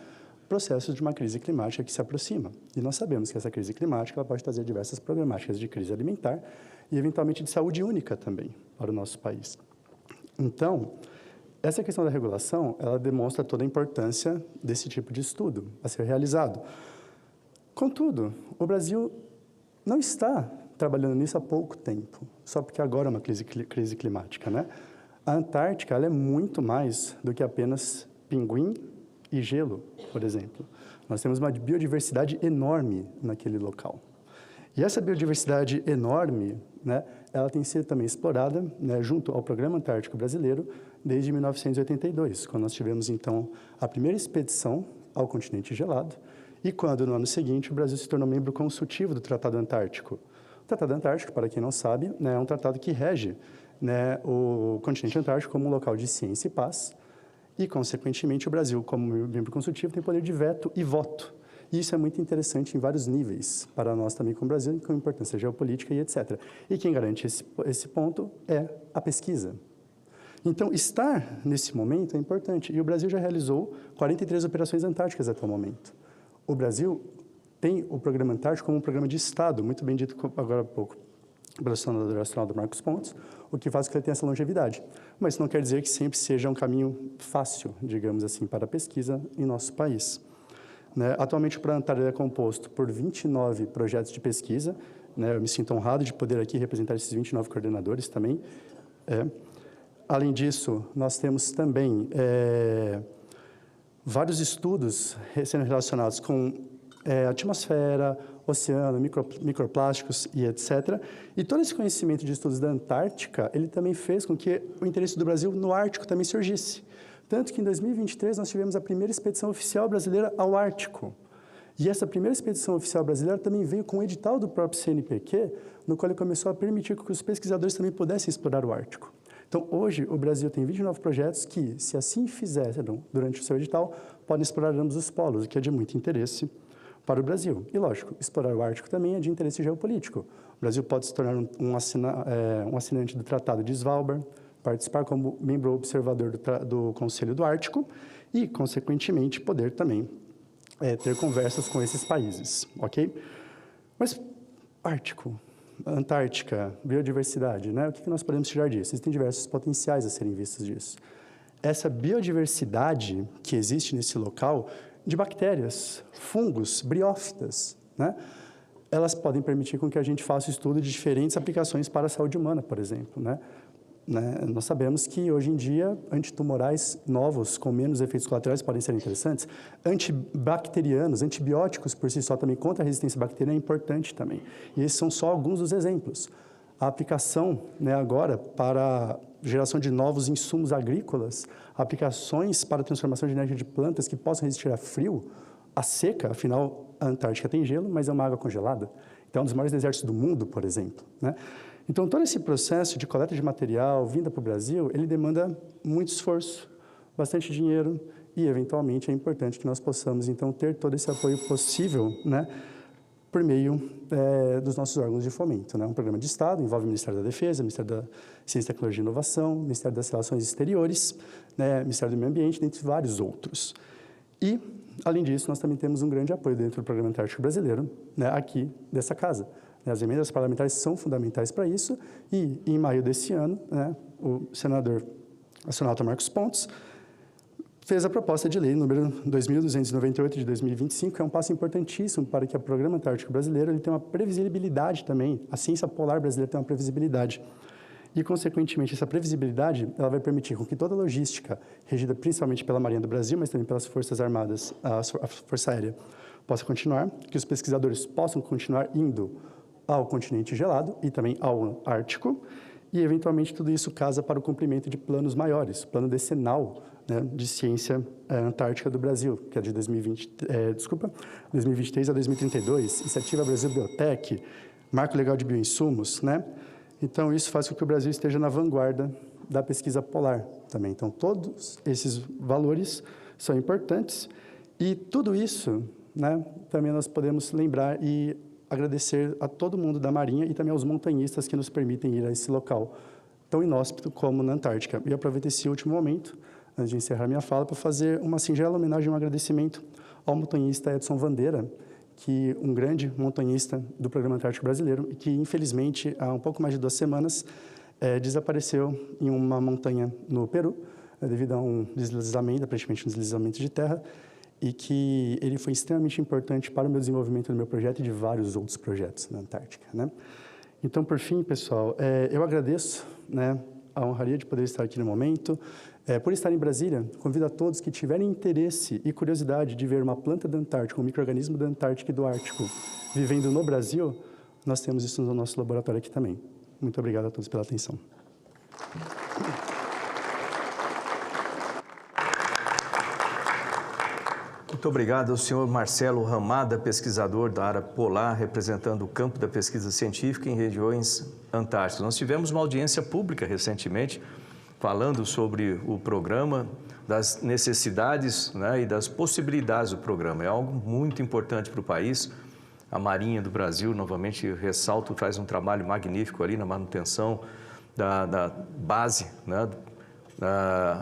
processos de uma crise climática que se aproxima. E nós sabemos que essa crise climática ela pode trazer diversas problemáticas de crise alimentar e, eventualmente, de saúde única também para o nosso país. Então, essa questão da regulação, ela demonstra toda a importância desse tipo de estudo a ser realizado. Contudo, o Brasil não está trabalhando nisso há pouco tempo, só porque agora é uma crise climática, né? A Antártica ela é muito mais do que apenas pinguim e gelo, por exemplo. Nós temos uma biodiversidade enorme naquele local. E essa biodiversidade enorme, né, ela tem sido também explorada, né, junto ao Programa Antártico Brasileiro desde 1982, quando nós tivemos, então, a primeira expedição ao continente gelado e quando, no ano seguinte, o Brasil se tornou membro consultivo do Tratado Antártico. O Tratado Antártico, para quem não sabe, né, é um tratado que rege, né, o continente antártico como um local de ciência e paz e, consequentemente, o Brasil, como membro consultivo, tem poder de veto e voto. E isso é muito interessante em vários níveis, para nós também como Brasil, com importância geopolítica e etc. E quem garante esse ponto é a pesquisa. Então, estar nesse momento é importante. E o Brasil já realizou 43 operações antárticas até o momento. O Brasil tem o Programa Antártico como um programa de Estado, muito bem dito agora há pouco pelo senador astronauta Marcos Pontes, o que faz com que ele tenha essa longevidade. Mas isso não quer dizer que sempre seja um caminho fácil, digamos assim, para a pesquisa em nosso país. Né? Atualmente, o Programa Antártico é composto por 29 projetos de pesquisa. Né? Eu me sinto honrado de poder aqui representar esses 29 coordenadores também. Além disso, nós temos também vários estudos sendo relacionados com atmosfera, oceano, microplásticos e etc. E todo esse conhecimento de estudos da Antártica, ele também fez com que o interesse do Brasil no Ártico também surgisse. Tanto que em 2023 nós tivemos a primeira expedição oficial brasileira ao Ártico. E essa primeira expedição oficial brasileira também veio com o edital do próprio CNPq, no qual ele começou a permitir que os pesquisadores também pudessem explorar o Ártico. Então, hoje, o Brasil tem 29 projetos que, se assim fizeram durante o seu edital, podem explorar ambos os polos, o que é de muito interesse para o Brasil. E, lógico, explorar o Ártico também é de interesse geopolítico. O Brasil pode se tornar um assinante do Tratado de Svalbard, participar como membro observador do Conselho do Ártico e, consequentemente, poder também ter conversas com esses países, ok? Mas, Ártico, Antártica, biodiversidade, né? O que nós podemos tirar disso? Existem diversos potenciais a serem vistos disso. Essa biodiversidade que existe nesse local, de bactérias, fungos, briófitas, né? Elas podem permitir com que a gente faça o estudo de diferentes aplicações para a saúde humana, por exemplo, né? Nós sabemos que, hoje em dia, antitumorais novos, com menos efeitos colaterais, podem ser interessantes. Antibacterianos, antibióticos por si só também contra a resistência bacteriana é importante também. E esses são só alguns dos exemplos. A aplicação, agora, para geração de novos insumos agrícolas, aplicações para a transformação genética de plantas que possam resistir a frio, a seca, afinal, a Antártica tem gelo, mas é uma água congelada. Então, é um dos maiores desertos do mundo, por exemplo, né? Então, todo esse processo de coleta de material, vinda para o Brasil, ele demanda muito esforço, bastante dinheiro e, eventualmente, é importante que nós possamos, então, ter todo esse apoio possível, né, por meio dos nossos órgãos de fomento, né? Um programa de Estado, envolve o Ministério da Defesa, o Ministério da Ciência, Tecnologia e Inovação, o Ministério das Relações Exteriores, né, Ministério do Meio Ambiente, dentre vários outros. E, além disso, nós também temos um grande apoio dentro do Programa Antártico Brasileiro, né, aqui dessa casa. As emendas parlamentares são fundamentais para isso e, em maio desse ano, né, o senador astronauta Marcos Pontes fez a proposta de lei número 2.298 de 2025, que é um passo importantíssimo para que o Programa Antártico Brasileiro ele tenha uma previsibilidade também. A ciência polar brasileira tem uma previsibilidade. E, consequentemente, essa previsibilidade ela vai permitir com que toda a logística, regida principalmente pela Marinha do Brasil, mas também pelas Forças Armadas, a Força Aérea, possa continuar, que os pesquisadores possam continuar indo ao continente gelado e também ao Ártico, e, eventualmente, tudo isso casa para o cumprimento de planos maiores, o plano decenal, né, de ciência antártica do Brasil, que é de 2023 a 2032, Iniciativa Brasil Biotech, Marco Legal de Bioinsumos, né? Então, isso faz com que o Brasil esteja na vanguarda da pesquisa polar também. Então, todos esses valores são importantes e tudo isso, né, também nós podemos lembrar e agradecer a todo mundo da Marinha e também aos montanhistas que nos permitem ir a esse local tão inóspito como na Antártica. E aproveito esse último momento, antes de encerrar minha fala, para fazer uma singela homenagem e um agradecimento ao montanhista Edson Vandeira, que um grande montanhista do Programa Antártico Brasileiro e que, infelizmente, há um pouco mais de 2 semanas, desapareceu em uma montanha no Peru, devido a um deslizamento, aparentemente um deslizamento de terra, e que ele foi extremamente importante para o meu desenvolvimento do meu projeto e de vários outros projetos na Antártica, né? Então, por fim, pessoal, eu agradeço, né, a honraria de poder estar aqui no momento. Por estar em Brasília, convido a todos que tiverem interesse e curiosidade de ver uma planta da Antártica, um micro-organismo da Antártica e do Ártico vivendo no Brasil, nós temos isso no nosso laboratório aqui também. Muito obrigado a todos pela atenção. Muito obrigado ao senhor Marcelo Ramada, pesquisador da área polar, representando o campo da pesquisa científica em regiões antárticas. Nós tivemos uma audiência pública recentemente, falando sobre o programa, das necessidades, né, e das possibilidades do programa. É algo muito importante para o país. A Marinha do Brasil, novamente ressalto, faz um trabalho magnífico ali na manutenção da base, né,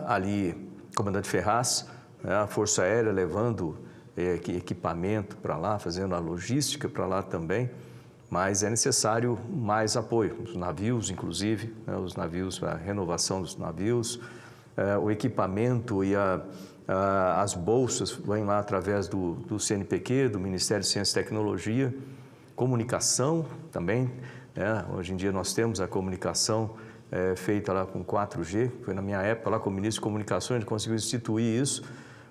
ali, Comandante Ferraz, né, a Força Aérea levando equipamento para lá, fazendo a logística para lá também. Mas é necessário mais apoio, os navios, inclusive, né, os navios, a renovação dos navios, o equipamento e as bolsas vêm lá através do CNPq, do Ministério de Ciência e Tecnologia, comunicação também, né? Hoje em dia nós temos a comunicação feita lá com 4G, foi na minha época lá como ministro de Comunicações, a gente conseguiu instituir isso,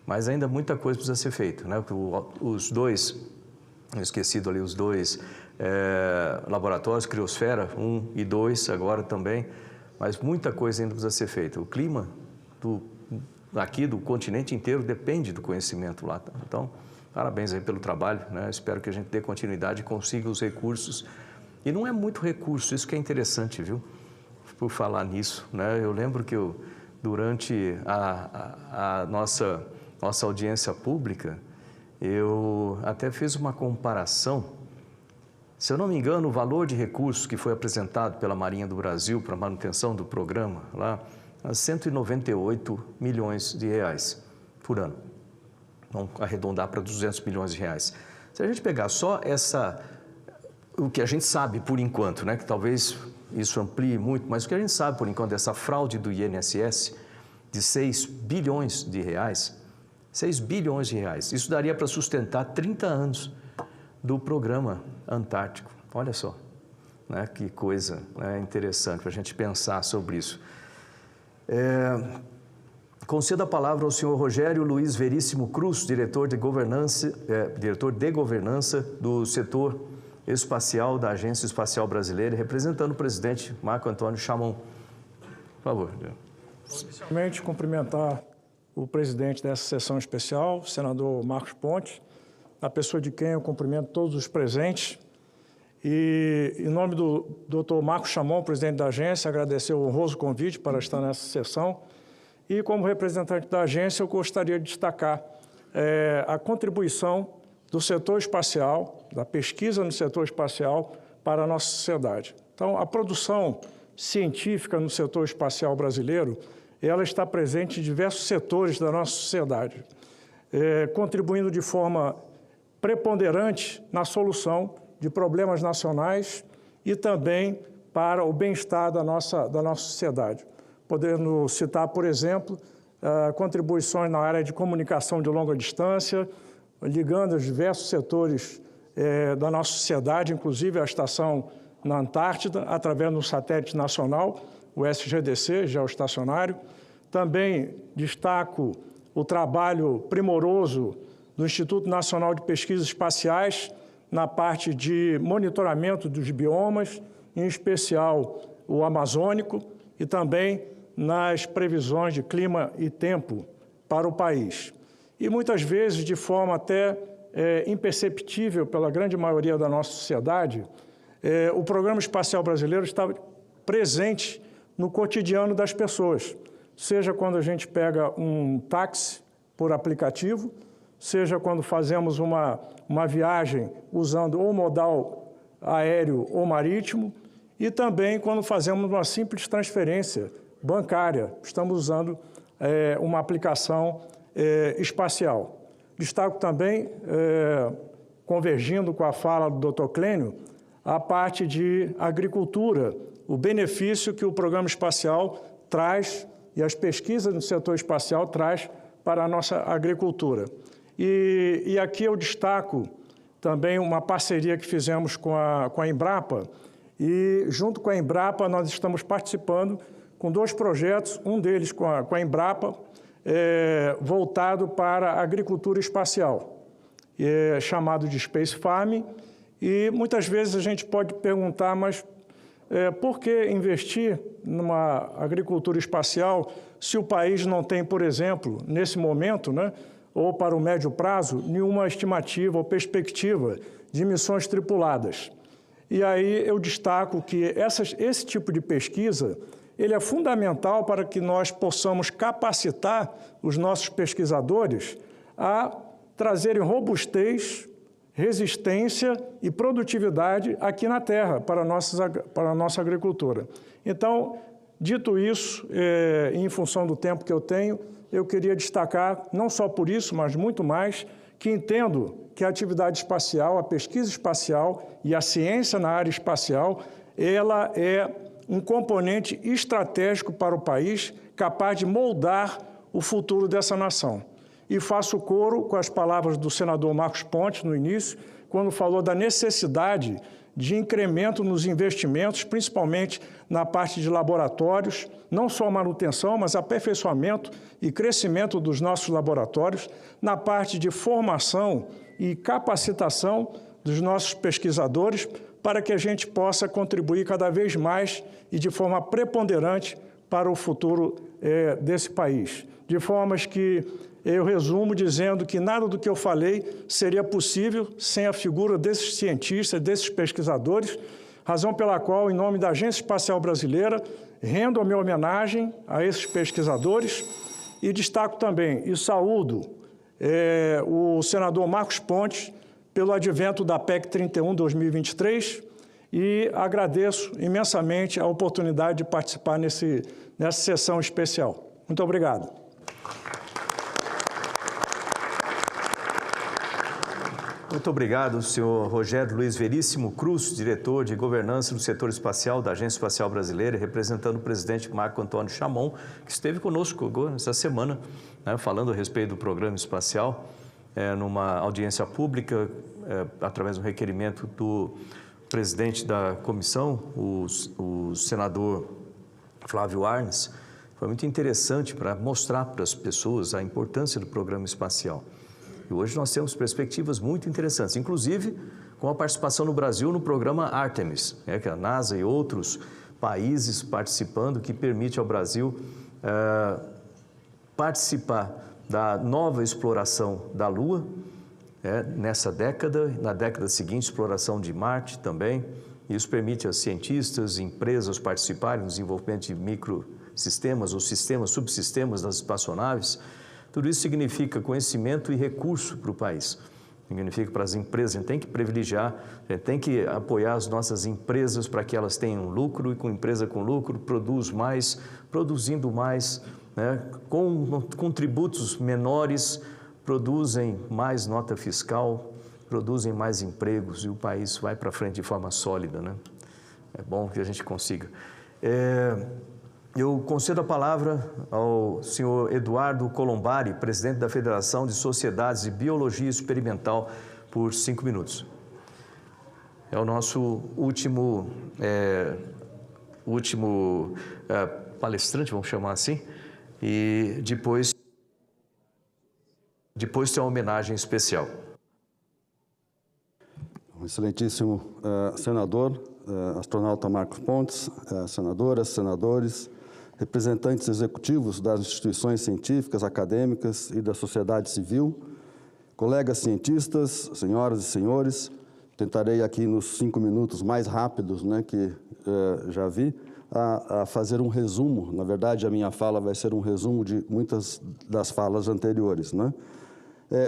mas ainda muita coisa precisa ser feita, né? Os dois, esquecido ali, os dois laboratórios, Criosfera 1 e 2 agora também, mas muita coisa ainda precisa ser feita. O clima aqui do continente inteiro depende do conhecimento lá. Então, parabéns aí pelo trabalho, né? Espero que a gente dê continuidade e consiga os recursos. E não é muito recurso, isso que é interessante, viu? Por falar nisso, né? Eu lembro que durante a nossa audiência pública, eu até fiz uma comparação. Se eu não me engano, o valor de recursos que foi apresentado pela Marinha do Brasil para a manutenção do programa lá, 198 milhões de reais por ano. Vamos arredondar para 200 milhões de reais. Se a gente pegar só o que a gente sabe por enquanto, né, que talvez isso amplie muito, mas o que a gente sabe por enquanto dessa fraude do INSS de 6 bilhões de reais, 6 bilhões de reais, isso daria para sustentar 30 anos do programa Antártico. Olha só, né, que coisa, né, interessante para a gente pensar sobre isso. Concedo a palavra ao senhor Rogério Luiz Veríssimo Cruz, diretor de governança do setor espacial da Agência Espacial Brasileira, representando o presidente Marco Antônio Chamon. Por favor. Inicialmente, cumprimentar o presidente dessa sessão especial, o senador Marcos Pontes, a pessoa de quem eu cumprimento todos os presentes. E, em nome do Dr. Marcos Chamon, presidente da agência, agradecer o honroso convite para estar nessa sessão. E, como representante da agência, eu gostaria de destacar a contribuição do setor espacial, da pesquisa no setor espacial para a nossa sociedade. Então, a produção científica no setor espacial brasileiro, ela está presente em diversos setores da nossa sociedade, contribuindo de forma preponderante na solução de problemas nacionais e também para o bem-estar da nossa sociedade. Podendo citar, por exemplo, contribuições na área de comunicação de longa distância, ligando os diversos setores da nossa sociedade, inclusive a estação na Antártida, através do satélite nacional, o SGDC, geoestacionário. Também destaco o trabalho primoroso do Instituto Nacional de Pesquisas Espaciais na parte de monitoramento dos biomas, em especial o amazônico, e também nas previsões de clima e tempo para o país. E muitas vezes, de forma até imperceptível pela grande maioria da nossa sociedade, o Programa Espacial Brasileiro está presente no cotidiano das pessoas, seja quando a gente pega um táxi por aplicativo, seja quando fazemos uma viagem usando ou modal aéreo ou marítimo, e também quando fazemos uma simples transferência bancária, estamos usando uma aplicação espacial. Destaco também, convergindo com a fala do Dr. Clênio, a parte de agricultura, o benefício que o programa espacial traz e as pesquisas no setor espacial traz para a nossa agricultura. E aqui eu destaco também uma parceria que fizemos com a Embrapa, e junto com a Embrapa nós estamos participando com 2 projetos, um deles com a Embrapa, voltado para a agricultura espacial, chamado de Space Farming, e muitas vezes a gente pode perguntar, mas por que investir numa agricultura espacial se o país não tem, por exemplo, nesse momento, né, ou para o médio prazo, nenhuma estimativa ou perspectiva de missões tripuladas? E aí eu destaco que esse tipo de pesquisa ele é fundamental para que nós possamos capacitar os nossos pesquisadores a trazerem robustez, resistência e produtividade aqui na Terra para a nossa agricultura. Então, dito isso, em função do tempo que eu tenho, eu queria destacar, não só por isso, mas muito mais, que entendo que a atividade espacial, a pesquisa espacial e a ciência na área espacial, ela é um componente estratégico para o país, capaz de moldar o futuro dessa nação. E faço coro com as palavras do senador Marcos Pontes, no início, quando falou da necessidade de incremento nos investimentos, principalmente na parte de laboratórios, não só manutenção, mas aperfeiçoamento e crescimento dos nossos laboratórios, na parte de formação e capacitação dos nossos pesquisadores, para que a gente possa contribuir cada vez mais e de forma preponderante para o futuro desse país. De formas que eu resumo dizendo que nada do que eu falei seria possível sem a figura desses cientistas, desses pesquisadores, razão pela qual, em nome da Agência Espacial Brasileira, rendo a minha homenagem a esses pesquisadores e destaco também e saúdo o senador Marcos Pontes pelo advento da PEC 31/2023 e agradeço imensamente a oportunidade de participar nessa sessão especial. Muito obrigado. Muito obrigado, senhor Rogério Luiz Veríssimo Cruz, diretor de governança do setor espacial da Agência Espacial Brasileira, representando o presidente Marco Antônio Chamon, que esteve conosco essa semana, né, falando a respeito do programa espacial, numa audiência pública, através do requerimento do presidente da comissão, o senador Flávio Arnes. Foi muito interessante para mostrar para as pessoas a importância do programa espacial. E hoje nós temos perspectivas muito interessantes, inclusive com a participação no Brasil no programa Artemis, que a NASA e outros países participando, que permite ao Brasil participar da nova exploração da Lua, nessa década, na década seguinte, exploração de Marte também. Isso permite a cientistas, empresas participarem no desenvolvimento de microsistemas ou sistemas, subsistemas das espaçonaves. Tudo isso significa conhecimento e recurso para o país. Significa para as empresas, a gente tem que privilegiar, a gente tem que apoiar as nossas empresas para que elas tenham lucro, e com empresa com lucro, produzindo mais, né? Com tributos menores, produzem mais nota fiscal, produzem mais empregos e o país vai para frente de forma sólida, né? É bom que a gente consiga. Eu concedo a palavra ao senhor Eduardo Colombari, presidente da Federação de Sociedades de Biologia Experimental, por 5 minutos. É o nosso último palestrante, vamos chamar assim, e depois tem uma homenagem especial. Excelentíssimo senador, astronauta Marcos Pontes, senadoras, senadores, representantes executivos das instituições científicas, acadêmicas e da sociedade civil, colegas cientistas, senhoras e senhores, tentarei aqui nos 5 minutos mais rápidos, né, que já vi, a fazer um resumo. Na verdade, a minha fala vai ser um resumo de muitas das falas anteriores, né?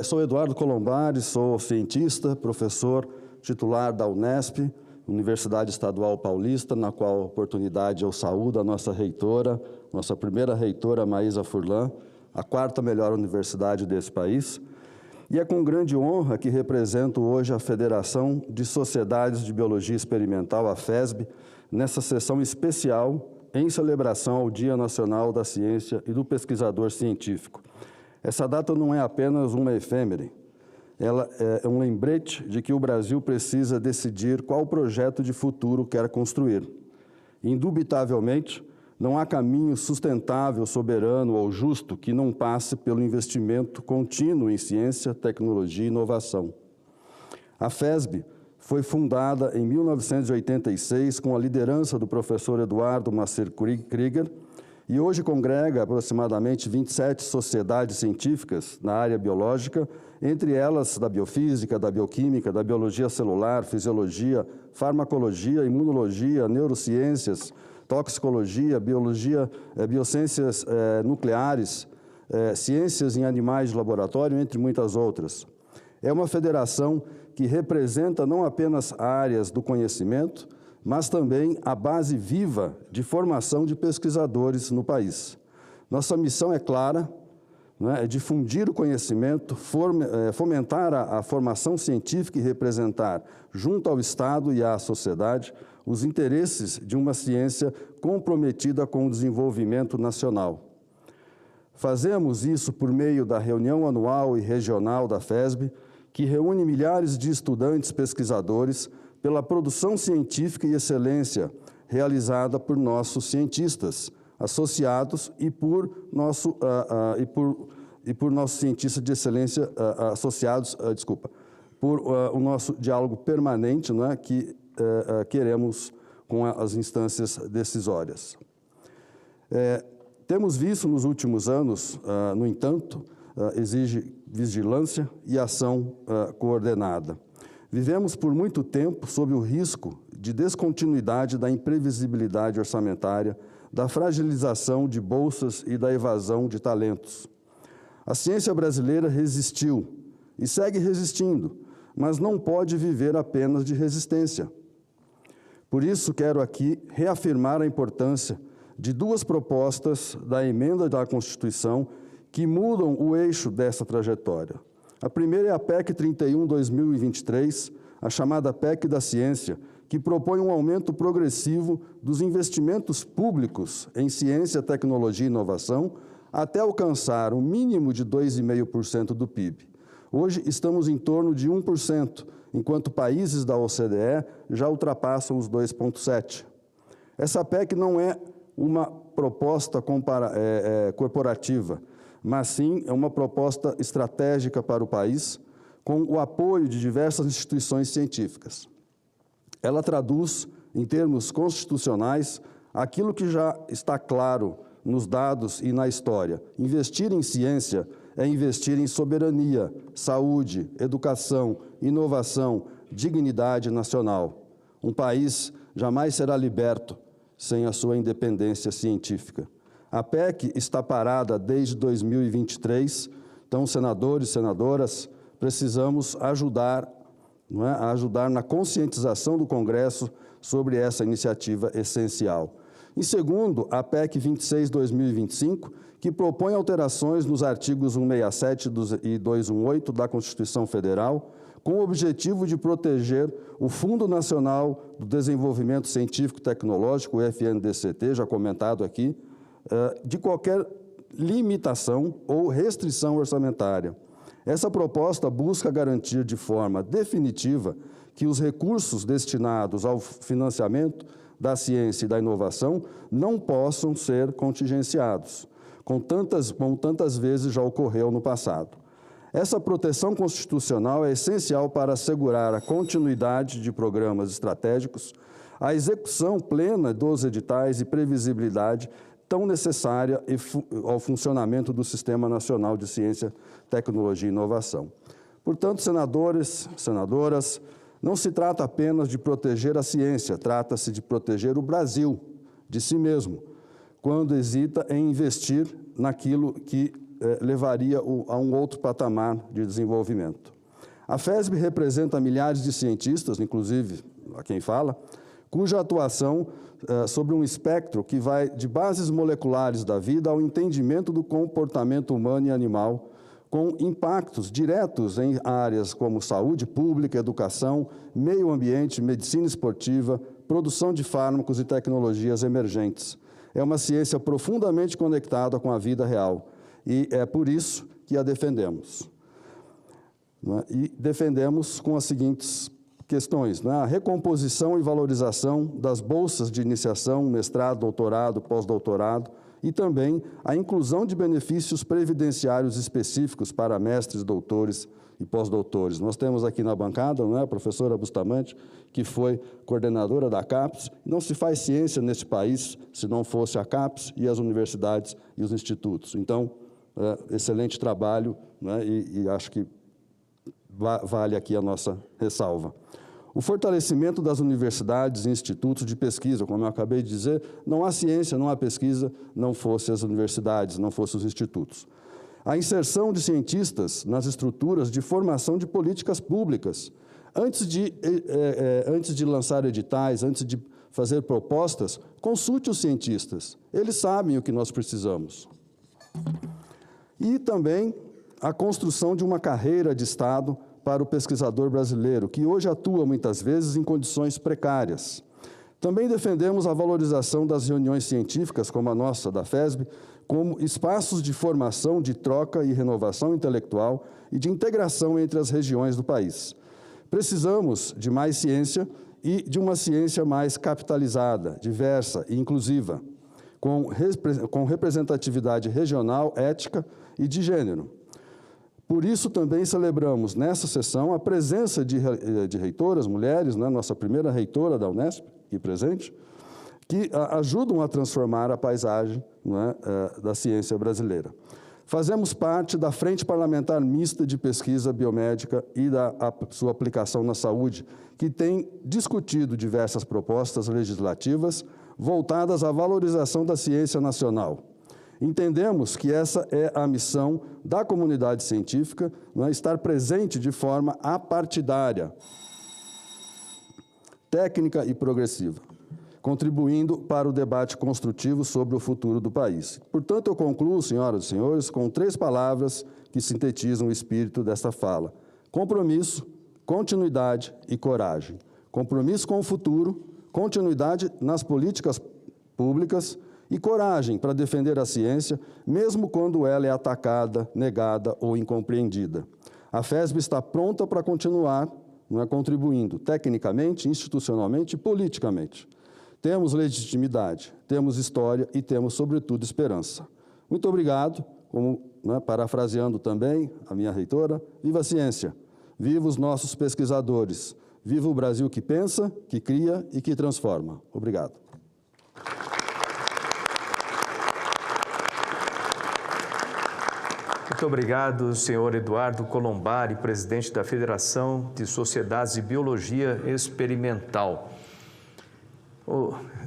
Sou Eduardo Colombari, sou cientista, professor titular da Unesp, Universidade Estadual Paulista, na qual oportunidade eu saúdo a nossa reitora, nossa primeira reitora, Maísa Furlan, a 4ª melhor universidade desse país. E é com grande honra que represento hoje a Federação de Sociedades de Biologia Experimental, a FESB, nessa sessão especial em celebração ao Dia Nacional da Ciência e do Pesquisador Científico. Essa data não é apenas uma efêmere, ela é um lembrete de que o Brasil precisa decidir qual projeto de futuro quer construir. Indubitavelmente, não há caminho sustentável, soberano ou justo que não passe pelo investimento contínuo em ciência, tecnologia e inovação. A FESB foi fundada em 1986 com a liderança do professor Eduardo Macer Krieger e hoje congrega aproximadamente 27 sociedades científicas na área biológica, entre elas da biofísica, da bioquímica, da biologia celular, fisiologia, farmacologia, imunologia, neurociências, toxicologia, biociências nucleares, ciências em animais de laboratório, entre muitas outras. É uma federação que representa não apenas áreas do conhecimento, mas também a base viva de formação de pesquisadores no país. Nossa missão é clara, né, é difundir o conhecimento, fomentar a formação científica e representar, junto ao Estado e à sociedade, os interesses de uma ciência comprometida com o desenvolvimento nacional. Fazemos isso por meio da reunião anual e regional da FESB, que reúne milhares de estudantes pesquisadores pela produção científica e excelência realizada por nossos cientistas associados e por nossos cientistas de excelência associados, por o nosso diálogo permanente, né, que queremos com as instâncias decisórias. Temos visto nos últimos anos, no entanto, exige vigilância e ação coordenada. Vivemos por muito tempo sob o risco de descontinuidade da imprevisibilidade orçamentária, da fragilização de bolsas e da evasão de talentos. A ciência brasileira resistiu e segue resistindo, mas não pode viver apenas de resistência. Por isso, quero aqui reafirmar a importância de duas propostas da emenda da Constituição que mudam o eixo dessa trajetória. A primeira é a PEC 31/2023, a chamada PEC da Ciência, que propõe um aumento progressivo dos investimentos públicos em ciência, tecnologia e inovação, até alcançar um mínimo de 2,5% do PIB. Hoje estamos em torno de 1%, enquanto países da OCDE já ultrapassam os 2,7%. Essa PEC não é uma proposta corporativa, mas sim é uma proposta estratégica para o país, com o apoio de diversas instituições científicas. Ela traduz, em termos constitucionais, aquilo que já está claro nos dados e na história. Investir em ciência é investir em soberania, saúde, educação, inovação, dignidade nacional. Um país jamais será liberto sem a sua independência científica. A PEC está parada desde 2023, então, senadores e senadoras, precisamos ajudar, a ajudar na conscientização do Congresso sobre essa iniciativa essencial. Em segundo, a PEC 26/2025, que propõe alterações nos artigos 167 e 218 da Constituição Federal, com o objetivo de proteger o Fundo Nacional do Desenvolvimento Científico e Tecnológico, o FNDCT, já comentado aqui, de qualquer limitação ou restrição orçamentária. Essa proposta busca garantir de forma definitiva que os recursos destinados ao financiamento da ciência e da inovação não possam ser contingenciados, como tantas vezes já ocorreu no passado. Essa proteção constitucional é essencial para assegurar a continuidade de programas estratégicos, a execução plena dos editais e previsibilidade tão necessária ao funcionamento do Sistema Nacional de Ciência, Tecnologia e Inovação. Portanto, senadores, senadoras, não se trata apenas de proteger a ciência, trata-se de proteger o Brasil de si mesmo, quando hesita em investir naquilo que levaria a um outro patamar de desenvolvimento. A FESB representa milhares de cientistas, inclusive a quem fala, cuja atuação sobre um espectro que vai de bases moleculares da vida ao entendimento do comportamento humano e animal, com impactos diretos em áreas como saúde pública, educação, meio ambiente, medicina esportiva, produção de fármacos e tecnologias emergentes. É uma ciência profundamente conectada com a vida real e é por isso que a defendemos. E defendemos com as seguintes questões, a recomposição e valorização das bolsas de iniciação, mestrado, doutorado, pós-doutorado, e também a inclusão de benefícios previdenciários específicos para mestres, doutores e pós-doutores. Nós temos aqui na bancada a professora Bustamante, que foi coordenadora da CAPES. Não se faz ciência neste país se não fosse a CAPES e as universidades e os institutos. Então, excelente trabalho, e acho que vale aqui a nossa ressalva. O fortalecimento das universidades e institutos de pesquisa, como eu acabei de dizer, não há ciência, não há pesquisa, não fossem as universidades, não fossem os institutos. A inserção de cientistas nas estruturas de formação de políticas públicas. Antes de lançar editais, antes de fazer propostas, consulte os cientistas. Eles sabem o que nós precisamos. E também a construção de uma carreira de Estado para o pesquisador brasileiro, que hoje atua muitas vezes em condições precárias. Também defendemos a valorização das reuniões científicas, como a nossa, da FESB, como espaços de formação, de troca e renovação intelectual e de integração entre as regiões do país. Precisamos de mais ciência e de uma ciência mais capitalizada, diversa e inclusiva, com representatividade regional, ética e de gênero. Por isso, também celebramos, nessa sessão, a presença de reitoras, mulheres, nossa primeira reitora da Unesp, aqui presente, que ajudam a transformar a paisagem, não é, da ciência brasileira. Fazemos parte da Frente Parlamentar Mista de Pesquisa Biomédica e da sua aplicação na saúde, que tem discutido diversas propostas legislativas voltadas à valorização da ciência nacional. Entendemos que essa é a missão da comunidade científica, não é, estar presente de forma apartidária, técnica e progressiva, contribuindo para o debate construtivo sobre o futuro do país. Portanto, eu concluo, senhoras e senhores, com 3 palavras que sintetizam o espírito desta fala: compromisso, continuidade e coragem. Compromisso com o futuro, continuidade nas políticas públicas e coragem para defender a ciência, mesmo quando ela é atacada, negada ou incompreendida. A FESB está pronta para continuar, não é, contribuindo tecnicamente, institucionalmente e politicamente. Temos legitimidade, temos história e temos, sobretudo, esperança. Muito obrigado, como, né, parafraseando também a minha reitora, viva a ciência, viva os nossos pesquisadores, viva o Brasil que pensa, que cria e que transforma. Obrigado. Muito obrigado, senhor Eduardo Colombari, presidente da Federação de Sociedades de Biologia Experimental.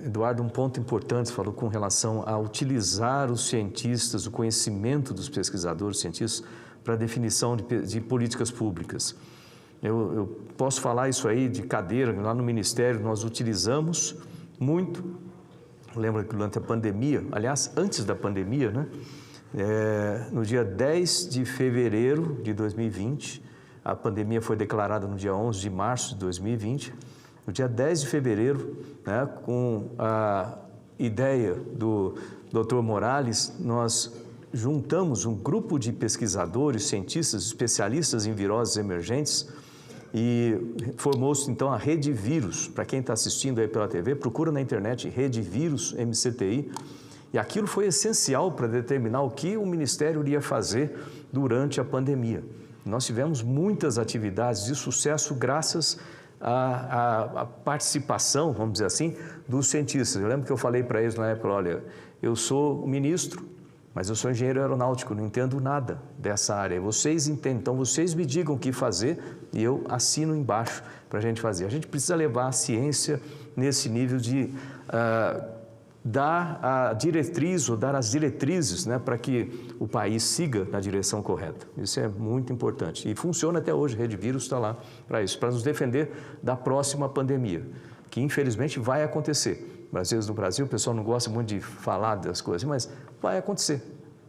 Eduardo, um ponto importante, falou com relação a utilizar os cientistas, o conhecimento dos pesquisadores cientistas para a definição de políticas públicas. Eu posso falar isso aí de cadeira, lá no Ministério nós utilizamos muito, lembra que durante a pandemia, aliás, antes da pandemia, né? No dia 10 de fevereiro de 2020, a pandemia foi declarada no dia 11 de março de 2020, no dia 10 de fevereiro, né, com a ideia do Dr. Morales, nós juntamos um grupo de pesquisadores, cientistas, especialistas em viroses emergentes e formou-se então a Rede Vírus. Para quem está assistindo aí pela TV, procura na internet Rede Vírus MCTI. E aquilo foi essencial para determinar o que o Ministério iria fazer durante a pandemia. Nós tivemos muitas atividades de sucesso graças à participação, vamos dizer assim, dos cientistas. Eu lembro que eu falei para eles na época, olha, eu sou ministro, mas eu sou engenheiro aeronáutico, não entendo nada dessa área. Vocês entendem, então vocês me digam o que fazer e eu assino embaixo para a gente fazer. A gente precisa levar a ciência nesse nível de dar a diretriz ou dar as diretrizes, né, para que o país siga na direção correta. Isso é muito importante e funciona até hoje. Rede Vírus está lá para isso, para nos defender da próxima pandemia, que infelizmente vai acontecer. Às vezes no Brasil o pessoal não gosta muito de falar das coisas, mas vai acontecer.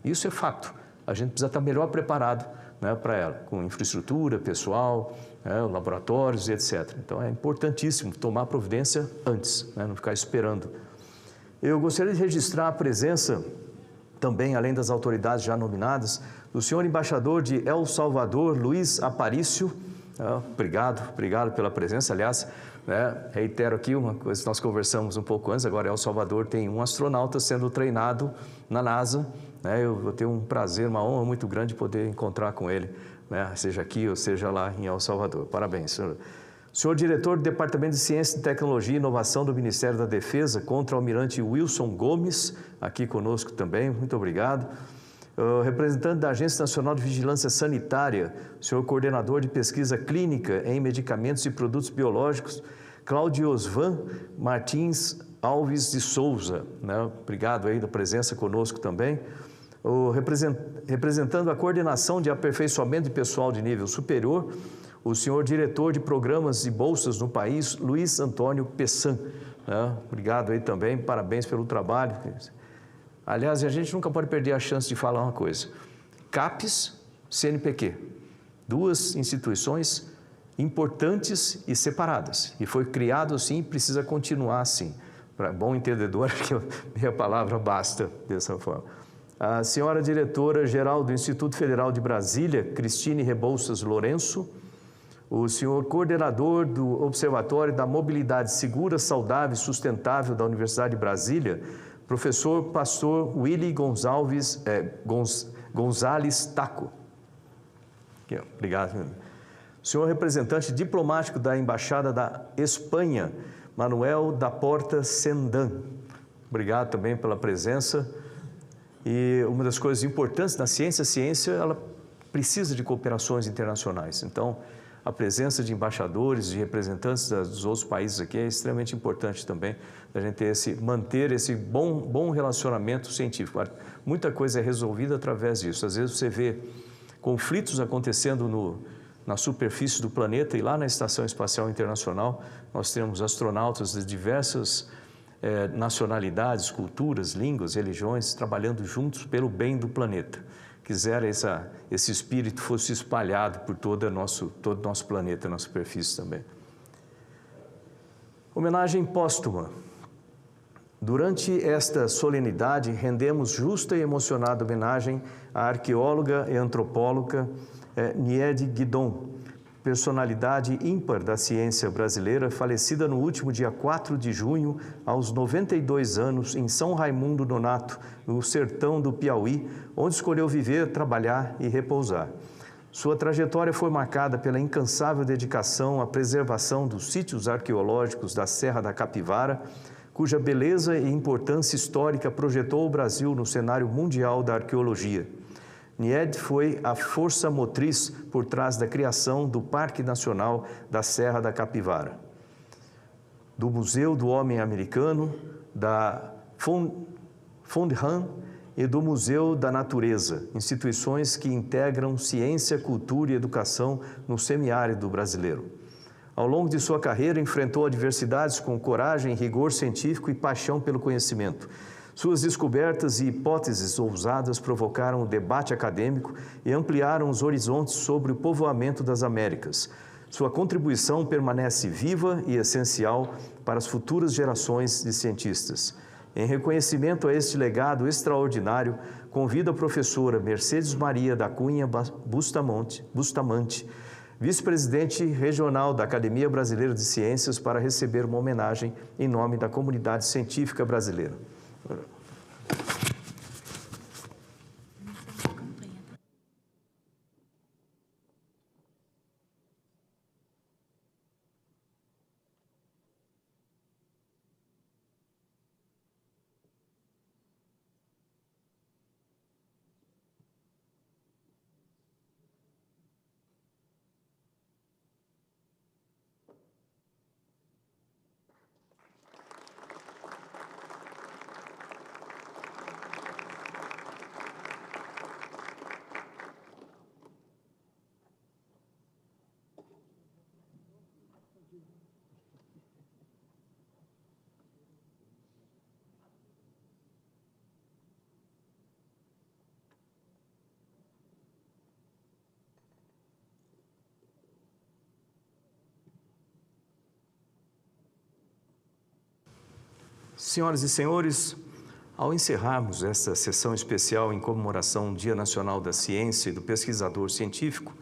Isso é fato. A gente precisa estar melhor preparado, né, para ela, com infraestrutura, pessoal, laboratórios e etc. Então é importantíssimo tomar providência antes, né, não ficar esperando. Eu gostaria de registrar a presença também, além das autoridades já nominadas, do senhor embaixador de El Salvador, Luiz Aparício. Obrigado pela presença. Aliás, né, reitero aqui uma coisa que nós conversamos um pouco antes, agora El Salvador tem um astronauta sendo treinado na NASA. Né, eu vou ter um prazer, uma honra muito grande poder encontrar com ele, né, seja aqui ou seja lá em El Salvador. Parabéns, senhor. Senhor diretor do Departamento de Ciência, Tecnologia e Inovação do Ministério da Defesa, Contra-Almirante Wilson Gomes, aqui conosco também, muito obrigado. Representante da Agência Nacional de Vigilância Sanitária, senhor coordenador de pesquisa clínica em medicamentos e produtos biológicos, Cláudio Osvan Martins Alves de Souza, né? Obrigado aí da presença conosco também. Representando a coordenação de aperfeiçoamento de pessoal de nível superior, o senhor diretor de programas e bolsas no país, Luiz Antônio Pessan. Obrigado aí também, parabéns pelo trabalho. Aliás, a gente nunca pode perder a chance de falar uma coisa. CAPES, CNPq, duas instituições importantes e separadas. E foi criado assim e precisa continuar assim. Para bom entendedor, que minha palavra basta dessa forma. A senhora diretora-geral do Instituto Federal de Brasília, Cristine Rebouças Lourenço, o senhor coordenador do Observatório da Mobilidade Segura, Saudável e Sustentável da Universidade de Brasília, professor pastor Willy Gonzales Taco. Aqui, obrigado. O senhor representante diplomático da Embaixada da Espanha, Manuel da Porta Sendan. Obrigado também pela presença. E uma das coisas importantes na ciência, a ciência ela precisa de cooperações internacionais. Então, a presença de embaixadores, de representantes dos outros países aqui é extremamente importante também, a gente manter esse bom relacionamento científico. Muita coisa é resolvida através disso. Às vezes você vê conflitos acontecendo na superfície do planeta e lá na Estação Espacial Internacional nós temos astronautas de diversas nacionalidades, culturas, línguas, religiões, trabalhando juntos pelo bem do planeta. Quisera esse espírito fosse espalhado por todo o nosso planeta, na superfície também. Homenagem póstuma. Durante esta solenidade, rendemos justa e emocionada homenagem à arqueóloga e antropóloga Niede Guidon, personalidade ímpar da ciência brasileira, falecida no último dia 4 de junho, aos 92 anos, em São Raimundo Nonato, no sertão do Piauí, onde escolheu viver, trabalhar e repousar. Sua trajetória foi marcada pela incansável dedicação à preservação dos sítios arqueológicos da Serra da Capivara, cuja beleza e importância histórica projetou o Brasil no cenário mundial da arqueologia. Niede foi a força motriz por trás da criação do Parque Nacional da Serra da Capivara, do Museu do Homem Americano, da Fondhan e do Museu da Natureza, instituições que integram ciência, cultura e educação no semiárido brasileiro. Ao longo de sua carreira, enfrentou adversidades com coragem, rigor científico e paixão pelo conhecimento. Suas descobertas e hipóteses ousadas provocaram o debate acadêmico e ampliaram os horizontes sobre o povoamento das Américas. Sua contribuição permanece viva e essencial para as futuras gerações de cientistas. Em reconhecimento a este legado extraordinário, convido a professora Mercedes Maria da Cunha Bustamante, vice-presidente regional da Academia Brasileira de Ciências, para receber uma homenagem em nome da comunidade científica brasileira. Senhoras e senhores, ao encerrarmos esta sessão especial em comemoração ao Dia Nacional da Ciência e do Pesquisador Científico,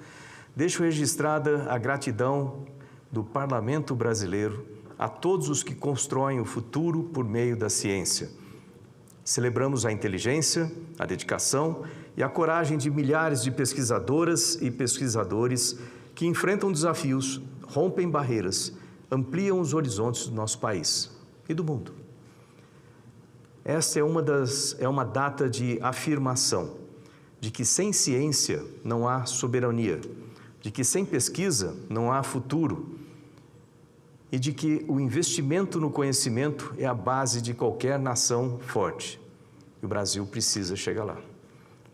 deixo registrada a gratidão do Parlamento brasileiro a todos os que constroem o futuro por meio da ciência. Celebramos a inteligência, a dedicação e a coragem de milhares de pesquisadoras e pesquisadores que enfrentam desafios, rompem barreiras, ampliam os horizontes do nosso país e do mundo. Esta é uma data de afirmação de que sem ciência não há soberania, de que sem pesquisa não há futuro e de que o investimento no conhecimento é a base de qualquer nação forte. E o Brasil precisa chegar lá.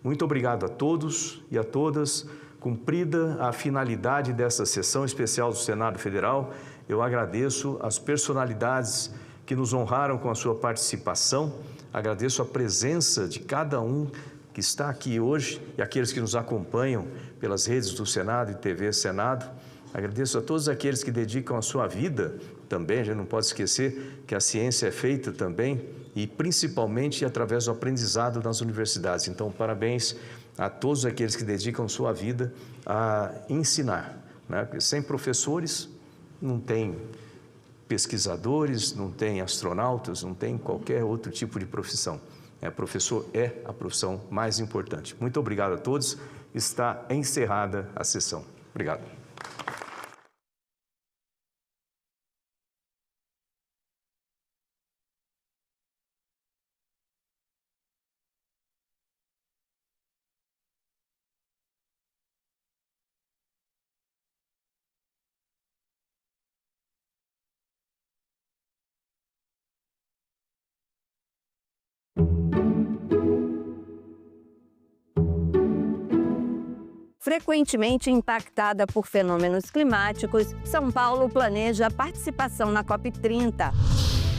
Muito obrigado a todos e a todas. Cumprida a finalidade desta sessão especial do Senado Federal, eu agradeço as personalidades que nos honraram com a sua participação. Agradeço a presença de cada um que está aqui hoje e aqueles que nos acompanham pelas redes do Senado e TV Senado. Agradeço a todos aqueles que dedicam a sua vida também. A gente não pode esquecer que a ciência é feita também e principalmente através do aprendizado nas universidades. Então, parabéns a todos aqueles que dedicam sua vida a ensinar, né? Porque sem professores não tem pesquisadores, não tem astronautas, não tem qualquer outro tipo de profissão. Professor é a profissão mais importante. Muito obrigado a todos. Está encerrada a sessão. Obrigado. Frequentemente impactada por fenômenos climáticos, São Paulo planeja a participação na COP30.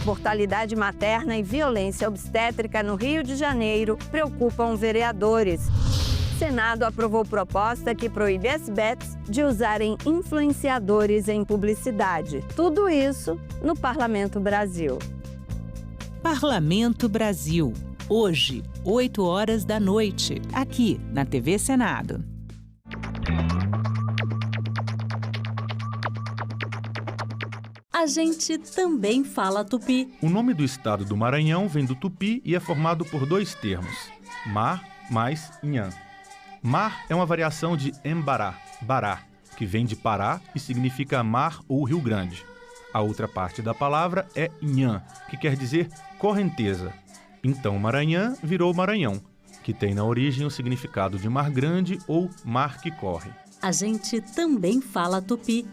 Mortalidade materna e violência obstétrica no Rio de Janeiro preocupam vereadores. Senado aprovou proposta que proíbe as bets de usarem influenciadores em publicidade. Tudo isso no Parlamento Brasil. Parlamento Brasil. Hoje, 20h, aqui na TV Senado. A gente também fala tupi. O nome do estado do Maranhão vem do tupi e é formado por dois termos, mar mais nhan. Mar é uma variação de embará, bará, que vem de Pará e significa mar ou Rio Grande. A outra parte da palavra é nhan, que quer dizer correnteza. Então Maranhão virou Maranhão, que tem na origem o significado de mar grande ou mar que corre. A gente também fala tupi.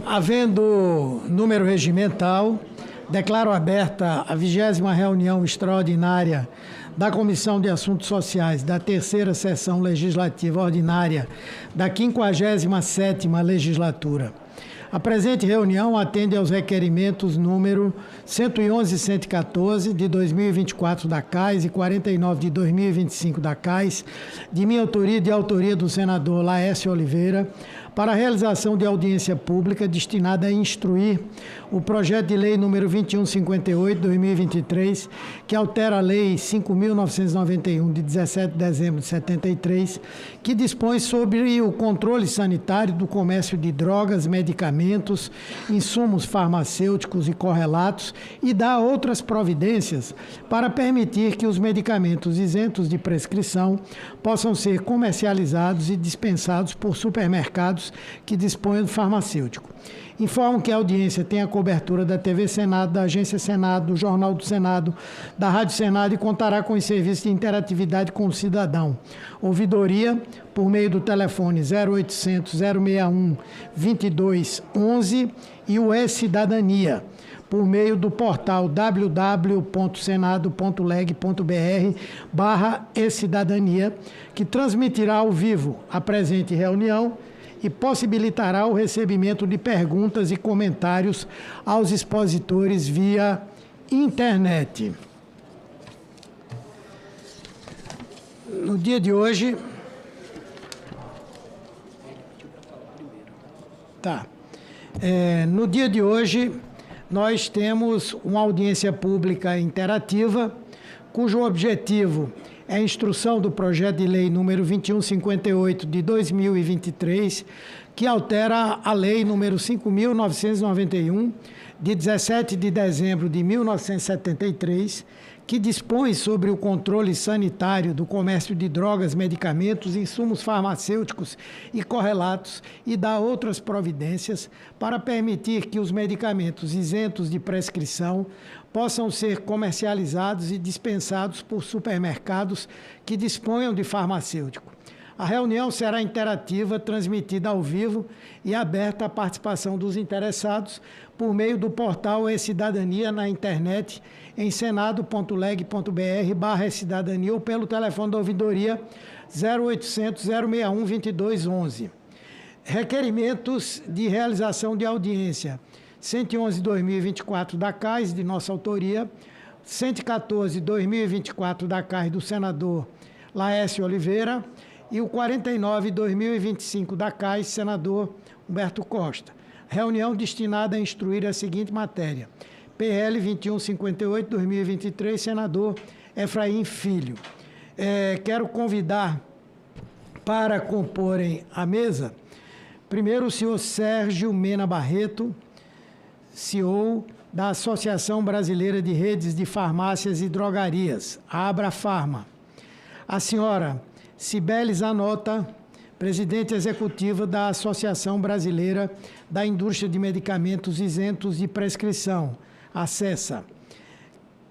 Havendo número regimental, declaro aberta a 20ª reunião extraordinária da Comissão de Assuntos Sociais da 3ª Sessão Legislativa Ordinária da 57ª Legislatura. A presente reunião atende aos requerimentos número 111 e 114 de 2024 da CAIS e 49 de 2025 da CAIS, de minha autoria e de autoria do senador Laércio Oliveira, para a realização de audiência pública destinada a instruir o projeto de lei número 2158/2023, que altera a lei 5.991 de 17 de dezembro de 73, que dispõe sobre o controle sanitário do comércio de drogas, medicamentos, insumos farmacêuticos e correlatos e dá outras providências para permitir que os medicamentos isentos de prescrição possam ser comercializados e dispensados por supermercados que dispõem do farmacêutico. Informo que a audiência tem a cobertura da TV Senado, da Agência Senado, do Jornal do Senado, da Rádio Senado e contará com os serviços de interatividade com o cidadão. Ouvidoria por meio do telefone 0800 061 2211 e o E-Cidadania por meio do portal www.senado.leg.br/e-cidadania, que transmitirá ao vivo a presente reunião e possibilitará o recebimento de perguntas e comentários aos expositores via internet. No dia de hoje... No dia de hoje, nós temos uma audiência pública interativa, cujo objetivo é a instrução do projeto de lei número 2158 de 2023, que altera a lei número 5.991 de 17 de dezembro de 1973, que dispõe sobre o controle sanitário do comércio de drogas, medicamentos, insumos farmacêuticos e correlatos e dá outras providências para permitir que os medicamentos isentos de prescrição possam ser comercializados e dispensados por supermercados que disponham de farmacêutico. A reunião será interativa, transmitida ao vivo e aberta à participação dos interessados por meio do portal E-Cidadania na internet em senado.leg.br/e-cidadania ou pelo telefone da ouvidoria 0800 061 2211. Requerimentos de realização de audiência 111/2024 da CAIS, de nossa autoria, 114/2024 da CAIS do senador Laércio Oliveira e o 49/2025 da CAIS, senador Humberto Costa. Reunião destinada a instruir a seguinte matéria: PL 2158/2023, senador Efraim Filho. Quero convidar para comporem a mesa, primeiro o senhor Sérgio Mena Barreto, CEO da Associação Brasileira de Redes de Farmácias e Drogarias, a Abrafarma. A senhora Cibele Zanota, presidente executiva da Associação Brasileira da Indústria de Medicamentos Isentos de Prescrição, ACESA.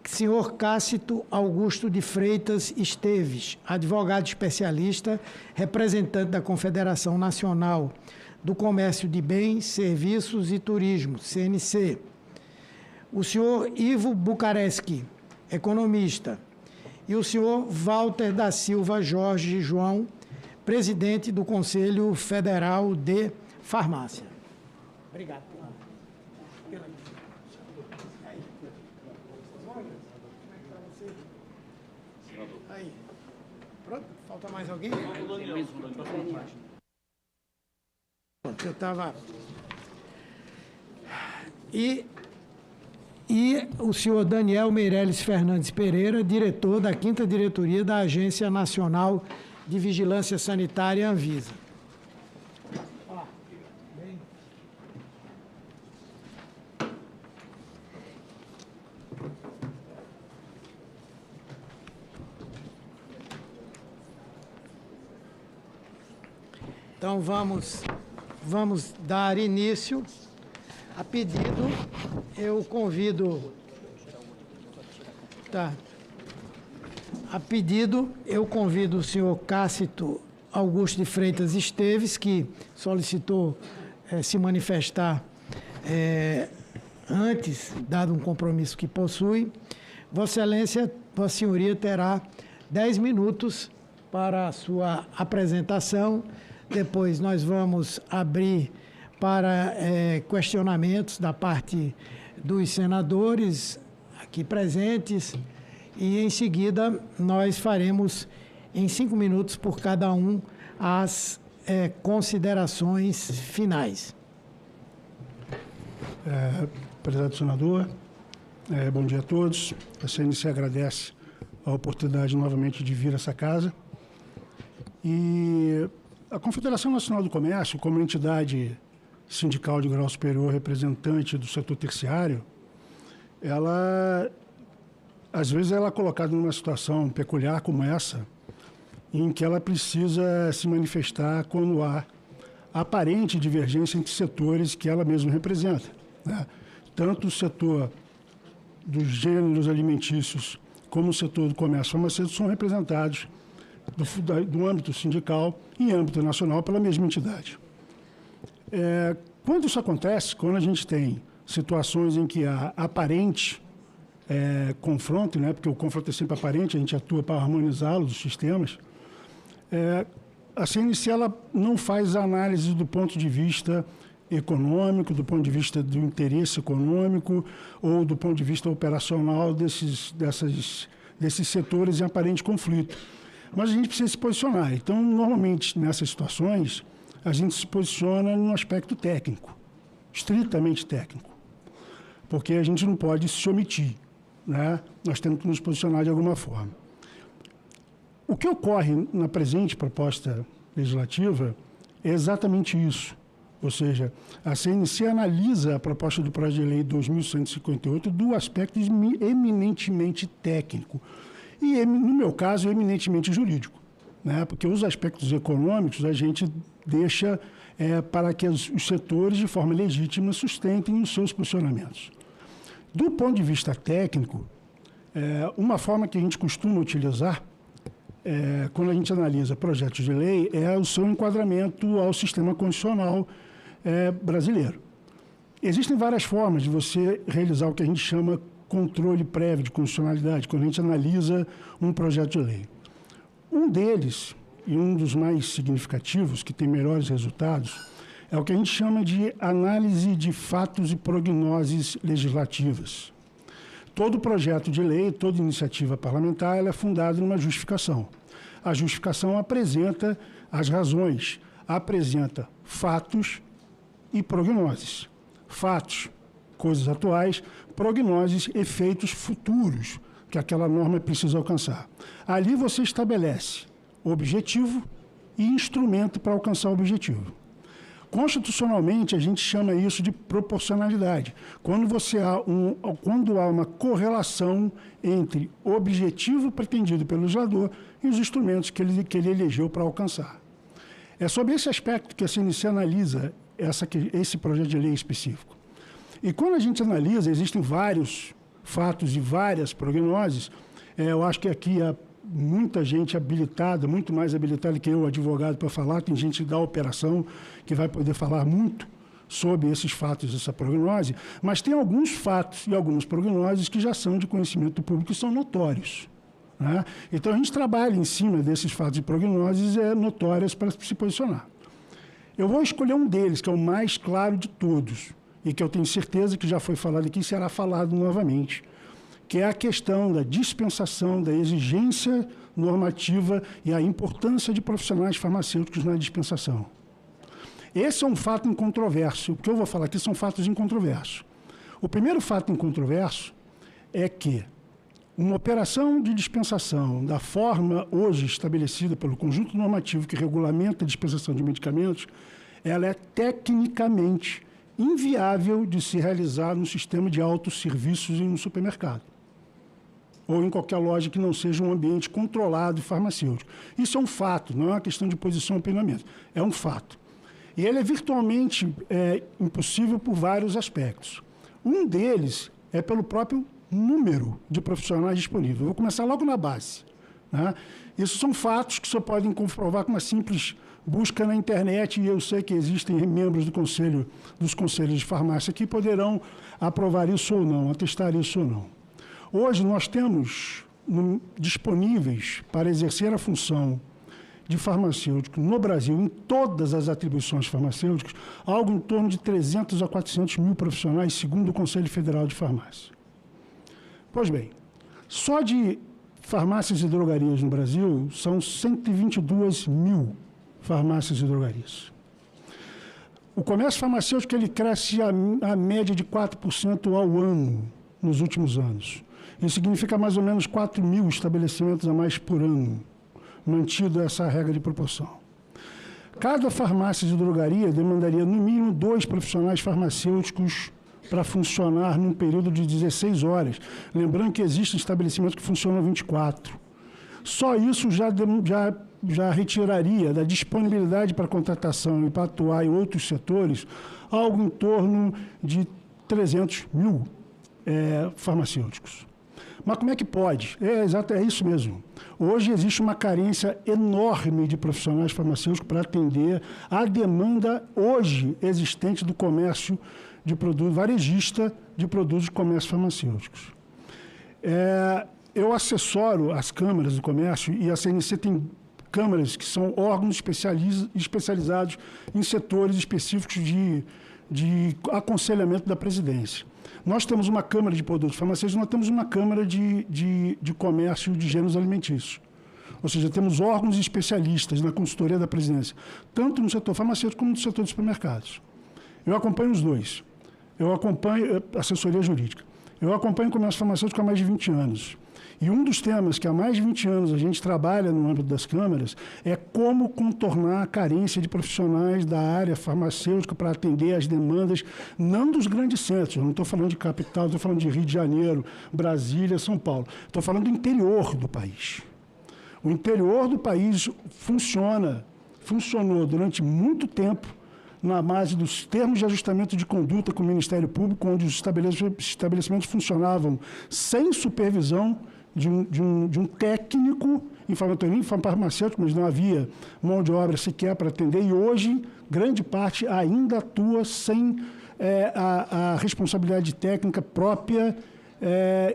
senhor Cássito Augusto de Freitas Esteves, advogado especialista, representante da Confederação Nacional do Comércio de Bens, Serviços e Turismo, CNC. O senhor Ivo Bucareschi, economista. E o senhor Walter da Silva Jorge João, presidente do Conselho Federal de Farmácia. Obrigado. Aí. Pronto? Falta mais alguém? Eu estava... E o senhor Daniel Meirelles Fernandes Pereira, diretor da 5ª Diretoria da Agência Nacional de Vigilância Sanitária, Anvisa. Então, vamos dar início. A pedido, eu convido... Tá. A pedido, eu convido o senhor Cássito Augusto de Freitas Esteves, que solicitou se manifestar antes, dado um compromisso que possui. Vossa Excelência, Vossa Senhoria terá 10 minutos para a sua apresentação. Depois nós vamos abrir para questionamentos da parte dos senadores aqui presentes e, em seguida, nós faremos, em 5 minutos por cada um, as considerações finais. Prezado senador, bom dia a todos. A CNC agradece a oportunidade novamente de vir a essa casa. E a Confederação Nacional do Comércio, como entidade sindical de grau superior representante do setor terciário, ela, às vezes, ela é colocada numa situação peculiar como essa, em que ela precisa se manifestar quando há aparente divergência entre setores que ela mesma representa, né? Tanto o setor dos gêneros alimentícios como o setor do comércio farmacêutico são representados do âmbito sindical e âmbito nacional pela mesma entidade. Quando isso acontece, quando a gente tem situações em que há aparente confronto, né, porque o confronto é sempre aparente, a gente atua para harmonizá-lo dos sistemas, a CNC ela não faz análise do ponto de vista econômico, do ponto de vista do interesse econômico ou do ponto de vista operacional desses setores em aparente conflito. Mas a gente precisa se posicionar. Então, normalmente, nessas situações, a gente se posiciona no aspecto técnico, estritamente técnico, porque a gente não pode se omitir, né? Nós temos que nos posicionar de alguma forma. O que ocorre na presente proposta legislativa é exatamente isso. Ou seja, a CNC analisa a proposta do projeto de lei 2158 do aspecto eminentemente técnico e, no meu caso, eminentemente jurídico, né? Porque os aspectos econômicos a gente deixa para que os setores, de forma legítima, sustentem os seus posicionamentos. Do ponto de vista técnico, uma forma que a gente costuma utilizar quando a gente analisa projetos de lei é o seu enquadramento ao sistema constitucional brasileiro. Existem várias formas de você realizar o que a gente chama controle prévio de constitucionalidade, quando a gente analisa um projeto de lei. Um deles, e um dos mais significativos, que tem melhores resultados, é o que a gente chama de análise de fatos e prognoses legislativas. Todo projeto de lei, toda iniciativa parlamentar, ela é fundada numa justificação. A justificação apresenta as razões, apresenta fatos e prognoses. Fatos, coisas atuais, prognoses, efeitos futuros que aquela norma precisa alcançar. Ali você estabelece objetivo e instrumento para alcançar o objetivo. Constitucionalmente, a gente chama isso de proporcionalidade. Quando há uma correlação entre o objetivo pretendido pelo legislador e os instrumentos que ele elegeu para alcançar. É sobre esse aspecto que a CNC analisa esse projeto de lei específico. E quando a gente analisa, existem vários fatos e várias prognoses, eu acho que aqui há muita gente habilitada, muito mais habilitada que eu, advogado, para falar. Tem gente da operação que vai poder falar muito sobre esses fatos, essa prognose, mas tem alguns fatos e algumas prognoses que já são de conhecimento público e são notórios, né? Então, a gente trabalha em cima desses fatos e prognoses notórias para se posicionar. Eu vou escolher um deles, que é o mais claro de todos, e que eu tenho certeza que já foi falado aqui e será falado novamente, que é a questão da dispensação, da exigência normativa e a importância de profissionais farmacêuticos na dispensação. Esse é um fato incontroverso. O que eu vou falar aqui são fatos incontroversos. O primeiro fato incontroverso é que uma operação de dispensação da forma hoje estabelecida pelo conjunto normativo que regulamenta a dispensação de medicamentos, ela é tecnicamente inviável de se realizar no sistema de autosserviços em um supermercado ou em qualquer loja que não seja um ambiente controlado e farmacêutico. Isso é um fato, não é uma questão de posição ou opinamento, é um fato. E ele é virtualmente impossível por vários aspectos. Um deles é pelo próprio número de profissionais disponíveis. Eu vou começar logo na base, né? Isso são fatos que só podem comprovar com uma simples busca na internet, e eu sei que existem membros dos conselhos de farmácia que poderão aprovar isso ou não, atestar isso ou não. Hoje nós temos disponíveis para exercer a função de farmacêutico no Brasil, em todas as atribuições farmacêuticas, algo em torno de 300 a 400 mil profissionais, segundo o Conselho Federal de Farmácia. Pois bem, só de farmácias e drogarias no Brasil são 122 mil farmácias e drogarias. O comércio farmacêutico ele cresce a média de 4% ao ano nos últimos anos. Isso significa mais ou menos 4 mil estabelecimentos a mais por ano, mantido essa regra de proporção. Cada farmácia de drogaria demandaria no mínimo 2 profissionais farmacêuticos para funcionar num período de 16 horas. Lembrando que existem estabelecimentos que funcionam 24. Só isso já retiraria da disponibilidade para contratação e para atuar em outros setores algo em torno de 300 mil farmacêuticos. Mas como é que pode? É isso mesmo. Hoje existe uma carência enorme de profissionais farmacêuticos para atender à demanda hoje existente do comércio de produtos, varejista de produtos de comércio farmacêuticos. Eu assessoro as câmaras do comércio e a CNC tem câmaras que são órgãos especializados em setores específicos de aconselhamento da presidência. Nós temos uma Câmara de Produtos Farmacêuticos, nós temos uma Câmara de Comércio de Gêneros Alimentícios. Ou seja, temos órgãos especialistas na consultoria da presidência, tanto no setor farmacêutico como no setor de supermercados. Eu acompanho os dois. Eu acompanho assessoria jurídica. Eu acompanho o comércio farmacêutico há mais de 20 anos. E um dos temas que há mais de 20 anos a gente trabalha no âmbito das câmaras é como contornar a carência de profissionais da área farmacêutica para atender às demandas, não dos grandes centros, eu não estou falando de capital, estou falando de Rio de Janeiro, Brasília, São Paulo. Estou falando do interior do país. O interior do país funcionou durante muito tempo na base dos termos de ajustamento de conduta com o Ministério Público, onde os estabelecimentos funcionavam sem supervisão de um técnico em farmacêutico, mas não havia mão de obra sequer para atender, e hoje grande parte ainda atua sem a responsabilidade técnica própria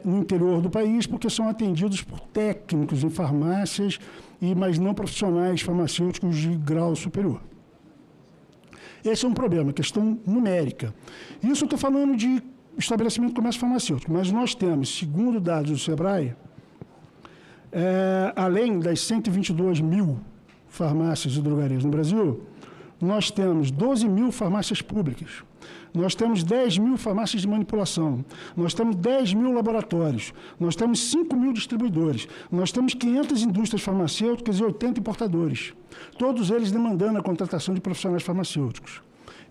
no interior do país, porque são atendidos por técnicos em farmácias, mas não profissionais farmacêuticos de grau superior. Esse é um problema, questão numérica. Isso eu estou falando de estabelecimento de comércio farmacêutico, mas nós temos, segundo dados do SEBRAE, além das 122 mil farmácias e drogarias no Brasil, nós temos 12 mil farmácias públicas, nós temos 10 mil farmácias de manipulação, nós temos 10 mil laboratórios, nós temos 5 mil distribuidores, nós temos 500 indústrias farmacêuticas e 80 importadores, todos eles demandando a contratação de profissionais farmacêuticos.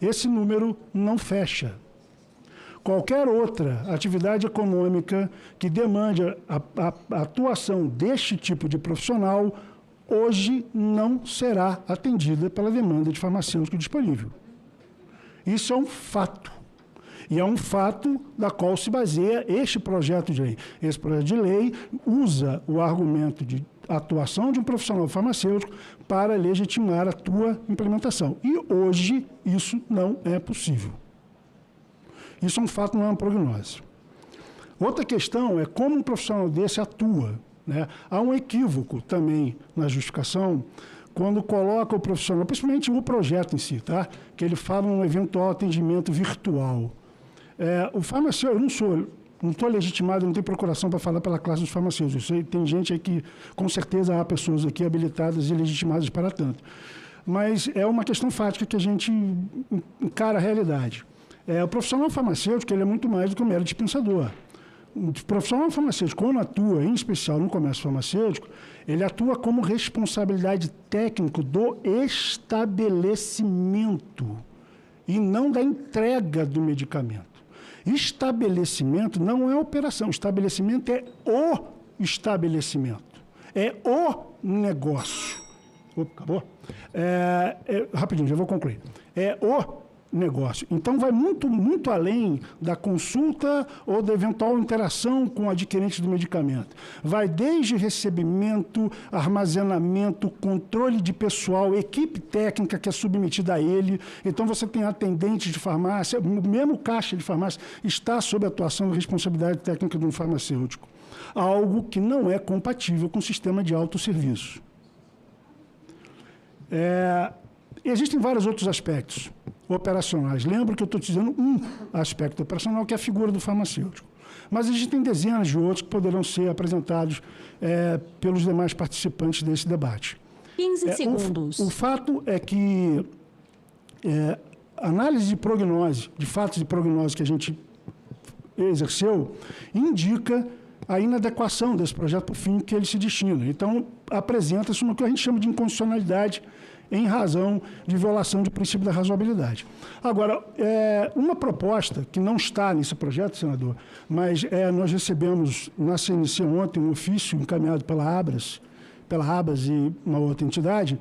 Esse número não fecha. Qualquer outra atividade econômica que demande a atuação deste tipo de profissional, hoje não será atendida pela demanda de farmacêutico disponível. Isso é um fato. E é um fato da qual se baseia este projeto de lei. Esse projeto de lei usa o argumento de atuação de um profissional farmacêutico para legitimar a tua implementação. E hoje isso não é possível. Isso é um fato, não é uma prognose. Outra questão é como um profissional desse atua, né? Há um equívoco também na justificação quando coloca o profissional, principalmente o projeto em si, tá? Que ele fala um eventual atendimento virtual. O farmacêutico, eu não estou legitimado, não tenho procuração para falar pela classe dos farmacêuticos. Eu sei, tem gente aí que, com certeza, há pessoas aqui habilitadas e legitimadas para tanto. Mas é uma questão fática que a gente encara a realidade. O profissional farmacêutico ele é muito mais do que um mero dispensador. O profissional farmacêutico, quando atua, em especial no comércio farmacêutico, ele atua como responsabilidade técnica do estabelecimento e não da entrega do medicamento. Estabelecimento não é operação, estabelecimento é o estabelecimento, é o negócio. Opa, acabou? Rapidinho, já vou concluir. É o negócio. Então, vai muito, muito além da consulta ou da eventual interação com o adquirente do medicamento. Vai desde recebimento, armazenamento, controle de pessoal, equipe técnica que é submetida a ele. Então, você tem atendentes de farmácia, o mesmo caixa de farmácia está sob a atuação e responsabilidade técnica de um farmacêutico. Algo que não é compatível com o sistema de autosserviço. Existem vários outros aspectos operacionais. Lembro que eu estou te dizendo um aspecto operacional, que é a figura do farmacêutico. Mas existem dezenas de outros que poderão ser apresentados pelos demais participantes desse debate. 15 segundos. O fato é que análise de prognose, de fatos de prognose que a gente exerceu, indica a inadequação desse projeto para o fim que ele se destina. Então, apresenta-se uma que a gente chama de inconstitucionalidade em razão de violação do princípio da razoabilidade. Agora, uma proposta que não está nesse projeto, senador, mas nós recebemos na CNC ontem um ofício encaminhado pela Abras e uma outra entidade,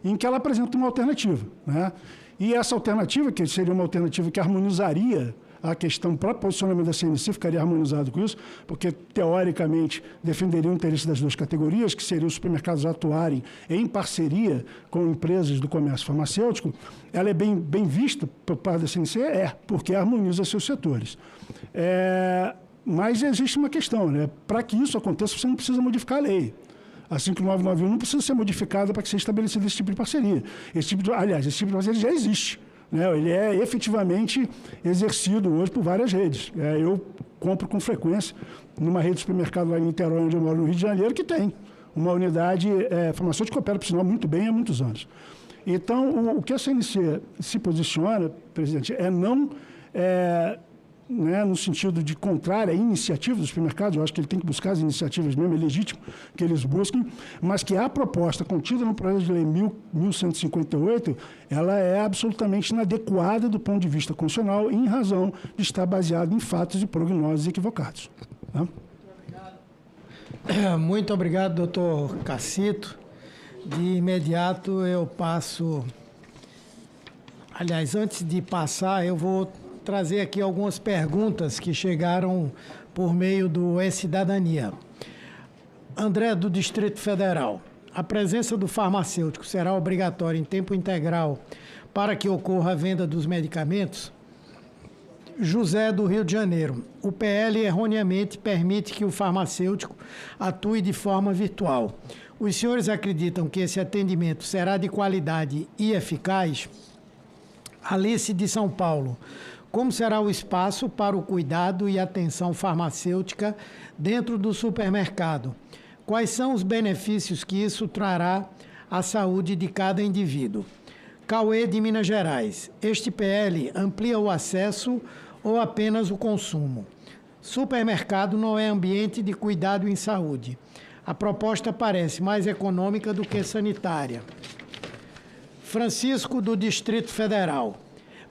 em que ela apresenta uma alternativa, né? E essa alternativa, que seria uma alternativa que harmonizaria a questão, o próprio posicionamento da CNC ficaria harmonizado com isso, porque, teoricamente, defenderia o interesse das duas categorias, que seriam os supermercados atuarem em parceria com empresas do comércio farmacêutico. Ela é bem vista por parte da CNC? Porque harmoniza seus setores. Mas existe uma questão, né? Para que isso aconteça, você não precisa modificar a lei. A 5991 não precisa ser modificada para que seja estabelecido esse tipo de parceria. Esse tipo de parceria já existe. Ele é efetivamente exercido hoje por várias redes. Eu compro com frequência numa rede de supermercado lá em Niterói, onde eu moro, no Rio de Janeiro, que tem uma unidade farmacêutica que opera, por sinal, muito bem há muitos anos. Então, o que a CNC se posiciona, presidente, não no sentido de contrária à iniciativa dos supermercados. Eu acho que ele tem que buscar as iniciativas mesmo, é legítimo que eles busquem, mas que a proposta contida no projeto de lei 1158, ela é absolutamente inadequada do ponto de vista constitucional, em razão de estar baseada em fatos e prognoses equivocados. Tá? Muito obrigado, doutor Cacito. De imediato eu passo... Aliás, antes de passar, eu vou trazer aqui algumas perguntas que chegaram por meio do E-Cidadania. André, do Distrito Federal. A presença do farmacêutico será obrigatória em tempo integral para que ocorra a venda dos medicamentos? José, do Rio de Janeiro. O PL erroneamente permite que o farmacêutico atue de forma virtual. Os senhores acreditam que esse atendimento será de qualidade e eficaz? Alice, de São Paulo. Como será o espaço para o cuidado e atenção farmacêutica dentro do supermercado? Quais são os benefícios que isso trará à saúde de cada indivíduo? Cauê, de Minas Gerais. Este PL amplia o acesso ou apenas o consumo? Supermercado não é ambiente de cuidado em saúde. A proposta parece mais econômica do que sanitária. Francisco, do Distrito Federal.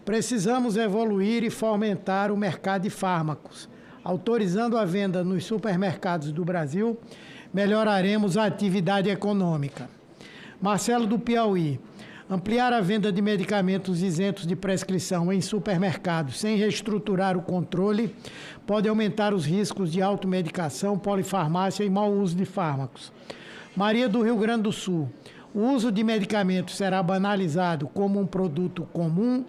Precisamos evoluir e fomentar o mercado de fármacos. Autorizando a venda nos supermercados do Brasil, melhoraremos a atividade econômica. Marcelo, do Piauí. Ampliar a venda de medicamentos isentos de prescrição em supermercados sem reestruturar o controle pode aumentar os riscos de automedicação, polifarmácia e mau uso de fármacos. Maria do Rio Grande do Sul. O uso de medicamentos será banalizado como um produto comum,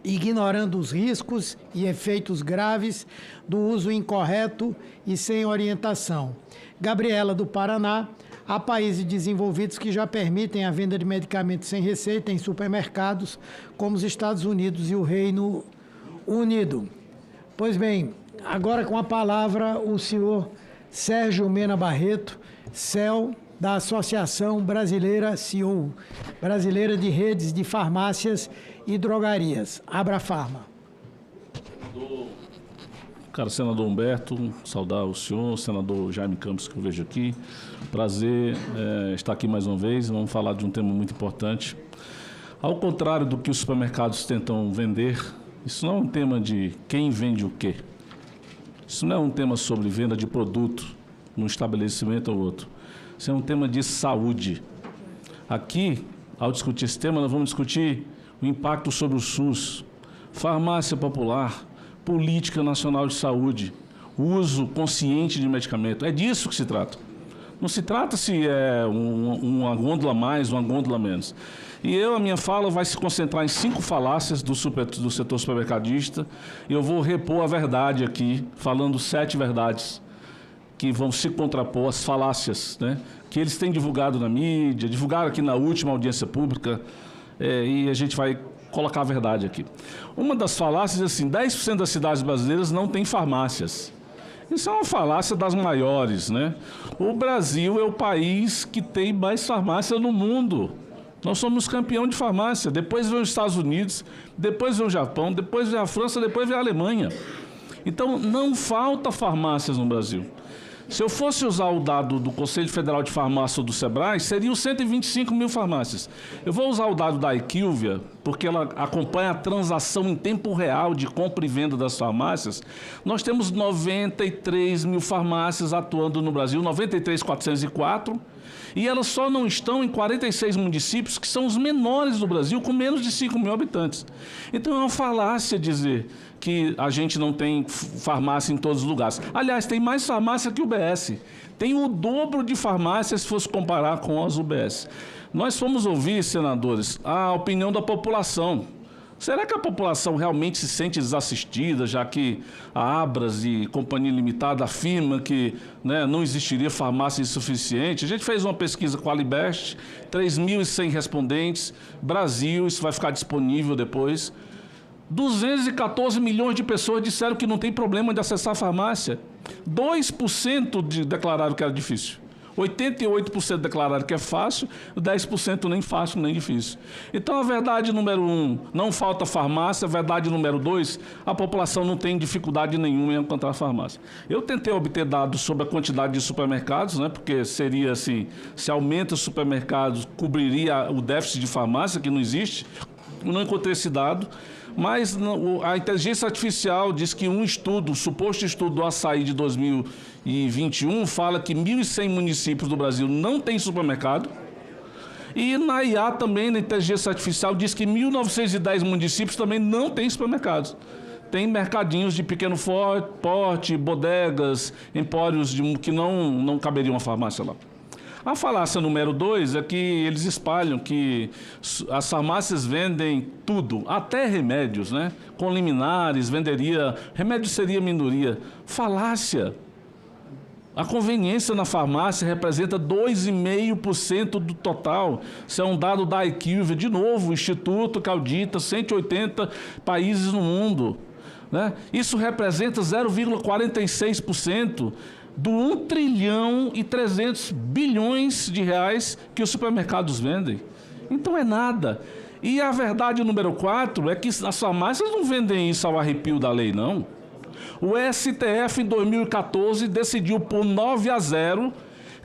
ignorando os riscos e efeitos graves do uso incorreto e sem orientação. Gabriela, do Paraná. Há países desenvolvidos que já permitem a venda de medicamentos sem receita em supermercados, como os Estados Unidos e o Reino Unido. Pois bem, agora com a palavra o senhor Sérgio Mena Barreto, CEL, da Associação Brasileira, CEO, Brasileira de Redes de Farmácias e Drogarias, Abrafarma. Cara, senador Humberto, saudar o senhor, senador Jaime Campos, que eu vejo aqui. Prazer estar aqui mais uma vez. Vamos falar de um tema muito importante. Ao contrário do que os supermercados tentam vender, isso não é um tema de quem vende o quê. Isso não é um tema sobre venda de produto num estabelecimento ou outro. Isso é um tema de saúde. Aqui, ao discutir esse tema, nós vamos discutir o impacto sobre o SUS, farmácia popular, política nacional de saúde, uso consciente de medicamento. É disso que se trata. Não se trata se é uma gôndola mais, uma gôndola menos. E a minha fala vai se concentrar em 5 falácias do setor supermercadista, e eu vou repor a verdade aqui, falando 7 verdades que vão se contrapor às falácias, né, que eles têm divulgado na mídia, divulgaram aqui na última audiência pública, e a gente vai colocar a verdade aqui. Uma das falácias é assim, 10% das cidades brasileiras não têm farmácias. Isso é uma falácia das maiores, né? O Brasil é o país que tem mais farmácia no mundo. Nós somos campeão de farmácia. Depois vem os Estados Unidos, depois vem o Japão, depois vem a França, depois vem a Alemanha. Então, não falta farmácias no Brasil. Se eu fosse usar o dado do Conselho Federal de Farmácia ou do SEBRAE, seriam 125 mil farmácias. Eu vou usar o dado da IQVIA, porque ela acompanha a transação em tempo real de compra e venda das farmácias. Nós temos 93 mil farmácias atuando no Brasil, 93.404, e elas só não estão em 46 municípios, que são os menores do Brasil, com menos de 5 mil habitantes. Então é uma falácia dizer que a gente não tem farmácia em todos os lugares. Aliás, tem mais farmácia que UBS. Tem o dobro de farmácias se fosse comparar com as UBS. Nós fomos ouvir, senadores, a opinião da população. Será que a população realmente se sente desassistida, já que a Abras e Companhia Limitada afirma que, né, não existiria farmácia insuficiente? A gente fez uma pesquisa com a Alibest, 3.100 respondentes, Brasil, isso vai ficar disponível depois. 214 milhões de pessoas disseram que não tem problema de acessar a farmácia. 2% declararam que era difícil. 88% declararam que é fácil, 10% nem fácil nem difícil. Então, a verdade número 1, não falta farmácia. A verdade número 2, a população não tem dificuldade nenhuma em encontrar farmácia. Eu tentei obter dados sobre a quantidade de supermercados, né, porque seria assim, se aumenta os supermercados, cobriria o déficit de farmácia, que não existe. Não encontrei esse dado. Mas a inteligência artificial diz que um estudo, o suposto estudo do açaí de 2021, fala que 1.100 municípios do Brasil não têm supermercado. E na IA também, na inteligência artificial, diz que 1.910 municípios também não têm supermercados. Tem mercadinhos de pequeno porte, bodegas, empórios que não caberia uma farmácia lá. A falácia número 2 é que eles espalham que as farmácias vendem tudo, até remédios, né? Com liminares, venderia, remédio seria minoria. Falácia. A conveniência na farmácia representa 2,5% do total. Isso é um dado da IQVIA, de novo, o instituto que audita 180 países no mundo, né? Isso representa 0,46% do 1 trilhão e 300 bilhões de reais que os supermercados vendem. Então é nada. E a verdade número 4 é que as farmácias não vendem isso ao arrepio da lei, não. O STF, em 2014, decidiu por 9-0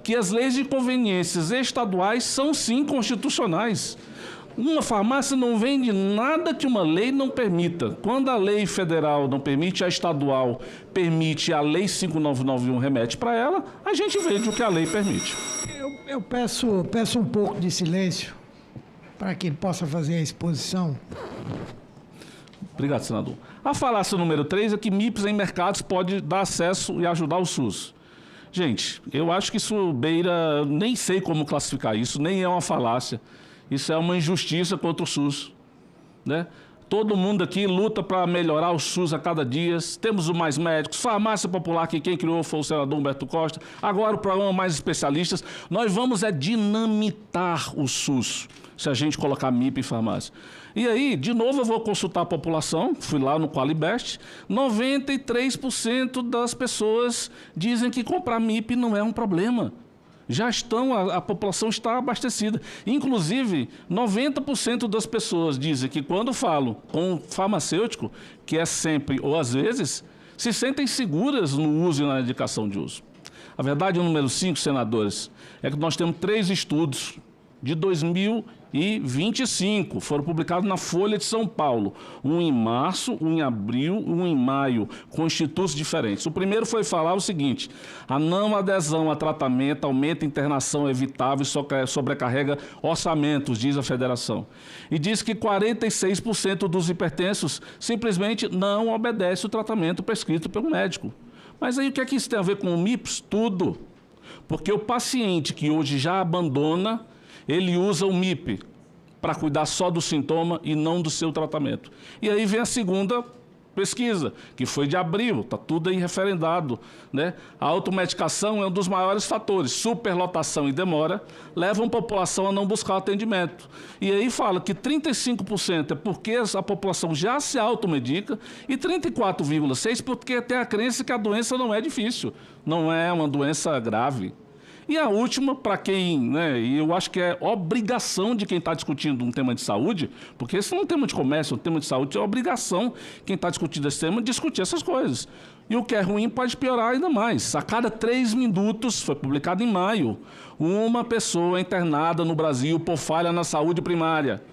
que as leis de conveniências estaduais são, sim, constitucionais. Uma farmácia não vende nada que uma lei não permita. Quando a lei federal não permite, a estadual permite, a lei 5991 remete para ela, a gente vende o que a lei permite. Eu peço um pouco de silêncio para que ele possa fazer a exposição. Obrigado, senador. A falácia número 3 é que MIPs em mercados pode dar acesso e ajudar o SUS. Gente, eu acho que isso beira, nem sei como classificar isso, nem é uma falácia. Isso é uma injustiça contra o SUS, né? Todo mundo aqui luta para melhorar o SUS a cada dia. Temos o Mais Médicos, farmácia popular, que quem criou foi o senador Humberto Costa. Agora o programa Mais Especialistas. Nós vamos dinamitar o SUS, se a gente colocar MIP em farmácia. E aí, de novo, eu vou consultar a população, fui lá no Qualibest, 93% das pessoas dizem que comprar MIP não é um problema. Já a população está abastecida. Inclusive, 90% das pessoas dizem que quando falam com um farmacêutico, que é sempre ou às vezes, se sentem seguras no uso e na indicação de uso. A verdade, o número 5, senadores, é que nós temos 3 estudos de 2025, foram publicados na Folha de São Paulo, um em março, um em abril, um em maio, com institutos diferentes. O primeiro foi falar o seguinte: a não adesão a tratamento aumenta a internação evitável e sobrecarrega orçamentos, diz a federação. E diz que 46% dos hipertensos simplesmente não obedecem o tratamento prescrito pelo médico. Mas aí o que é que isso tem a ver com o MIPS? Tudo. Porque o paciente que hoje já abandona, ele usa o MIP para cuidar só do sintoma e não do seu tratamento. E aí vem a segunda pesquisa, que foi de abril, está tudo aí referendado, né? A automedicação é um dos maiores fatores. Superlotação e demora levam a população a não buscar atendimento. E aí fala que 35% é porque a população já se automedica e 34,6% porque tem a crença que a doença não é difícil, não é uma doença grave. E a última, para quem, né, e eu acho que é obrigação de quem está discutindo um tema de saúde, porque esse não é um tema de comércio, é um tema de saúde, é obrigação quem está discutindo esse tema discutir essas coisas. E o que é ruim pode piorar ainda mais. A cada 3 minutos, foi publicado em maio, uma pessoa internada no Brasil por falha na saúde primária.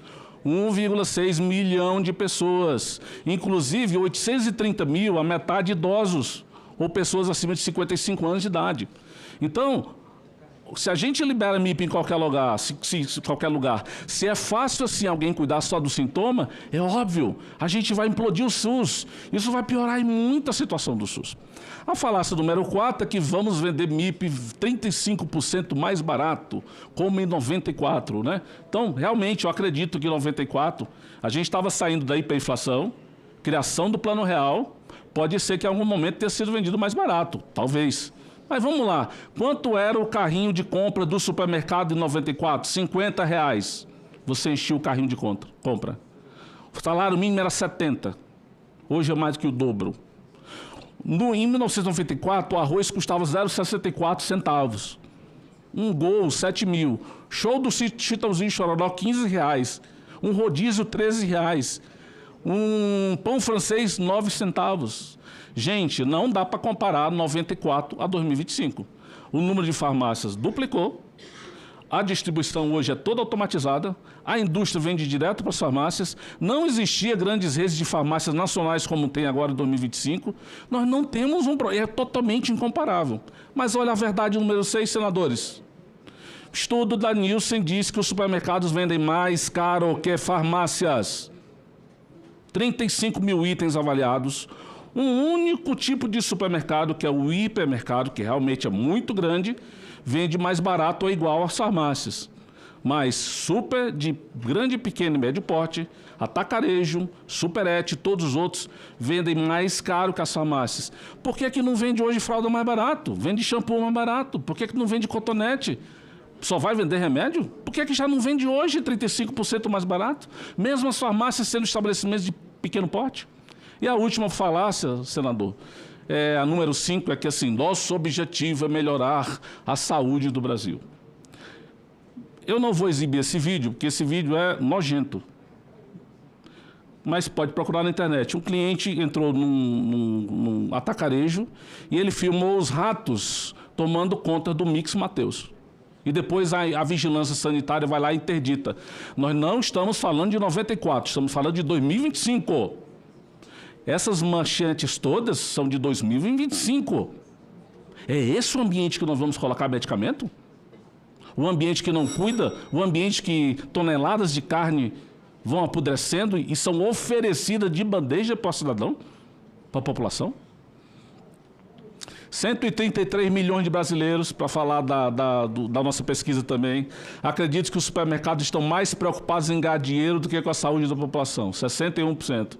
1,6 milhão de pessoas, inclusive 830 mil, a metade idosos, ou pessoas acima de 55 anos de idade. Então, se a gente libera MIP em qualquer lugar, se é fácil assim alguém cuidar só do sintoma, é óbvio, a gente vai implodir o SUS. Isso vai piorar em muita situação do SUS. A falácia número 4 é que vamos vender MIP 35% mais barato, como em 94, né? Então, realmente, eu acredito que em 94 a gente estava saindo da hiperinflação, criação do Plano Real, pode ser que em algum momento tenha sido vendido mais barato, talvez. Mas vamos lá, quanto era o carrinho de compra do supermercado em 94? R$50. Você enchia o carrinho de compra. O salário mínimo era 70. Hoje é mais do que o dobro. Em 1994, o arroz custava 0,64 centavos. Um Gol, 7 mil. Show do Chitãozinho Chororó, R$15. Um rodízio, R$13. Um pão francês, 9 centavos. Gente, não dá para comparar 94 a 2025. O número de farmácias duplicou, a distribuição hoje é toda automatizada, a indústria vende direto para as farmácias, não existia grandes redes de farmácias nacionais como tem agora em 2025. Nós não temos é totalmente incomparável. Mas olha a verdade número 6, senadores. Estudo da Nielsen diz que os supermercados vendem mais caro que farmácias. 35 mil itens avaliados. Um único tipo de supermercado, que é o hipermercado, que realmente é muito grande, vende mais barato ou igual às farmácias. Mas super, de grande, pequeno e médio porte, atacarejo, superete, todos os outros vendem mais caro que as farmácias. Por que que não vende hoje fralda mais barato? Vende shampoo mais barato? Por que que não vende cotonete? Só vai vender remédio? Por que que já não vende hoje 35% mais barato? Mesmo as farmácias sendo estabelecimentos de pequeno porte? E a última falácia, senador, a número 5, é que assim, nosso objetivo é melhorar a saúde do Brasil. Eu não vou exibir esse vídeo, porque esse vídeo é nojento. Mas pode procurar na internet. Um cliente entrou num atacarejo e ele filmou os ratos tomando conta do Mix Mateus. E depois a vigilância sanitária vai lá e interdita. Nós não estamos falando de 94, estamos falando de 2025. Essas manchetes todas são de 2025. É esse o ambiente que nós vamos colocar medicamento? o ambiente que não cuida, o ambiente que toneladas de carne vão apodrecendo e são oferecidas de bandeja para o cidadão, para a população. 133 milhões de brasileiros, para falar da nossa pesquisa também, acredito que os supermercados estão mais preocupados em ganhar dinheiro do que com a saúde da população, 61%.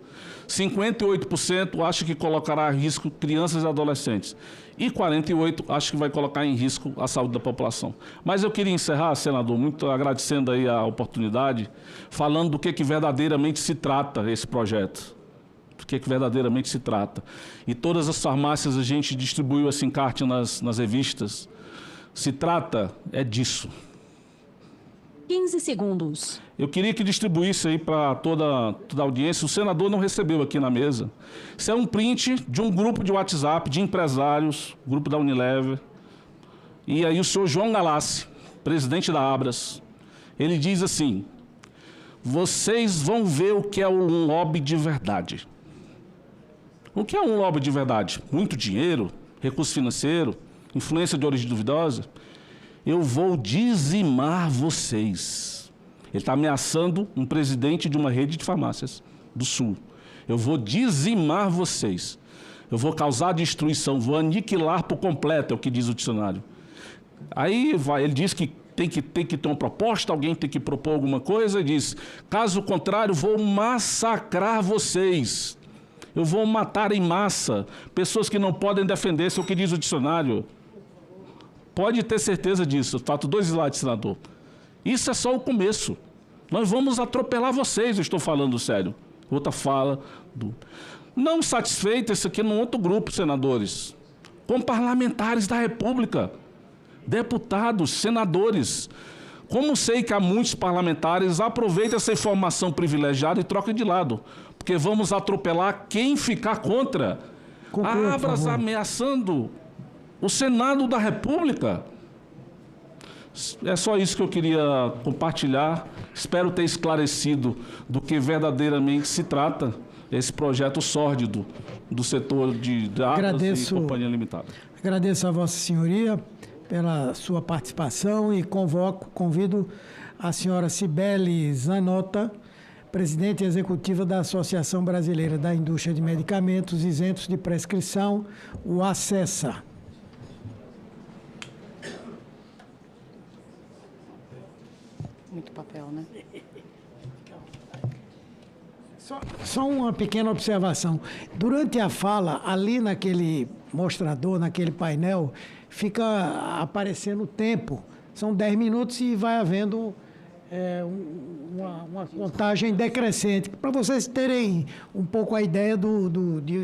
58% acha que colocará em risco crianças e adolescentes. E 48% acha que vai colocar em risco a saúde da população. Mas eu queria encerrar, senador, muito agradecendo aí a oportunidade, falando do que verdadeiramente se trata esse projeto. Do que verdadeiramente se trata. E todas as farmácias a gente distribuiu esse encarte nas revistas. Se trata disso. 15 segundos. Eu queria que distribuísse aí para toda a audiência. O senador não recebeu aqui na mesa. Isso é um print de um grupo de WhatsApp de empresários, grupo da Unilever. E aí o senhor João Galassi, presidente da Abras, ele diz assim: vocês vão ver o que é um lobby de verdade. O que é um lobby de verdade? Muito dinheiro, recurso financeiro, influência de origem duvidosa? Eu vou dizimar vocês. Ele está ameaçando um presidente de uma rede de farmácias do Sul. Eu vou dizimar vocês. Eu vou causar destruição, vou aniquilar por completo, é o que diz o dicionário. Aí ele diz que tem que ter uma proposta, alguém tem que propor alguma coisa, e diz, caso contrário, vou massacrar vocês. Eu vou matar em massa pessoas que não podem defender-se, é o que diz o dicionário. Pode ter certeza disso. Fato 2 slides, senador. Isso é só o começo. Nós vamos atropelar vocês, eu estou falando sério. Outra fala. Não satisfeito, isso aqui é num outro grupo, senadores. Com parlamentares da República, deputados, senadores. Como sei que há muitos parlamentares, aproveitem essa informação privilegiada e troquem de lado. Porque vamos atropelar quem ficar contra. A Abras ameaçando o Senado da República. É só isso que eu queria compartilhar. Espero ter esclarecido do que verdadeiramente se trata esse projeto sórdido do setor de Abras e Companhia Limitada. Agradeço a Vossa Senhoria pela sua participação e convido a senhora Cibele Zanota, presidente executiva da Associação Brasileira da Indústria de Medicamentos Isentos de Prescrição, o ACESA. Muito papel, né? Só uma pequena observação. Durante a fala, ali naquele mostrador, naquele painel, fica aparecendo o tempo. São 10 minutos e vai havendo uma contagem decrescente, para vocês terem um pouco a ideia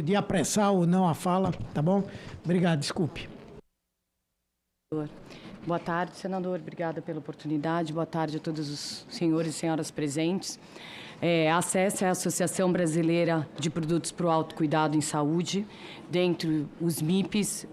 de apressar ou não a fala, tá bom? Obrigado, desculpe. Boa tarde, senador. Obrigada pela oportunidade. Boa tarde a todos os senhores e senhoras presentes. A ACESA é a Associação Brasileira de Produtos para o Autocuidado em Saúde. Dentre os MIPs,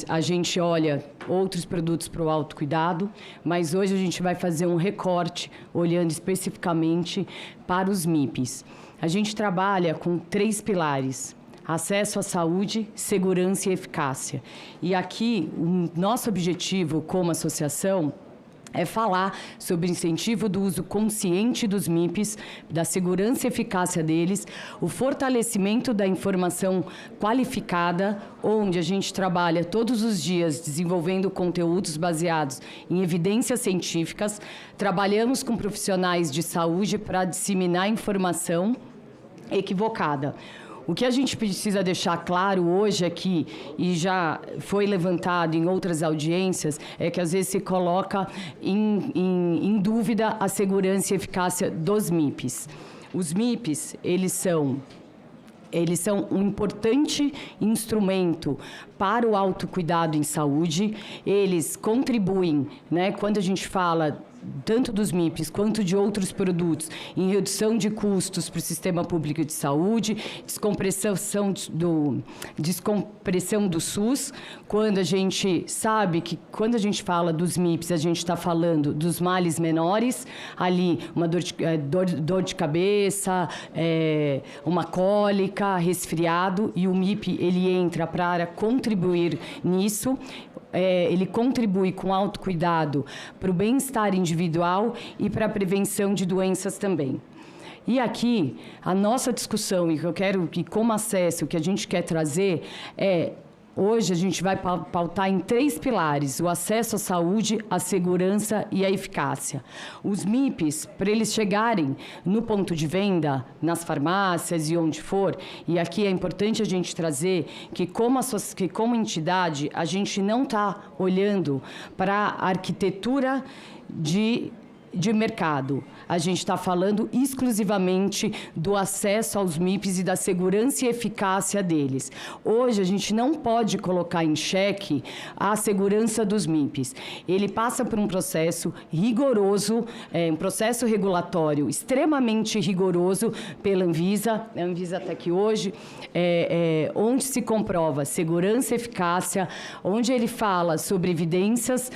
a gente olha outros produtos para o autocuidado, mas hoje a gente vai fazer um recorte olhando especificamente para os MIPs. A gente trabalha com 3 pilares: acesso à saúde, segurança e eficácia. E aqui, o nosso objetivo como associação é falar sobre o incentivo do uso consciente dos MIPs, da segurança e eficácia deles, o fortalecimento da informação qualificada, onde a gente trabalha todos os dias desenvolvendo conteúdos baseados em evidências científicas, trabalhamos com profissionais de saúde para disseminar informação equivocada. O que a gente precisa deixar claro hoje aqui, e já foi levantado em outras audiências, é que às vezes se coloca em dúvida a segurança e eficácia dos MIPs. Os MIPs, eles são um importante instrumento para o autocuidado em saúde. Eles contribuem, né, quando a gente fala tanto dos MIPs quanto de outros produtos, em redução de custos para o sistema público de saúde, descompressão do SUS, quando a gente sabe que, quando a gente fala dos MIPs, a gente está falando dos males menores, ali uma dor de cabeça, uma cólica, resfriado, e o MIP ele entra para contribuir nisso. ele contribui com autocuidado para o bem-estar individual e para a prevenção de doenças também. E aqui, a nossa discussão, e que eu quero que, como acesso, o que a gente quer trazer é... Hoje a gente vai pautar em 3 pilares: o acesso à saúde, a segurança e a eficácia. Os MIPs, para eles chegarem no ponto de venda, nas farmácias e onde for, e aqui é importante a gente trazer que como entidade, a gente não está olhando para a arquitetura de mercado. A gente está falando exclusivamente do acesso aos MIPs e da segurança e eficácia deles. Hoje, a gente não pode colocar em xeque a segurança dos MIPs. Ele passa por um processo rigoroso, um processo regulatório extremamente rigoroso pela Anvisa. A Anvisa está aqui hoje, onde se comprova segurança e eficácia, onde ele fala sobre evidências,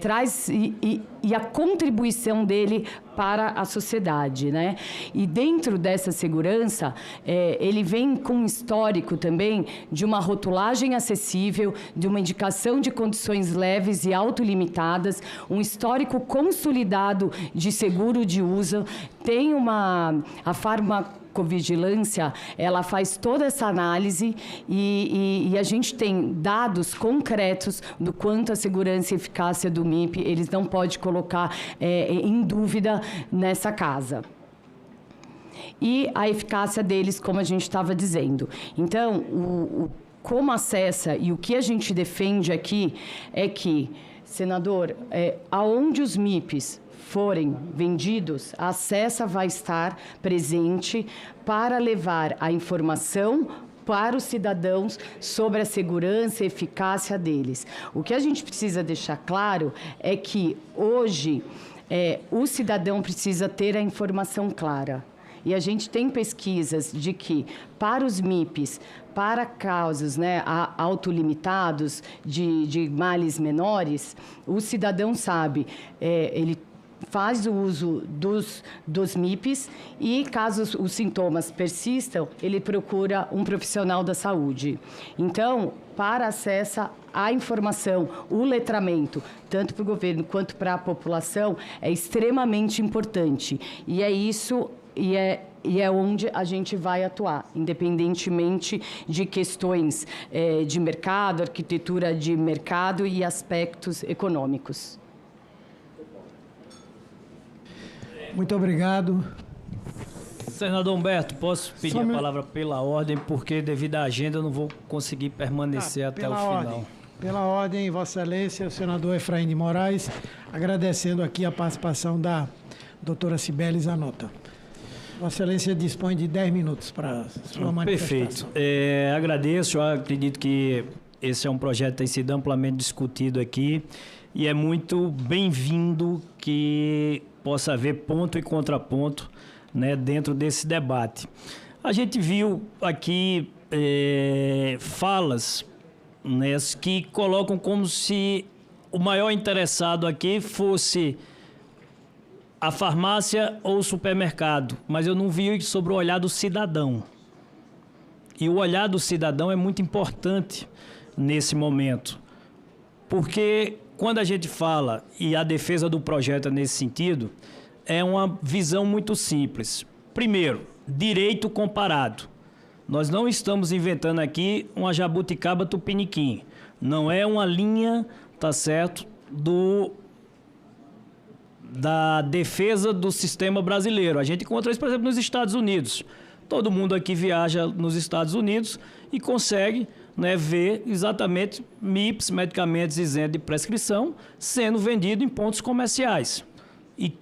traz e a contribuição dele para a sociedade, né? E dentro dessa segurança, ele vem com um histórico também de uma rotulagem acessível, de uma indicação de condições leves e autolimitadas, um histórico consolidado de seguro de uso, tem a farmacovigilância, ela faz toda essa análise e a gente tem dados concretos do quanto a segurança e eficácia do MIP, eles não podem colocar em dúvida nessa casa. E a eficácia deles, como a gente estava dizendo. Então, como acessa e o que a gente defende aqui é que, senador, aonde os MIPs forem vendidos, a Acessa vai estar presente para levar a informação para os cidadãos sobre a segurança e eficácia deles. O que a gente precisa deixar claro é que hoje o cidadão precisa ter a informação clara. E a gente tem pesquisas de que, para os MIPs, para casos autolimitados de males menores, o cidadão sabe, ele faz o uso dos MIPs e, caso os sintomas persistam, ele procura um profissional da saúde. Então, para acesso à informação, o letramento, tanto para o governo quanto para a população, é extremamente importante. E é isso... E é onde a gente vai atuar, independentemente de questões de mercado, arquitetura de mercado e aspectos econômicos. Muito obrigado. Senador Humberto, posso pedir a palavra pela ordem, porque devido à agenda eu não vou conseguir permanecer até o final. Pela ordem, Vossa Excelência, o senador Efraim de Moraes, agradecendo aqui a participação da doutora Cibele Zanota. Vossa Excelência dispõe de 10 minutos para sua manifestação. Perfeito. Agradeço, eu acredito que esse é um projeto que tem sido amplamente discutido aqui e é muito bem-vindo que possa haver ponto e contraponto, né, dentro desse debate. A gente viu aqui falas, né, que colocam como se o maior interessado aqui fosse a farmácia ou o supermercado, mas eu não vi sobre o olhar do cidadão. E o olhar do cidadão é muito importante nesse momento, porque quando a gente fala, e a defesa do projeto é nesse sentido, é uma visão muito simples. Primeiro, direito comparado. Nós não estamos inventando aqui uma jabuticaba tupiniquim. Não é uma linha, tá certo, da defesa do sistema brasileiro. A gente encontra isso, por exemplo, nos Estados Unidos. Todo mundo aqui viaja nos Estados Unidos e consegue, né, ver exatamente MIPs, medicamentos isentos de prescrição, sendo vendido em pontos comerciais. E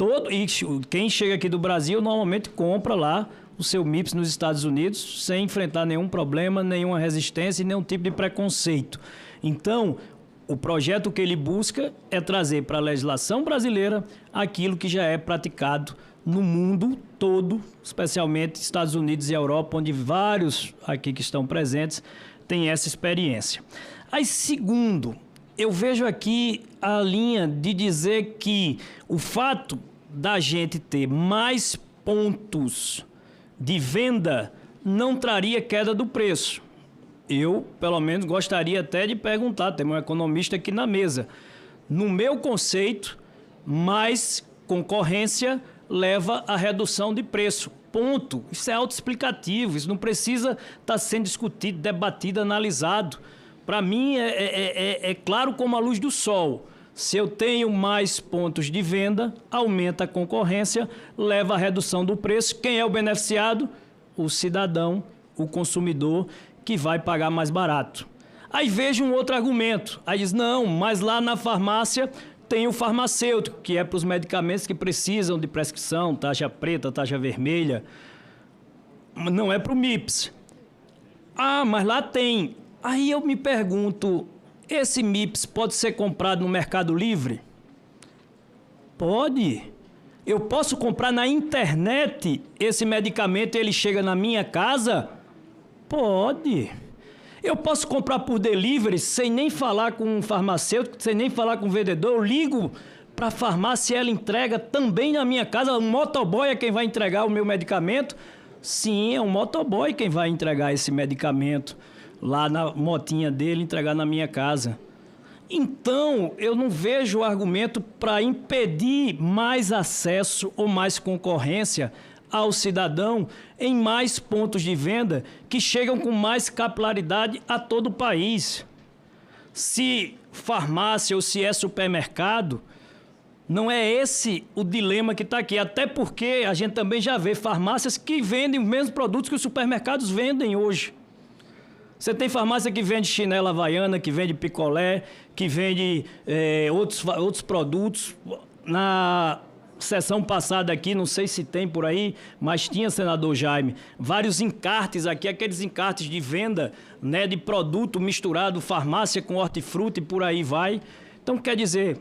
quem chega aqui do Brasil normalmente compra lá o seu MIPs nos Estados Unidos sem enfrentar nenhum problema, nenhuma resistência e nenhum tipo de preconceito. Então, o projeto que ele busca é trazer para a legislação brasileira aquilo que já é praticado no mundo todo, especialmente Estados Unidos e Europa, onde vários aqui que estão presentes têm essa experiência. Aí, segundo, eu vejo aqui a linha de dizer que o fato da gente ter mais pontos de venda não traria queda do preço. eu, pelo menos, gostaria até de perguntar, tem um economista aqui na mesa. No meu conceito, mais concorrência leva à redução de preço. Ponto. Isso é autoexplicativo, isso não precisa estar sendo discutido, debatido, analisado. Para mim, é claro como a luz do sol. Se eu tenho mais pontos de venda, aumenta a concorrência, leva à redução do preço. Quem é o beneficiado? O cidadão, o consumidor, que vai pagar mais barato. Aí vejo um outro argumento. Aí diz, não, mas lá na farmácia tem o farmacêutico, que é para os medicamentos que precisam de prescrição, taxa preta, taxa vermelha. Não é para o MIPS. Ah, mas lá tem. Aí eu me pergunto, esse MIPS pode ser comprado no Mercado Livre? Pode. Eu posso comprar na internet esse medicamento e ele chega na minha casa? Pode. Eu posso comprar por delivery sem nem falar com um farmacêutico, sem nem falar com o vendedor. Eu ligo para a farmácia e ela entrega também na minha casa. Um motoboy é quem vai entregar o meu medicamento? Sim, é um motoboy quem vai entregar esse medicamento lá na motinha dele, entregar na minha casa. Então, eu não vejo argumento para impedir mais acesso ou mais concorrência ao cidadão em mais pontos de venda que chegam com mais capilaridade a todo o país. Se farmácia ou se é supermercado, não é esse o dilema que está aqui. Até porque a gente também já vê farmácias que vendem os mesmos produtos que os supermercados vendem hoje. Você tem farmácia que vende chinela havaiana, que vende picolé, que vende outros produtos. Na sessão passada aqui, não sei se tem por aí, mas tinha, senador Jaime, vários encartes aqui, aqueles encartes de venda, né, de produto misturado, farmácia com hortifruti e por aí vai. Então, quer dizer,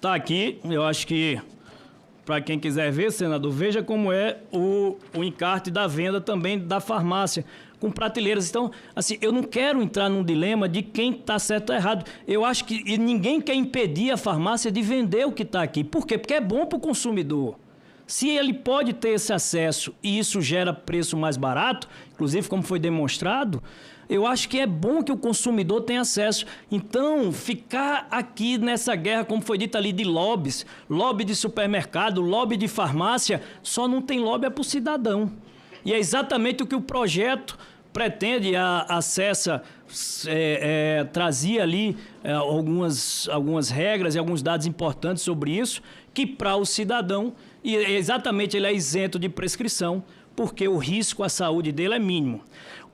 tá aqui, eu acho que, para quem quiser ver, senador, veja como é o encarte da venda também da farmácia, com prateleiras. Então, assim, eu não quero entrar num dilema de quem está certo ou errado. Eu acho que ninguém quer impedir a farmácia de vender o que está aqui. Por quê? Porque é bom para o consumidor. Se ele pode ter esse acesso e isso gera preço mais barato, inclusive como foi demonstrado, eu acho que é bom que o consumidor tenha acesso. Então, ficar aqui nessa guerra, como foi dito ali, de lobbies, lobby de supermercado, lobby de farmácia, só não tem lobby para o cidadão. E é exatamente o que o projeto pretende, trazia ali algumas regras e alguns dados importantes sobre isso, que para o cidadão, e exatamente ele é isento de prescrição, porque o risco à saúde dele é mínimo.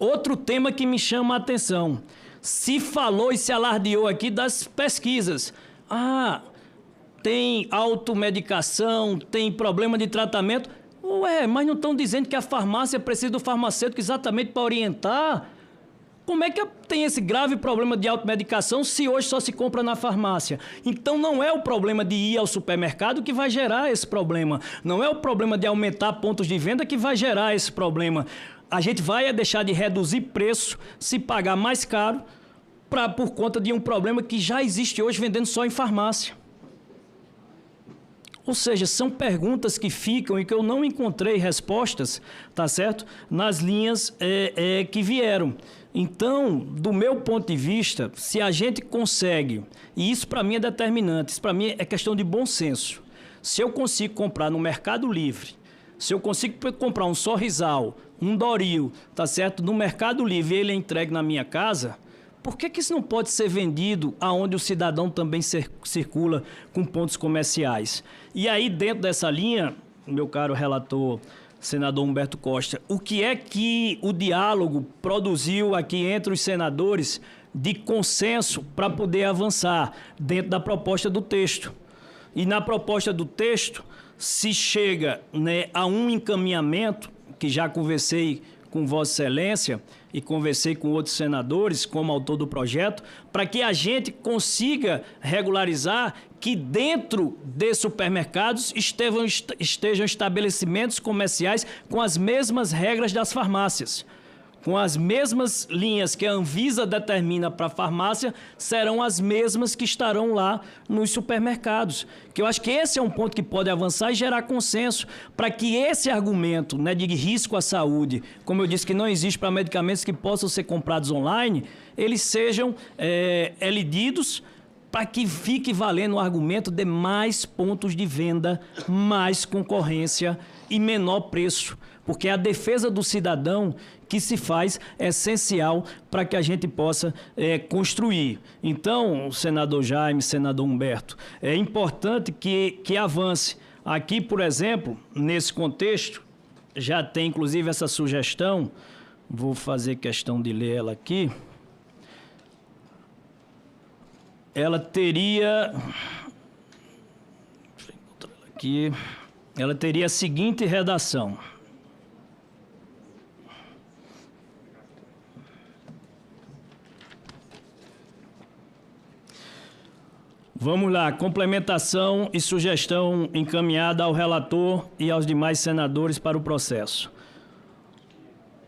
Outro tema que me chama a atenção, se falou e se alardeou aqui das pesquisas. Ah, tem automedicação, tem problema de tratamento. Ué, mas não estão dizendo que a farmácia precisa do farmacêutico exatamente para orientar? Como é que tem esse grave problema de automedicação se hoje só se compra na farmácia? Então não é o problema de ir ao supermercado que vai gerar esse problema. Não é o problema de aumentar pontos de venda que vai gerar esse problema. A gente vai deixar de reduzir preço se pagar mais caro por conta de um problema que já existe hoje vendendo só em farmácia. Ou seja, são perguntas que ficam e que eu não encontrei respostas, tá certo? Nas linhas que vieram. Então, do meu ponto de vista, se a gente consegue, e isso para mim é determinante, isso para mim é questão de bom senso. Se eu consigo comprar no Mercado Livre, se eu consigo comprar um Sorrisal, um Doril, tá certo? No Mercado Livre e ele é entregue na minha casa, por que isso não pode ser vendido aonde o cidadão também circula com pontos comerciais? E aí, dentro dessa linha, meu caro relator, senador Humberto Costa, o que é que o diálogo produziu aqui entre os senadores de consenso para poder avançar dentro da proposta do texto? E na proposta do texto se chega, né, a um encaminhamento, que já conversei com Vossa Excelência e conversei com outros senadores, como autor do projeto, para que a gente consiga regularizar que dentro de supermercados estejam estabelecimentos comerciais com as mesmas regras das farmácias. com as mesmas linhas que a Anvisa determina para a farmácia, serão as mesmas que estarão lá nos supermercados. Que eu acho que esse é um ponto que pode avançar e gerar consenso para que esse argumento, né, de risco à saúde, como eu disse que não existe para medicamentos que possam ser comprados online, eles sejam elididos para que fique valendo o argumento de mais pontos de venda, mais concorrência e menor preço. Porque a defesa do cidadão que se faz é essencial para que a gente possa construir. Então, senador Jaime, senador Humberto, é importante que avance. Aqui, por exemplo, nesse contexto, já tem inclusive essa sugestão, vou fazer questão de ler ela aqui. Ela teria... Aqui, ela teria a seguinte redação. Vamos lá, complementação e sugestão encaminhada ao relator e aos demais senadores para o processo.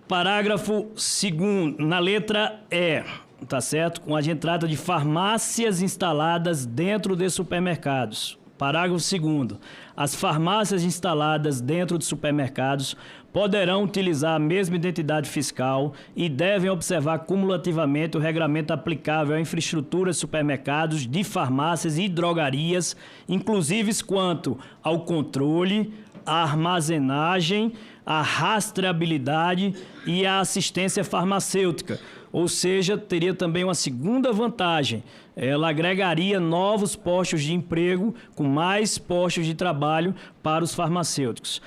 Parágrafo 2º, na letra E, tá certo? A gente trata de farmácias instaladas dentro de supermercados. Parágrafo 2º, as farmácias instaladas dentro de supermercados poderão utilizar a mesma identidade fiscal e devem observar cumulativamente o regramento aplicável à infraestrutura de supermercados, de farmácias e drogarias, inclusive quanto ao controle, à armazenagem, à rastreabilidade e à assistência farmacêutica. Ou seja, teria também uma segunda vantagem. Ela agregaria novos postos de emprego com mais postos de trabalho para os farmacêuticos.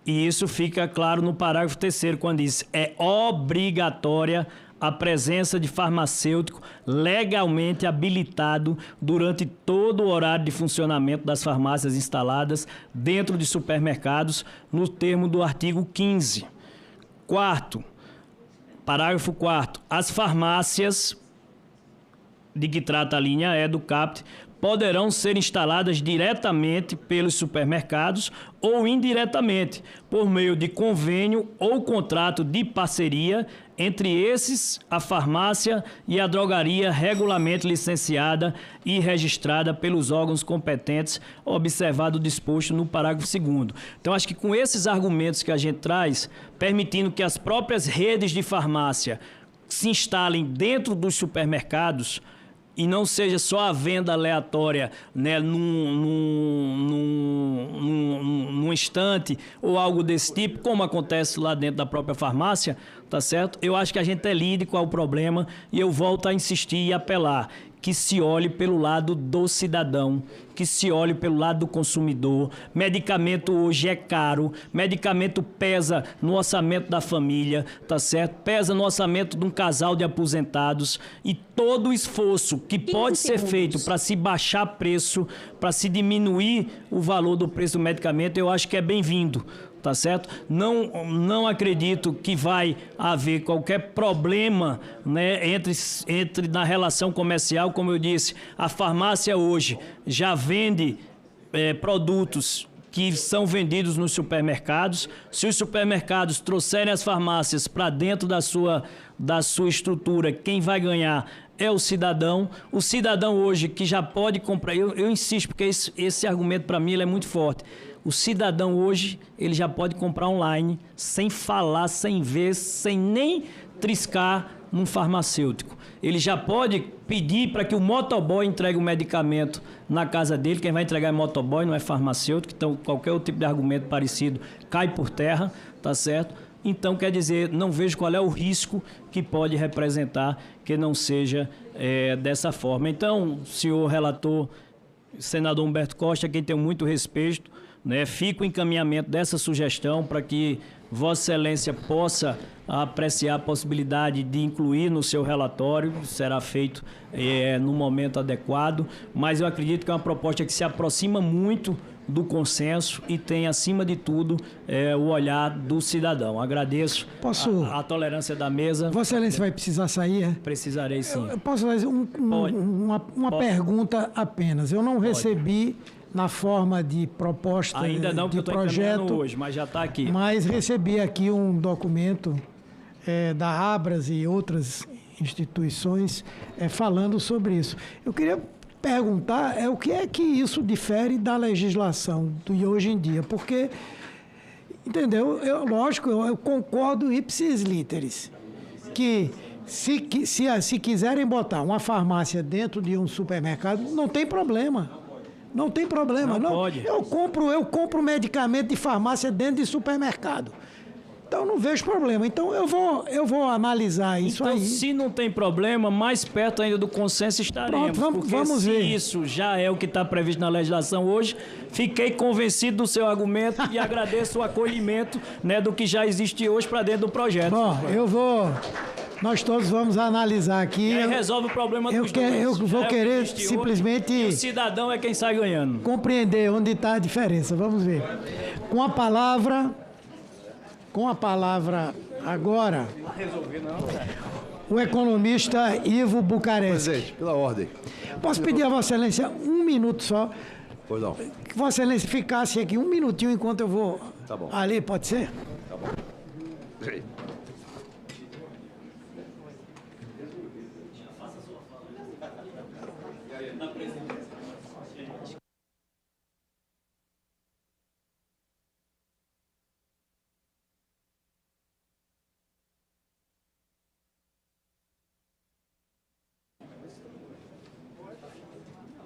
E isso fica claro no parágrafo 3º, quando diz: é obrigatória a presença de farmacêutico legalmente habilitado durante todo o horário de funcionamento das farmácias instaladas dentro de supermercados, no termo do artigo 15. Parágrafo 4º. As farmácias de que trata a linha E do CAPT poderão ser instaladas diretamente pelos supermercados ou indiretamente, por meio de convênio ou contrato de parceria entre esses, a farmácia e a drogaria regularmente licenciada e registrada pelos órgãos competentes, observado o disposto no parágrafo 2º. Então, acho que com esses argumentos que a gente traz, permitindo que as próprias redes de farmácia se instalem dentro dos supermercados, e não seja só a venda aleatória, né, num estante ou algo desse tipo, como acontece lá dentro da própria farmácia, tá certo? Eu acho que a gente lide com o problema e eu volto a insistir e apelar que se olhe pelo lado do cidadão, que se olhe pelo lado do consumidor. Medicamento hoje é caro, medicamento pesa no orçamento da família, tá certo? Pesa no orçamento de um casal de aposentados, e todo o esforço que pode ser feito para se baixar preço, para se diminuir o valor do preço do medicamento, eu acho que é bem-vindo. Tá certo? Não acredito que vai haver qualquer problema, né, entre na relação comercial. Como eu disse, a farmácia hoje já vende produtos que são vendidos nos supermercados. Se os supermercados trouxerem as farmácias para dentro da sua estrutura, quem vai ganhar é o cidadão. O cidadão hoje que já pode comprar, eu insisto, porque esse argumento para mim ele é muito forte. O cidadão hoje, ele já pode comprar online, sem falar, sem ver, sem nem triscar num farmacêutico. Ele já pode pedir para que o motoboy entregue o medicamento na casa dele. Quem vai entregar é motoboy, não é farmacêutico. Então, qualquer outro tipo de argumento parecido cai por terra, tá certo? Então, quer dizer, não vejo qual é o risco que pode representar que não seja dessa forma. Então, senhor relator, senador Humberto Costa, quem tem muito respeito, né, fica o encaminhamento dessa sugestão para que Vossa Excelência possa apreciar a possibilidade de incluir no seu relatório. Será feito no momento adequado, mas eu acredito que é uma proposta que se aproxima muito do consenso e tem, acima de tudo, o olhar do cidadão. Agradeço a tolerância da mesa. Vossa Excelência vai precisar sair, é? Precisarei, sim. Eu posso fazer uma pergunta apenas. Eu não recebi na forma de proposta ainda não, de que eu projeto hoje, mas já está aqui. Mas recebi aqui um documento da Abras e outras instituições falando sobre isso. Eu queria perguntar o que é que isso difere da legislação de hoje em dia, porque, entendeu? Lógico, eu concordo ipsis literis, que se quiserem botar uma farmácia dentro de um supermercado, não tem problema. Não tem problema. Não pode. Eu compro medicamento de farmácia dentro de supermercado. Então, não vejo problema. Então, eu vou analisar isso aí. Então, se não tem problema, mais perto ainda do consenso estaremos. Pronto, vamos ver. Se isso já é o que está previsto na legislação hoje, fiquei convencido do seu argumento e agradeço o acolhimento, né, do que já existe hoje para dentro do projeto. Bom, nós todos vamos analisar aqui. E aí resolve o problema dos dois. Eu vou querer simplesmente... E o cidadão é quem sai ganhando. Compreender onde está a diferença. Vamos ver. Com a palavra agora, o economista Ivo Bucareste. Presidente, pela ordem. Posso pedir a Vossa Excelência um minuto só? Pois não. Que Vossa Excelência ficasse aqui um minutinho enquanto eu vou ali, pode ser? Tá bom.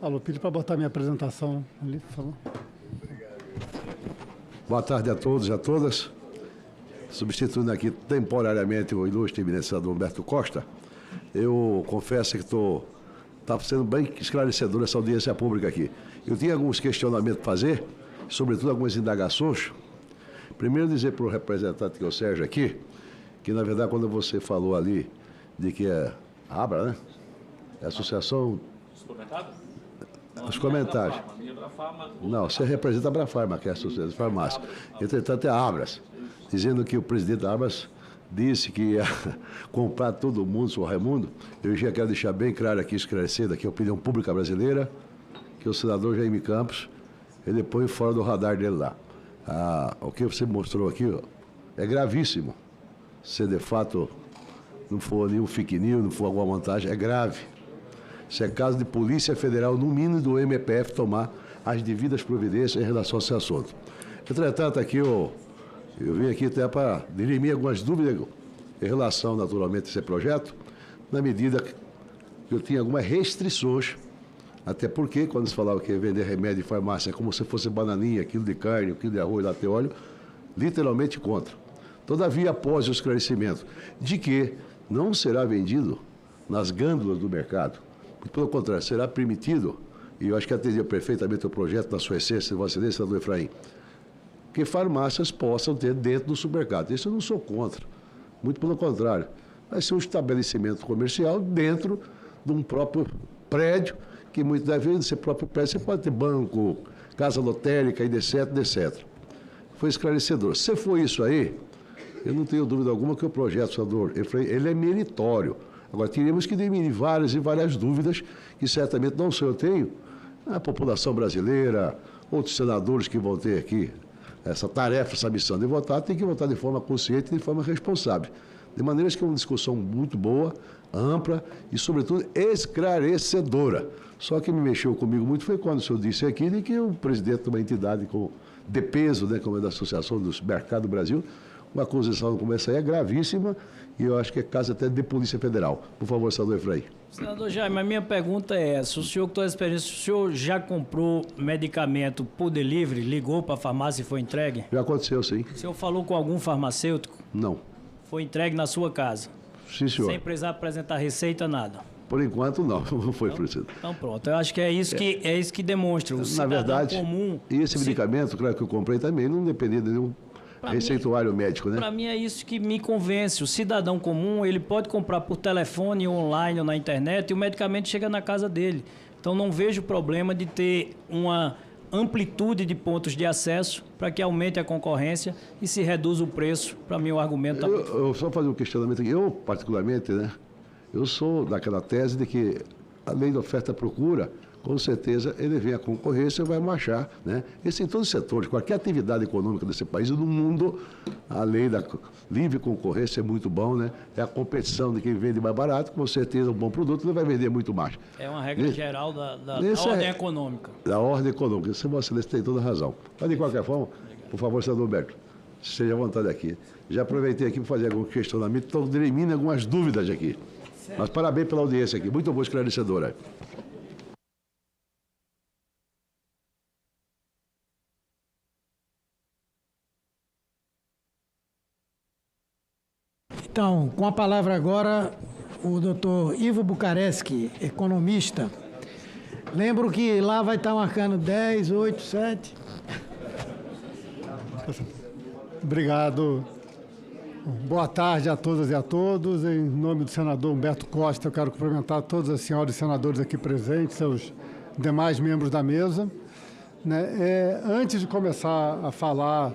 Alô, pedi para botar minha apresentação ali, por favor. Boa tarde a todos e a todas. Substituindo aqui temporariamente o ilustre evidenciador Humberto Costa, eu confesso que está sendo bem esclarecedora essa audiência pública aqui. Eu tinha alguns questionamentos para fazer, sobretudo algumas indagações. Primeiro dizer para o representante que é o Sérgio aqui, que na verdade quando você falou ali de que é a ABRA, né? É a Associação... Os comentários. Não, você representa a Abrafarma, que é a Associação de Farmácia. Entretanto, é a Abras, dizendo que o presidente da Abras disse que ia comprar todo mundo, seu Raimundo. Eu já quero deixar bem claro aqui, esclarecendo aqui a opinião pública brasileira, que o senador Jaime Campos, ele põe fora do radar dele lá. O que você mostrou aqui é gravíssimo. Se de fato não for nenhum fake news, não for alguma montagem, é grave. Isso é caso de Polícia Federal, no mínimo do MPF, tomar as devidas providências em relação a esse assunto. Entretanto, aqui eu vim aqui até para dirimir algumas dúvidas em relação, naturalmente, a esse projeto, na medida que eu tinha algumas restrições, até porque, quando se falava que ia vender remédio em farmácia, é como se fosse bananinha, quilo de carne, quilo de arroz, latte e óleo, literalmente contra. Todavia, após o esclarecimento de que não será vendido nas gândulas do mercado, pelo contrário, será permitido, e eu acho que atendia perfeitamente o projeto na sua essência, Vossa Excelência, senador Efraim, que farmácias possam ter dentro do supermercado. Isso eu não sou contra, muito pelo contrário. Vai ser um estabelecimento comercial dentro de um próprio prédio, que muitas vezes, esse próprio prédio, você pode ter banco, casa lotérica, etc, etc. Foi esclarecedor. Se for isso aí, eu não tenho dúvida alguma que o projeto, senador Efraim, ele é meritório. Agora, teríamos que dirimir várias e várias dúvidas, que certamente não só eu tenho, a população brasileira, outros senadores que vão ter aqui essa tarefa, essa missão de votar, tem que votar de forma consciente e de forma responsável. De maneira que é uma discussão muito boa, ampla e, sobretudo, esclarecedora. Só que me mexeu comigo muito foi quando o senhor disse aqui de que o presidente de uma entidade de peso, né, como é da Associação dos Mercados do Brasil, uma acusação como essa aí é gravíssima e eu acho que é caso até de Polícia Federal. Por favor, senador Efraim. Senador Jaime, a minha pergunta é essa. O senhor, com toda a experiência, o senhor já comprou medicamento por delivery, ligou para a farmácia e foi entregue? Já aconteceu, sim. O senhor falou com algum farmacêutico? Não. Foi entregue na sua casa? Sim, senhor. Sem precisar apresentar receita, nada? Por enquanto, não foi preciso. Então, pronto. Eu acho que é isso que demonstra. O na verdade, comum, e esse medicamento, claro que eu comprei também, não dependia de nenhum receituário médico, né? Para mim é isso que me convence. O cidadão comum, ele pode comprar por telefone, online ou na internet e o medicamento chega na casa dele. Então não vejo problema de ter uma amplitude de pontos de acesso para que aumente a concorrência e se reduza o preço. Para mim o argumento... Eu só fazer um questionamento aqui. Eu, particularmente, né? Eu sou daquela tese de que a lei da oferta e procura, com certeza ele vem a concorrência e vai marchar, né? Isso em todos os setores, qualquer atividade econômica desse país e do mundo, a lei da livre concorrência é muito bom, né? É a competição de quem vende mais barato, com certeza um bom produto ele vai vender muito mais. É uma regra geral da ordem econômica. Da ordem econômica, isso Vossa Excelência tem toda a razão. Mas de qualquer forma, por favor, senador Humberto, esteja à vontade aqui. Já aproveitei aqui para fazer algum questionamento, estou dirimindo algumas dúvidas aqui. Mas parabéns pela audiência aqui, muito boa, esclarecedora. Então, com a palavra agora, o doutor Ivo Bucarski, economista. Lembro que lá vai estar marcando 10, 8, 7. Obrigado. Boa tarde a todas e a todos. Em nome do senador Humberto Costa, eu quero cumprimentar todas as senhoras e senadores aqui presentes, seus demais membros da mesa. Antes de começar a falar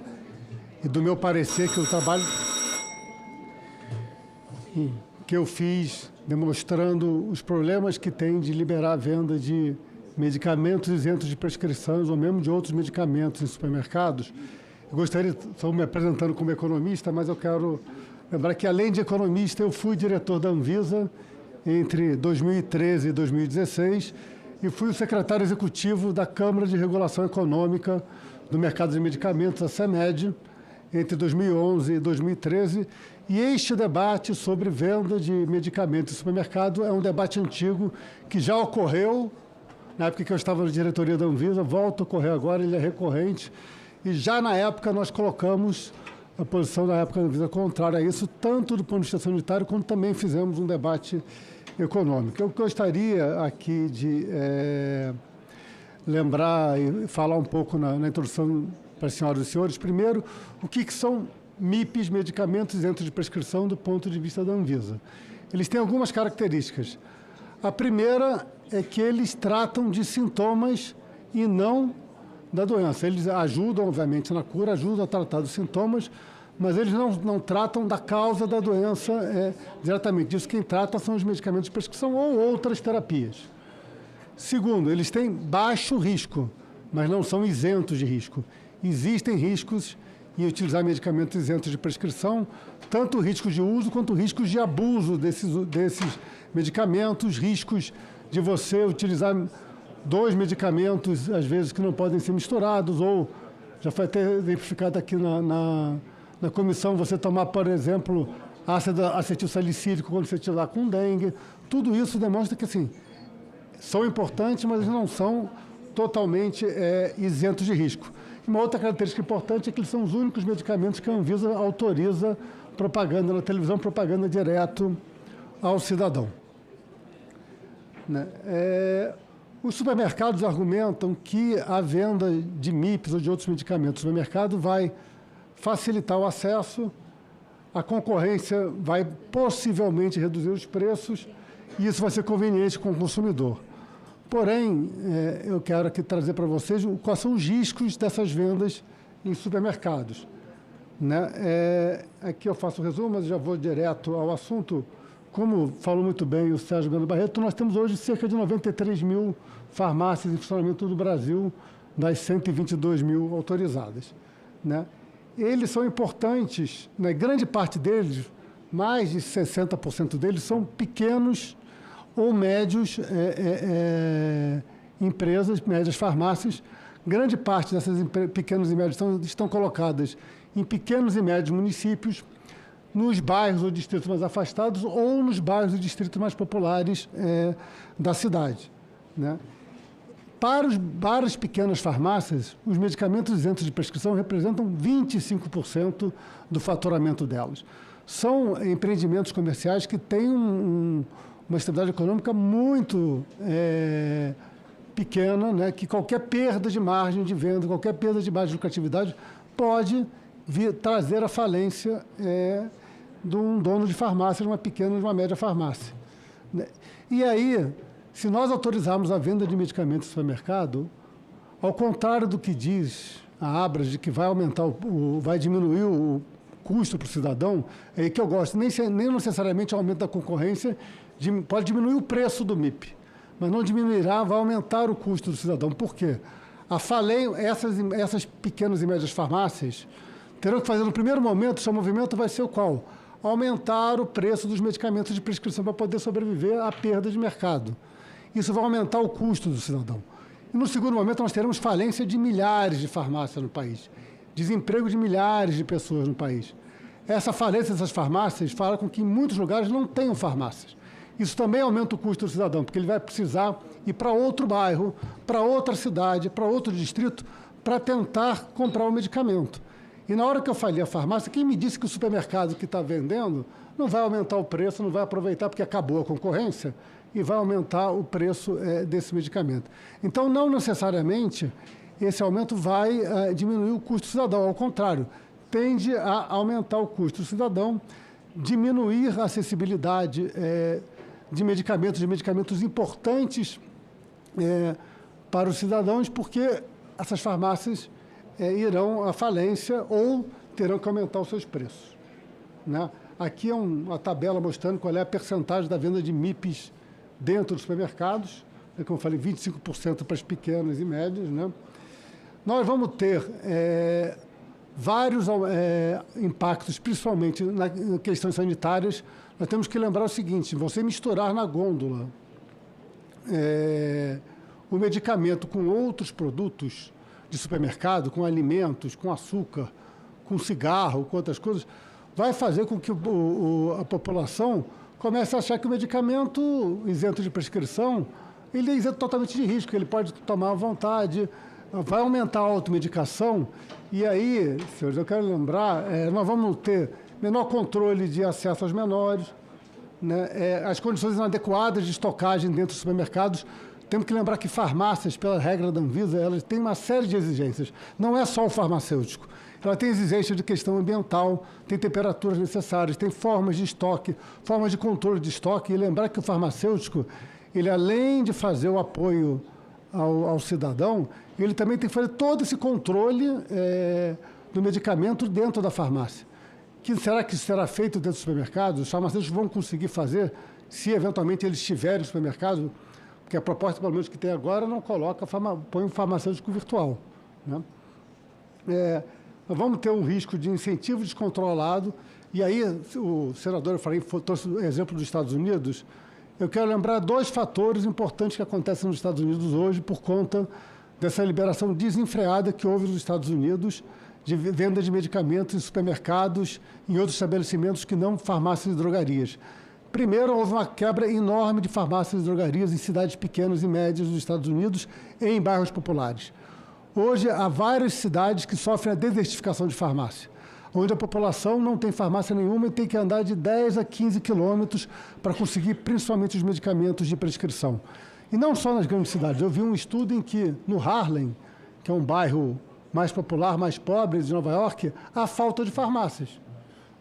e do meu parecer que o trabalho que eu fiz demonstrando os problemas que tem de liberar a venda de medicamentos isentos de prescrições ou mesmo de outros medicamentos em supermercados, eu gostaria, estou me apresentando como economista, mas eu quero lembrar que, além de economista, eu fui diretor da Anvisa entre 2013 e 2016 e fui o secretário executivo da Câmara de Regulação Econômica do Mercado de Medicamentos, a CEMED, entre 2011 e 2013. E este debate sobre venda de medicamentos em supermercado é um debate antigo que já ocorreu na época que eu estava na diretoria da Anvisa, volta a ocorrer agora, ele é recorrente. E já na época nós colocamos a posição da época da Anvisa contrária a isso, tanto do ponto de vista sanitário, quanto também fizemos um debate econômico. Eu gostaria aqui de lembrar e falar um pouco na introdução para as senhoras e senhores, primeiro, o que são MIPs, medicamentos isentos de prescrição, do ponto de vista da Anvisa. Eles têm algumas características. A primeira é que eles tratam de sintomas e não da doença. Eles ajudam, obviamente, na cura, ajudam a tratar dos sintomas, mas eles não tratam da causa da doença diretamente. Disso quem trata são os medicamentos de prescrição ou outras terapias. Segundo, eles têm baixo risco, mas não são isentos de risco. Existem riscos em utilizar medicamentos isentos de prescrição, tanto riscos de uso quanto riscos de abuso desses medicamentos, riscos de você utilizar 2 medicamentos, às vezes, que não podem ser misturados, ou já foi até exemplificado aqui na comissão, você tomar, por exemplo, ácido acetilsalicílico quando você estiver com dengue. Tudo isso demonstra que, assim, são importantes, mas eles não são totalmente isentos de risco. Uma outra característica importante é que eles são os únicos medicamentos que a Anvisa autoriza propaganda na televisão, propaganda direto ao cidadão. Os supermercados argumentam que a venda de MIPs ou de outros medicamentos no supermercado vai facilitar o acesso, a concorrência vai possivelmente reduzir os preços e isso vai ser conveniente com o consumidor. Porém, eu quero aqui trazer para vocês quais são os riscos dessas vendas em supermercados. Aqui eu faço o resumo, mas já vou direto ao assunto. Como falou muito bem o Sérgio Belo Barreto, nós temos hoje cerca de 93 mil farmácias em funcionamento no Brasil, das 122 mil autorizadas. Eles são importantes, grande parte deles, mais de 60% deles, são pequenos ou médios empresas, médias farmácias. Grande parte dessas pequenas e médias estão colocadas em pequenos e médios municípios, nos bairros ou distritos mais afastados ou nos bairros e distritos mais populares da cidade. Para as pequenas farmácias, os medicamentos isentos de prescrição representam 25% do faturamento delas. São empreendimentos comerciais que têm uma estabilidade econômica muito pequena, que qualquer perda de margem de venda, qualquer perda de margem de lucratividade pode trazer a falência de um dono de farmácia, de uma pequena ou de uma média farmácia. E aí, se nós autorizarmos a venda de medicamentos no supermercado, ao contrário do que diz a Abras, de que vai vai diminuir o custo para o cidadão, é aí que eu gosto, nem necessariamente o aumento da concorrência pode diminuir o preço do MIP, mas não diminuirá, vai aumentar o custo do cidadão. Por quê? Essas pequenas e médias farmácias terão que fazer, no primeiro momento, o seu movimento vai ser o qual? Aumentar o preço dos medicamentos de prescrição para poder sobreviver à perda de mercado. Isso vai aumentar o custo do cidadão. E, no segundo momento, nós teremos falência de milhares de farmácias no país, desemprego de milhares de pessoas no país. Essa falência dessas farmácias faz com que, em muitos lugares, não tenham farmácias. Isso também aumenta o custo do cidadão, porque ele vai precisar ir para outro bairro, para outra cidade, para outro distrito, para tentar comprar o medicamento. E na hora que eu falei a farmácia, quem me disse que o supermercado que está vendendo não vai aumentar o preço, não vai aproveitar porque acabou a concorrência e vai aumentar o preço desse medicamento. Então, não necessariamente esse aumento vai diminuir o custo do cidadão, ao contrário, tende a aumentar o custo do cidadão, diminuir a acessibilidade de medicamentos importantes para os cidadãos, porque essas farmácias irão à falência ou terão que aumentar os seus preços, né? Aqui é uma tabela mostrando qual é a percentagem da venda de MIPs dentro dos supermercados, como eu falei, 25% para as pequenas e médias, né? Nós vamos ter vários impactos, principalmente na questões sanitárias. Nós temos que lembrar o seguinte: você misturar na gôndola o medicamento com outros produtos de supermercado, com alimentos, com açúcar, com cigarro, com outras coisas, vai fazer com que a população comece a achar que o medicamento isento de prescrição, ele é isento totalmente de risco, ele pode tomar à vontade, vai aumentar a automedicação. E aí, senhores, eu quero lembrar, nós vamos ter menor controle de acesso aos menores, né? As condições inadequadas de estocagem dentro dos supermercados. Temos que lembrar que farmácias, pela regra da Anvisa, elas têm uma série de exigências. Não é só o farmacêutico. Ela tem exigências de questão ambiental, tem temperaturas necessárias, tem formas de estoque, formas de controle de estoque. E lembrar que o farmacêutico, ele além de fazer o apoio ao cidadão, ele também tem que fazer todo esse controle do medicamento dentro da farmácia. Será que isso será feito dentro do supermercado? Os farmacêuticos vão conseguir fazer, se eventualmente eles estiverem no supermercado, porque a proposta, pelo menos, que tem agora, não coloca, põe um farmacêutico virtual, né? Nós vamos ter um risco de incentivo descontrolado. E aí, o senador, eu falei, trouxe o exemplo dos Estados Unidos. Eu quero lembrar dois fatores importantes que acontecem nos Estados Unidos hoje por conta dessa liberação desenfreada que houve nos Estados Unidos de venda de medicamentos em supermercados e em outros estabelecimentos que não farmácias e drogarias. Primeiro, houve uma quebra enorme de farmácias e drogarias em cidades pequenas e médias dos Estados Unidos e em bairros populares. Hoje, há várias cidades que sofrem a desertificação de farmácia, onde a população não tem farmácia nenhuma e tem que andar de 10 a 15 quilômetros para conseguir, principalmente, os medicamentos de prescrição. E não só nas grandes cidades. Eu vi um estudo em que, no Harlem, que é um bairro mais popular, mais pobre de Nova York, há falta de farmácias,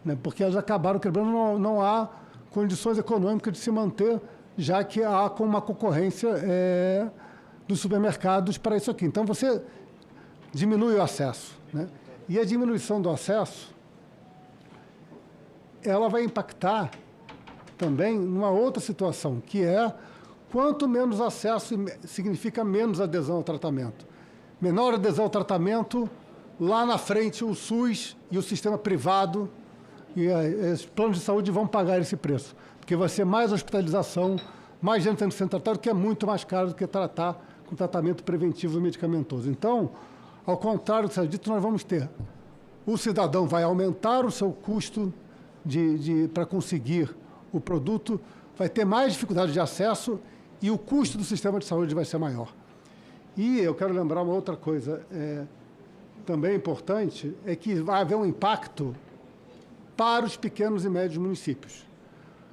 né? Porque elas acabaram quebrando, não há condições econômicas de se manter, já que há com uma concorrência dos supermercados para isso aqui. Então, você diminui o acesso, né? E a diminuição do acesso, ela vai impactar também numa outra situação, que é quanto menos acesso significa menos adesão ao tratamento. Menor adesão ao tratamento, lá na frente o SUS e o sistema privado e os planos de saúde vão pagar esse preço, porque vai ser mais hospitalização, mais gente sendo tratado, que é muito mais caro do que tratar com tratamento preventivo e medicamentoso. Então, ao contrário do que você dito, nós vamos ter o cidadão vai aumentar o seu custo para conseguir o produto, vai ter mais dificuldade de acesso e o custo do sistema de saúde vai ser maior. E eu quero lembrar uma outra coisa também importante, é que vai haver um impacto para os pequenos e médios municípios.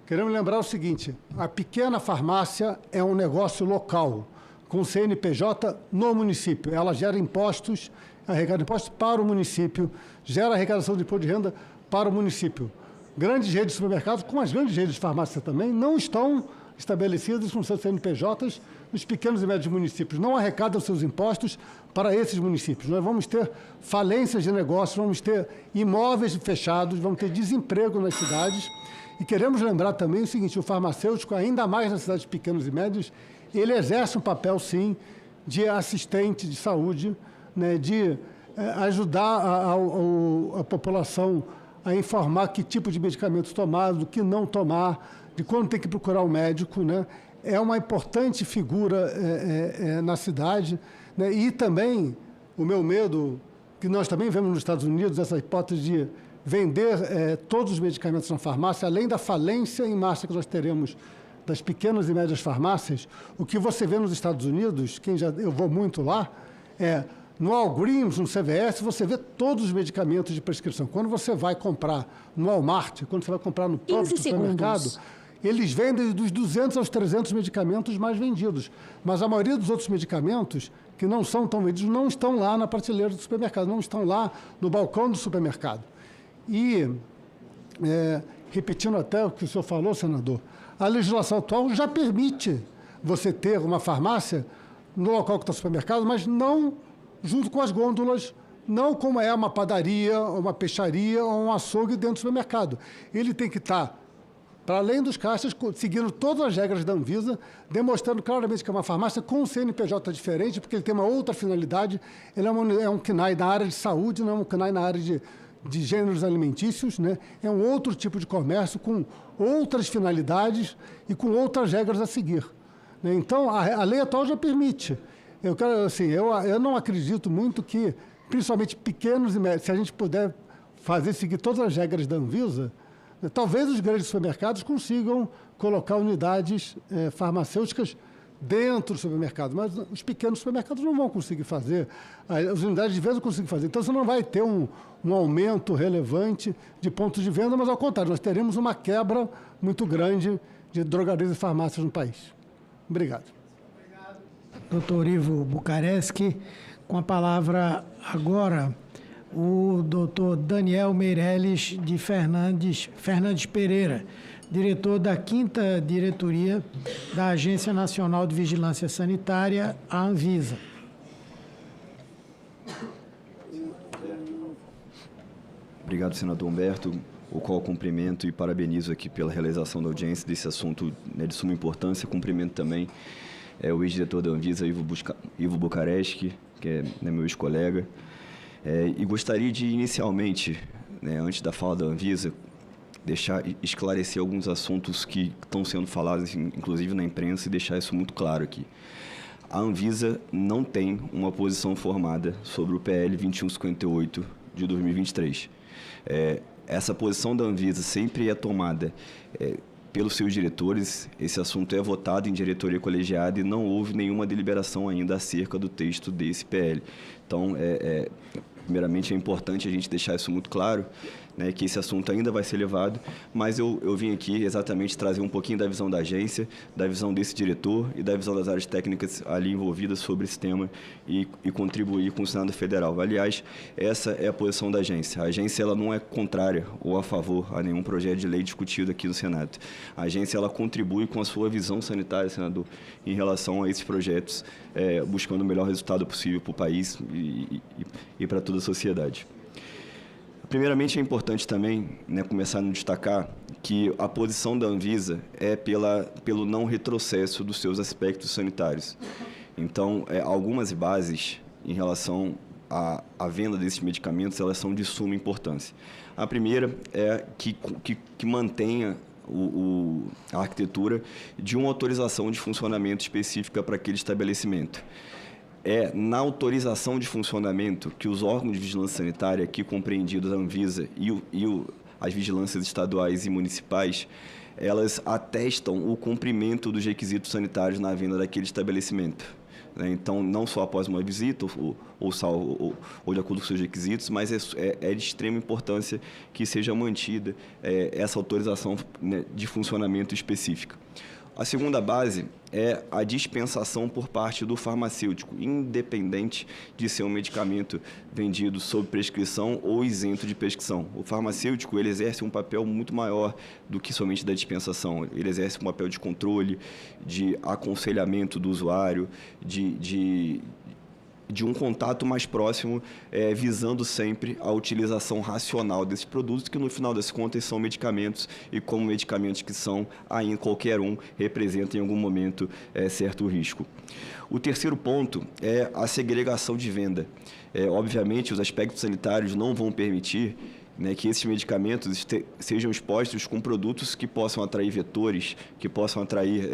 Queremos lembrar o seguinte: a pequena farmácia é um negócio local, com CNPJ no município. Ela gera impostos, arrecada impostos para o município, gera arrecadação de imposto de renda para o município. Grandes redes de supermercados, como as grandes redes de farmácia também, não estão estabelecidas com seus CNPJs nos pequenos e médios municípios, não arrecadam seus impostos para esses municípios. Nós vamos ter falências de negócios, vamos ter imóveis fechados, vamos ter desemprego nas cidades. E queremos lembrar também o seguinte: o farmacêutico, ainda mais nas cidades pequenas e médias, ele exerce um papel, sim, de assistente de saúde, né, de ajudar a população a informar que tipo de medicamentos tomar, do que não tomar, de quando tem que procurar um médico, né? É uma importante figura na cidade, né? E também o meu medo, que nós também vemos nos Estados Unidos, essa hipótese de vender todos os medicamentos na farmácia, além da falência em massa que nós teremos das pequenas e médias farmácias, o que você vê nos Estados Unidos, eu vou muito lá, no Walgreens, no CVS, você vê todos os medicamentos de prescrição. Quando você vai comprar no Walmart, quando você vai comprar no próprio supermercado, eles vendem dos 200 aos 300 medicamentos mais vendidos. Mas a maioria dos outros medicamentos, que não são tão vendidos, não estão lá na prateleira do supermercado, não estão lá no balcão do supermercado. E, repetindo até o que o senhor falou, senador, a legislação atual já permite você ter uma farmácia no local que está o supermercado, mas não junto com as gôndolas, não como é uma padaria, uma peixaria ou um açougue dentro do supermercado. Ele tem que estar, para além dos caixas, seguindo todas as regras da Anvisa, demonstrando claramente que é uma farmácia com um CNPJ diferente, porque ele tem uma outra finalidade. Ele é um CNAE na área de saúde, não é um CNAE na área de gêneros alimentícios, né? É um outro tipo de comércio com outras finalidades e com outras regras a seguir, né? Então, a lei atual já permite. Eu não acredito muito que, principalmente pequenos e médios, se a gente puder seguir todas as regras da Anvisa, né, talvez os grandes supermercados consigam colocar unidades farmacêuticas dentro do supermercado, mas os pequenos supermercados não vão conseguir fazer, as unidades de venda não conseguem fazer. Então, você não vai ter um aumento relevante de pontos de venda, mas, ao contrário, nós teremos uma quebra muito grande de drogarias e farmácias no país. Obrigado. Doutor Ivo Bucaresc. Com a palavra agora, o doutor Daniel Meirelles de Fernandes Pereira, diretor da 5ª Diretoria da Agência Nacional de Vigilância Sanitária, a Anvisa. Obrigado, senador Humberto, o qual cumprimento e parabenizo aqui pela realização da audiência desse assunto, né, de suma importância. Cumprimento também o ex-diretor da Anvisa, Ivo Bucaresc, que é meu ex-colega. E gostaria de, inicialmente, né, antes da fala da Anvisa, esclarecer alguns assuntos que estão sendo falados, inclusive na imprensa, e deixar isso muito claro aqui. A Anvisa não tem uma posição formada sobre o PL 2158 de 2023. Essa posição da Anvisa sempre é tomada pelos seus diretores. Esse assunto é votado em diretoria colegiada e não houve nenhuma deliberação ainda acerca do texto desse PL. Então, primeiramente, é importante a gente deixar isso muito claro, né, que esse assunto ainda vai ser levado, mas eu vim aqui exatamente trazer um pouquinho da visão da agência, da visão desse diretor e da visão das áreas técnicas ali envolvidas sobre esse tema e contribuir com o Senado Federal. Aliás, essa é a posição da agência. A agência ela não é contrária ou a favor a nenhum projeto de lei discutido aqui no Senado. A agência ela contribui com a sua visão sanitária, senador, em relação a esses projetos, buscando o melhor resultado possível para o país e para toda a sociedade. Primeiramente, é importante também, né, começar a destacar que a posição da Anvisa é pelo não retrocesso dos seus aspectos sanitários. Então, algumas bases em relação à venda desses medicamentos, elas são de suma importância. A primeira é que mantenha a arquitetura de uma autorização de funcionamento específica para aquele estabelecimento. É na autorização de funcionamento que os órgãos de vigilância sanitária, aqui compreendidos a Anvisa e as vigilâncias estaduais e municipais, elas atestam o cumprimento dos requisitos sanitários na venda daquele estabelecimento. Então, não só após uma visita ou de acordo com seus requisitos, mas é de extrema importância que seja mantida essa autorização, né, de funcionamento específica. A segunda base é a dispensação por parte do farmacêutico, independente de ser um medicamento vendido sob prescrição ou isento de prescrição. O farmacêutico ele exerce um papel muito maior do que somente da dispensação. Ele exerce um papel de controle, de aconselhamento do usuário, de de um contato mais próximo, visando sempre a utilização racional desses produtos, que no final das contas são medicamentos, e como medicamentos que são, ainda qualquer um representa em algum momento certo risco. O terceiro ponto é a segregação de venda. Obviamente, os aspectos sanitários não vão permitir, né, que esses medicamentos sejam expostos com produtos que possam atrair vetores, que possam atrair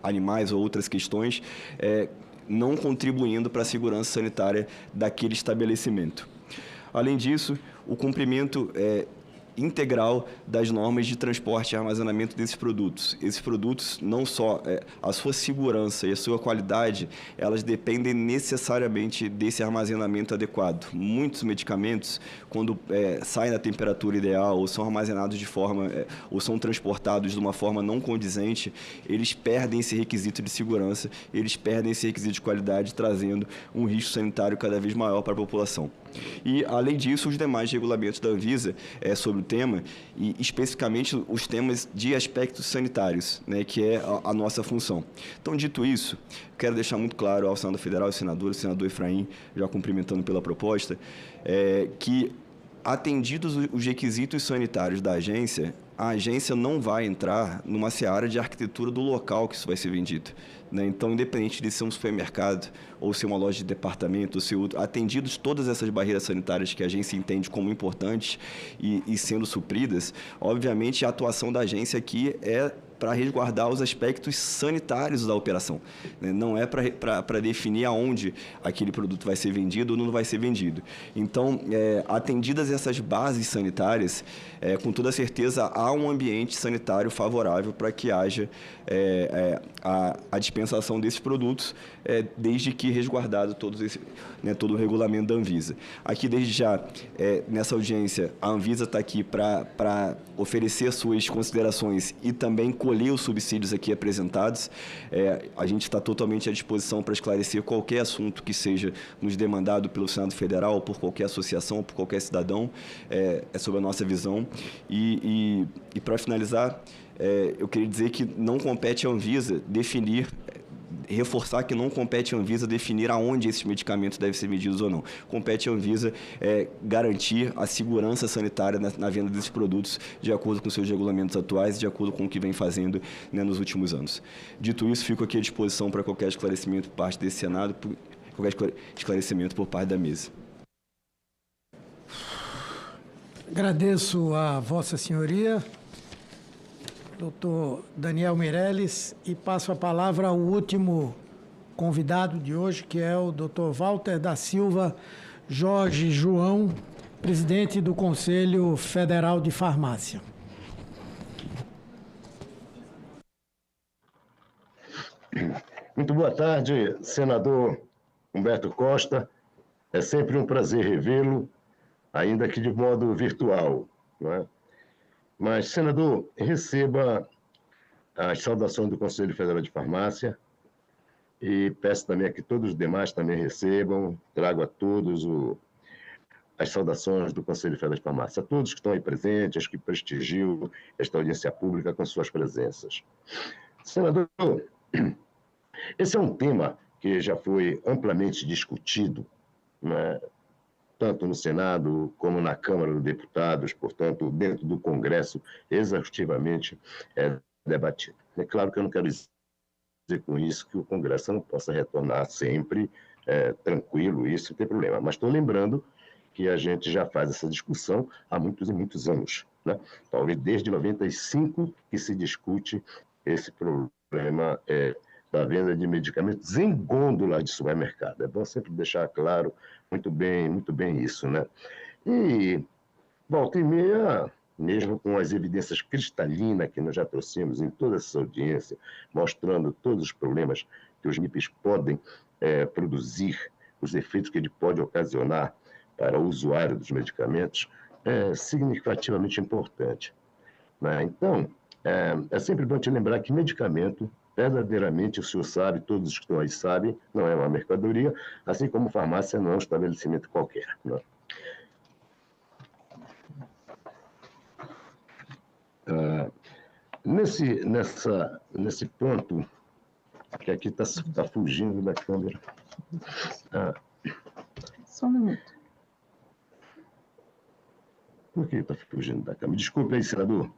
animais ou outras questões, não contribuindo para a segurança sanitária daquele estabelecimento. Além disso, o cumprimento integral das normas de transporte e armazenamento desses produtos. Esses produtos, não só a sua segurança e a sua qualidade, elas dependem necessariamente desse armazenamento adequado. Muitos medicamentos, quando saem da temperatura ideal ou são armazenados de forma, ou são transportados de uma forma não condizente, eles perdem esse requisito de segurança, eles perdem esse requisito de qualidade, trazendo um risco sanitário cada vez maior para a população. E, além disso, os demais regulamentos da Anvisa sobre o tema, e especificamente os temas de aspectos sanitários, né, que é a nossa função. Então, dito isso, quero deixar muito claro ao Senado Federal e senador, o senador Efraim, já cumprimentando pela proposta, que, atendidos os requisitos sanitários da agência, a agência não vai entrar numa seara de arquitetura do local que isso vai ser vendido, né? Então, independente de ser um supermercado ou ser uma loja de departamento, ou ser outro, atendidos todas essas barreiras sanitárias que a agência entende como importantes e sendo supridas, obviamente a atuação da agência aqui é para resguardar os aspectos sanitários da operação, né? Não é para definir aonde aquele produto vai ser vendido ou não vai ser vendido. Então, atendidas essas bases sanitárias, com toda certeza há um ambiente sanitário favorável para que haja a dispensação desses produtos, desde que resguardado todo o regulamento da Anvisa. Aqui, desde já, nessa audiência, a Anvisa está aqui para oferecer suas considerações e também colher os subsídios aqui apresentados. A gente está totalmente à disposição para esclarecer qualquer assunto que seja nos demandado pelo Senado Federal, ou por qualquer associação, ou por qualquer cidadão, sobre a nossa visão. E para finalizar, eu queria dizer que não compete à Anvisa reforçar que não compete à Anvisa definir aonde esses medicamentos devem ser medidos ou não. Compete à Anvisa garantir a segurança sanitária na venda desses produtos, de acordo com seus regulamentos atuais e de acordo com o que vem fazendo, né, nos últimos anos. Dito isso, fico aqui à disposição para qualquer esclarecimento por parte desse Senado, qualquer esclarecimento por parte da mesa. Agradeço a Vossa Senhoria, doutor Daniel Meirelles, e passo a palavra ao último convidado de hoje, que é o doutor Walter da Silva Jorge João, presidente do Conselho Federal de Farmácia. Muito boa tarde, senador Humberto Costa. É sempre um prazer revê-lo, ainda que de modo virtual, não é? Mas, senador, receba as saudações do Conselho Federal de Farmácia e peço também que todos os demais também recebam, trago a todos as saudações do Conselho Federal de Farmácia, a todos que estão aí presentes, que prestigiam esta audiência pública com suas presenças. Senador, esse é um tema que já foi amplamente discutido, né, tanto no Senado como na Câmara dos Deputados, portanto, dentro do Congresso, exaustivamente debatido. É claro que eu não quero dizer com isso que o Congresso não possa retornar sempre tranquilo, isso não tem problema, mas estou lembrando que a gente já faz essa discussão há muitos e muitos anos, né? Talvez desde 95 que se discute esse problema da venda de medicamentos em gôndolas de supermercado. É bom sempre deixar claro muito bem isso, né? E, volta e meia, mesmo com as evidências cristalinas que nós já trouxemos em toda essa audiência, mostrando todos os problemas que os MIPs podem produzir, os efeitos que ele pode ocasionar para o usuário dos medicamentos, é significativamente importante, né? Então, é sempre bom te lembrar que medicamento, verdadeiramente, o senhor sabe, todos os que estão aí sabem, não é uma mercadoria, assim como farmácia não é um estabelecimento qualquer, né? Nesse ponto, que aqui está fugindo da câmera, Só um minuto. Por que está fugindo da câmera? Desculpe aí, senador.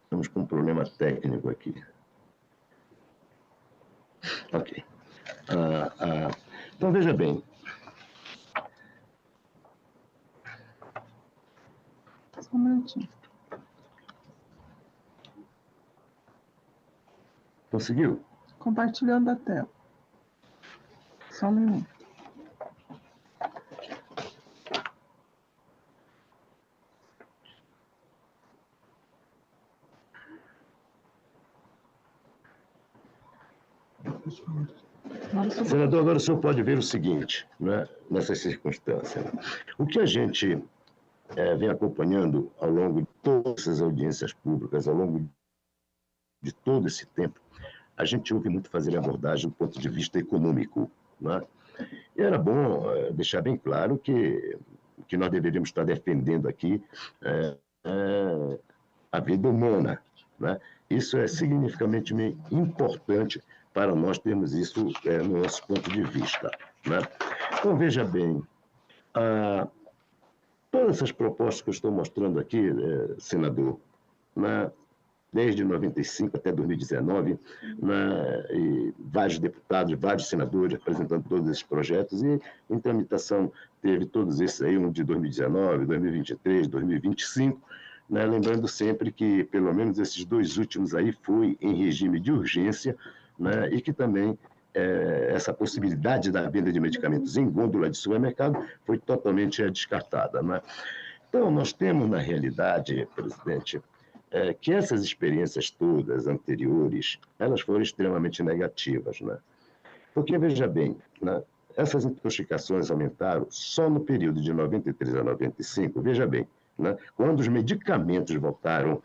Estamos com um problema técnico aqui. Ok. Então, veja bem. Só um minutinho. Conseguiu? Compartilhando a tela. Só um minuto. Senador, agora o senhor pode ver o seguinte, né, nessa circunstância. O que a gente vem acompanhando ao longo de todas essas audiências públicas, ao longo de todo esse tempo, a gente ouve muito fazer a abordagem do ponto de vista econômico. Né? E era bom deixar bem claro que nós deveríamos estar defendendo aqui a vida humana. Né? Isso é significativamente importante para nós termos isso no nosso ponto de vista. Né? Então, veja bem, todas essas propostas que eu estou mostrando aqui, senador, né, desde 95 até 2019, né, e vários deputados, vários senadores apresentando todos esses projetos, e em tramitação teve todos esses aí, um de 2019, 2023, 2025, né, lembrando sempre que, pelo menos esses dois últimos aí, foi em regime de urgência, né, e que também essa possibilidade da venda de medicamentos em gôndola de supermercado foi totalmente descartada. Né? Então, nós temos, na realidade, presidente, que essas experiências todas anteriores, elas foram extremamente negativas. Né? Porque, veja bem, né, essas intoxicações aumentaram só no período de 93 a 95, veja bem, né, quando os medicamentos voltaram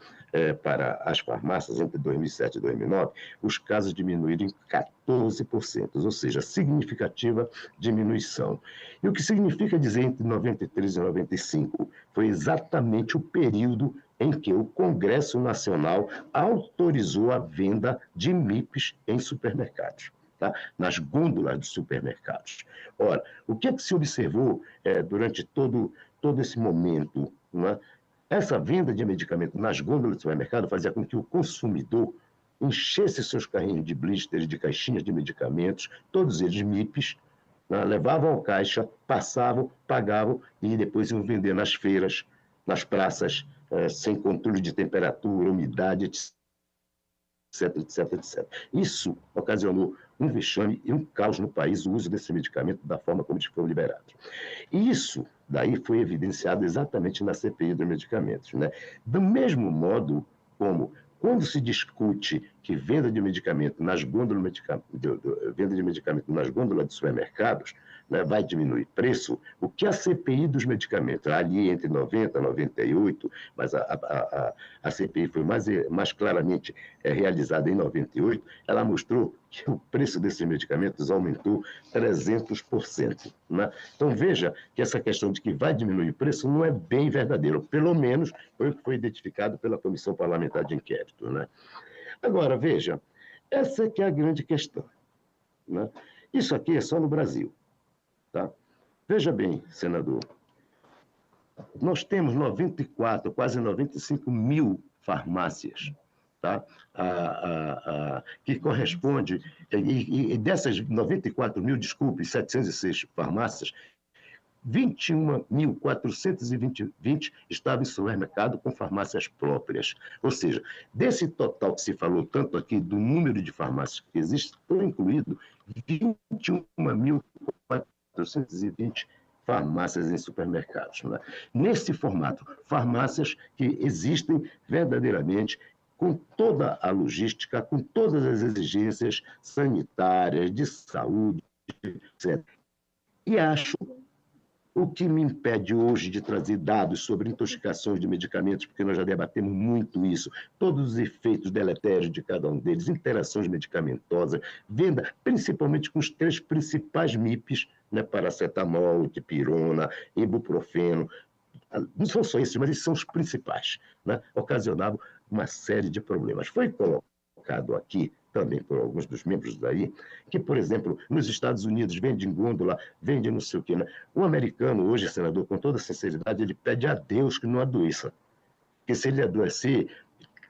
para as farmácias entre 2007 e 2009, os casos diminuíram em 14%, ou seja, significativa diminuição. E o que significa dizer entre 93 e 95? Foi exatamente o período em que o Congresso Nacional autorizou a venda de MIPs em supermercados, tá? Nas gôndolas dos supermercados. Ora, o que se observou durante todo esse momento? Não é? Essa venda de medicamento nas gôndolas do supermercado fazia com que o consumidor enchesse seus carrinhos de blisters, de caixinhas de medicamentos, todos eles MIPs, né? Levavam ao caixa, passavam, pagavam e depois iam vender nas feiras, nas praças, sem controle de temperatura, umidade, etc, etc, etc. Isso ocasionou um vexame e um caos no país, o uso desse medicamento da forma como eles foram liberados. E isso daí foi evidenciado exatamente na CPI dos medicamentos. Né? Do mesmo modo como, quando se discute que venda de medicamento nas gôndolas de supermercados, né, vai diminuir preço, o que a CPI dos medicamentos, ali entre 90 e 98, mas a CPI foi mais claramente realizada em 98, ela mostrou que o preço desses medicamentos aumentou 300%. Né? Então, veja que essa questão de que vai diminuir o preço não é bem verdadeiro, pelo menos foi o que foi identificado pela Comissão Parlamentar de Inquérito. Né? Agora, veja, essa que é a grande questão. Né? Isso aqui é só no Brasil. Tá? Veja bem, senador, nós temos 94, quase 95 mil farmácias, tá? Que corresponde, e dessas 94 mil, desculpe, 706 farmácias, 21.420 estavam em supermercado com farmácias próprias. Ou seja, desse total que se falou tanto aqui, do número de farmácias que existe, estão incluídos 21.420 farmácias em supermercados. Né? Nesse formato, farmácias que existem verdadeiramente com toda a logística, com todas as exigências sanitárias, de saúde, etc. E acho o que me impede hoje de trazer dados sobre intoxicações de medicamentos, porque nós já debatemos muito isso, todos os efeitos deletérios de cada um deles, interações medicamentosas, venda principalmente com os 3 principais MIPs, né, paracetamol, dipirona, ibuprofeno, não são só esses, mas esses são os principais, né, ocasionavam uma série de problemas. Foi colocado aqui, também por alguns dos membros daí, que, por exemplo, nos Estados Unidos vende em gôndola, vende não sei o quê. Né? O americano hoje, senador, com toda sinceridade, ele pede a Deus que não adoeça. Porque se ele adoecer,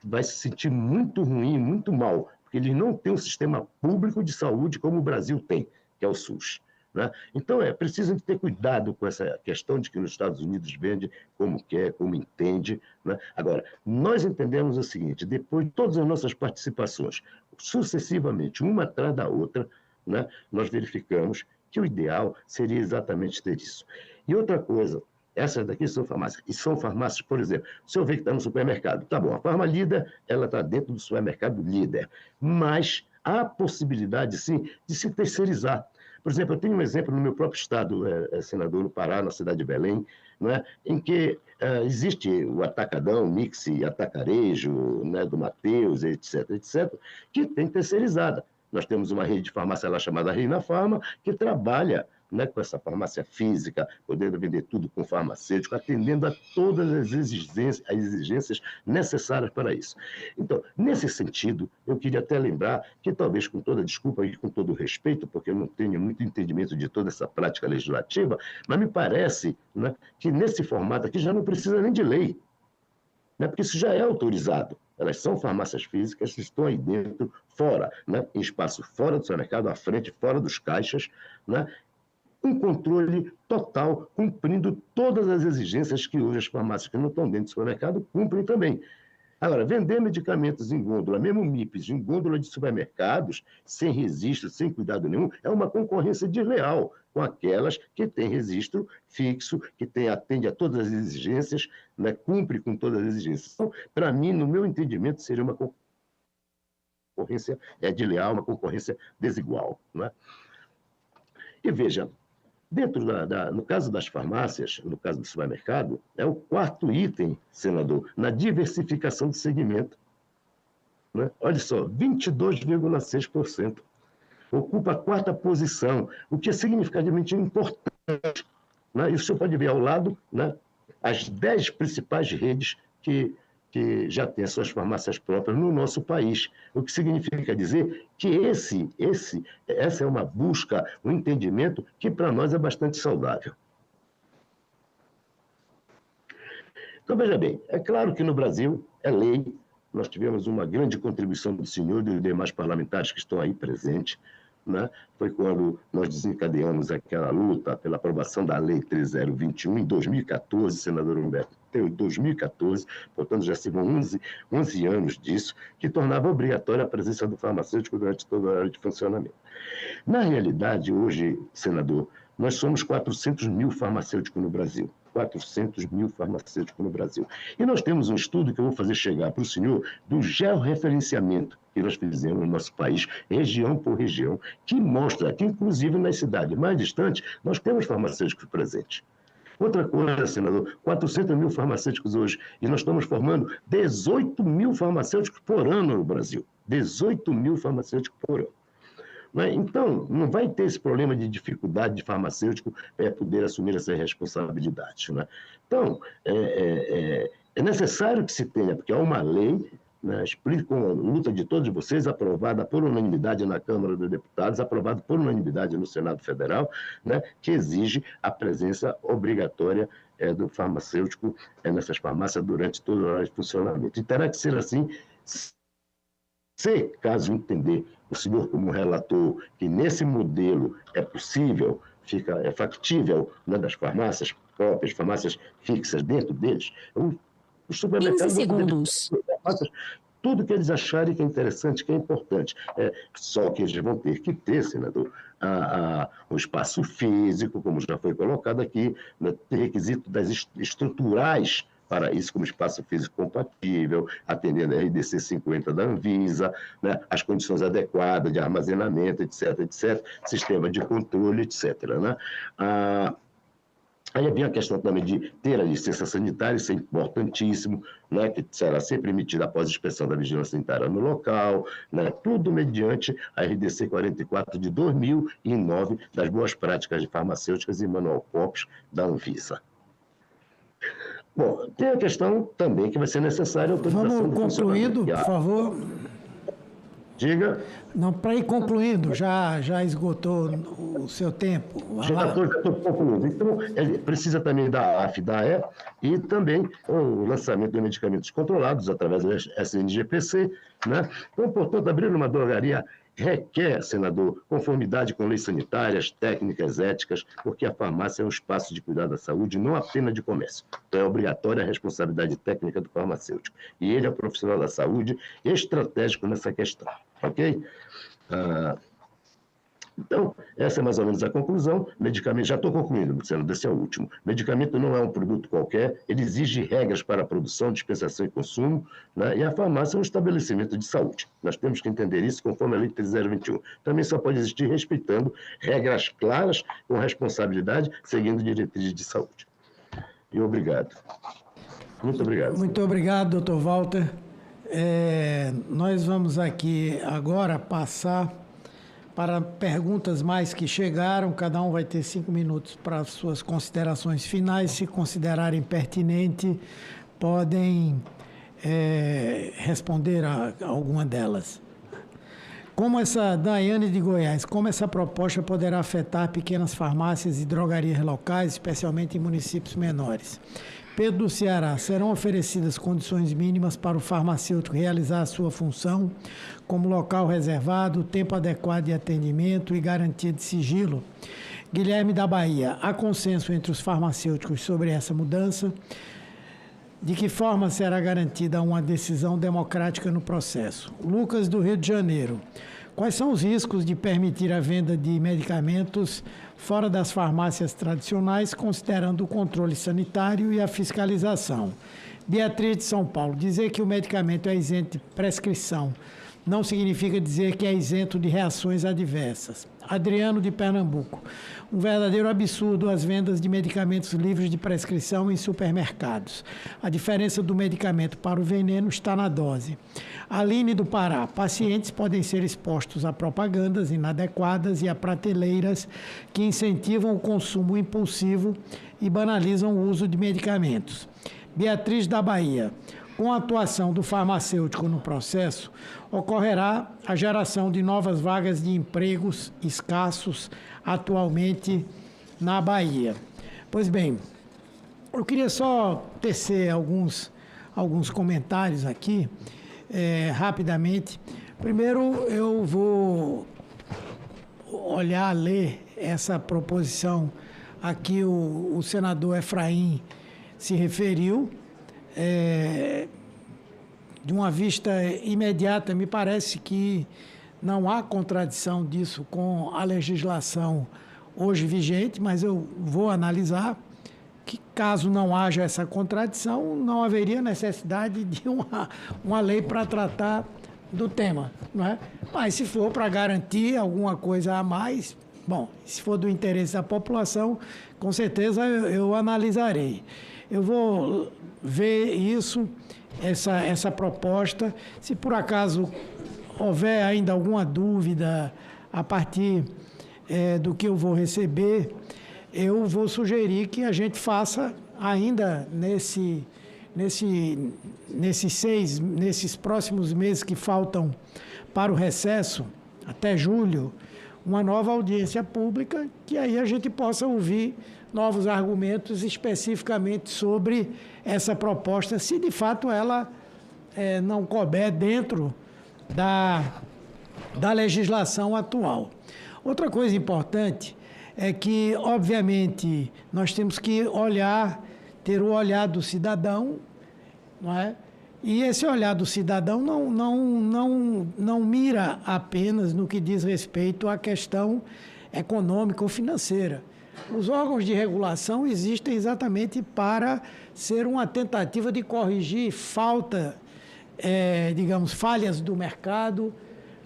vai se sentir muito ruim, muito mal, porque ele não tem um sistema público de saúde como o Brasil tem, que é o SUS. Né? Então, é preciso ter cuidado com essa questão de que nos Estados Unidos vende como quer, como entende. Né? Agora, nós entendemos o seguinte, depois de todas as nossas participações, sucessivamente, uma atrás da outra, né, nós verificamos que o ideal seria exatamente ter isso. E outra coisa, essas daqui são farmácias. E são farmácias, por exemplo, o senhor vê que está no supermercado, tá bom, a Farma Líder, ela está dentro do supermercado Líder, mas há possibilidade, sim, de se terceirizar. Por exemplo, eu tenho um exemplo no meu próprio estado, senador, no Pará, na cidade de Belém, não é? Em que existe o Atacadão, Mix Atacarejo, né, do Mateus, etc., que tem terceirizada. Nós temos uma rede de farmácia lá chamada Reina Farma, que trabalha, né, com essa farmácia física, podendo vender tudo com farmacêutico, atendendo a todas as exigências necessárias para isso. Então, nesse sentido, eu queria até lembrar que, talvez com toda desculpa e com todo respeito, porque eu não tenho muito entendimento de toda essa prática legislativa, mas me parece, né, que nesse formato aqui já não precisa nem de lei, né, porque isso já é autorizado. Elas são farmácias físicas, estão aí dentro, fora, né, em espaço fora do supermercado, à frente, fora dos caixas, né, um controle total, cumprindo todas as exigências que hoje as farmácias que não estão dentro do supermercado cumprem também. Agora, vender medicamentos em gôndola, mesmo MIPs, em gôndola de supermercados, sem registro, sem cuidado nenhum, é uma concorrência desleal com aquelas que têm registro fixo, que atende a todas as exigências, né, cumpre com todas as exigências. Então, para mim, no meu entendimento, seria uma concorrência desleal, uma concorrência desigual. Né? E veja, dentro no caso das farmácias, no caso do supermercado, é o quarto item, senador, na diversificação do segmento. Né? Olha só, 22,6%. Ocupa a quarta posição, o que é significativamente importante. Né? E o senhor pode ver ao lado, né, as 10 principais redes que já têm as suas farmácias próprias no nosso país. O que significa dizer que essa é uma busca, um entendimento que para nós é bastante saudável. Então, veja bem, é claro que no Brasil é lei, nós tivemos uma grande contribuição do senhor e dos demais parlamentares que estão aí presentes, né? Foi quando nós desencadeamos aquela luta pela aprovação da Lei 3021 em 2014, senador Humberto, em 2014, portanto já se vão 11 anos disso, que tornava obrigatória a presença do farmacêutico durante toda a hora de funcionamento. Na realidade, hoje, senador, nós somos 400 mil farmacêuticos no Brasil. 400 mil farmacêuticos no Brasil. E nós temos um estudo que eu vou fazer chegar para o senhor do georreferenciamento que nós fizemos no nosso país, região por região, que mostra que, inclusive, nas cidades mais distantes, nós temos farmacêuticos presentes. Outra coisa, senador, 400 mil farmacêuticos hoje, e nós estamos formando 18 mil farmacêuticos por ano no Brasil. 18 mil farmacêuticos por ano. Então, não vai ter esse problema de dificuldade de farmacêutico poder assumir essa responsabilidade. Né? Então, é necessário que se tenha, porque há uma lei, né, com a luta de todos vocês, aprovada por unanimidade na Câmara dos Deputados, aprovada por unanimidade no Senado Federal, né, que exige a presença obrigatória do farmacêutico nessas farmácias durante toda a hora de funcionamento. E terá que ser assim, se, caso entender o senhor como relator que nesse modelo é possível, é factível, né, das farmácias próprias, farmácias fixas dentro deles, os supermercados 15 segundos. Tudo que eles acharem que é interessante, que é importante. Só que eles vão ter que ter, senador, o espaço físico, como já foi colocado aqui, né, ter requisitos estruturais para isso, como espaço físico compatível, atendendo a RDC 50 da Anvisa, né, as condições adequadas de armazenamento, etc., sistema de controle, etc. Né? Aí havia a questão também de ter a licença sanitária, isso é importantíssimo, né, que será sempre emitida após a inspeção da vigilância sanitária no local, né, tudo mediante a RDC 44 de 2009, das boas práticas de farmacêuticas e manual COPS da Anvisa. Bom, tem a questão também que vai ser necessária a autorização Vamos concluindo, por favor. Diga. Não, para ir concluindo, já esgotou o seu tempo. Já estou concluindo. Então, ele precisa também da AFDAE e também o lançamento de medicamentos controlados através da SNGPC, né? Então, portanto, abrir uma drogaria requer, senador, conformidade com leis sanitárias, técnicas, éticas, porque a farmácia é um espaço de cuidar da saúde, não apenas de comércio. Então, é obrigatória a responsabilidade técnica do farmacêutico. E ele é o profissional da saúde estratégico nessa questão, ok? Então, essa é mais ou menos a conclusão. Medicamento, já estou concluindo, Luciano, esse é o último. Medicamento não é um produto qualquer, ele exige regras para a produção, dispensação e consumo, né? E a farmácia é um estabelecimento de saúde. Nós temos que entender isso conforme a Lei 3021. Também só pode existir respeitando regras claras, com responsabilidade, seguindo diretrizes de saúde. E obrigado. Muito obrigado. Muito obrigado, doutor Walter. Nós vamos aqui agora passar para perguntas mais que chegaram. Cada um vai ter 5 minutos para suas considerações finais. Se considerarem pertinente, podem responder a alguma delas. Como essa Daiane de Goiás, como essa proposta poderá afetar pequenas farmácias e drogarias locais, especialmente em municípios menores? Pedro do Ceará, serão oferecidas condições mínimas para o farmacêutico realizar a sua função, como local reservado, tempo adequado de atendimento e garantia de sigilo? Guilherme da Bahia, há consenso entre os farmacêuticos sobre essa mudança? De que forma será garantida uma decisão democrática no processo? Lucas do Rio de Janeiro, quais são os riscos de permitir a venda de medicamentos fora das farmácias tradicionais, considerando o controle sanitário e a fiscalização? Beatriz de São Paulo, dizer que o medicamento é isento de prescrição não significa dizer que é isento de reações adversas. Adriano de Pernambuco, um verdadeiro absurdo as vendas de medicamentos livres de prescrição em supermercados. A diferença do medicamento para o veneno está na dose. Aline do Pará, pacientes podem ser expostos a propagandas inadequadas e a prateleiras que incentivam o consumo impulsivo e banalizam o uso de medicamentos. Beatriz da Bahia, com a atuação do farmacêutico no processo, ocorrerá a geração de novas vagas de empregos escassos atualmente na Bahia. Pois bem, eu queria só tecer alguns comentários aqui, rapidamente. Primeiro, eu vou ler essa proposição a que o senador Efraim se referiu. De uma vista imediata, me parece que não há contradição disso com a legislação hoje vigente, mas eu vou analisar que, caso não haja essa contradição, não haveria necessidade de uma lei para tratar do tema, não é? Mas se for para garantir alguma coisa a mais, bom, se for do interesse da população, com certeza eu analisarei. Eu vou ver isso, essa proposta. Se por acaso houver ainda alguma dúvida a partir do que eu vou receber, eu vou sugerir que a gente faça ainda nesses próximos meses que faltam para o recesso, até julho, uma nova audiência pública, que aí a gente possa ouvir novos argumentos especificamente sobre essa proposta, se de fato ela não couber dentro da legislação atual. Outra coisa importante é que, obviamente, nós temos que ter o olhar do cidadão, não é? E esse olhar do cidadão não mira apenas no que diz respeito à questão econômica ou financeira. Os órgãos de regulação existem exatamente para ser uma tentativa de corrigir falhas do mercado,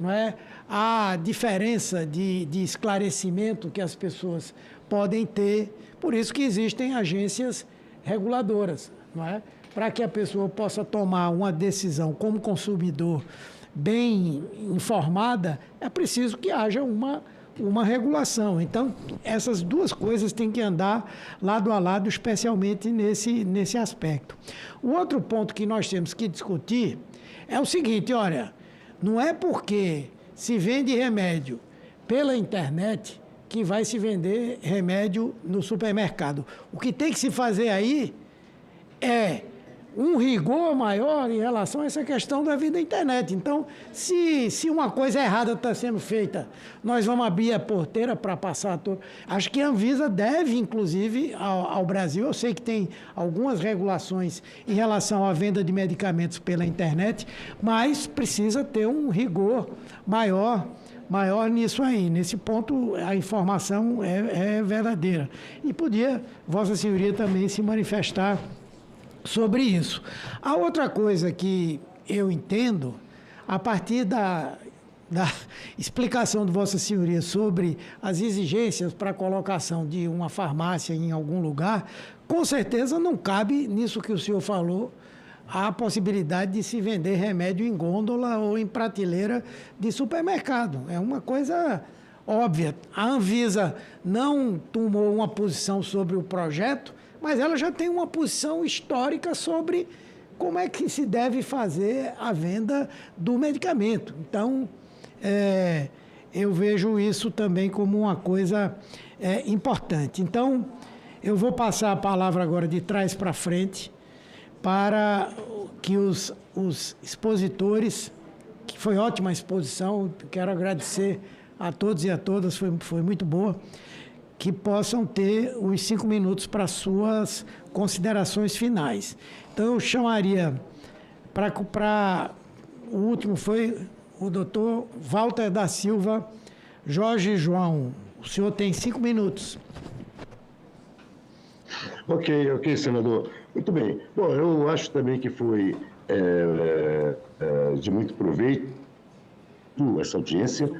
não é? A diferença de esclarecimento que as pessoas podem ter. Por isso que existem agências reguladoras, não é? Para que a pessoa possa tomar uma decisão como consumidor bem informada, é preciso que haja uma regulação. Então, essas duas coisas têm que andar lado a lado, especialmente nesse aspecto. O outro ponto que nós temos que discutir é o seguinte: olha, Não é porque se vende remédio pela internet que vai se vender remédio no supermercado. O que tem que se fazer aí é um rigor maior em relação a essa questão da vida da internet. Então, se uma coisa errada está sendo feita, nós vamos abrir a porteira para passar tudo. Acho que a Anvisa deve, inclusive, ao Brasil, eu sei que tem algumas regulações em relação à venda de medicamentos pela internet, mas precisa ter um rigor maior nisso aí. Nesse ponto, a informação é verdadeira. E podia, Vossa Senhoria, também se manifestar sobre isso. A outra coisa que eu entendo, a partir da explicação de Vossa Senhoria sobre as exigências para a colocação de uma farmácia em algum lugar, com certeza não cabe nisso que o senhor falou a possibilidade de se vender remédio em gôndola ou em prateleira de supermercado. É uma coisa óbvia. A Anvisa não tomou uma posição sobre o projeto, mas ela já tem uma posição histórica sobre como é que se deve fazer a venda do medicamento. Então, eu vejo isso também como uma coisa importante. Então, eu vou passar a palavra agora de trás para frente para que os expositores, que foi ótima a exposição, quero agradecer a todos e a todas, foi muito boa, que possam ter os 5 minutos para suas considerações finais. Então, eu chamaria para o último foi o doutor Walter da Silva Jorge João. O senhor tem 5 minutos. Ok, senador. Muito bem. Bom, eu acho também que foi de muito proveito essa audiência,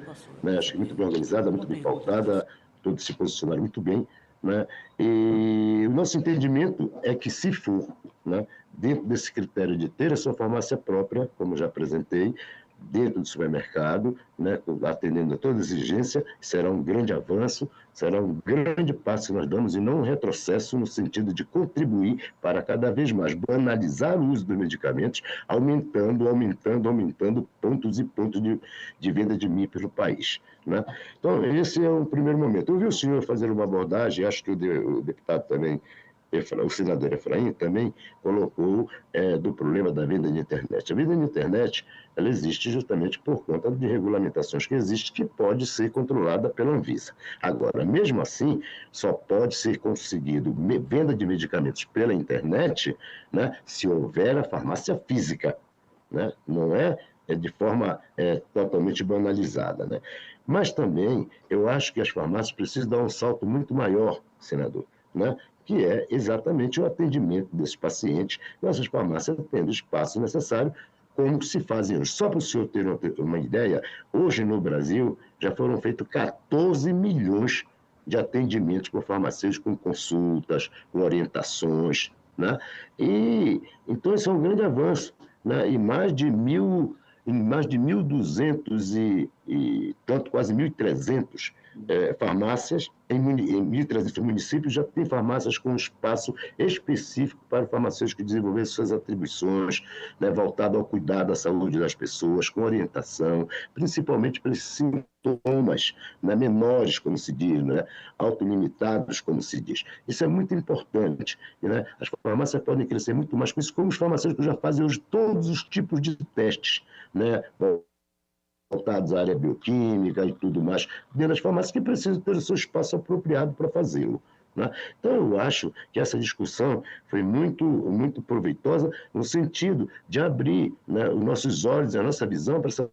né? Acho que muito bem organizada, muito bem pautada, todos se posicionaram muito bem, né? E o nosso entendimento é que, se for, né, dentro desse critério de ter a sua farmácia própria, como já apresentei, dentro do supermercado, né, atendendo a toda exigência, será um grande avanço, será um grande passo que nós damos e não um retrocesso no sentido de contribuir para cada vez mais banalizar o uso dos medicamentos, aumentando pontos e pontos de venda de MIP pelo país, né? Então, esse é um primeiro momento. Eu vi o senhor fazer uma abordagem, acho que o deputado também, o senador Efraim também colocou do problema da venda de internet. A venda de internet, ela existe justamente por conta de regulamentações que existem, que pode ser controlada pela Anvisa. Agora, mesmo assim, só pode ser conseguido venda de medicamentos pela internet, né, se houver a farmácia física, né? Não é de forma totalmente banalizada, né? Mas também, eu acho que as farmácias precisam dar um salto muito maior, senador, né? Que é exatamente o atendimento desses pacientes, nossas farmácias tendo o espaço necessário, como se fazem hoje. Só para o senhor ter uma ideia, hoje no Brasil já foram feitos 14 milhões de atendimentos por farmacêuticos, com consultas, com orientações, né? E então esse é um grande avanço, né? E mais de 1.200 e tanto, quase 1.300 farmácias, em 1.300 municípios já tem farmácias com espaço específico para o farmacêutico desenvolver suas atribuições, né, voltado ao cuidado da saúde das pessoas, com orientação, principalmente para esses sintomas, né, menores, como se diz, né, autolimitados, como se diz. Isso é muito importante, né? As farmácias podem crescer muito mais com isso, como os farmacêuticos já fazem hoje todos os tipos de testes, né, voltados à área bioquímica e tudo mais, dentro das farmácias, que precisam ter o seu espaço apropriado para fazê-lo, né? Então, eu acho que essa discussão foi muito, muito proveitosa no sentido de abrir, né, os nossos olhos, a nossa visão para essa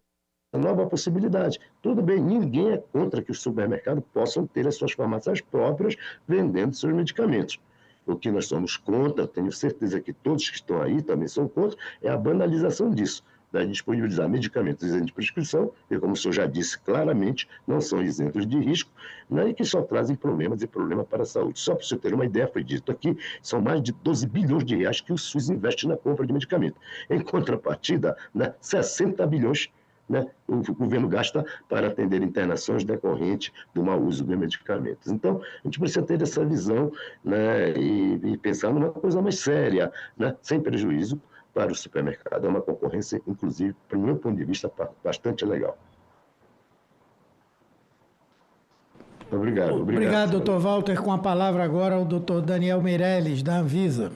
nova possibilidade. Tudo bem, ninguém é contra que os supermercados possam ter as suas farmácias próprias vendendo seus medicamentos. O que nós somos contra, tenho certeza que todos que estão aí também são contra, é a banalização disso, da disponibilizar medicamentos isentos de prescrição, e como o senhor já disse claramente, não são isentos de risco, né, e que só trazem problemas e problemas para a saúde. Só para o senhor ter uma ideia, foi dito aqui, são mais de 12 bilhões de reais que o SUS investe na compra de medicamento. Em contrapartida, né, 60 bilhões, né, o governo gasta para atender internações decorrentes do mau uso de medicamentos. Então, a gente precisa ter essa visão, né, e pensar numa coisa mais séria, né, sem prejuízo para o supermercado. É uma concorrência, inclusive, do meu ponto de vista, bastante legal. Obrigado. Obrigado, doutor Walter. Com a palavra agora o doutor Daniel Meirelles, da Anvisa.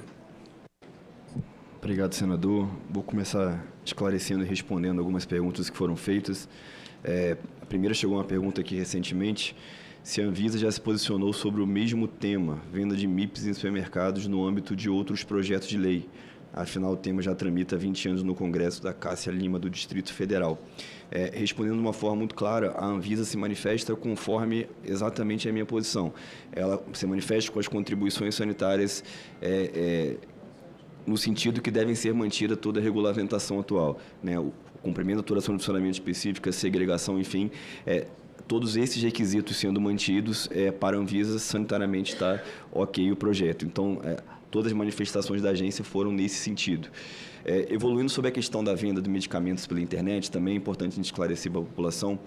Obrigado, senador. Vou começar esclarecendo e respondendo algumas perguntas que foram feitas. A primeira chegou uma pergunta aqui recentemente, se a Anvisa já se posicionou sobre o mesmo tema, venda de MIPs em supermercados no âmbito de outros projetos de lei. Afinal, o tema já tramita há 20 anos no Congresso da Cássia Lima, do Distrito Federal. Respondendo de uma forma muito clara, a Anvisa se manifesta conforme exatamente a minha posição. Ela se manifesta com as contribuições sanitárias no sentido que devem ser mantida toda a regulamentação atual, né? O cumprimento da duração de funcionamento específica, segregação, enfim, todos esses requisitos sendo mantidos, para a Anvisa sanitariamente está ok o projeto. Então, todas as manifestações da agência foram nesse sentido. Evoluindo sobre a questão da venda de medicamentos pela internet, também é importante a gente esclarecer para a população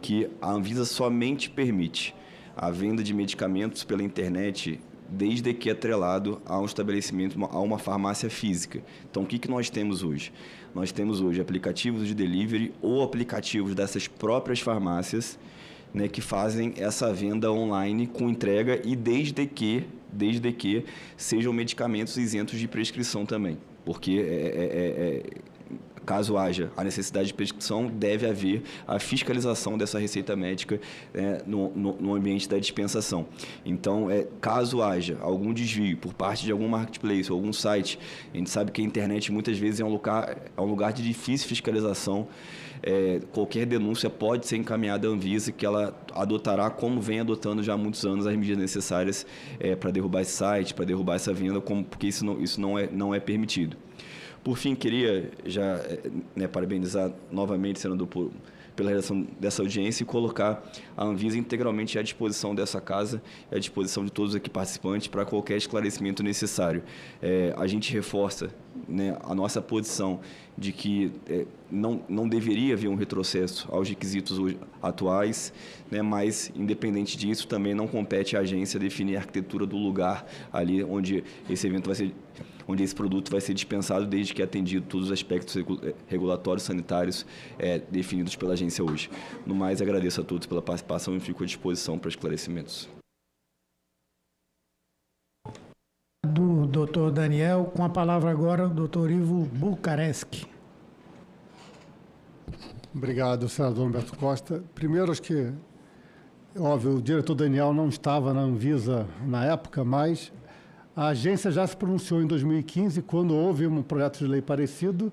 que a Anvisa somente permite a venda de medicamentos pela internet desde que atrelado a um estabelecimento, a uma farmácia física. Então, o que nós temos hoje? Nós temos hoje aplicativos de delivery ou aplicativos dessas próprias farmácias, né, que fazem essa venda online com entrega e desde que sejam medicamentos isentos de prescrição também. Porque caso haja a necessidade de prescrição, deve haver a fiscalização dessa receita médica no ambiente da dispensação. Então, caso haja algum desvio por parte de algum marketplace ou algum site, a gente sabe que a internet muitas vezes é um lugar de difícil fiscalização. Qualquer denúncia pode ser encaminhada à Anvisa, que ela adotará, como vem adotando já há muitos anos, as medidas necessárias para derrubar esse site, para derrubar essa venda, porque isso não é permitido. Por fim, queria já parabenizar novamente, senador, pela realização dessa audiência e colocar a Anvisa integralmente à disposição dessa casa, à disposição de todos aqui participantes para qualquer esclarecimento necessário. A gente reforça, né, a nossa posição de que não deveria haver um retrocesso aos requisitos atuais, né, mas, independente disso, também não compete à agência definir a arquitetura do lugar ali onde esse produto vai ser dispensado, desde que atendido todos os aspectos regulatórios sanitários definidos pela agência hoje. No mais, agradeço a todos pela participação e fico à disposição para esclarecimentos. Do doutor Daniel, com a palavra agora o doutor Ivo Bucareschi. Obrigado, senador Humberto Costa. Primeiro, acho que, óbvio, o diretor Daniel não estava na Anvisa na época, mas a agência já se pronunciou em 2015, quando houve um projeto de lei parecido,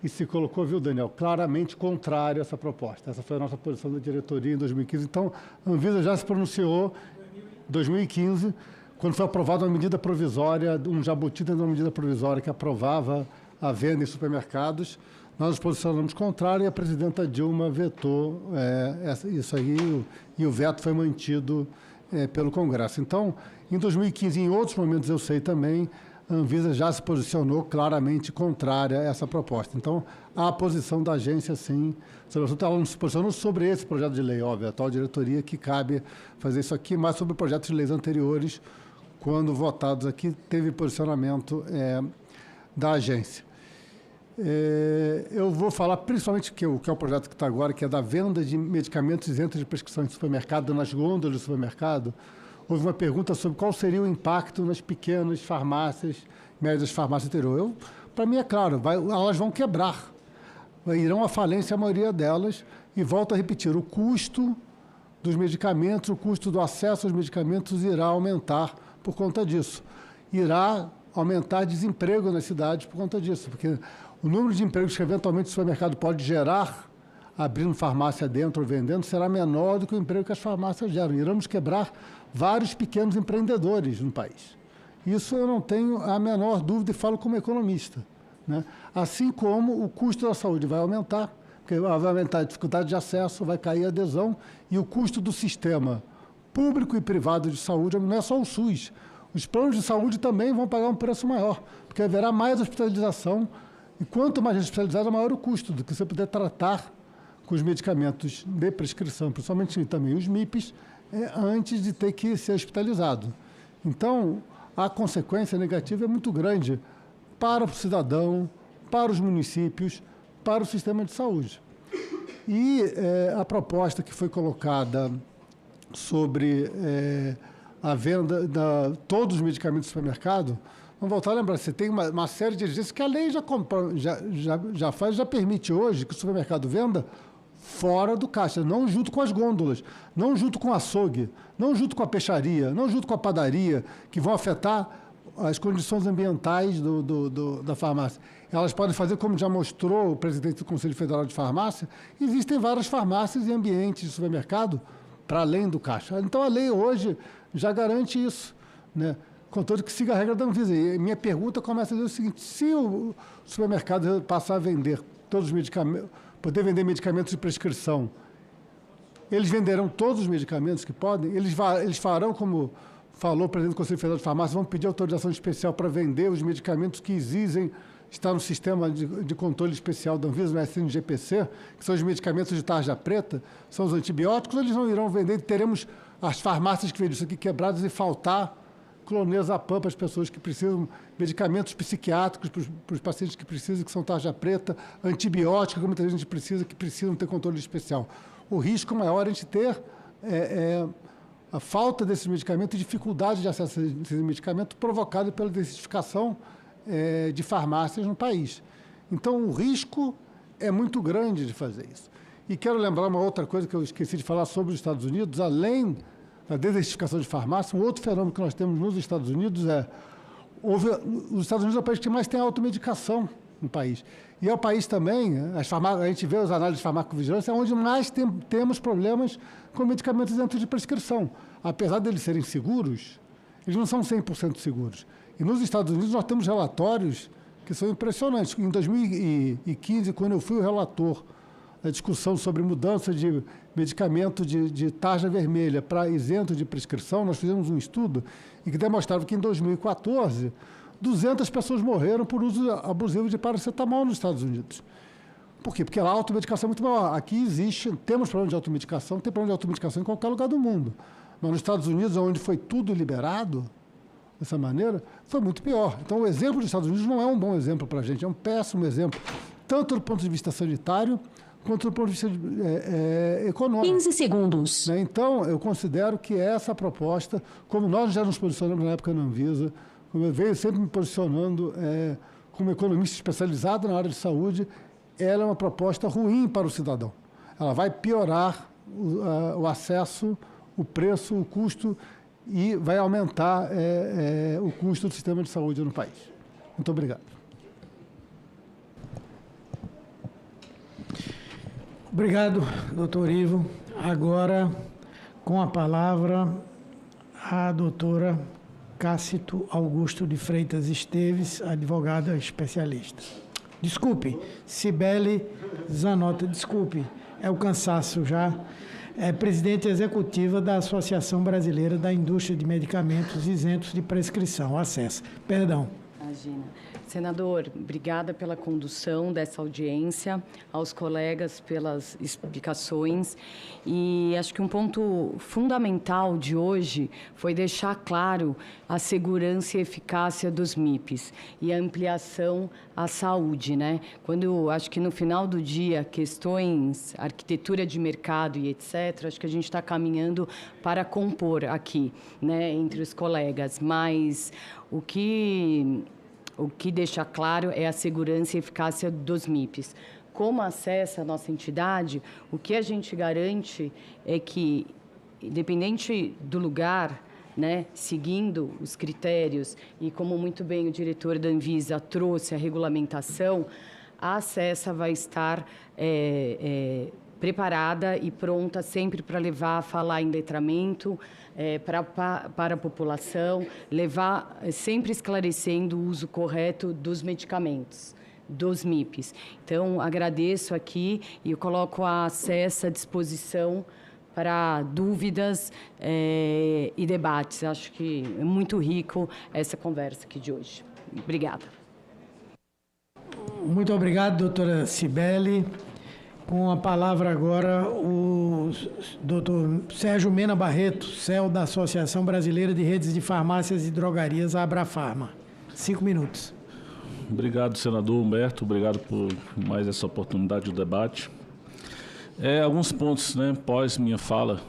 e se colocou, viu, Daniel, claramente contrário a essa proposta. Essa foi a nossa posição da diretoria em 2015. Então, a Anvisa já se pronunciou em 2015, quando foi aprovada uma medida provisória, um jabuti dentro de uma medida provisória que aprovava a venda em supermercados. Nós nos posicionamos contrário e a presidenta Dilma vetou isso aí, e o veto foi mantido pelo Congresso. Então, em 2015 e em outros momentos, eu sei também, a Anvisa já se posicionou claramente contrária a essa proposta. Então, a posição da agência, sim, ela não se posicionou sobre esse projeto de lei, óbvio, a atual diretoria que cabe fazer isso aqui, mas sobre projetos de leis anteriores, quando votados aqui, teve posicionamento da agência. Eu vou falar principalmente que é o projeto que está agora, que é da venda de medicamentos isentos de prescrição em supermercado, nas gôndolas do supermercado. Houve uma pergunta sobre qual seria o impacto nas pequenas farmácias, médias farmácias interior. Para mim é claro, elas vão quebrar, irão à falência a maioria delas, e volto a repetir, o custo dos medicamentos, o custo do acesso aos medicamentos irá aumentar por conta disso. Irá aumentar desemprego nas cidades por conta disso, porque o número de empregos que eventualmente o supermercado pode gerar, abrindo farmácia dentro ou vendendo, será menor do que o emprego que as farmácias geram. Iremos quebrar vários pequenos empreendedores no país. Isso eu não tenho a menor dúvida e falo como economista, né? Assim como o custo da saúde vai aumentar, porque vai aumentar a dificuldade de acesso, vai cair a adesão, e o custo do sistema público e privado de saúde, não é só o SUS, os planos de saúde também vão pagar um preço maior, porque haverá mais hospitalização, e quanto mais hospitalizado, maior o custo do que você puder tratar com os medicamentos de prescrição, principalmente também os MIPs, antes de ter que ser hospitalizado. Então, a consequência negativa é muito grande para o cidadão, para os municípios, para o sistema de saúde. E a proposta que foi colocada sobre a venda de todos os medicamentos do supermercado, vamos voltar a lembrar, você tem uma série de exigências que a lei já permite hoje que o supermercado venda fora do caixa, não junto com as gôndolas, não junto com o açougue, não junto com a peixaria, não junto com a padaria, que vão afetar as condições ambientais da farmácia. Elas podem fazer, como já mostrou o presidente do Conselho Federal de Farmácia, existem várias farmácias e ambientes de supermercado para além do caixa. Então, a lei hoje já garante isso, né? Contanto que siga a regra da Anvisa. E minha pergunta começa a dizer o seguinte: se o supermercado passar a vender todos os medicamentos, poder vender medicamentos de prescrição, eles venderão todos os medicamentos que podem? Eles farão, como falou o presidente do Conselho Federal de Farmácia, vão pedir autorização especial para vender os medicamentos que exigem estar no sistema de controle especial da Anvisa, no SNGPC, que são os medicamentos de tarja preta, são os antibióticos, eles não irão vender, teremos as farmácias que vendem isso aqui quebradas e faltar clonazepam para as pessoas que precisam, medicamentos psiquiátricos para os pacientes que precisam, que são tarja preta, antibióticos, que muita gente precisa, que precisam ter controle especial. O risco maior é a gente ter a falta desses medicamentos e dificuldade de acesso a esses medicamentos provocado pela desertificação de farmácias no país. Então, o risco é muito grande de fazer isso. E quero lembrar uma outra coisa que eu esqueci de falar sobre os Estados Unidos. Além da desertificação de farmácia, um outro fenômeno que nós temos nos Estados Unidos os Estados Unidos é o país que mais tem automedicação no país. E é o país também, a gente vê as análises de farmacovigilância, é onde mais temos problemas com medicamentos dentro de prescrição. Apesar deles serem seguros, eles não são 100% seguros. E nos Estados Unidos nós temos relatórios que são impressionantes. Em 2015, quando eu fui o relator da discussão sobre mudança de medicamento de tarja vermelha para isento de prescrição, nós fizemos um estudo e que demonstrava que em 2014, 200 pessoas morreram por uso abusivo de paracetamol nos Estados Unidos. Por quê? Porque a automedicação é muito maior. Aqui temos problema de automedicação, tem problema de automedicação em qualquer lugar do mundo. Mas nos Estados Unidos, onde foi tudo liberado, dessa maneira, foi muito pior. Então, o exemplo dos Estados Unidos não é um bom exemplo para a gente, é um péssimo exemplo, tanto do ponto de vista sanitário, quanto do ponto de vista econômico. 15 segundos. Então, eu considero que essa proposta, como nós já nos posicionamos na época na Anvisa, como eu venho sempre me posicionando como economista especializado na área de saúde, ela é uma proposta ruim para o cidadão. Ela vai piorar o acesso, o preço, o custo e vai aumentar o custo do sistema de saúde no país. Muito obrigado. Obrigado, doutor Ivo. Agora, com a palavra, a doutora Cássito Augusto de Freitas Esteves, advogada especialista. Desculpe, Cibele Zanota, desculpe, é o cansaço já. É presidente executiva da Associação Brasileira da Indústria de Medicamentos Isentos de Prescrição, ACES. Perdão. Imagina. Senador, obrigada pela condução dessa audiência, aos colegas pelas explicações. E acho que um ponto fundamental de hoje foi deixar claro a segurança e eficácia dos MIPs e a ampliação à saúde, né? Quando, acho que no final do dia, questões, arquitetura de mercado e etc., acho que a gente está caminhando para compor aqui, né, entre os colegas. Mas o que deixa claro é a segurança e eficácia dos MIPs. Como acessa a nossa entidade, o que a gente garante é que, independente do lugar, né, seguindo os critérios, e como muito bem o diretor da Anvisa trouxe a regulamentação, a Acessa vai estar preparada e pronta sempre para levar a falar em letramento, para a população, levar sempre esclarecendo o uso correto dos medicamentos, dos MIPs. Então, agradeço aqui e eu coloco a Acessa à disposição para dúvidas e debates. Acho que é muito rico essa conversa aqui de hoje. Obrigada. Muito obrigado, doutora Cibele. Com a palavra agora o doutor Sérgio Mena Barreto, CEO da Associação Brasileira de Redes de Farmácias e Drogarias, Abrafarma. 5 minutos. Obrigado, senador Humberto. Obrigado por mais essa oportunidade do debate. Alguns pontos, né, pós minha fala.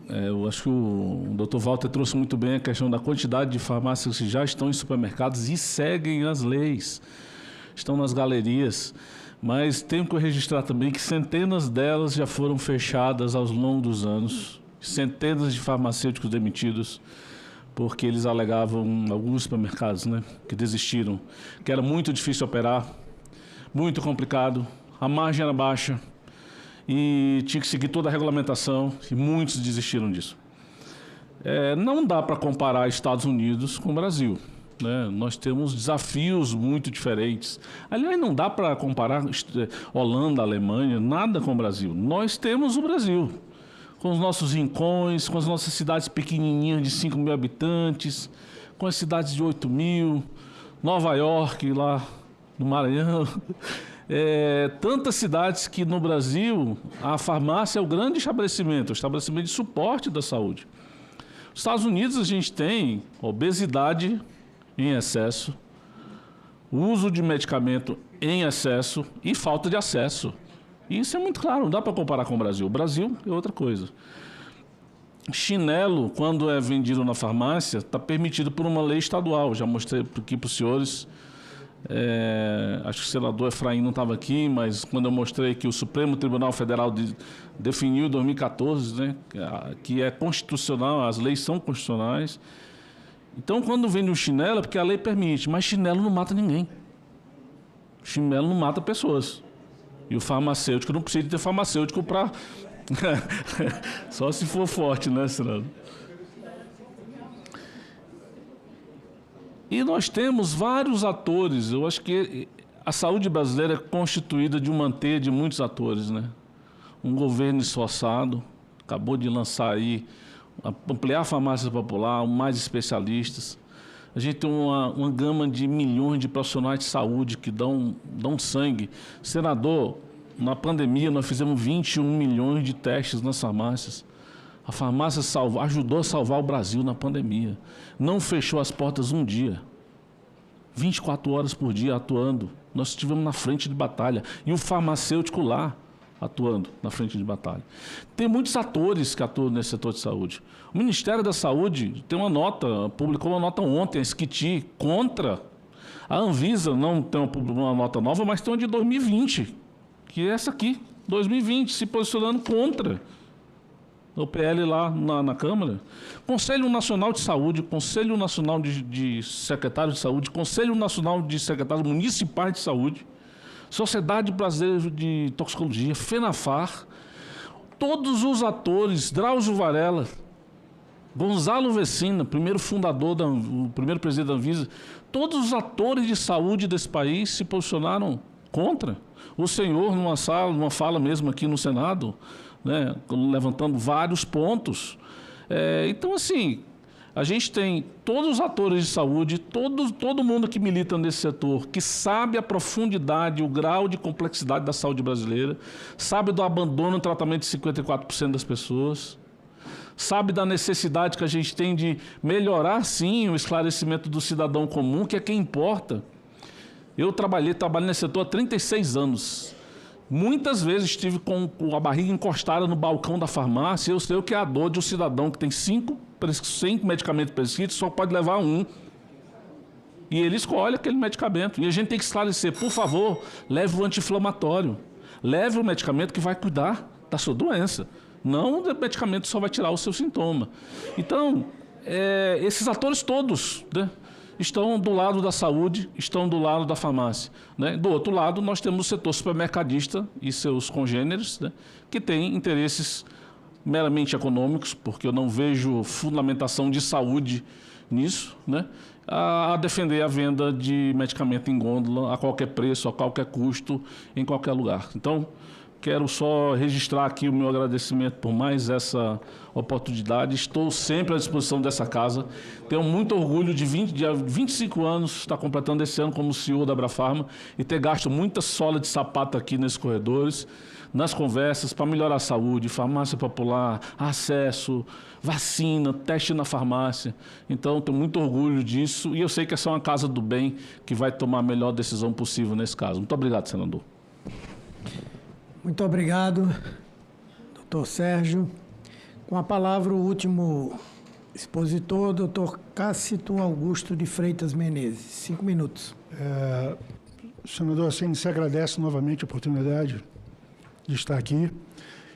Eu acho que o Dr. Walter trouxe muito bem a questão da quantidade de farmácias que já estão em supermercados e seguem as leis. Estão nas galerias. Mas tenho que registrar também que centenas delas já foram fechadas ao longo dos anos. Centenas de farmacêuticos demitidos, porque eles alegavam, alguns supermercados, né, que desistiram, que era muito difícil operar, muito complicado, a margem era baixa e tinha que seguir toda a regulamentação, e muitos desistiram disso. Não dá para comparar Estados Unidos com o Brasil, né? Nós temos desafios muito diferentes. Aliás, não dá para comparar Holanda, Alemanha, nada com o Brasil. Nós temos o Brasil, com os nossos rincões, com as nossas cidades pequenininhas de 5 mil habitantes, com as cidades de 8 mil, Nova York, lá no Maranhão. Tantas cidades que no Brasil a farmácia é o grande estabelecimento, o estabelecimento de suporte da saúde. Nos Estados Unidos a gente tem obesidade em excesso, uso de medicamento em excesso e falta de acesso. Isso é muito claro, não dá para comparar com o Brasil. O Brasil é outra coisa. Chinelo, quando é vendido na farmácia, está permitido por uma lei estadual. Já mostrei aqui para os senhores. Acho que o senador Efraim não estava aqui, mas quando eu mostrei que o Supremo Tribunal Federal definiu em 2014, né, que é constitucional, as leis são constitucionais. Então, quando vende um chinelo, é porque a lei permite, mas chinelo não mata ninguém. Chinelo não mata pessoas. E o farmacêutico não precisa ter farmacêutico para... Só se for forte, né, senador? E nós temos vários atores. Eu acho que a saúde brasileira é constituída de uma teia de muitos atores, né? Um governo esforçado, acabou de lançar aí, ampliar a farmácia popular, mais especialistas. A gente tem uma gama de milhões de profissionais de saúde que dão sangue. Senador, na pandemia nós fizemos 21 milhões de testes nas farmácias. A farmácia ajudou a salvar o Brasil na pandemia. Não fechou as portas um dia. 24 horas por dia atuando. Nós estivemos na frente de batalha. E o farmacêutico lá, atuando na frente de batalha. Tem muitos atores que atuam nesse setor de saúde. O Ministério da Saúde tem uma nota, publicou uma nota ontem, a Esquiti, contra. A Anvisa não tem uma nota nova, mas tem uma de 2020, que é essa aqui, 2020, se posicionando contra o PL lá na Câmara. Conselho Nacional de Saúde, Conselho Nacional de Secretários de Saúde, Conselho Nacional de Secretários Municipais de Saúde, Sociedade Brasileira de Toxicologia, FENAFAR, todos os atores, Drauzio Varela, Gonzalo Vecina, primeiro fundador, o primeiro presidente da Anvisa, todos os atores de saúde desse país se posicionaram contra. O senhor, numa fala mesmo aqui no Senado, né, levantando vários pontos. Então, assim, a gente tem todos os atores de saúde, todo mundo que milita nesse setor, que sabe a profundidade, o grau de complexidade da saúde brasileira, sabe do abandono no tratamento de 54% das pessoas, sabe da necessidade que a gente tem de melhorar, sim, o esclarecimento do cidadão comum, que é quem importa. Eu trabalho nesse setor há 36 anos. Muitas vezes estive com a barriga encostada no balcão da farmácia. Eu sei o que é a dor de um cidadão que tem 5 medicamentos prescritos, só pode levar um. E ele escolhe aquele medicamento. E a gente tem que esclarecer, por favor, leve o anti-inflamatório. Leve o medicamento que vai cuidar da sua doença. Não o medicamento só vai tirar o seu sintoma. Então, esses atores todos, né, estão do lado da saúde, estão do lado da farmácia, né? Do outro lado, nós temos o setor supermercadista e seus congêneres, né, que têm interesses meramente econômicos, porque eu não vejo fundamentação de saúde nisso, né, a defender a venda de medicamento em gôndola a qualquer preço, a qualquer custo, em qualquer lugar. Então, Quero só registrar aqui o meu agradecimento por mais essa oportunidade. Estou sempre à disposição dessa casa. Tenho muito orgulho de 25 anos, estar completando esse ano como CEO da Abrafarma e ter gasto muita sola de sapato aqui nesses corredores, nas conversas, para melhorar a saúde, farmácia popular, acesso, vacina, teste na farmácia. Então, tenho muito orgulho disso e eu sei que essa é uma casa do bem que vai tomar a melhor decisão possível nesse caso. Muito obrigado, senador. Muito obrigado, doutor Sérgio. Com a palavra, o último expositor, doutor Cássito Augusto de Freitas Menezes. 5 minutos. Senador, a CNC agradece novamente a oportunidade de estar aqui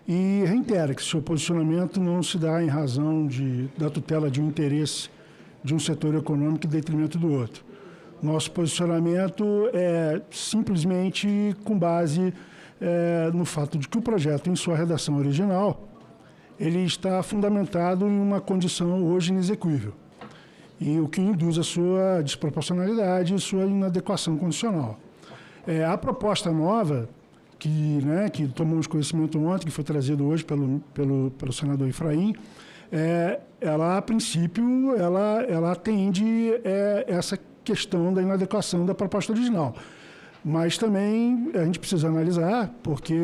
e reitera que seu posicionamento não se dá em razão da tutela de um interesse de um setor econômico em detrimento do outro. Nosso posicionamento é simplesmente com base no fato de que o projeto, em sua redação original, ele está fundamentado em uma condição hoje inexequível, e o que induz a sua desproporcionalidade e sua inadequação condicional. A proposta nova, que tomamos conhecimento ontem, que foi trazido hoje pelo senador Efraim, ela, a princípio, ela atende essa questão da inadequação da proposta original. Mas também a gente precisa analisar, porque,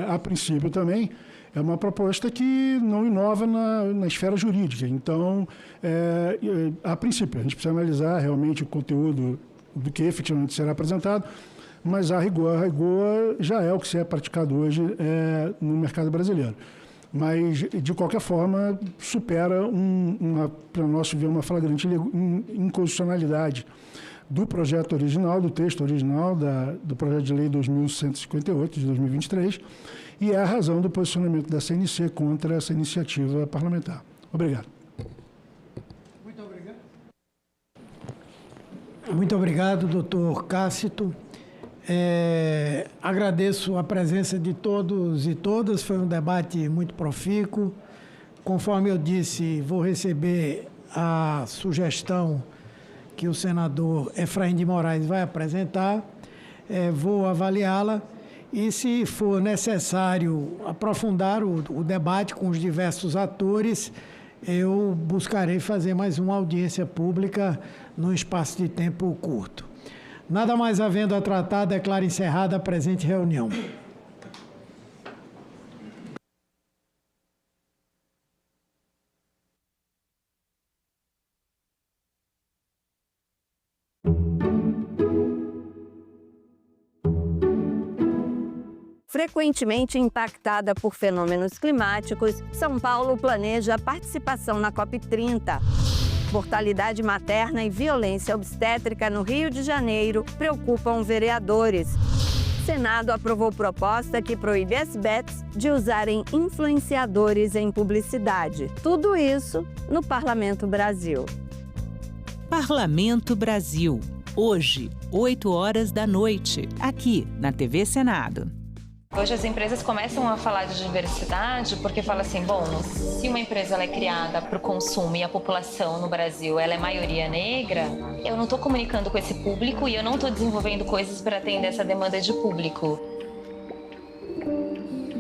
a princípio também, é uma proposta que não inova na esfera jurídica. Então, a princípio, a gente precisa analisar realmente o conteúdo do que efetivamente será apresentado, mas a rigor já é o que se é praticado hoje no mercado brasileiro. Mas, de qualquer forma, supera, para nós ver, uma flagrante inconstitucionalidade do projeto original, do texto original do projeto de lei 2158 de 2023, e é a razão do posicionamento da CNC contra essa iniciativa parlamentar. Obrigado. Muito obrigado. Muito obrigado, doutor Cássito. Agradeço a presença de todos e todas, foi um debate muito profícuo. Conforme eu disse, vou receber a sugestão que o senador Efraim de Moraes vai apresentar, vou avaliá-la e, se for necessário aprofundar o debate com os diversos atores, eu buscarei fazer mais uma audiência pública num espaço de tempo curto. Nada mais havendo a tratar, declaro encerrada a presente reunião. Frequentemente impactada por fenômenos climáticos, São Paulo planeja a participação na COP30. Mortalidade materna e violência obstétrica no Rio de Janeiro preocupam vereadores. Senado aprovou proposta que proíbe as bets de usarem influenciadores em publicidade. Tudo isso no Parlamento Brasil. Parlamento Brasil. Hoje, 20h, aqui na TV Senado. Hoje as empresas começam a falar de diversidade porque fala assim, bom, se uma empresa ela é criada para o consumo e a população no Brasil ela é maioria negra, eu não estou comunicando com esse público e eu não estou desenvolvendo coisas para atender essa demanda de público.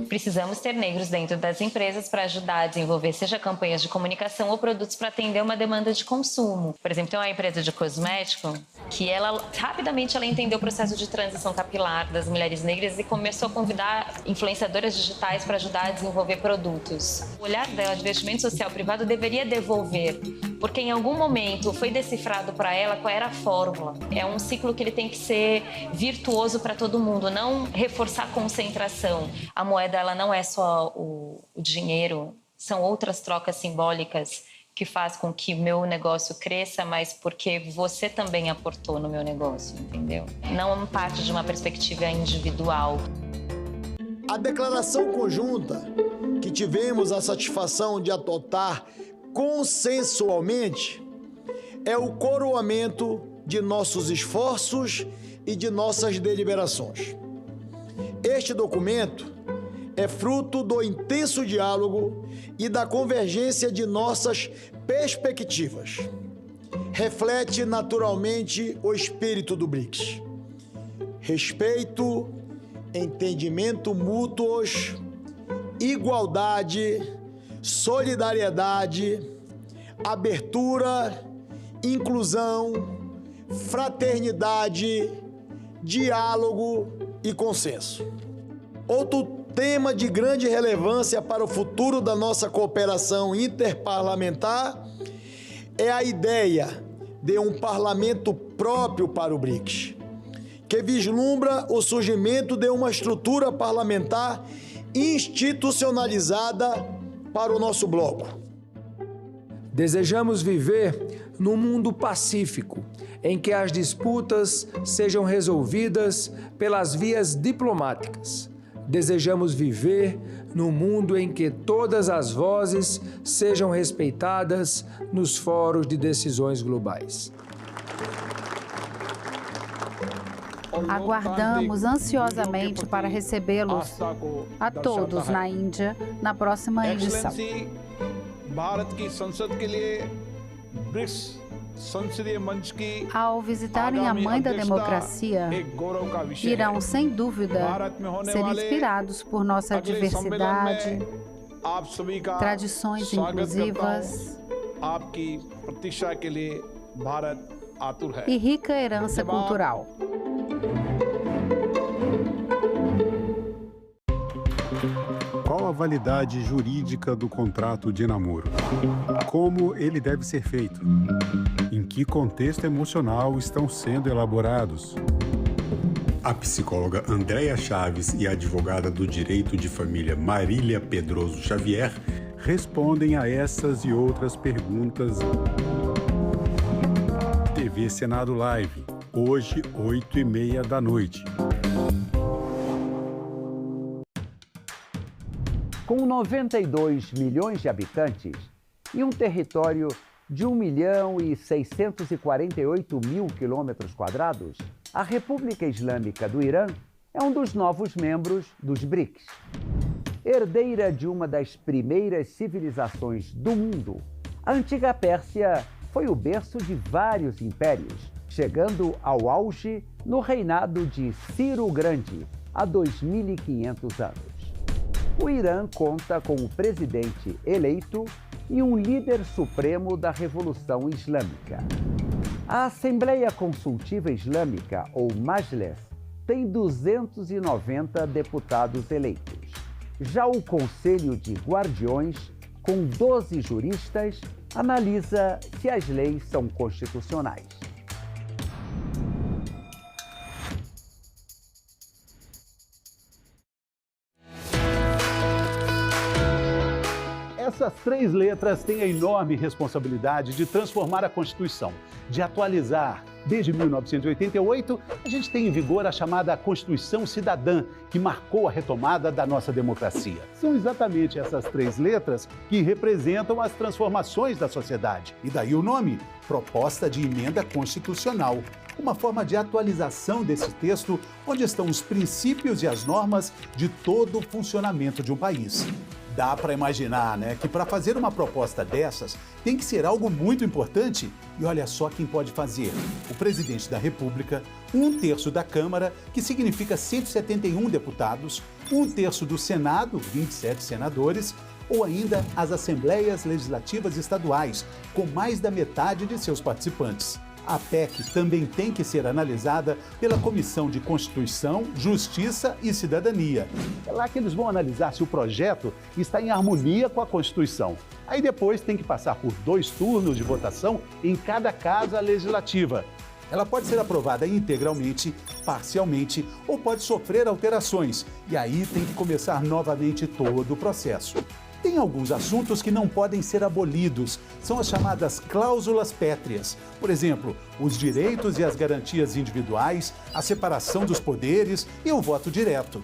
Precisamos ter negros dentro das empresas para ajudar a desenvolver seja campanhas de comunicação ou produtos para atender uma demanda de consumo. Por exemplo, tem uma empresa de cosmético que rapidamente ela entendeu o processo de transição capilar das mulheres negras e começou a convidar influenciadoras digitais para ajudar a desenvolver produtos. O olhar dela de investimento social privado deveria devolver, porque em algum momento foi decifrado para ela qual era a fórmula. É um ciclo que ele tem que ser virtuoso para todo mundo, não reforçar a concentração. A moeda ela não é só o dinheiro, são outras trocas simbólicas que faz com que o meu negócio cresça, mas porque você também aportou no meu negócio, entendeu? Não parte de uma perspectiva individual. A declaração conjunta que tivemos a satisfação de adotar consensualmente é o coroamento de nossos esforços e de nossas deliberações. Este documento é fruto do intenso diálogo e da convergência de nossas perspectivas. Reflete naturalmente o espírito do BRICS. Respeito, entendimento mútuos, igualdade, solidariedade, abertura, inclusão, fraternidade, diálogo e consenso. Outro tema de grande relevância para o futuro da nossa cooperação interparlamentar é a ideia de um parlamento próprio para o BRICS, que vislumbra o surgimento de uma estrutura parlamentar institucionalizada para o nosso bloco. Desejamos viver num mundo pacífico, em que as disputas sejam resolvidas pelas vias diplomáticas. Desejamos viver num mundo em que todas as vozes sejam respeitadas nos fóruns de decisões globais. Aguardamos ansiosamente para recebê-los a todos na Índia na próxima edição. Ao visitarem a Mãe da Democracia, irão, sem dúvida, ser inspirados por nossa diversidade, tradições inclusivas e rica herança cultural. Qual a validade jurídica do contrato de namoro? Como ele deve ser feito? Em que contexto emocional estão sendo elaborados? A psicóloga Andréia Chaves e a advogada do direito de família Marília Pedroso Xavier respondem a essas e outras perguntas. TV Senado Live, hoje, 8h30 da noite. Com 92 milhões de habitantes e um território de 1.648.000 quilômetros quadrados, a República Islâmica do Irã é um dos novos membros dos BRICS. Herdeira de uma das primeiras civilizações do mundo, a antiga Pérsia foi o berço de vários impérios, chegando ao auge no reinado de Ciro o Grande, há 2.500 anos. O Irã conta com um presidente eleito e um líder supremo da Revolução Islâmica. A Assembleia Consultiva Islâmica, ou Majlis, tem 290 deputados eleitos. Já o Conselho de Guardiões, com 12 juristas, analisa se as leis são constitucionais. Essas 3 letras têm a enorme responsabilidade de transformar a Constituição, de atualizar. Desde 1988, a gente tem em vigor a chamada Constituição Cidadã, que marcou a retomada da nossa democracia. São exatamente essas 3 letras que representam as transformações da sociedade. E daí o nome, Proposta de Emenda Constitucional. Uma forma de atualização desse texto, onde estão os princípios e as normas de todo o funcionamento de um país. Dá para imaginar, né, que para fazer uma proposta dessas tem que ser algo muito importante. E olha só quem pode fazer: o presidente da República, 1/3 da Câmara, que significa 171 deputados, 1/3 do Senado, 27 senadores, ou ainda as Assembleias Legislativas Estaduais, com mais da metade de seus participantes. A PEC também tem que ser analisada pela Comissão de Constituição, Justiça e Cidadania. É lá que eles vão analisar se o projeto está em harmonia com a Constituição. Aí depois tem que passar por 2 turnos de votação em cada casa legislativa. Ela pode ser aprovada integralmente, parcialmente ou pode sofrer alterações. E aí tem que começar novamente todo o processo. Tem alguns assuntos que não podem ser abolidos, são as chamadas cláusulas pétreas. Por exemplo, os direitos e as garantias individuais, a separação dos poderes e o voto direto.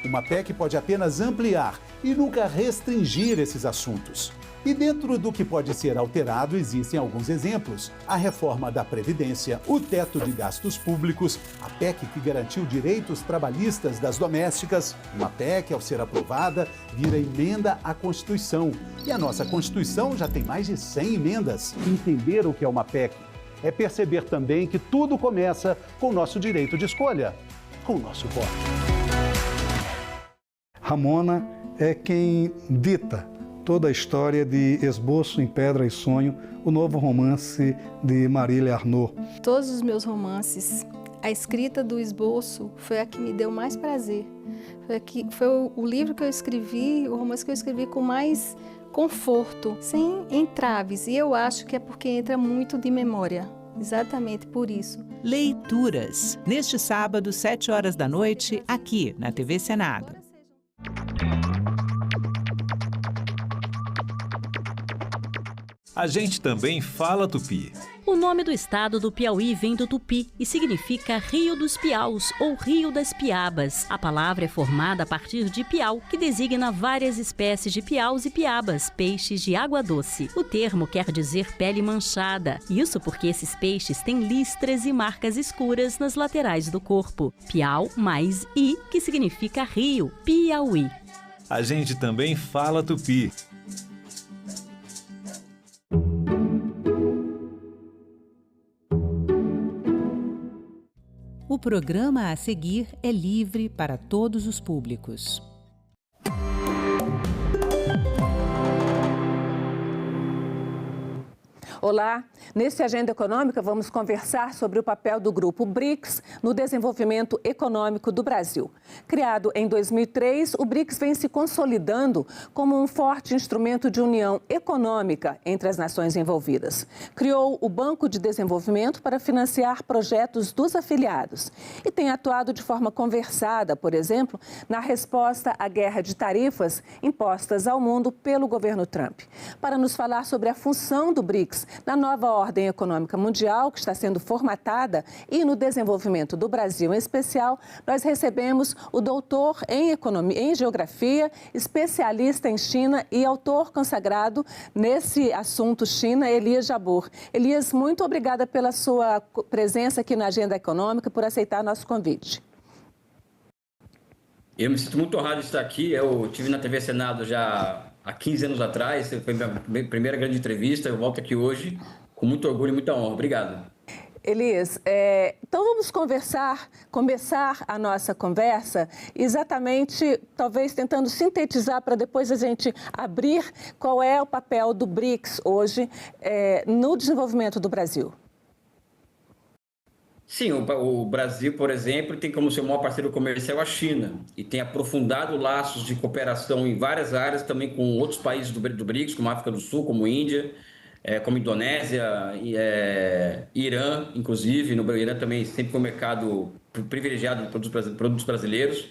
Uma PEC pode apenas ampliar e nunca restringir esses assuntos. E dentro do que pode ser alterado existem alguns exemplos. A reforma da Previdência, o teto de gastos públicos, a PEC que garantiu direitos trabalhistas das domésticas. Uma PEC, ao ser aprovada, vira emenda à Constituição. E a nossa Constituição já tem mais de 100 emendas. Entender o que é uma PEC é perceber também que tudo começa com o nosso direito de escolha, com o nosso voto. Ramona é quem dita toda a história de Esboço em Pedra e Sonho, o novo romance de Marília Arnaud. Todos os meus romances, a escrita do esboço foi a que me deu mais prazer. Foi o livro que eu escrevi, o romance que eu escrevi com mais conforto, sem entraves. E eu acho que é porque entra muito de memória. Exatamente por isso. Leituras. Neste sábado, 19h, aqui na TV Senado. A gente também fala tupi. O nome do estado do Piauí vem do tupi e significa Rio dos Piaus ou Rio das Piabas. A palavra é formada a partir de piau, que designa várias espécies de piaus e piabas, peixes de água doce. O termo quer dizer pele manchada, isso porque esses peixes têm listras e marcas escuras nas laterais do corpo. Piau mais I, que significa rio, Piauí. A gente também fala tupi. O programa a seguir é livre para todos os públicos. Olá, neste Agenda Econômica vamos conversar sobre o papel do Grupo BRICS no desenvolvimento econômico do Brasil. Criado em 2003, o BRICS vem se consolidando como um forte instrumento de união econômica entre as nações envolvidas. Criou o Banco de Desenvolvimento para financiar projetos dos afiliados e tem atuado de forma conversada, por exemplo, na resposta à guerra de tarifas impostas ao mundo pelo governo Trump. Para nos falar sobre a função do BRICS na nova ordem econômica mundial que está sendo formatada e no desenvolvimento do Brasil em especial, nós recebemos o doutor em geografia, especialista em China e autor consagrado nesse assunto China, Elias Jabbour. Elias, muito obrigada pela sua presença aqui na Agenda Econômica, por aceitar nosso convite. Eu me sinto muito honrado de estar aqui. Eu estive na TV Senado já há 15 anos atrás, foi minha primeira grande entrevista. Eu volto aqui hoje com muito orgulho e muita honra. Obrigado. Elias, então vamos começar a nossa conversa exatamente, talvez tentando sintetizar para depois a gente abrir qual é o papel do BRICS hoje no desenvolvimento do Brasil. Sim, o Brasil, por exemplo, tem como seu maior parceiro comercial a China e tem aprofundado laços de cooperação em várias áreas, também com outros países do BRICS, como a África do Sul, como Índia, como Indonésia, Irã, inclusive. No Irã também sempre foi um mercado privilegiado de produtos brasileiros.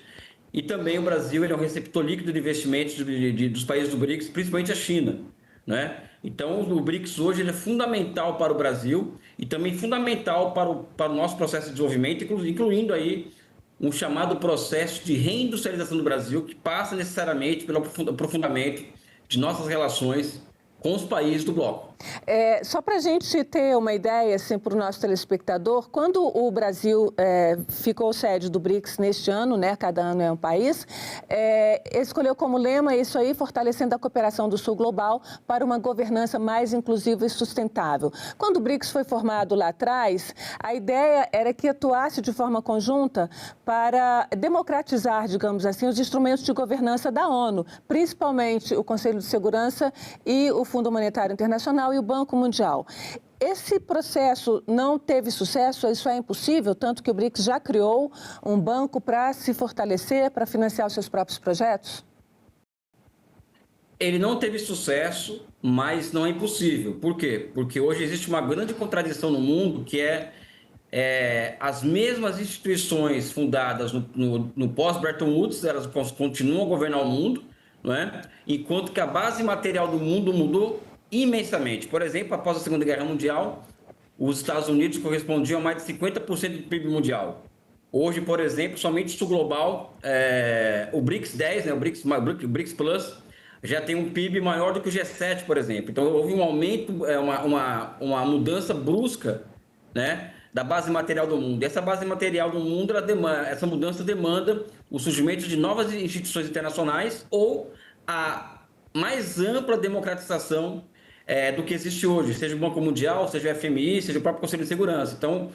E também o Brasil ele é um receptor líquido de investimentos dos países do BRICS, principalmente a China, né? Então, o BRICS hoje ele é fundamental para o Brasil e também fundamental para o nosso processo de desenvolvimento, incluindo aí um chamado processo de reindustrialização do Brasil, que passa necessariamente pelo aprofundamento de nossas relações com os países do bloco. Só para a gente ter uma ideia, assim, para o nosso telespectador, quando o Brasil ficou sede do BRICS neste ano, né, cada ano é um país, escolheu como lema isso aí, fortalecendo a cooperação do Sul global para uma governança mais inclusiva e sustentável. Quando o BRICS foi formado lá atrás, a ideia era que atuasse de forma conjunta para democratizar, digamos assim, os instrumentos de governança da ONU, principalmente o Conselho de Segurança e o Fundo Monetário Internacional e o Banco Mundial. Esse processo não teve sucesso, isso é impossível, tanto que o BRICS já criou um banco para se fortalecer, para financiar os seus próprios projetos? Ele não teve sucesso, mas não é impossível. Por quê? Porque hoje existe uma grande contradição no mundo, que as mesmas instituições fundadas no pós-Bretton Woods, elas continuam a governar o mundo, não é? Enquanto que a base material do mundo mudou imensamente. Por exemplo, após a Segunda Guerra Mundial, os Estados Unidos correspondiam a mais de 50% do PIB mundial. Hoje, por exemplo, somente o Sul Global, o BRICS 10, né, o BRICS Plus, já tem um PIB maior do que o G7, por exemplo. Então, houve um aumento, uma mudança brusca, né, da base material do mundo. E essa base material do mundo, essa mudança demanda o surgimento de novas instituições internacionais ou a mais ampla democratização do que existe hoje, seja o Banco Mundial, seja o FMI, seja o próprio Conselho de Segurança. Então,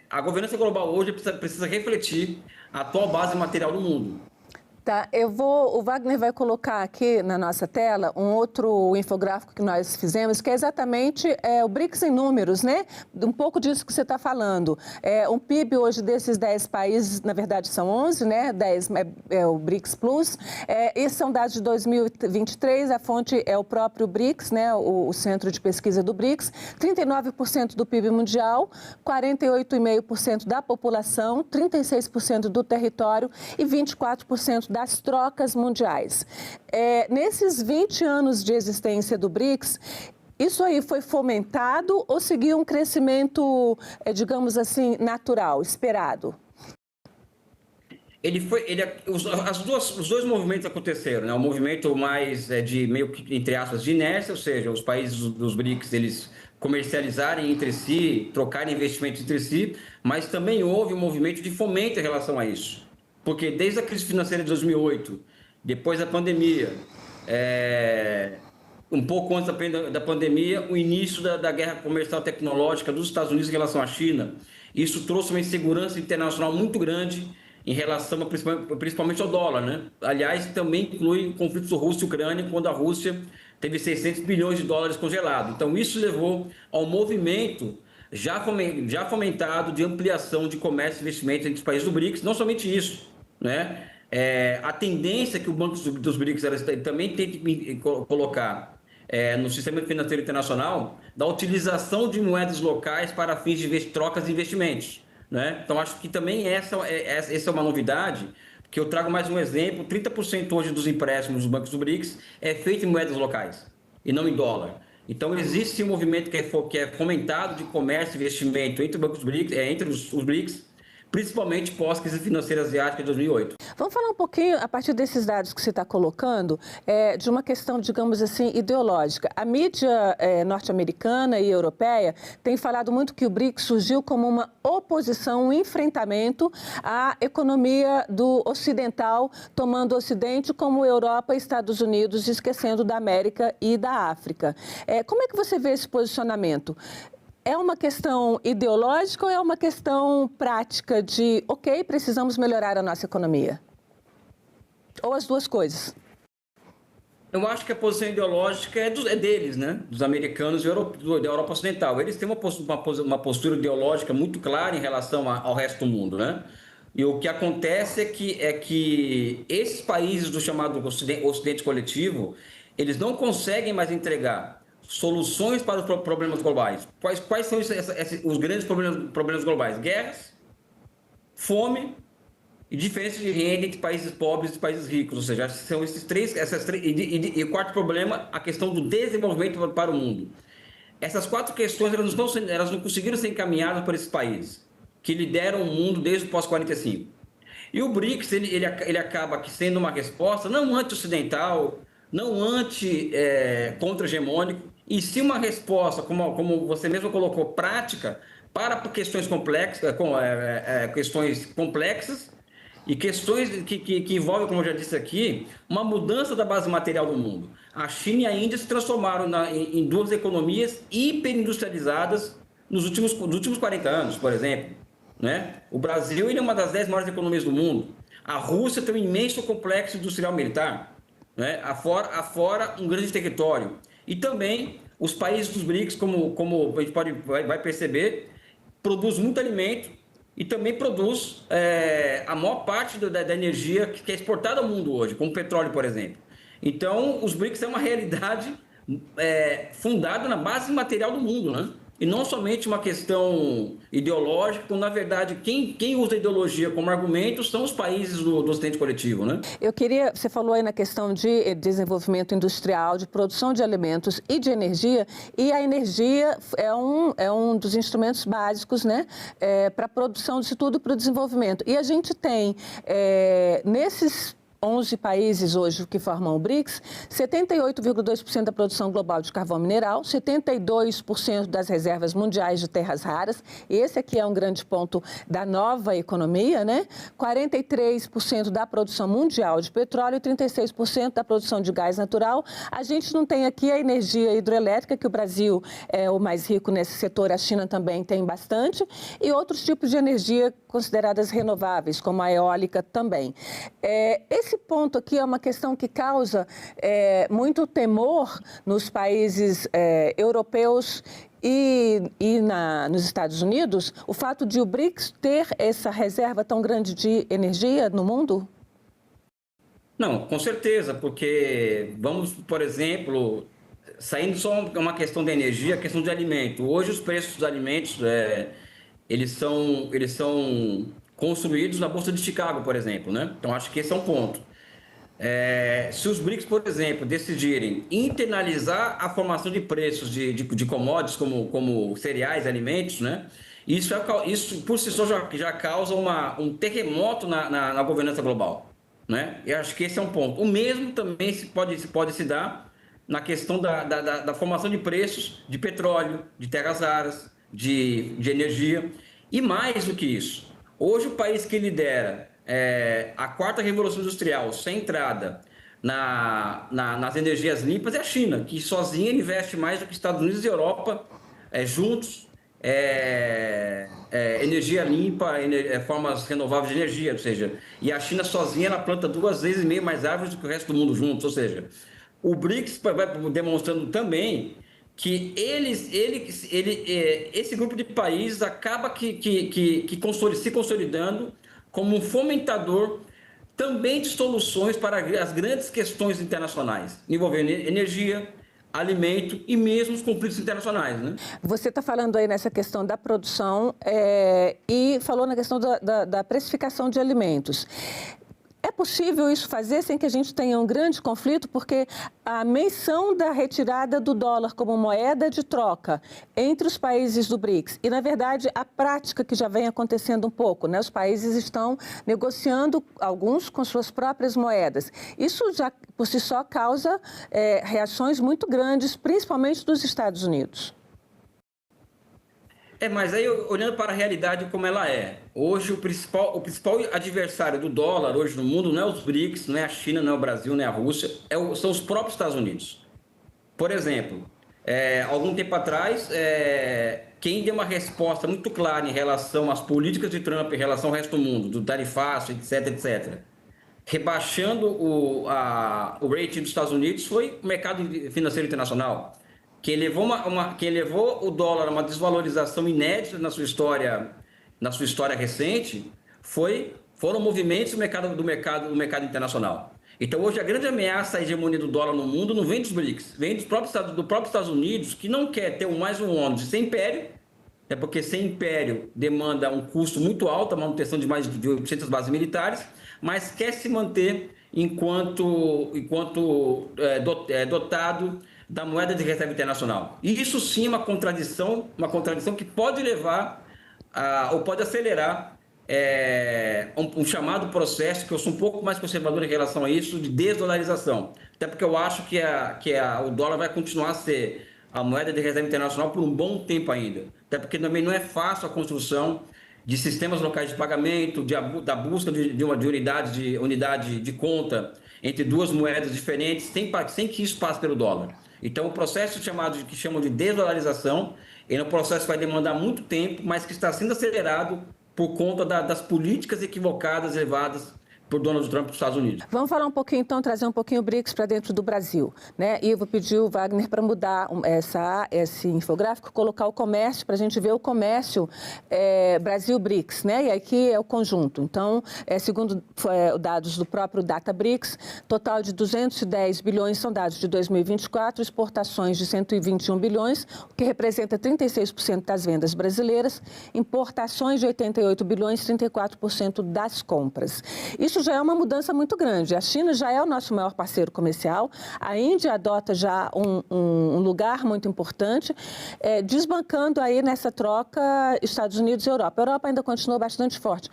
a governança global hoje precisa refletir a atual base material do mundo. Tá, o Wagner vai colocar aqui na nossa tela um outro infográfico que nós fizemos, que é exatamente o BRICS em números, né? Um pouco disso que você está falando. Um PIB hoje desses 10 países, na verdade são 11, né? 10 é o BRICS Plus. Esses são dados de 2023, a fonte é o próprio BRICS, né? O centro de pesquisa do BRICS. 39% do PIB mundial, 48,5% da população, 36% do território e 24% das trocas mundiais. Nesses 20 anos de existência do BRICS, isso aí foi fomentado ou seguiu um crescimento, digamos assim, natural, esperado? Os dois movimentos aconteceram, né? O movimento mais de meio que, entre aspas, de inércia, ou seja, os países dos BRICS, eles comercializarem entre si, trocarem investimentos entre si, mas também houve um movimento de fomento em relação a isso. Porque desde a crise financeira de 2008, depois da pandemia, um pouco antes da pandemia, o início da guerra comercial tecnológica dos Estados Unidos em relação à China, isso trouxe uma insegurança internacional muito grande em relação principalmente ao dólar, né? Aliás, também inclui o conflito Rússia e Ucrânia, quando a Rússia teve 600 bilhões de dólares congelados. Então, isso levou ao movimento já fomentado de ampliação de comércio e investimento entre os países do BRICS. Não somente isso, né? A tendência que o Banco dos BRICS também tem que colocar no sistema financeiro internacional da utilização de moedas locais para fins de trocas de investimentos, né? Então, acho que também essa é uma novidade, que eu trago mais um exemplo. 30% hoje dos empréstimos dos bancos do BRICS é feito em moedas locais e não em dólar. Então, existe um movimento que é fomentado de comércio e investimento entre os bancos BRICS, entre os BRICS, principalmente pós-crise financeira asiática de 2008. Vamos falar um pouquinho, a partir desses dados que você está colocando, de uma questão, digamos assim, ideológica. A mídia norte-americana e europeia tem falado muito que o BRICS surgiu como uma oposição, um enfrentamento à economia do ocidental, tomando o Ocidente como Europa e Estados Unidos, esquecendo da América e da África. Como é que você vê esse posicionamento? É uma questão ideológica ou é uma questão prática de, ok, precisamos melhorar a nossa economia? Ou as duas coisas? Eu acho que a posição ideológica é deles, né? Dos americanos e da Europa Ocidental. Eles têm uma postura ideológica muito clara em relação ao resto do mundo, né? E o que acontece é que esses países do chamado Ocidente coletivo, eles não conseguem mais entregar soluções para os problemas globais. Quais são os grandes problemas globais? Guerras, fome e diferença de renda entre países pobres e países ricos. Ou seja, são esses três. E o quarto problema, a questão do desenvolvimento para o mundo. Essas quatro questões elas não conseguiram ser encaminhadas por esses países, que lideram o mundo desde o pós-45. E o BRICS ele acaba sendo uma resposta não anti-ocidental, não contra-hegemônico, e sim uma resposta, como você mesmo colocou, prática para questões complexas, e questões que envolvem, como eu já disse aqui, uma mudança da base material do mundo. A China e a Índia se transformaram em duas economias hiperindustrializadas nos últimos 40 anos, por exemplo, né? O Brasil é uma das 10 maiores economias do mundo. A Rússia tem um imenso complexo industrial militar, né? Afora um grande território. E também os países dos BRICS, como a gente vai perceber, produz muito alimento e também produz a maior parte da energia que é exportada ao mundo hoje, como petróleo, por exemplo. Então, os BRICS é uma realidade fundada na base material do mundo, né? E não somente uma questão ideológica, quando, na verdade, quem usa a ideologia como argumento são os países do Ocidente coletivo, né? Você falou aí na questão de desenvolvimento industrial, de produção de alimentos e de energia, e a energia é um dos instrumentos básicos, né, para a produção disso tudo, para o desenvolvimento. E a gente tem, nesses 11 países hoje que formam o BRICS, 78,2% da produção global de carvão mineral, 72% das reservas mundiais de terras raras, esse aqui é um grande ponto da nova economia, né? 43% da produção mundial de petróleo e 36% da produção de gás natural. A gente não tem aqui a energia hidrelétrica, que o Brasil é o mais rico nesse setor, a China também tem bastante, e outros tipos de energia consideradas renováveis, como a eólica também. Esse esse ponto aqui é uma questão que causa muito temor nos países europeus e nos Estados Unidos, o fato de o BRICS ter essa reserva tão grande de energia no mundo? Não, com certeza, porque vamos, por exemplo, saindo só uma questão de energia, a questão de alimento. Hoje os preços dos alimentos, eles são construídos na Bolsa de Chicago, por exemplo, né? Então acho que esse é um ponto. Se os BRICS, por exemplo, decidirem internalizar a formação de preços de commodities como cereais, alimentos, né? Isso por si só já causa um terremoto na governança global, né? Eu acho que esse é um ponto. O mesmo também pode se dar na questão da formação de preços de petróleo, de terras raras, de energia. E mais do que isso, hoje o país que lidera a quarta revolução industrial, centrada nas energias limpas, é a China, que sozinha investe mais do que Estados Unidos e Europa juntos. Energia limpa, formas renováveis de energia, ou seja, e a China sozinha ela planta 2,5 vezes mais árvores do que o resto do mundo juntos, ou seja, o BRICS vai demonstrando também que esse grupo de países acaba se consolidando como um fomentador também de soluções para as grandes questões internacionais, envolvendo energia, alimento e mesmo os conflitos internacionais, né? Você está falando aí nessa questão da produção e falou na questão da precificação de alimentos. É possível isso fazer sem que a gente tenha um grande conflito? Porque a menção da retirada do dólar como moeda de troca entre os países do BRICS e, na verdade, a prática que já vem acontecendo um pouco, né? Os países estão negociando, alguns com suas próprias moedas. Isso já, por si só, causa reações muito grandes, principalmente dos Estados Unidos. Mas aí, olhando para a realidade como ela é, hoje o principal adversário do dólar hoje no mundo não é os BRICS, não é a China, não é o Brasil, não é a Rússia, são os próprios Estados Unidos. Por exemplo, algum tempo atrás, quem deu uma resposta muito clara em relação às políticas de Trump em relação ao resto do mundo, do tarifaço, etc., rebaixando o rating dos Estados Unidos, foi o mercado financeiro internacional. Quem levou o dólar a uma desvalorização inédita na sua história recente foram movimentos do mercado internacional. Então, hoje, a grande ameaça à hegemonia do dólar no mundo não vem dos BRICS, vem do próprio Estados Unidos, que não quer ter mais um ônus de ser império, porque ser império demanda um custo muito alto, a manutenção de mais de 800 bases militares, mas quer se manter enquanto dotado da moeda de reserva internacional. E isso sim é uma contradição que pode levar ou pode acelerar um chamado processo, que eu sou um pouco mais conservador em relação a isso, de desdolarização. Até porque eu acho que o dólar vai continuar a ser a moeda de reserva internacional por um bom tempo ainda. Até porque também não é fácil a construção de sistemas locais de pagamento, da busca de uma unidade de conta entre duas moedas diferentes, sem que isso passe pelo dólar. Então, o processo que chamam de desdolarização, é um processo que vai demandar muito tempo, mas que está sendo acelerado por conta das políticas equivocadas levadas por Donald Trump dos Estados Unidos. Vamos falar um pouquinho, então, trazer um pouquinho o BRICS para dentro do Brasil, né? E eu vou pedir o Wagner para mudar esse infográfico, colocar o comércio, para a gente ver o comércio Brasil-BRICS, né? E aqui é o conjunto. Então, segundo dados do próprio DataBRICS, total de 210 bilhões são dados de 2024, exportações de 121 bilhões, o que representa 36% das vendas brasileiras, importações de 88 bilhões, 34% das compras. Isso já é uma mudança muito grande. A China já é o nosso maior parceiro comercial, a Índia adota já um lugar muito importante, desbancando aí nessa troca Estados Unidos e Europa. A Europa ainda continua bastante forte.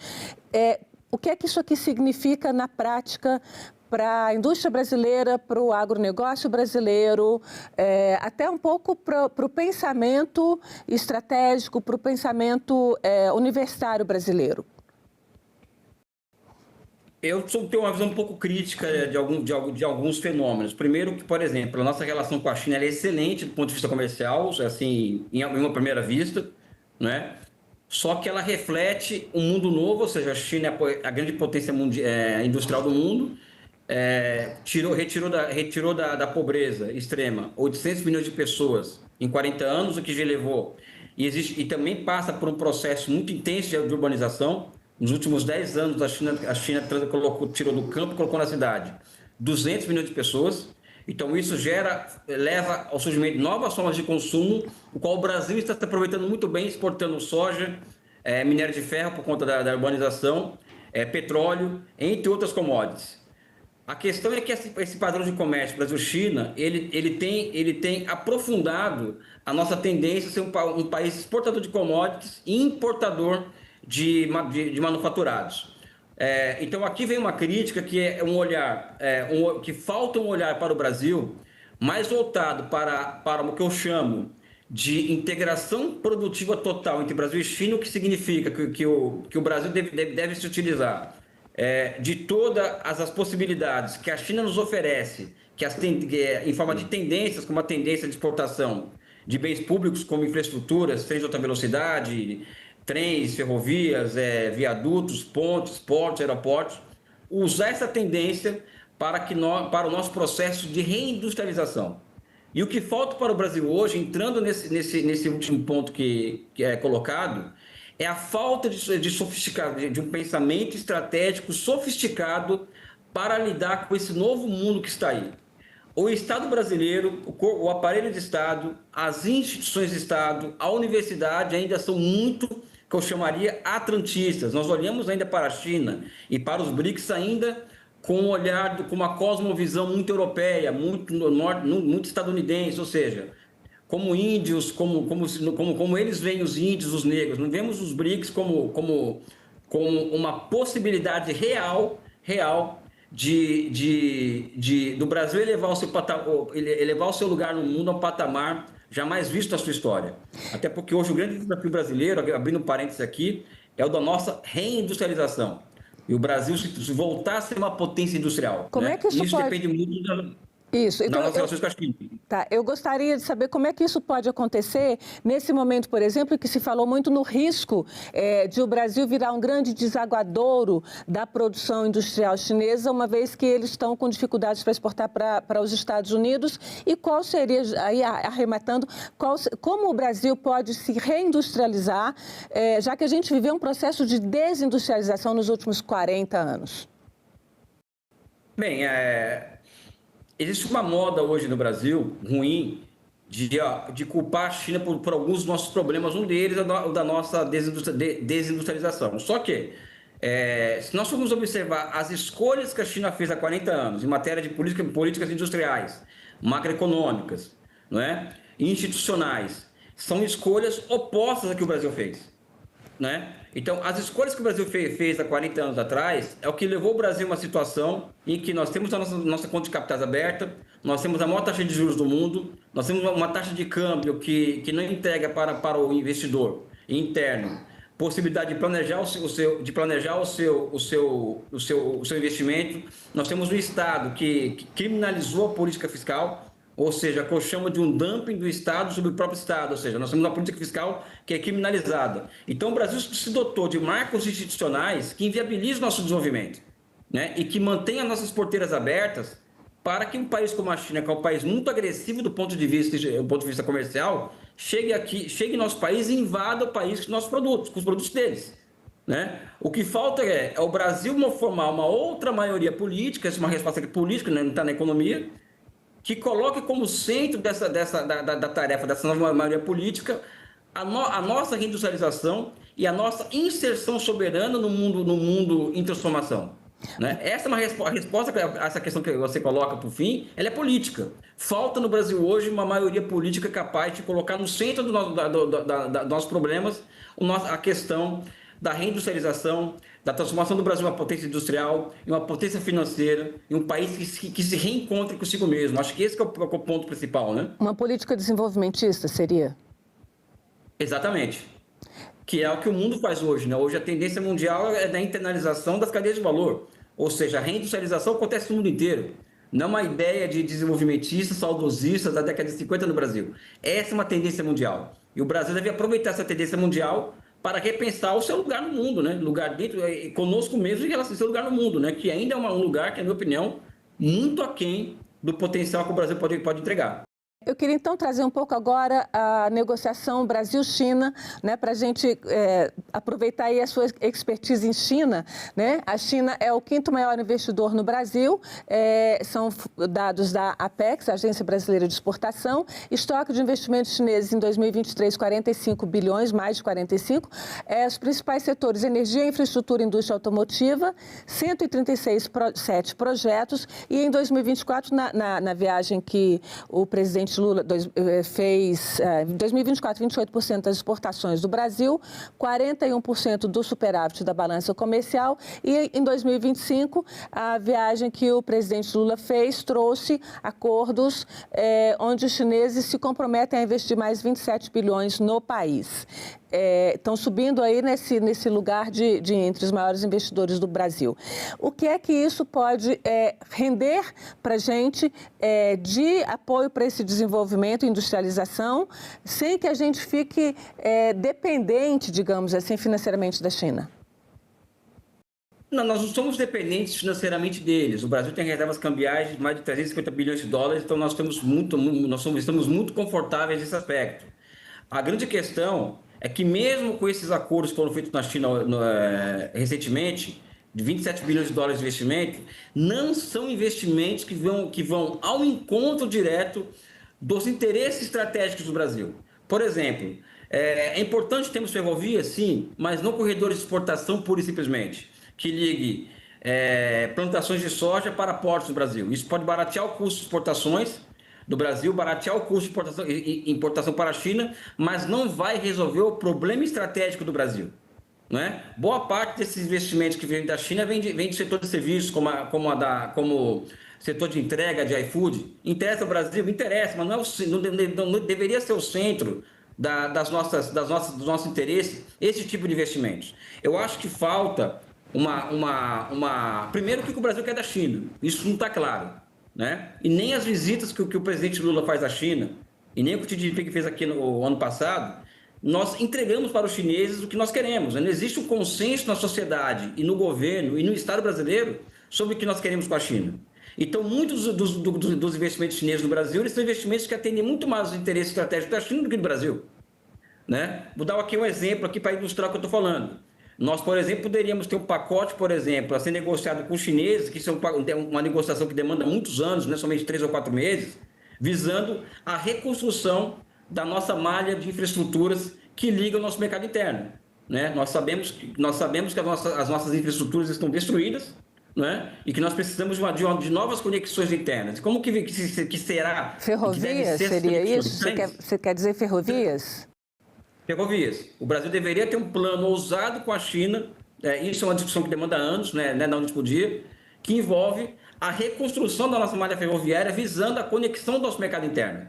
O que é que isso aqui significa na prática para a indústria brasileira, para o agronegócio brasileiro, até um pouco para o pensamento estratégico, para o pensamento universitário brasileiro? Eu tenho uma visão um pouco crítica de alguns fenômenos. Primeiro, que, por exemplo, a nossa relação com a China é excelente do ponto de vista comercial, assim, em uma primeira vista, né? Só que ela reflete um mundo novo, ou seja, a China é a grande potência industrial do mundo, retirou da pobreza extrema 800 milhões de pessoas em 40 anos, o que já levou. E também passa por um processo muito intenso de urbanização. Nos últimos 10 anos, a China tirou do campo e colocou na cidade 200 milhões de pessoas. Então, isso leva ao surgimento de novas formas de consumo, o qual o Brasil está se aproveitando muito bem, exportando soja, minério de ferro por conta da urbanização, petróleo, entre outras commodities. A questão é que esse padrão de comércio Brasil-China, ele tem aprofundado a nossa tendência a ser um país exportador de commodities e importador de manufaturados. Então, aqui vem uma crítica que é um olhar, que falta um olhar para o Brasil mais voltado para o que eu chamo de integração produtiva total entre Brasil e China, o que significa que o Brasil deve se utilizar de todas as possibilidades que a China nos oferece, em forma de tendências, como a tendência de exportação de bens públicos, como infraestruturas, trens de alta velocidade, trens, ferrovias, viadutos, pontes, portos, aeroportos, usar essa tendência para o nosso processo de reindustrialização. E o que falta para o Brasil hoje, entrando nesse último ponto que é colocado, é a falta de um pensamento estratégico sofisticado para lidar com esse novo mundo que está aí. O Estado brasileiro, o aparelho de Estado, as instituições de Estado, a universidade ainda são muito, que eu chamaria, atlantistas. Nós olhamos ainda para a China e para os BRICS ainda com um olhar, com uma cosmovisão muito europeia, muito estadunidense, ou seja, como índios, como eles veem os índios, os negros. Não vemos os BRICS como uma possibilidade real do Brasil elevar o seu lugar no mundo a um patamar jamais visto na sua história. Até porque hoje o grande desafio brasileiro, abrindo parênteses aqui, é o da nossa reindustrialização. E o Brasil se voltar a ser uma potência industrial. Como é que isso pode... depende muito então, das nossas relações com a China. Tá, eu gostaria de saber como é que isso pode acontecer nesse momento, por exemplo, que se falou muito no risco de o Brasil virar um grande desaguadouro da produção industrial chinesa, uma vez que eles estão com dificuldades para exportar para os Estados Unidos. E qual seria, aí arrematando, como o Brasil pode se reindustrializar, já que a gente viveu um processo de desindustrialização nos últimos 40 anos? Bem, existe uma moda hoje no Brasil, ruim, de culpar a China por alguns dos nossos problemas. Um deles é o da nossa desindustrialização. Só que, se nós formos observar as escolhas que a China fez há 40 anos em matéria de políticas industriais, macroeconômicas, não é? Institucionais, são escolhas opostas a que o Brasil fez. Né? Então, as escolhas que o Brasil fez há 40 anos atrás é o que levou o Brasil a uma situação em que nós temos a nossa conta de capitais aberta, nós temos a maior taxa de juros do mundo, nós temos uma taxa de câmbio que não entrega para o investidor interno possibilidade de planejar o seu investimento. Nós temos um Estado que criminalizou a política fiscal, ou seja, que eu chamo de um dumping do Estado sobre o próprio Estado, ou seja, nós temos uma política fiscal que é criminalizada. Então, o Brasil se dotou de marcos institucionais que inviabilizam o nosso desenvolvimento, né? E que mantém as nossas porteiras abertas para que um país como a China, que é um país muito agressivo do ponto de vista comercial, chegue em nosso país e invada o país com nossos produtos, com os produtos deles. Né? O que falta é o Brasil formar uma outra maioria política, essa é uma resposta política, né? Não está na economia, que coloque como centro da tarefa dessa nova maioria política a nossa reindustrialização e a nossa inserção soberana no mundo em transformação. Né? Essa é a resposta a essa questão que você coloca por fim, ela é política. Falta no Brasil hoje uma maioria política capaz de colocar no centro dos nossos problemas a questão da reindustrialização, da transformação do Brasil em uma potência industrial, em uma potência financeira, em um país que se reencontre consigo mesmo. Acho que esse que é o ponto principal, né? Uma política desenvolvimentista seria? Exatamente. Que é o que o mundo faz hoje, né? Hoje a tendência mundial é da internalização das cadeias de valor. Ou seja, a reindustrialização acontece no mundo inteiro. Não uma ideia de desenvolvimentista, saudosista da década de 50 no Brasil. Essa é uma tendência mundial. E o Brasil deve aproveitar essa tendência mundial para repensar o seu lugar no mundo, né? Lugar dentro, conosco mesmo em relação ao seu lugar no mundo, né? Que ainda é um lugar que, na minha opinião, muito aquém do potencial que o Brasil pode entregar. Eu queria então trazer um pouco agora a negociação Brasil-China, né, para a gente aproveitar aí a sua expertise em China, né? A China é o 5º maior investidor no Brasil, são dados da Apex, Agência Brasileira de Exportação, estoque de investimentos chineses em 2023, 45 bilhões, mais de 45, os principais setores, energia, infraestrutura, indústria automotiva, 137 projetos, e em 2024, na viagem que o presidente Lula fez, em 2024, 28% das exportações do Brasil, 41% do superávit da balança comercial, e em 2025, a viagem que o presidente Lula fez trouxe acordos onde os chineses se comprometem a investir mais 27 bilhões no país. Estão subindo aí nesse lugar de entre os maiores investidores do Brasil. O que é que isso pode render para a gente de apoio para esse desenvolvimento e industrialização, sem que a gente fique dependente, digamos assim, financeiramente da China? Não, nós não somos dependentes financeiramente deles. O Brasil tem reservas cambiais de mais de 350 bilhões de dólares, então nós estamos muito confortáveis nesse aspecto. A grande questão é que mesmo com esses acordos que foram feitos na China recentemente, de 27 bilhões de dólares de investimento, não são investimentos que vão ao encontro direto dos interesses estratégicos do Brasil. Por exemplo, é importante termos ferrovias, sim, mas não corredores de exportação pura e simplesmente, que ligue plantações de soja para portos do Brasil. Isso pode baratear o custo de exportações do Brasil, baratear o custo de importação para a China, mas não vai resolver o problema estratégico do Brasil. Não é? Boa parte desses investimentos que vêm da China vem do setor de serviços, como setor de entrega de iFood. Interessa ao Brasil? Interessa, mas não deveria ser o centro dos nossos interesses esse tipo de investimentos. Eu acho que falta primeiro, o que o Brasil quer da China. Isso não está claro. Né? E nem as visitas que o presidente Lula faz à China, e nem o que o Xi Jinping fez aqui no ano passado, nós entregamos para os chineses o que nós queremos. Não existe um consenso na sociedade e no governo e no Estado brasileiro sobre o que nós queremos com a China. Então, muitos dos investimentos chineses no Brasil, eles são investimentos que atendem muito mais os interesses estratégicos da China do que do Brasil. Né? Vou dar aqui um exemplo aqui para ilustrar o que eu estou falando. Nós, por exemplo, poderíamos ter um pacote, por exemplo, a ser negociado com os chineses, que são uma negociação que demanda muitos anos, não é somente 3 ou 4 meses, visando a reconstrução da nossa malha de infraestruturas que liga o nosso mercado interno. Né? Nós sabemos que as nossas infraestruturas estão destruídas, né? E que nós precisamos de novas conexões internas. Como que será? Ferrovias, seria isso? Você quer dizer ferrovias? Ferrovias. O Brasil deveria ter um plano ousado com a China, isso é uma discussão que demanda anos, né, não noite por dia, que envolve a reconstrução da nossa malha ferroviária visando a conexão do nosso mercado interno.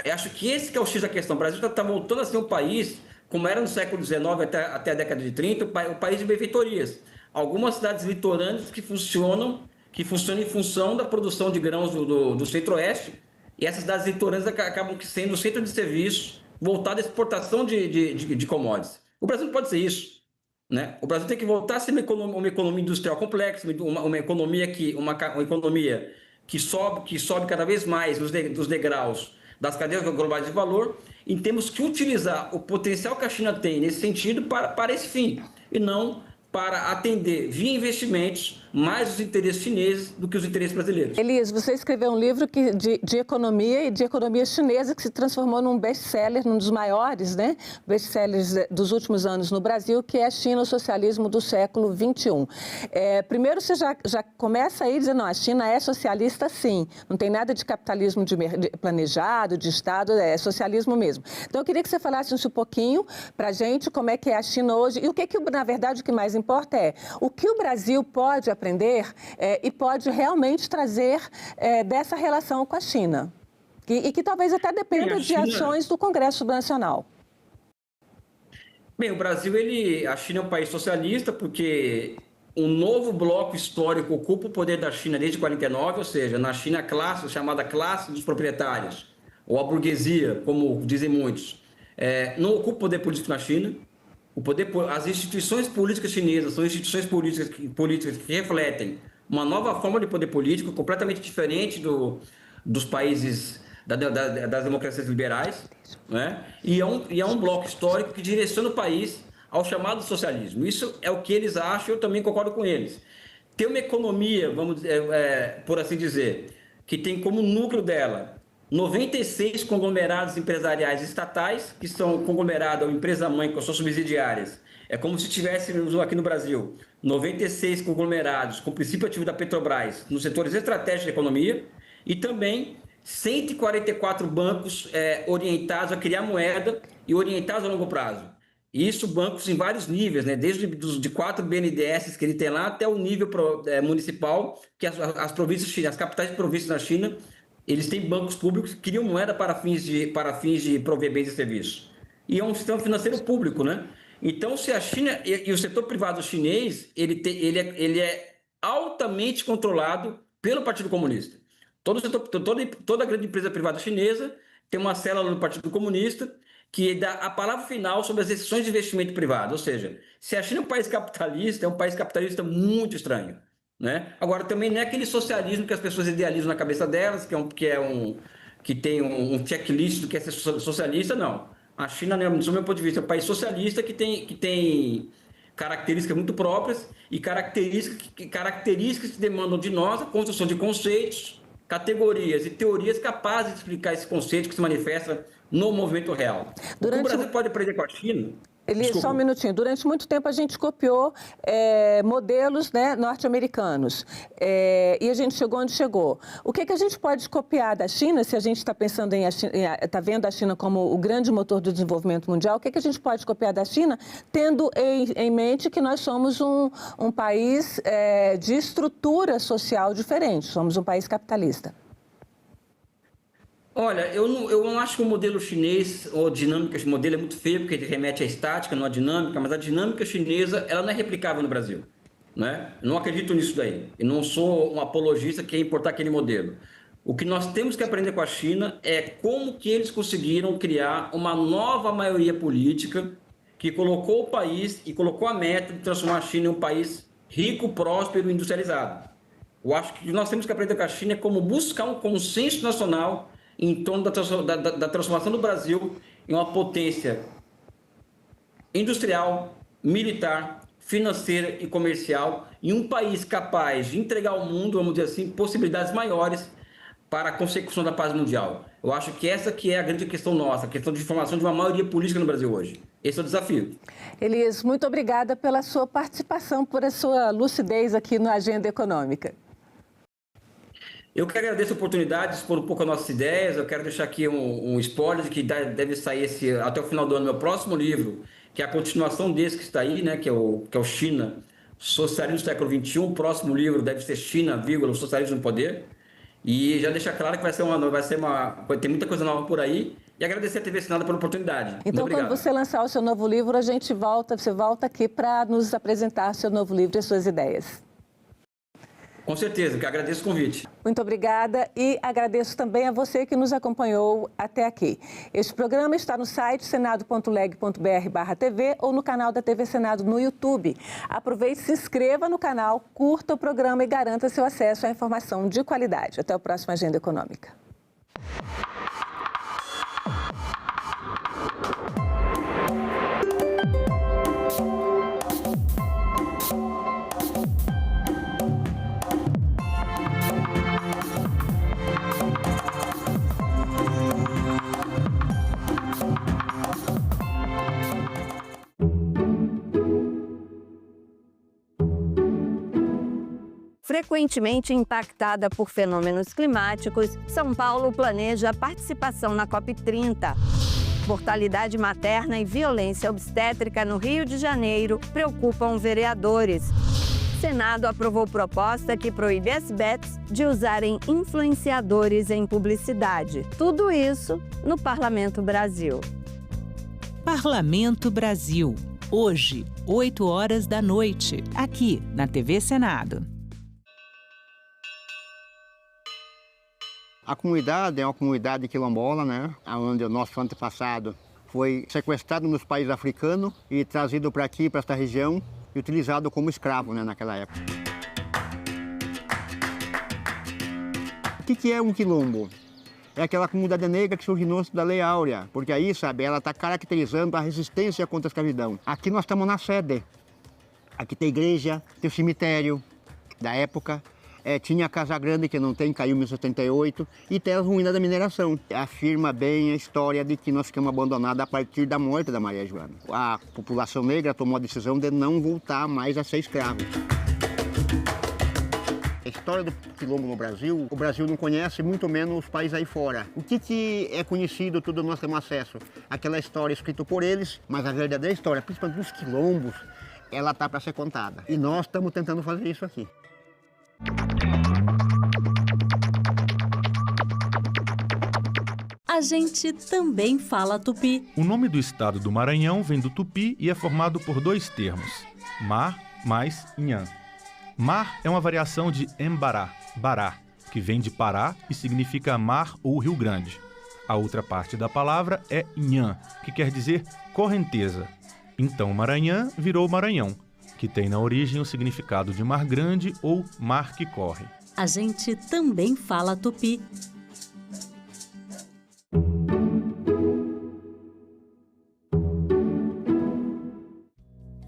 Eu acho que esse que é o X da questão. O Brasil está voltando a ser um país, como era no século XIX até a década de 30, o país de benfeitorias. Algumas cidades litorâneas que funcionam em função da produção de grãos do centro-oeste, e essas cidades litorâneas acabam sendo o centro de serviços voltado à exportação de commodities. O Brasil não pode ser isso. Né? O Brasil tem que voltar a ser uma economia industrial complexa, uma economia que sobe cada vez mais dos degraus das cadeias globais de valor, e temos que utilizar o potencial que a China tem nesse sentido para esse fim, e não para atender via investimentos mais os interesses chineses do que os interesses brasileiros. Elias, você escreveu um livro de economia e de economia chinesa que se transformou num best-seller, num dos maiores, né, best-sellers dos últimos anos no Brasil, que é China, o socialismo do século XXI. Primeiro, você já começa aí dizendo, não, a China é socialista sim, não tem nada de capitalismo planejado, de Estado, é socialismo mesmo. Então, eu queria que você falasse um pouquinho para a gente como é que é a China hoje e na verdade, o que mais importa é o que o Brasil pode aprender e pode realmente trazer dessa relação com a China. E que talvez até dependa de ações do Congresso Nacional. Bem, o Brasil, a China é um país socialista porque um novo bloco histórico ocupa o poder da China desde 1949, ou seja, na China a chamada classe dos proprietários, ou a burguesia, como dizem muitos, não ocupa o poder político na China. As instituições políticas chinesas são instituições políticas que refletem uma nova forma de poder político, completamente diferente dos países das democracias liberais, né? E é um bloco histórico que direciona o país ao chamado socialismo. Isso é o que eles acham, eu também concordo com eles. Ter uma economia, vamos por assim dizer, que tem como núcleo dela 96 conglomerados empresariais estatais, que são conglomerados ou empresa-mãe com suas subsidiárias. É como se tivéssemos aqui no Brasil 96 conglomerados com princípio ativo da Petrobras nos setores estratégicos da economia e também 144 bancos orientados a criar moeda e orientados a longo prazo. E isso bancos em vários níveis, né? Desde de 4 BNDES que ele tem lá até o nível municipal, que as províncias chinesas, as capitais de províncias na China, eles têm bancos públicos que criam moeda para fins de prover bens e serviços. E é um sistema financeiro público, né? Então, se a China e o setor privado chinês, ele é altamente controlado pelo Partido Comunista. Toda grande empresa privada chinesa tem uma célula do Partido Comunista que dá a palavra final sobre as decisões de investimento privado. Ou seja, se a China é um país capitalista muito estranho, né? Agora, também não é aquele socialismo que as pessoas idealizam na cabeça delas, que tem um checklist do que é ser socialista, não. A China, do meu ponto de vista, é um país socialista que tem características muito próprias e características que demandam de nós a construção de conceitos, categorias e teorias capazes de explicar esse conceito que se manifesta no movimento real. O que o Brasil pode aprender com a China... Só um minutinho. Durante muito tempo a gente copiou modelos, né, norte-americanos e a gente chegou onde chegou. O que a gente pode copiar da China, se a gente está pensando está vendo a China como o grande motor do desenvolvimento mundial, o que a gente pode copiar da China, tendo em mente que nós somos um país de estrutura social diferente, somos um país capitalista? Olha, eu não acho que o modelo chinês, ou dinâmica, esse modelo é muito feio, porque ele remete à estática, não à dinâmica, mas a dinâmica chinesa, ela não é replicável no Brasil, né? Eu não acredito nisso daí. Eu não sou um apologista que quer importar aquele modelo. O que nós temos que aprender com a China é como que eles conseguiram criar uma nova maioria política que colocou o país e colocou a meta de transformar a China em um país rico, próspero e industrializado. Eu acho que o que nós temos que aprender com a China é como buscar um consenso nacional em torno da transformação do Brasil em uma potência industrial, militar, financeira e comercial, em um país capaz de entregar ao mundo, vamos dizer assim, possibilidades maiores para a consecução da paz mundial. Eu acho que essa que é a grande questão nossa, a questão de formação de uma maioria política no Brasil hoje. Esse é o desafio. Elias, muito obrigada pela sua participação, por a sua lucidez aqui no Agenda Econômica. Eu que agradeço a oportunidade de expor um pouco as nossas ideias. Eu quero deixar aqui um spoiler de que deve sair até o final do ano meu próximo livro, que é a continuação desse que está aí, né, que é o China, Socialismo do Século XXI. O próximo livro deve ser China, o Socialismo no Poder. E já deixar claro que vai ter muita coisa nova por aí. E agradecer a TV Senado pela oportunidade. Então, quando você lançar o seu novo livro, você volta aqui para nos apresentar seu novo livro e suas ideias. Com certeza, que agradeço o convite. Muito obrigada e agradeço também a você que nos acompanhou até aqui. Este programa está no site senado.leg.br/TV ou no canal da TV Senado no YouTube. Aproveite, se inscreva no canal, curta o programa e garanta seu acesso à informação de qualidade. Até o próximo Agenda Econômica. Frequentemente impactada por fenômenos climáticos, São Paulo planeja a participação na COP30. Mortalidade materna e violência obstétrica no Rio de Janeiro preocupam vereadores. Senado aprovou proposta que proíbe as bets de usarem influenciadores em publicidade. Tudo isso no Parlamento Brasil. Parlamento Brasil. Hoje, 20h, aqui na TV Senado. A comunidade é uma comunidade quilombola, né? Onde o nosso antepassado foi sequestrado nos países africanos e trazido para aqui, para esta região, e utilizado como escravo, né, naquela época. O que é um quilombo? É aquela comunidade negra que surgiu da Lei Áurea, porque aí, sabe, ela está caracterizando a resistência contra a escravidão. Aqui nós estamos na sede. Aqui tem igreja, tem o cemitério da época, tinha a Casa Grande, que não tem, caiu em 1978, e tem as ruínas da mineração. Afirma bem a história de que nós ficamos abandonados a partir da morte da Maria Joana. A população negra tomou a decisão de não voltar mais a ser escravo. A história do quilombo no Brasil, o Brasil não conhece, muito menos os países aí fora. O que é conhecido, tudo nós temos acesso? Aquela história escrita por eles, mas a verdadeira história, principalmente dos quilombos, ela está para ser contada. E nós estamos tentando fazer isso aqui. A gente também fala tupi. O nome do estado do Maranhão vem do tupi e é formado por dois termos, mar mais inhã. Mar é uma variação de embará, bará, que vem de Pará e significa mar ou rio grande. A outra parte da palavra é inhã, que quer dizer correnteza. Então Maranhão virou Maranhão, que tem na origem o significado de mar grande ou mar que corre. A gente também fala tupi.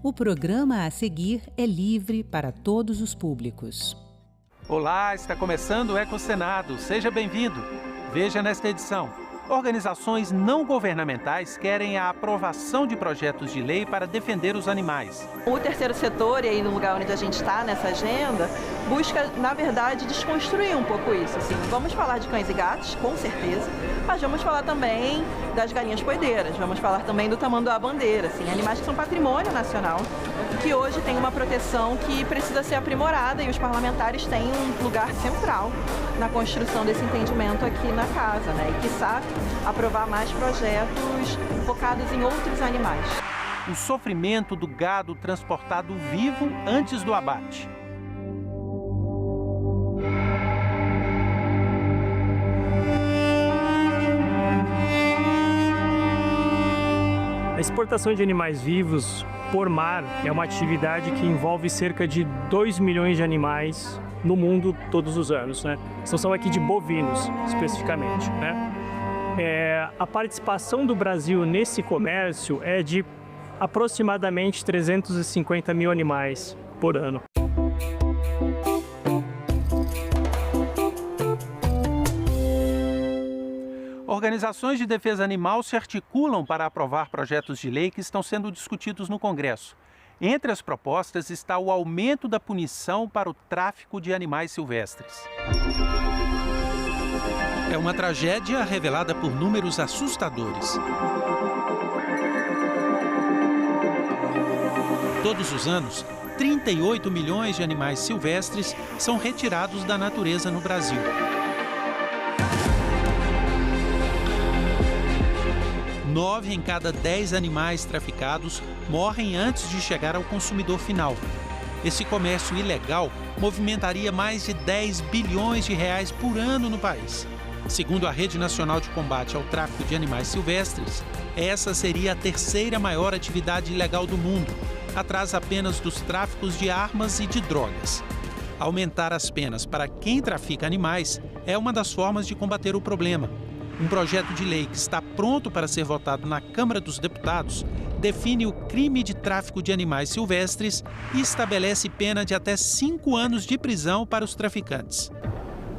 O programa a seguir é livre para todos os públicos. Olá, está começando o Ecosenado. Seja bem-vindo. Veja nesta edição. Organizações não governamentais querem a aprovação de projetos de lei para defender os animais. O terceiro setor, e aí no lugar onde a gente está nessa agenda, busca, na verdade, desconstruir um pouco isso. Assim, vamos falar de cães e gatos, com certeza, mas vamos falar também das galinhas poedeiras, vamos falar também do tamanduá-bandeira, assim, animais que são patrimônio nacional, que hoje tem uma proteção que precisa ser aprimorada e os parlamentares têm um lugar central na construção desse entendimento aqui na casa, né? E, quiçá, aprovar mais projetos focados em outros animais. O sofrimento do gado transportado vivo antes do abate. A exportação de animais vivos por mar é uma atividade que envolve cerca de 2 milhões de animais no mundo todos os anos, né? Estamos falando aqui de bovinos, especificamente, né? A participação do Brasil nesse comércio é de aproximadamente 350 mil animais por ano. Organizações de defesa animal se articulam para aprovar projetos de lei que estão sendo discutidos no Congresso. Entre as propostas está o aumento da punição para o tráfico de animais silvestres. É uma tragédia revelada por números assustadores. Todos os anos, 38 milhões de animais silvestres são retirados da natureza no Brasil. 9 em cada 10 animais traficados morrem antes de chegar ao consumidor final. Esse comércio ilegal movimentaria mais de 10 bilhões de reais por ano no país. Segundo a Rede Nacional de Combate ao Tráfico de Animais Silvestres, essa seria a terceira maior atividade ilegal do mundo, atrás apenas dos tráficos de armas e de drogas. Aumentar as penas para quem trafica animais é uma das formas de combater o problema. Um projeto de lei que está pronto para ser votado na Câmara dos Deputados define o crime de tráfico de animais silvestres e estabelece pena de até 5 anos de prisão para os traficantes.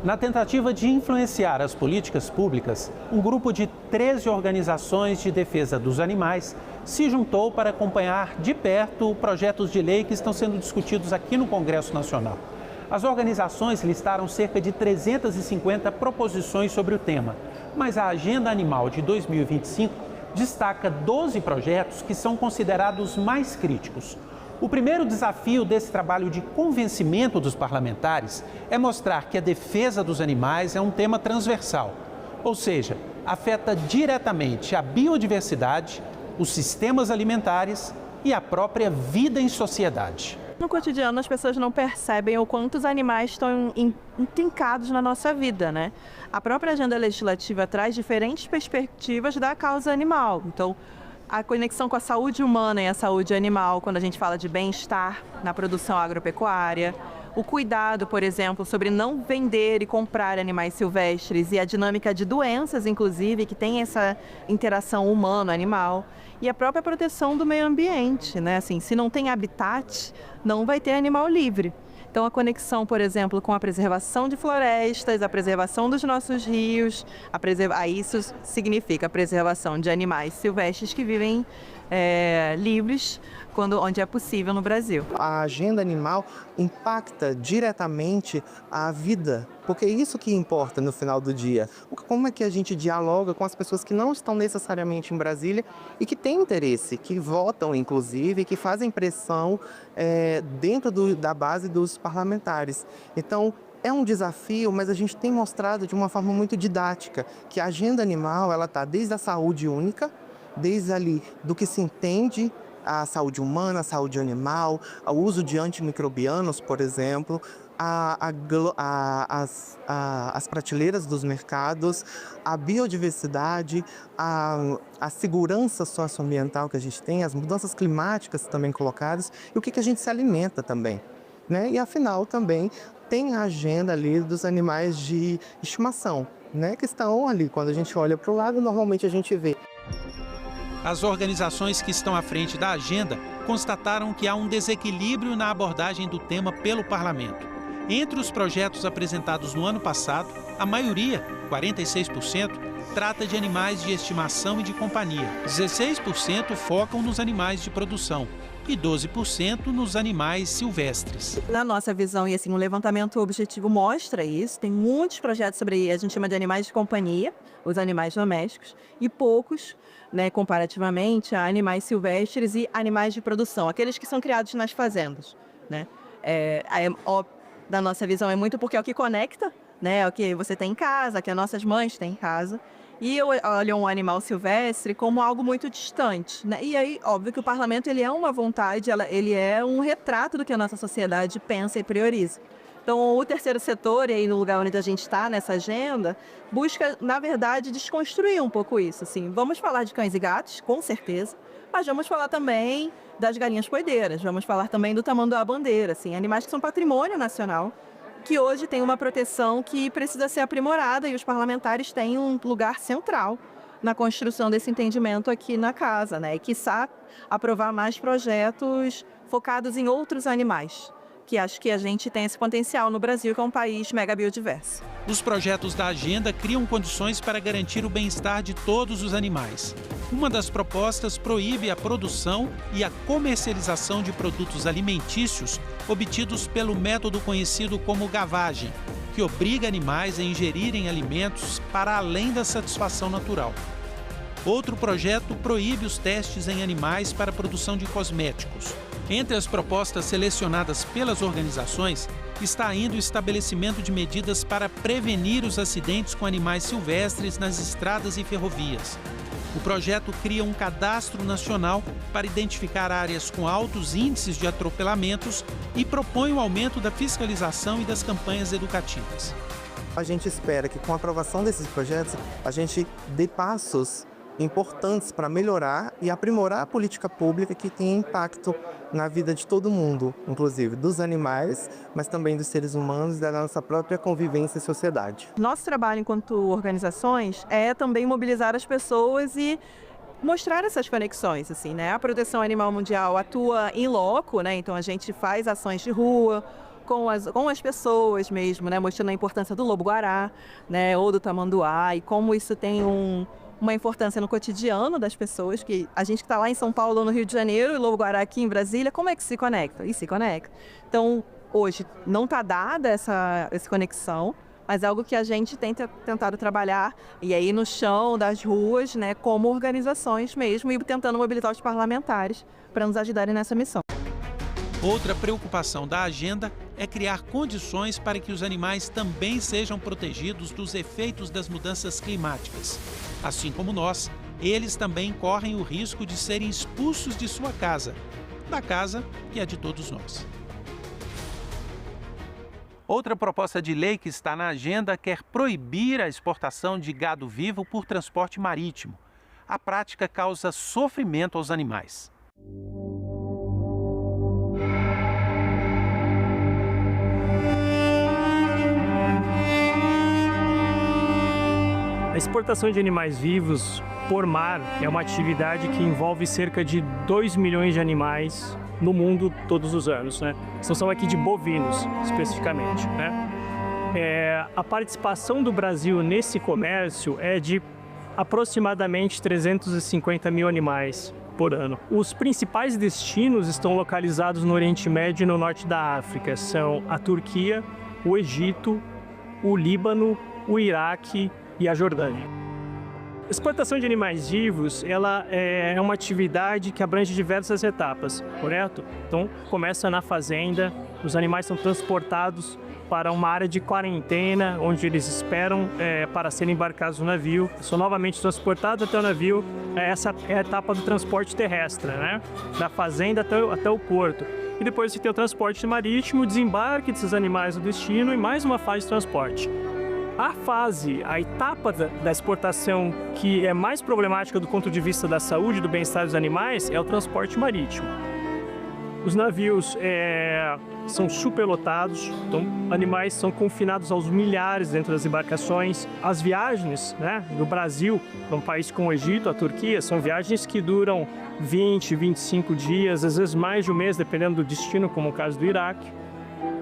Na tentativa de influenciar as políticas públicas, um grupo de 13 organizações de defesa dos animais se juntou para acompanhar de perto projetos de lei que estão sendo discutidos aqui no Congresso Nacional. As organizações listaram cerca de 350 proposições sobre o tema, mas a Agenda Animal de 2025 destaca 12 projetos que são considerados mais críticos. O primeiro desafio desse trabalho de convencimento dos parlamentares é mostrar que a defesa dos animais é um tema transversal, ou seja, afeta diretamente a biodiversidade, os sistemas alimentares e a própria vida em sociedade. No cotidiano, as pessoas não percebem o quanto os animais estão intrincados na nossa vida, né? A própria agenda legislativa traz diferentes perspectivas da causa animal. Então, a conexão com a saúde humana e a saúde animal, quando a gente fala de bem-estar na produção agropecuária, o cuidado, por exemplo, sobre não vender e comprar animais silvestres e a dinâmica de doenças, inclusive, que tem essa interação humano-animal, e a própria proteção do meio ambiente, né? Assim, se não tem habitat, não vai ter animal livre. Então, a conexão, por exemplo, com a preservação de florestas, a preservação dos nossos rios, isso significa a preservação de animais silvestres que vivem livres, onde é possível no Brasil. A agenda animal impacta diretamente a vida, porque é isso que importa no final do dia. Como é que a gente dialoga com as pessoas que não estão necessariamente em Brasília e que têm interesse, que votam, inclusive, que fazem pressão dentro da base dos parlamentares. Então, é um desafio, mas a gente tem mostrado de uma forma muito didática que a agenda animal ela está desde a saúde única, desde ali do que se entende a saúde humana, a saúde animal, o uso de antimicrobianos, por exemplo, as prateleiras dos mercados, a biodiversidade, a segurança socioambiental que a gente tem, as mudanças climáticas também colocadas e o que a gente se alimenta também, né? E afinal também tem a agenda ali dos animais de estimação, né? Que estão ali, quando a gente olha para o lado, normalmente a gente vê. As organizações que estão à frente da agenda constataram que há um desequilíbrio na abordagem do tema pelo parlamento. Entre os projetos apresentados no ano passado, a maioria, 46%, trata de animais de estimação e de companhia. 16% focam nos animais de produção e 12% nos animais silvestres. Na nossa visão, e assim, o levantamento objetivo mostra isso, tem muitos projetos sobre, a gente chama de animais de companhia, os animais domésticos, e poucos, né, comparativamente a animais silvestres e animais de produção, aqueles que são criados nas fazendas, né? Da nossa visão é muito porque é o que conecta, né? É o que você tem em casa, que as nossas mães têm em casa, e olham um animal silvestre como algo muito distante, né? E aí, óbvio que o parlamento ele é uma vontade, ele é um retrato do que a nossa sociedade pensa e prioriza. Então, o terceiro setor, e aí no lugar onde a gente está nessa agenda, busca, na verdade, desconstruir um pouco isso. Assim, vamos falar de cães e gatos, com certeza, mas vamos falar também das galinhas poedeiras, vamos falar também do tamanduá-bandeira, assim, animais que são patrimônio nacional, que hoje tem uma proteção que precisa ser aprimorada e os parlamentares têm um lugar central na construção desse entendimento aqui na casa, né? E, quiçá, aprovar mais projetos focados em outros animais, que acho que a gente tem esse potencial no Brasil, que é um país mega biodiverso. Os projetos da agenda criam condições para garantir o bem-estar de todos os animais. Uma das propostas proíbe a produção e a comercialização de produtos alimentícios obtidos pelo método conhecido como gavagem, que obriga animais a ingerirem alimentos para além da satisfação natural. Outro projeto proíbe os testes em animais para a produção de cosméticos. Entre as propostas selecionadas pelas organizações está ainda o estabelecimento de medidas para prevenir os acidentes com animais silvestres nas estradas e ferrovias. O projeto cria um cadastro nacional para identificar áreas com altos índices de atropelamentos e propõe o aumento da fiscalização e das campanhas educativas. A gente espera que com a aprovação desses projetos a gente dê passos importantes para melhorar e aprimorar a política pública que tem impacto na vida de todo mundo, inclusive dos animais, mas também dos seres humanos e da nossa própria convivência e sociedade. Nosso trabalho enquanto organizações é também mobilizar as pessoas e mostrar essas conexões, assim, né? A Proteção Animal Mundial atua in loco, né? Então a gente faz ações de rua com as pessoas mesmo, né? Mostrando a importância do lobo-guará, né? Ou do tamanduá e como isso tem uma importância no cotidiano das pessoas, que a gente que está lá em São Paulo ou no Rio de Janeiro e lobo-guará aqui em Brasília, como é que se conecta? E se conecta. Então, hoje não está dada essa conexão, mas é algo que a gente tem tentado trabalhar, e aí no chão das ruas, né, como organizações mesmo, e tentando mobilizar os parlamentares para nos ajudarem nessa missão. Outra preocupação da agenda é criar condições para que os animais também sejam protegidos dos efeitos das mudanças climáticas. Assim como nós, eles também correm o risco de serem expulsos de sua casa, da casa que é de todos nós. Outra proposta de lei que está na agenda quer proibir a exportação de gado vivo por transporte marítimo. A prática causa sofrimento aos animais. A exportação de animais vivos por mar é uma atividade que envolve cerca de 2 milhões de animais no mundo todos os anos, né? São aqui de bovinos, especificamente, né? A participação do Brasil nesse comércio é de aproximadamente 350 mil animais por ano. Os principais destinos estão localizados no Oriente Médio e no norte da África. São a Turquia, o Egito, o Líbano, o Iraque e a Jordânia. A exportação de animais vivos, ela é uma atividade que abrange diversas etapas, correto? Então, começa na fazenda, os animais são transportados para uma área de quarentena, onde eles esperam para serem embarcados no navio, são novamente transportados até o navio. Essa é a etapa do transporte terrestre, né? Da fazenda até o porto. E depois você tem o transporte marítimo, o desembarque desses animais no destino e mais uma fase de transporte. A etapa da exportação que é mais problemática do ponto de vista da saúde e do bem-estar dos animais é o transporte marítimo. Os navios são superlotados, então animais são confinados aos milhares dentro das embarcações. As viagens, né, do Brasil para um país como o Egito, a Turquia, são viagens que duram 20, 25 dias, às vezes mais de um mês, dependendo do destino, como o caso do Iraque,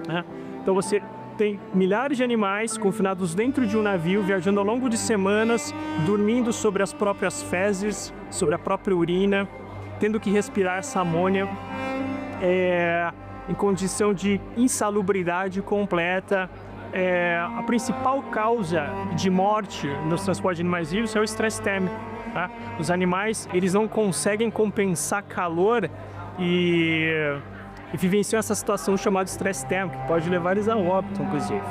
né? Então você tem milhares de animais confinados dentro de um navio, viajando ao longo de semanas, dormindo sobre as próprias fezes, sobre a própria urina, tendo que respirar essa amônia, em condição de insalubridade completa. A principal causa de morte nos transportes de animais vivos é o estresse térmico, tá? Os animais, eles não conseguem compensar calor e vivenciam essa situação chamada estresse térmico, que pode levar eles a óbito, inclusive.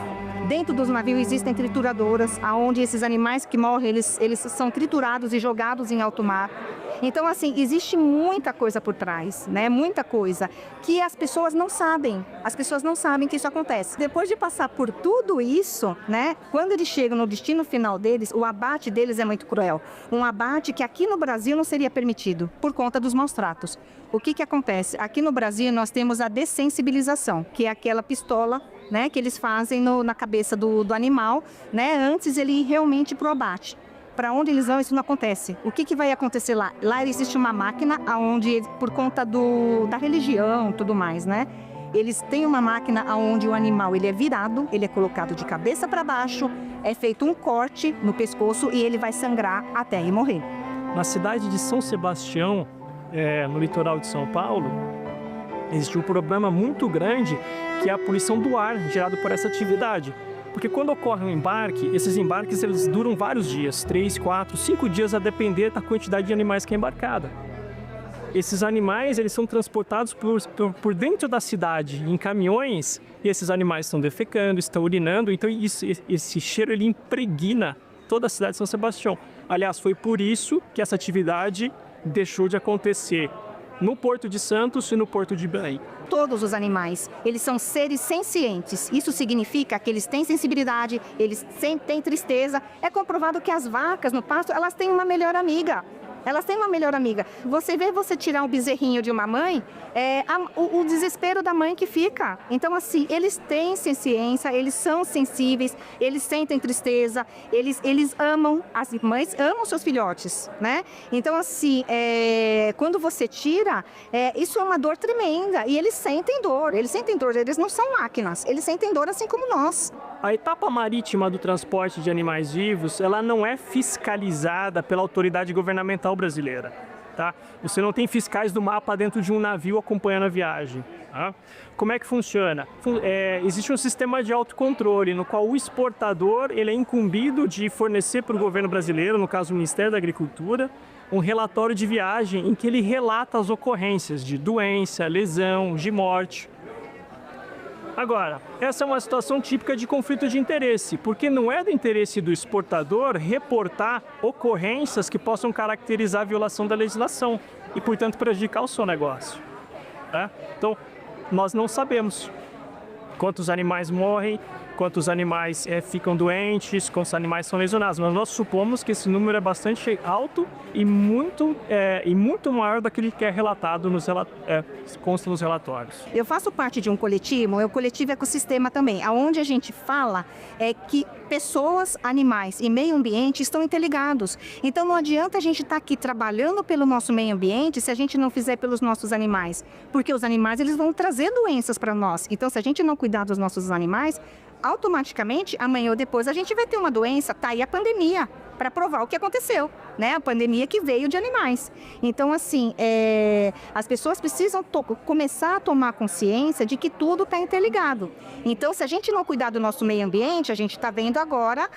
Dentro dos navios existem trituradoras, onde esses animais que morrem, eles são triturados e jogados em alto mar. Então, assim, existe muita coisa por trás, né? Muita coisa que as pessoas não sabem. As pessoas não sabem que isso acontece. Depois de passar por tudo isso, né? Quando eles chegam no destino final deles, o abate deles é muito cruel. Um abate que aqui no Brasil não seria permitido, por conta dos maus tratos. O que acontece? Aqui no Brasil nós temos a dessensibilização, que é aquela pistola, né, que eles fazem na cabeça do animal, né, antes ele ir realmente para o abate. Para onde eles vão, isso não acontece. O que vai acontecer lá? Lá existe uma máquina onde, por conta da religião e tudo mais, né? Eles têm uma máquina onde o animal ele é virado, ele é colocado de cabeça para baixo, é feito um corte no pescoço e ele vai sangrar até ele morrer. Na cidade de São Sebastião, no litoral de São Paulo, existe um problema muito grande, que é a poluição do ar gerado por essa atividade. Porque quando ocorre um embarque, esses embarques eles duram vários dias, 3, 4, 5 dias, a depender da quantidade de animais que é embarcada. Esses animais eles são transportados por dentro da cidade em caminhões, e esses animais estão defecando, estão urinando, então esse cheiro ele impregna toda a cidade de São Sebastião. Aliás, foi por isso que essa atividade deixou de acontecer no Porto de Santos e no Porto de Belém. Todos os animais, eles são seres sencientes. Isso significa que eles têm sensibilidade, eles têm tristeza. É comprovado que as vacas no pasto, elas têm uma melhor amiga. Elas têm uma melhor amiga. Você vê você tirar um bezerrinho de uma mãe, o desespero da mãe que fica. Então, assim, eles têm senciência, eles são sensíveis, eles sentem tristeza, eles amam, as mães amam seus filhotes, né? Então, assim, quando você tira, isso é uma dor tremenda. E eles sentem dor, eles não são máquinas, eles sentem dor assim como nós. A etapa marítima do transporte de animais vivos, ela não é fiscalizada pela autoridade governamental brasileira, tá? Você não tem fiscais do mapa dentro de um navio acompanhando a viagem, tá? Como é que funciona? Existe um sistema de autocontrole no qual o exportador ele é incumbido de fornecer para o governo brasileiro, no caso o Ministério da Agricultura, um relatório de viagem em que ele relata as ocorrências de doença, lesão, de morte. Agora, essa é uma situação típica de conflito de interesse, porque não é do interesse do exportador reportar ocorrências que possam caracterizar a violação da legislação e, portanto, prejudicar o seu negócio, tá? Então, nós não sabemos. quantos animais morrem, quantos animais ficam doentes, quantos animais são lesionados. Mas nós supomos que esse número é bastante alto e muito maior daquele que é relatado, consta nos relatórios. Eu faço parte de um coletivo, é o coletivo Ecossistema também, onde a gente fala que pessoas, animais e meio ambiente estão interligados. Então não adianta a gente estar aqui trabalhando pelo nosso meio ambiente se a gente não fizer pelos nossos animais, porque os animais eles vão trazer doenças para nós. Então se a gente não cuidar dos nossos animais, automaticamente, amanhã ou depois, a gente vai ter uma doença. Tá aí a pandemia, para provar o que aconteceu, né? A pandemia que veio de animais. Então, assim, as pessoas precisam começar a tomar consciência de que tudo está interligado. Então, se a gente não cuidar do nosso meio ambiente, a gente está vendo agora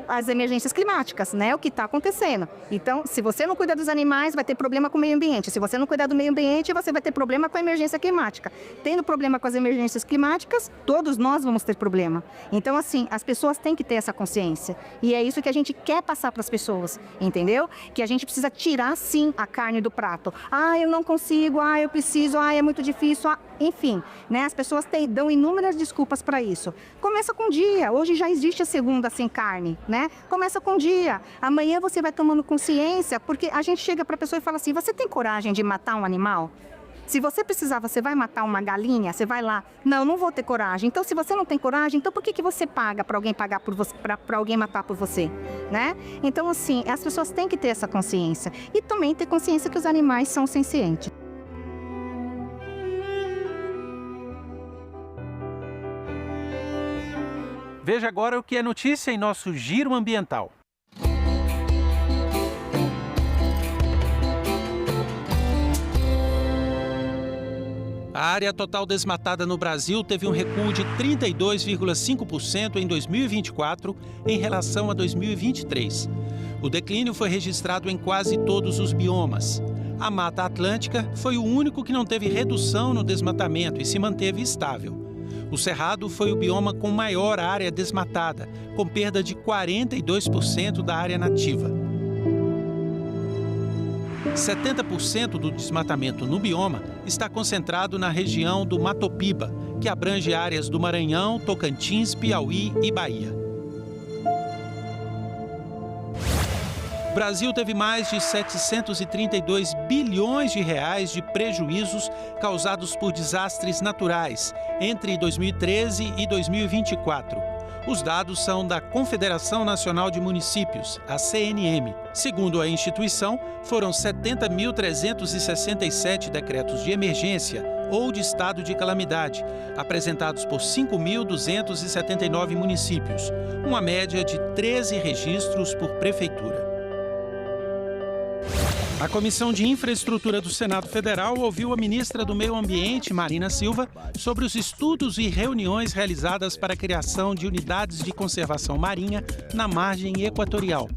as emergências climáticas, né? O que está acontecendo. Então, se você não cuidar dos animais, vai ter problema com o meio ambiente. Se você não cuidar do meio ambiente, você vai ter problema com a emergência climática. Tendo problema com as emergências climáticas, todos nós vamos ter problema. Então, assim, as pessoas têm que ter essa consciência. E é isso que a gente quer passar para as pessoas, entendeu? Que a gente precisa tirar, sim, a carne do prato. Eu não consigo, eu preciso, é muito difícil, enfim, né? As pessoas dão inúmeras desculpas para isso. Começa com um dia. Hoje já existe a segunda sem carne, né? Começa com um dia. Amanhã você vai tomando consciência, porque a gente chega para a pessoa e fala assim: você tem coragem de matar um animal? Se você precisar, você vai matar uma galinha? Você vai lá? Não vou ter coragem. Então, se você não tem coragem, então por que você paga para alguém pagar por você, para alguém matar por você, né? Então, assim, as pessoas têm que ter essa consciência e também ter consciência que os animais são sencientes. Veja agora o que é notícia em nosso Giro Ambiental. A área total desmatada no Brasil teve um recuo de 32,5% em 2024 em relação a 2023. O declínio foi registrado em quase todos os biomas. A Mata Atlântica foi o único que não teve redução no desmatamento e se manteve estável. O Cerrado foi o bioma com maior área desmatada, com perda de 42% da área nativa. 70% do desmatamento no bioma está concentrado na região do Mato Piba, que abrange áreas do Maranhão, Tocantins, Piauí e Bahia. O Brasil teve mais de 732 bilhões de reais de prejuízos causados por desastres naturais entre 2013 e 2024. Os dados são da Confederação Nacional de Municípios, a CNM. Segundo a instituição, foram 70.367 decretos de emergência ou de estado de calamidade, apresentados por 5.279 municípios, uma média de 13 registros por prefeitura. A Comissão de Infraestrutura do Senado Federal ouviu a ministra do Meio Ambiente, Marina Silva, sobre os estudos e reuniões realizadas para a criação de unidades de conservação marinha na margem equatorial.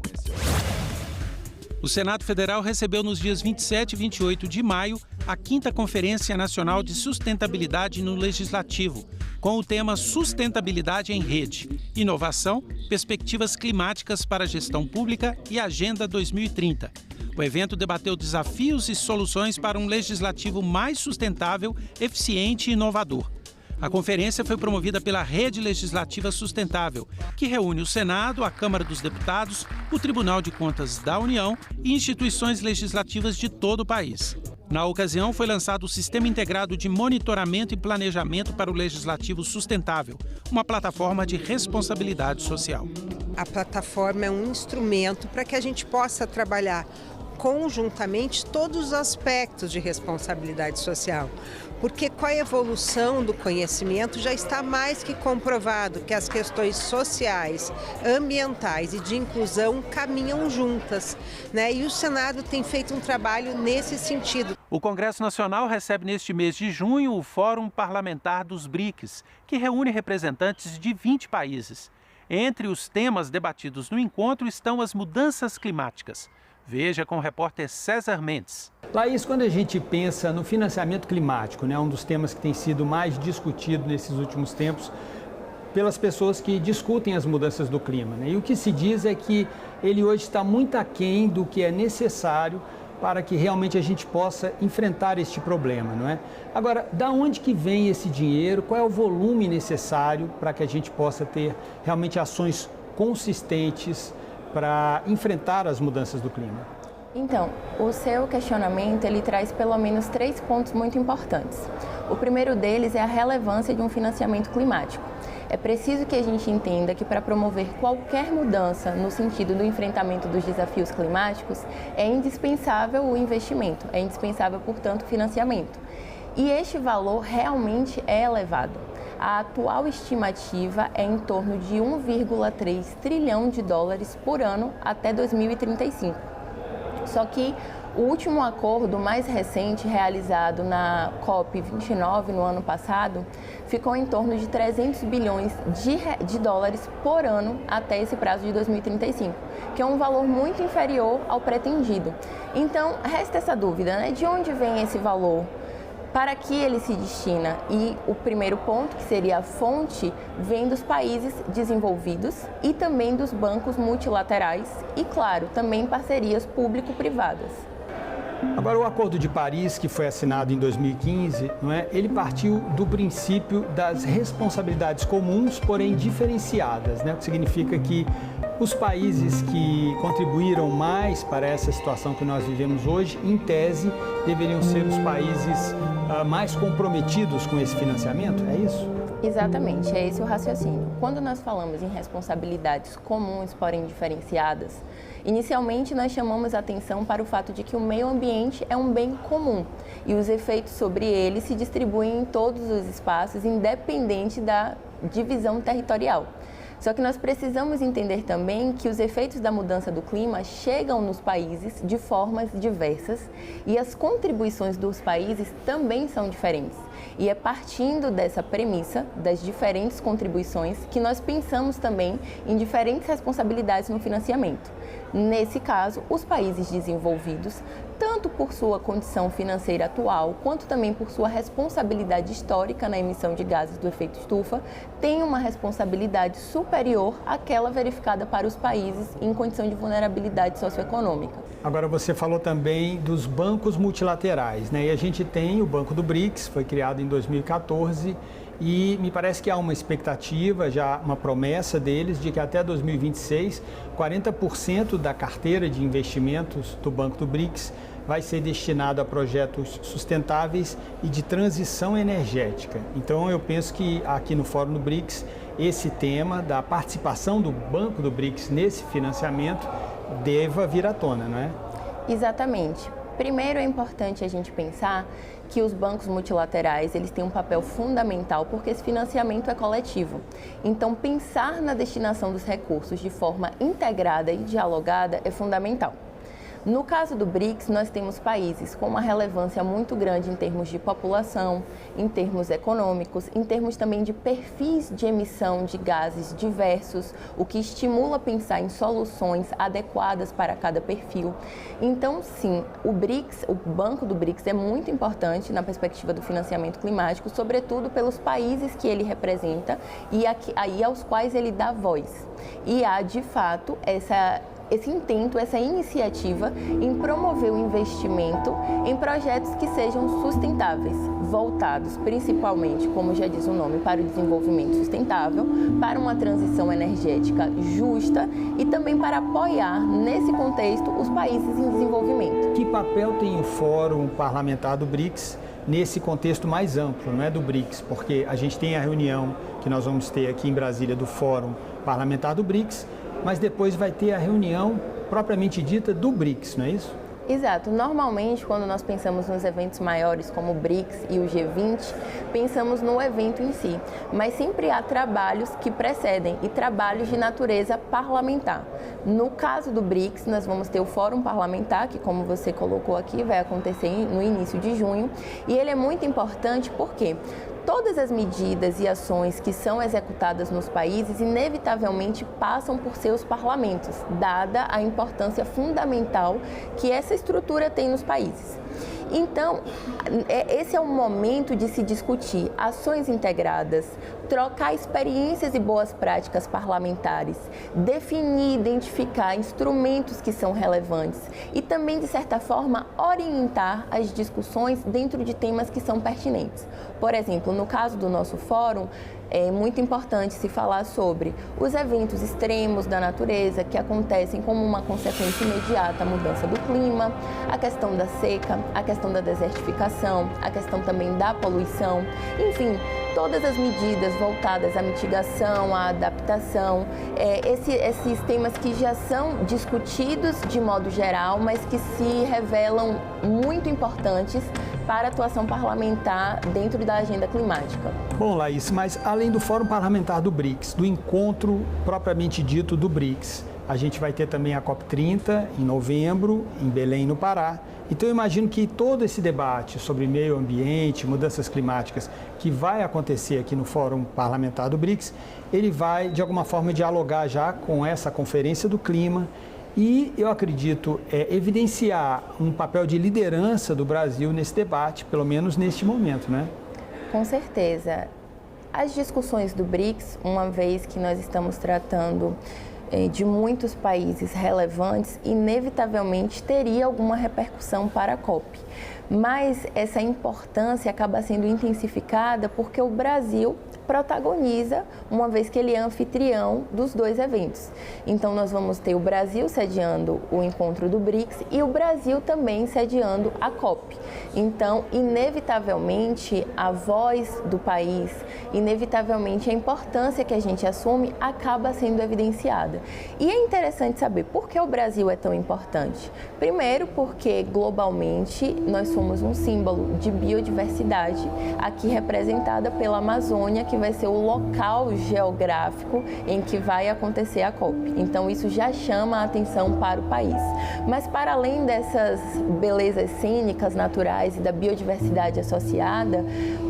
O Senado Federal recebeu nos dias 27 e 28 de maio a 5ª Conferência Nacional de Sustentabilidade no Legislativo, com o tema Sustentabilidade em Rede, Inovação, Perspectivas Climáticas para a Gestão Pública e Agenda 2030. O evento debateu desafios e soluções para um legislativo mais sustentável, eficiente e inovador. A conferência foi promovida pela Rede Legislativa Sustentável, que reúne o Senado, a Câmara dos Deputados, o Tribunal de Contas da União e instituições legislativas de todo o país. Na ocasião, foi lançado o Sistema Integrado de Monitoramento e Planejamento para o Legislativo Sustentável, uma plataforma de responsabilidade social. A plataforma é um instrumento para que a gente possa trabalhar conjuntamente todos os aspectos de responsabilidade social, porque com a evolução do conhecimento já está mais que comprovado que as questões sociais, ambientais e de inclusão caminham juntas, né? E o Senado tem feito um trabalho nesse sentido. O Congresso Nacional recebe neste mês de junho o Fórum Parlamentar dos BRICS, que reúne representantes de 20 países. Entre os temas debatidos no encontro estão as mudanças climáticas. Veja com o repórter César Mendes. Laís, quando a gente pensa no financiamento climático, um dos temas que tem sido mais discutido nesses últimos tempos pelas pessoas que discutem as mudanças do clima, e o que se diz é que ele hoje está muito aquém do que é necessário para que realmente a gente possa enfrentar este problema, não é? Agora, da onde que vem esse dinheiro? Qual é o volume necessário para que a gente possa ter realmente ações consistentes para enfrentar as mudanças do clima? Então, o seu questionamento, ele traz pelo menos 3 pontos muito importantes. O primeiro deles é a relevância de um financiamento climático. É preciso que a gente entenda que para promover qualquer mudança no sentido do enfrentamento dos desafios climáticos, é indispensável o investimento, é indispensável, portanto, o financiamento. E este valor realmente é elevado. A atual estimativa é em torno de 1,3 trilhão de dólares por ano até 2035. Só que o último acordo mais recente, realizado na COP29 no ano passado, ficou em torno de 300 bilhões de dólares por ano até esse prazo de 2035, que é um valor muito inferior ao pretendido. Então, resta essa dúvida, né? De onde vem esse valor? Para que ele se destina? E o primeiro ponto, que seria a fonte, vem dos países desenvolvidos e também dos bancos multilaterais e, claro, também parcerias público-privadas. Agora, o Acordo de Paris, que foi assinado em 2015, não é? Ele partiu do princípio das responsabilidades comuns, porém diferenciadas, né? O que significa que os países que contribuíram mais para essa situação que nós vivemos hoje, em tese, deveriam ser os países mais comprometidos com esse financiamento, é isso? Exatamente, é esse o raciocínio. Quando nós falamos em responsabilidades comuns, porém diferenciadas, inicialmente nós chamamos a atenção para o fato de que o meio ambiente é um bem comum e os efeitos sobre ele se distribuem em todos os espaços, independente da divisão territorial. Só que nós precisamos entender também que os efeitos da mudança do clima chegam nos países de formas diversas e as contribuições dos países também são diferentes. E é partindo dessa premissa, das diferentes contribuições, que nós pensamos também em diferentes responsabilidades no financiamento. Nesse caso, os países desenvolvidos, tanto por sua condição financeira atual, quanto também por sua responsabilidade histórica na emissão de gases do efeito estufa, têm uma responsabilidade superior àquela verificada para os países em condição de vulnerabilidade socioeconômica. Agora, você falou também dos bancos multilaterais, né? E a gente tem o Banco do BRICS, foi criado em 2014, e me parece que há uma expectativa, já uma promessa deles, de que até 2026, 40% da carteira de investimentos do Banco do BRICS vai ser destinado a projetos sustentáveis e de transição energética. Então, eu penso que aqui no Fórum do BRICS, esse tema da participação do Banco do BRICS nesse financiamento deva vir à tona, não é? Exatamente. Primeiro, é importante a gente pensar que os bancos multilaterais eles têm um papel fundamental porque esse financiamento é coletivo. Então, pensar na destinação dos recursos de forma integrada e dialogada é fundamental. No caso do BRICS, nós temos países com uma relevância muito grande em termos de população, em termos econômicos, em termos também de perfis de emissão de gases diversos, o que estimula a pensar em soluções adequadas para cada perfil. Então, sim, o BRICS, o Banco do BRICS é muito importante na perspectiva do financiamento climático, sobretudo pelos países que ele representa e aí aos quais ele dá voz. E há, de fato, esse intento, essa iniciativa em promover o investimento em projetos que sejam sustentáveis, voltados principalmente, como já diz o nome, para o desenvolvimento sustentável, para uma transição energética justa e também para apoiar, nesse contexto, os países em desenvolvimento. Que papel tem o Fórum Parlamentar do BRICS nesse contexto mais amplo, não é do BRICS? Porque a gente tem a reunião que nós vamos ter aqui em Brasília do Fórum Parlamentar do BRICS, mas depois vai ter a reunião propriamente dita do BRICS, não é isso? Exato. Normalmente, quando nós pensamos nos eventos maiores como o BRICS e o G20, pensamos no evento em si, mas sempre há trabalhos que precedem e trabalhos de natureza parlamentar. No caso do BRICS, nós vamos ter o Fórum Parlamentar, que, como você colocou aqui, vai acontecer no início de junho, e ele é muito importante porque todas as medidas e ações que são executadas nos países inevitavelmente passam por seus parlamentos, dada a importância fundamental que essa estrutura tem nos países. Então, esse é o momento de se discutir ações integradas, trocar experiências e boas práticas parlamentares, definir, identificar instrumentos que são relevantes e também, de certa forma, orientar as discussões dentro de temas que são pertinentes. Por exemplo, no caso do nosso fórum, é muito importante se falar sobre os eventos extremos da natureza que acontecem como uma consequência imediata à mudança do clima, a questão da seca, a questão da desertificação, a questão também da poluição, enfim, todas as medidas voltadas à mitigação, à adaptação, esses temas que já são discutidos de modo geral, mas que se revelam muito importantes para a atuação parlamentar dentro da agenda climática. Bom, Laís, mas além do Fórum Parlamentar do BRICS, do encontro propriamente dito do BRICS, a gente vai ter também a COP30 em novembro, em Belém, no Pará. Então, eu imagino que todo esse debate sobre meio ambiente, mudanças climáticas, que vai acontecer aqui no Fórum Parlamentar do BRICS, ele vai, de alguma forma, dialogar já com essa Conferência do Clima e, eu acredito, evidenciar um papel de liderança do Brasil nesse debate, pelo menos neste momento, né? Com certeza. As discussões do BRICS, uma vez que nós estamos tratando de muitos países relevantes, inevitavelmente teria alguma repercussão para a COP. Mas essa importância acaba sendo intensificada porque o Brasil protagoniza, uma vez que ele é anfitrião dos dois eventos. Então, nós vamos ter o Brasil sediando o encontro do BRICS e o Brasil também sediando a COP. Então, inevitavelmente, a voz do país, inevitavelmente, a importância que a gente assume acaba sendo evidenciada. E é interessante saber por que o Brasil é tão importante. Primeiro, porque globalmente nós somos um símbolo de biodiversidade, aqui representada pela Amazônia, que vai ser o local geográfico em que vai acontecer a COP. Então, isso já chama a atenção para o país. Mas, para além dessas belezas cênicas, naturais e da biodiversidade associada,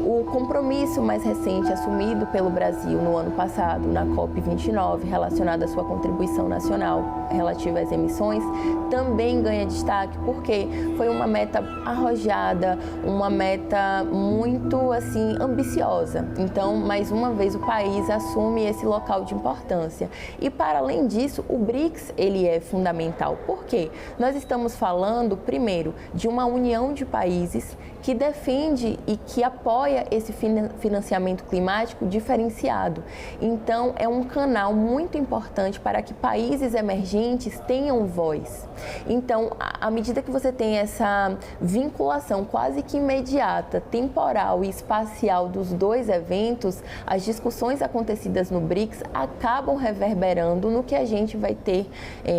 o compromisso mais recente assumido pelo Brasil no ano passado, na COP29, relacionado à sua contribuição nacional relativa às emissões, também ganha destaque porque foi uma meta arrojada, uma meta muito, assim, ambiciosa. Então, mais uma vez, o país assume esse local de importância. E, para além disso, o BRICS, ele é fundamental. Por quê? Nós estamos falando, primeiro, de uma união de países que defende e que apoia esse financiamento climático diferenciado. Então, é um canal muito importante para que países emergentes tenham voz. Então, à medida que você tem essa vinculação quase que imediata, temporal e espacial dos dois eventos, as discussões acontecidas no BRICS acabam reverberando no que a gente vai ter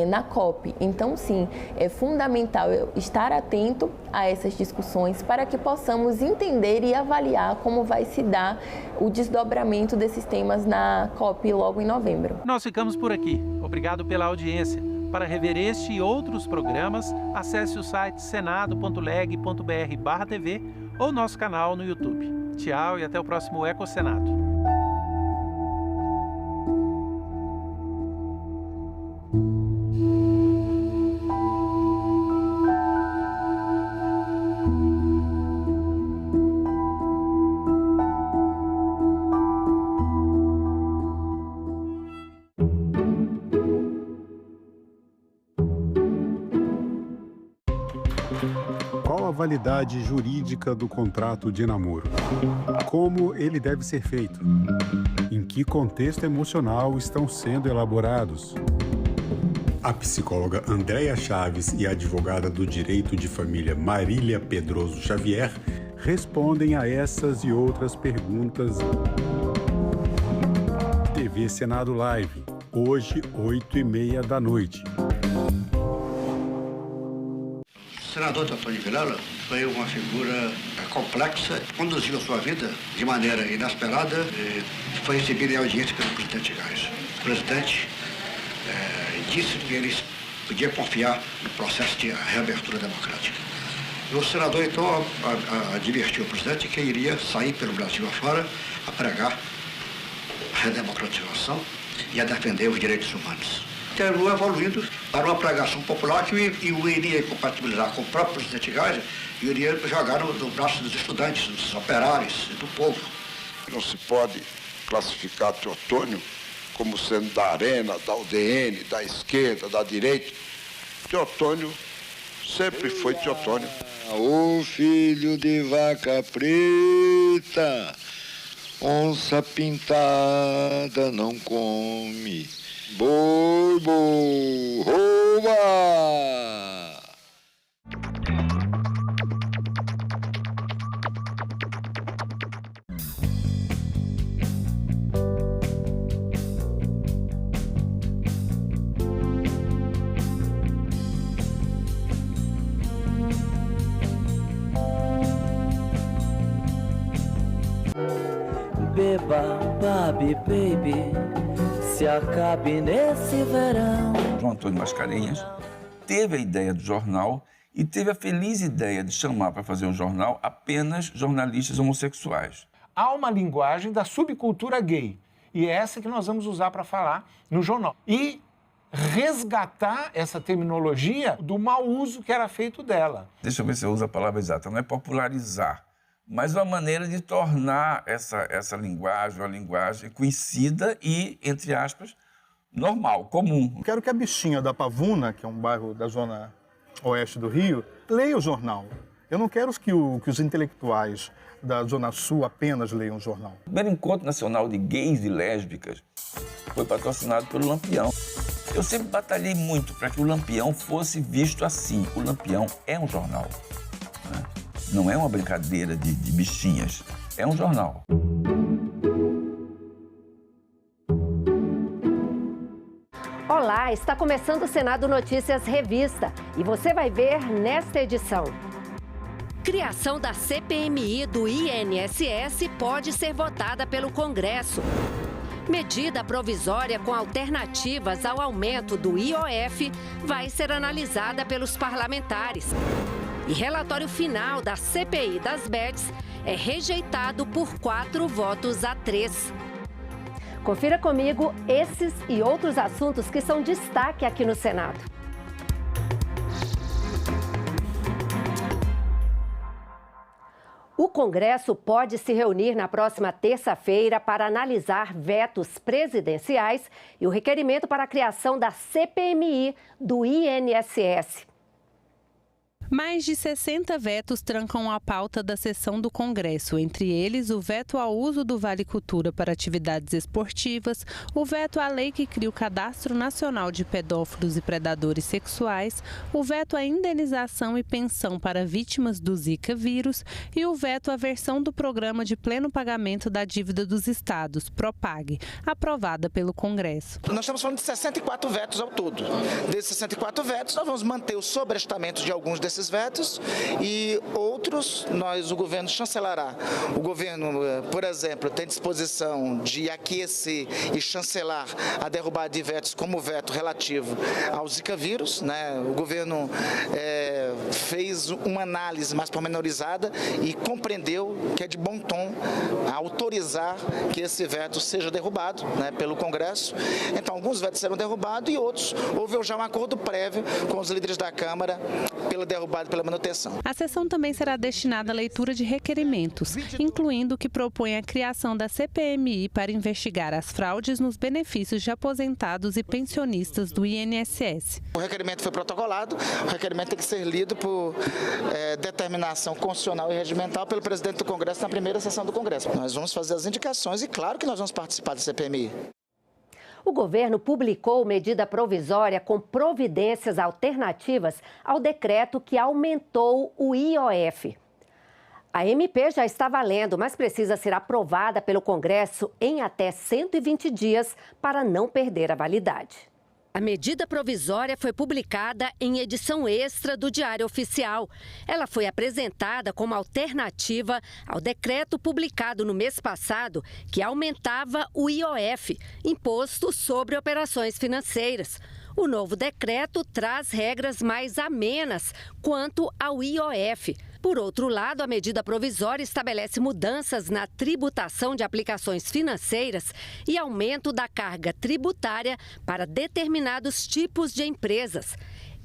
na COP. Então, sim, é fundamental estar atento a essas discussões para que possamos entender e avaliar como vai se dar o desdobramento desses temas na COP logo em novembro. Nós ficamos por aqui. Obrigado pela audiência. Para rever este e outros programas, acesse o site senado.leg.br/tv ou nosso canal no YouTube. Tchau e até o próximo EcoSenado. Qual a validade jurídica do contrato de namoro? Como ele deve ser feito? Em que contexto emocional estão sendo elaborados? A psicóloga Andréia Chaves e a advogada do direito de família Marília Pedroso Xavier respondem a essas e outras perguntas. TV Senado Live, hoje, 8h30 da noite. O senador Antônio Vilela foi uma figura complexa, conduziu a sua vida de maneira inesperada e foi recebido em audiência pelo presidente Geisel. O presidente disse que ele podia confiar no processo de reabertura democrática. E o senador, então, advertiu o presidente que iria sair pelo Brasil afora a pregar a redemocratização e a defender os direitos humanos. terminou evoluindo para uma pregação popular que o iria compatibilizar com o próprio presidente Geisel e iria jogar no braço dos estudantes, dos operários e do povo. Não se pode classificar Teotônio como sendo da Arena, da UDN, da esquerda, da direita. Teotônio sempre foi Teotônio. O filho de vaca preta, onça pintada não come. Boi, boi, rouba! Beba, baby, baby, se acabe nesse verão. João Antônio Mascarenhas teve a ideia do jornal e teve a feliz ideia de chamar para fazer um jornal apenas jornalistas homossexuais. Há uma linguagem da subcultura gay e é essa que nós vamos usar para falar no jornal. E resgatar essa terminologia do mau uso que era feito dela. Deixa eu ver se eu uso a palavra exata, não é popularizar, mas uma maneira de tornar essa linguagem, uma linguagem conhecida e, entre aspas, normal, comum. Quero que a bichinha da Pavuna, que é um bairro da zona oeste do Rio, leia o jornal. Eu não quero que os intelectuais da Zona Sul apenas leiam o jornal. O primeiro encontro nacional de gays e lésbicas foi patrocinado pelo Lampião. Eu sempre batalhei muito para que o Lampião fosse visto assim. O Lampião é um jornal, né? Não é uma brincadeira de bichinhas, é um jornal. Olá, está começando o Senado Notícias Revista e você vai ver nesta edição. Criação da CPMI do INSS pode ser votada pelo Congresso. Medida provisória com alternativas ao aumento do IOF vai ser analisada pelos parlamentares. E relatório final da CPI das bets é rejeitado por 4-3. Confira comigo esses e outros assuntos que são destaque aqui no Senado. O Congresso pode se reunir na próxima terça-feira para analisar vetos presidenciais e o requerimento para a criação da CPMI do INSS. Mais de 60 vetos trancam a pauta da sessão do Congresso, entre eles o veto ao uso do Vale Cultura para atividades esportivas, o veto à lei que cria o Cadastro Nacional de Pedófilos e Predadores Sexuais, o veto à indenização e pensão para vítimas do Zika vírus e o veto à versão do Programa de Pleno Pagamento da Dívida dos Estados, PROPAG, aprovada pelo Congresso. Nós estamos falando de 64 vetos ao todo. Desses 64 vetos, nós vamos manter o sobrestamento de alguns desses vetos e outros o governo chancelará. O governo, por exemplo, tem disposição de aquecer e chancelar a derrubada de vetos como o veto relativo ao Zika vírus, né? O governo fez uma análise mais pormenorizada e compreendeu que é de bom tom autorizar que esse veto seja derrubado, né, pelo Congresso. Então, alguns vetos serão derrubados e outros houve já um acordo prévio com os líderes da Câmara pela derrubada e pela manutenção. A sessão também será destinada à leitura de requerimentos, incluindo o que propõe a criação da CPMI para investigar as fraudes nos benefícios de aposentados e pensionistas do INSS. O requerimento foi protocolado, o requerimento tem que ser lido por determinação constitucional e regimental pelo presidente do Congresso na primeira sessão do Congresso. Nós vamos fazer as indicações e claro que nós vamos participar da CPMI. O governo publicou medida provisória com providências alternativas ao decreto que aumentou o IOF. A MP já está valendo, mas precisa ser aprovada pelo Congresso em até 120 dias para não perder a validade. A medida provisória foi publicada em edição extra do Diário Oficial. Ela foi apresentada como alternativa ao decreto publicado no mês passado, que aumentava o IOF, Imposto sobre Operações Financeiras. O novo decreto traz regras mais amenas quanto ao IOF. Por outro lado, a medida provisória estabelece mudanças na tributação de aplicações financeiras e aumento da carga tributária para determinados tipos de empresas.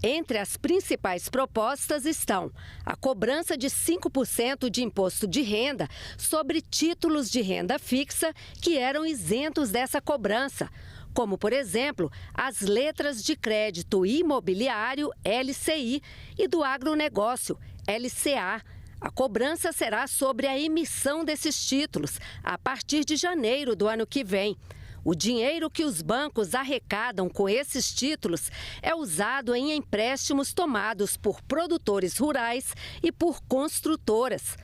Entre as principais propostas estão a cobrança de 5% de imposto de renda sobre títulos de renda fixa que eram isentos dessa cobrança, como, por exemplo, as letras de crédito imobiliário, LCI, e do agronegócio, LCA. A cobrança será sobre a emissão desses títulos a partir de janeiro do ano que vem. O dinheiro que os bancos arrecadam com esses títulos é usado em empréstimos tomados por produtores rurais e por construtoras.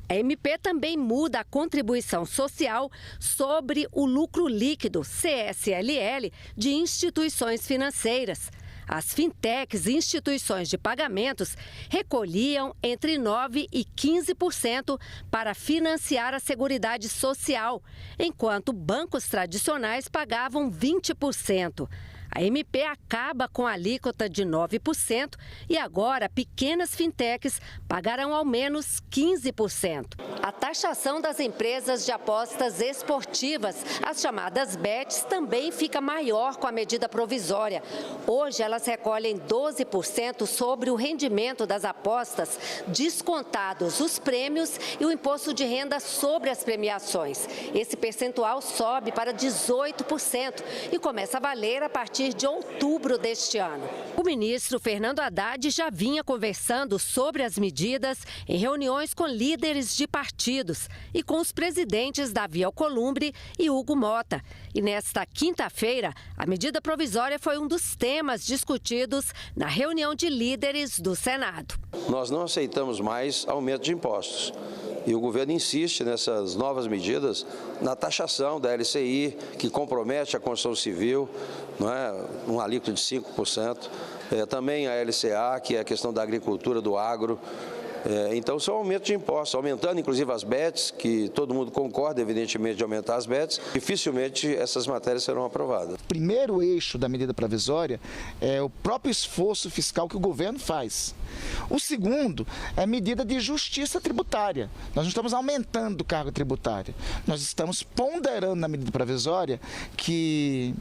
A MP também muda a contribuição social sobre o lucro líquido, CSLL, de instituições financeiras. As fintechs e instituições de pagamentos recolhiam entre 9% e 15% para financiar a Seguridade Social, enquanto bancos tradicionais pagavam 20%. A MP acaba com a alíquota de 9% e agora pequenas fintechs pagarão ao menos 15%. A taxação das empresas de apostas esportivas, as chamadas bets, também fica maior com a medida provisória. Hoje elas recolhem 12% sobre o rendimento das apostas, descontados os prêmios e o imposto de renda sobre as premiações. Esse percentual sobe para 18% e começa a valer a partir de outubro deste ano. O ministro Fernando Haddad já vinha conversando sobre as medidas em reuniões com líderes de partidos e com os presidentes Davi Alcolumbre e Hugo Mota. E nesta quinta-feira, a medida provisória foi um dos temas discutidos na reunião de líderes do Senado. Nós não aceitamos mais aumento de impostos. E o governo insiste nessas novas medidas na taxação da LCI, que compromete a construção civil, não é? Um alíquota de 5%. Também a LCA, que é a questão da agricultura, do agro. Então, são aumento de impostos, aumentando inclusive as bets, que todo mundo concorda, evidentemente, de aumentar as bets. Dificilmente essas matérias serão aprovadas. O primeiro eixo da medida provisória é o próprio esforço fiscal que o governo faz. O segundo é medida de justiça tributária. Nós não estamos aumentando carga tributária. Nós estamos ponderando na medida provisória que,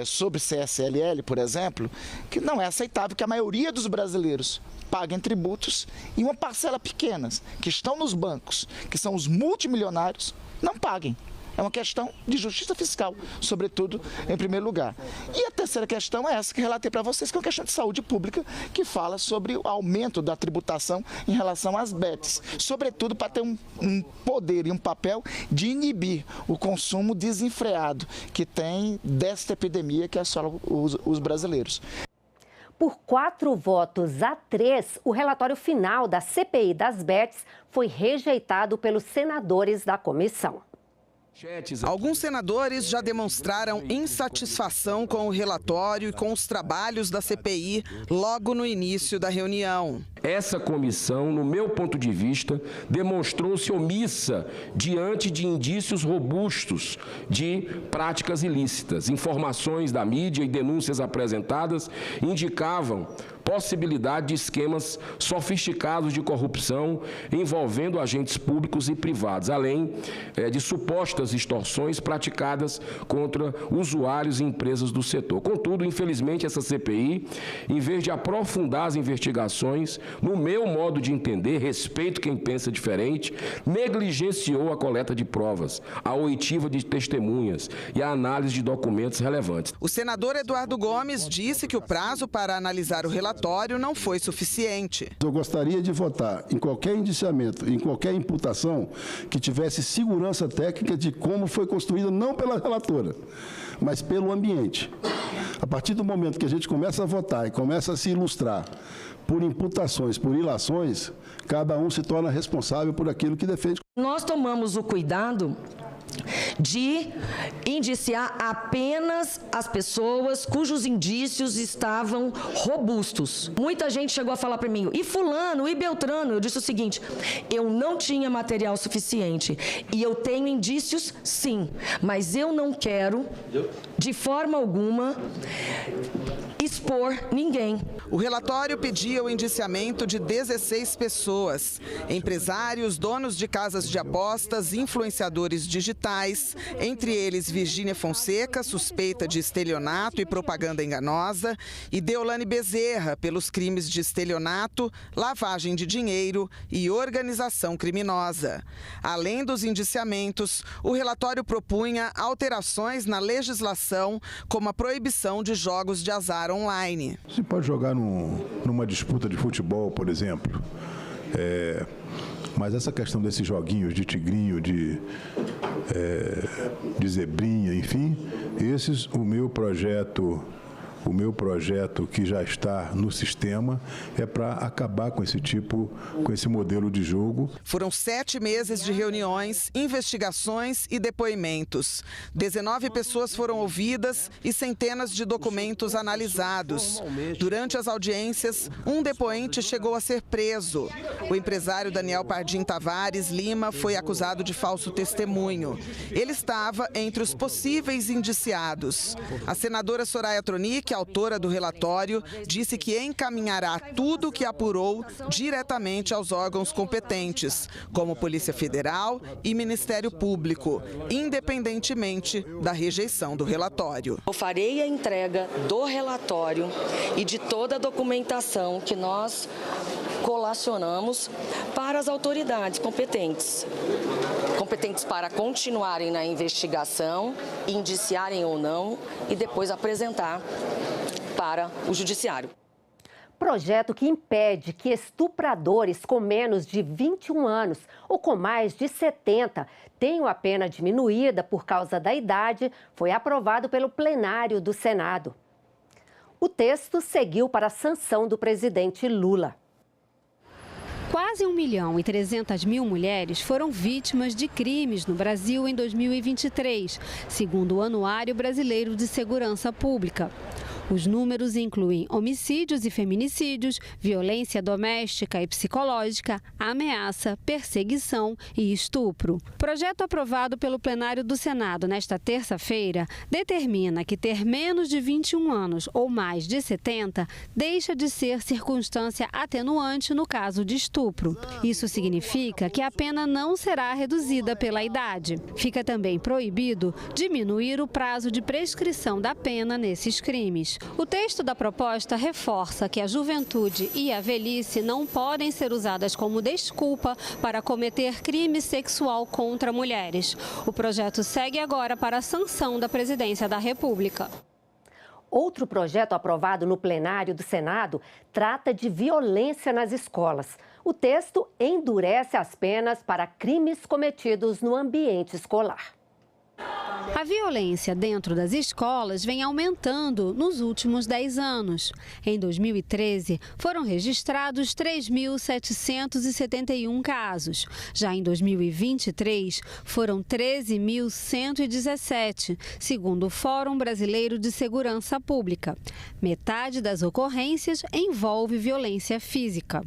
sobre CSLL, por exemplo, que não é aceitável que a maioria dos brasileiros paguem tributos e uma parcela pequena, que estão nos bancos, que são os multimilionários, não paguem. É uma questão de justiça fiscal, sobretudo, em primeiro lugar. E a terceira questão é essa que relatei para vocês, que é uma questão de saúde pública, que fala sobre o aumento da tributação em relação às bets, sobretudo para ter um poder e um papel de inibir o consumo desenfreado que tem desta epidemia que assola os brasileiros. Por 4 votos a 3, o relatório final da CPI das bets foi rejeitado pelos senadores da comissão. Alguns senadores já demonstraram insatisfação com o relatório e com os trabalhos da CPI logo no início da reunião. Essa comissão, no meu ponto de vista, demonstrou-se omissa diante de indícios robustos de práticas ilícitas. Informações da mídia e denúncias apresentadas indicavam possibilidade de esquemas sofisticados de corrupção envolvendo agentes públicos e privados, além de supostas extorsões praticadas contra usuários e empresas do setor. Contudo, infelizmente, essa CPI, em vez de aprofundar as investigações, no meu modo de entender, respeito quem pensa diferente, negligenciou a coleta de provas, a oitiva de testemunhas e a análise de documentos relevantes. O senador Eduardo Gomes disse que o prazo para analisar o relatório não foi suficiente. Eu gostaria de votar em qualquer indiciamento, em qualquer imputação que tivesse segurança técnica de como foi construída, não pela relatora, mas pelo ambiente. A partir do momento que a gente começa a votar e começa a se ilustrar por imputações, por ilações, cada um se torna responsável por aquilo que defende. Nós tomamos o cuidado de indiciar apenas as pessoas cujos indícios estavam robustos. Muita gente chegou a falar para mim, e fulano, e Beltrano? Eu disse o seguinte, eu não tinha material suficiente e eu tenho indícios, sim, mas eu não quero, de forma alguma, expor ninguém. O relatório pedia o indiciamento de 16 pessoas, empresários, donos de casas de apostas, influenciadores digitais, entre eles Virgínia Fonseca, suspeita de estelionato e propaganda enganosa, e Deolane Bezerra, pelos crimes de estelionato, lavagem de dinheiro e organização criminosa. Além dos indiciamentos, o relatório propunha alterações na legislação, como a proibição de jogos de azar online. Você pode jogar numa disputa de futebol, por exemplo, mas essa questão desses joguinhos de tigrinho, de zebrinha, enfim, esses, o meu projeto que já está no sistema é para acabar com esse modelo de jogo. Foram 7 meses de reuniões, investigações e depoimentos. 19 pessoas foram ouvidas e centenas de documentos analisados. Durante as audiências, um depoente chegou a ser preso. O empresário Daniel Pardim Tavares Lima foi acusado de falso testemunho. Ele estava entre os possíveis indiciados. A senadora Soraya Tronic, autora do relatório, disse que encaminhará tudo o que apurou diretamente aos órgãos competentes, como Polícia Federal e Ministério Público, independentemente da rejeição do relatório. Eu farei a entrega do relatório e de toda a documentação que nós colacionamos para as autoridades competentes para continuarem na investigação, indiciarem ou não e depois apresentar para o judiciário. Projeto que impede que estupradores com menos de 21 anos ou com mais de 70 tenham a pena diminuída por causa da idade foi aprovado pelo plenário do Senado. O texto seguiu para a sanção do presidente Lula. Quase 1.300.000 mulheres foram vítimas de crimes no Brasil em 2023, segundo o Anuário Brasileiro de Segurança Pública. Os números incluem homicídios e feminicídios, violência doméstica e psicológica, ameaça, perseguição e estupro. O projeto aprovado pelo plenário do Senado nesta terça-feira determina que ter menos de 21 anos ou mais de 70 deixa de ser circunstância atenuante no caso de estupro. Isso significa que a pena não será reduzida pela idade. Fica também proibido diminuir o prazo de prescrição da pena nesses crimes. O texto da proposta reforça que a juventude e a velhice não podem ser usadas como desculpa para cometer crime sexual contra mulheres. O projeto segue agora para a sanção da Presidência da República. Outro projeto aprovado no plenário do Senado trata de violência nas escolas. O texto endurece as penas para crimes cometidos no ambiente escolar. A violência dentro das escolas vem aumentando nos últimos 10 anos. Em 2013, foram registrados 3.771 casos. Já em 2023, foram 13.117, segundo o Fórum Brasileiro de Segurança Pública. Metade das ocorrências envolve violência física.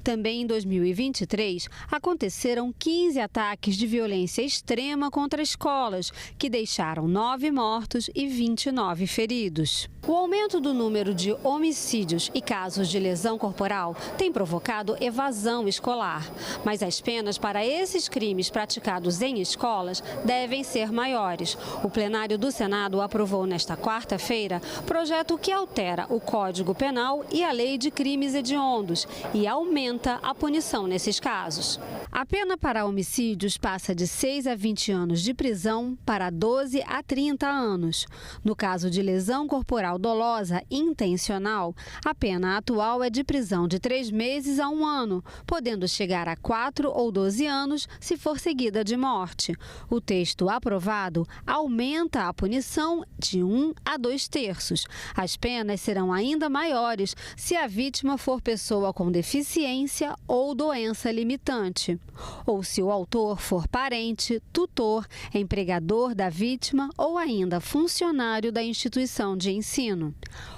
Também em 2023, aconteceram 15 ataques de violência extrema contra escolas, que deixaram 9 mortos e 29 feridos. O aumento do número de homicídios e casos de lesão corporal tem provocado evasão escolar. Mas as penas para esses crimes praticados em escolas devem ser maiores. O plenário do Senado aprovou nesta quarta-feira projeto que altera o Código Penal e a Lei de Crimes Hediondos e aumenta a punição nesses casos. A pena para homicídios passa de 6 a 20 anos de prisão para 12 a 30 anos. No caso de lesão corporal corporal dolosa intencional, a pena atual é de prisão de 3 meses a 1 ano, podendo chegar a 4 ou 12 anos se for seguida de morte. O texto aprovado aumenta a punição de 1 a 2 terços. As penas serão ainda maiores se a vítima for pessoa com deficiência ou doença limitante, ou se o autor for parente, tutor, empregador da vítima ou ainda funcionário da instituição de ensino.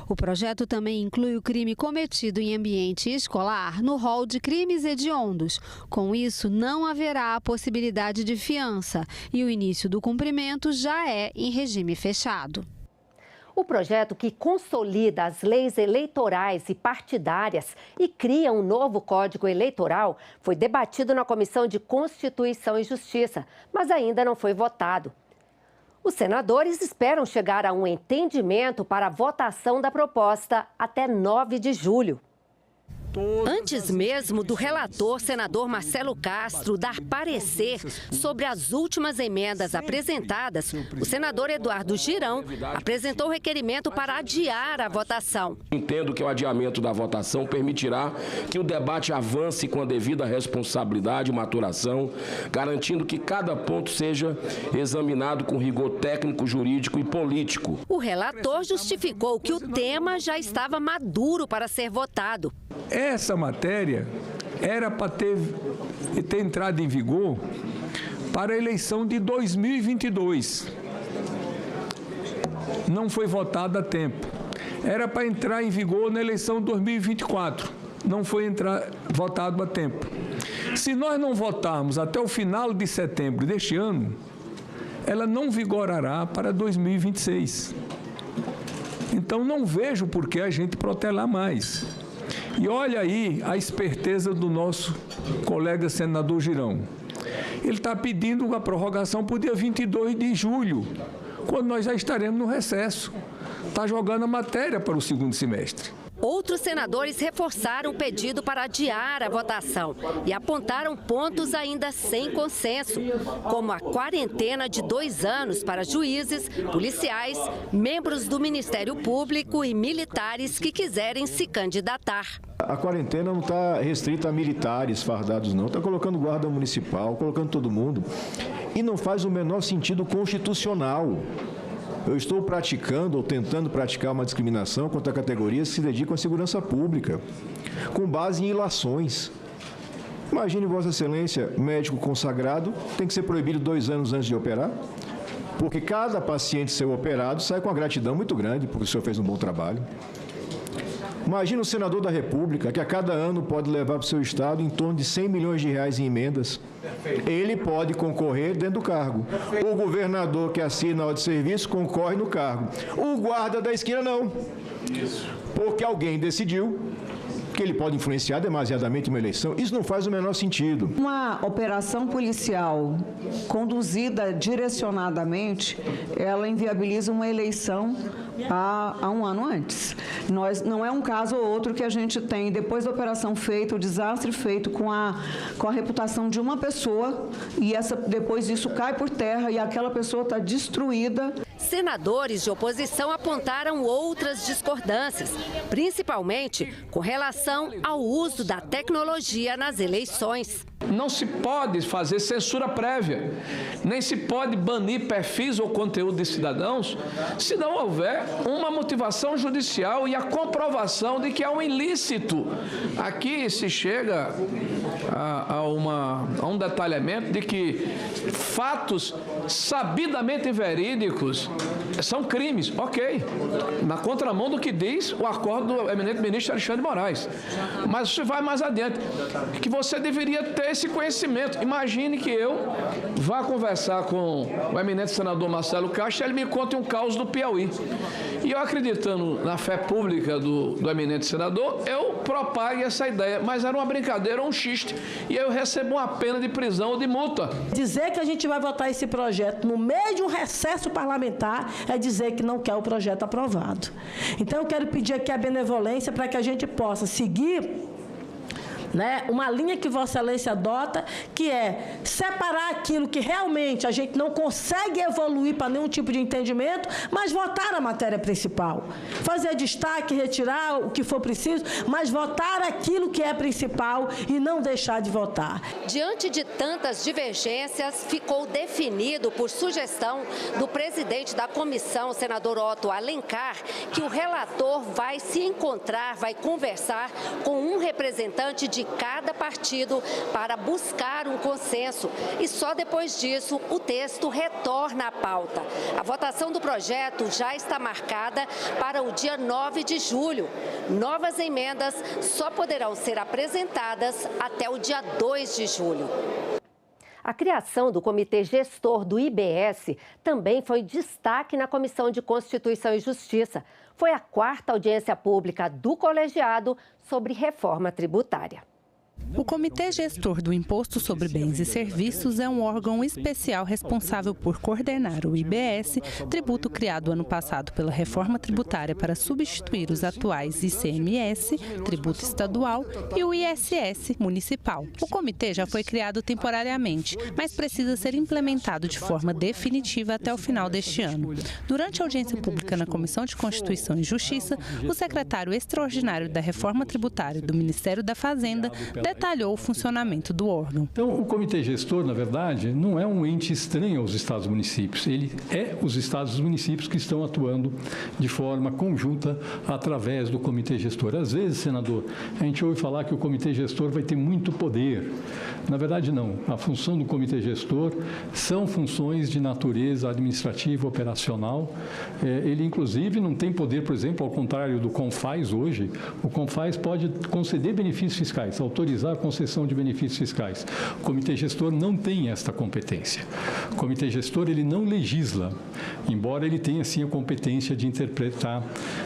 O projeto também inclui o crime cometido em ambiente escolar no rol de crimes hediondos. Com isso, não haverá a possibilidade de fiança e o início do cumprimento já é em regime fechado. O projeto que consolida as leis eleitorais e partidárias e cria um novo Código Eleitoral foi debatido na Comissão de Constituição e Justiça, mas ainda não foi votado. Os senadores esperam chegar a um entendimento para a votação da proposta até 9 de julho. Antes mesmo do relator, senador Marcelo Castro, dar parecer sobre as últimas emendas apresentadas, o senador Eduardo Girão apresentou requerimento para adiar a votação. Entendo que o adiamento da votação permitirá que o debate avance com a devida responsabilidade e maturação, garantindo que cada ponto seja examinado com rigor técnico, jurídico e político. O relator justificou que o tema já estava maduro para ser votado. Essa matéria era para ter entrado em vigor para a eleição de 2022. Não foi votada a tempo. Era para entrar em vigor na eleição de 2024. Não foi votado a tempo. Se nós não votarmos até o final de setembro deste ano, ela não vigorará para 2026. Então, não vejo por que a gente protelar mais. E olha aí a esperteza do nosso colega senador Girão. Ele está pedindo a prorrogação para o dia 22 de julho, quando nós já estaremos no recesso. Está jogando a matéria para o segundo semestre. Outros senadores reforçaram o pedido para adiar a votação e apontaram pontos ainda sem consenso, como a quarentena de 2 anos para juízes, policiais, membros do Ministério Público e militares que quiserem se candidatar. A quarentena não está restrita a militares fardados, não. Está colocando guarda municipal, colocando todo mundo. E não faz o menor sentido constitucional. Eu estou praticando ou tentando praticar uma discriminação contra categorias que se dedicam à segurança pública, com base em ilações. Imagine, Vossa Excelência, médico consagrado, tem que ser proibido 2 anos antes de operar, porque cada paciente ser operado sai com uma gratidão muito grande, porque o senhor fez um bom trabalho. Imagina o senador da República, que a cada ano pode levar para o seu estado em torno de 100 milhões de reais em emendas. Ele pode concorrer dentro do cargo. O governador que assina a ordem de serviço concorre no cargo. O guarda da esquina não. Porque alguém decidiu que ele pode influenciar demasiadamente uma eleição. Isso não faz o menor sentido. Uma operação policial conduzida direcionadamente, ela inviabiliza uma eleição há 1 ano antes. Não é um caso ou outro que a gente tem, depois da operação feita, o desastre feito com a reputação de uma pessoa, e depois isso cai por terra e aquela pessoa está destruída. Senadores de oposição apontaram outras discordâncias, principalmente com relação ao uso da tecnologia nas eleições. Não se pode fazer censura prévia, nem se pode banir perfis ou conteúdo de cidadãos se não houver uma motivação judicial e a comprovação de que há um ilícito. Aqui se chega a um detalhamento de que fatos sabidamente verídicos são crimes, ok, na contramão do que diz o acordo do eminente ministro Alexandre de Moraes. Mas isso vai mais adiante, que você deveria ter esse conhecimento. Imagine que eu vá conversar com o eminente senador Marcelo Castro e ele me conte um caos do Piauí. E eu, acreditando na fé pública do eminente senador, eu propague essa ideia. Mas era uma brincadeira, um xiste. E eu recebo uma pena de prisão ou de multa. Dizer que a gente vai votar esse projeto no meio de um recesso parlamentar é dizer que não quer o projeto aprovado. Então, eu quero pedir aqui a benevolência para que a gente possa seguir né? Uma linha que Vossa Excelência adota, que é separar aquilo que realmente a gente não consegue evoluir para nenhum tipo de entendimento, mas votar a matéria principal. Fazer destaque, retirar o que for preciso, mas votar aquilo que é principal e não deixar de votar. Diante de tantas divergências, ficou definido por sugestão do presidente da comissão, o senador Otto Alencar, que o relator vai se encontrar, vai conversar com um representante de cada partido para buscar um consenso. E só depois disso, o texto retorna à pauta. A votação do projeto já está marcada para o dia 9 de julho. Novas emendas só poderão ser apresentadas até o dia 2 de julho. A criação do Comitê Gestor do IBS também foi destaque na Comissão de Constituição e Justiça. Foi a 4ª audiência pública do colegiado sobre reforma tributária. O Comitê Gestor do Imposto sobre Bens e Serviços é um órgão especial responsável por coordenar o IBS, tributo criado ano passado pela reforma tributária para substituir os atuais ICMS, tributo estadual, e o ISS, municipal. O comitê já foi criado temporariamente, mas precisa ser implementado de forma definitiva até o final deste ano. Durante a audiência pública na Comissão de Constituição e Justiça, o secretário extraordinário da Reforma Tributária do Ministério da Fazenda detalhou o funcionamento do órgão. Então, o Comitê Gestor, na verdade, não é um ente estranho aos estados e municípios. Ele é os estados e municípios que estão atuando de forma conjunta através do Comitê Gestor. Às vezes, senador, a gente ouve falar que o Comitê Gestor vai ter muito poder. Na verdade, não. A função do Comitê Gestor são funções de natureza administrativa, operacional. Ele, inclusive, não tem poder, por exemplo, ao contrário do CONFAS hoje. O CONFAS pode conceder benefícios fiscais, autorizar a concessão de benefícios fiscais. O Comitê Gestor não tem esta competência. O Comitê Gestor, ele não legisla, embora ele tenha, sim, a competência de interpretar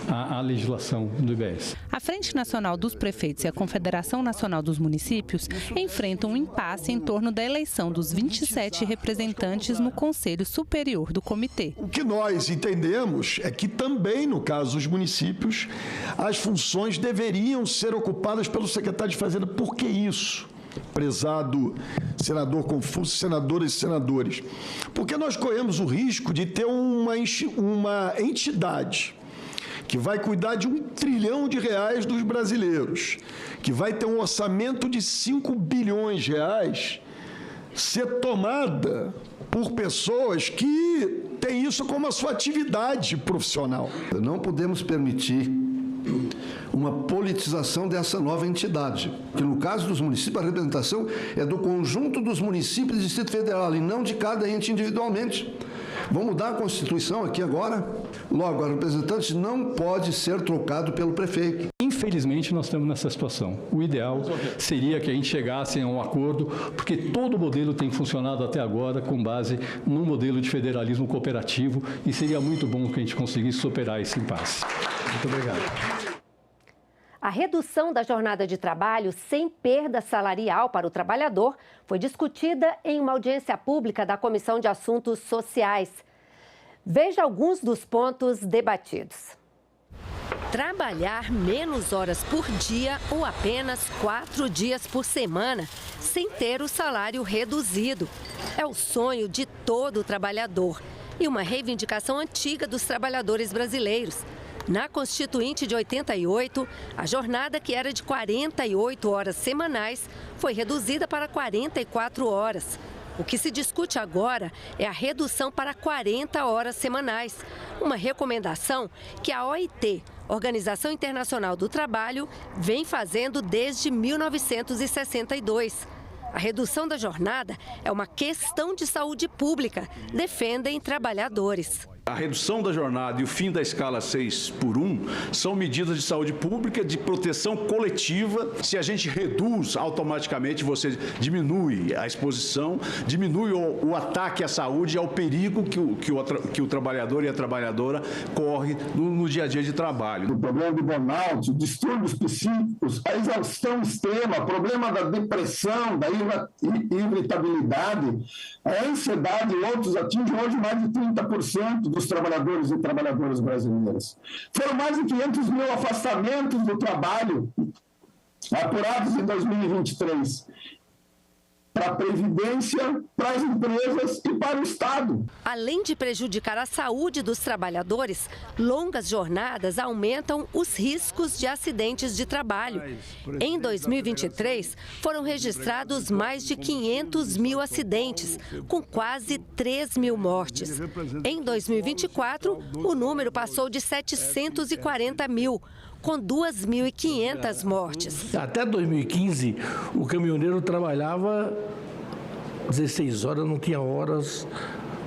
a legislação do IBS. A Frente Nacional dos Prefeitos e a Confederação Nacional dos Municípios enfrentam um impasse em torno da eleição dos 27 representantes no Conselho Superior do Comitê. O que nós entendemos é que também, no caso dos municípios, as funções deveriam ser ocupadas pelo secretário de Fazenda. Por que isso, prezado senador Confúcio, senadoras e senadores? Porque nós corremos o risco de ter uma entidade que vai cuidar de R$1 trilhão dos brasileiros, que vai ter um orçamento de 5 bilhões de reais, ser tomada por pessoas que têm isso como a sua atividade profissional. Não podemos permitir uma politização dessa nova entidade, que no caso dos municípios a representação é do conjunto dos municípios do Distrito Federal e não de cada ente individualmente. Vamos mudar a Constituição aqui agora? Logo, a representante não pode ser trocado pelo prefeito. Infelizmente, nós estamos nessa situação. O ideal seria que a gente chegasse a um acordo, porque todo o modelo tem funcionado até agora com base num modelo de federalismo cooperativo e seria muito bom que a gente conseguisse superar esse impasse. Muito obrigado. A redução da jornada de trabalho sem perda salarial para o trabalhador foi discutida em uma audiência pública da Comissão de Assuntos Sociais. Veja alguns dos pontos debatidos. Trabalhar menos horas por dia ou apenas 4 dias por semana, sem ter o salário reduzido. É o sonho de todo trabalhador e uma reivindicação antiga dos trabalhadores brasileiros. Na Constituinte de 88, a jornada, que era de 48 horas semanais, foi reduzida para 44 horas. O que se discute agora é a redução para 40 horas semanais, uma recomendação que a OIT, Organização Internacional do Trabalho, vem fazendo desde 1962. A redução da jornada é uma questão de saúde pública, defendem trabalhadores. A redução da jornada e o fim da escala 6x1 são medidas de saúde pública, de proteção coletiva. Se a gente reduz, automaticamente você diminui a exposição, diminui o ataque à saúde e ao perigo que o trabalhador e a trabalhadora corre no dia a dia de trabalho. O problema do burnout, distúrbios psíquicos, a exaustão extrema, problema da depressão, da irritabilidade, a ansiedade e outros atingem hoje mais de 30% dos trabalhadores e trabalhadoras brasileiras. Foram mais de 500 mil afastamentos do trabalho apurados em 2023, para a Previdência, para as empresas e para o Estado. Além de prejudicar a saúde dos trabalhadores, longas jornadas aumentam os riscos de acidentes de trabalho. Em 2023, foram registrados mais de 500 mil acidentes, com quase 3 mil mortes. Em 2024, o número passou de 740 mil, com 2.500 mortes. Até 2015, o caminhoneiro trabalhava 16 horas, não tinha horas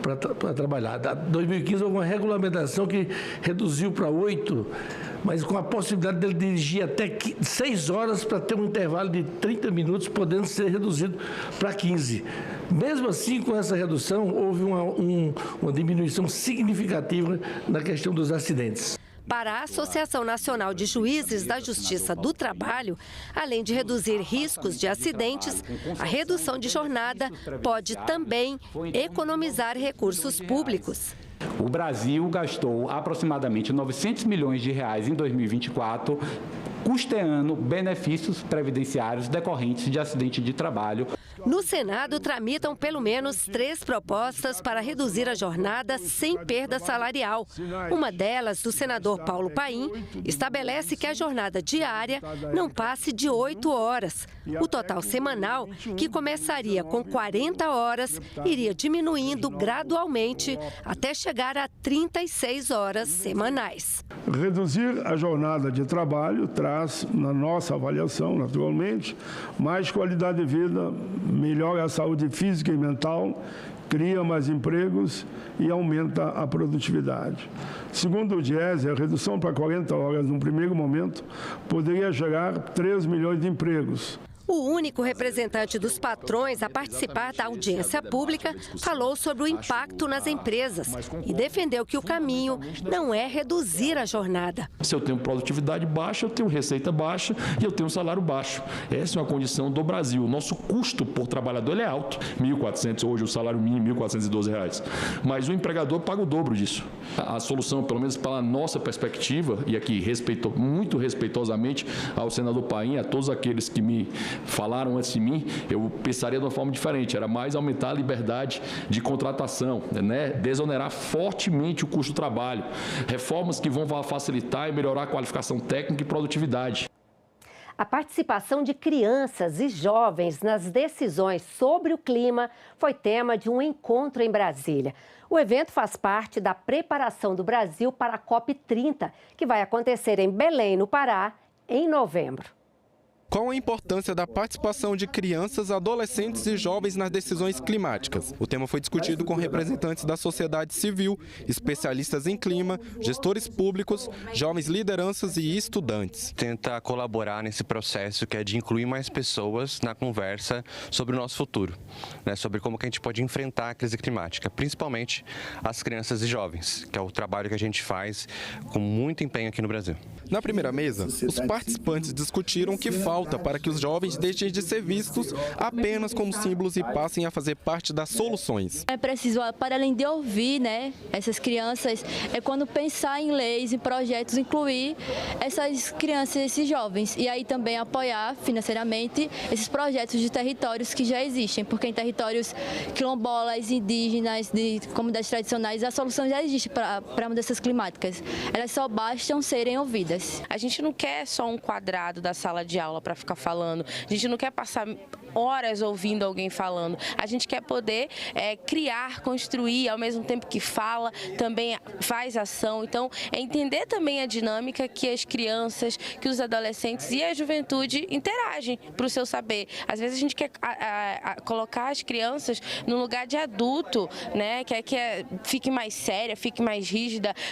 para trabalhar. Em 2015, houve uma regulamentação que reduziu para 8, mas com a possibilidade dele dirigir até 6 horas para ter um intervalo de 30 minutos, podendo ser reduzido para 15. Mesmo assim, com essa redução, houve uma diminuição significativa na questão dos acidentes. Para a Associação Nacional de Juízes da Justiça do Trabalho, além de reduzir riscos de acidentes, a redução de jornada pode também economizar recursos públicos. O Brasil gastou aproximadamente 900 milhões de reais em 2024, custeando benefícios previdenciários decorrentes de acidente de trabalho. No Senado, tramitam pelo menos 3 propostas para reduzir a jornada sem perda salarial. Uma delas, do senador Paulo Paim, estabelece que a jornada diária não passe de 8 horas. O total semanal, que começaria com 40 horas, iria diminuindo gradualmente até chegar a 36 horas semanais. Reduzir a jornada de trabalho traz, na nossa avaliação, naturalmente, mais qualidade de vida, melhora a saúde física e mental, cria mais empregos e aumenta a produtividade. Segundo o Diese, a redução para 40 horas, num primeiro momento, poderia gerar 3 milhões de empregos. O único representante dos patrões a participar da audiência pública falou sobre o impacto nas empresas e defendeu que o caminho não é reduzir a jornada. Se eu tenho produtividade baixa, eu tenho receita baixa e eu tenho salário baixo. Essa é uma condição do Brasil. O nosso custo por trabalhador ele é alto, 1.400, hoje o salário mínimo R$ 1.412. Mas o empregador paga o dobro disso. A solução, pelo menos pela nossa perspectiva, e aqui muito respeitosamente ao senador Paim, a todos aqueles que me falaram antes de mim, eu pensaria de uma forma diferente, era mais aumentar a liberdade de contratação, né? Desonerar fortemente o custo do trabalho, reformas que vão facilitar e melhorar a qualificação técnica e produtividade. A participação de crianças e jovens nas decisões sobre o clima foi tema de um encontro em Brasília. O evento faz parte da preparação do Brasil para a COP30, que vai acontecer em Belém, no Pará, em novembro. Qual a importância da participação de crianças, adolescentes e jovens nas decisões climáticas? O tema foi discutido com representantes da sociedade civil, especialistas em clima, gestores públicos, jovens lideranças e estudantes. Tenta colaborar nesse processo que é de incluir mais pessoas na conversa sobre o nosso futuro, né? Sobre como que a gente pode enfrentar a crise climática, principalmente as crianças e jovens, que é o trabalho que a gente faz com muito empenho aqui no Brasil. Na primeira mesa, os participantes discutiram o que falta para que os jovens deixem de ser vistos apenas como símbolos e passem a fazer parte das soluções. É preciso, para além de ouvir, né, essas crianças, é quando pensar em leis, em projetos, incluir essas crianças, esses jovens, e aí também apoiar financeiramente esses projetos de territórios que já existem, porque em territórios quilombolas, indígenas, de comunidades tradicionais, a solução já existe para mudanças climáticas. Elas só bastam serem ouvidas. A gente não quer só um quadrado da sala de aula para ficar falando. A gente não quer passar horas ouvindo alguém falando. A gente quer poder criar, construir, ao mesmo tempo que fala, também faz ação. Então, é entender também a dinâmica que as crianças, que os adolescentes e a juventude interagem para o seu saber. Às vezes a gente quer colocar as crianças no lugar de adulto, né? Quer que fique mais séria, fique mais rígida,